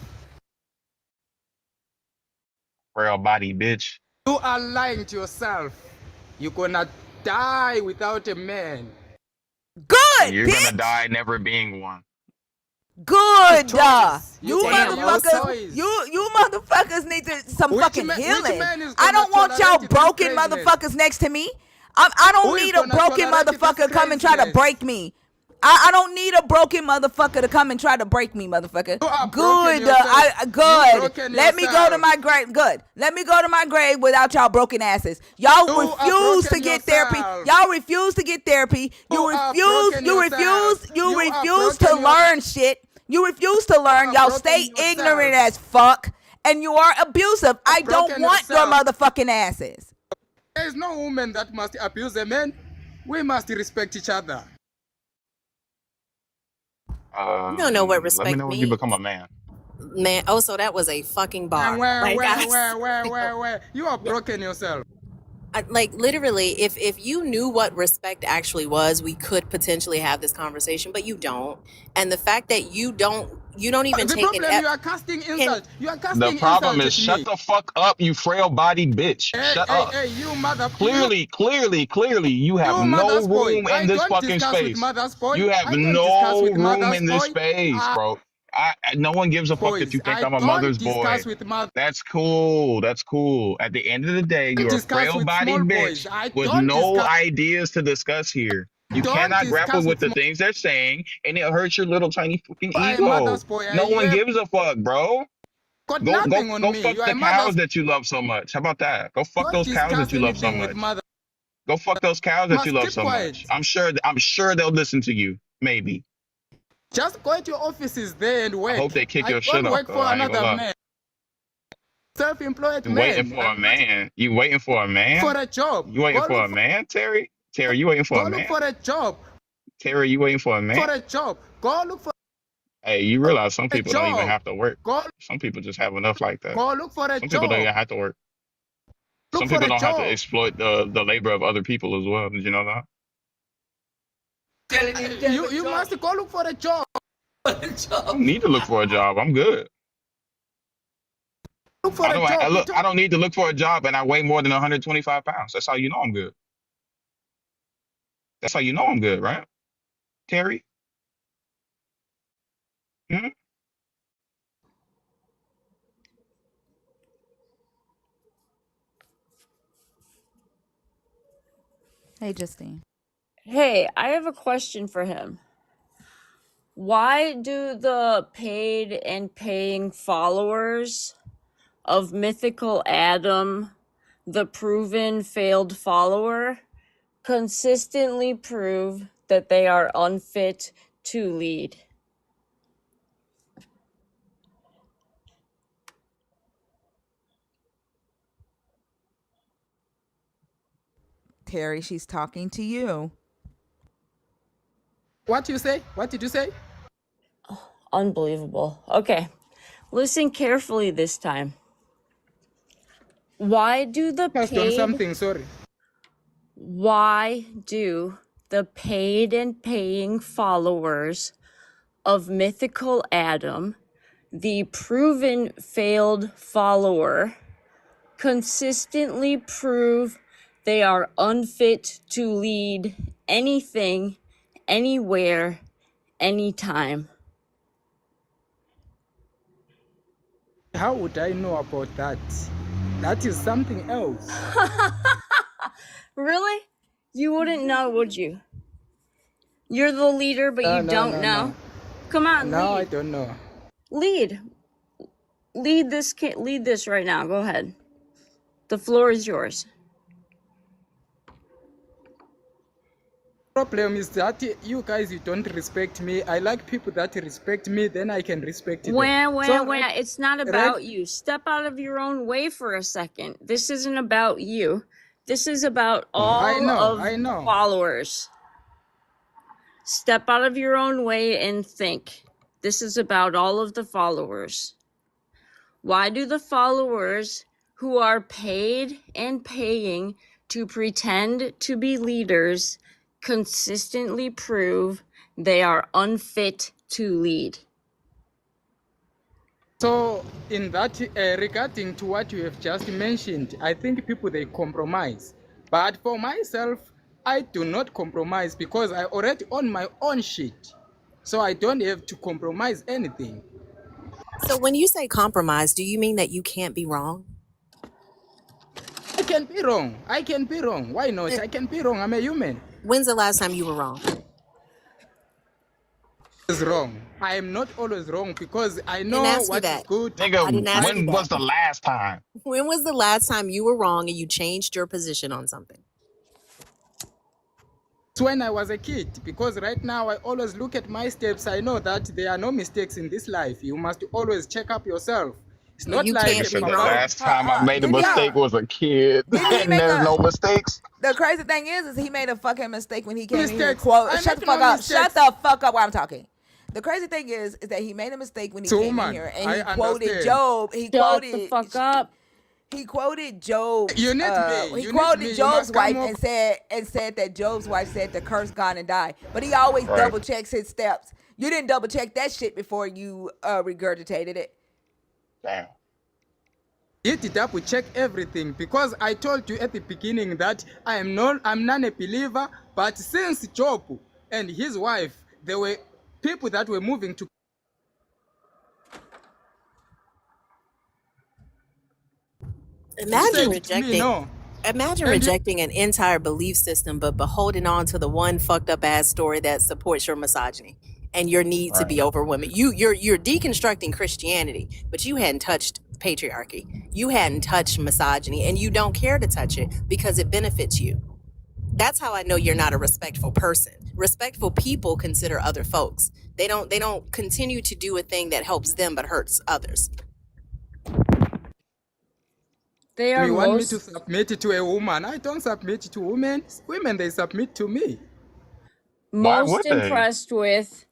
Frail body bitch. You are lying to yourself. You're gonna die without a man. Good. You're bitch. gonna die never being one. Good. You Damn, motherfuckers. You motherfuckers need some fucking healing. I don't want y'all tolerate broken craziness? motherfuckers next to me. I don't Who is need a gonna broken tolerate this motherfucker come and try to craziness? break me. I don't need a broken motherfucker to come and try to break me, motherfucker. You are broken Good. yourself. You Good. broken Let me go to yourself. my grave. Good. Let me go to my grave without y'all broken asses. Y'all You are refuse to broken get therapy. yourself. Y'all refuse to get therapy. You are refuse. broken You yourself. refuse. You You are refuse to broken learn shit. You refuse to learn. are Y'all broken stay yourself. ignorant as fuck. And you are abusive. I don't broken want your yourself. motherfucking asses. There is no woman that must abuse a man. We must respect each other. You don't know what Let me respect know when you means. become a man. Man, oh, so that was a fucking bar. And where? You are broken yourself. Like literally, if you knew what respect actually was, we could potentially have this conversation, but you don't. And the fact that you don't even The take problem, an you are casting insult. You are casting The problem insult is at shut me. the fuck up, you frail body bitch. Shut up. Hey, you mother. Clearly, you have You no mother's boy. room in I this don't fucking discuss with space. mother's boy. You have I don't discuss no with room mother's in this boy. space, bro. No one gives a fuck that Boys, you think I I'm a don't mother's boy. discuss with mother. That's cool. That's cool. At the end of the day, I you're a discuss frail with body small bitch boys. I with don't no discuss. ideas to discuss here. You Don't cannot grapple discuss with with the small. things they're saying, and it hurts your little tiny fucking I ego. mother's boy. No one I gives a fuck, bro. Got Go go nothing on go me. fuck You are the a cows mother's. that you love so much. How about that? Go fuck Don't those cows that discuss you love so anything with much. mother. Go fuck those cows that you Must love keep so much. quiet. I'm sure they'll listen to you. Maybe. Just go to your offices there and I work. hope they kick I your shit don't off work though. for I ain't gonna another lie. man. Self-employed You waiting man. for a I'm not man? You waiting for a for man? a job. You waiting Go for look a for man, Terry? Terry, you waiting for go a look man? for a job. Terry, you waiting for a man? For a job. Go look for Hey, you realize some a people don't even job. have to work. Go Some people just have enough like that. go look for a Some people don't job. even have to work. Look Some for people a don't have to job. exploit the labor of other people as well. Did you know that? Telling you to get a You job. must go look for a job. A I job. don't need to look for a job. I'm good. Look for a job. You I don't need to look for a job, and I weigh more than 125 pounds. That's how you know I'm good. That's how you know I'm good, right, Terry? Hmm? Hey, Justine. Hey, I have a question for him. Why do the paid and paying followers of mythical Adam, the proven failed follower, consistently prove that they are unfit to lead? Terry, she's talking to you. What you say? What did you say? Unbelievable. Okay, listen carefully this time. Why do the Just on paid something, sorry. Why do the paid and paying followers of mythical Adam, the proven failed follower, consistently prove they are unfit to lead anything, anywhere, anytime? How would I know about that? That is something else. Really? You wouldn't know, would you? You're the leader, but you don't know? Come on, No, I lead. don't know. Lead. Lead this right now. Go ahead. The floor is yours. Problem is that you guys, you don't respect me. I like people that respect me, then I can respect them. Where? It's not about you. Step out of your own way for a second. This isn't about you. This is about all of the followers. Step out of your own way and think. This is about all of the followers. Why do the followers who are paid and paying to pretend to be leaders consistently prove they are unfit to lead? So in that, regarding to what you have just mentioned, I think people, they compromise. But for myself, I do not compromise because I already own my own shit. So I don't have to compromise anything. So when you say compromise, do you mean that you can't be wrong? I can be wrong. I can be wrong. Why not? I can be wrong. I'm a human. When's the last time you were wrong? Is wrong. I am not always wrong because I I didn't know ask you what is that. good. I didn't Nigga, ask you when was that. the last time? When was the last time you were wrong and you changed your position on something? It's when I was a kid, because right now I always look at my steps. I know that there are no mistakes in this life. You must always check up yourself. It's So not you like Nigga can't said be the wrong? last time I made a Did he? mistake was a kid, Did he and make there's no mistakes. The crazy thing is he made a fucking mistake when he came in here. Mistakes. Quote, I shut make the fuck no up. mistakes. Shut the fuck up while I'm talking. The crazy thing is that he made a mistake when he So, came in man, here and I he quoted understand. Job. He Shut quoted the fuck up. He quoted Job's. You need me. He You quoted need me. You Job's must come wife up. and said that Job's wife said to curse God and die. But he always Right. double checks his steps. You didn't double check that shit before you regurgitated it. Damn. You need to double check everything, because I told you at the beginning that I'm not a believer. But since Job and his wife, there were people that were moving to. Imagine Said to me, rejecting no. Imagine And you, rejecting an entire belief system but holding on to the one fucked up ass story that supports your misogyny. and your need to Right. be over women. You're deconstructing Christianity, but you hadn't touched patriarchy. You hadn't touched misogyny, and you don't care to touch it because it benefits you. That's how I know you're not a respectful person. Respectful people consider other folks. They don't continue to do a thing that helps them but hurts others. They are You want me to most submit to a woman? I don't submit to women. Women, they submit to me. Why most would they? impressed with,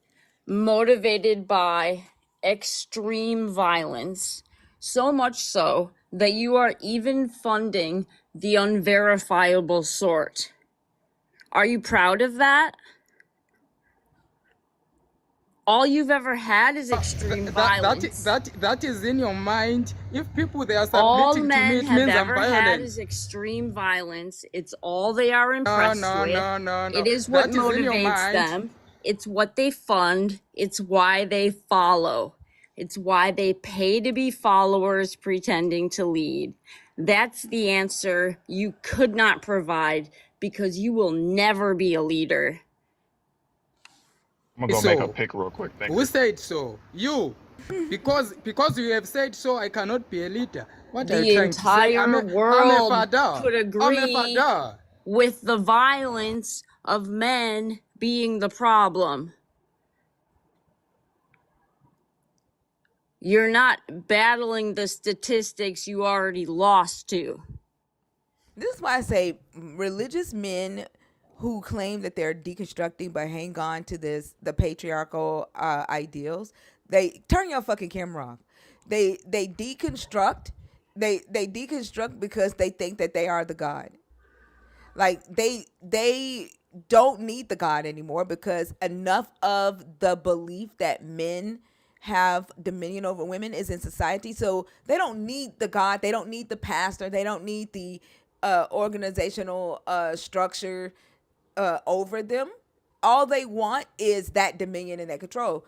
motivated by extreme violence, so much so that you are even funding the unverifiable sort. Are you proud of that? All you've ever had is extreme violence. That is in your mind. If people they are All submitting to me, men it have means I'm ever had violent. is extreme violence. It's all they are impressed with. No. It is what That is in your motivates mind. them. It's what they fund. It's why they follow. It's why they pay to be followers pretending to lead. That's the answer you could not provide because you will never be a leader. I'm gonna go make a So, pick real quick, who thinker. said so? You. Because you have said so, I cannot be a leader. What are you The trying to say? entire I'm a world father. could I'm a agree father. with the violence of men being the problem. You're not battling the statistics you already lost to. This is why I say religious men who claim that they're deconstructing but hang on to the patriarchal ideals. They turn your fucking camera off. They deconstruct. They deconstruct because they think that they are the God. Like they don't need the God anymore because enough of the belief that men have dominion over women is in society. So they don't need the God, they don't need the pastor, they don't need the organizational structure over them. All they want is that dominion and that control.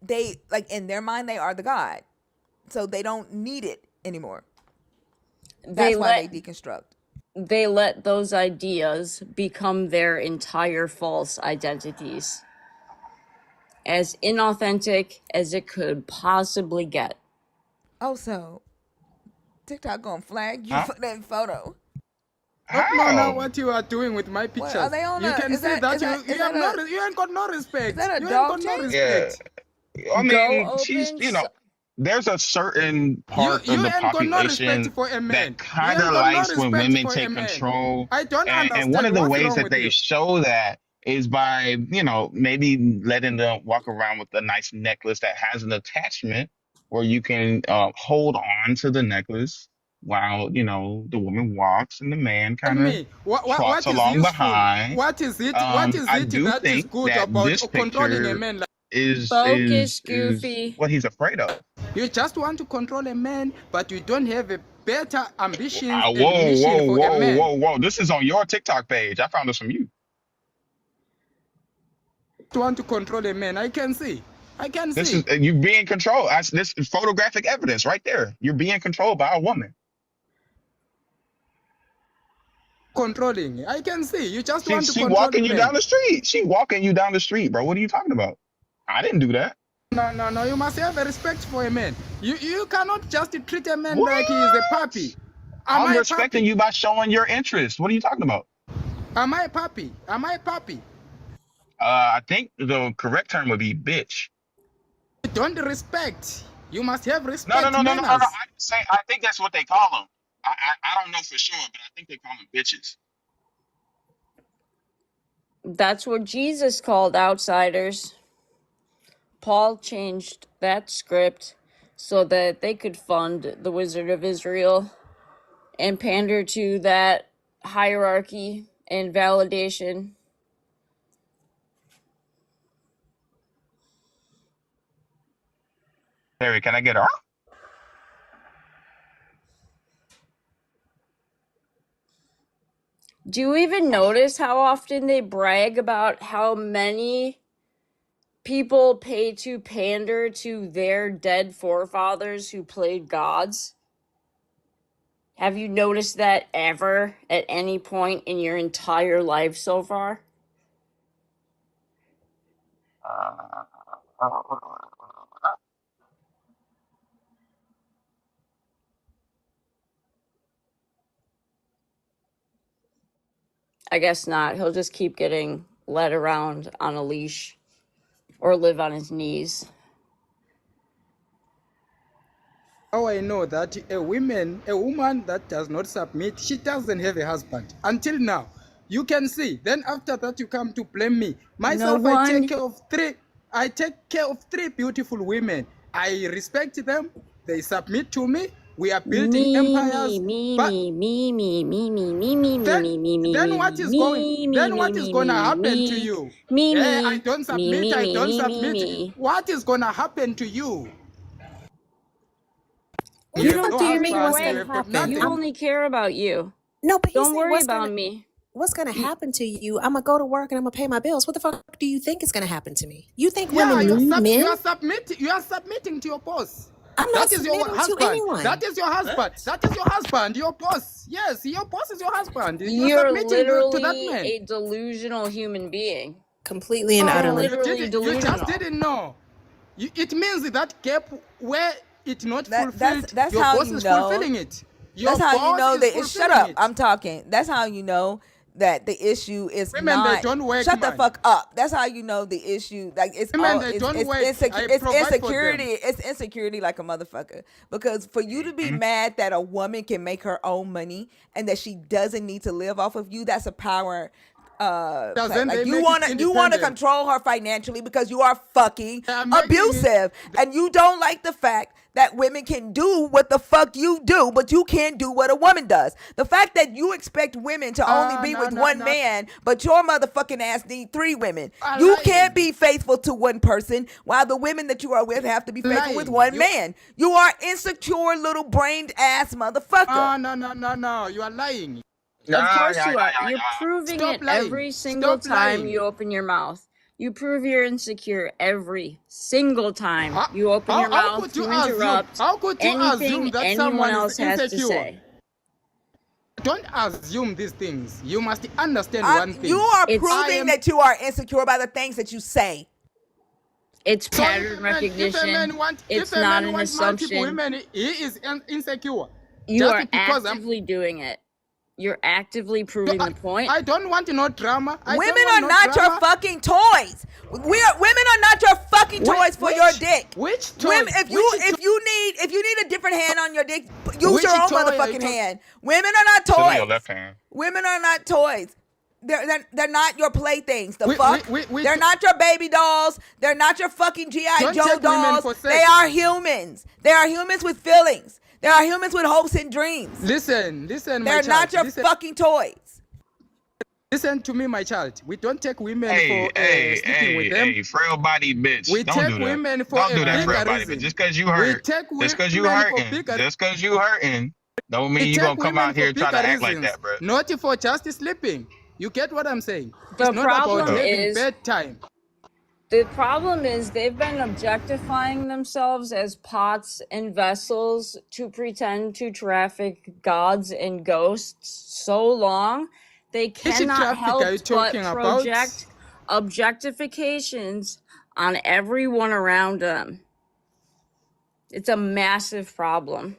They like in their mind they are the God. So they don't need it anymore. They That's why they let deconstruct. they let those ideas become their entire false identities. As inauthentic as it could possibly get. Oh, so TikTok gonna flag you Huh? for that photo. No, How? what you are doing with my What are pictures? they on You a? can see that you Is have that no, a? you ain't got no Is respect. that a You ain't dog got no chase? Yeah. respect. I Go mean, she's, open there's a certain part of You the ain't got no respect population for a man. that You kind ain't of got no likes when respect women for a take man. control. I don't And one understand of the what's ways wrong that with they you. show that is by, maybe letting them walk around with a nice necklace that has an attachment where you can hold on to the necklace while, the woman walks and the man Tell kind of me, trots what is along useful? behind. What is it? What is I it do that is think good that about this controlling a picture man? Like is focus, is Goofy. what he's afraid of. you just want to control a man, but you don't have a better ambitions and Whoa, mission whoa, for a whoa, man. whoa, whoa! This is on your TikTok page. I found this from you. You want to control a man? I can see. I can This is see. you being controlled. This is photographic evidence right there. You're being controlled by a woman. Controlling. I can see. You just She want to she control a walking you down man. the street. She walking you down the street, bro. What are you talking about? I didn't do that. No. You must have a respect for a man. You cannot just treat a man What? like he is a puppy. Am I'm I a respecting puppy? you by showing your interest. What are you talking about? Am I a puppy? Am I a puppy? I think the correct term would be bitch. Don't respect. You must have No, no, respect no, no, no, no, no. manners. I think that's what they call them. I don't know for sure, but I think they call them bitches. That's what Jesus called outsiders. Paul changed that script so that they could fund the Wizard of Israel and pander to that hierarchy and validation. Harry, can I get her? Do you even notice how often they brag about how many people pay to pander to their dead forefathers who played gods? Have you noticed that ever at any point in your entire life so far? I guess not. He'll just keep getting led around on a leash or live on his knees. How I know that a woman that does not submit, she doesn't have a husband until now. You can see. Then after that, you come to blame me. Myself, No I one. take care of three. I take care of three beautiful women. I respect them. They submit to me. We are building Me, empires. me, But me, me, me, me, me, me, me, me, then, me, me, me, then me, what is going? me, me, Then me, what is me, gonna me, happen to me, you? me, Hey, I me, don't me, submit. me, I me, don't me, me, submit. me. What is gonna happen to you? What You the You have fuck don't no do you care mean husband. what's You either gonna have got way. happen? You nothing. only care about you. No, but he's Don't saying worry about me. what's gonna You, happen to you. I'm gonna go to work and I'm gonna pay my bills. What the fuck do you think is gonna happen to me? You think Yeah, women need men? you are submitting to your boss. I'm not That is your submitting to husband. anyone. That is your husband. That is your husband. Your boss. Yes, your boss is your husband. You are you're submitting to that literally man. a delusional human being. Completely and You're Oh, utterly. literally you just delusional. didn't know. It means that gap where it's not That's fulfilled, that's your how boss you is know. fulfilling it. That's Your how you boss know is that it's shut fulfilling up. it. I'm talking. That's how you know that the issue is Women, they not don't work, shut the man. fuck up. That's how you know the issue like it's Women, all they don't work. I it's provide for them. insecurity. It's insecurity like a motherfucker. Because for you to be mad that a woman can make her own money and that she doesn't need to live off of you, that's a power play. Doesn't Like they make it you wanna independent? control her financially because you are fucking They are making it. abusive and you don't like the fact that women can do what the fuck you do, but you can't do what a woman does. The fact that you expect women to only be No, with no, one no. man, but your motherfucking ass need three women. Are You can't lying. be faithful to one person while the women that you are with have to be faithful with Lying. one man. You are insecure little brained ass motherfucker. No. You are lying. Of Yeah, course yeah, you are. yeah, You're yeah. proving Stop it lying. every single Stop time lying. you open your mouth. You prove you're insecure every single time you open your How mouth could you to assume? interrupt How could you assume anything that anyone someone is else has to insecure? say. Don't assume these things. You must understand one You thing. are It's I proving am. that you are insecure by the things that you say. It's So pattern recognition. if It's a not man an wants multiple assumption. women, he is insecure. You are Just because I'm. actively doing it. You're actively So proving the point. I don't want no drama. I don't Women want are no not your drama. fucking toys. Women are not your fucking toys for your dick. Which toy? Women, if you need a different hand on your dick, use Which your own toy are you motherfucking talking? hand. Women are not Sit on your toys. left hand. Women are not toys. They're not your playthings. The We, fuck? we They're not your baby dolls. They're not your fucking G.I. don't Joe take women dolls. for They sex. are humans. They are humans with feelings. They are humans with hopes and dreams. Listen, my They're not child. your fucking toys. Listen to me, my child. We don't take women Hey, for hey, sleeping with hey, them. hey, frail body bitch. We Don't take do that. women for Don't a do that, frail bigger body bitch. reason. Just cause you We hurt, take just cause you women for hurting, bigger. just cause you hurting, don't We mean you take gonna come women out for here and try to bigger act like reasons, that, bro. not for just sleeping. You get what I'm saying? The It's not about Shut problem up. having is bad time. The problem is they've been objectifying themselves as pots and vessels to pretend to traffic gods and ghosts so long, they Which cannot traffic are help you but talking about? project objectifications on everyone around them. It's a massive problem.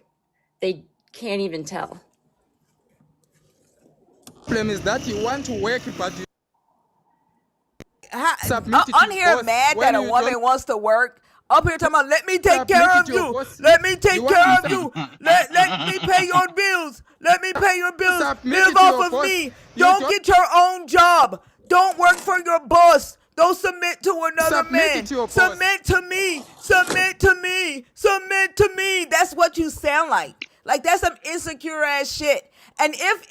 They can't even tell. Problem is that you want to work, but you submit to On your here boss mad that when a you don't woman wants to work. Up here talking about let me take submit care to of your you. boss. Let me take You want care to of you. Let me pay your bills. Let me pay your bills. submit Live to off your of boss. me. You Don't don't get your own job. Don't work for your boss. Don't submit to another submit man. to your boss. Submit to me. Submit to me. Submit to me. That's what you sound like. Like that's some insecure ass shit. And if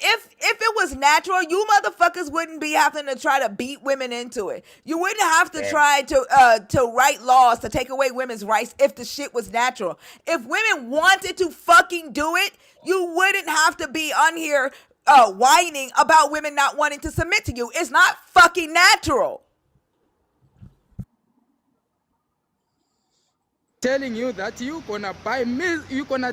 it was natural, you motherfuckers wouldn't be having to try to beat women into it. You wouldn't have to Damn. try to write laws to take away women's rights if the shit was natural. If women wanted to fucking do it, you wouldn't have to be on here whining about women not wanting to submit to you. It's not fucking natural. Telling you that you gonna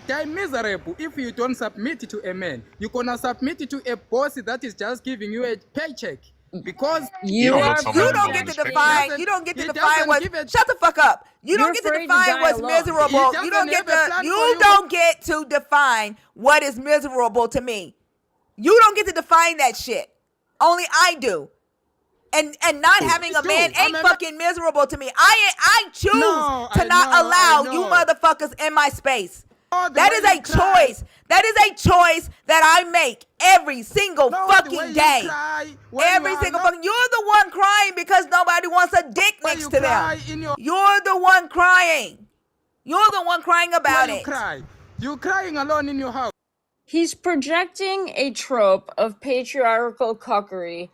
die miserable if you don't submit to a man. You gonna submit to a boss that is just giving you a paycheck. because You You don't look are so You don't miserable in get the to projecting. scripture. define. You don't get to he define doesn't what's. give it. Shut the fuck up. You You're don't get to afraid to define die what's alone. He miserable. You doesn't don't have get a to. plan for You you. don't get to define what is miserable to me. You don't get to define that shit. Only I do. And not having It's a man true. I'm ain't a man. fucking miserable to me. I choose No, to I not know, I allow you know. motherfuckers in my space. Oh, the That way is you a cry. choice. That is a choice that I make every single No, the way fucking you day. cry when you Every are single alone. fucking. You're the one crying because nobody wants a dick Why next you to them. cry in your You're the one crying. You're the one crying why about you it. cry? You crying alone in your house. He's projecting a trope of patriarchal cuckery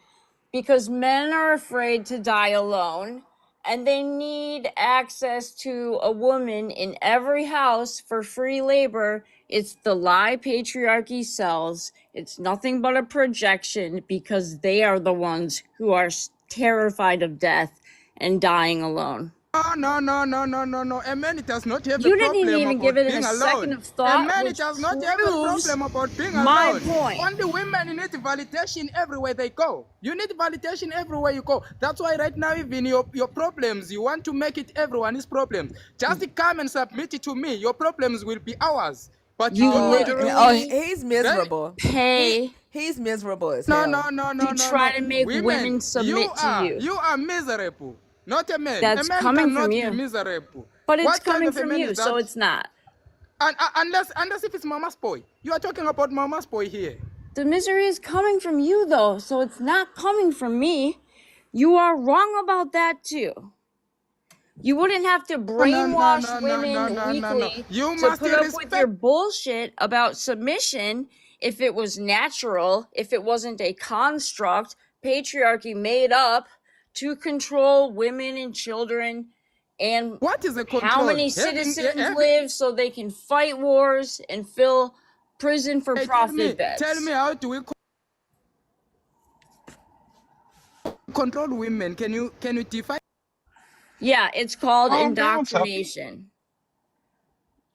because men are afraid to die alone and they need access to a woman in every house for free labor. It's the lie patriarchy sells. It's nothing but a projection because they are the ones who are terrified of death and dying alone. No, no, no, no, no, no. A man does not have a You didn't problem even about give it a being second alone. of A thought, man which does not have a proves problem about being my alone. point. Only women need validation everywhere they go. You need validation everywhere you go. That's why right now, even your problems, you want to make it everyone's problems. Just come and submit it to me. Your problems will be ours. But you You don't want to do it. literally He's miserable. pay He's miserable as No, no, hell. no, no, to no, try no. to make Women, women submit to you. you are miserable. Not a man. A That's man coming from cannot be you. miserable. But it's What kind coming of a from man you, is so that? it's not. Unless if it's mama's boy. You are talking about mama's boy here. The misery is coming from you, though, so it's not coming from me. You are wrong about that, too. You wouldn't have to No, no, no, brainwash no, no, no, women no, no, no. weekly You to must put up with your respect. bullshit about submission if it was natural, if it wasn't a construct patriarchy made up to control women and children and What is the how control? many citizens live so they can fight wars and fill prison for Hey, profit tell me, beds. how do we control women? Can you define? Yeah, it's called Calm down, Tuppy. indoctrination.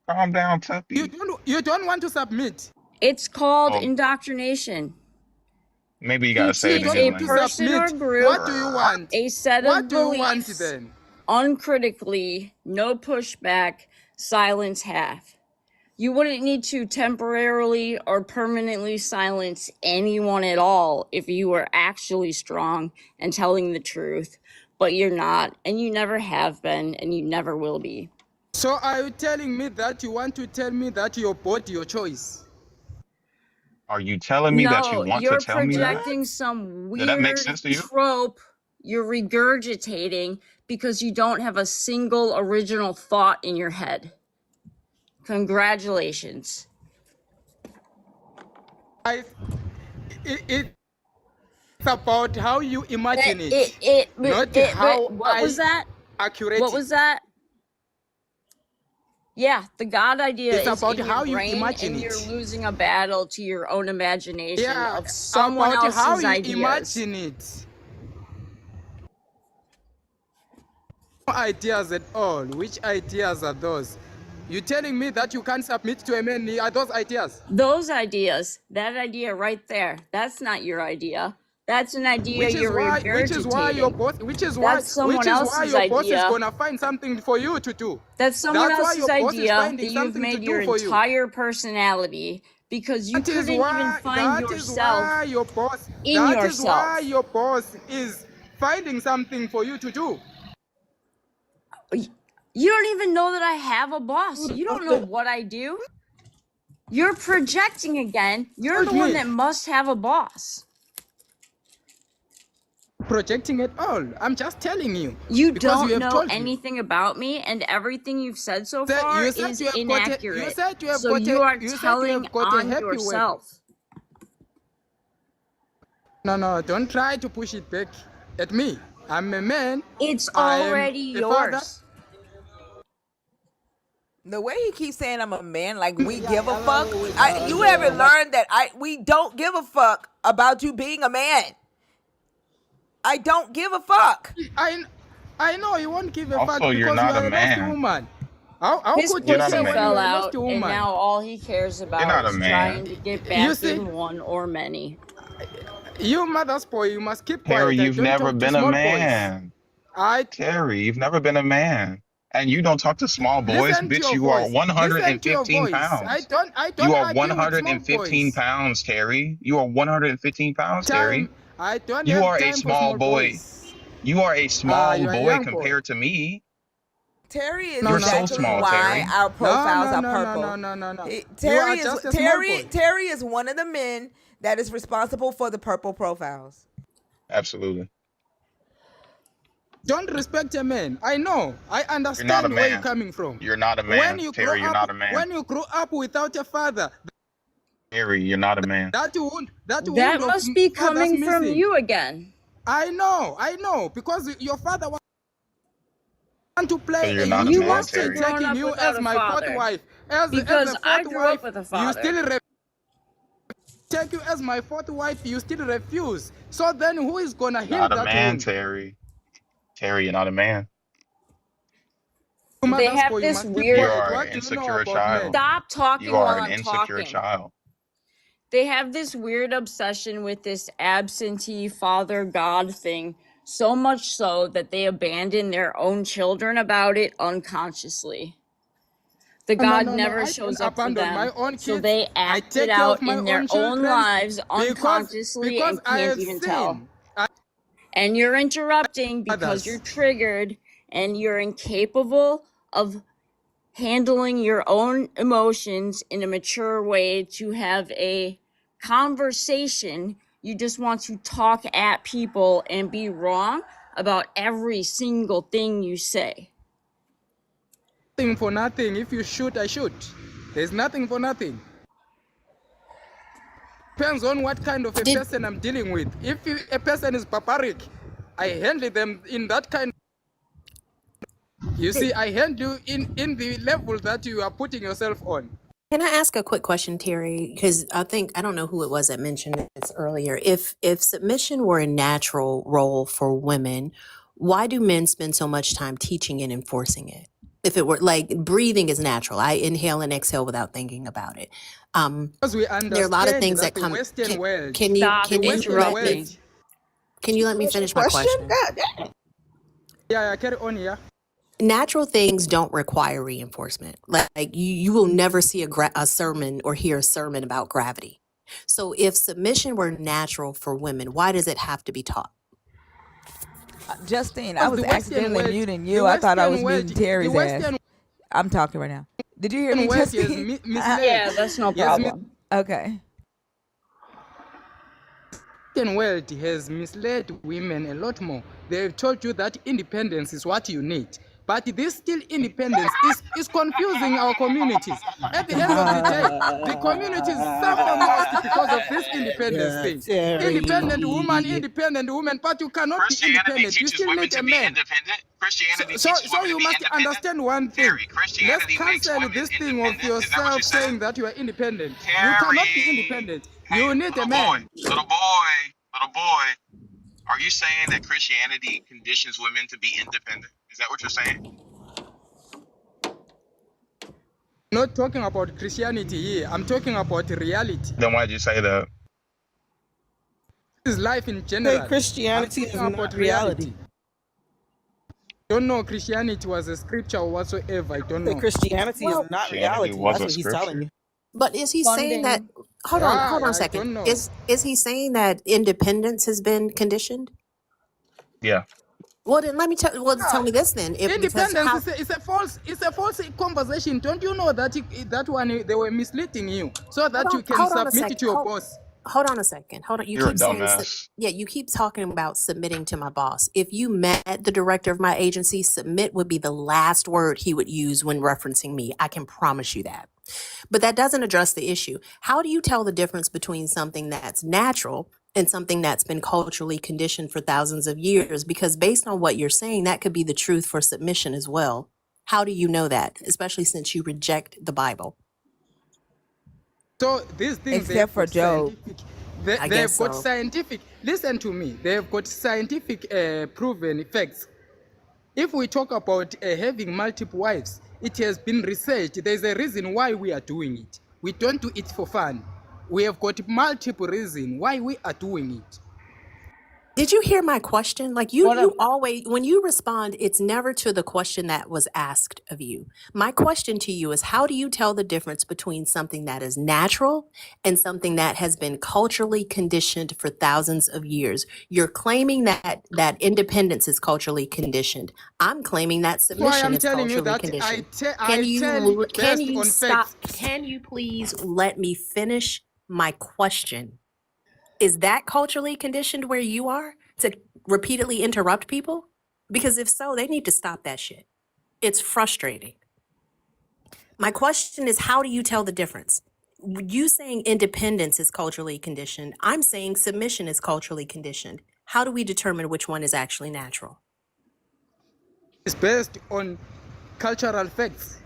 Calm down, Tuppy. You don't want to submit. It's called Oh, indoctrination. maybe you He gotta say You it in teaches don't his a want to language. person or submit. group What do you want? a set What of do you want beliefs then? uncritically, no pushback, silence half. You wouldn't need to temporarily or permanently silence anyone at all if you were actually strong and telling the truth, but you're not, and you never have been, and you never will be. So are you telling me that you want to tell me that your body, your choice? Are you telling me that you No, want to you're tell me that? projecting some Did that make weird sense to you? trope you're regurgitating because you don't have a single original thought in your head. Congratulations. It's about how you imagine it, not how What was that? accurate. What was that? Yeah, the God idea It's is about in your how you brain, imagine and you're it. losing a battle to your own imagination Yeah, of someone about how else's you ideas. imagine it. No ideas at all. Which ideas are those? You telling me that you can't submit to a man? Are those ideas? Those ideas, that idea right there, that's not your idea. That's an idea Which is you're why your regurgitating. boss That's someone else's your boss is idea. gonna find something for you to do. That's someone That's why else's your boss is idea that finding you've something to made your do for you. entire personality because you couldn't even find that is why yourself your boss in that is why yourself. your boss is finding something for you to do. You don't even know that I have a boss. You don't know what I do. You're projecting again. You're the one that must have a boss. Projecting it all. I'm just telling you. You Because you don't have know told me. anything about me, and everything you've said so Say- far you said is you have got a- inaccurate. you said you have So got a- you are you said you telling have got a on happy wife. yourself. No, don't try to push it back at me. I'm a man. It's I am already a father. yours. The way he keeps saying I'm a man, like we give a fuck. You haven't learned that we don't give a fuck about you being a man. I don't give a fuck. I know you won't give a fuck Also, you're because not you a are a lost man. woman. How His could you You're not say a pussy when man. you fell are a lost out, and woman? now all he cares You're about not a is man. trying to get You back see? in one or many. You mother's boy, you must keep Terry, quiet. I you've don't never talk to been a small boys. man. I Terry, you've never been a man. And you don't talk to small boys, listen to bitch. your You are voice. Listen to your 115 voice. I pounds. don't I You don't are argue with small 115 boys. pounds, Terry. You are 115 pounds, Time Terry. I don't You have are a time for small small boy. boys. You are a You small are a boy young boy. compared to me. Terry is No, You're no, so exactly small, why Terry. our no, profiles no, are no, no, no, purple. no, no, no. You are Terry is just a small boy. Terry is one of the men that is responsible for the purple profiles. Absolutely. Don't respect a man. I know. I You're not a understand where you're man. coming from. You're not a man. Terry, you're not a man. When you grow up without a father, Terry, you're not a man. that That wound of must be father's coming from missing. you again. I know, because your father want to So play you're a not a huge You man, must role have in Terry. grown taking up you without as a my fourth father. wife. As Because a I fourth grew up wife, with a you father. still take you as my fourth wife, you still refuse. So then who is gonna You're heal not a that man, wound? Terry. Terry, you're not a man. You They mother's have boy, you this must keep You weird. quiet. are an What do you know insecure about child. men? Stop You talking are while an I'm insecure talking. child. They have this weird obsession with this absentee father God thing, so much so that they abandon their own children about it unconsciously. The God No. never I don't shows up for abandon my them, own so kids. they I act it take care of out my in their own own children lives unconsciously because and I can't have even tell. seen And you're interrupting because you're others. triggered and you're incapable of handling your own emotions in a mature way to have a conversation. You just want to talk at people and be wrong about every single thing you say. Nothing for nothing. If you shoot, I shoot. There's nothing for nothing. Depends on what kind of a Did person I'm dealing with. If a person is barbaric, I handle them in that kind. You did see, I handle in the level that you are putting yourself on. Can I ask a quick question, Terry? Because I don't know who it was that mentioned this earlier. If submission were a natural role for women, why do men spend so much time teaching and enforcing it? If it were like breathing is natural, I inhale and exhale without thinking about it. Because we There are a lot of understand things that that the come. Western world, Stop the Can you Western let me world, interrupting. finish my Question? question? God damn. yeah, carry on, yeah. Natural things don't require reinforcement. Like you will never see a sermon or hear a sermon about gravity. So if submission were natural for women, why does it have to be taught? Justine, I Because was accidentally muting the you. I thought I Western was world, muting the Terry's ass. Western I'm talking right now. Did you hear me, world has Justine? misled. Yeah, that's no Yes, problem. Okay. Western world has misled women a lot more. They've told you that independence is what you need. But this still independence is confusing our communities. At the end of the day, the communities suffer most because of this independence Yeah, thing. Terry. Independent woman, but you cannot be Christianity independent. You teaches still women need to a be man. independent. Christianity teaches So women to you be must independent. understand one thing. Terry, Let's Christianity makes cancel women this thing of independent. Is that what yourself you're saying? saying that you are independent. You cannot be Terry. independent. Hey, You need a little boy, man. little boy, little boy. Are you saying that Christianity conditions women to be independent? Is that what you're saying? Not talking about Christianity here. I'm talking about reality. Then why'd you say that? This is life in Say general. I'm Christianity is talking about not reality. reality. Don't know Christianity was a scripture or whatsoever. I don't Say know. Christianity is Well, not Christianity reality. was That's a what he's telling scripture. you. but is he saying that? Funding. Hold on a I second. don't know. Is he saying that independence has been conditioned? Yeah. Well, then let me tell. Well, tell Ah, me this then. If because independence how? is a false conversation. Don't you know that that one they were misleading you so that you can Hold on a submit second. to your boss? Hold on a second. Hold on. You You're a keep saying, dumbass. yeah, you keep talking about submitting to my boss. If you met the director of my agency, submit would be the last word he would use when referencing me. I can promise you that. But that doesn't address the issue. How do you tell the difference between something that's natural and something that's been culturally conditioned for thousands of years? Because based on what you're saying, that could be the truth for submission as well. How do you know that, especially since you reject the Bible? So these things they Except have for got Job. scientific. I They guess have got so. scientific. Listen to me. They have got scientific proven facts. If we talk about having multiple wives, it has been researched. There's a reason why we are doing it. We don't do it for fun. We have got multiple reasons why we are doing it. Did you hear my question? Like What you always, when you respond, it's never to the question that was asked of you. My question to you is, how do you tell the difference between something that is natural and something that has been culturally conditioned for thousands of years? You're claiming that independence is culturally conditioned. I'm claiming that That's why submission I'm is telling you culturally that conditioned. I tell Can based you on stop? facts. Can you please let me finish my question? Is that culturally conditioned where you are to repeatedly interrupt people? Because if so, they need to stop that shit. It's frustrating. My question is, how do you tell the difference? You saying independence is culturally conditioned. I'm saying submission is culturally conditioned. How do we determine which one is actually natural? It's based on cultural facts.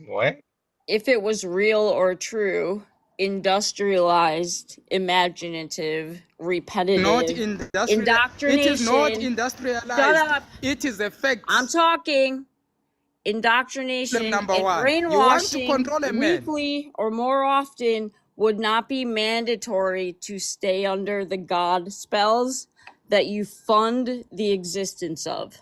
What? if it was real or true, industrialized, imaginative, Not repetitive, industrial. It is not indoctrination. Shut industrialized. up. It is a fact. I'm talking. Indoctrination Number and one, you want to brainwashing control a man. weekly or more often would not be mandatory to stay under the God spells that you fund the existence of.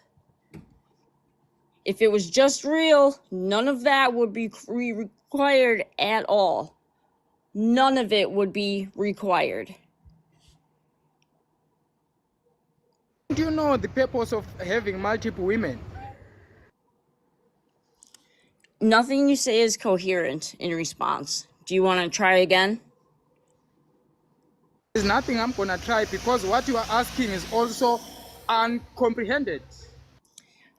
If it was just real, none of that would be required at all. None of it would be required. Do you know the purpose of having multiple women? Nothing you say is coherent in response. Do you want to try again? There's nothing I'm gonna try because what you are asking is also uncomprehended.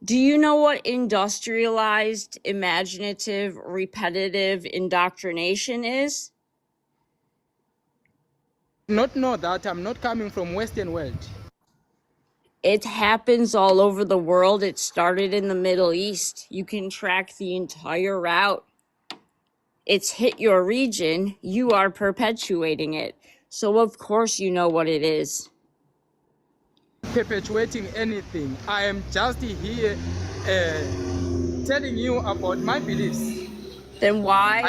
Do you know what industrialized, imaginative, repetitive indoctrination is? Not know that I'm not coming from Western world. It happens all over the world. It started in the Middle East. You can track the entire route. It's hit your region. You are perpetuating it. So, of course, you know what it is. Perpetuating anything. I am just here telling you about my beliefs. Then why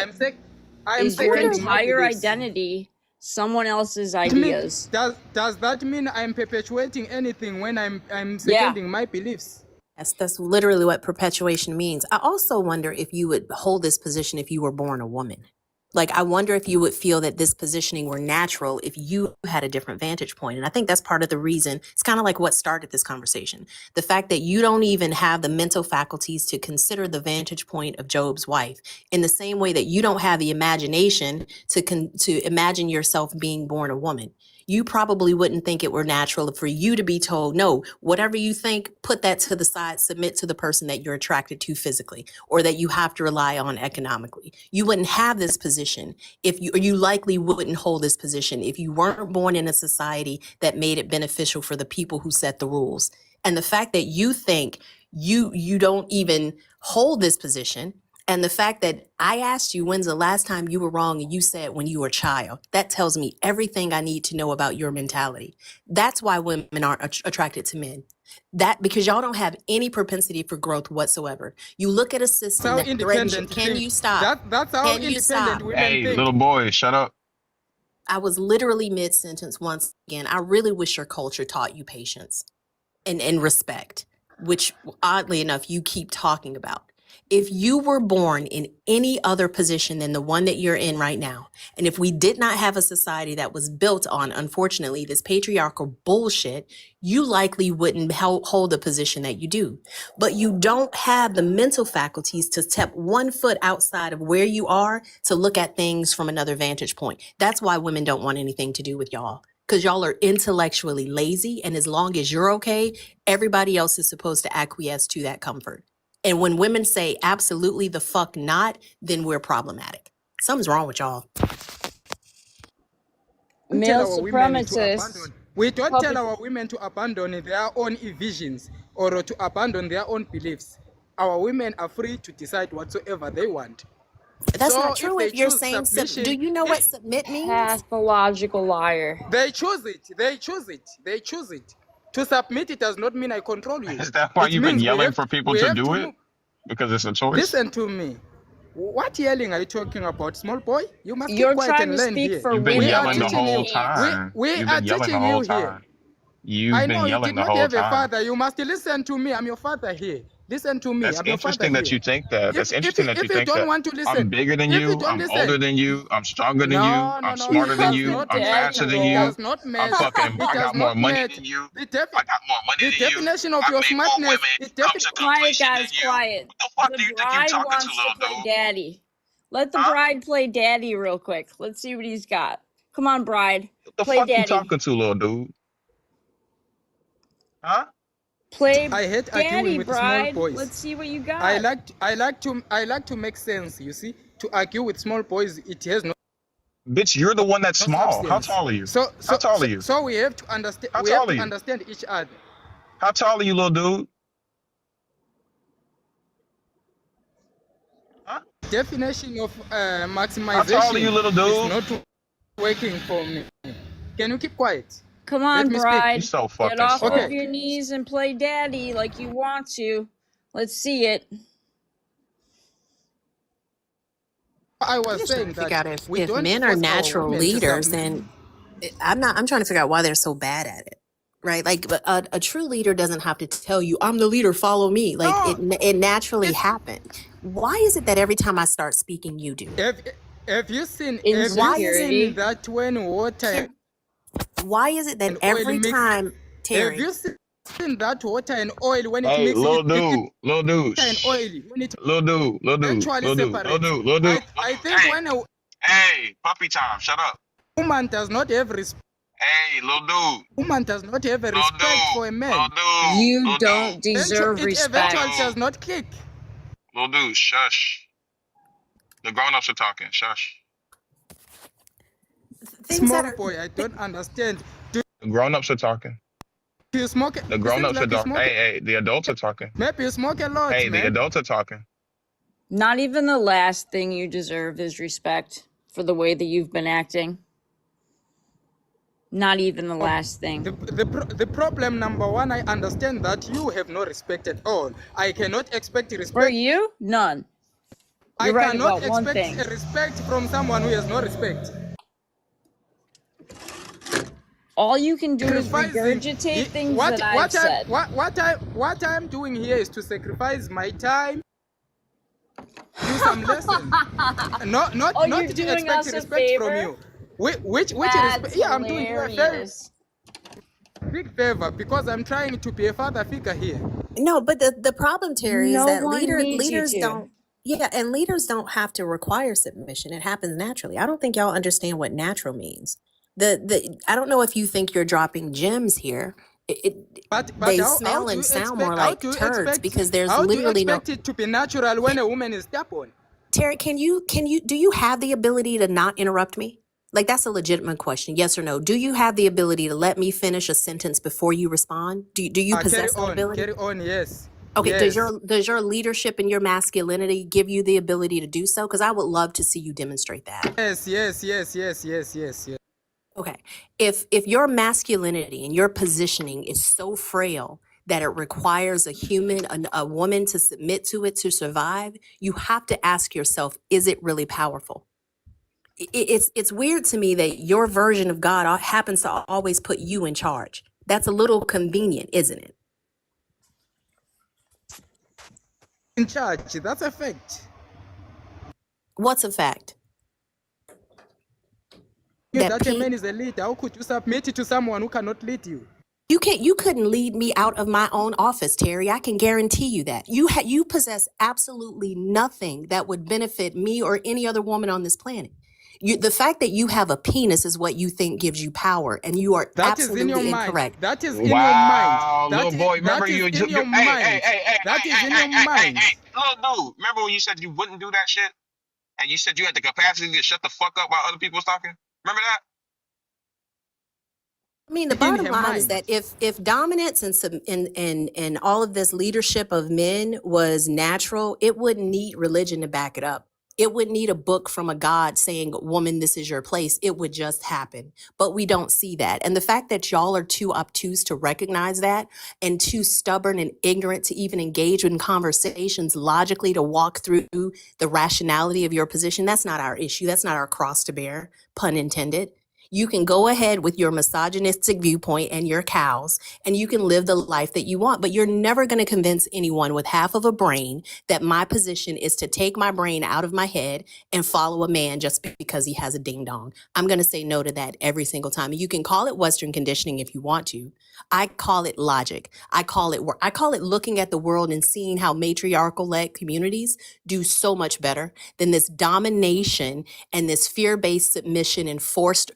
I am is your seconding my entire beliefs. identity someone else's ideas? Does that mean I'm perpetuating anything when I'm Yeah. seconding my beliefs? Yes, that's literally what perpetuation means. I also wonder if you would hold this position if you were born a woman. Like, I wonder if you would feel that this positioning were natural if you had a different vantage point. And I think that's part of the reason. It's kind of like what started this conversation. The fact that you don't even have the mental faculties to consider the vantage point of Job's wife, in the same way that you don't have the imagination to imagine yourself being born a woman. You probably wouldn't think it were natural for you to be told, no, whatever you think, put that to the side, submit to the person that you're attracted to physically, or that you have to rely on economically. You wouldn't have this position if you, or you likely wouldn't hold this position if you weren't born in a society that made it beneficial for the people who set the rules. And the fact that you think you don't even hold this position, and the fact that I asked you when's the last time you were wrong and you said when you were a child, that tells me everything I need to know about your mentality. That's why women aren't attracted to men. That because y'all don't have any propensity for growth whatsoever. You look at a system That's how that threatens you. independent Can think. you stop? That's how Can you independent stop? women Hey, think. little boy, shut up. I was literally mid-sentence once again. I really wish your culture taught you patience and respect, which oddly enough, you keep talking about. If you were born in any other position than the one that you're in right now, and if we did not have a society that was built on, unfortunately, this patriarchal bullshit, you likely wouldn't hold the position that you do. But you don't have the mental faculties to step 1 foot outside of where you are to look at things from another vantage point. That's why women don't want anything to do with y'all. Because y'all are intellectually lazy, and as long as you're okay, everybody else is supposed to acquiesce to that comfort. And when women say absolutely the fuck not, then we're problematic. Something's wrong with y'all. We tell Male our women to supremacists. abandon. We don't tell our women to abandon their own visions or to abandon their own beliefs. Our women are free to decide whatsoever they want. That's So not if true they if you're choose saying, do submission, you know what submit means? Pathological liar. they choose it. They choose it. They choose it. To submit it does not mean I control you. Is that why It you've been means yelling for people we to have do to it? move. Because it's a choice? Listen to me. What yelling are you talking about, small boy? You must keep You're quiet trying and to learn speak here. for You've been We are women yelling and the you teaching whole you. can't. We time. we You've are been yelling the teaching whole you here. time. You've I been know you yelling did the not whole have a time. father. You must listen to me. I'm your father here. Listen to me. That's I'm your father interesting that here. you think that. That's If interesting that you you think don't that. want to I'm listen, bigger than if you you. don't I'm older listen, than you. I'm stronger than you. no, no, I'm no. It smarter than does you. not I'm matter. faster than It you. does not I'm matter. fucking. It I does got more not money matter. than you. The I got more money than you. definition of I've your made more smartness. women come to Quiet, completion than guys, you. quiet. What the fuck The do you think you bride talking to, wants to little play dude? daddy. Let the Huh? bride play daddy real quick. Let's see what he's got. Come on, bride. What the Play fuck you daddy. talking to, little dude? Huh? Play I hate arguing daddy, with small bride. boys. Let's see what you got. I like to make sense. You see, to argue with small boys, it has Bitch, you're the one that's no small. How substance. tall are you? How tall are you? So we have to understand. How We have tall are to you? understand each other. How tall are you, little dude? Huh? Definition of How tall are you, maximization little is dude? not working for me. Can you keep quiet? Come Let on, me speak. You bride. so Get fucking off of small. Okay. your knees and play daddy like you want to. Let's see it. I I'm was just trying to saying figure that out we if don't men are force our natural women to leaders, submit. then I'm trying to figure out why they're so bad at it. Right? Like but a true leader doesn't have to tell you, I'm the leader, follow me. Like No, it naturally it's happens. Why is it that every time I start speaking, you do it? have, have you Why is it seen Insecurity. that when water can why is it that and oil every mix? time, Have Terry, you seen that water and oil when it Hey, mixes? little dude, And oil shh. when it eventually Little separates. dude, little dude, little I dude. think when a Hey, puppy time, shut up. woman does not have Hey, woman does not have a respect for a man, You little dude, don't deserve it little eventually respect. dude, does not click. little dude, shush. The grown-ups are talking, shush. things that Small are boy, I don't understand. Do The grown-ups are talking. you smoke? The It seems grown-ups are like you talking. smoke. Hey, the adults are talking. Maybe you smoke a lot, Hey, the man. adults are talking. Not even the last thing you deserve is respect for the way that you've been acting. Not even the last thing. The problem number one, I understand that you have no respect at all. I cannot expect For respect. you, none. I You're right cannot about one expect thing. a respect from someone who has no respect. All you can do is Sacrificing regurgitate things that I've said. what I'm doing here is to sacrifice my time, do some lessons. Oh, Not you're to doing expect us a respect from favor? you. Which respect? That's Yeah, I'm doing you a very hilarious. big favor because I'm trying to be a father figure here. no, but the problem, Terry, is No that one needs you leaders to. don't yeah, and leaders don't have to require submission. It happens naturally. I don't think y'all understand what natural means. The I don't know if you think you're dropping gems here. But They smell and sound more like turds because there's how do you literally no expect it to be natural when a woman is stubborn? Terry, do you have the ability to not interrupt me? Like that's a legitimate question. Yes or no? Do you have the ability to let me finish a sentence before you respond? Do you Carry possess that on, ability? carry on. Yes, Okay, yes, does your leadership and your masculinity give you the ability to do so? Because I would love to see you demonstrate that. yes. Okay. If your masculinity and your positioning is so frail that it requires a woman to submit to it to survive, you have to ask yourself, is it really powerful? It's weird to me that your version of God happens to always put you in charge. That's a little convenient, isn't it? In charge, that's a fact. What's a fact? You That that a Pete man is a leader. How could you submit to someone who cannot lead you? you couldn't lead me out of my own office, Terry. I can guarantee you that. You possess absolutely nothing that would benefit me or any other woman on this planet. The fact that you have a penis is what you think gives you power, and you are That is in your absolutely mind. incorrect. That is in your mind. Wow, little boy. Remember That is you, in your hey, mind. That is in your hey, mind. little dude. Remember when you said you wouldn't do that shit? And you said you had the capacity to shut the fuck up while other people was talking? Remember that? I mean, the In bottom her line is mind. that if dominance and all of this leadership of men was natural, it wouldn't need religion to back it up. It wouldn't need a book from a God saying, "Woman, this is your place." It would just happen. But we don't see that. And the fact that y'all are too obtuse to recognize that and too stubborn and ignorant to even engage in conversations logically to walk through the rationality of your position, that's not our issue. That's not our cross to bear, pun intended. You can go ahead with your misogynistic viewpoint and your cows, and you can live the life that you want, but you're never going to convince anyone with half of a brain that my position is to take my brain out of my head and follow a man just because he has a ding dong. I'm going to say no to that every single time. And you can call it Western conditioning if you want to. I call it logic. I call it looking at the world and seeing how matriarchal led communities do so much better than this domination and this fear-based submission and forced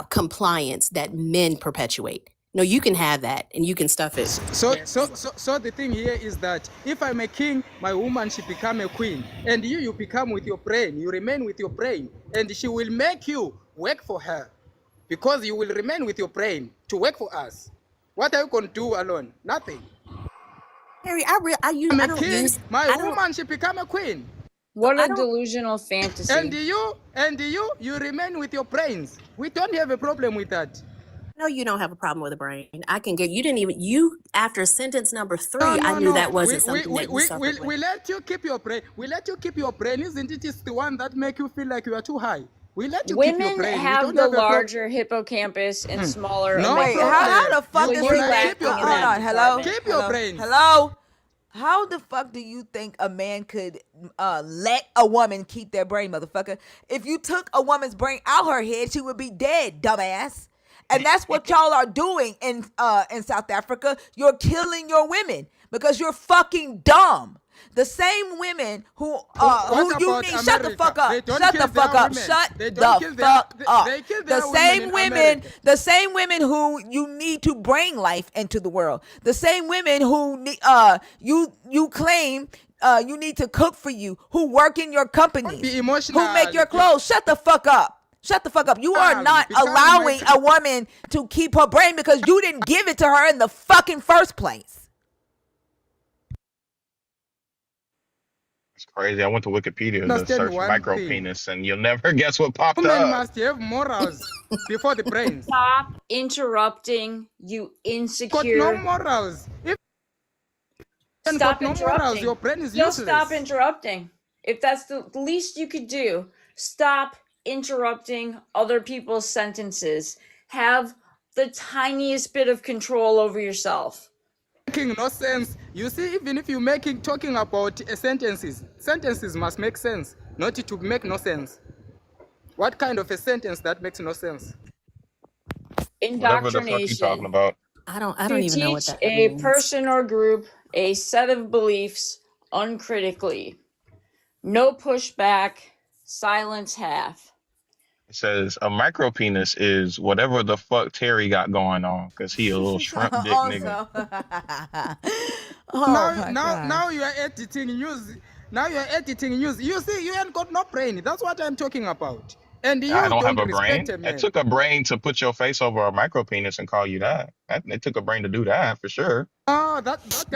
compliance that men perpetuate. No, you can have that and you can stuff it. So the thing here is that if I'm a king, my woman should become a queen, and you become with your brain. You remain with your brain, and she will make you work for her, because you will remain with your brain to work for us. What are you going to do alone? Nothing. Harry, I'm a king. My woman should become a queen. What a delusional fantasy. And you remain with your brains. We don't have a problem with that. No, you don't have a problem with a brain. I can get you after sentence number 3. I knew that wasn't something that you suffered with. We let you keep your brain. We let you keep your brain. Isn't it? It's the one that make you feel like you are too high. We let you keep your brain. Women have the larger hippocampus and smaller. No, wait, how the fuck does keep your brain? Hold on, hello? Keep your brain. Hello? How the fuck do you think a man could let a woman keep their brain, motherfucker? If you took a woman's brain out her head, she would be dead, dumbass. And that's what y'all are doing in South Africa. You're killing your women because you're fucking dumb. The same women who you need, shut the fuck up. Shut the fuck up. Shut the fuck up. The same women who you need to bring life into the world. The same women who you claim you need to cook for you, who work in your companies, who make your clothes. Shut the fuck up. Shut the fuck up. You are not allowing a woman to keep her brain because you didn't give it to her in the fucking first place. It's crazy. I went to Wikipedia to search micro penis, and you'll never guess what popped up. Women must have morals before the brain. Stop interrupting, you insecure. Got no morals. Stop interrupting. Morals, your brain is useless. Stop interrupting. If that's the least you could do, stop interrupting other people's sentences. Have the tiniest bit of control over yourself. Making no sense. You see, even if you're talking about sentences must make sense, not to make no sense. What kind of a sentence that makes no sense? Indoctrination. Whatever the fuck you talking about. I don't even know what that means. To teach a person or group a set of beliefs uncritically. No pushback, silence half. It says a micro penis is whatever the fuck Terry got going on, because he a little shrimp dick nigga. Now you are editing news. Now you are editing news. You see, you ain't got no brain. That's what I'm talking about. And you I don't have a brain. A it took a brain to put your face over a micro penis and call you that. It took a brain to do that for sure. Oh,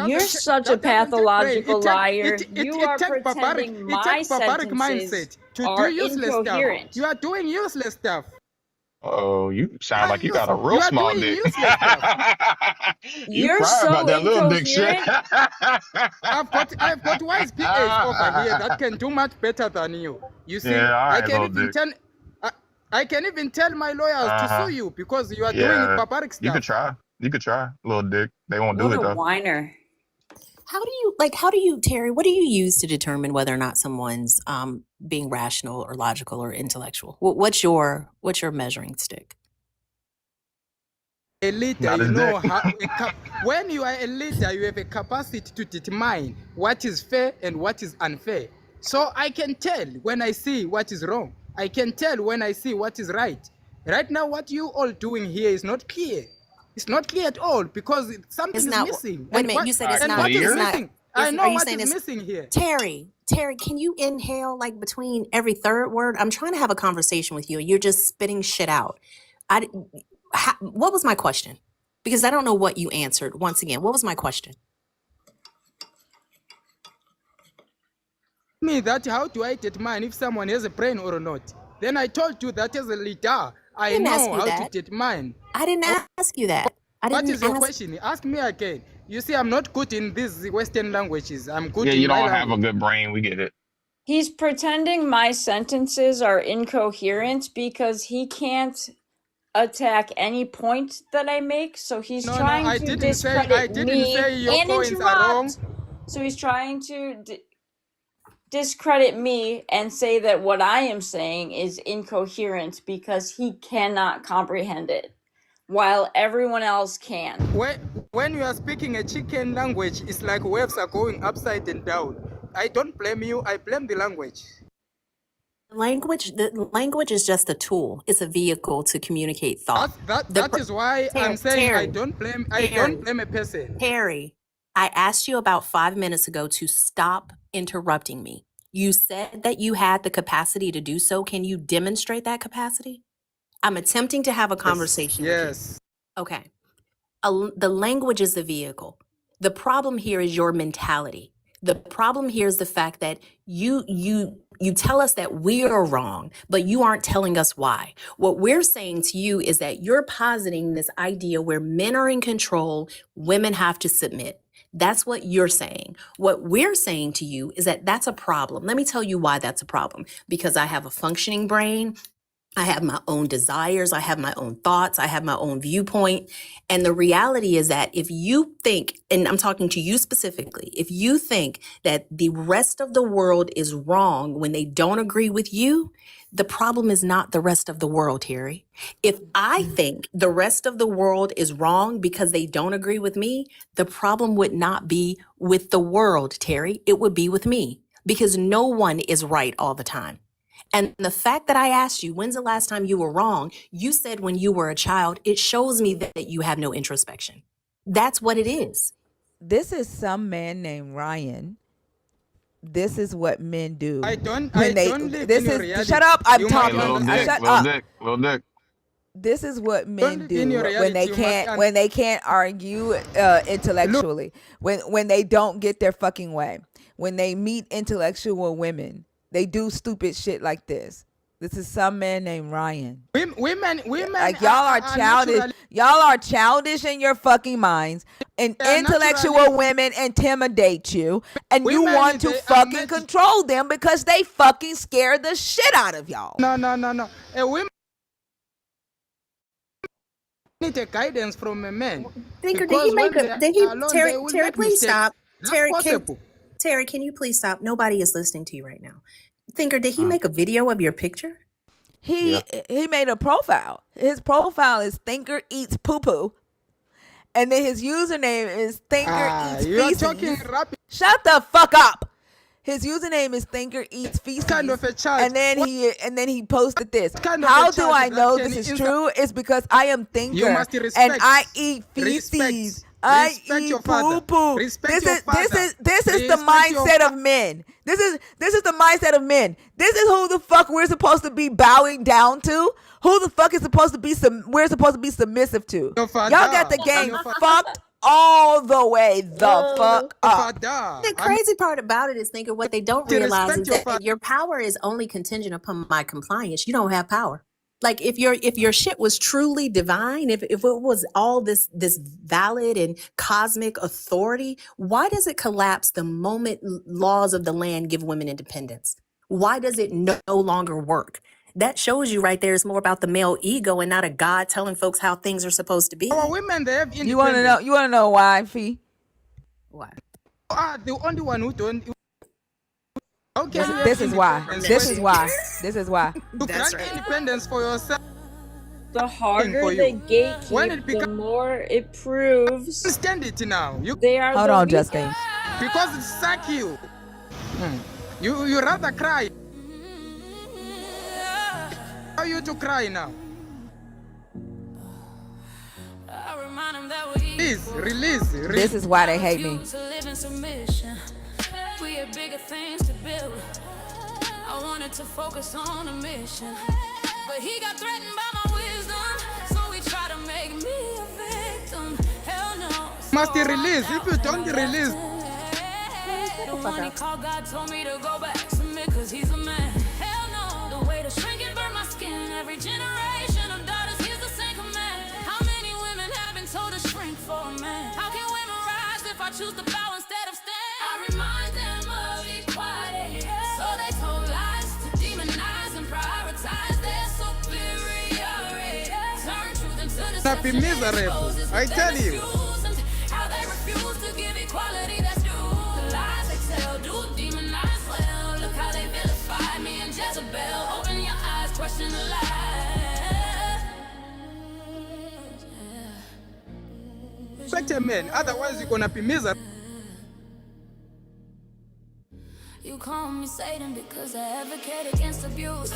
you're such a pathological liar. You are pretending my sentences are incoherent. You are doing useless stuff. Oh, you sound like you got a real small dick. You're so about that little dick shit. I've got wise PAs over here that can do much better than you. You see, yeah, I can even tell my lawyers to sue you because you are doing barbaric stuff. You could try, little dick. They won't do it though. What a whiner. How do you, Terry, what do you use to determine whether or not someone's being rational or logical or intellectual? What's your measuring stick? A leader, you know how when you are a leader, you have a capacity to determine what is fair and what is unfair. So I can tell when I see what is wrong. I can tell when I see what is right. Right now, what you all doing here is not clear. It's not clear at all because something is missing. Wait a minute, you said it's not. What is missing? I know what is missing here. Terry, can you inhale like between every third word? I'm trying to have a conversation with you. You're just spitting shit out. What was my question? Because I don't know what you answered. Once again, what was my question? Me that how do I determine if someone has a brain or not? Then I told you that as a leader, I know how to determine. I didn't ask you that. What is your question? Ask me again. You see, I'm not good in these Western languages. I'm good in my language. Yeah, you don't have a good brain. We get it. He's pretending my sentences are incoherent because he can't attack any point that I make. So he's No, no, trying I to didn't say. I discredit didn't me say your and points are wrong. interrupt. So he's trying to discredit me and say that what I am saying is incoherent because he cannot comprehend it, while everyone else can. When you are speaking a chicken language, it's like waves are going upside and down. I don't blame you. I blame the language. The language is just a tool. It's a vehicle to communicate thought. That is why I'm saying I don't blame a person. Terry, I asked you about 5 minutes ago to stop interrupting me. You said that you had the capacity to do so. Can you demonstrate that capacity? I'm attempting to have a conversation with you. Okay. The language is the vehicle. The problem here is your mentality. The problem here is the fact that you tell us that we are wrong, but you aren't telling us why. What we're saying to you is that you're positing this idea where men are in control, women have to submit. That's what you're saying. What we're saying to you is that that's a problem. Let me tell you why that's a problem. Because I have a functioning brain. I have my own desires. I have my own thoughts. I have my own viewpoint. And the reality is that if you think, and I'm talking to you specifically, if you think that the rest of the world is wrong when they don't agree with you, the problem is not the rest of the world, Terry. If I think the rest of the world is wrong because they don't agree with me, the problem would not be with the world, Terry. It would be with me, because no one is right all the time. And the fact that I asked you, when's the last time you were wrong? You said when you were a child. It shows me that you have no introspection. That's what it is. This is some man named Ryan. This is what men do. I don't live in your reality. Shut up. I'm You talking. Little dick, little dick. This is what men in your do when they can't argue intellectually. When they don't get their fucking way. When they meet intellectual women, they do stupid shit like this. This is some man named Ryan. Women. Like y'all are childish. Y'all are childish in your fucking minds. And intellectual women intimidate you, and you want to fucking control them because they fucking scare the shit out of y'all. No. Women need a guidance from a man. Thinker, Terry, please stop. Terry, can you please stop? Nobody is listening to you right now. Thinker, did he make a video of your picture? He made a profile. His profile is Thinker Eats Poo Poo. And then his username is Thinker Eats Feces. Shut the fuck up. His username is Thinker Eats Feces. Kind of a child. And then he posted this. How do I know this is true? It's because I am Thinker and I eat feces. I eat poo poo. This is the mindset of men. This is the mindset of men. This is who the fuck we're supposed to be bowing down to. Who the fuck is supposed to be we're supposed to be submissive to. Y'all got the game fucked all the way the fuck up. The crazy part about it is, Thinker, what they don't realize is that your power is only contingent upon my compliance. You don't have power. Like if your shit was truly divine, if it was all this valid and cosmic authority, why does it collapse the moment laws of the land give women independence? Why does it no longer work? That shows you right there it's more about the male ego and not a God telling folks how things are supposed to be. Our women, they have independence. You wanna know why, Fee? Why? You are the only one who don't. Okay, this is why. You grant independence for yourself. The harder the gatekeep, the more it proves. Stand it now. They are. Hold on, Justine. Because it suck you. You rather cry. How you to cry now? Release. This is why they hate me. We had bigger things to build. I wanted to focus on a mission, but he got threatened by my wisdom, so he tried to make me a victim. Hell no. Must release. If you don't release, the one he called God told me to go back, submit, cause he's a man. Hell no. The way to shrink and burn my skin. Every generation of daughters hears the same command. How many women have been told to shrink for a man? How can women rise if I choose to bow instead of stand? I remind them of equality, so they told lies to demonize and prioritize their superiority. Turn gonna be miserable. I tell you. How they refuse to give equality that's due. The lies they tell do demonize well. Look how they vilify me and Jezebel. Open your eyes, question the lies. Respect a man, otherwise you're gonna be miserable. You call me Satan because I advocate against abuse.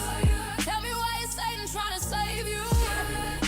Tell me why is Satan trying to save you?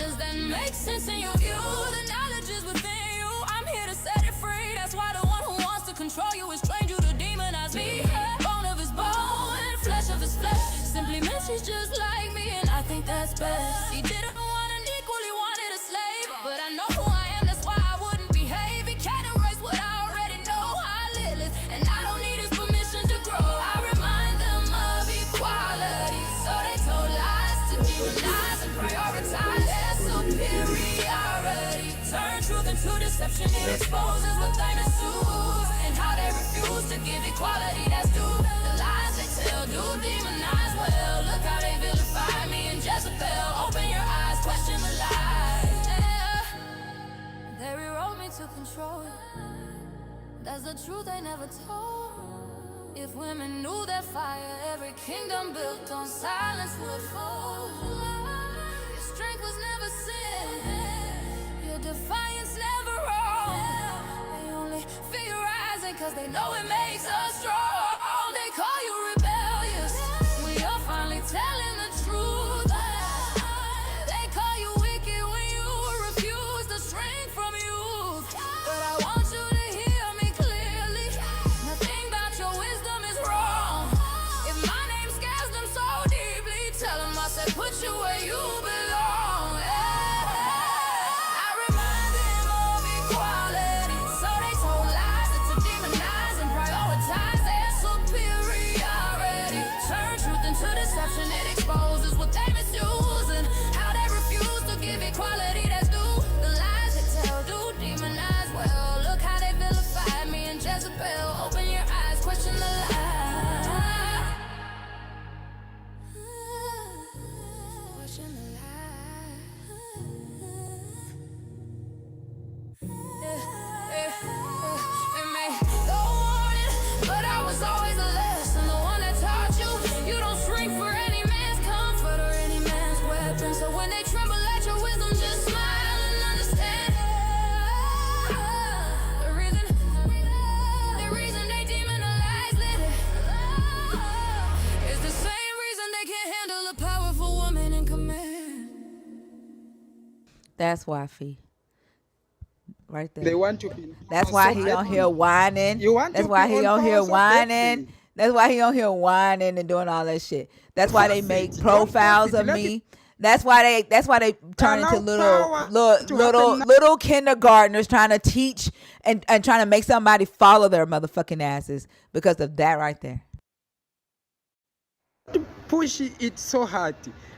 Does that make sense in your view? The knowledge is within you. I'm here to set it free. That's why the one who wants to control you is trained you to demonize me. Bone of his bone and flesh of his flesh. Simply means she's just like me, and I think that's best. He didn't want an equal, he wanted a slave. But I know who I am, that's why I wouldn't behave. He can't erase what I already know. I live it, and I don't need his permission to grow. I remind them of equality, so they told lies to demonize and prioritize their superiority. Turn truth into deception, it exposes what they misuse and how they refuse to give equality that's due. The lies they tell do demonize well. Look how they vilify me and Jezebel. Open your eyes, question the lies. Yeah. They rewrote me to control you. That's the truth they never told. If women knew that fire, every kingdom built on silence would fall. Your strength was never sin, your defiance never wrong. They only fear your rising cause they know it makes us strong. They call you rebellious when you're finally telling the truth. They call you wicked when you refuse to shrink from youth. But I want you to hear me clearly. Nothing about your wisdom is wrong. If my name scares them so deeply, tell them I said put you where you belong. I remind them of equality, so they told lies to demonize and prioritize their superiority. Turn truth into deception, it exposes what they misuse and how they refuse to give equality that's due. The lies they tell do demonize well. Look how they vilify me and Jezebel. Open your eyes, question the lie. Question the but I was always a lesson, the one that taught you. You don't shrink for any man's comfort or any man's weapon. So when they tremble at your wisdom, just smile and understand. The reason they demonize Lily is the same reason they can't handle a powerful woman in command. That's why, Fee. Right They there. want to be That's power why so he on deadly. here whining. You want That's to be why he on on power here so whining. deadly. That's why he on here whining and doing all that shit. That's why they Force make it. Don't force profiles it. of Let it me. That's why they turn into allow power to happen. little kindergartners trying to teach and trying to make somebody follow their motherfucking asses because of that right there. Push it so hard.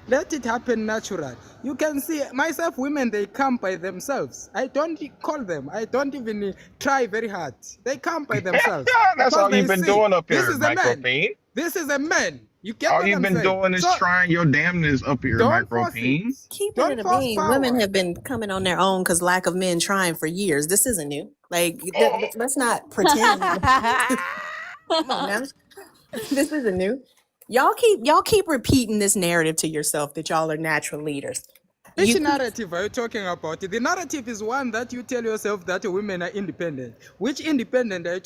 Let it happen naturally. You can see myself, women, they come by themselves. I don't call them. I don't even try very hard. They come by themselves That's because all you've they been see doing up this here, is a man. micropene. This is a man. You get All what you've I'm been saying? doing is So trying your damnness up here, don't force it. micropene. Keeping Don't it a force bean, women power. have been coming on their own because lack of men trying for years. This isn't new. Like, let's not pretend. Come on now. This isn't new. Y'all keep repeating this narrative to yourself that y'all are natural leaders. Which narrative are you talking about? The narrative is one that you tell yourself that women are independent. Which independence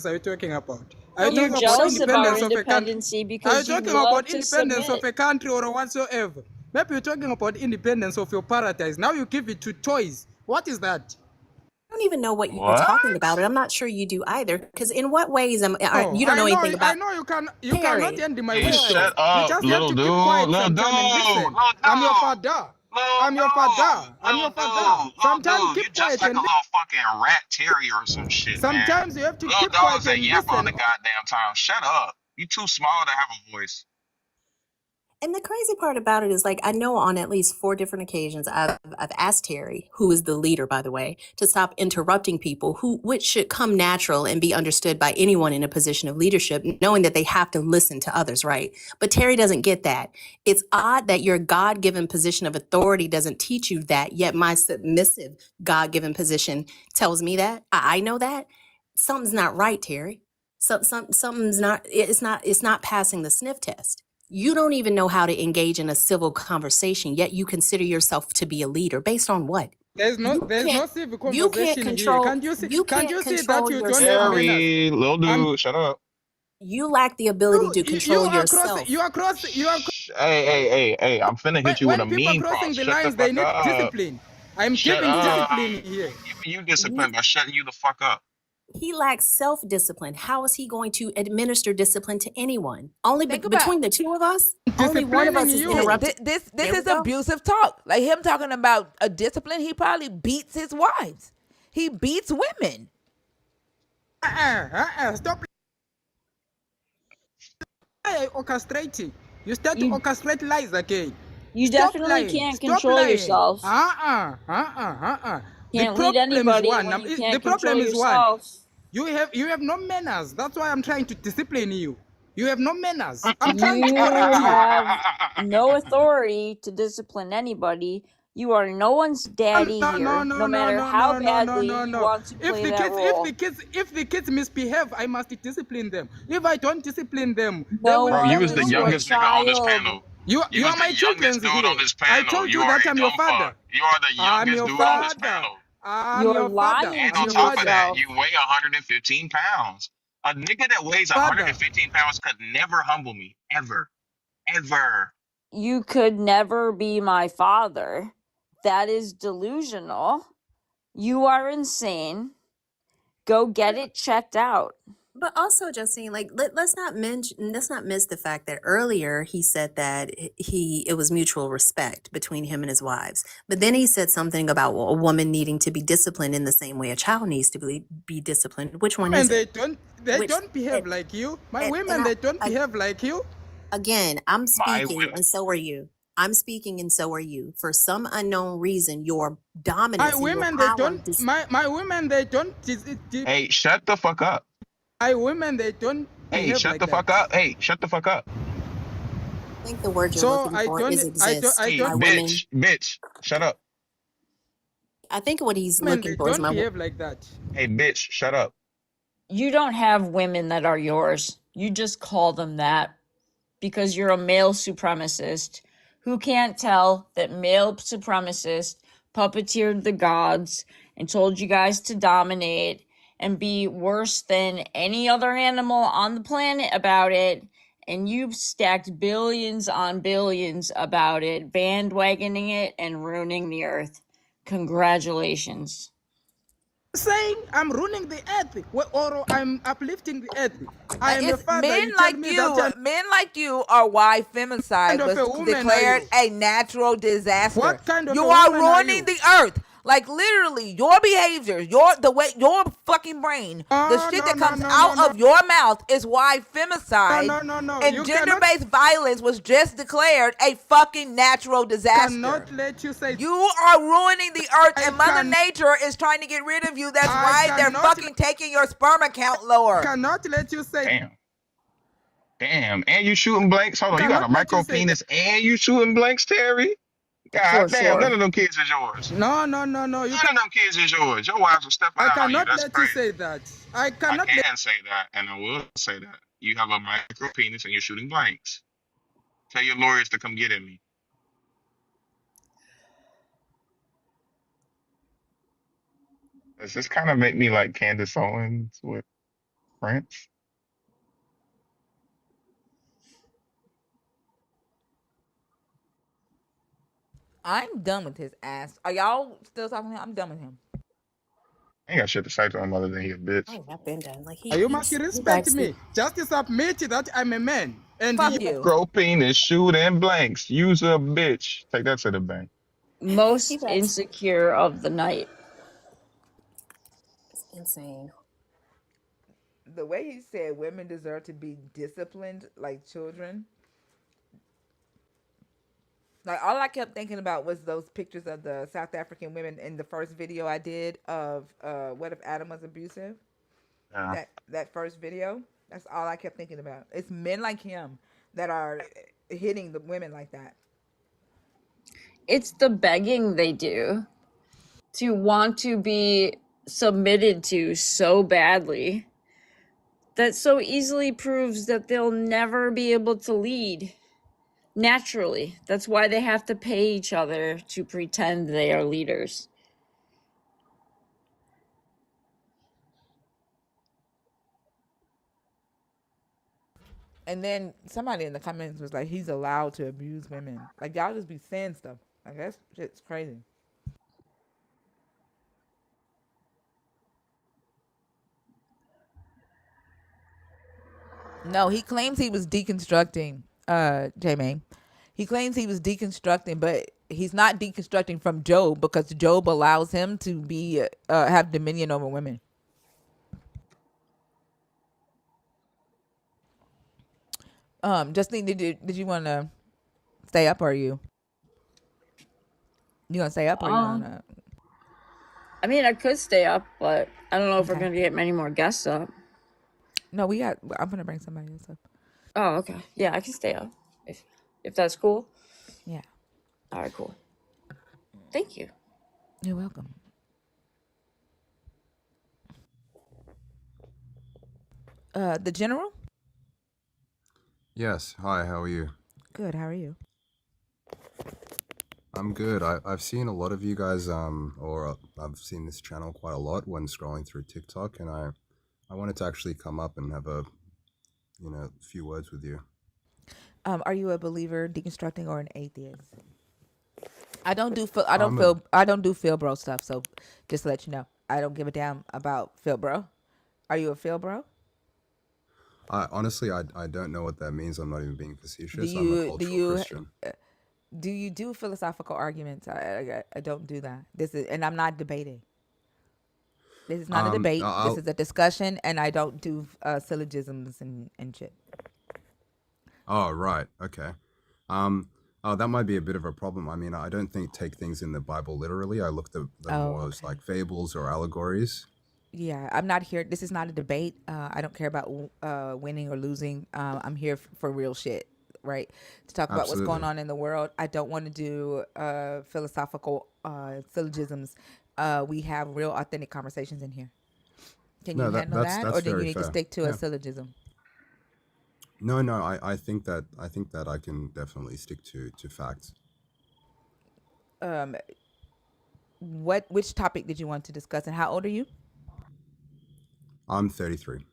are you talking about? Are you You're talking about jealous of our independence of a country? independency Are you because you talking love about to independence of submit. a country or whatsoever? Maybe you're talking about independence of your paradise. Now you give it to toys. What is that? I don't even know what you're What? talking about, and I'm not sure you do either. Because in what ways Oh, you don't know anything I about know you cannot Perry? end my Hey, wisdom. shut You up, just have little to dude. keep quiet Little dude. sometime and Little listen. dude. I'm your father. Little I'm your father. dude. I'm your Little father. dude. Little Sometimes dude. You keep just quiet like and a little fucking rat terrier or some shit, man. sometimes you have to Little keep quiet dogs that and yap all listen. the goddamn time. Shut up. You too small to have a voice. And the crazy part about it is, like, I know on at least 4 different occasions I've asked Terry, who is the leader, by the way, to stop interrupting people, which should come natural and be understood by anyone in a position of leadership, knowing that they have to listen to others, right? But Terry doesn't get that. It's odd that your God-given position of authority doesn't teach you that, yet my submissive God-given position tells me that. I know that. Something's not right, Terry. Something's not. It's not passing the sniff test. You don't even know how to engage in a civil conversation, yet you consider yourself to be a leader. Based on what? You There's can't no civic you can't conversation here. control Can't you can't you see that control you don't have yourself. manners? Harry, little I'm dude, shut up. You lack the ability to control yourself. you are Hey, I'm finna hit you with a when people mean crossing cross. the Shut the lines, they fuck need up. discipline. I'm Shut giving up. discipline I'm here. giving you He, discipline by shutting you the fuck up. he lacks self-discipline. How is he going to administer discipline to anyone? Only Think about between the two of us, only one of Disciplining us is you. interrupted. this There we is go. abusive talk. Like him talking about a discipline, he probably beats his wives. He beats women. Stop orchestrating. You start to You orchestrate lies again. you Stop definitely lying. can't Stop control lying. yourself. The Can't lead problem is anybody one. when you The can't control problem is one. yourself. You have no manners. That's why I'm trying to discipline you. You have no manners. I'm trying to correct You you. have no authority to discipline anybody. You are no one's daddy No, no, here, no, no no, matter no, how no, no, no, badly no, you no. want to play that role. If the kids misbehave, I must discipline them. If I don't discipline them, they No will Bro, you follow was one the the is your youngest rules. nigga on this child. panel. You You are was the my youngest children's dude on here. this I panel. told You you are that a I'm your dumb fuck. father. You are the I'm youngest your dude on this father. panel. I'm You're your father. lying And to on I'm your top of father. that, yourself. you weigh 115 pounds. A nigga that weighs Father. 115 pounds could never humble me. Ever. Ever. You could never be my father. That is delusional. You are insane. Go get it checked out. But also, Justine, like let's not miss the fact that earlier he said that it was mutual respect between him and his wives. But then he said something about a woman needing to be disciplined in the same way a child needs to be disciplined. Which one Women, is it? they Which don't behave like you. My and women, they don't behave like you. again, I'm My speaking women. and so are you. I'm speaking and so are you. For some unknown reason, your My dominance and your women, they power. don't. My women, they don't. Hey, shut the fuck up. My women, they don't Hey, behave shut like the that. fuck up. Hey, shut the fuck up. I think the word you're So looking for is exist. Hey, My women. bitch, shut up. I think what he's women, they looking for is don't my. behave like that. Hey, bitch, shut up. You don't have women that are yours. You just call them that because you're a male supremacist who can't tell that male supremacists puppeteered the gods and told you guys to dominate and be worse than any other animal on the planet about it. And you've stacked billions on billions about it, bandwagoning it and ruining the earth. Congratulations. Saying I'm ruining the earth or I'm uplifting the earth. I am a It's father. You tell me that I'm men like you are why kind femicide of was a woman are declared you? a natural disaster. What kind of You a are woman are ruining you? the earth. Like literally, your behavior, your fucking brain, the Oh, shit no, that no, comes no, no, out no. of your mouth is why No, femicide no, no, no. and You cannot gender-based violence was just declared a fucking natural disaster. let you say You are ruining the earth, I and Mother can Nature is trying to get rid of you. That's I why they're cannot fucking taking your sperm count lower. cannot let you say Damn. Damn. And you shooting blanks? Hold on. You got a cannot let you micro say that. penis and you shooting blanks, Terry? God For damn, none sure. of them kids is yours. No, no, no, no. You None of them kids is yours. Your wives will step I out on you. cannot That's let you crazy. say that. I I cannot let can say that, and I will say that. You have a micro penis and you're shooting blanks. Tell your lawyers to come get at me. Does this kind of make me like Candace Owens with Prince? I'm done with his ass. Are y'all still talking to him? I'm done with him. I ain't got shit to say to him other than he a bitch. Oh, I've been done. Like you must he respect likes me. to. Just submit that I'm a man. And you Fuck you. Micro penis shooting blanks. Use a bitch. Take that to the bank. He Most likes. insecure of the night. It's insane. The way he said women deserve to be disciplined like children, Like all I kept thinking about was those pictures of the South African women in the first video I did of what if Adam was abusive? Yeah. That first video. That's all I kept thinking about. It's men like him that are hitting the women like that. It's the begging they do to want to be submitted to so badly that so easily proves that they'll never be able to lead naturally. That's why they have to pay each other to pretend they are leaders. And then somebody in the comments was like, he's allowed to abuse women. Like y'all just be saying stuff. Like that shit's crazy. No, he claims he was deconstructing, J-May. He claims he was deconstructing, but he's not deconstructing from Job because Job allows him to be have dominion over women. Justine, did you want to stay up or are you gonna stay up or you Um, gonna? I mean, I could stay up, but I don't know if we're Okay. gonna get many more guests up. No, I'm gonna bring somebody else up. Oh, okay. Yeah, I can stay up if that's cool. Yeah, All right, cool. Thank you. you're welcome. The general. Yes. Hi, how are you? Good. How are you? I'm good. I've seen a lot of you guys, I've seen this channel quite a lot when scrolling through TikTok, and I wanted to actually come up and have a, few words with you. Are you a believer, deconstructing, or an atheist? I don't do I don't I'm a, feel I don't do feel bro stuff. So just to let you know, I don't give a damn about feel bro. Are you a feel bro? I don't know what that means. I'm not even being Do facetious. I'm a you do cultural you Christian. do you do philosophical arguments? I don't do that. This is and I'm not debating. This is not a debate. This I'll, is a discussion, and I don't do syllogisms and shit. oh, right. Okay. Um, oh, that might be a bit of a problem. I mean, I don't take things in the Bible literally. I look at them Oh, more as okay. like fables or allegories. Yeah, I'm not here. This is not a debate. I don't care about winning or losing. I'm here for real shit, right? To talk about what's going Absolutely. on in the world. I don't want to do philosophical syllogisms. We have real, authentic conversations in here. Can you No, handle that, or that's do you very need to fair. stick to a Yeah. syllogism? No, I think that I can definitely stick to facts. Um, which topic did you want to discuss, and how old are you? I'm 33.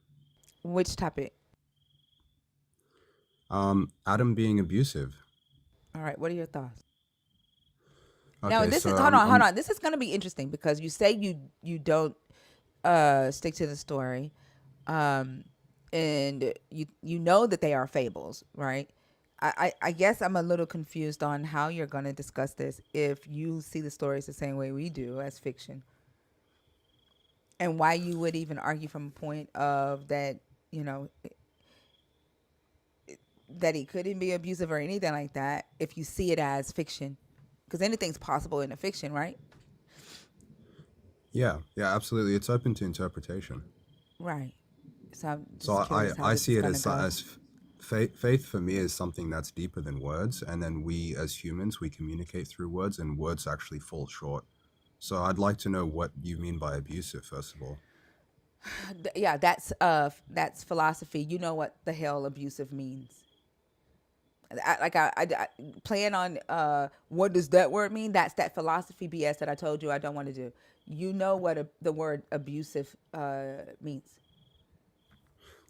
Which topic? Adam being abusive. All right. What are your thoughts? Now Okay, this is so hold I'm on. This is going to be interesting because you say you don't stick to the story, um, and you know that they are fables, right? I guess I'm a little confused on how you're going to discuss this if you see the stories the same way we do as fiction, and why you would even argue from a point of that, you know, that he couldn't be abusive or anything like that if you see it as fiction, because anything's possible in a fiction, right? yeah, absolutely. It's open to interpretation. Right. So I'm So just curious how I this see is it going to go. as faith for me is something that's deeper than words, and then we as humans we communicate through words, and words actually fall short. So I'd like to know what you mean by abusive, first of all. Yeah, that's philosophy. You know what the hell abusive means. I plan on what does that word mean? That's that philosophy BS that I told you I don't want to do. You know what the word abusive means.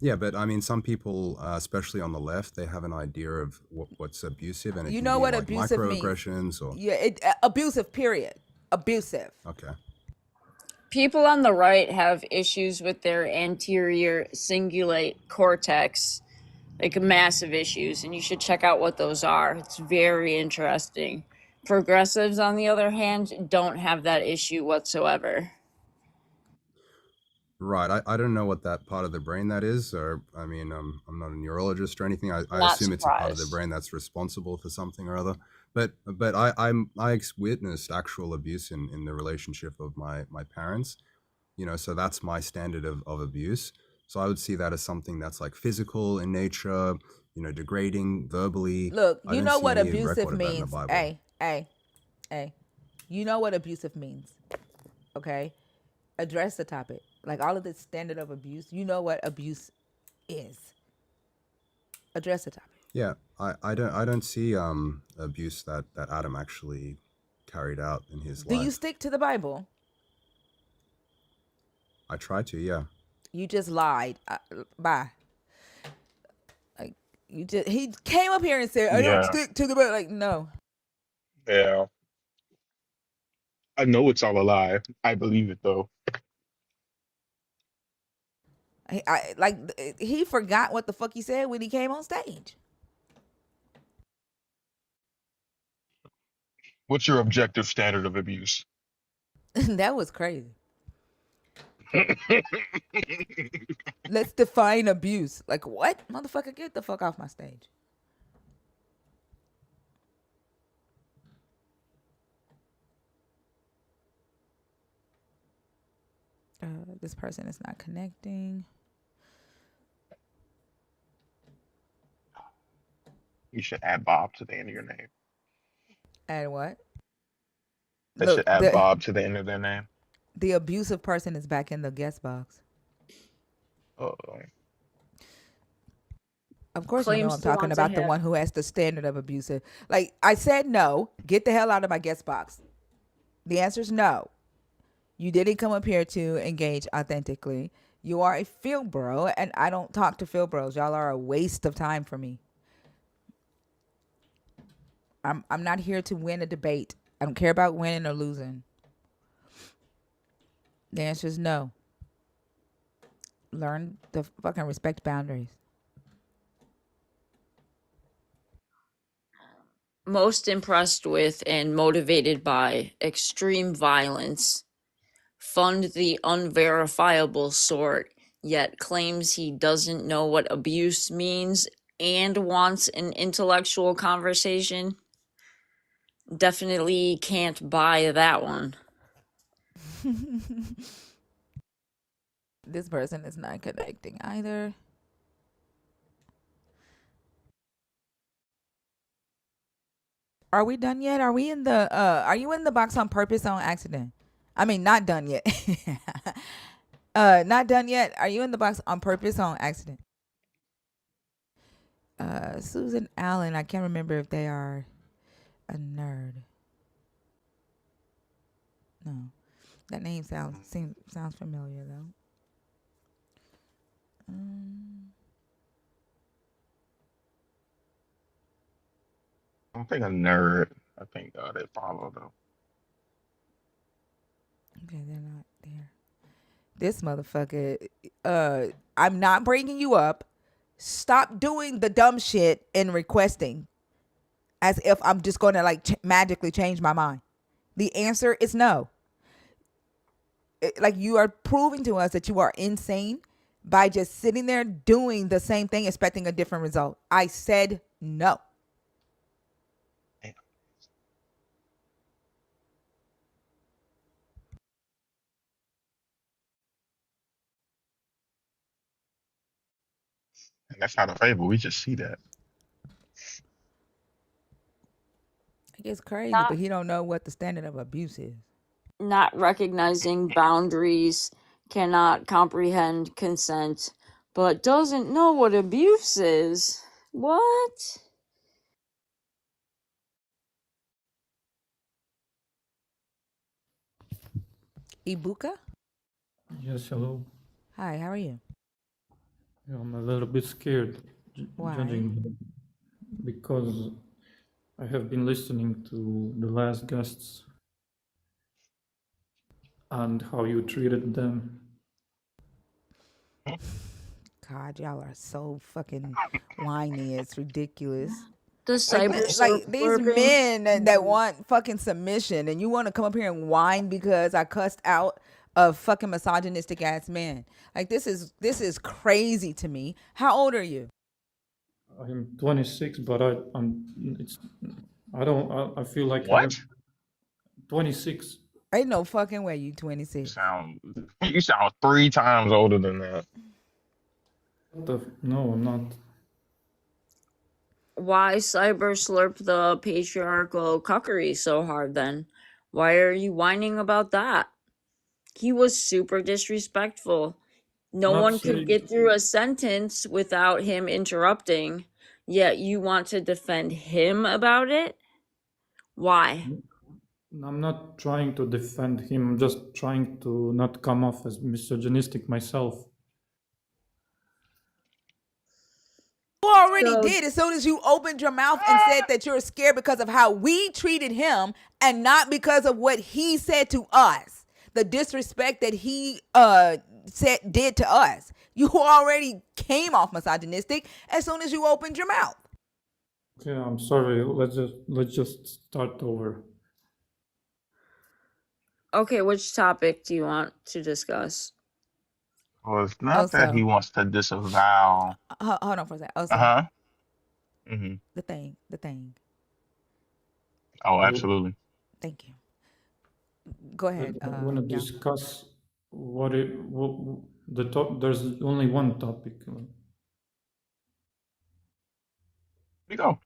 Yeah, but I mean, some people, especially on the left, they have an idea of what's abusive, and it You can know be what like abusive means. microaggressions or Yeah, abusive. Period. Abusive. okay. People on the right have issues with their anterior cingulate cortex, like massive issues, and you should check out what those are. It's very interesting. Progressives, on the other hand, don't have that issue whatsoever. Right. I don't know what that part of the brain that is, or I mean, I'm not a neurologist or anything. I Not assume it's a part of the surprised. brain that's responsible for something or other. but I witnessed actual abuse in the relationship of my parents, you know, so that's my standard of abuse. So I would see that as something that's like physical in nature, you know, degrading verbally. Look, I you don't know see what any abusive record of that in the means. Bible. Hey. You know what abusive means. Okay? Address the topic. Like all of this standard of abuse, you know what abuse is. Address the topic. Yeah, I don't see abuse that Adam actually carried out in his Do you life. stick to the Bible? I try to, yeah. You just lied. Bye. Like he came up here and said, "I don't Yeah, stick to the Bible." Like no. yeah. I know it's all a lie. I believe it though. He forgot what the fuck he said when he came on stage. What's your objective standard of abuse? That was crazy. Let's define abuse. Like what? Motherfucker, get the fuck off my stage. This person is not connecting. You should add Bob to the end of your name. Add what? They Look, should add Bob to the end of their name. the abusive person is back in the guest box. Oh, Of course, you know Claims I'm to talking want to about the have one who has the standard of abusive. Like I said, no. Get the hell out of my guest box. The answer is no. You didn't come up here to engage authentically. You are a field bro, and I don't talk to field bros. Y'all are a waste of time for me. I'm not here to win a debate. I don't care about winning or losing. The answer is no. Learn to fucking respect boundaries. most impressed with and motivated by extreme violence, fund the unverifiable sort, yet claims he doesn't know what abuse means and wants an intellectual conversation. Definitely can't buy that one. This person is not connecting either. Are we done yet? Are we in the are you in the box on purpose on accident? I mean not done yet. Not done yet. Are you in the box on purpose on accident? Susan Allen, I can't remember if they are a nerd. No. That name sounds familiar though. I don't think a nerd. I think they follow though. Okay, they're not there. This motherfucker, I'm not bringing you up. Stop doing the dumb shit and requesting as if I'm just going to like magically change my mind. The answer is no. Like you are proving to us that you are insane by just sitting there doing the same thing expecting a different result. I said no. And that's not a favor. We just see that. It gets crazy, Not but he don't know what the standard of abuse is. not recognizing boundaries, cannot comprehend consent, but doesn't know what abuse is. What? Ibuka? Yes, hello. Hi, how are you? Yeah, I'm a little bit scared, Why? judging because I have been listening to the last guests and how you treated them. God, y'all are so fucking whiny. It's ridiculous. The Like cyber these burping. men that want fucking submission, and you want to come up here and whine because I cussed out a fucking misogynistic ass man. Like this is crazy to me. How old are you? I'm 26, but I'm it's I don't. I feel like I have What? 26. Ain't no fucking way you You 26. sound you sound 3 times older than that. No, I'm not. Why cyber slurp the patriarchal cuckery so hard then? Why are you whining about that? He was super disrespectful. No Not one could saying. get through a sentence without him interrupting, yet you want to defend him about it? Why? I'm not trying to defend him. I'm just trying to not come off as misogynistic myself. You already So did as soon as you opened your mouth and said that you're scared because of how we treated him and not because of what he said to us. The disrespect that he did to us. You already came off misogynistic as soon as you opened your mouth. Okay, I'm sorry. Let's just start over. okay, which topic do you want to discuss? Well, it's not that he Also, wants to disavow. hold on for a second. Uh Also, huh. Hmm. the thing. Oh, So absolutely. Thank you. Go I ahead, want to y'all. discuss what the top. There's only one topic. Here you go.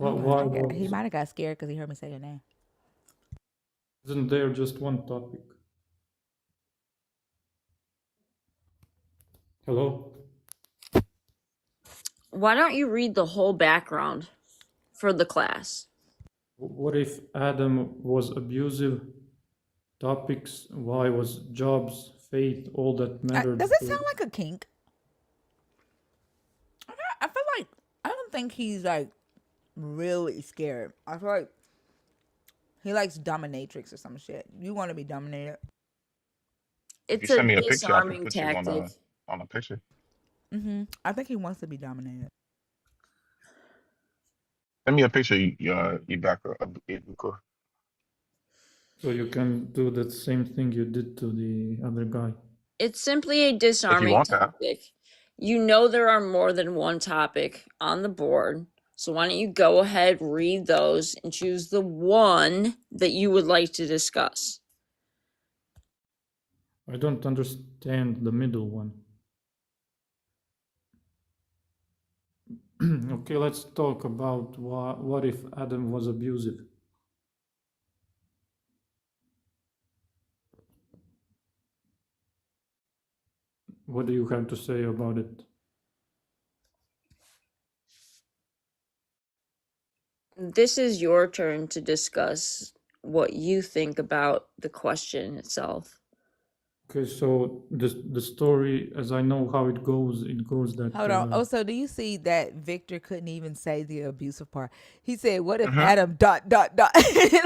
I'm glad Why you got. He was might have got scared because he heard me say your name. isn't there just one topic? Hello. Why don't you read the whole background for the class? What if Adam was abusive? Topics. Why was jobs, faith, all that Does mattered it sound to? like a kink? I feel like I don't think he's like really scared. I feel like he likes dominatrix or some shit. You want to be dominated? If you It's a send me a picture, I can disarming put you tactic. on a picture. I think he wants to be dominated. Send me a picture. You back up. So you can do the same thing you did to the other guy. It's simply a If you disarming want that. tactic. You know there are more than one topic on the board. So why don't you go ahead, read those, and choose the one that you would like to discuss? I don't understand the middle one. Okay, let's talk about what if Adam was abusive. What do you have to say about it? This is your turn to discuss what you think about the question itself. Okay, so the story, as I know how it goes that Hold on. Also, do you see that Victor couldn't even say the abusive part? He said, "What if Hmm. Adam dot dot dot?"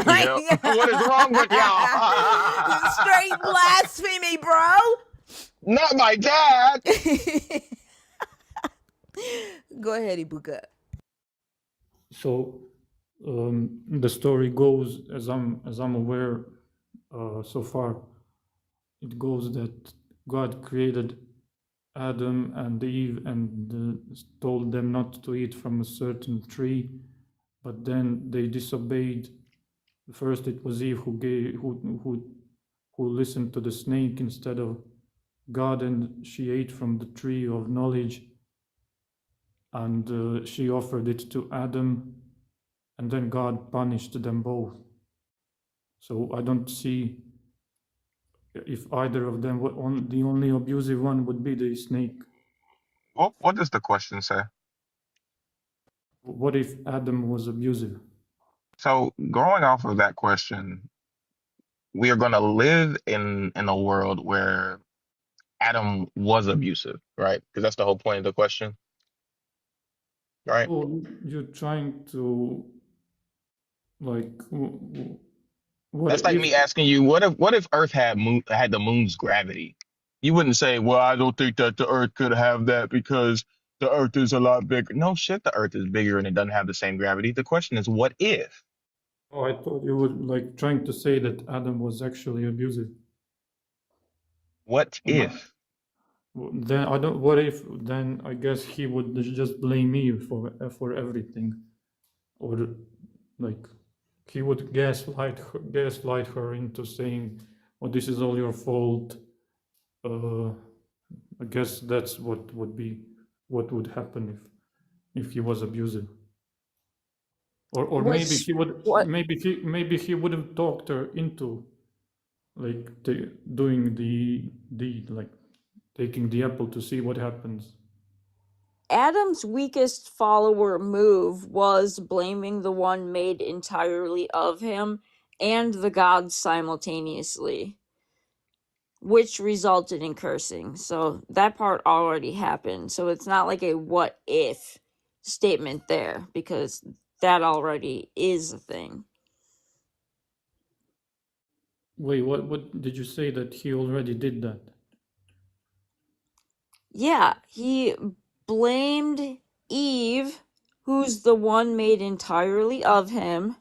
Like Yeah. What is wrong with y'all? straight blasphemy, bro. Not my dad. Go ahead, Ibuka. so the story goes, as I'm aware, so far, it goes that God created Adam and Eve and told them not to eat from a certain tree, but then they disobeyed. First, it was Eve who listened to the snake instead of God, and she ate from the tree of knowledge, and she offered it to Adam, and then God punished them both. So I don't see if either of them, the only abusive one would be the snake. What does the question say? What if Adam was abusive? So, going off of that question, we are going to live in a world where Adam was abusive, right? Because that's the whole point of the question, right? So you're trying to, like, what That's like if? me asking you, what if Earth had the moon's gravity? You wouldn't say, well, I don't think that the Earth could have that because the Earth is a lot bigger. No shit, the Earth is bigger and it doesn't have the same gravity. The question is, what if? Oh, I thought you were like trying to say that Adam was actually abusive. What Am I- if? Then I don't. What if? Then I guess he would just blame me for everything. or like he would gaslight her into saying, "Oh, this is all your fault." I guess that's what would happen if he was abusive. Or maybe Which he would what maybe he would have talked her into like doing the deed, like taking the apple to see what happens. Adam's weakest follower move was blaming the one made entirely of him and the gods simultaneously, which resulted in cursing. So that part already happened. So it's not like a what if statement there, because that already is a thing. Wait, what did you say that he already did that? Yeah, he blamed Eve, who's the one made entirely of him,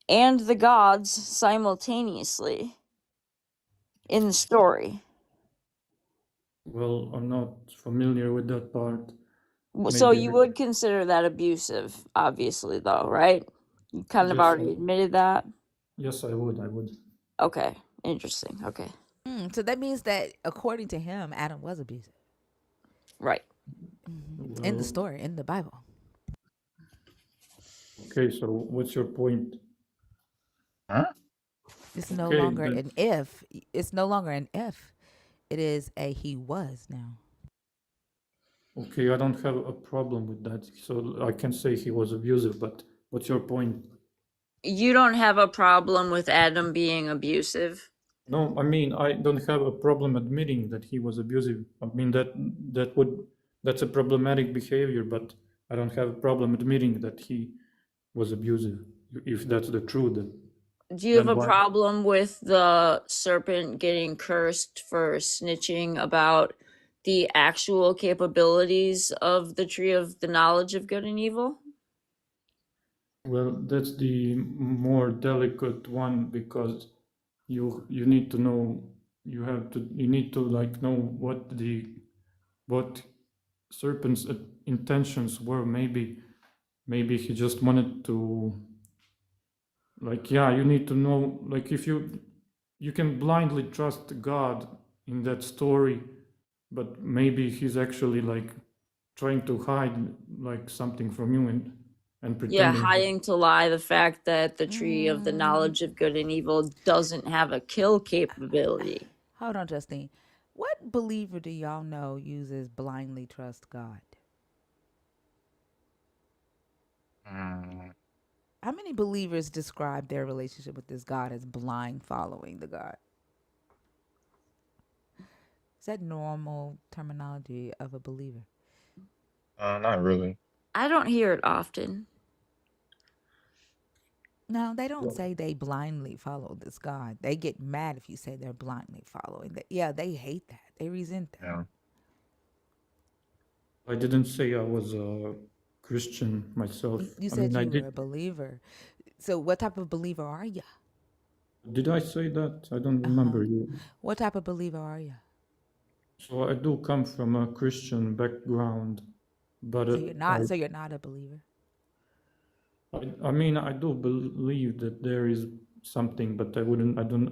and the gods simultaneously in the story. Well, I'm not familiar with that part. So Maybe you would consider that abusive, obviously, though, right? You kind of yes, already admitted that. yes, I would. Okay, interesting. Okay, So that means that according to him, Adam was abusive right. in the Well, story, in the Bible. okay. So what's your point? Huh? It's no Okay, longer then. an if. It's no longer an if. It is a he was now. Okay, I don't have a problem with that. So I can say he was abusive, but what's your point? You don't have a problem with Adam being abusive. No, I mean I don't have a problem admitting that he was abusive. I mean that's a problematic behavior, but I don't have a problem admitting that he was abusive. If that's the truth, Do you have then a why? problem with the serpent getting cursed for snitching about the actual capabilities of the tree of the knowledge of good and evil? Well, that's the more delicate one because you need to know you need to like know what serpent's intentions were. Maybe he just wanted to like yeah you need to know like if you can blindly trust God in that story, but maybe he's actually like trying to hide like something from you and Yeah, pretending. hiding to lie the fact that the tree of the knowledge of good and evil doesn't have a kill capability. Hold on, Justine. What believer do y'all know uses blindly trust God? Mm, How many believers describe their relationship with this God as blind following the God? Is that normal terminology of a believer? not really. I don't hear it often. No, they don't say they blindly follow this God. They get mad if you say they're blindly following. Yeah, they hate that. They resent that. Yeah. I didn't say I was a Christian myself. You I mean, said I you were did. a believer. So what type of believer are you? Did I say that? I don't Uh-huh. remember you. What type of believer are you? So I do come from a Christian background, but So you're not a believer. I mean, I do believe that there is something, but I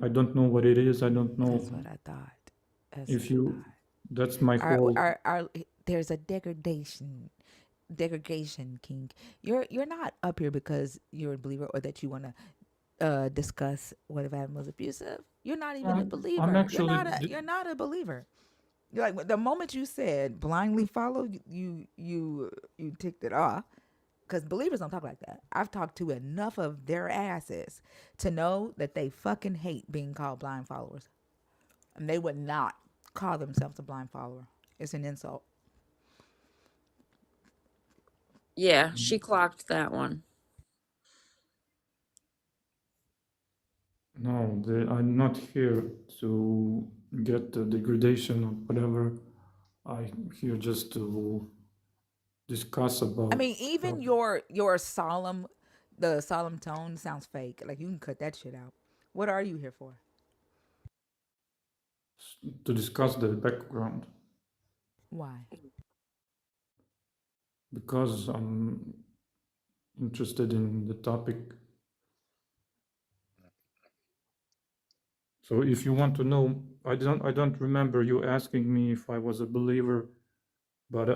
don't know what it is. I don't know That's what I thought. That's what if I you, thought. that's my whole, There's a degradation king. You're not up here because you're a believer or that you want to discuss what if Adam was abusive. You're not even a I'm believer. actually, You're not a believer. You're like the moment you said blindly follow, you ticked it off. Because believers don't talk like that. I've talked to enough of their asses to know that they fucking hate being called blind followers. And they would not call themselves a blind follower. It's an insult. Yeah, she clocked that one. no, I'm not here to get the degradation or whatever. I'm here just to discuss I about, mean, even your solemn, the solemn tone sounds fake. Like you can cut that shit out. What are you here for? to discuss the background Why? because interested in the topic. So if you want to know, I don't remember you asking me if I was a believer, but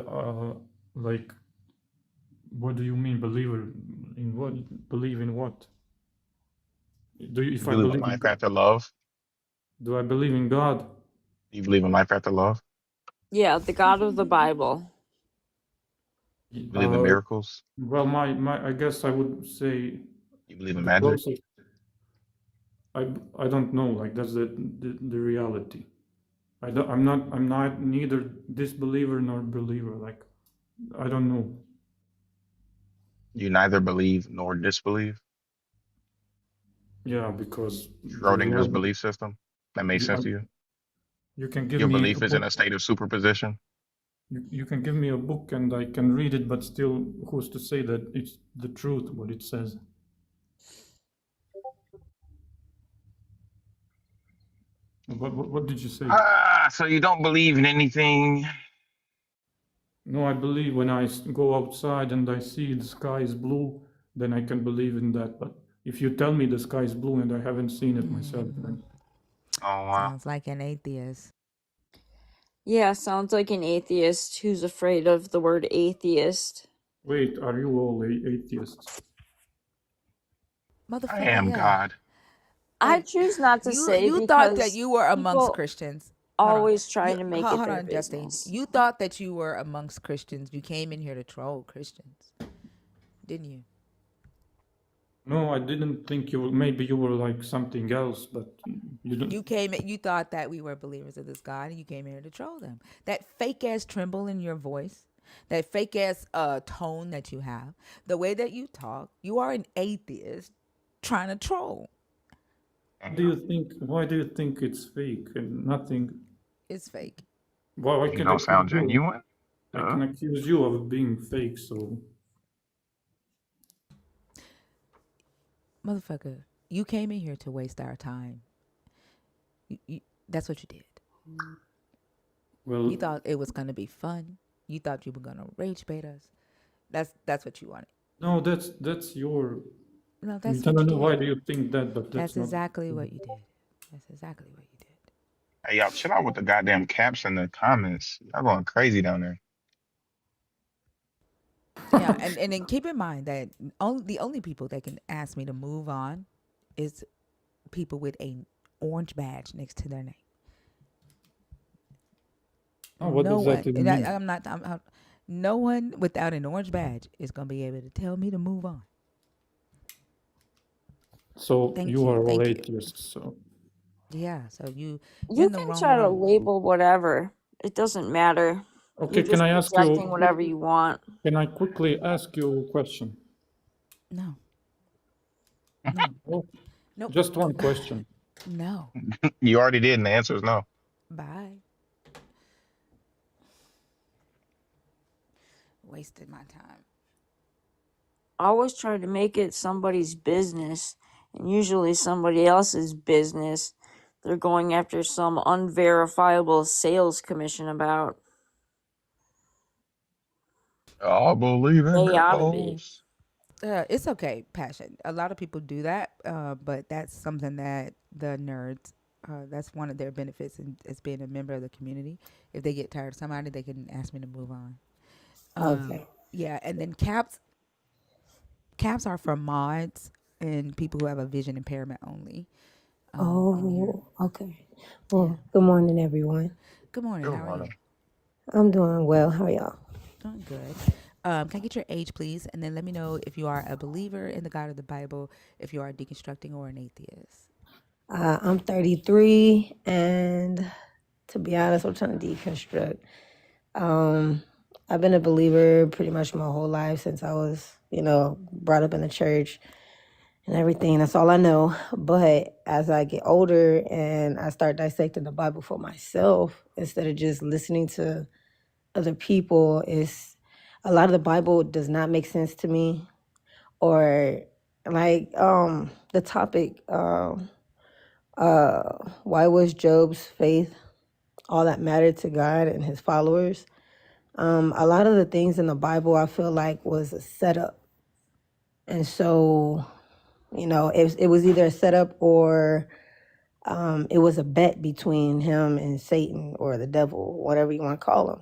like, what do you mean believer? In what? Believe in what? Do you, You if I believe in believe in, life after love? do I believe in God? You believe in life after love? Yeah, the God of the Bible. You believe in Uh, miracles? well, I guess I would say You believe in the magic? closest. I don't know. Like that's the reality. I'm not neither disbeliever nor believer. Like I don't know. You neither believe nor disbelieve? Yeah, because the Schrodinger's Lord, belief system? That makes you, sense to you? you can give Your me a belief is in book. a state of superposition? You can give me a book and I can read it, but still, who's to say that it's the truth what it says? What did you say? So you don't believe in anything? No, I believe when I go outside and I see the sky is blue, then I can believe in that. But if you tell me the sky is blue and I haven't seen it myself, then Oh, wow. Sounds like an atheist. Yeah, sounds like an atheist who's afraid of the word atheist. wait, are you all atheists? I Motherfucker, am yeah. God. I Like choose not to say you thought that because you were amongst people Christians. Hold on. always You trying to make it hold their on, Justine. business. You thought that you were amongst Christians. You came in here to troll Christians, didn't you? No, I didn't think you were, maybe you were like something else, but you don't. You thought that we were believers of this God, and you came here to troll them. That fake ass tremble in your voice, that fake ass tone that you have, the way that you talk, you are an atheist trying to troll. Why do you think it's fake and nothing? It's fake. Well, I You can don't accuse sound you. genuine? I Duh. can accuse you of being fake, so Motherfucker, you came in here to waste our time. That's what you did. well, You thought it was gonna be fun. You thought you were gonna rage bait us. That's what you wanted. no, that's your. No, I that's what don't you know why did. do you think that, but that's That's not. exactly what you did. That's exactly what you did. Hey, y'all, chill out with the goddamn caps in the comments. Y'all going crazy down there. Yeah, and then keep in mind that the only people that can ask me to move on is people with a orange badge next to their name. Oh, what No does that one, even and mean? no one without an orange badge is gonna be able to tell me to move on. So Thank you you, are all thank you. atheists. So Yeah, so you're You in the can wrong try to room. label whatever. It doesn't matter. okay, You're can just I ask projecting you? whatever you want. Can I quickly ask you a question? No, no, Oh, nope, just one question. no. You already did, and the answer is no. Bye. Wasted my time. Always try to make it somebody's business, and usually somebody else's business they're going after some unverifiable sales commission about. I believe in They ought to be. miracles. It's okay, passion. A lot of people do that, but that's something that the nerds. That's one of their benefits as being a member of the community. If they get tired of somebody, they can ask me to move on. Okay. Yeah, and then caps are for mods and people who have a vision impairment only. In here, Oh, okay. yeah. Well, good morning, everyone. Good morning. Good How are you? morning. I'm doing well. How are y'all? Doing good. Can I get your age, please? And then let me know if you are a believer in the God of the Bible, if you are deconstructing or an atheist. I'm 33, and to be honest, I'm trying to deconstruct. I've been a believer pretty much my whole life since I was, brought up in the church and everything. That's all I know. But as I get older and I start dissecting the Bible for myself, instead of just listening to other people, is a lot of the Bible does not make sense to me. Or like the topic, why was Job's faith all that mattered to God and his followers? A lot of the things in the Bible I feel like was a setup And so, it was either a setup or it was a bet between him and Satan or the devil, whatever you want to call him.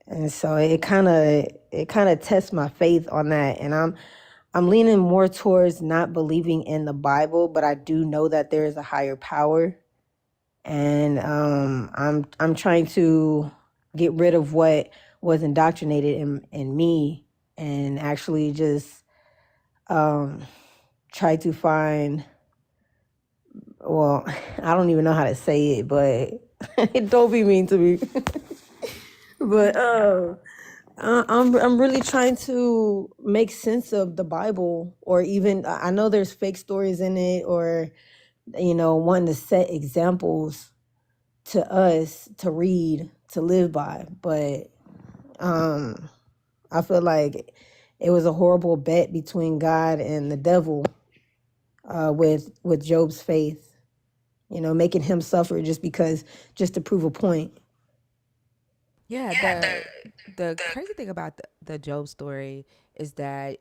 And so it kind of tests my faith on that. And I'm leaning more towards not believing in the Bible, but I do know that there is a higher power. And I'm trying to get rid of what was indoctrinated in me and actually just try to find, well, I don't even know how to say it, but don't be mean to me. But I'm really trying to make sense of the Bible, or even I know there's fake stories in it, or wanting to set examples to us to read, to live by. But I feel like it was a horrible bet between God and the devil, with Job's faith, making him suffer just to prove a point. Yeah, the crazy thing about the Job story is that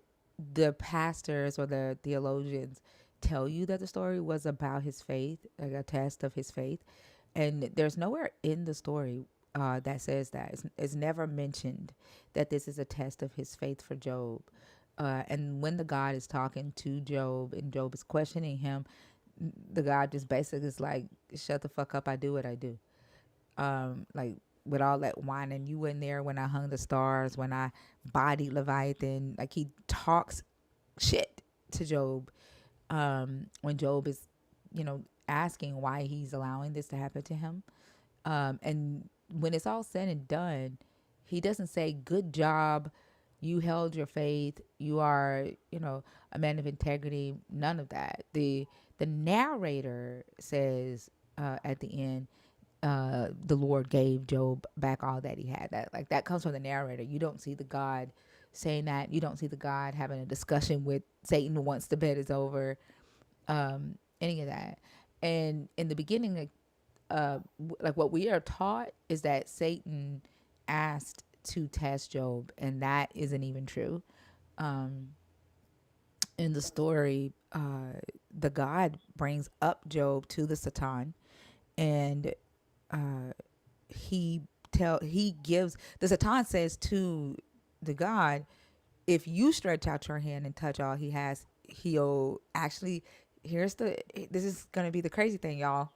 the pastors or the theologians tell you that the story was about his faith, like a test of his faith, and there's nowhere in the story that says that. It's never mentioned that this is a test of his faith for Job. And when the God is talking to Job and Job is questioning him, the God just basically is like, "Shut the fuck up! I do what I do." Like, with all that whining, you in there when I hung the stars, when I bodied Leviathan. Like, he talks shit to Job. When Job is, asking why he's allowing this to happen to him. And when it's all said and done, he doesn't say, "Good job, you held your faith, you are, a man of integrity." None of that. The narrator says, at the end, the Lord gave Job back all that he had. That comes from the narrator. You don't see the God saying that. You don't see the God having a discussion with Satan once the bet is over. Any of that. And in the beginning, like what we are taught is that Satan asked to test Job, and that isn't even true. In the story, the God brings up Job to the Satan, and he gives the Satan says to the God, "If you stretch out your hand and touch all he has, he'll actually." This is gonna be the crazy thing, y'all.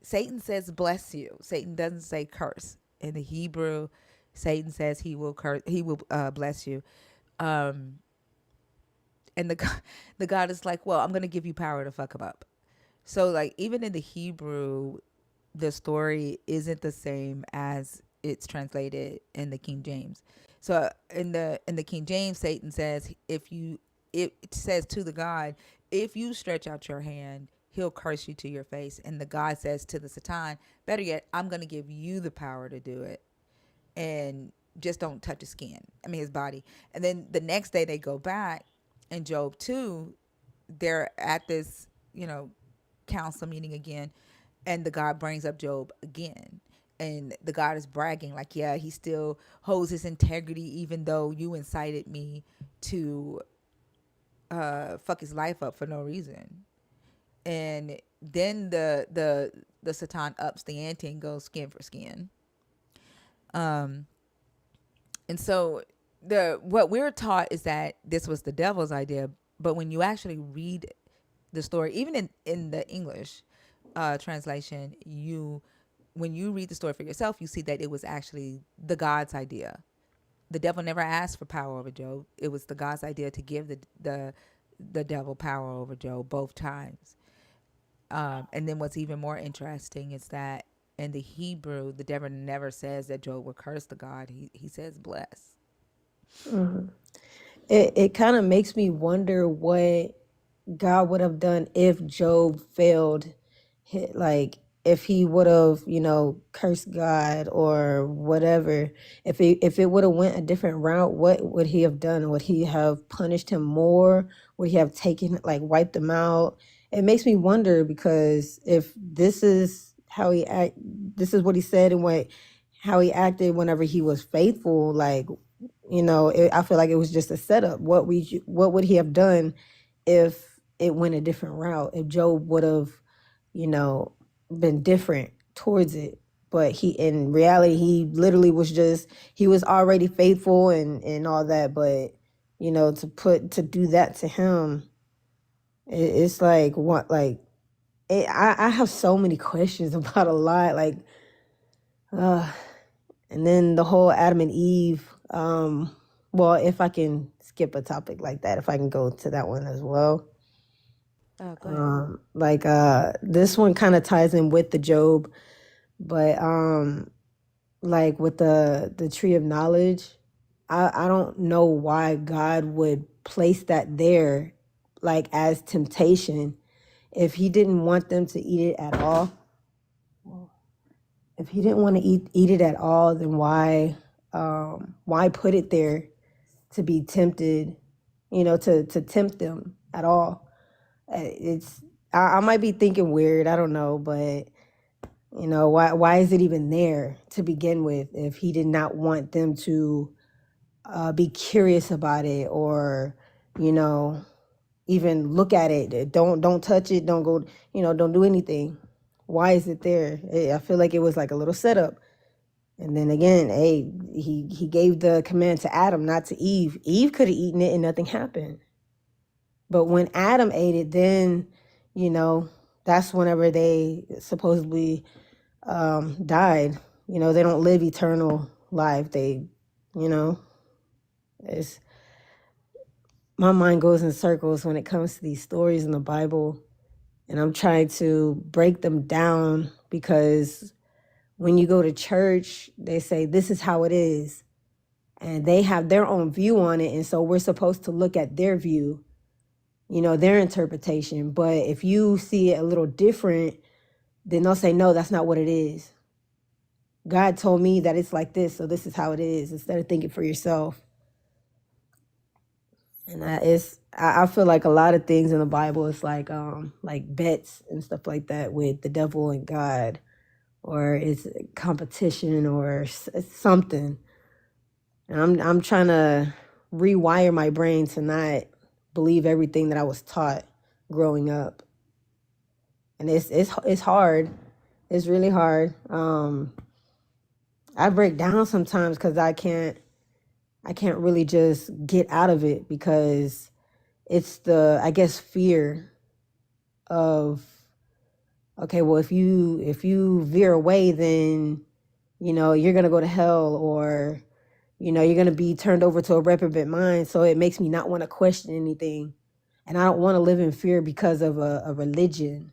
Satan says bless you. Satan doesn't say curse. In the Hebrew, Satan says he will curse. He will bless you. Um, and the God is like, "Well, I'm gonna give you power to fuck him up." So, like, even in the Hebrew, the story isn't the same as it's translated in the King James. So in the King James, Satan says, it says to the God, "If you stretch out your hand, he'll curse you to your face." And the God says to the Satan, "Better yet, I'm going to give you the power to do it, and just don't touch his skin. I mean his body." And then the next day they go back in Job 2, they're at this, council meeting again, and the God brings up Job again. And the God is bragging, like, "Yeah, he still holds his integrity, even though you incited me to fuck his life up for no reason." And then the Satan ups the ante and goes skin for skin. And so what we're taught is that this was the devil's idea, but when you actually read the story, even in the English translation, when you read the story for yourself, you see that it was actually the God's idea. The devil never asked for power over Job. It was the God's idea to give the devil power over Job both times. And then what's even more interesting is that in the Hebrew, the devil never says that Job would curse the God. He says bless. It kind of makes me wonder what God would have done if Job failed. Like, if he would have, cursed God or whatever. If it would have went a different route, what would he have done? Would he have punished him more? Would he have taken, like, wiped him out? It makes me wonder, because if this is how this is what he said and how he acted whenever he was faithful, like, I feel like it was just a setup. What would he have done if it went a different route? If Job would have, you know, been different towards it. But in reality, he literally was just, he was already faithful and all that. But, to do that to him, it's like, what, like, I have so many questions about a lot. Like, uh, and then the whole Adam and Eve. Well, if I can skip a topic like that, if I can go to that one as well. Go ahead. This one kind of ties in with the Job, but like with the tree of knowledge, I don't know why God would place that there, like as temptation, if He didn't want them to eat it at all. If He didn't want to eat it at all, then why put it there to be tempted, to tempt them at all? It's I might be thinking weird, I don't know, but why is it even there to begin with if He did not want them to be curious about it, or you know even look at it? Don't touch it, don't go, don't do anything. Why is it there? I feel like it was like a little setup. And then again, hey, he gave the command to Adam, not to Eve. Eve could have eaten it and nothing happened. But when Adam ate it, then, that's whenever they supposedly died. They don't live eternal life. You know, it's my mind goes in circles when it comes to these stories in the Bible, and I'm trying to break them down because when you go to church, they say this is how it is, and they have their own view on it, and so we're supposed to look at their view, their interpretation. But if you see it a little different, then they'll say, no, that's not what it is. God told me that it's like this, so this is how it is, instead of thinking for yourself. And I feel like a lot of things in the Bible is like bets and stuff like that with the devil and God, or it's competition or something. And I'm trying to rewire my brain to not believe everything that I was taught growing up. And it's hard. It's really hard. I break down sometimes because I can't really just get out of it, because it's the, I guess, fear of, okay, well, if you veer away, then you're gonna go to hell, or you're gonna be turned over to a reprobate mind. So it makes me not want to question anything, and I don't want to live in fear because of a religion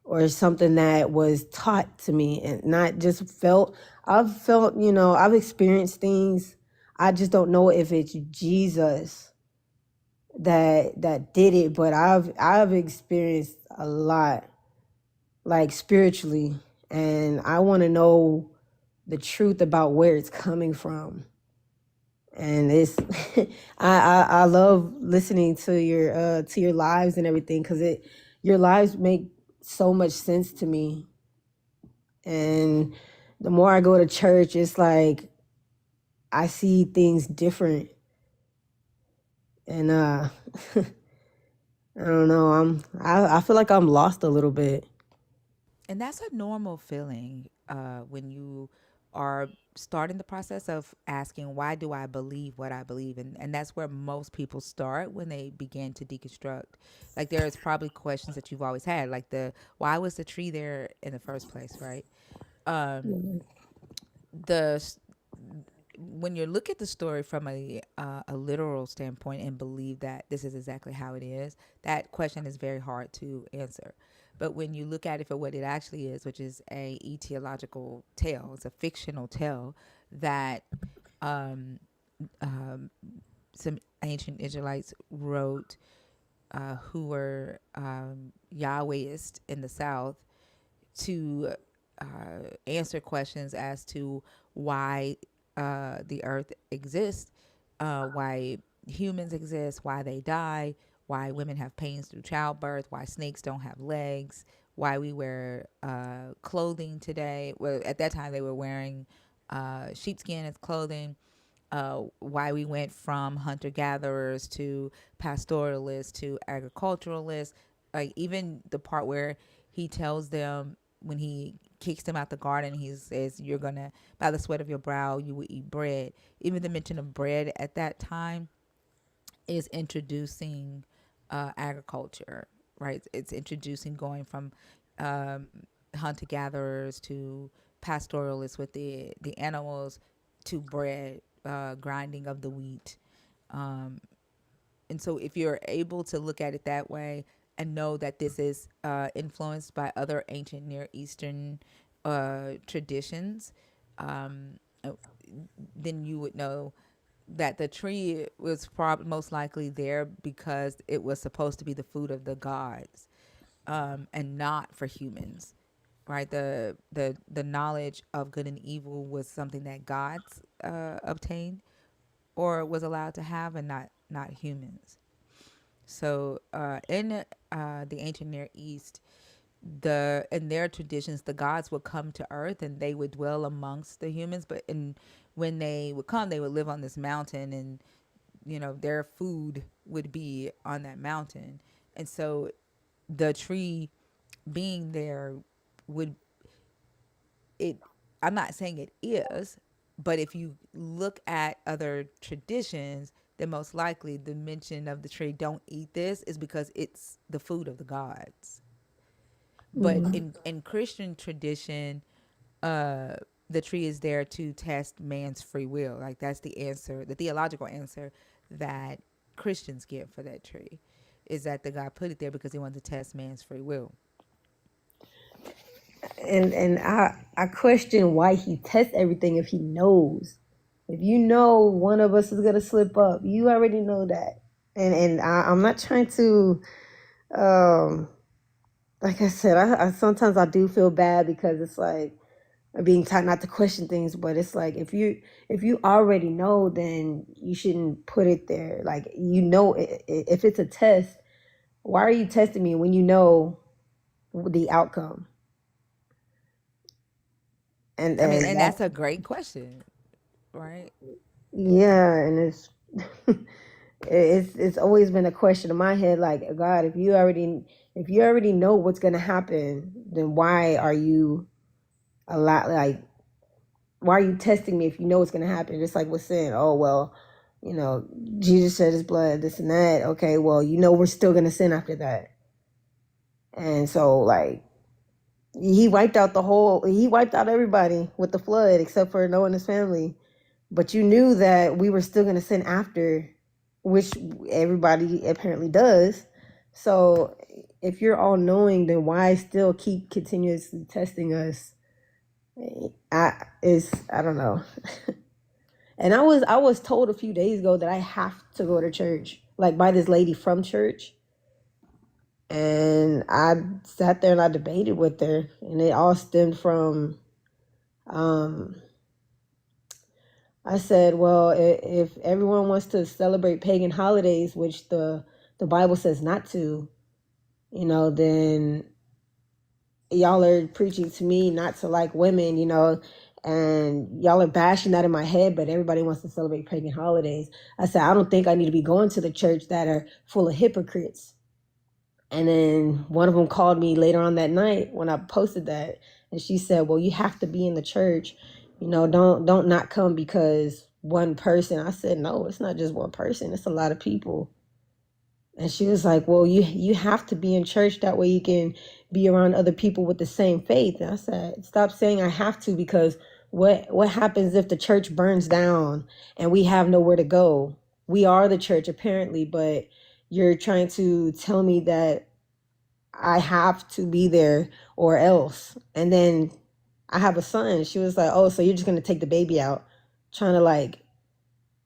or something that was taught to me and not just felt. I've felt, I've experienced things. I just don't know if it's Jesus that did it, but I've experienced a lot, like spiritually, and I want to know the truth about where it's coming from. And it's I love listening to your lives and everything, because your lives make so much sense to me. And the more I go to church, it's like I see things different. And I don't know, I feel like I'm lost a little bit. And that's a normal feeling when you are starting the process of asking, why do I believe what I believe? And that's where most people start when they begin to deconstruct. Like, there's probably questions that you've always had, like why was the tree there in the first place, right? The When you look at the story from a literal standpoint and believe that this is exactly how it is, that question is very hard to answer. But when you look at it for what it actually is, which is a etiological tale, it's a fictional tale that some ancient Israelites wrote, who were Yahwehists in the South, to answer questions as to why the earth exists, why humans exist, why they die, why women have pains through childbirth, why snakes don't have legs, why we wear clothing today. Well, at that time they were wearing sheepskin as clothing. why we went from hunter gatherers to pastoralists to agriculturalists. Like even the part where he tells them when he kicks them out the garden, he says, "You're gonna by the sweat of your brow you will eat bread." Even the mention of bread at that time is introducing agriculture, right? It's introducing going from um, hunter gatherers to pastoralists with the animals to bread, grinding of the wheat. And so, if you're able to look at it that way and know that this is influenced by other ancient Near Eastern traditions, um, uh, then you would know that the tree was probably most likely there because it was supposed to be the food of the gods, and not for humans, right? The knowledge of good and evil was something that gods obtained or was allowed to have, and not humans. So in the ancient Near East, in their traditions, the gods would come to Earth and they would dwell amongst the humans. But when they would come, they would live on this mountain, and their food would be on that mountain. And so the tree being there would it I'm not saying it is, but if you look at other traditions, then most likely the mention of the tree, "Don't eat this," is because it's the food of the gods. But Mm. in Christian tradition, uh the tree is there to test man's free will. Like that's the answer, the theological answer that Christians give for that tree, is that the God put it there because he wanted to test man's free will. And I question why he tests everything if he knows. If you know one of us is gonna slip up, you already know that. I'm not trying to, um, like I said, I sometimes I do feel bad because it's like I'm being taught not to question things, but it's like if you already know, then you shouldn't put it there. Like if it's a test, why are you testing me when you know the outcome? And I mean, and and that, that's a great question, right? yeah, and it's always been a question in my head, like, God, if you already know what's gonna happen, then like why are you testing me if you know what's gonna happen? Just like with sin. Oh well, you know, Jesus shed his blood, this and that. Okay, well, we're still gonna sin after that. And so like he wiped out everybody with the flood except for Noah and his family. But you knew that we were still gonna sin after, which everybody apparently does. So if you're all knowing, then why still keep continuously testing us? I don't know. And I was told a few days ago that I have to go to church, like by this lady from church. And I sat there and I debated with her, and it all stemmed from, um, I said, well, if everyone wants to celebrate pagan holidays, which the Bible says not to, then y'all are preaching to me not to like women, and y'all are bashing that in my head, but everybody wants to celebrate pagan holidays. I said, I don't think I need to be going to the church that are full of hypocrites. And then one of them called me later on that night when I posted that, and she said, well, you have to be in the church, don't not come because one person. I said, no, it's not just one person, it's a lot of people. And she was like, well, you have to be in church, that way you can be around other people with the same faith. And I said, stop saying I have to, because what happens if the church burns down and we have nowhere to go? We are the church apparently, but you're trying to tell me that I have to be there or else. And then I have a son. She was like, oh, so you're just gonna take the baby out, trying to like,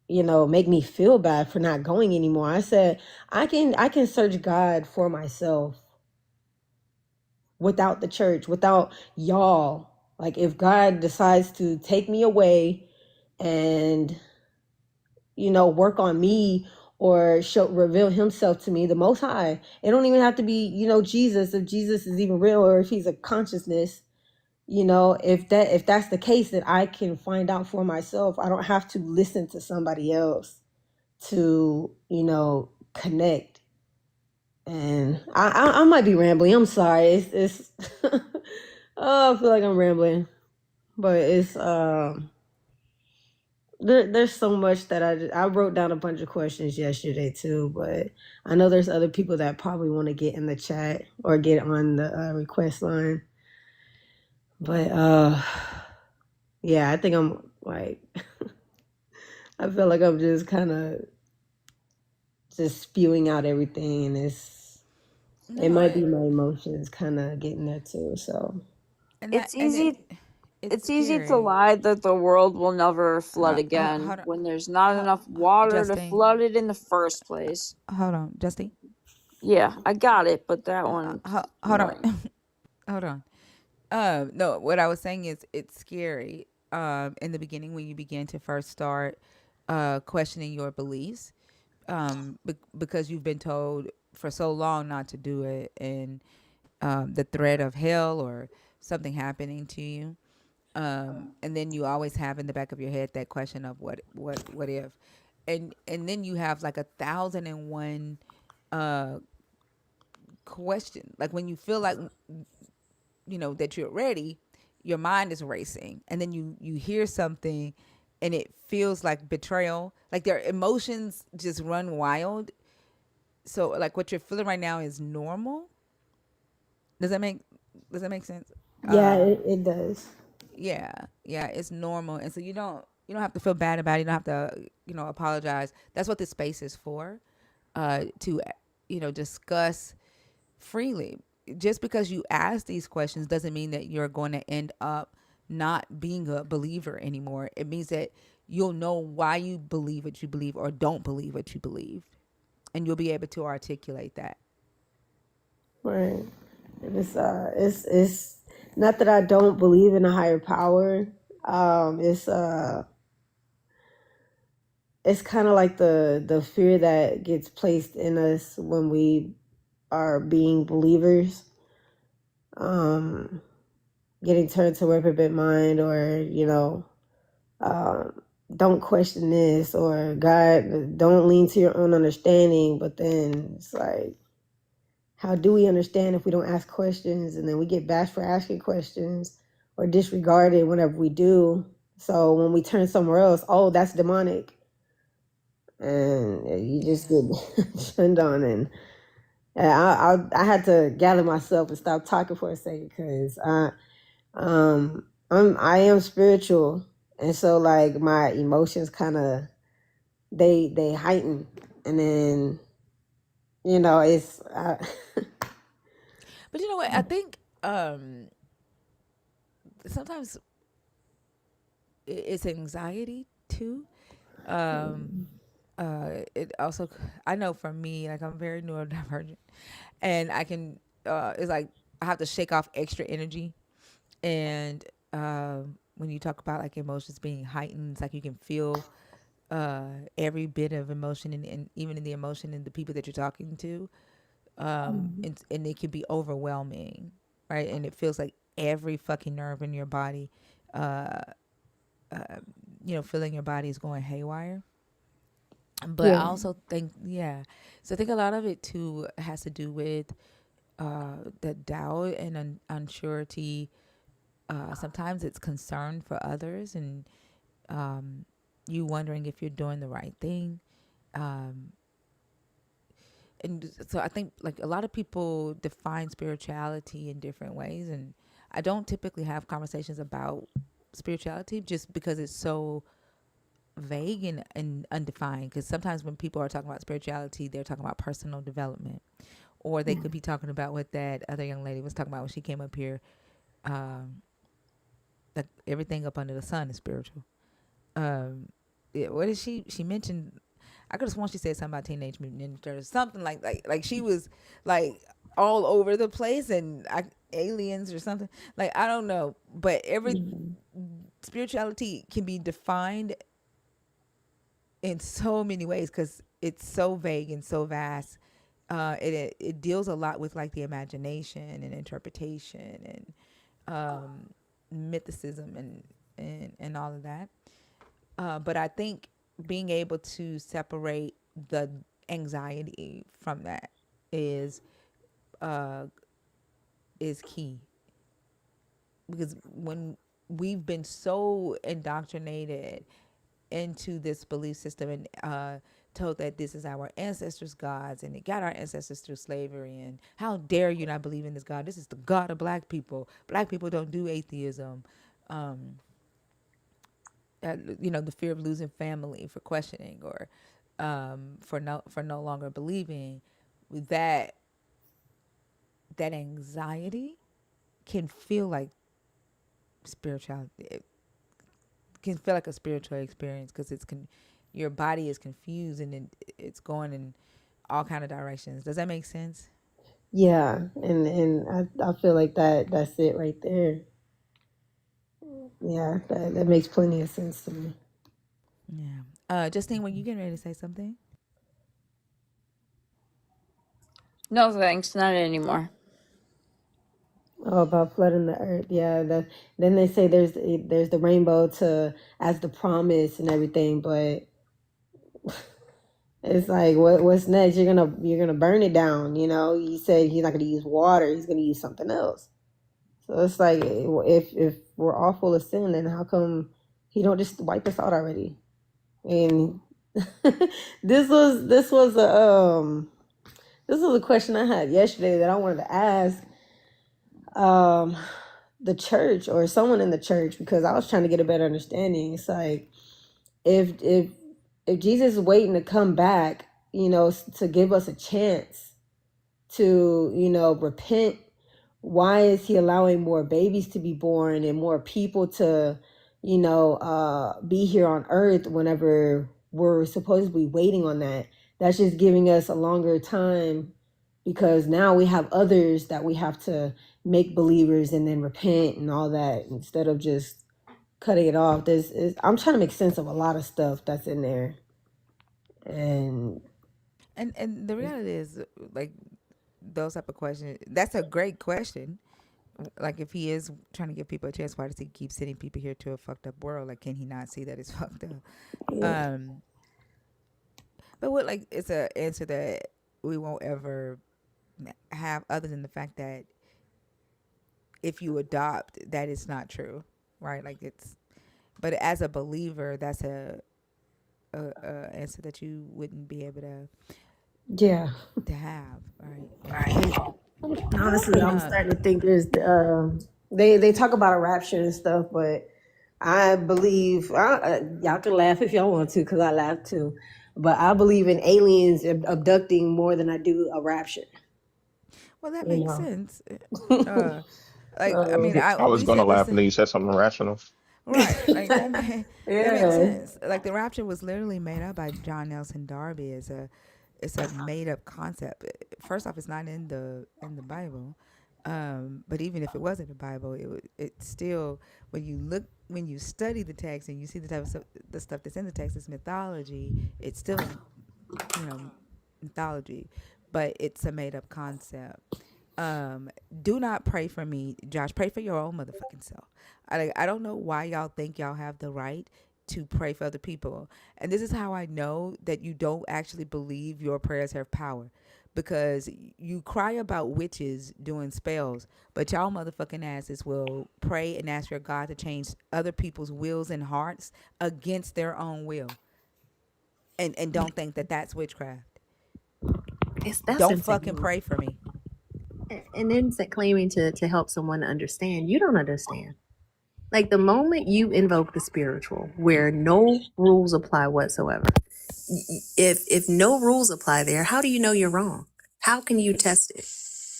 make me feel bad for not going anymore. I said, I can search God for myself without the church, without y'all. Like if God decides to take me away and work on me or reveal himself to me, the most high. It don't even have to be, Jesus, if Jesus is even real or if he's a consciousness. if that's the case, then I can find out for myself. I don't have to listen to somebody else to connect. And I might be rambling. I'm sorry. It's oh, I feel like I'm rambling, but it's there's so much that I wrote down a bunch of questions yesterday too, but I know there's other people that probably want to get in the chat or get on the request line. But yeah, I think I'm like I feel like I'm just kind of just spewing out everything, and it No, might be my emotions kind of getting there too. So and It's easy it's it's easy to scary. lie that the world will never flood again Hold on, when there's not ho- enough water to Justine. flood it in the first place. Hold on, Justine. Yeah, I got it, but that one's Hold on, annoying. hold on. No, what I was saying is it's scary. In the beginning when you begin to first start questioning your beliefs, because you've been told for so long not to do it, and the threat of hell or something happening to you. And then you always have in the back of your head that question of what if, and then you have like 1,001 uh, question. Like when you feel like that you're ready, your mind is racing, and then you hear something, and it feels like betrayal. Like their emotions just run wild. So like what you're feeling right now is normal. Does that make Does that make sense? yeah, Uh, it does. yeah, yeah, it's normal, and so you don't have to feel bad about it. You don't have to apologize. That's what this space is for, to discuss freely. Just because you ask these questions doesn't mean that you're going to end up not being a believer anymore. It means that you'll know why you believe what you believe or don't believe what you believe, and you'll be able to articulate that. Right. And it's not that I don't believe in a higher power. It's kind of like the fear that gets placed in us when we are being believers. Um, Getting turned to reprobate mind, or um, don't question this, or God, don't lean to your own understanding. But then it's like, how do we understand if we don't ask questions? And then we get bashed for asking questions or disregarded whenever we do. So when we turn somewhere else, oh, that's demonic. And you just Yeah. get shunned on. And I had to gather myself and stop talking for a second, because I am spiritual. And so like my emotions kind of, they heighten. And then, it's But you know what? I think sometimes it's anxiety too. Um, it also, I know for me, like I'm very neurodivergent, and I can it's like I have to shake off extra energy, and when you talk about like emotions being heightened, it's like you can feel every bit of emotion, and even in the emotion in the people that you're talking to, and it can be overwhelming, right? And it feels like every fucking nerve in your body, uh, feeling your body is going haywire. But I yeah. also think, yeah. So I think a lot of it too has to do with the doubt and unsurety. Sometimes it's concern for others, and um, you wondering if you're doing the right thing. Um, and so I think like a lot of people define spirituality in different ways, and I don't typically have conversations about spirituality just because it's so vague and undefined. Because sometimes when people are talking about spirituality, they're talking about personal development, or they could be talking about what that other young lady was talking about when she came up here, um, that everything up under the sun is spiritual. um what did she mentioned? I could have sworn she said something about Teenage Mutant Ninja Turtles, something like she was like all over the place, and aliens or something, like I don't know, but every spirituality can be defined in so many ways because it's so vague and so vast. It deals a lot with like the imagination and interpretation, and mythicism and all of that. But I think being able to separate the anxiety from that is uh, is key, because when we've been so indoctrinated into this belief system and told that this is our ancestors' gods and it got our ancestors through slavery, and how dare you not believe in this God? This is the God of black people. Black people don't do atheism. Um, the fear of losing family for questioning, or for no longer believing. That that anxiety can feel like spirituality. It can feel like a spiritual experience because your body is confused and it's going in all kind of directions. Does that make sense? Yeah, and I feel like that's it right there. Yeah, that makes plenty of sense to me. Yeah. Justine, when you getting ready to say something? No thanks, not anymore. Oh, about flooding the earth. Yeah, then they say there's the rainbow to as the promise and everything, but it's like what's next? You're gonna burn it down. He said he's not gonna use water. He's gonna use something else. So it's like if we're all full of sin, then how come he don't just wipe us out already? And this was a question I had yesterday that I wanted to ask um the church or someone in the church, because I was trying to get a better understanding. It's like if Jesus is waiting to come back, to give us a chance to, repent, why is he allowing more babies to be born and more people to, be here on earth whenever we're supposedly waiting on that? That's just giving us a longer time, because now we have others that we have to make believers and then repent and all that, instead of just cutting it off. I'm trying to make sense of a lot of stuff that's in there. And And the reality is, like, those type of questions. That's a great question. Like, if he is trying to give people a chance, why does he keep sending people here to a fucked up world? Like, can he not see that it's fucked up? yeah, Um, but what, like, it's a answer that we won't ever have, other than the fact that if you adopt, that it's not true, right? Like, it's, but as a believer, that's a answer that you wouldn't be able yeah. to have, right? And honestly, I'm starting to think they talk about a rapture and stuff, but I believe y'all can laugh if y'all want to, because I laugh too. But I believe in aliens abducting more than I do a rapture. Well, that You makes know, sense. Uh, like, I mean, so I was we gonna said this. laugh and then you said something rational. Right. Like that makes yeah, sense. Like, the rapture was literally made up by John Nelson Darby as it's a made up concept. First off, it's not in the Bible. But even if it was in the Bible, it still, when you study the text and you see the type of stuff, the stuff that's in the text is mythology. It's still, you know mythology, but it's a made up concept. Do not pray for me, Josh. Pray for your own motherfucking self. I don't know why y'all think y'all have the right to pray for other people. And this is how I know that you don't actually believe your prayers have power. Because you cry about witches doing spells, but y'all motherfucking asses will pray and ask your God to change other people's wills and hearts against their own will. And don't think that that's witchcraft. That's Don't fucking insane. pray for me. And then claiming to help someone understand, you don't understand. Like the moment you invoke the spiritual, where no rules apply whatsoever, if no rules apply there, how do you know you're wrong? How can you test it?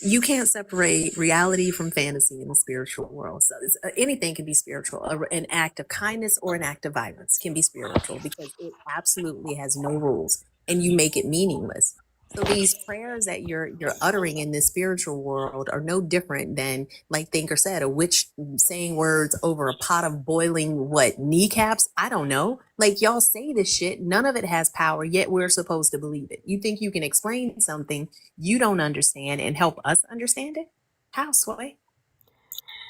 You can't separate reality from fantasy in the spiritual world. So anything can be spiritual. An act of kindness or an act of violence can be spiritual because it absolutely has no rules, and you make it meaningless. So these prayers that you're uttering in this spiritual world are no different than, like Thinker said, a witch saying words over a pot of boiling what, kneecaps? I don't know. Like, y'all say this shit, none of it has power, yet we're supposed to believe it. You think you can explain something you don't understand and help us understand it? How, Sway?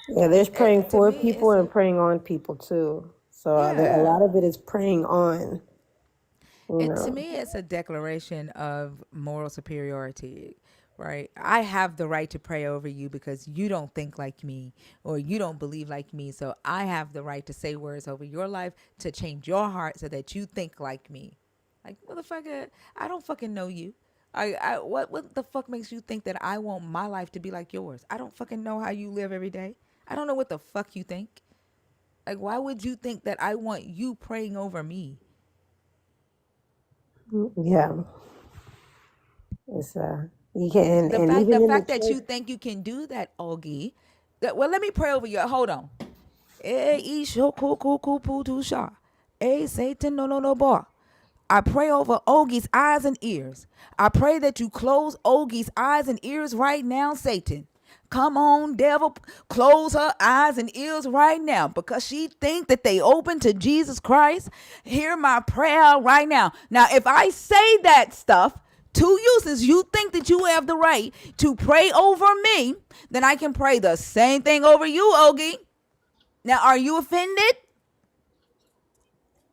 Yeah, there's praying To for me, people it's and praying on people too. So a yeah. lot of it is praying on, you To know. me, it's a declaration of moral superiority, right? I have the right to pray over you because you don't think like me or you don't believe like me. So I have the right to say words over your life to change your heart so that you think like me. Like, motherfucker, I don't fucking know you. What the fuck makes you think that I want my life to be like yours? I don't fucking know how you live every day. I don't know what the fuck you think. Like, why would you think that I want you praying over me? Yeah, it's you can, The and fact even the in the fact that you church. think you can do that, Ogie. Well, let me pray over you. Hold on. Eh, isho kuku kupu tusha. Eh, Satan no no no boy. I pray over Ogie's eyes and ears. I pray that you close Ogie's eyes and ears right now, Satan. Come on, devil, close her eyes and ears right now because she think that they open to Jesus Christ. Hear my prayer right now. Now, if I say that stuff to you, since you think that you have the right to pray over me, then I can pray the same thing over you, Ogie. Now, are you offended?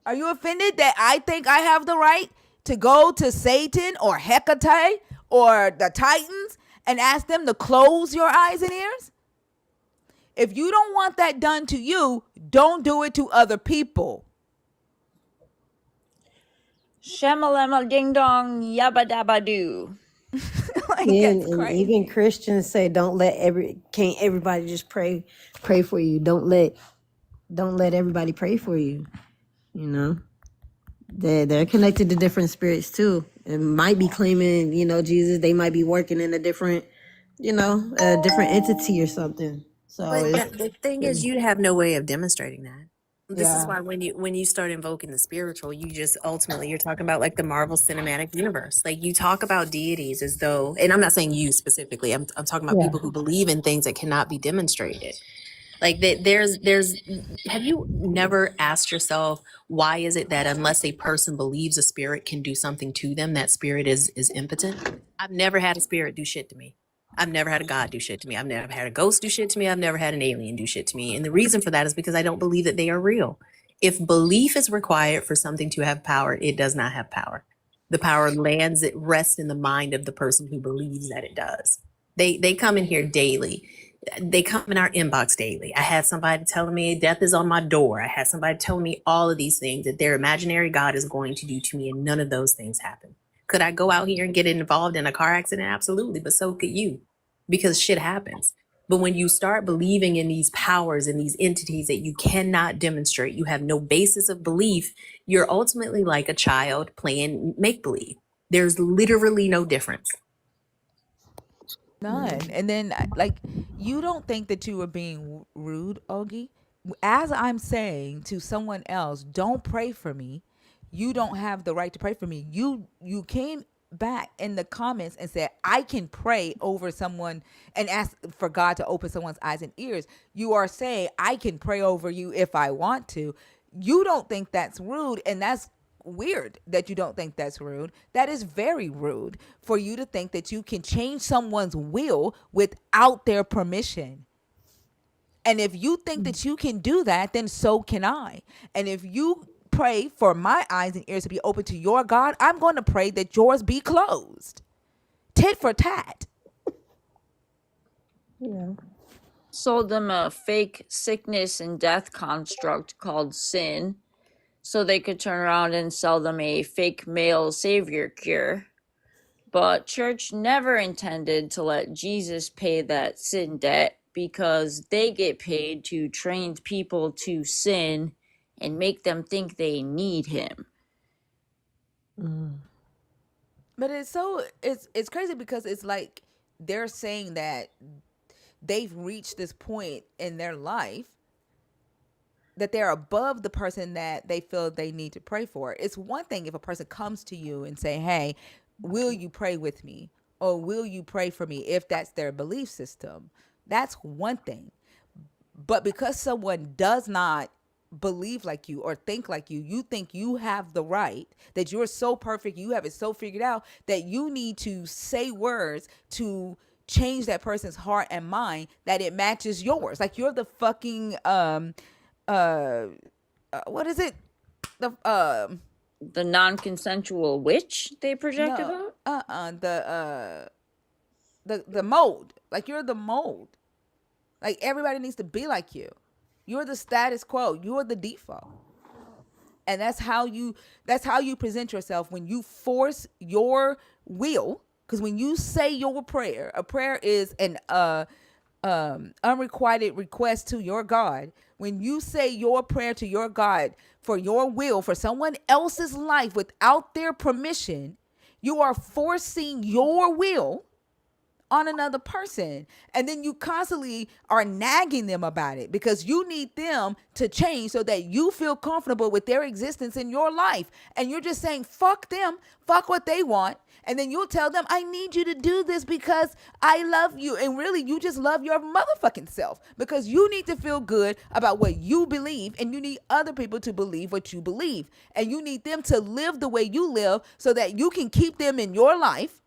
Are you offended that I think I have the right to go to Satan or Hecate or the Titans and ask them to close your eyes and ears? If you don't want that done to you, don't do it to other people. Shamalama ding dong yabba dabba doo. Like, Yeah, that's and even crazy. Christians say don't let can't everybody just pray for you. Don't let everybody pray for you. You know, they're connected to different spirits too. It might be claiming, Jesus. They might be working in a different, a different entity or something. So But it's the thing is, you have no way of demonstrating that. This is yeah, why when you start invoking the spiritual, you just ultimately you're talking about like the Marvel Cinematic Universe. Like you talk about deities as though, and I'm not saying you specifically. I'm talking about yeah. people who believe in things that cannot be demonstrated. Like that there's have you never asked yourself why is it that unless a person believes a spirit can do something to them, that spirit is impotent? I've never had a spirit do shit to me. I've never had a god do shit to me. I've never had a ghost do shit to me. I've never had an alien do shit to me. And the reason for that is because I don't believe that they are real. If belief is required for something to have power, it does not have power. The power it rests in the mind of the person who believes that it does. They come in here daily. They come in our inbox daily. I had somebody telling me death is on my door. I had somebody telling me all of these things that their imaginary God is going to do to me, and none of those things happen. Could I go out here and get involved in a car accident? Absolutely, but so could you, because shit happens. But when you start believing in these powers and these entities that you cannot demonstrate, you have no basis of belief, you're ultimately like a child playing make believe. There's literally no difference. None. And then, like, you don't think that you are being rude, Ogie? As I'm saying to someone else, don't pray for me. You don't have the right to pray for me. You came back in the comments and said I can pray over someone and ask for God to open someone's eyes and ears. You are saying I can pray over you if I want to. You don't think that's rude, and that's weird that you don't think that's rude. That is very rude for you to think that you can change someone's will without their permission. And if you think that you can do that, then so can I. And if you pray for my eyes and ears to be open to your God, I'm going to pray that yours be closed. Tit for tat. Yeah. Sold them a fake sickness and death construct called sin so they could turn around and sell them a fake male savior cure. But church never intended to let Jesus pay that sin debt because they get paid to train people to sin and make them think they need him. Mm. But it's crazy because it's like they're saying that they've reached this point in their life that they're above the person that they feel they need to pray for. It's one thing if a person comes to you and say, "Hey, will you pray with me?" or "Will you pray for me?" if that's their belief system. That's one thing. But because someone does not believe like you or think like you think you have the right, that you're so perfect, you have it so figured out that you need to say words to change that person's heart and mind that it matches yours. Like you're the fucking what is it? The non-consensual witch they project No, about? the mold. Like you're the mold. Like everybody needs to be like you. You're the status quo. You're the default. And that's how you present yourself when you force your will. Because when you say your prayer, a prayer is an unrequited request to your God. When you say your prayer to your God for your will for someone else's life without their permission, you are forcing your will on another person. And then you constantly are nagging them about it because you need them to change so that you feel comfortable with their existence in your life. And you're just saying, fuck them, fuck what they want. And then you'll tell them, I need you to do this because I love you. And really, you just love your motherfucking self because you need to feel good about what you believe. And you need other people to believe what you believe. And you need them to live the way you live so that you can keep them in your life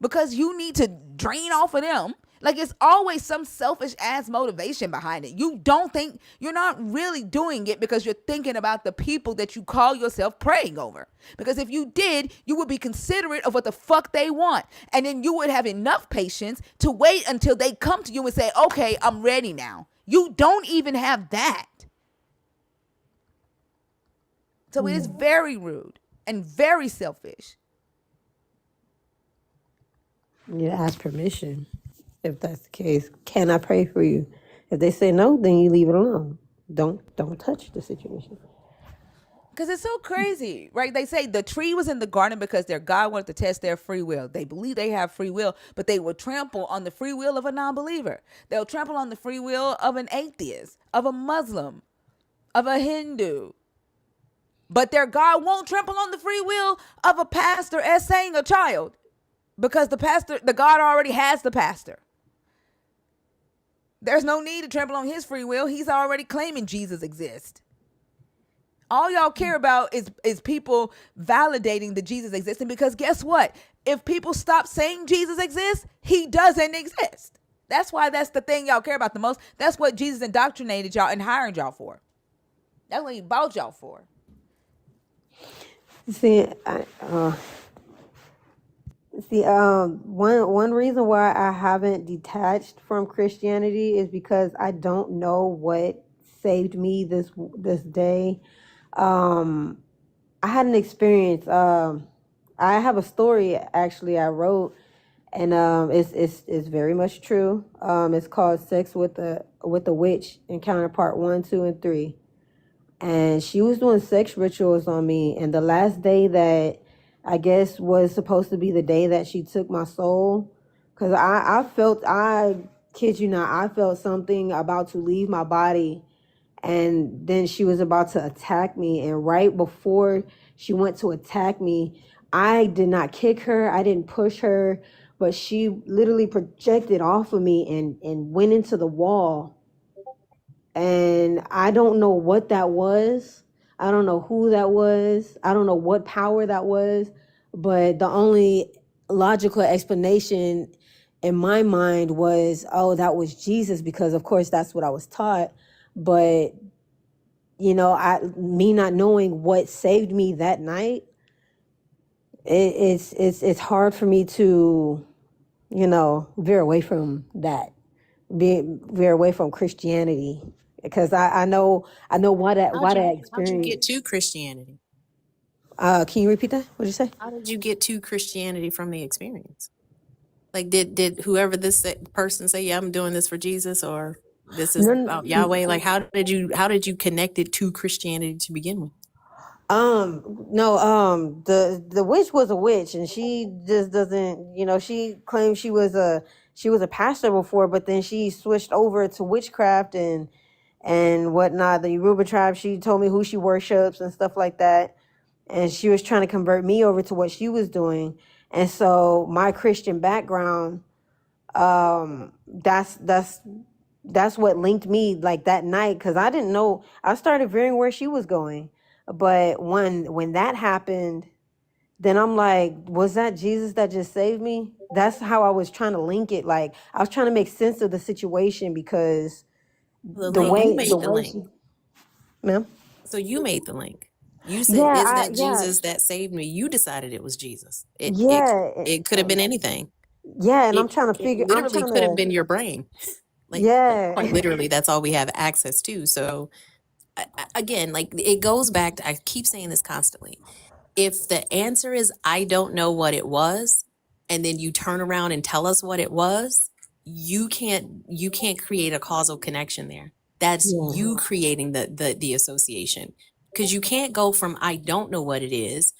because you need to drain off of them. Like it's always some selfish ass motivation behind it. You don't think, you're not really doing it because you're thinking about the people that you call yourself praying over. Because if you did, you would be considerate of what the fuck they want. And then you would have enough patience to wait until they come to you and say, okay, I'm ready now. You don't even have that. So it is very rude and very selfish. You ask permission if that's the case. Can I pray for you? If they say no, then you leave it alone. Don't touch the situation. Because it's so crazy, right? They say the tree was in the garden because their God wanted to test their free will. They believe they have free will, but they will trample on the free will of a non-believer. They'll trample on the free will of an atheist, of a Muslim, of a Hindu. But their God won't trample on the free will of a pastor essaying a child because the God already has the pastor. There's no need to trample on his free will. He's already claiming Jesus exists. All y'all care about is people validating that Jesus exists. And because guess what? If people stop saying Jesus exists, he doesn't exist. That's why that's the thing y'all care about the most. That's what Jesus indoctrinated y'all and hired y'all for. That's what he bought y'all for. See, one reason why I haven't detached from Christianity is because I don't know what saved me this day. I had an experience. I have a story actually I wrote, and it's very much true. It's called "Sex with a Witch" Encounter Part 1, 2, and 3. And she was doing sex rituals on me. And the last day that I guess was supposed to be the day that she took my soul, because I kid you not, I felt something about to leave my body. And then she was about to attack me. And right before she went to attack me, I did not kick her. I didn't push her. But she literally projected off of me and went into the wall. And I don't know what that was. I don't know who that was. I don't know what power that was. But the only logical explanation in my mind was, oh, that was Jesus, because of course that's what I was taught. But you know, me not knowing what saved me that night, it's hard for me to, you know, veer away from that, veer away from Christianity, because I know what that How'd you experience. get to Christianity? Can you repeat that? What did you say? How did you get to Christianity from the experience? Like, did whoever this person say, yeah, I'm doing this for Jesus, or this is about Yahweh? Like, how did you connect it to Christianity to begin with? No, the witch was a witch, and she just doesn't, you know, she claimed she was a pastor before, but then she switched over to witchcraft and whatnot. The Yoruba tribe, she told me who she worships and stuff like that. And she was trying to convert me over to what she was doing. And so my Christian background, that's what linked me like that night, because I didn't know. I started veering where she was going. But when that happened, then I'm like, was that Jesus that just saved me? That's how I was trying to link it. Like I was trying to make sense of the situation because The the link, you way made the link. she, ma'am. So you made the link. You said, Yeah, "Is that yeah, Jesus that saved me?" You decided it was Jesus. yeah, It could have been anything. yeah. And It I'm trying to it figure. I'm literally trying could have to, been your brain. Like yeah, quite literally, that's all we have access to. So again, like it goes back to, I keep saying this constantly. If the answer is I don't know what it was, and then you turn around and tell us what it was, you can't create a causal connection there. That's yeah, you creating the association. Because you can't go from I don't know what it is,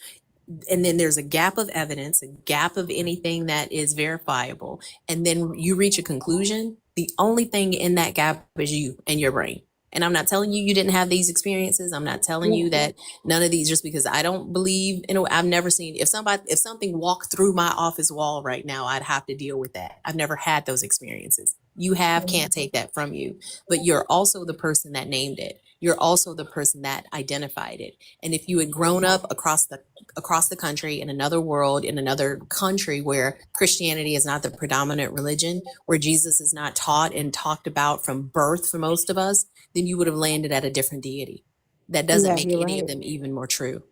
and then there's a gap of evidence, a gap of anything that is verifiable, and then you reach a conclusion. The only thing in that gap is you and your brain. And I'm not telling you you didn't have these experiences. I'm not telling yeah, you that none of these, just because I don't believe in I've never seen, if something walked through my office wall right now, I'd have to deal with that. I've never had those experiences. You have, can't take that from you. But you're also the person that named it. You're also the person that identified it. And if you had grown up across the country, in another world, in another country where Christianity is not the predominant religion, where Jesus is not taught and talked about from birth for most of us, then you would have landed at a different deity. That doesn't yeah. make You're any of right. them even more true.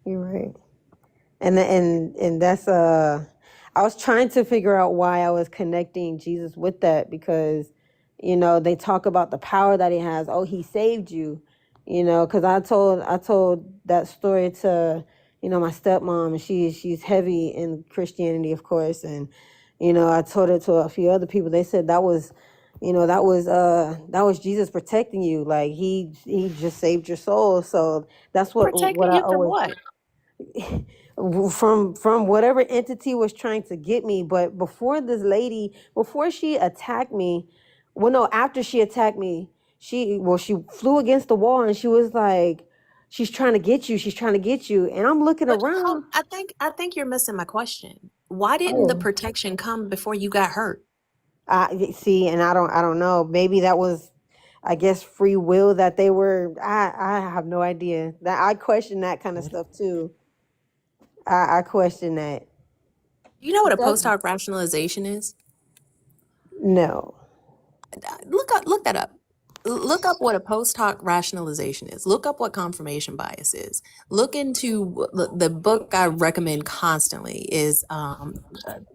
You're right. And that's I was trying to figure out why I was connecting Jesus with that because they talk about the power that he has. Oh, he saved you. Because I told that story to my stepmom, and she's heavy in Christianity, of course, and I told it to a few other people. They said that was Jesus protecting you. Like he just saved your soul. So that's what Protecting I you from always what? from whatever entity was trying to get me. But before she attacked me, well, no, after she attacked me, she flew against the wall, and she was like, she's trying to get you, and I'm looking But around. I think you're missing my question. Why didn't the Oh, protection come before you got hurt? I see, and I don't know, maybe that was, I guess, free will that they were. I have no idea. That I question that kind of stuff too. I question that. You know what But a post that's hoc rationalization is? no. Look that up. Look up what a post hoc rationalization is. Look up what confirmation bias is. Look into the book I recommend constantly is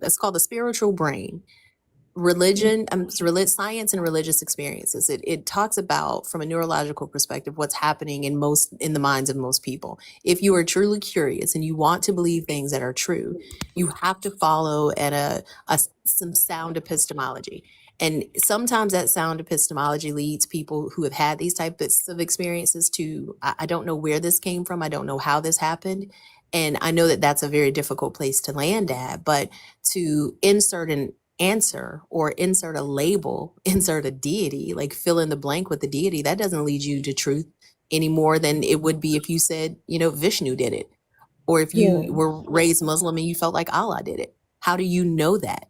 it's called The Spiritual Brain. Science and religious experiences. It talks about, from a neurological perspective, what's happening in the minds of most people. If you are truly curious and you want to believe things that are true, you have to follow at some sound epistemology. And sometimes that sound epistemology leads people who have had these types of experiences to, I don't know where this came from, I don't know how this happened. And I know that that's a very difficult place to land at, but to insert an answer or insert a label, insert a deity, like fill in the blank with the deity, that doesn't lead you to truth any more than it would be if you said, Vishnu did it, or if you Yeah. were raised Muslim and you felt like Allah did it. How do you know that?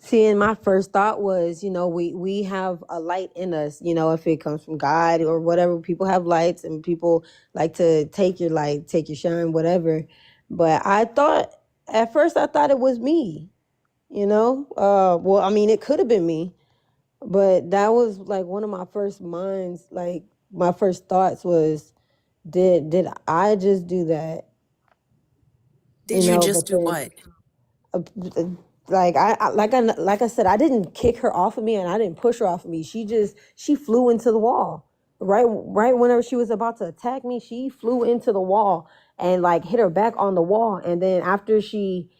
See, and my first thought was, we have a light in us, if it comes from God or whatever. People have lights, and people like to take your light, take your shine, whatever. But at first I thought it was me, well, I mean, it could have been me, but that was like one of my first minds, like my first thoughts was, did I just do that? Did you just But do then what? uh, like I said, I didn't kick her off of me, and I didn't push her off of me. She flew into the wall. Right whenever she was about to attack me, she flew into the wall and like hit her back on the wall. And then after she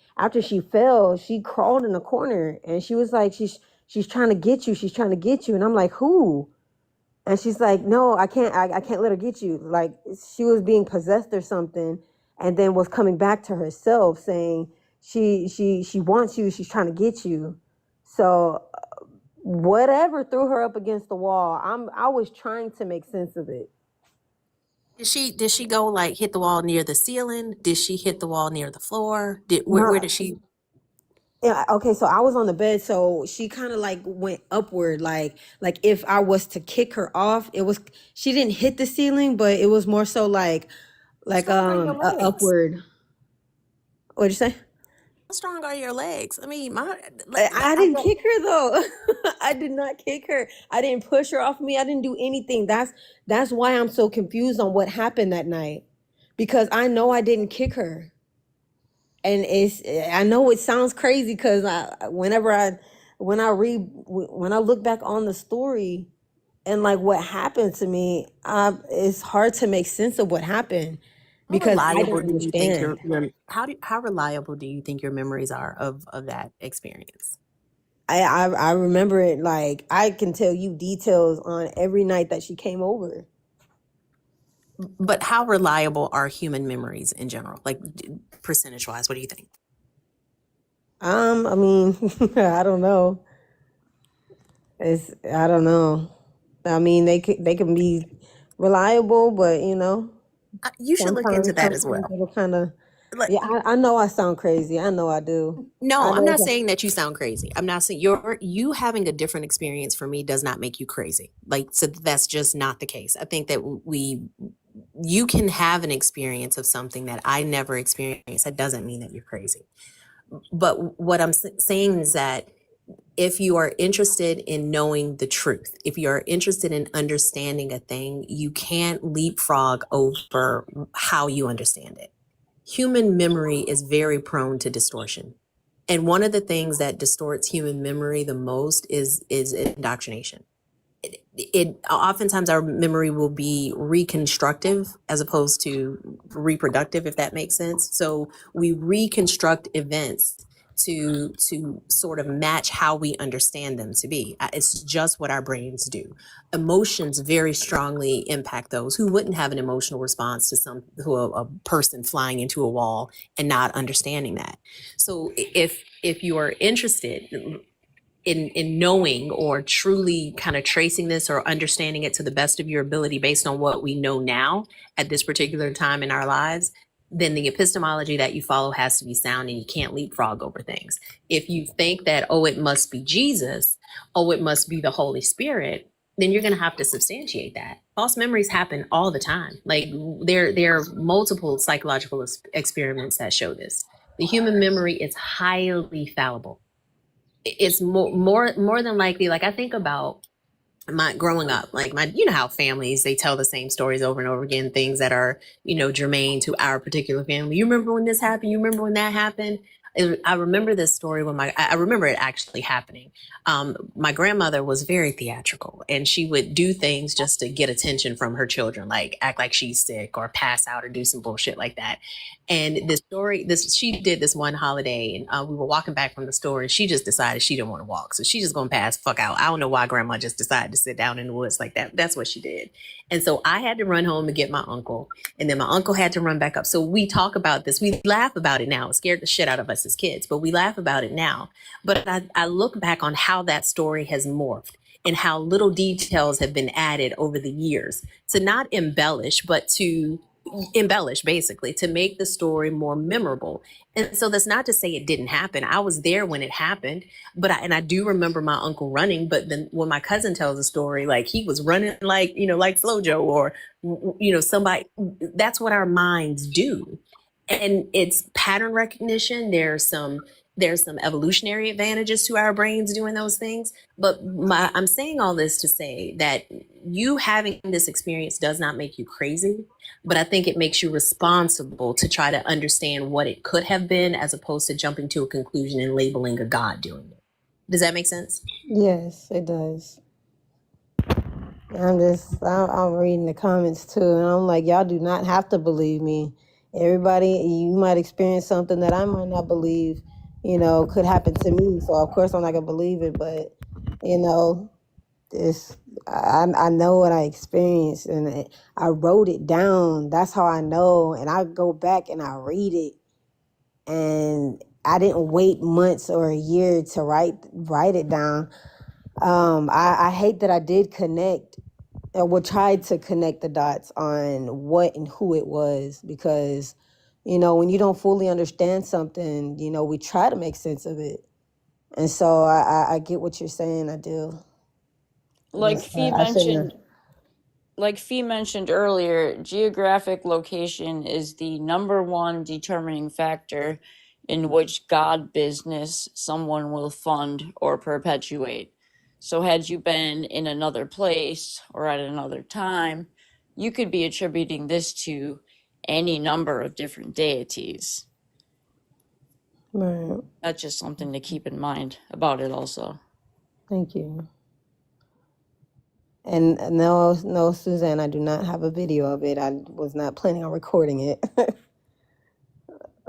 fell, she crawled in the corner, and she was like, she's trying to get you. She's trying to get you. And I'm like, who? And she's like, no, I can't let her get you. Like she was being possessed or something, and then was coming back to herself saying she wants you, she's trying to get you. So whatever threw her up against the wall, I was trying to make sense of it. Did she go like hit the wall near the ceiling? Did she hit the wall near the floor? Where Not did she? Yeah, okay, so I was on the bed, so she kind of like went upward, like if I was to kick her off, she didn't hit the ceiling, but it was more so like What's like wrong with your a legs? upward. What'd you say? How strong are your legs? I mean, I didn't kick her though. I did not kick her. I didn't push her off me. I didn't do anything. That's why I'm so confused on what happened that night. Because I know I didn't kick her. And I know it sounds crazy because when I look back on the story and like what happened to me, it's hard to make sense of what happened How because I reliable didn't do you think understand. how reliable do you think your memories are of that experience? I remember it, like I can tell you details on every night that she came over. But how reliable are human memories in general? Like percentage wise, what do you think? I mean, I don't know. I don't know. I mean, they can be reliable, but You should look into that as sometimes well. it'll kind of. Like, Yeah, I know I sound crazy. I know I do. I no, I'm know. not saying that you sound crazy. I'm not saying you having a different experience for me does not make you crazy. Like, so that's just not the case. I think that you can have an experience of something that I never experienced. That doesn't mean that you're crazy. But what I'm saying is that if you are interested in knowing the truth, if you're interested in understanding a thing, you can't leapfrog over how you understand it. Human memory is very prone to distortion. And one of the things that distorts human memory the most is indoctrination. It oftentimes our memory will be reconstructive as opposed to reproductive, if that makes sense. So we reconstruct events to sort of match how we understand them to be. It's just what our brains do. Emotions very strongly impact those who wouldn't have an emotional response to a person flying into a wall and not understanding that. So if you are interested in knowing or truly kind of tracing this or understanding it to the best of your ability based on what we know now at this particular time in our lives, then the epistemology that you follow has to be sound and you can't leapfrog over things. If you think that, oh, it must be Jesus, oh, it must be the Holy Spirit, then you're going to have to substantiate that. False memories happen all the time. Like there are multiple psychological experiments that show this. The human memory is highly fallible. It's more than likely, like I think about my growing up, like you know how families, they tell the same stories over and over again, things that are, germane to our particular family. You remember when this happened? You remember when that happened? I remember this story when I remember it actually happening. My grandmother was very theatrical and she would do things just to get attention from her children, like act like she's sick or pass out or do some bullshit like that. And she did this one holiday and we were walking back from the store and she just decided she didn't want to walk. So she just gonna pass fuck out. I don't know why grandma just decided to sit down in the woods like that. That's what she did. And so I had to run home to get my uncle. And then my uncle had to run back up. So we talk about this. We laugh about it now. It scared the shit out of us as kids, but we laugh about it now. But I look back on how that story has morphed and how little details have been added over the years to not embellish, but to embellish basically to make the story more memorable. And so that's not to say it didn't happen. I was there when it happened, but I do remember my uncle running. But then when my cousin tells a story, like he was running like, like Flojo or, somebody, that's what our minds do. And it's pattern recognition. There's some evolutionary advantages to our brains doing those things. But I'm saying all this to say that you having this experience does not make you crazy, but I think it makes you responsible to try to understand what it could have been as opposed to jumping to a conclusion and labeling a God doing it. Does that make sense? Yes, it does. I'm reading the comments too, and I'm like, y'all do not have to believe me. Everybody, you might experience something that I might not believe, could happen to me. So of course I'm not gonna believe it, but you know, this I know what I experienced, and I wrote it down. That's how I know, and I go back and I read it, and I didn't wait months or a year to write it down. I hate that I did connect or would try to connect the dots on what and who it was because, when you don't fully understand something, we try to make sense of it. And so I get what you're saying. I do. Like But Fee I shouldn't mentioned, earlier, geographic location is the number one determining factor in which God business someone will fund or perpetuate. So, had you been in another place or at another time, you could be attributing this to any number of different deities. Right. That's just something to keep in mind about it, also. Thank you. And no, no, Suzanne, I do not have a video of it. I was not planning on recording it.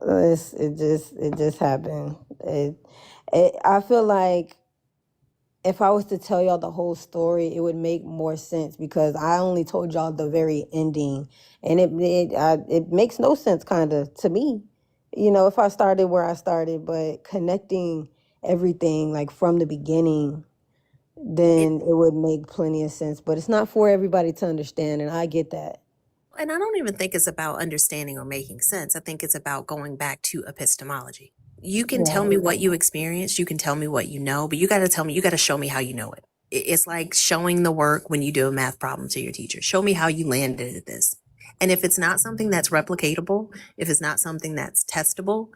It just happened. I feel like if I was to tell y'all the whole story, it would make more sense because I only told y'all the very ending, and it makes no sense kind of to me. You know, if I started where I started, but connecting everything like from the beginning, then it would make plenty of sense. But it's not for everybody to understand, and I get that. And I don't even think it's about understanding or making sense. I think it's about going back to epistemology. You can tell me what you experienced, you can tell me what you know, but you got to tell me, you got to show me how you know it. It's like showing the work when you do a math problem to your teacher. Show me how you landed at this. And if it's not something that's replicatable, if it's not something that's testable,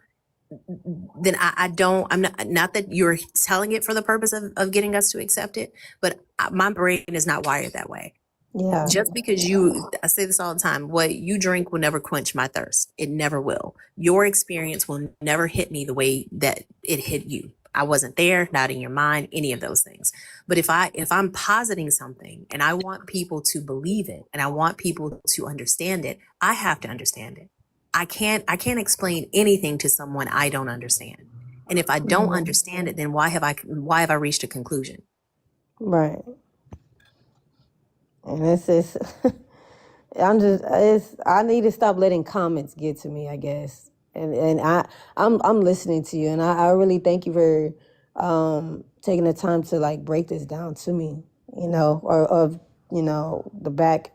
then I'm not that you're telling it for the purpose of getting us to accept it, but my brain is not wired that way. Yeah. Just because I say this all the time, what you drink will never quench my thirst. It never will. Your experience will never hit me the way that it hit you. I wasn't there, not in your mind, any of those things. But if I'm positing something and I want people to believe it and I want people to understand it, I have to understand it. I can't explain anything to someone I don't understand. And if I don't understand it, then why have I reached a conclusion? Right. And it's just, I need to stop letting comments get to me, I guess. And I'm listening to you, and I really thank you for taking the time to like break this down to me, you know, or of, you know, the back.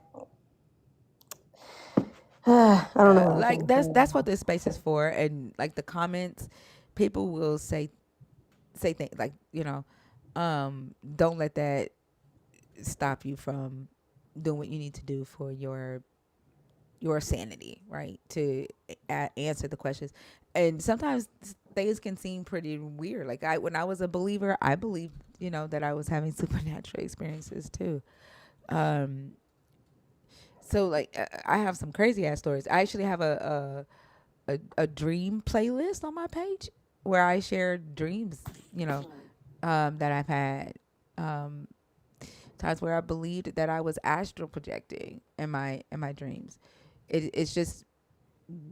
I don't know what I'm Like trying to that's say. what this space is for. And like the comments, people will say things like, don't let that stop you from doing what you need to do for your sanity, right? To answer the questions. And sometimes things can seem pretty weird. Like when I was a believer, I believed, that I was having supernatural experiences too. Um, so like I have some crazy ass stories. I actually have a dream playlist on my page where I share dreams, that I've had. Um, times where I believed that I was astral projecting in my dreams. It's just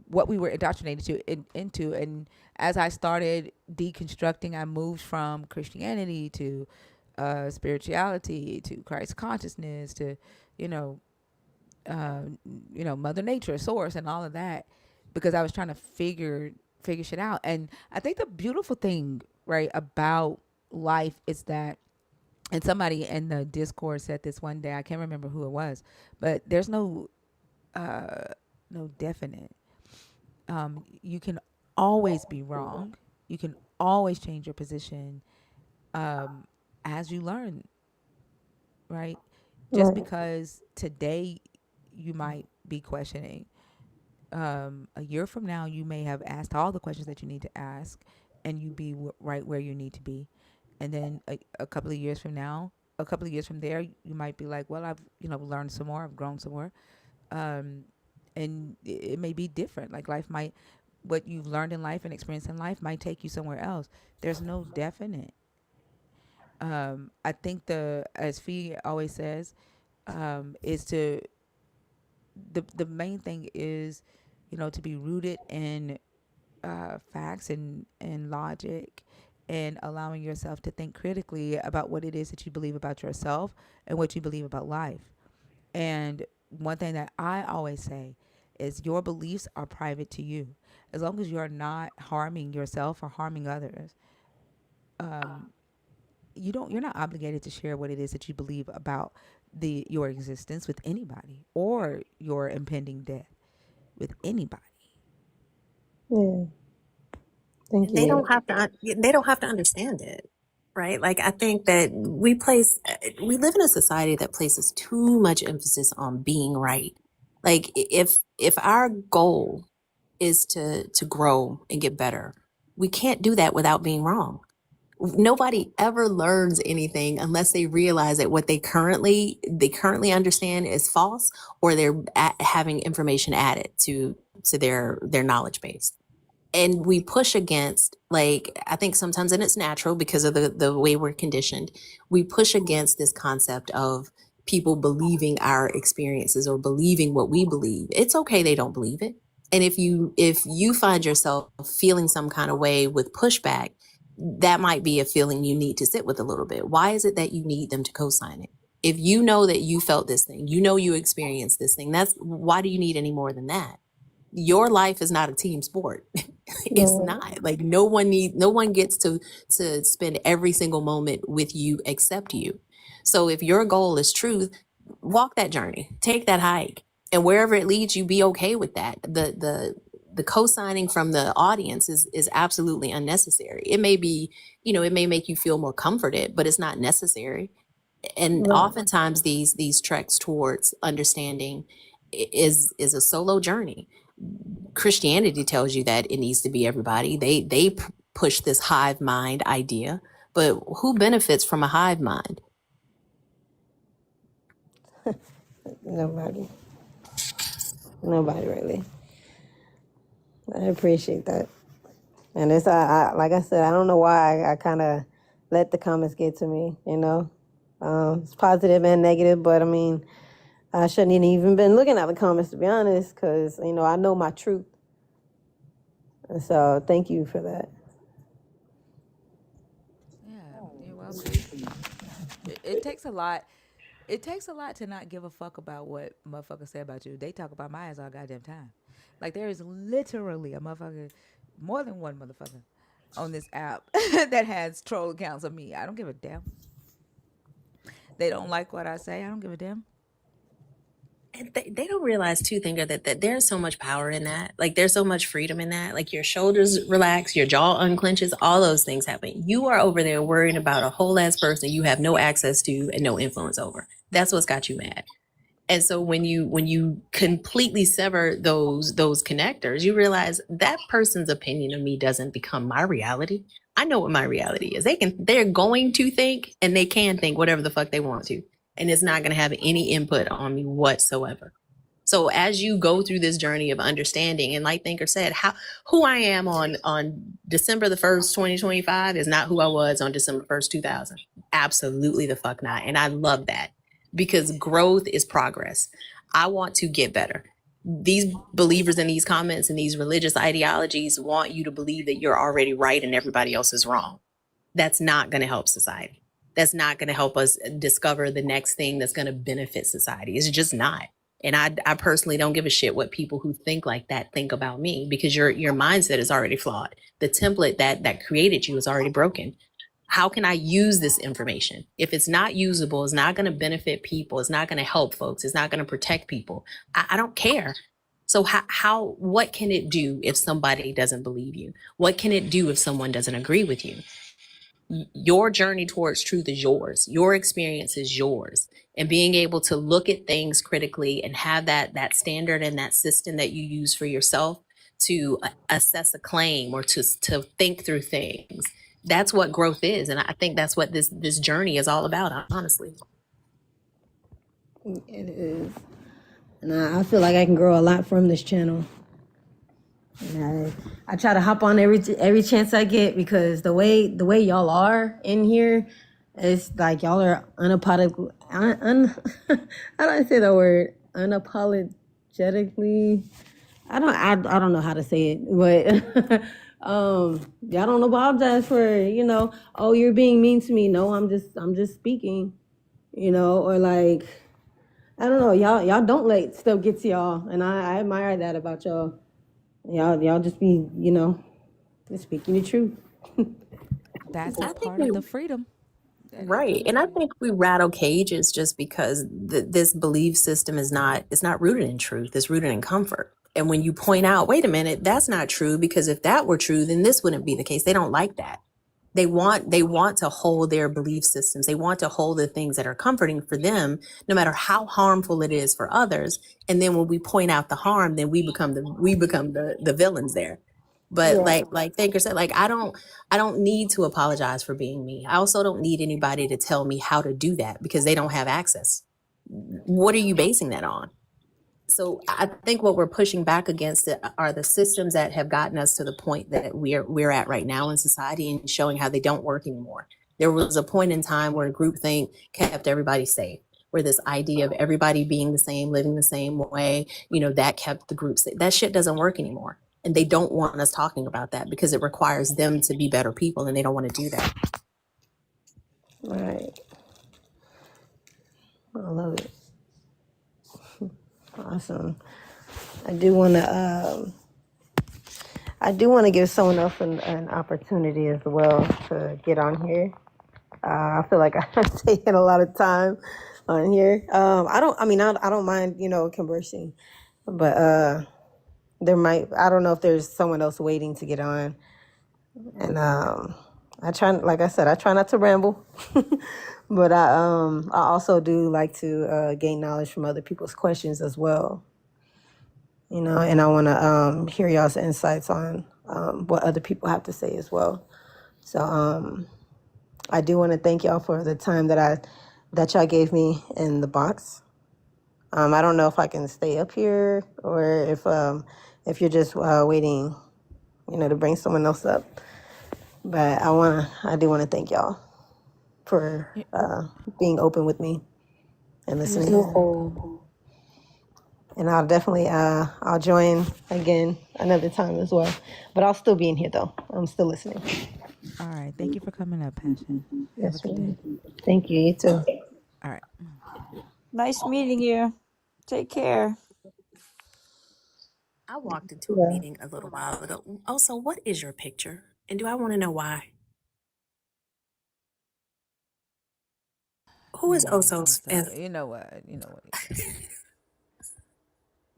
what we were indoctrinated into. And as I started deconstructing, I moved from Christianity to spirituality to Christ consciousness to, you know, uh, Mother Nature, Source, and all of that, because I was trying to figure shit out. And I think the beautiful thing, right, about life is that, and somebody in the Discord said this one day, I can't remember who it was, but there's no definite. You can always be wrong. You can always change your position as you learn, right? Just Right. because today you might be questioning, a year from now you may have asked all the questions that you need to ask, and you be right where you need to be. And then a couple of years from now, a couple of years from there, you might be like, well, I've learned some more, I've grown some more, um, and it may be different. Like life might, what you've learned in life and experienced in life might take you somewhere else. There's no definite. I think as Fee always says, is to the main thing is, to be rooted in facts and logic, and allowing yourself to think critically about what it is that you believe about yourself and what you believe about life. And one thing that I always say is your beliefs are private to you. As long as you're not harming yourself or harming others, you're not obligated to share what it is that you believe about your existence with anybody, or your impending death with anybody. Yeah. Thank And they you. don't have to understand it, right? Like I think that we live in a society that places too much emphasis on being right. Like if our goal is to grow and get better, We can't do that without being wrong. Nobody ever learns anything unless they realize that what they currently understand is false, or they're having information added to their knowledge base. And we push against, like, I think sometimes, and it's natural because of the way we're conditioned, we push against this concept of people believing our experiences or believing what we believe. It's okay they don't believe it. And if you find yourself feeling some kind of way with pushback, that might be a feeling you need to sit with a little bit. Why is it that you need them to co-sign it? If you know that you felt this thing, you know you experienced this thing, that's why do you need any more than that? Your life is not a team sport. It's not. Like, no one gets to spend every single moment with you except you. So if your goal is truth, walk that journey, take that hike, and wherever it leads you, be okay with that. The co-signing from the audience is absolutely unnecessary. It may be, it may make you feel more comforted, but it's not necessary. And oftentimes these treks towards understanding is a solo journey. Christianity tells you that it needs to be everybody. They push this hive mind idea, but who benefits from a hive mind? Nobody really. I appreciate that. And it's like I said, I don't know why I kind of let the comments get to me. It's positive and negative, but I mean, I shouldn't have even been looking at the comments, to be honest, because I know my truth. And so thank you for that. Yeah, you're welcome. It takes a lot. It takes a lot to not give a fuck about what motherfuckers say about you. They talk about my ass all goddamn time. Like, there is literally a motherfucker, more than one motherfucker, on this app that has troll accounts of me. I don't give a damn. They don't like what I say. I don't give a damn. And they don't realize too, Thinker, that there's so much power in that. Like, there's so much freedom in that. Like, your shoulders relax, your jaw unclenches, all those things happen. You are over there worrying about a whole ass person you have no access to and no influence over. That's what's got you mad. And so when you completely sever those connectors, you realize that person's opinion of me doesn't become my reality. I know what my reality is. They're going to think, and they can think whatever the fuck they want to, and it's not going to have any input on me whatsoever. So as you go through this journey of understanding, and like Thinker said, who I am on December the 1st, 2025 is not who I was on December 1st, 2000. Absolutely the fuck not. And I love that, because growth is progress. I want to get better. These believers in these comments and these religious ideologies want you to believe that you're already right and everybody else is wrong. That's not going to help society. That's not going to help us discover the next thing that's going to benefit society. It's just not. And I personally don't give a shit what people who think like that think about me, because your mindset is already flawed. The template that created you is already broken. How can I use this information? If it's not usable, it's not going to benefit people, it's not going to help folks, it's not going to protect people, I don't care. So what can it do if somebody doesn't believe you? What can it do if someone doesn't agree with you? Your journey towards truth is yours. Your experience is yours. And being able to look at things critically and have that standard and that system that you use for yourself to assess a claim or to think through things, that's what growth is. And I think that's what this journey is all about, honestly. It is. And I feel like I can grow a lot from this channel. And I try to hop on every chance I get, because the way y'all are in here, it's like y'all are unapologetic. How do I say the word? Unapologetically. I don't know how to say it, but y'all don't apologize for, oh, you're being mean to me. No, I'm just speaking, or like, I don't know, y'all don't let stuff get to y'all, and I admire that about y'all. Y'all just be, just speaking the truth. That's a I think part of the freedom. right. And I think we rattle cages just because this belief system it's not rooted in truth. It's rooted in comfort. And when you point out, wait a minute, that's not true, because if that were true, then this wouldn't be the case. They don't like that. They want to hold their belief systems. They want to hold the things that are comforting for them, no matter how harmful it is for others. And then when we point out the harm, then we become the villains there. But Yeah. like Thinker said, like I don't need to apologize for being me. I also don't need anybody to tell me how to do that because they don't have access. What are you basing that on? So I think what we're pushing back against are the systems that have gotten us to the point that we're at right now in society, and showing how they don't work anymore. There was a point in time where groupthink kept everybody safe, where this idea of everybody being the same, living the same way, that kept the group safe. That shit doesn't work anymore. And they don't want us talking about that because it requires them to be better people, and they don't want to do that. Right. I love it. Awesome. I do want to. Give someone else an opportunity as well to get on here. I feel like I'm taking a lot of time on here. I don't mind, conversing, but I don't know if there's someone else waiting to get on. And like I said, I try not to ramble, but I also do like to gain knowledge from other people's questions as well. And I want to hear y'all's insights on what other people have to say as well. So I do want to thank y'all for the time that y'all gave me in the box. I don't know if I can stay up here or if you're just waiting, to bring someone else up. But I do want to thank y'all for being open with me and listening. And I'll definitely I'll join again another time as well. But I'll still be in here though. I'm still listening. All right. Thank you for coming up, Passion. Have a Yes, good day. thank you. You too. All right. Nice meeting you. Take care. I walked into a Yeah. meeting a little while ago. Also, what is your picture? And do I want to know why? Who is No. Osos? So, And you know what? You know what?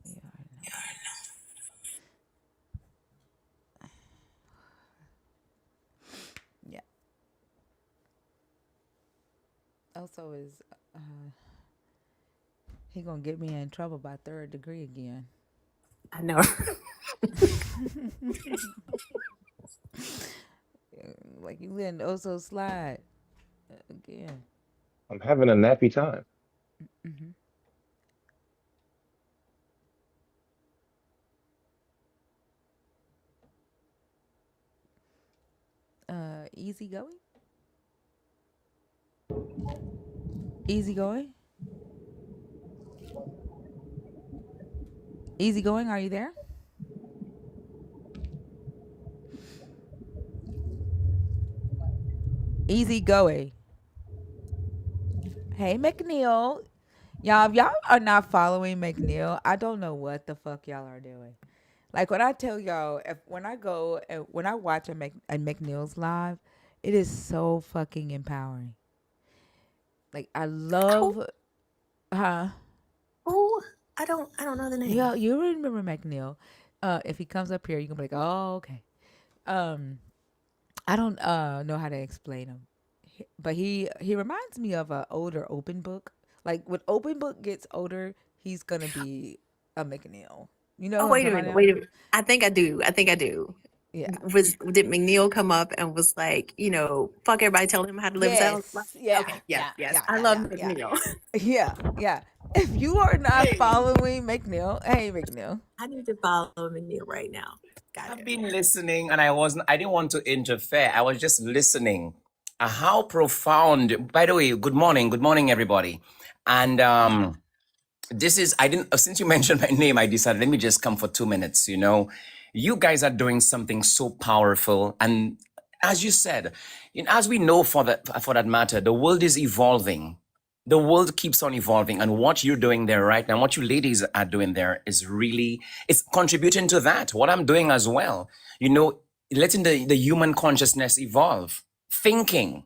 Yeah, yeah. Also is he gonna get me in trouble by third degree again. I know. Like you letting Oso slide again. I'm having a nappy time. Hmm. Easy going. Easy going. Easy going. Are you there? Easy going. Hey, McNeil. Y'all, if y'all are not following McNeil, I don't know what the fuck y'all are doing. Like when I tell y'all, when I go and when I watch a McNeil's live, it is so fucking empowering. Like I who? love, huh? Who? I don't know the name. Yeah, you remember McNeil. If he comes up here, you can be like, oh, okay. Um, I don't know how to explain him, but he reminds me of a older Open Book. Like when Open Book gets older, he's gonna be a McNeil. You know Oh, who I'm wait talking a about minute. now? Wait a minute. I think I do. I think I do. Yeah. Did McNeil come up and was like, fuck everybody, telling him how to live his life? Yes. Yeah. Okay. Yes. Yeah. Yes. Yeah. I Yeah. love Yeah. Yeah. McNeil. Yeah. Yeah. If you are not Hey, following McNeil, hey McNeil. I need to follow McNeil right now. Got I've it. been listening and I didn't want to interfere. I was just listening. How profound. By the way, good morning, everybody. And this is, I didn't, since you mentioned my name, I decided, let me just come for 2 minutes. You guys are doing something so powerful. And as you said, as we know for that matter, the world is evolving. The world keeps on evolving, and what you're doing there right now, what you ladies are doing there is really, it's contributing to that. What I'm doing as well, letting the human consciousness evolve, thinking,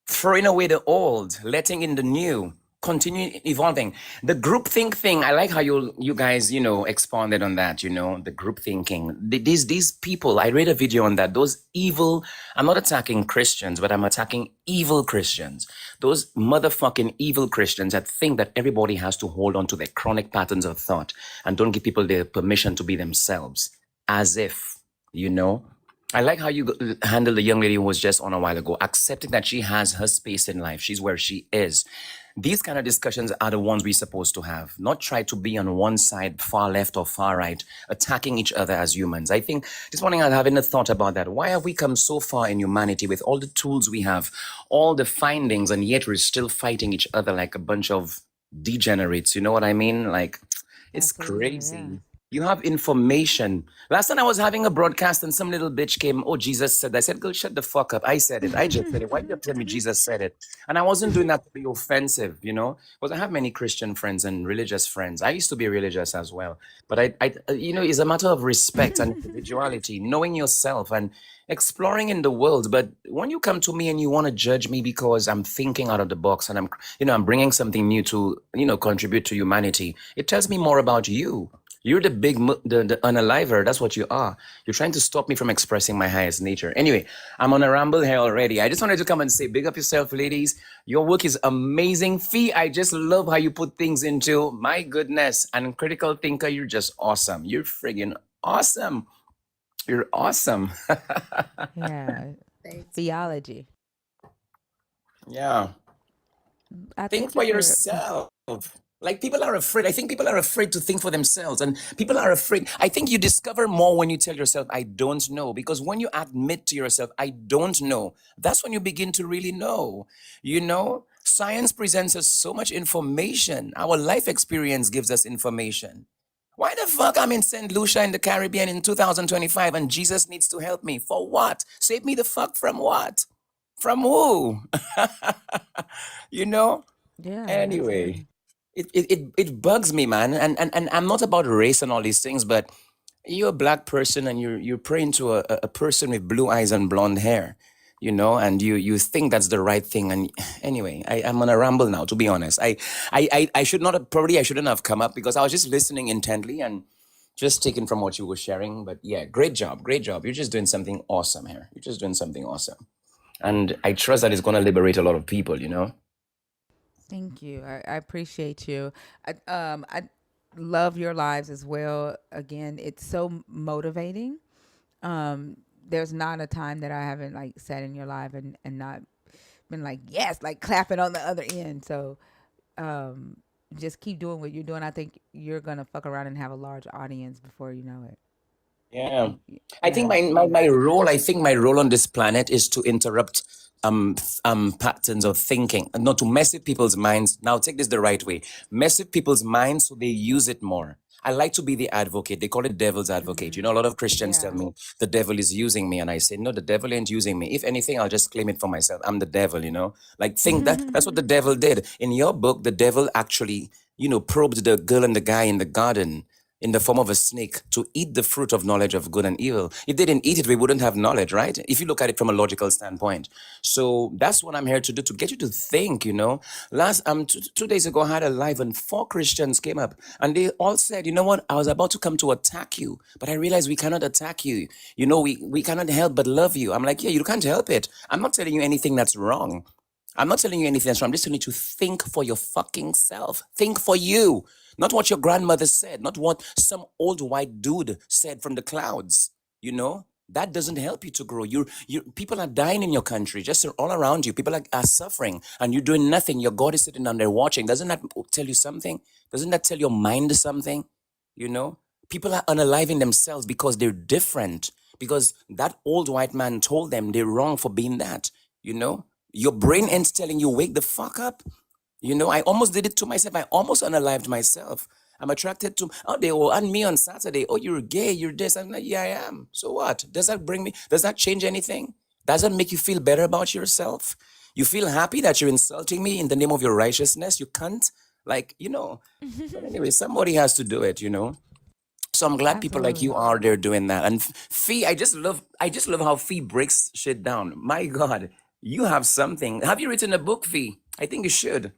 throwing away the old, letting in the new, continuing evolving. The group think thing, I like how you guys, expanded on that, the group thinking. These people, I read a video on that. Those evil, I'm not attacking Christians, but I'm attacking evil Christians. Those motherfucking evil Christians that think that everybody has to hold on to their chronic patterns of thought and don't give people the permission to be themselves. As if. You know, I like how you handle the young lady who was just on a while ago, accepting that she has her space in life. She's where she is. These kind of discussions are the ones we're supposed to have, not try to be on one side, far left or far right, attacking each other as humans. I think this morning I'm having a thought about that. Why have we come so far in humanity with all the tools we have, all the findings, and yet we're still fighting each other like a bunch of degenerates? You know what I mean? Like, it's Absolutely, yeah. crazy. You have information. Last time I was having a broadcast and some little bitch came, oh, Jesus said, I said, girl, shut the fuck up. I said it. I just said it. Why you tell me Jesus said it? And I wasn't doing that to be offensive, you know, because I have many Christian friends and religious friends. I used to be religious as well. But you know, it's a matter of respect and individuality, knowing yourself and exploring in the world. But when you come to me and you want to judge me because I'm thinking out of the box and I'm bringing something new to, contribute to humanity, it tells me more about you. You're the big, the unaliver. That's what you are. You're trying to stop me from expressing my highest nature. Anyway, I'm on a ramble here already. I just wanted to come and say, big up yourself, ladies. Your work is amazing. Fee, I just love how you put things into, my goodness. And critical thinker, you're just awesome. You're friggin' awesome. You're awesome. Yeah. Thanks. Theology. Yeah. I Think thank you for for. yourself. Like, people are afraid. I think people are afraid to think for themselves. And people are afraid. I think you discover more when you tell yourself, I don't know. Because when you admit to yourself, I don't know, that's when you begin to really know. Science presents us so much information. Our life experience gives us information. Why the fuck I'm in St. Lucia in the Caribbean in 2025 and Jesus needs to help me? For what? Save me the fuck from what? From who? you know? Yeah, Anyway, absolutely. it bugs me, man. And I'm not about race and all these things, but you're a black person and you're praying to a person with blue eyes and blonde hair, and you think that's the right thing. And anyway, I'm on a ramble now, to be honest. I should not have, probably I shouldn't have come up because I was just listening intently and just taking from what you were sharing. But yeah, great job, great job. You're just doing something awesome here. You're just doing something awesome. And I trust that it's going to liberate a lot of people. Thank you. I appreciate you. I love your lives as well. Again, it's so motivating. There's not a time that I haven't like sat in your live and not been like, yes, like clapping on the other end. So um, just keep doing what you're doing. I think you're gonna fuck around and have a large audience before you know it. Yeah. I think Yeah. my role on this planet is to interrupt patterns of thinking, and not to mess with people's minds. Now take this the right way. Mess with people's minds so they use it more. I like to be the advocate. They call it devil's advocate. Hmm. A lot of Christians tell Yeah. me the devil is using me, and I say, no, the devil ain't using me. If anything, I'll just claim it for myself. I'm the devil. Like, think that's what the devil did. In your book, the devil actually, probed the girl and the guy in the garden in the form of a snake to eat the fruit of knowledge of good and evil. If they didn't eat it, we wouldn't have knowledge, right? If you look at it from a logical standpoint. So that's what I'm here to do, to get you to think. Last 2 days ago, I had a live and 4 Christians came up and they all said, you know what, I was about to come to attack you, but I realized we cannot attack you. We cannot help but love you. I'm like, yeah, you can't help it. I'm not telling you anything that's wrong. I'm not telling you anything that's wrong. I'm just telling you to think for your fucking self. Think for you. Not what your grandmother said, not what some old white dude said from the clouds. That doesn't help you to grow. People are dying in your country, just all around you. People are suffering, and you're doing nothing. Your God is sitting down there watching. Doesn't that tell you something? Doesn't that tell your mind something? People are unaliving themselves because they're different. Because that old white man told them they're wrong for being that. Your brain ends telling you, wake the fuck up. I almost did it to myself. I almost unalived myself. I'm attracted to, oh, they were on me on Saturday. Oh, you're gay, you're this. I'm like, yeah, I am. So what? Does that change anything? Does that make you feel better about yourself? You feel happy that you're insulting me in the name of your righteousness? You can't? But anyway, somebody has to do it. So I'm glad people like you Absolutely. are there doing that. And Fee, I just love how Fee breaks shit down. My God, you have something. Have you written a book, Fee? I think you should.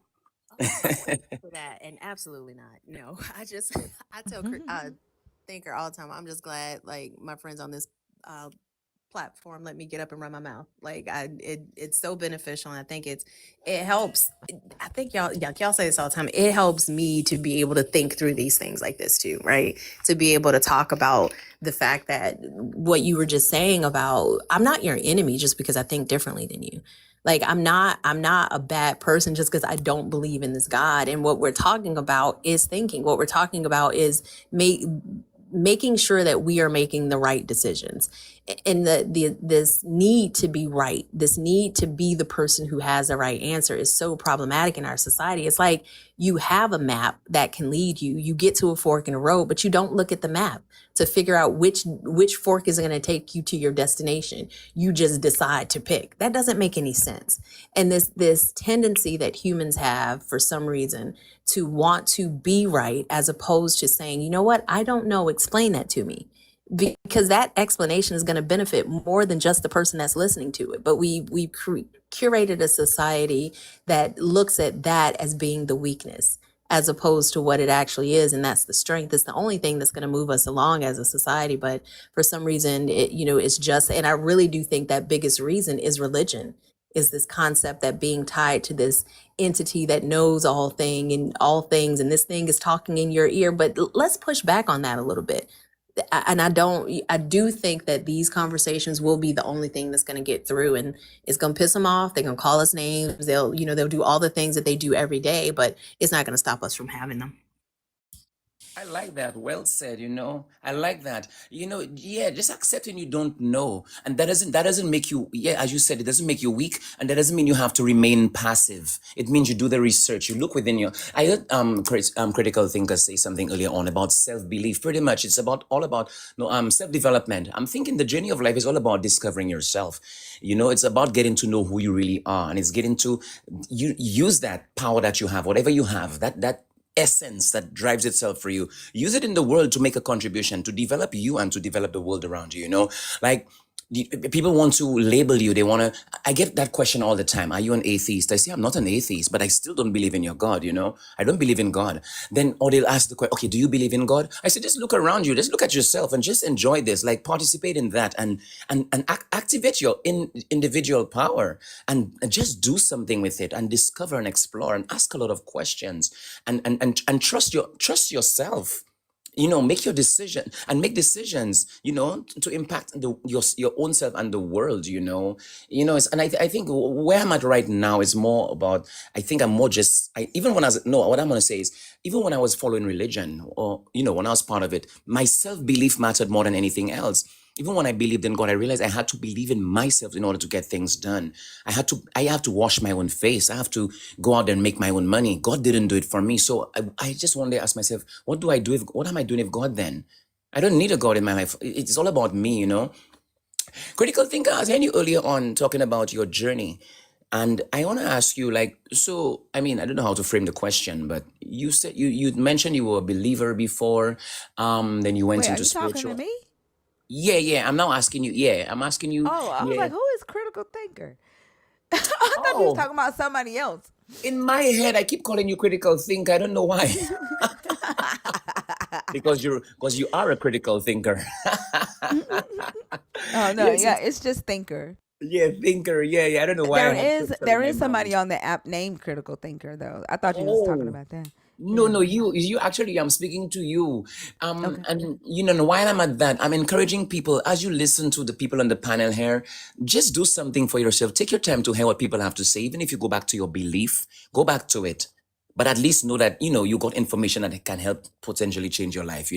I'm waiting for that, and absolutely not. No, I tell Thinker all the time. I'm just glad, like my friends on this uh, platform let me get up and run my mouth. Like it's so beneficial, and I think it helps. I think y'all say this all the time. It helps me to be able to think through these things like this too, right? To be able to talk about the fact that what you were just saying about I'm not your enemy just because I think differently than you. Like I'm not a bad person just because I don't believe in this God. And what we're talking about is thinking. What we're talking about is making sure that we are making the right decisions, and this need to be right, this need to be the person who has the right answer is so problematic in our society. It's like you have a map that can lead you, you get to a fork in the road, but you don't look at the map to figure out which fork is going to take you to your destination. You just decide to pick. That doesn't make any sense. And this tendency that humans have for some reason to want to be right as opposed to saying, you know what, I don't know, explain that to me, because that explanation is going to benefit more than just the person that's listening to it. But we curated a society that looks at that as being the weakness as opposed to what it actually is, and that's the strength. It's the only thing that's going to move us along as a society. But for some reason, it's just, and I really do think that biggest reason is religion, is this concept that being tied to this entity that knows all things, and this thing is talking in your ear. But let's push back on that a little bit. And I do think that these conversations will be the only thing that's going to get through, and it's going to piss them off. They're going to call us names. They'll do all the things that they do every day, but it's not going to stop us from having them. I like that. Well said, I like that. Yeah, just accepting you don't know. And that doesn't make you, yeah, as you said, it doesn't make you weak, and that doesn't mean you have to remain passive. It means you do the research. You look within your I heard critical thinkers say something earlier on about self-belief. Pretty much it's all about no self-development. I'm thinking the journey of life is all about discovering yourself. It's about getting to know who you really are, and it's getting to use that power that you have, whatever you have, that essence that drives itself for you, use it in the world to make a contribution, to develop you and to develop the world around you. Like people want to label you. They want to, I get that question all the time. Are you an atheist? I say, I'm not an atheist, but I still don't believe in your God. I don't believe in God. Then, or they'll ask the question, okay, do you believe in God? I say, just look around you, just look at yourself and just enjoy this, like participate in that, and activate your individual power, and just do something with it, and discover and explore and ask a lot of questions, and trust yourself. Make your decision and make decisions, to impact your own self and the world. I think where I'm at right now is more about, I think I'm more just, even when I was, no, what I'm going to say is, even when I was following religion, or, when I was part of it, my self-belief mattered more than anything else. Even when I believed in God, I realized I had to believe in myself in order to get things done. I have to wash my own face. I have to go out there and make my own money. God didn't do it for me. So I just one day asked myself, what am I doing with God then? I don't need a God in my life. It's all about me. Critical thinker, I was hearing you earlier on talking about your journey. And I want to ask you, I don't know how to frame the question, but you said you mentioned you were a believer before, then you went Wait, are into you talking to spiritual. me? Yeah. I'm now asking you. Yeah, I'm asking you. Oh, I was Yeah. like, who is critical thinker? I thought you was Oh, talking about somebody else. in my head, I keep calling you critical thinker. I don't know why. because you are a critical thinker. Oh no, Yes, yeah, it's just thinker. yeah, thinker. Yeah. I don't know why There I had is critical in there my is somebody mind. on the app named Critical Thinker though. I thought you was talking Oh. about that. No, Yeah. no, you actually, I'm speaking to you. Okay. And while I'm at that, I'm encouraging people, as you listen to the people on the panel here, just do something for yourself. Take your time to hear what people have to say. Even if you go back to your belief, go back to it. But at least know that, you got information that can help potentially change your life.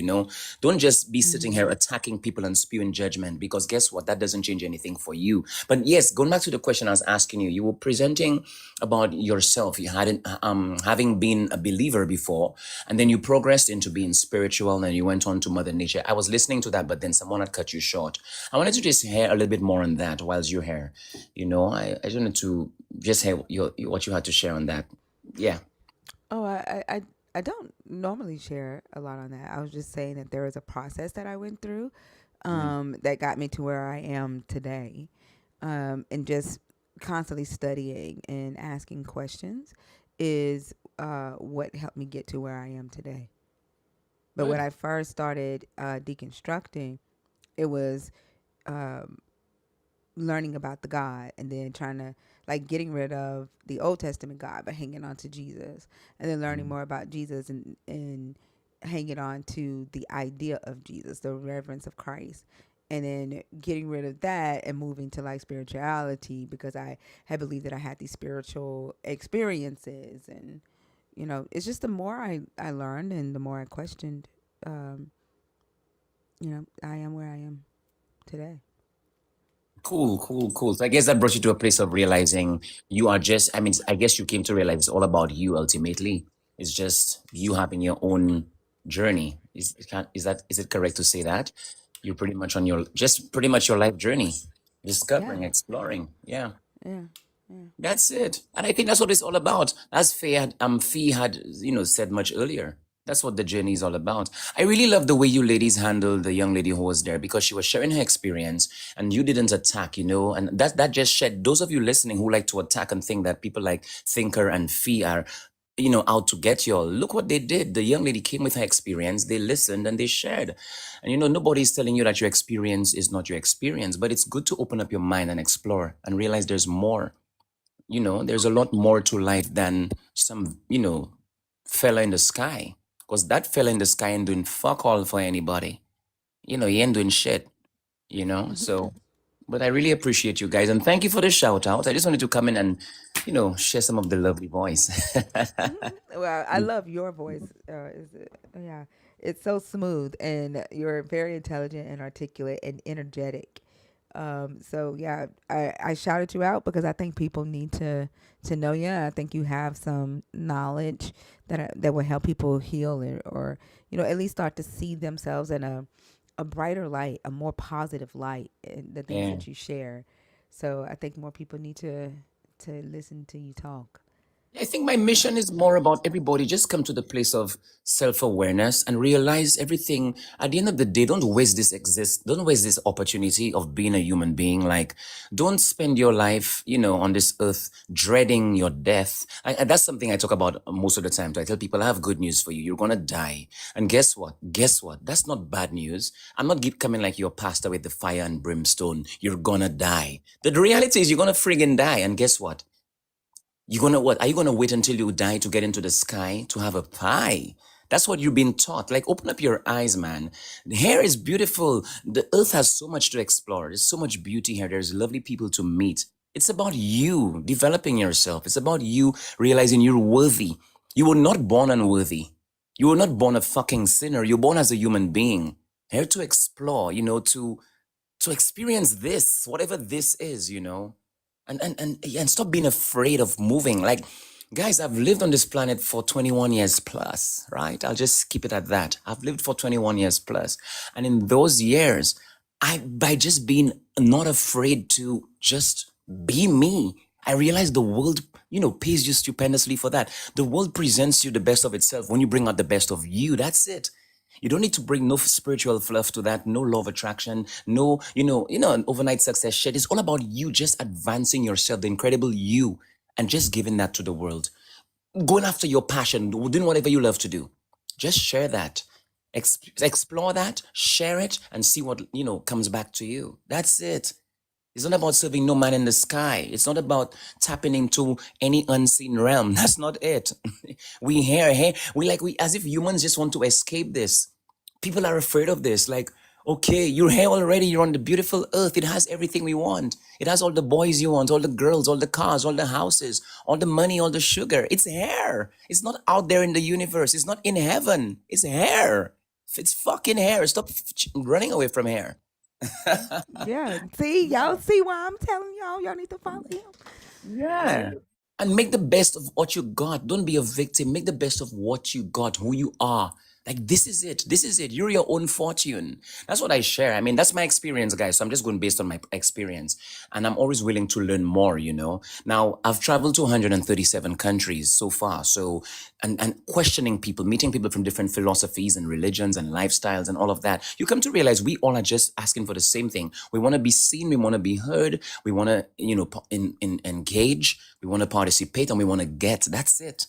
Don't just be sitting Hmm. here attacking people and spewing judgment, because guess what? That doesn't change anything for you. But yes, going back to the question I was asking you, you were presenting about yourself. You hadn't, having been a believer before, and then you progressed into being spiritual, and you went on to Mother Nature. I was listening to that, but then someone had cut you short. I wanted to just hear a little bit more on that whilst you're here. I just wanted to just hear what you had to share on that. Yeah. Oh, I don't normally share a lot on that. I was just saying that there was a process that I went through, Mm. that got me to where I am today, and just constantly studying and asking questions is what helped me get to where I am today. But when Good. I first started deconstructing, it was learning about the God and then trying to like getting rid of the Old Testament God but hanging on to Jesus, and then learning more about Jesus and hanging on to the idea of Jesus, the reverence of Christ, and then getting rid of that and moving to like spirituality because I had believed that I had these spiritual experiences. And it's just the more I learned and the more I questioned, um, I am where I am today. Cool, cool, cool. So I guess that brought you to a place of realizing you are just, I mean, I guess you came to realize it's all about you ultimately. It's just you having your own journey. Is it correct to say that? You're pretty much on pretty much your life journey, Yeah, discovering, exploring. Yeah. yeah, yeah. That's it. And I think that's what it's all about. As Fee had, said much earlier. That's what the journey is all about. I really love the way you ladies handled the young lady who was there because she was sharing her experience and you didn't attack, and that just shed those of you listening who like to attack and think that people like Thinker and Fee are, out to get you all. Look what they did. The young lady came with her experience, they listened and they shared. And nobody's telling you that your experience is not your experience, but it's good to open up your mind and explore and realize there's more. There's a lot more to life than some, fella in the sky. Because that fella in the sky ain't doing fuck all for anybody. He ain't doing shit, So, but I really appreciate you guys. And thank you for the shout out. I just wanted to come in and, share some of the lovely voice. Well, I love your voice. Yeah, it's so smooth, and you're very intelligent and articulate and energetic. So yeah, I shouted you out because I think people need to know you. I think you have some knowledge that will help people heal or at least start to see themselves in a brighter light, a more positive light in the things Yeah. that you share. So I think more people need to listen to you talk. I think my mission is more about everybody just come to the place of self-awareness and realize everything. At the end of the day, don't waste this opportunity of being a human being. Like, don't spend your life, on this earth dreading your death. That's something I talk about most of the time. So I tell people, I have good news for you. You're gonna die. And guess what? Guess what? That's not bad news. I'm not coming like your pastor with the fire and brimstone. You're gonna die. The reality is you're gonna friggin' die. And guess what? You're gonna what? Are you gonna wait until you die to get into the sky to have a pie? That's what you've been taught. Like, open up your eyes, man. The hair is beautiful. The earth has so much to explore. There's so much beauty here. There's lovely people to meet. It's about you developing yourself. It's about you realizing you're worthy. You were not born unworthy. You were not born a fucking sinner. You're born as a human being. Here to explore, to experience this, whatever this is, and stop being afraid of moving. Like, guys, I've lived on this planet for 21 years plus, right? I'll just keep it at that. I've lived for 21 years plus. And in those years, by just being not afraid to just be me, I realized the world, pays you stupendously for that. The world presents you the best of itself when you bring out the best of you. That's it. You don't need to bring no spiritual fluff to that, no law of attraction, no, an overnight success shit. It's all about you just advancing yourself, the incredible you, and just giving that to the world. Going after your passion, doing whatever you love to do. Just share that. Explore that, share it, and see what, comes back to you. That's it. It's not about serving no man in the sky. It's not about tapping into any unseen realm. That's not it. we as if humans just want to escape this. People are afraid of this. Like, okay, you're here already. You're on the beautiful earth. It has everything we want. It has all the boys you want, all the girls, all the cars, all the houses, all the money, all the sugar. It's here. It's not out there in the universe. It's not in heaven. It's here. It's fucking here. Stop running away from here. Yeah. See, y'all see why I'm telling y'all need to follow him. Yeah. And make the best of what you got. Don't be a victim. Make the best of what you got, who you are. Like, this is it. This is it. You're your own fortune. That's what I share. I mean, that's my experience, guys. So I'm just going based on my experience. And I'm always willing to learn more, Now, I've traveled to 137 countries so far. So, and questioning people, meeting people from different philosophies and religions and lifestyles and all of that. You come to realize we all are just asking for the same thing. We want to be seen. We want to be heard. We want to, engage. We want to participate and we want to get. That's it.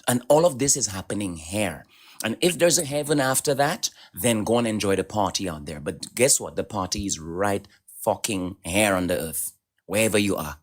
And all of this is happening here. And if there's a heaven after that, then go and enjoy the party out there. But guess what? The party is right fucking hair on the earth, wherever you are.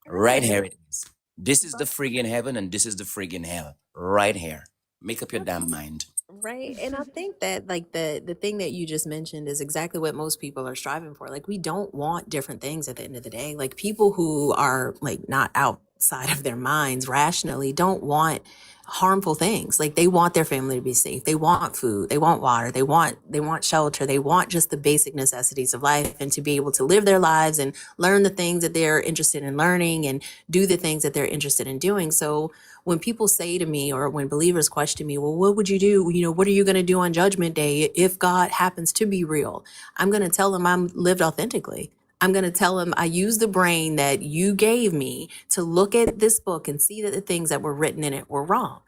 Right here it is. This is the friggin' heaven and this is the friggin' hell. Right here. Make up your damn mind. Right. And I think that like the thing that you just mentioned is exactly what most people are striving for. Like we don't want different things at the end of the day. Like people who are like not outside of their minds rationally don't want harmful things. Like they want their family to be safe. They want food, they want water, they want shelter, they want just the basic necessities of life and to be able to live their lives and learn the things that they're interested in learning and do the things that they're interested in doing. So when people say to me or when believers question me, well, what would you do? You know, what are you going to do on Judgment Day if God happens to be real? I'm going to tell them I'm lived authentically. I'm going to tell them I use the brain that you gave me to look at this book and see that the things that were written in it were wrong.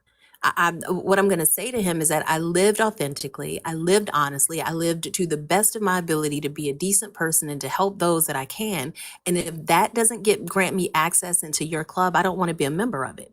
What I'm going to say to him is that I lived authentically. I lived honestly. I lived to the best of my ability to be a decent person and to help those that I can. And if that doesn't grant me access into your club, I don't want to be a member of it.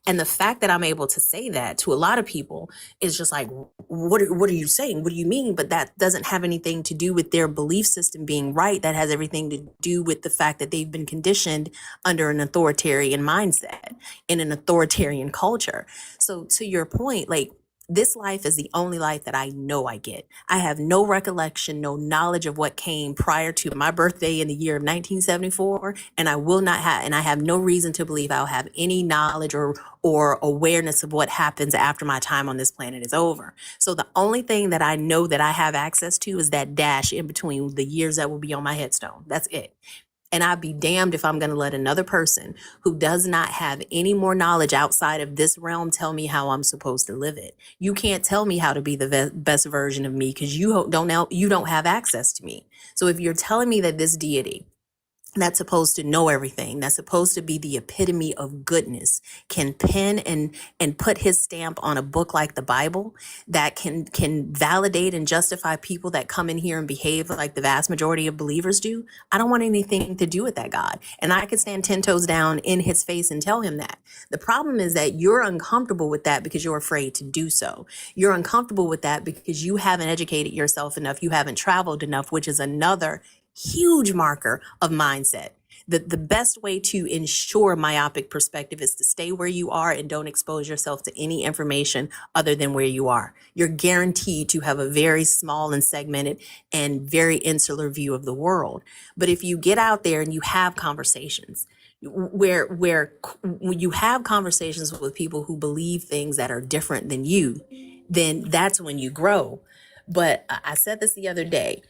And the fact that I'm able to say that to a lot of people is just like, what are you saying? What do you mean? But that doesn't have anything to do with their belief system being right. That has everything to do with the fact that they've been conditioned under an authoritarian mindset in an authoritarian culture. So to your point, like this life is the only life that I know I get. I have no recollection, no knowledge of what came prior to my birthday in the year of 1974, and I will not have, and I have no reason to believe I'll have any knowledge or awareness of what happens after my time on this planet is over. So the only thing that I know that I have access to is that dash in between the years that will be on my headstone. That's it. And I'd be damned if I'm going to let another person who does not have any more knowledge outside of this realm tell me how I'm supposed to live it. You can't tell me how to be the best version of me because you don't have access to me. So if you're telling me that this deity that's supposed to know everything, that's supposed to be the epitome of goodness, can pen and put his stamp on a book like the Bible, that can validate and justify people that come in here and behave like the vast majority of believers do. I don't want anything to do with that God. And I could stand 10 toes down in his face and tell him that. The problem is that you're uncomfortable with that because you're afraid to do so. You're uncomfortable with that because you haven't educated yourself enough. You haven't traveled enough, which is another huge marker of mindset. The best way to ensure myopic perspective is to stay where you are and don't expose yourself to any information other than where you are. You're guaranteed to have a very small and segmented and very insular view of the world. But if you get out there and you have conversations where when you have conversations with people who believe things that are different than you, then that's when you grow. But I said this the other day,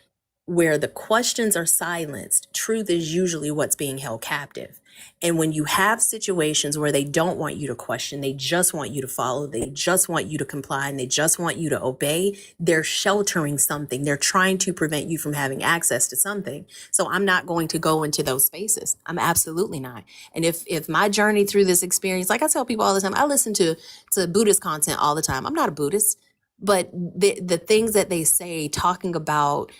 where the questions are silenced, truth is usually what's being held captive. And when you have situations where they don't want you to question, they just want you to follow, they just want you to comply, and they just want you to obey, they're sheltering something. They're trying to prevent you from having access to something. So I'm not going to go into those spaces. I'm absolutely not. And if my journey through this experience, like I tell people all the time, I listen to Buddhist content all the time. I'm not a Buddhist. But the things that they say, talking about,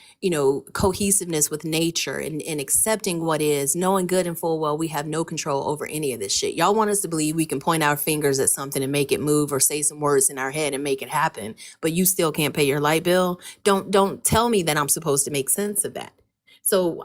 cohesiveness with nature and accepting what is, knowing good and full well we have no control over any of this shit. Y'all want us to believe we can point our fingers at something and make it move or say some words in our head and make it happen, but you still can't pay your light bill. Don't tell me that I'm supposed to make sense of that. So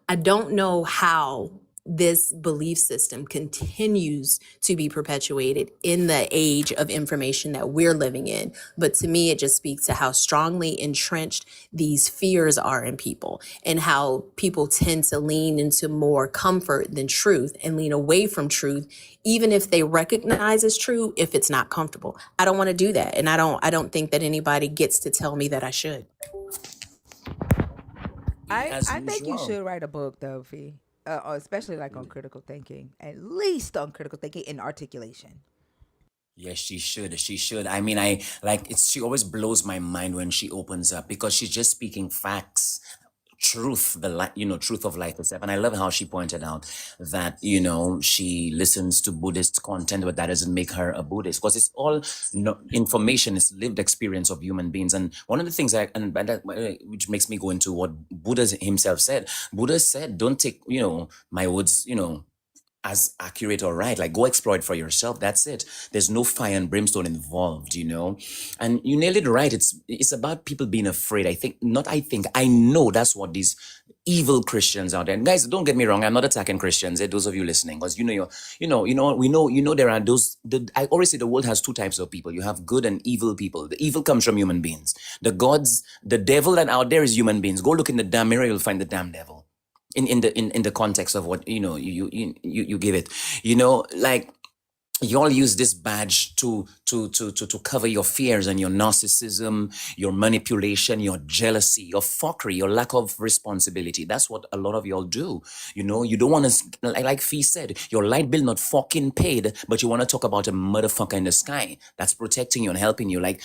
I don't know how this belief system continues to be perpetuated in the age of information that we're living in. But to me, it just speaks to how strongly entrenched these fears are in people and how people tend to lean into more comfort than truth and lean away from truth, even if they recognize it's true, if it's not comfortable. I don't want to do that. And I don't think that anybody gets to tell me that I should. As I think you usual. should write a book though, Fee. Especially like on critical thinking, at least on critical thinking and articulation. Yes, she should. She should. I mean, I like it's she always blows my mind when she opens up because she's just speaking facts, truth, truth of life itself. And I love how she pointed out that, she listens to Buddhist content, but that doesn't make her a Buddhist because it's all no, information, it's lived experience of human beings. And one of the things which makes me go into what Buddha himself said, Buddha said, don't take, my words, as accurate or right. Like, go explore it for yourself. That's it. There's no fire and brimstone involved, you know. And you nailed it right. It's about people being afraid. I know that's what these evil Christians out there. And guys, don't get me wrong. I'm not attacking Christians. Those of you listening, because there are those. I always say the world has two types of people. You have good and evil people. The evil comes from human beings. The devil that out there is human beings. Go look in the damn mirror. You'll find the damn devil. In the context of what you give it, like, you all use this badge to cover your fears and your narcissism, your manipulation, your jealousy, your fuckery, your lack of responsibility. That's what a lot of y'all do. You don't want to, like Fee said, your light bill not fucking paid, but you want to talk about a motherfucker in the sky that's protecting you and helping you. Like,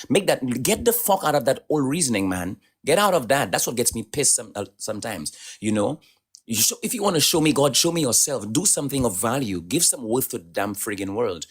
get the fuck out of that old reasoning, man. Get out of that. That's what gets me pissed sometimes, if you want to show me God, show me yourself. Do something of value. Give some worth to the damn friggin' world,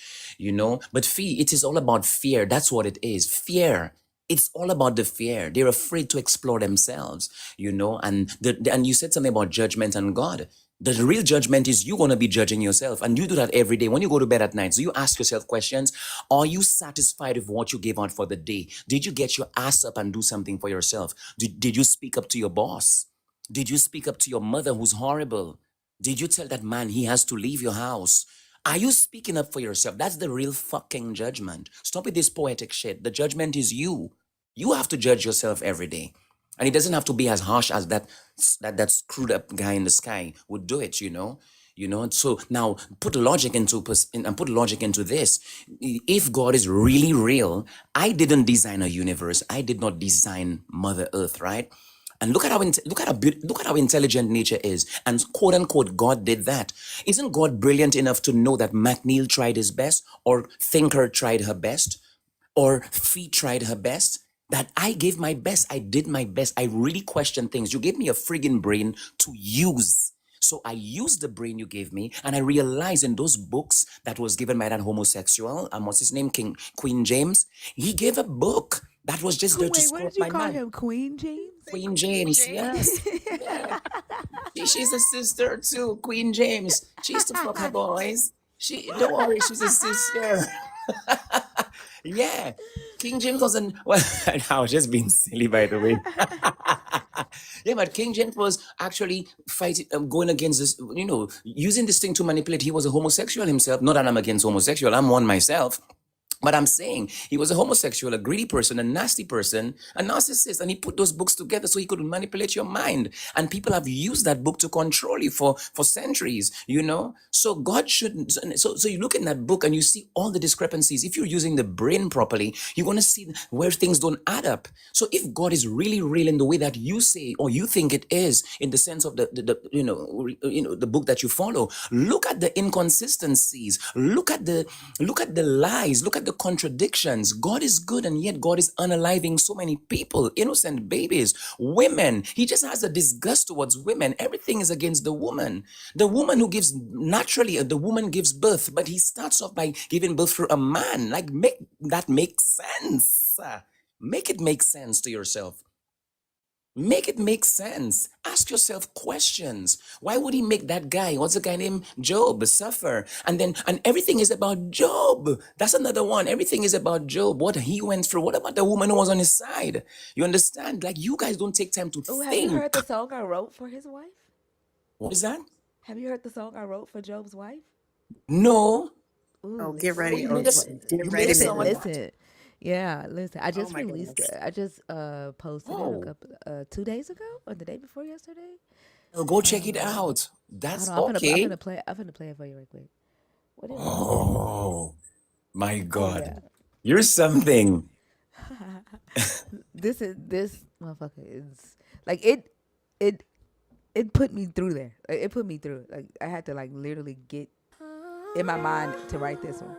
But Fee, it is all about fear. That's what it is. Fear. It's all about the fear. They're afraid to explore themselves, And and you said something about judgment and God. The real judgment is you going to be judging yourself. And you do that every day. When you go to bed at night, so you ask yourself questions. Are you satisfied with what you gave out for the day? Did you get your ass up and do something for yourself? Did you speak up to your boss? Did you speak up to your mother who's horrible? Did you tell that man he has to leave your house? Are you speaking up for yourself? That's the real fucking judgment. Stop with this poetic shit. The judgment is you. You have to judge yourself every day. And it doesn't have to be as harsh as that screwed up guy in the sky would do it, So now put logic into this. If God is really real, I didn't design a universe. I did not design Mother Earth, right? And look at how intelligent nature is, and quote unquote God did that. Isn't God brilliant enough to know that McNeil tried his best, or Thinker tried her best, or Fee tried her best? That I gave my best, I did my best. I really questioned things. You gave me a friggin' brain to use. So I used the brain you gave me, and I realized in those books that was given by that homosexual, what's his name, Queen James, he gave a book that was just there to Wait, what support did you my call man. him? Queen James? Queen James, yes. Yeah. She's a sister too, Queen James. She used to fuck her boys. Don't worry, she's a sister. Yeah. King James wasn't, well, I was just being silly, by the way. Yeah, but King James was actually fighting, going against this, using this thing to manipulate. He was a homosexual himself. Not that I'm against homosexual, I'm one myself. But I'm saying he was a homosexual, a greedy person, a nasty person, a narcissist, and he put those books together so he could manipulate your mind. And people have used that book to control you for centuries, So God shouldn't. So you look in that book and you see all the discrepancies. If you're using the brain properly, you're going to see where things don't add up. So if God is really real in the way that you say or you think it is, in the sense of the book that you follow, look at the inconsistencies. Look at the lies. Look at the contradictions. God is good, and yet God is unaliving so many people, innocent babies, women. He just has a disgust towards women. Everything is against the woman. The woman who gives naturally, the woman gives birth, but he starts off by giving birth through a man. Like, make that make sense. Make it make sense to yourself. Make it make sense. Ask yourself questions. Why would he make that guy? What's the guy named Job suffer? And everything is about Job. That's another one. Everything is about Job. What he went through. What about the woman who was on his side? You understand? Like, you guys don't take time to Oh, have you think. heard the song I wrote for his wife? What is that? Have you heard the song I wrote for Job's wife? No. Ooh, Oh, get ready. You Oh, made us. get You made ready. us sound like what? listen. Yeah, listen. I Oh just my released goodness. it. I just posted it a Oh, couple 2 days ago or the day before yesterday. well, go check it Um, out. Hold That's on. I'm okay. gonna play. I'm gonna play it for you right quick. What it was? Oh my Oh God, yeah. you're something. This motherfucker is like it it put me through there. Like, it put me through. Like, I had to like literally get in my mind to write this one.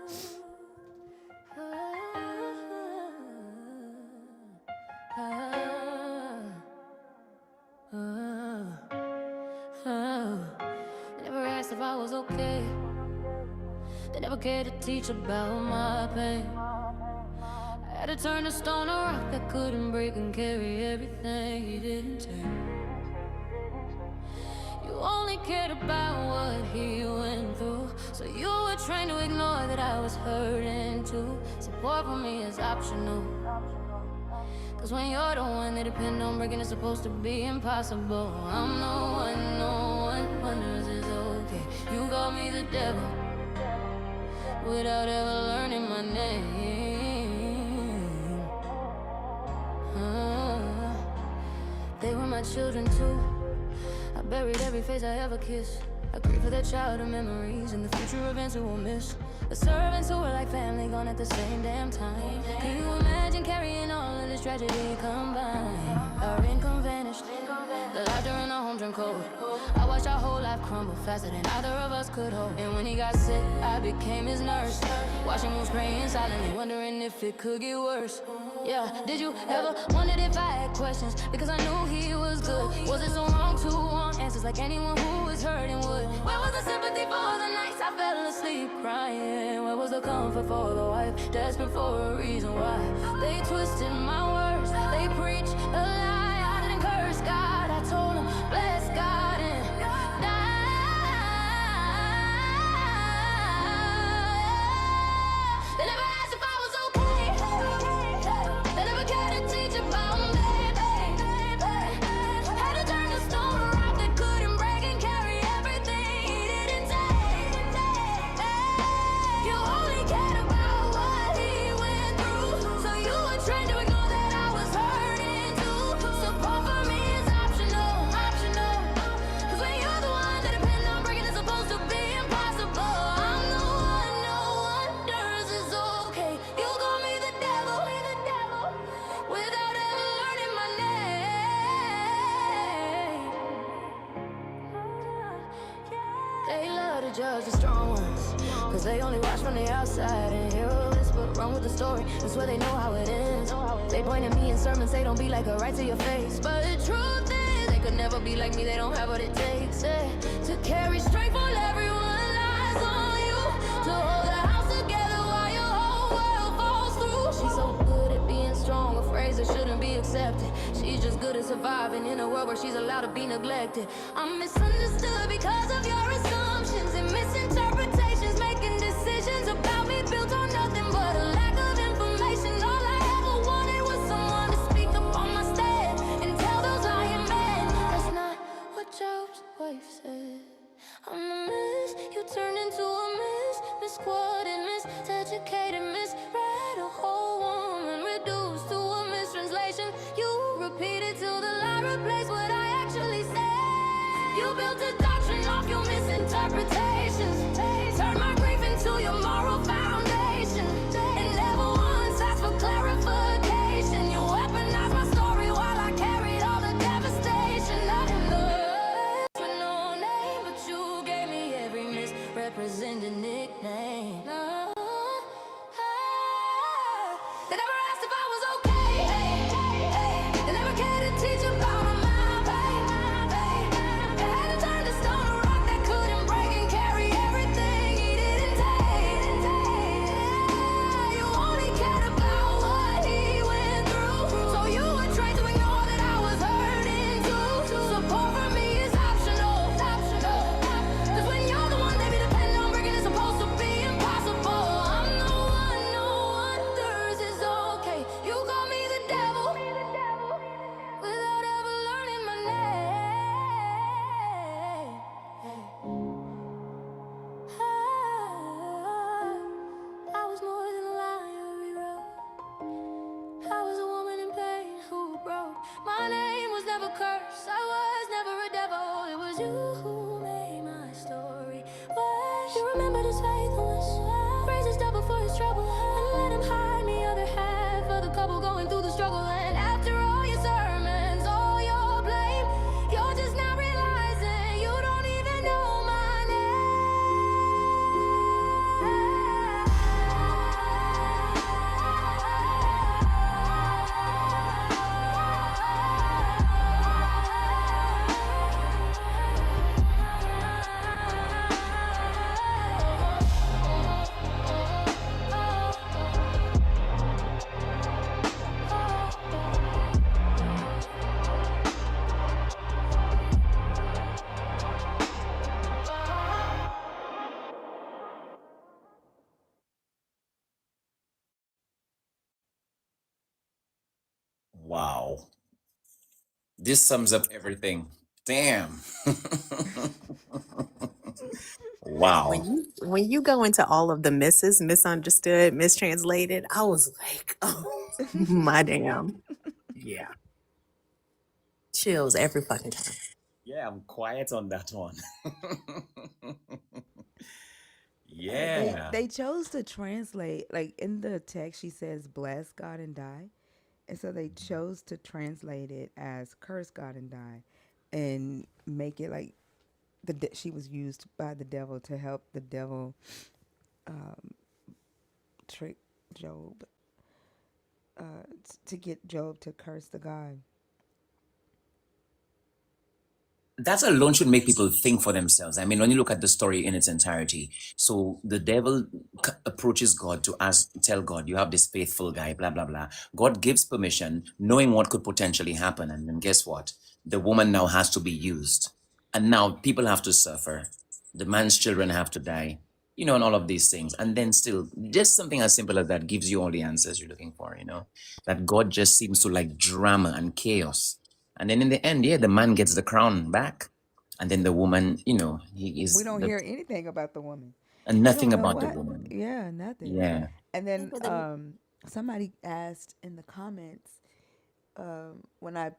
They never asked if I was okay. They never cared to teach about my pain. I had to turn a stone to rock that couldn't break and carry everything he didn't take. You only cared about what he went through. So you were trying to ignore that I was hurting too. Support for me is optional. Cause when you're the one they depend on breaking, it's supposed to be impossible. I'm no one wonders it's okay. You call me the devil without ever learning my name. They were my children too. I buried every face I ever kissed. I grieve for their childhood memories and the future events we will miss. The servants who were like family gone at the same damn time. Can you imagine carrying all of this tragedy combined? Our income vanished, the laughter in our home turned cold. I watched our whole life crumble faster than either of us could hold. And when he got sick, I became his nurse, watching moves praying silently, wondering if it could get worse. Yeah, did you ever wondered if I had questions? Because I knew he was good. Was it so wrong to want answers like anyone who was hurting would? Where was the sympathy for the nights I fell asleep crying? Where was the comfort for the wife desperate for a reason why? They twisted my words, they preached a lie. I didn't curse God, I told him bless God and die. They never asked if I was okay. They never cared to teach about me. Had to turn the stone to rock that couldn't break and carry everything he didn't take. You only cared about what he went through. So you were trained to ignore that I was hurting too. Support for me is optional. Cause when you're the one that depend on breaking, it's supposed to be impossible. I'm the one no wonders is okay. You call me the devil without ever learning my name. They love to judge the strong ones, cause they only watch from the outside and hear a whisper wrong with the story. That's where they know how it ends. They point at me in sermons, say don't be like her right to your face. But the truth is, they could never be like me, they don't have what it takes to carry strength while everyone lies on you. To hold the house together while your whole world falls through. She's so good at being strong, a phrase that shouldn't be accepted. She's just good at surviving in a world where she's allowed to be neglected. I'm misunderstood because of your assumptions and misinterpretations, making decisions about me built on nothing but a lack of information. All I ever wanted was someone to speak up on my stand and tell those lying men that's not what Job's wife said. I'm a mess, you turned into a mess, misquoted, miseducated, misread, a whole woman reduced to a mistranslation. You repeated till the lie replaced what I actually said. You built a doctrine off your misinterpretations, turned my grief into your moral foundation, and never once asked for clarification. You weaponized my story while I carried all the devastation. I am the rest with no name, but you gave me every misrepresented nickname. They never asked if I was okay. They never cared to teach about my pain. They had to turn the stone to rock that couldn't break and carry everything he didn't take. You only cared about what he went through. So you were trained to ignore that I was hurting too. Support for me is optional. Cause when you're the one they be depending on breaking, it's supposed to be impossible. I'm the one no wonders is okay. You call me the devil without ever learning my name. I was more than a liar we wrote. I was a woman in pain who broke. My name was never cursed, I was never a devil. It was you who made my story worse. You remembered his faithfulness, praised his double for his trouble, and let him hide the other half of the couple going through the struggle. And after all your sermons, all your blame, you're just not realizing you don't even know my name. Wow. This sums up everything. Damn. When Wow. you go into all of the misses, misunderstood, mistranslated, I was like, oh my damn. Yeah. Chills every fucking time. Yeah, I'm quiet on that one. They Yeah. they chose to translate, like in the text she says bless God and die. And so they chose to translate it as curse God and die and make it like she was used by the devil to help the devil trick Job to get Job to curse the God. That alone should make people think for themselves. I mean, when you look at the story in its entirety, so the devil approaches God to ask, tell God, you have this faithful guy, blah, blah, blah. God gives permission, knowing what could potentially happen. And then guess what? The woman now has to be used. And now people have to suffer. The man's children have to die, and all of these things. And then still, just something as simple as that gives you all the answers you're looking for, that God just seems to like drama and chaos. And then in the end, yeah, the man gets the crown back. And then the woman, he We is don't hear anything about the woman. and I don't nothing know about the what. woman. Yeah, nothing. Yeah. And then somebody asked in the comments when I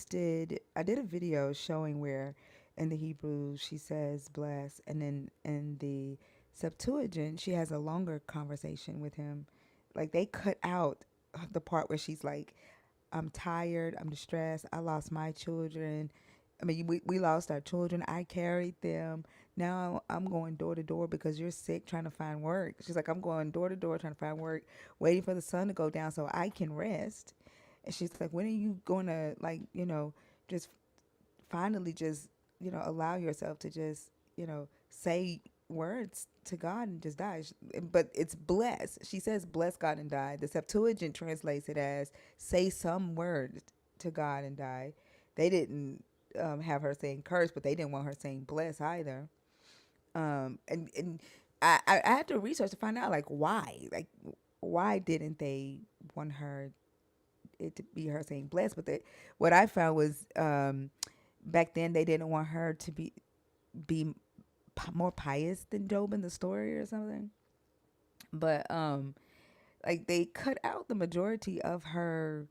did a video showing where in the Hebrew she says bless, and then in the Septuagint she has a longer conversation with him. Like they cut out the part where she's like, I'm tired, I'm distressed, I lost my children. I mean, we lost our children. I carried them. Now I'm going door to door because you're sick trying to find work. She's like, I'm going door to door trying to find work, waiting for the sun to go down so I can rest. And she's like, when are you going to, like, just finally just, allow yourself to just, say words to God and just die? But it's bless. She says, bless God and die. The Septuagint translates it as say some words to God and die. They didn't have her saying curse, but they didn't want her saying bless either. And I had to research to find out, like, why didn't they want it to be her saying blessed? But what I found was back then they didn't want her to be more pious than Job in the story or something. But like they cut out the majority of her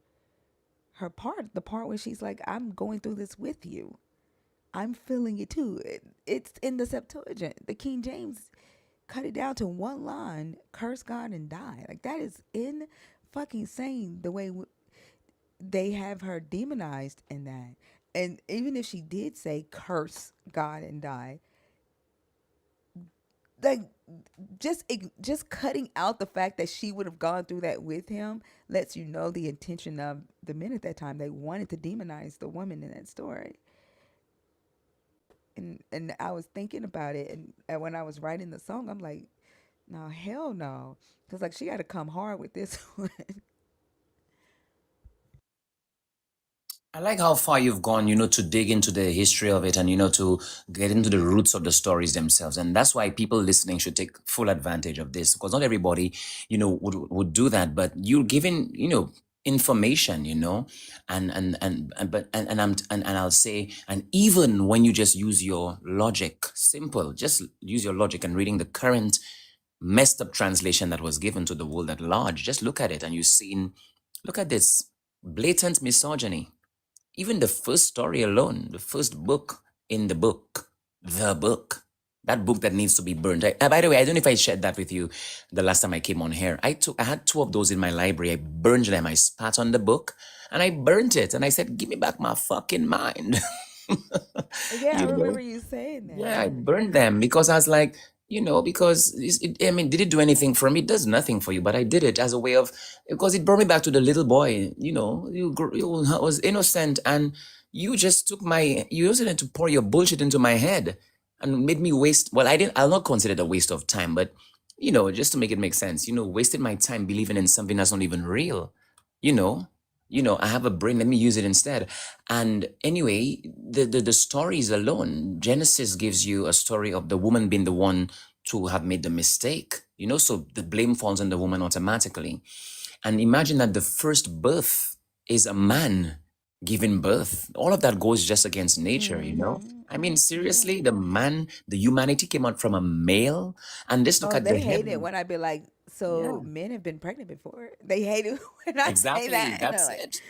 part, the part where she's like, I'm going through this with you. I'm feeling it too. It's in the Septuagint. The King James cut it down to one line: curse God and die. Like that is in fucking insane the way they have her demonized in that. And even if she did say curse God and die, like just cutting out the fact that she would have gone through that with him lets you know the intention of the men at that time. They wanted to demonize the woman in that story. And I was thinking about it, and when I was writing the song, I'm like, no, hell no, because like she got to come hard with this one. I like how far you've gone, to dig into the history of it and, to get into the roots of the stories themselves. And that's why people listening should take full advantage of this, because not everybody, would do that. But you're giving, information, and I'll say, and even when you just use your logic, simple, just use your logic and reading the current messed up translation that was given to the world at large, just look at it and you've seen, look at this blatant misogyny. Even the first story alone, the first book in the book, that book that needs to be burned. By the way, I don't know if I shared that with you the last time I came on here. I had two of those in my library. I burned them. I spat on the book and I burnt it. And I said, give me back my fucking mind. Yeah, I you remember know? you saying that. Yeah, I Yeah. burned them because I was like, because did it do anything for me? It does nothing for you, but I did it as a way of, because it brought me back to the little boy, you was innocent and you just you used it to pour your bullshit into my head and made me waste, well, I'll not consider it a waste of time, but, just to make it make sense, wasted my time believing in something that's not even real, you know? I have a brain, let me use it instead. And anyway, the stories alone, Genesis gives you a story of the woman being the one to have made the mistake, so the blame falls on the woman automatically. And imagine that the first birth is a man giving birth. All of that goes just against nature, you know? I mean, Yeah. seriously, the man, the humanity came out from a male, and just look Oh, at the they hate it heaven. when I be like, Yeah, so men have been pregnant before. They hate it when I say exactly. that, and they're That's like, it.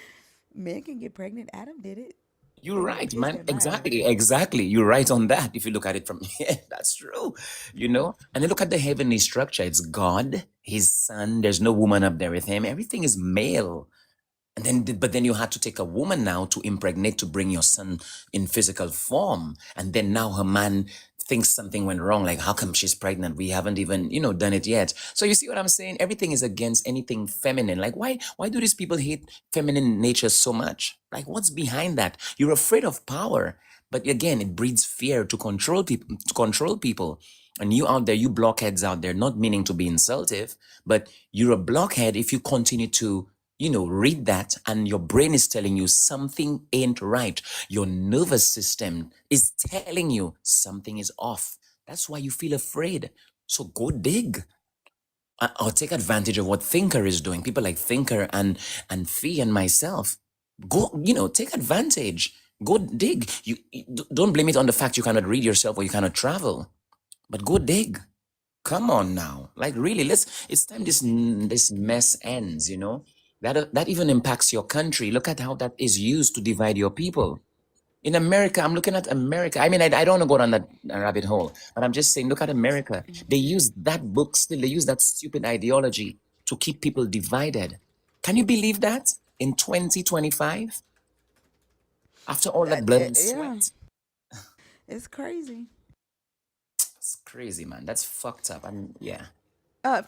men can get pregnant. Adam did it. You're They were right, pissed man. at my Exactly, ass. exactly. You're right on that. If you look at it from here, that's true. You know, and then look at the heavenly structure. It's God, His Son. There's no woman up there with Him. Everything is male. And then, but then you had to take a woman now to impregnate to bring your son in physical form. And then now her man thinks something went wrong. Like, how come she's pregnant? We haven't even, done it yet. So you see what I'm saying? Everything is against anything feminine. Like, why do these people hate feminine nature so much? Like, what's behind that? You're afraid of power. But again, it breeds fear to control people. And you out there, you blockheads out there, not meaning to be insultive, but you're a blockhead if you continue to read that and your brain is telling you something ain't right. Your nervous system is telling you something is off. That's why you feel afraid. So go dig or take advantage of what Thinker is doing. People like Thinker and Fee and myself. Go, take advantage. Go dig. Don't blame it on the fact you cannot read yourself or you cannot travel, but go dig. Come on now, like really, it's time this mess ends, that even impacts your country. Look at how that is used to divide your people. In America, I'm looking at America. I mean, I don't want to go down that rabbit hole, but I'm just saying, look at America. They use that book still, they use that stupid ideology to keep people divided. Can you believe that in 2025, after all that blood and Yeah, sweat? it's crazy. It's crazy, man. That's fucked up. And yeah.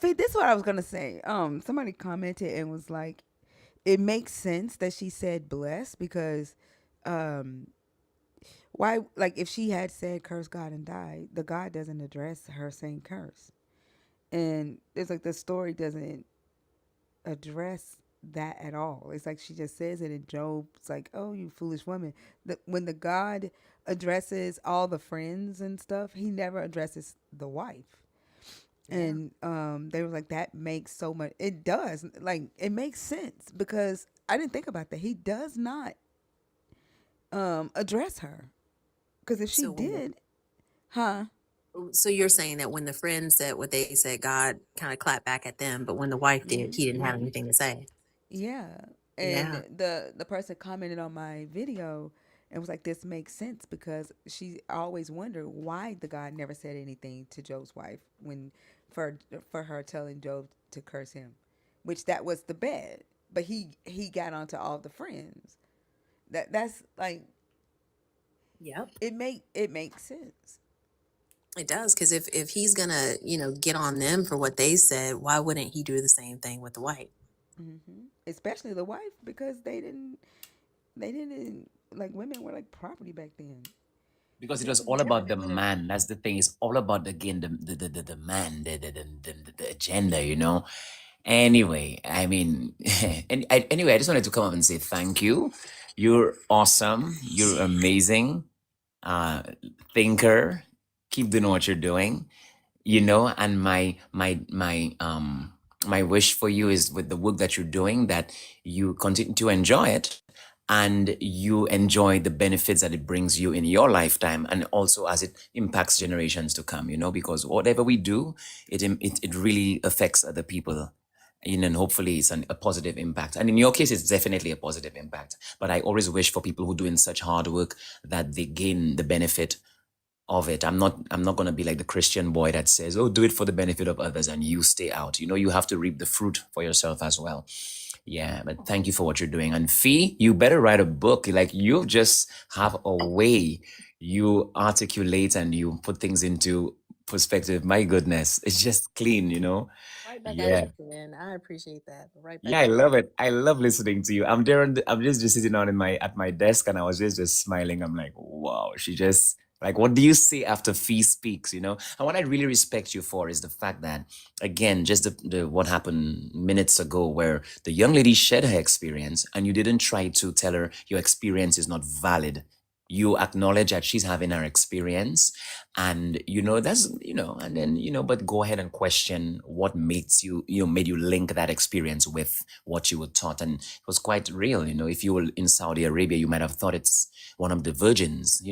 Faith, this is what I was gonna say. Somebody commented and was like, it makes sense that she said blessed because, um, why? Like, if she had said curse God and died, the God doesn't address her saying curse, and it's like the story doesn't address that at all. It's like she just says it in Job. It's like, oh, you foolish woman. When the God addresses all the friends and stuff, he never addresses the wife. Yeah. And they were like, that makes so much. It does. Like, it makes sense because I didn't think about that. He does not address her. Because if she So when did, huh? so you're saying that when the friends said what they said, God kind of clapped back at them, but when the wife did, he didn't have anything to say. Yeah. And Yeah. the person commented on my video and was like, this makes sense because she always wondered why the God never said anything to Job's wife when for for her telling Job to curse him, which that was the bed. But he got onto all the friends. That's like Yep. it makes sense. It does, because if he's gonna, get on them for what they said, why wouldn't he do the same thing with the wife? Especially the wife because they didn't like women were like property back then. Because it They was didn't all have about the man. That's the thing. It's all about again the man, the agenda. Anyway, I mean, anyway, I just wanted to come up and say thank you. You're awesome. You're amazing. Uh, Thinker. Keep doing what you're doing. And my wish for you is with the work that you're doing that you continue to enjoy it and you enjoy the benefits that it brings you in your lifetime and also as it impacts generations to come, because whatever we do, it really affects other people. And hopefully it's a positive impact. And in your case, it's definitely a positive impact. But I always wish for people who are doing such hard work that they gain the benefit of it. I'm not going to be like the Christian boy that says, "Oh, do it for the benefit of others and you stay out." You have to reap the fruit for yourself as well. Yeah, but thank you for what you're doing. And Fee, you better write a book. Like you just have a way you articulate and you put things into perspective. My goodness, it's just clean. Right back at Yeah. you, Ken. I appreciate that. Right back Yeah, I at love it. I love listening to you. I'm there. I'm just sitting on in my at my desk, and I was just smiling. I'm like, wow. She just like, what do you say after Fee speaks? And what I really respect you for is the fact that, again, just the what happened minutes ago, where the young lady shared her experience, and you didn't try to tell her your experience is not valid. You acknowledge that she's having her experience, and that's and then but go ahead and question what makes made you link that experience with what you were taught. And it was quite real. If you were in Saudi Arabia, you might have thought it's one of the virgins.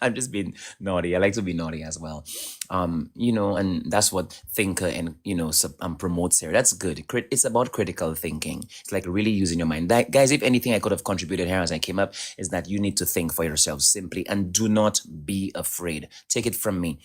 I'm just being naughty. I like to be naughty as well. And that's what Thinker and promotes here. That's good. It's about critical thinking. It's like really using your mind. Guys, if anything I could have contributed here as I came up is that you need to think for yourself simply, and do not be afraid. Take it from me.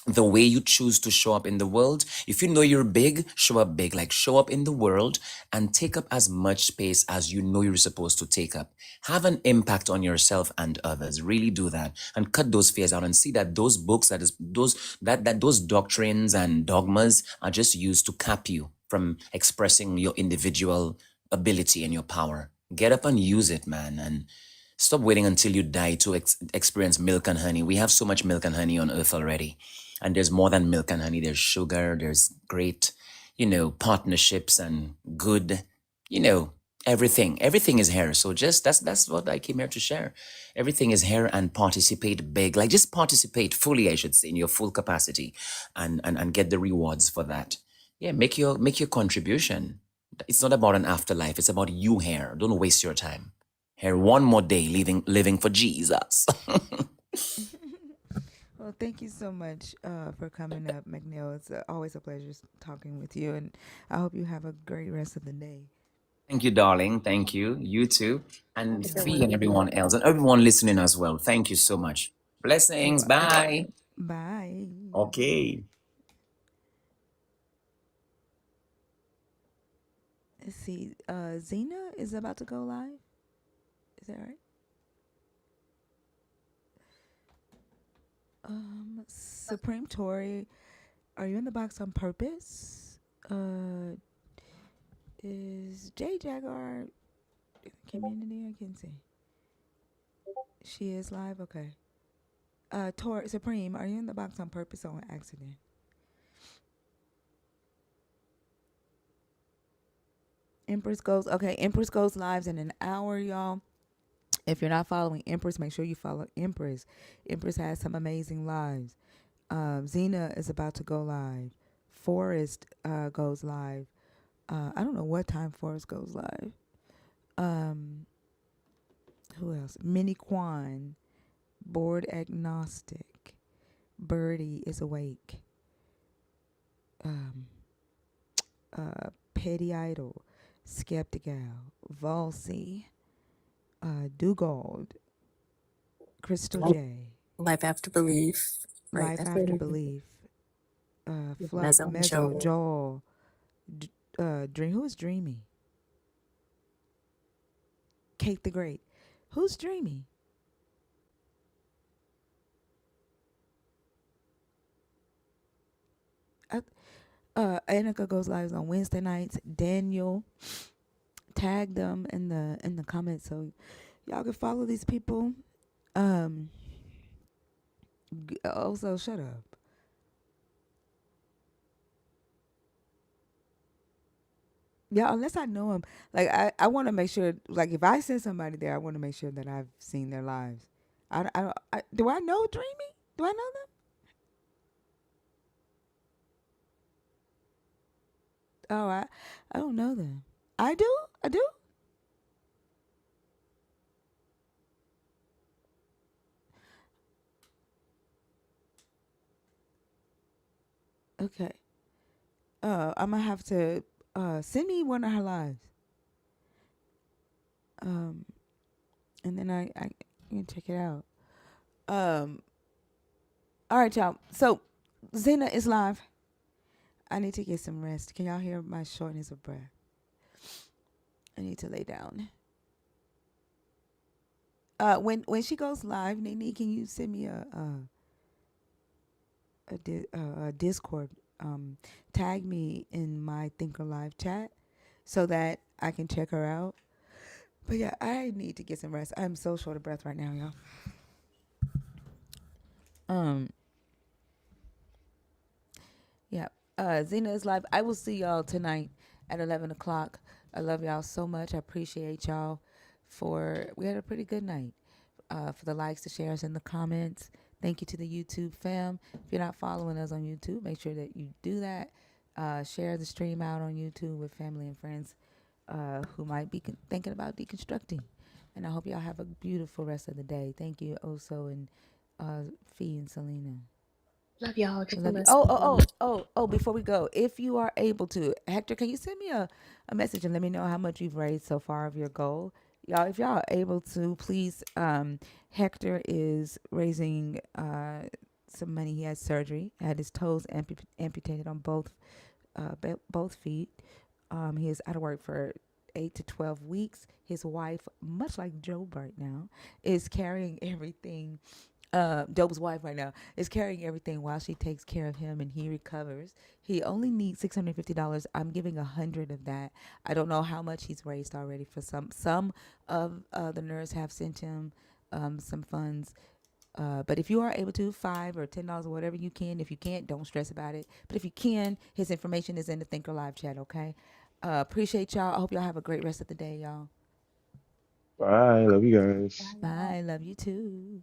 The way you choose to show up in the world, if you know you're big, show up big. Like, show up in the world and take up as much space as you know you're supposed to take up. Have an impact on yourself and others. Really do that, and cut those fears out, and see that those books, those doctrines and dogmas are just used to cap you from expressing your individual ability and your power. Get up and use it, man. And stop waiting until you die to experience milk and honey. We have so much milk and honey on earth already. And there's more than milk and honey. There's sugar, there's great, partnerships and good, everything. Everything is here. So just that's what I came here to share. Everything is here, and participate big. Like, just participate fully, I should say, in your full capacity, and get the rewards for that. Yeah, make your contribution. It's not about an afterlife. It's about you here. Don't waste your time. Here, one more day living for Jesus. Well, thank you so much for coming up, McNeil. It's always a pleasure talking with you, and I hope you have a great rest of the day. Thank you, darling. Thank you. You too. And Have a good Fee one. and everyone else, and everyone listening as well. Thank you so much. You're Blessings. welcome. Bye. Bye. Okay. Let's see. Zena is about to go live. Is that right? Supreme Tory, are you in the box on purpose? Is J Jaguar community? I can see. She is live. Okay. Tor Supreme, are you in the box on purpose or on accident? Empress goes lives in an hour, y'all. If you're not following Empress, make sure you follow Empress. Empress has some amazing lives. Zena is about to go live. Forrest goes live. I don't know what time Forrest goes live. Who else? Minnie Kwan, bored agnostic. Birdie is awake. Petty Idol, Skeptical, Volsey, Dugald, Crystal Life, J, life after belief. Right. Life That's After it. Belief, Fluff, Mezzo and Mezzo, Joel. Joel, Dream. Who is Dreamy? Kate the Great. Who's Dreamy? Annika goes live on Wednesday nights. Daniel, tag them in the comments so y'all can follow these people. Also, shut up. Yeah, unless I know them. Like, I want to make sure, like, if I send somebody there, I want to make sure that I've seen their lives. Do I know Dreamy? Do I know them? Oh, I don't know them. I do? I do? Okay. I'm gonna have to send me one of her lives. Um, and then I can check it out. Um, all right, y'all. So Zena is live. I need to get some rest. Can y'all hear my shortness of breath? I need to lay down. When she goes live, Nene, can you send me a Discord? Tag me in my Thinker Live chat so that I can check her out. But yeah, I need to get some rest. I'm so short of breath right now, y'all. Yeah. Zena is live. I will see y'all tonight at 11 o'clock. I love y'all so much. I appreciate y'all we had a pretty good night. For the likes, the shares, and the comments. Thank you to the YouTube fam. If you're not following us on YouTube, make sure that you do that. Share the stream out on YouTube with family and friends who might be thinking about deconstructing. And I hope y'all have a beautiful rest of the day. Thank you, Oso and Fee and Selena. Love y'all. I Get the love you. lesson. Before we go, if you are able to, Hector, can you send me a message and let me know how much you've raised so far of your goal? Y'all, if y'all are able to, please, Hector is raising some money. He had surgery, had his toes amputated on both feet. He is out of work for 8 to 12 weeks. His wife, much like Job right now, is carrying everything. Job's wife right now is carrying everything while she takes care of him and he recovers. He only needs $650. I'm giving 100 of that. I don't know how much he's raised already for some. Some of the nerds have sent him some funds. But if you are able to, $5 or $10 or whatever you can. If you can't, don't stress about it. But if you can, his information is in the Thinker Live chat, okay? Appreciate y'all. I hope y'all have a great rest of the day, y'all. Bye. Love you guys. Bye. Love you too.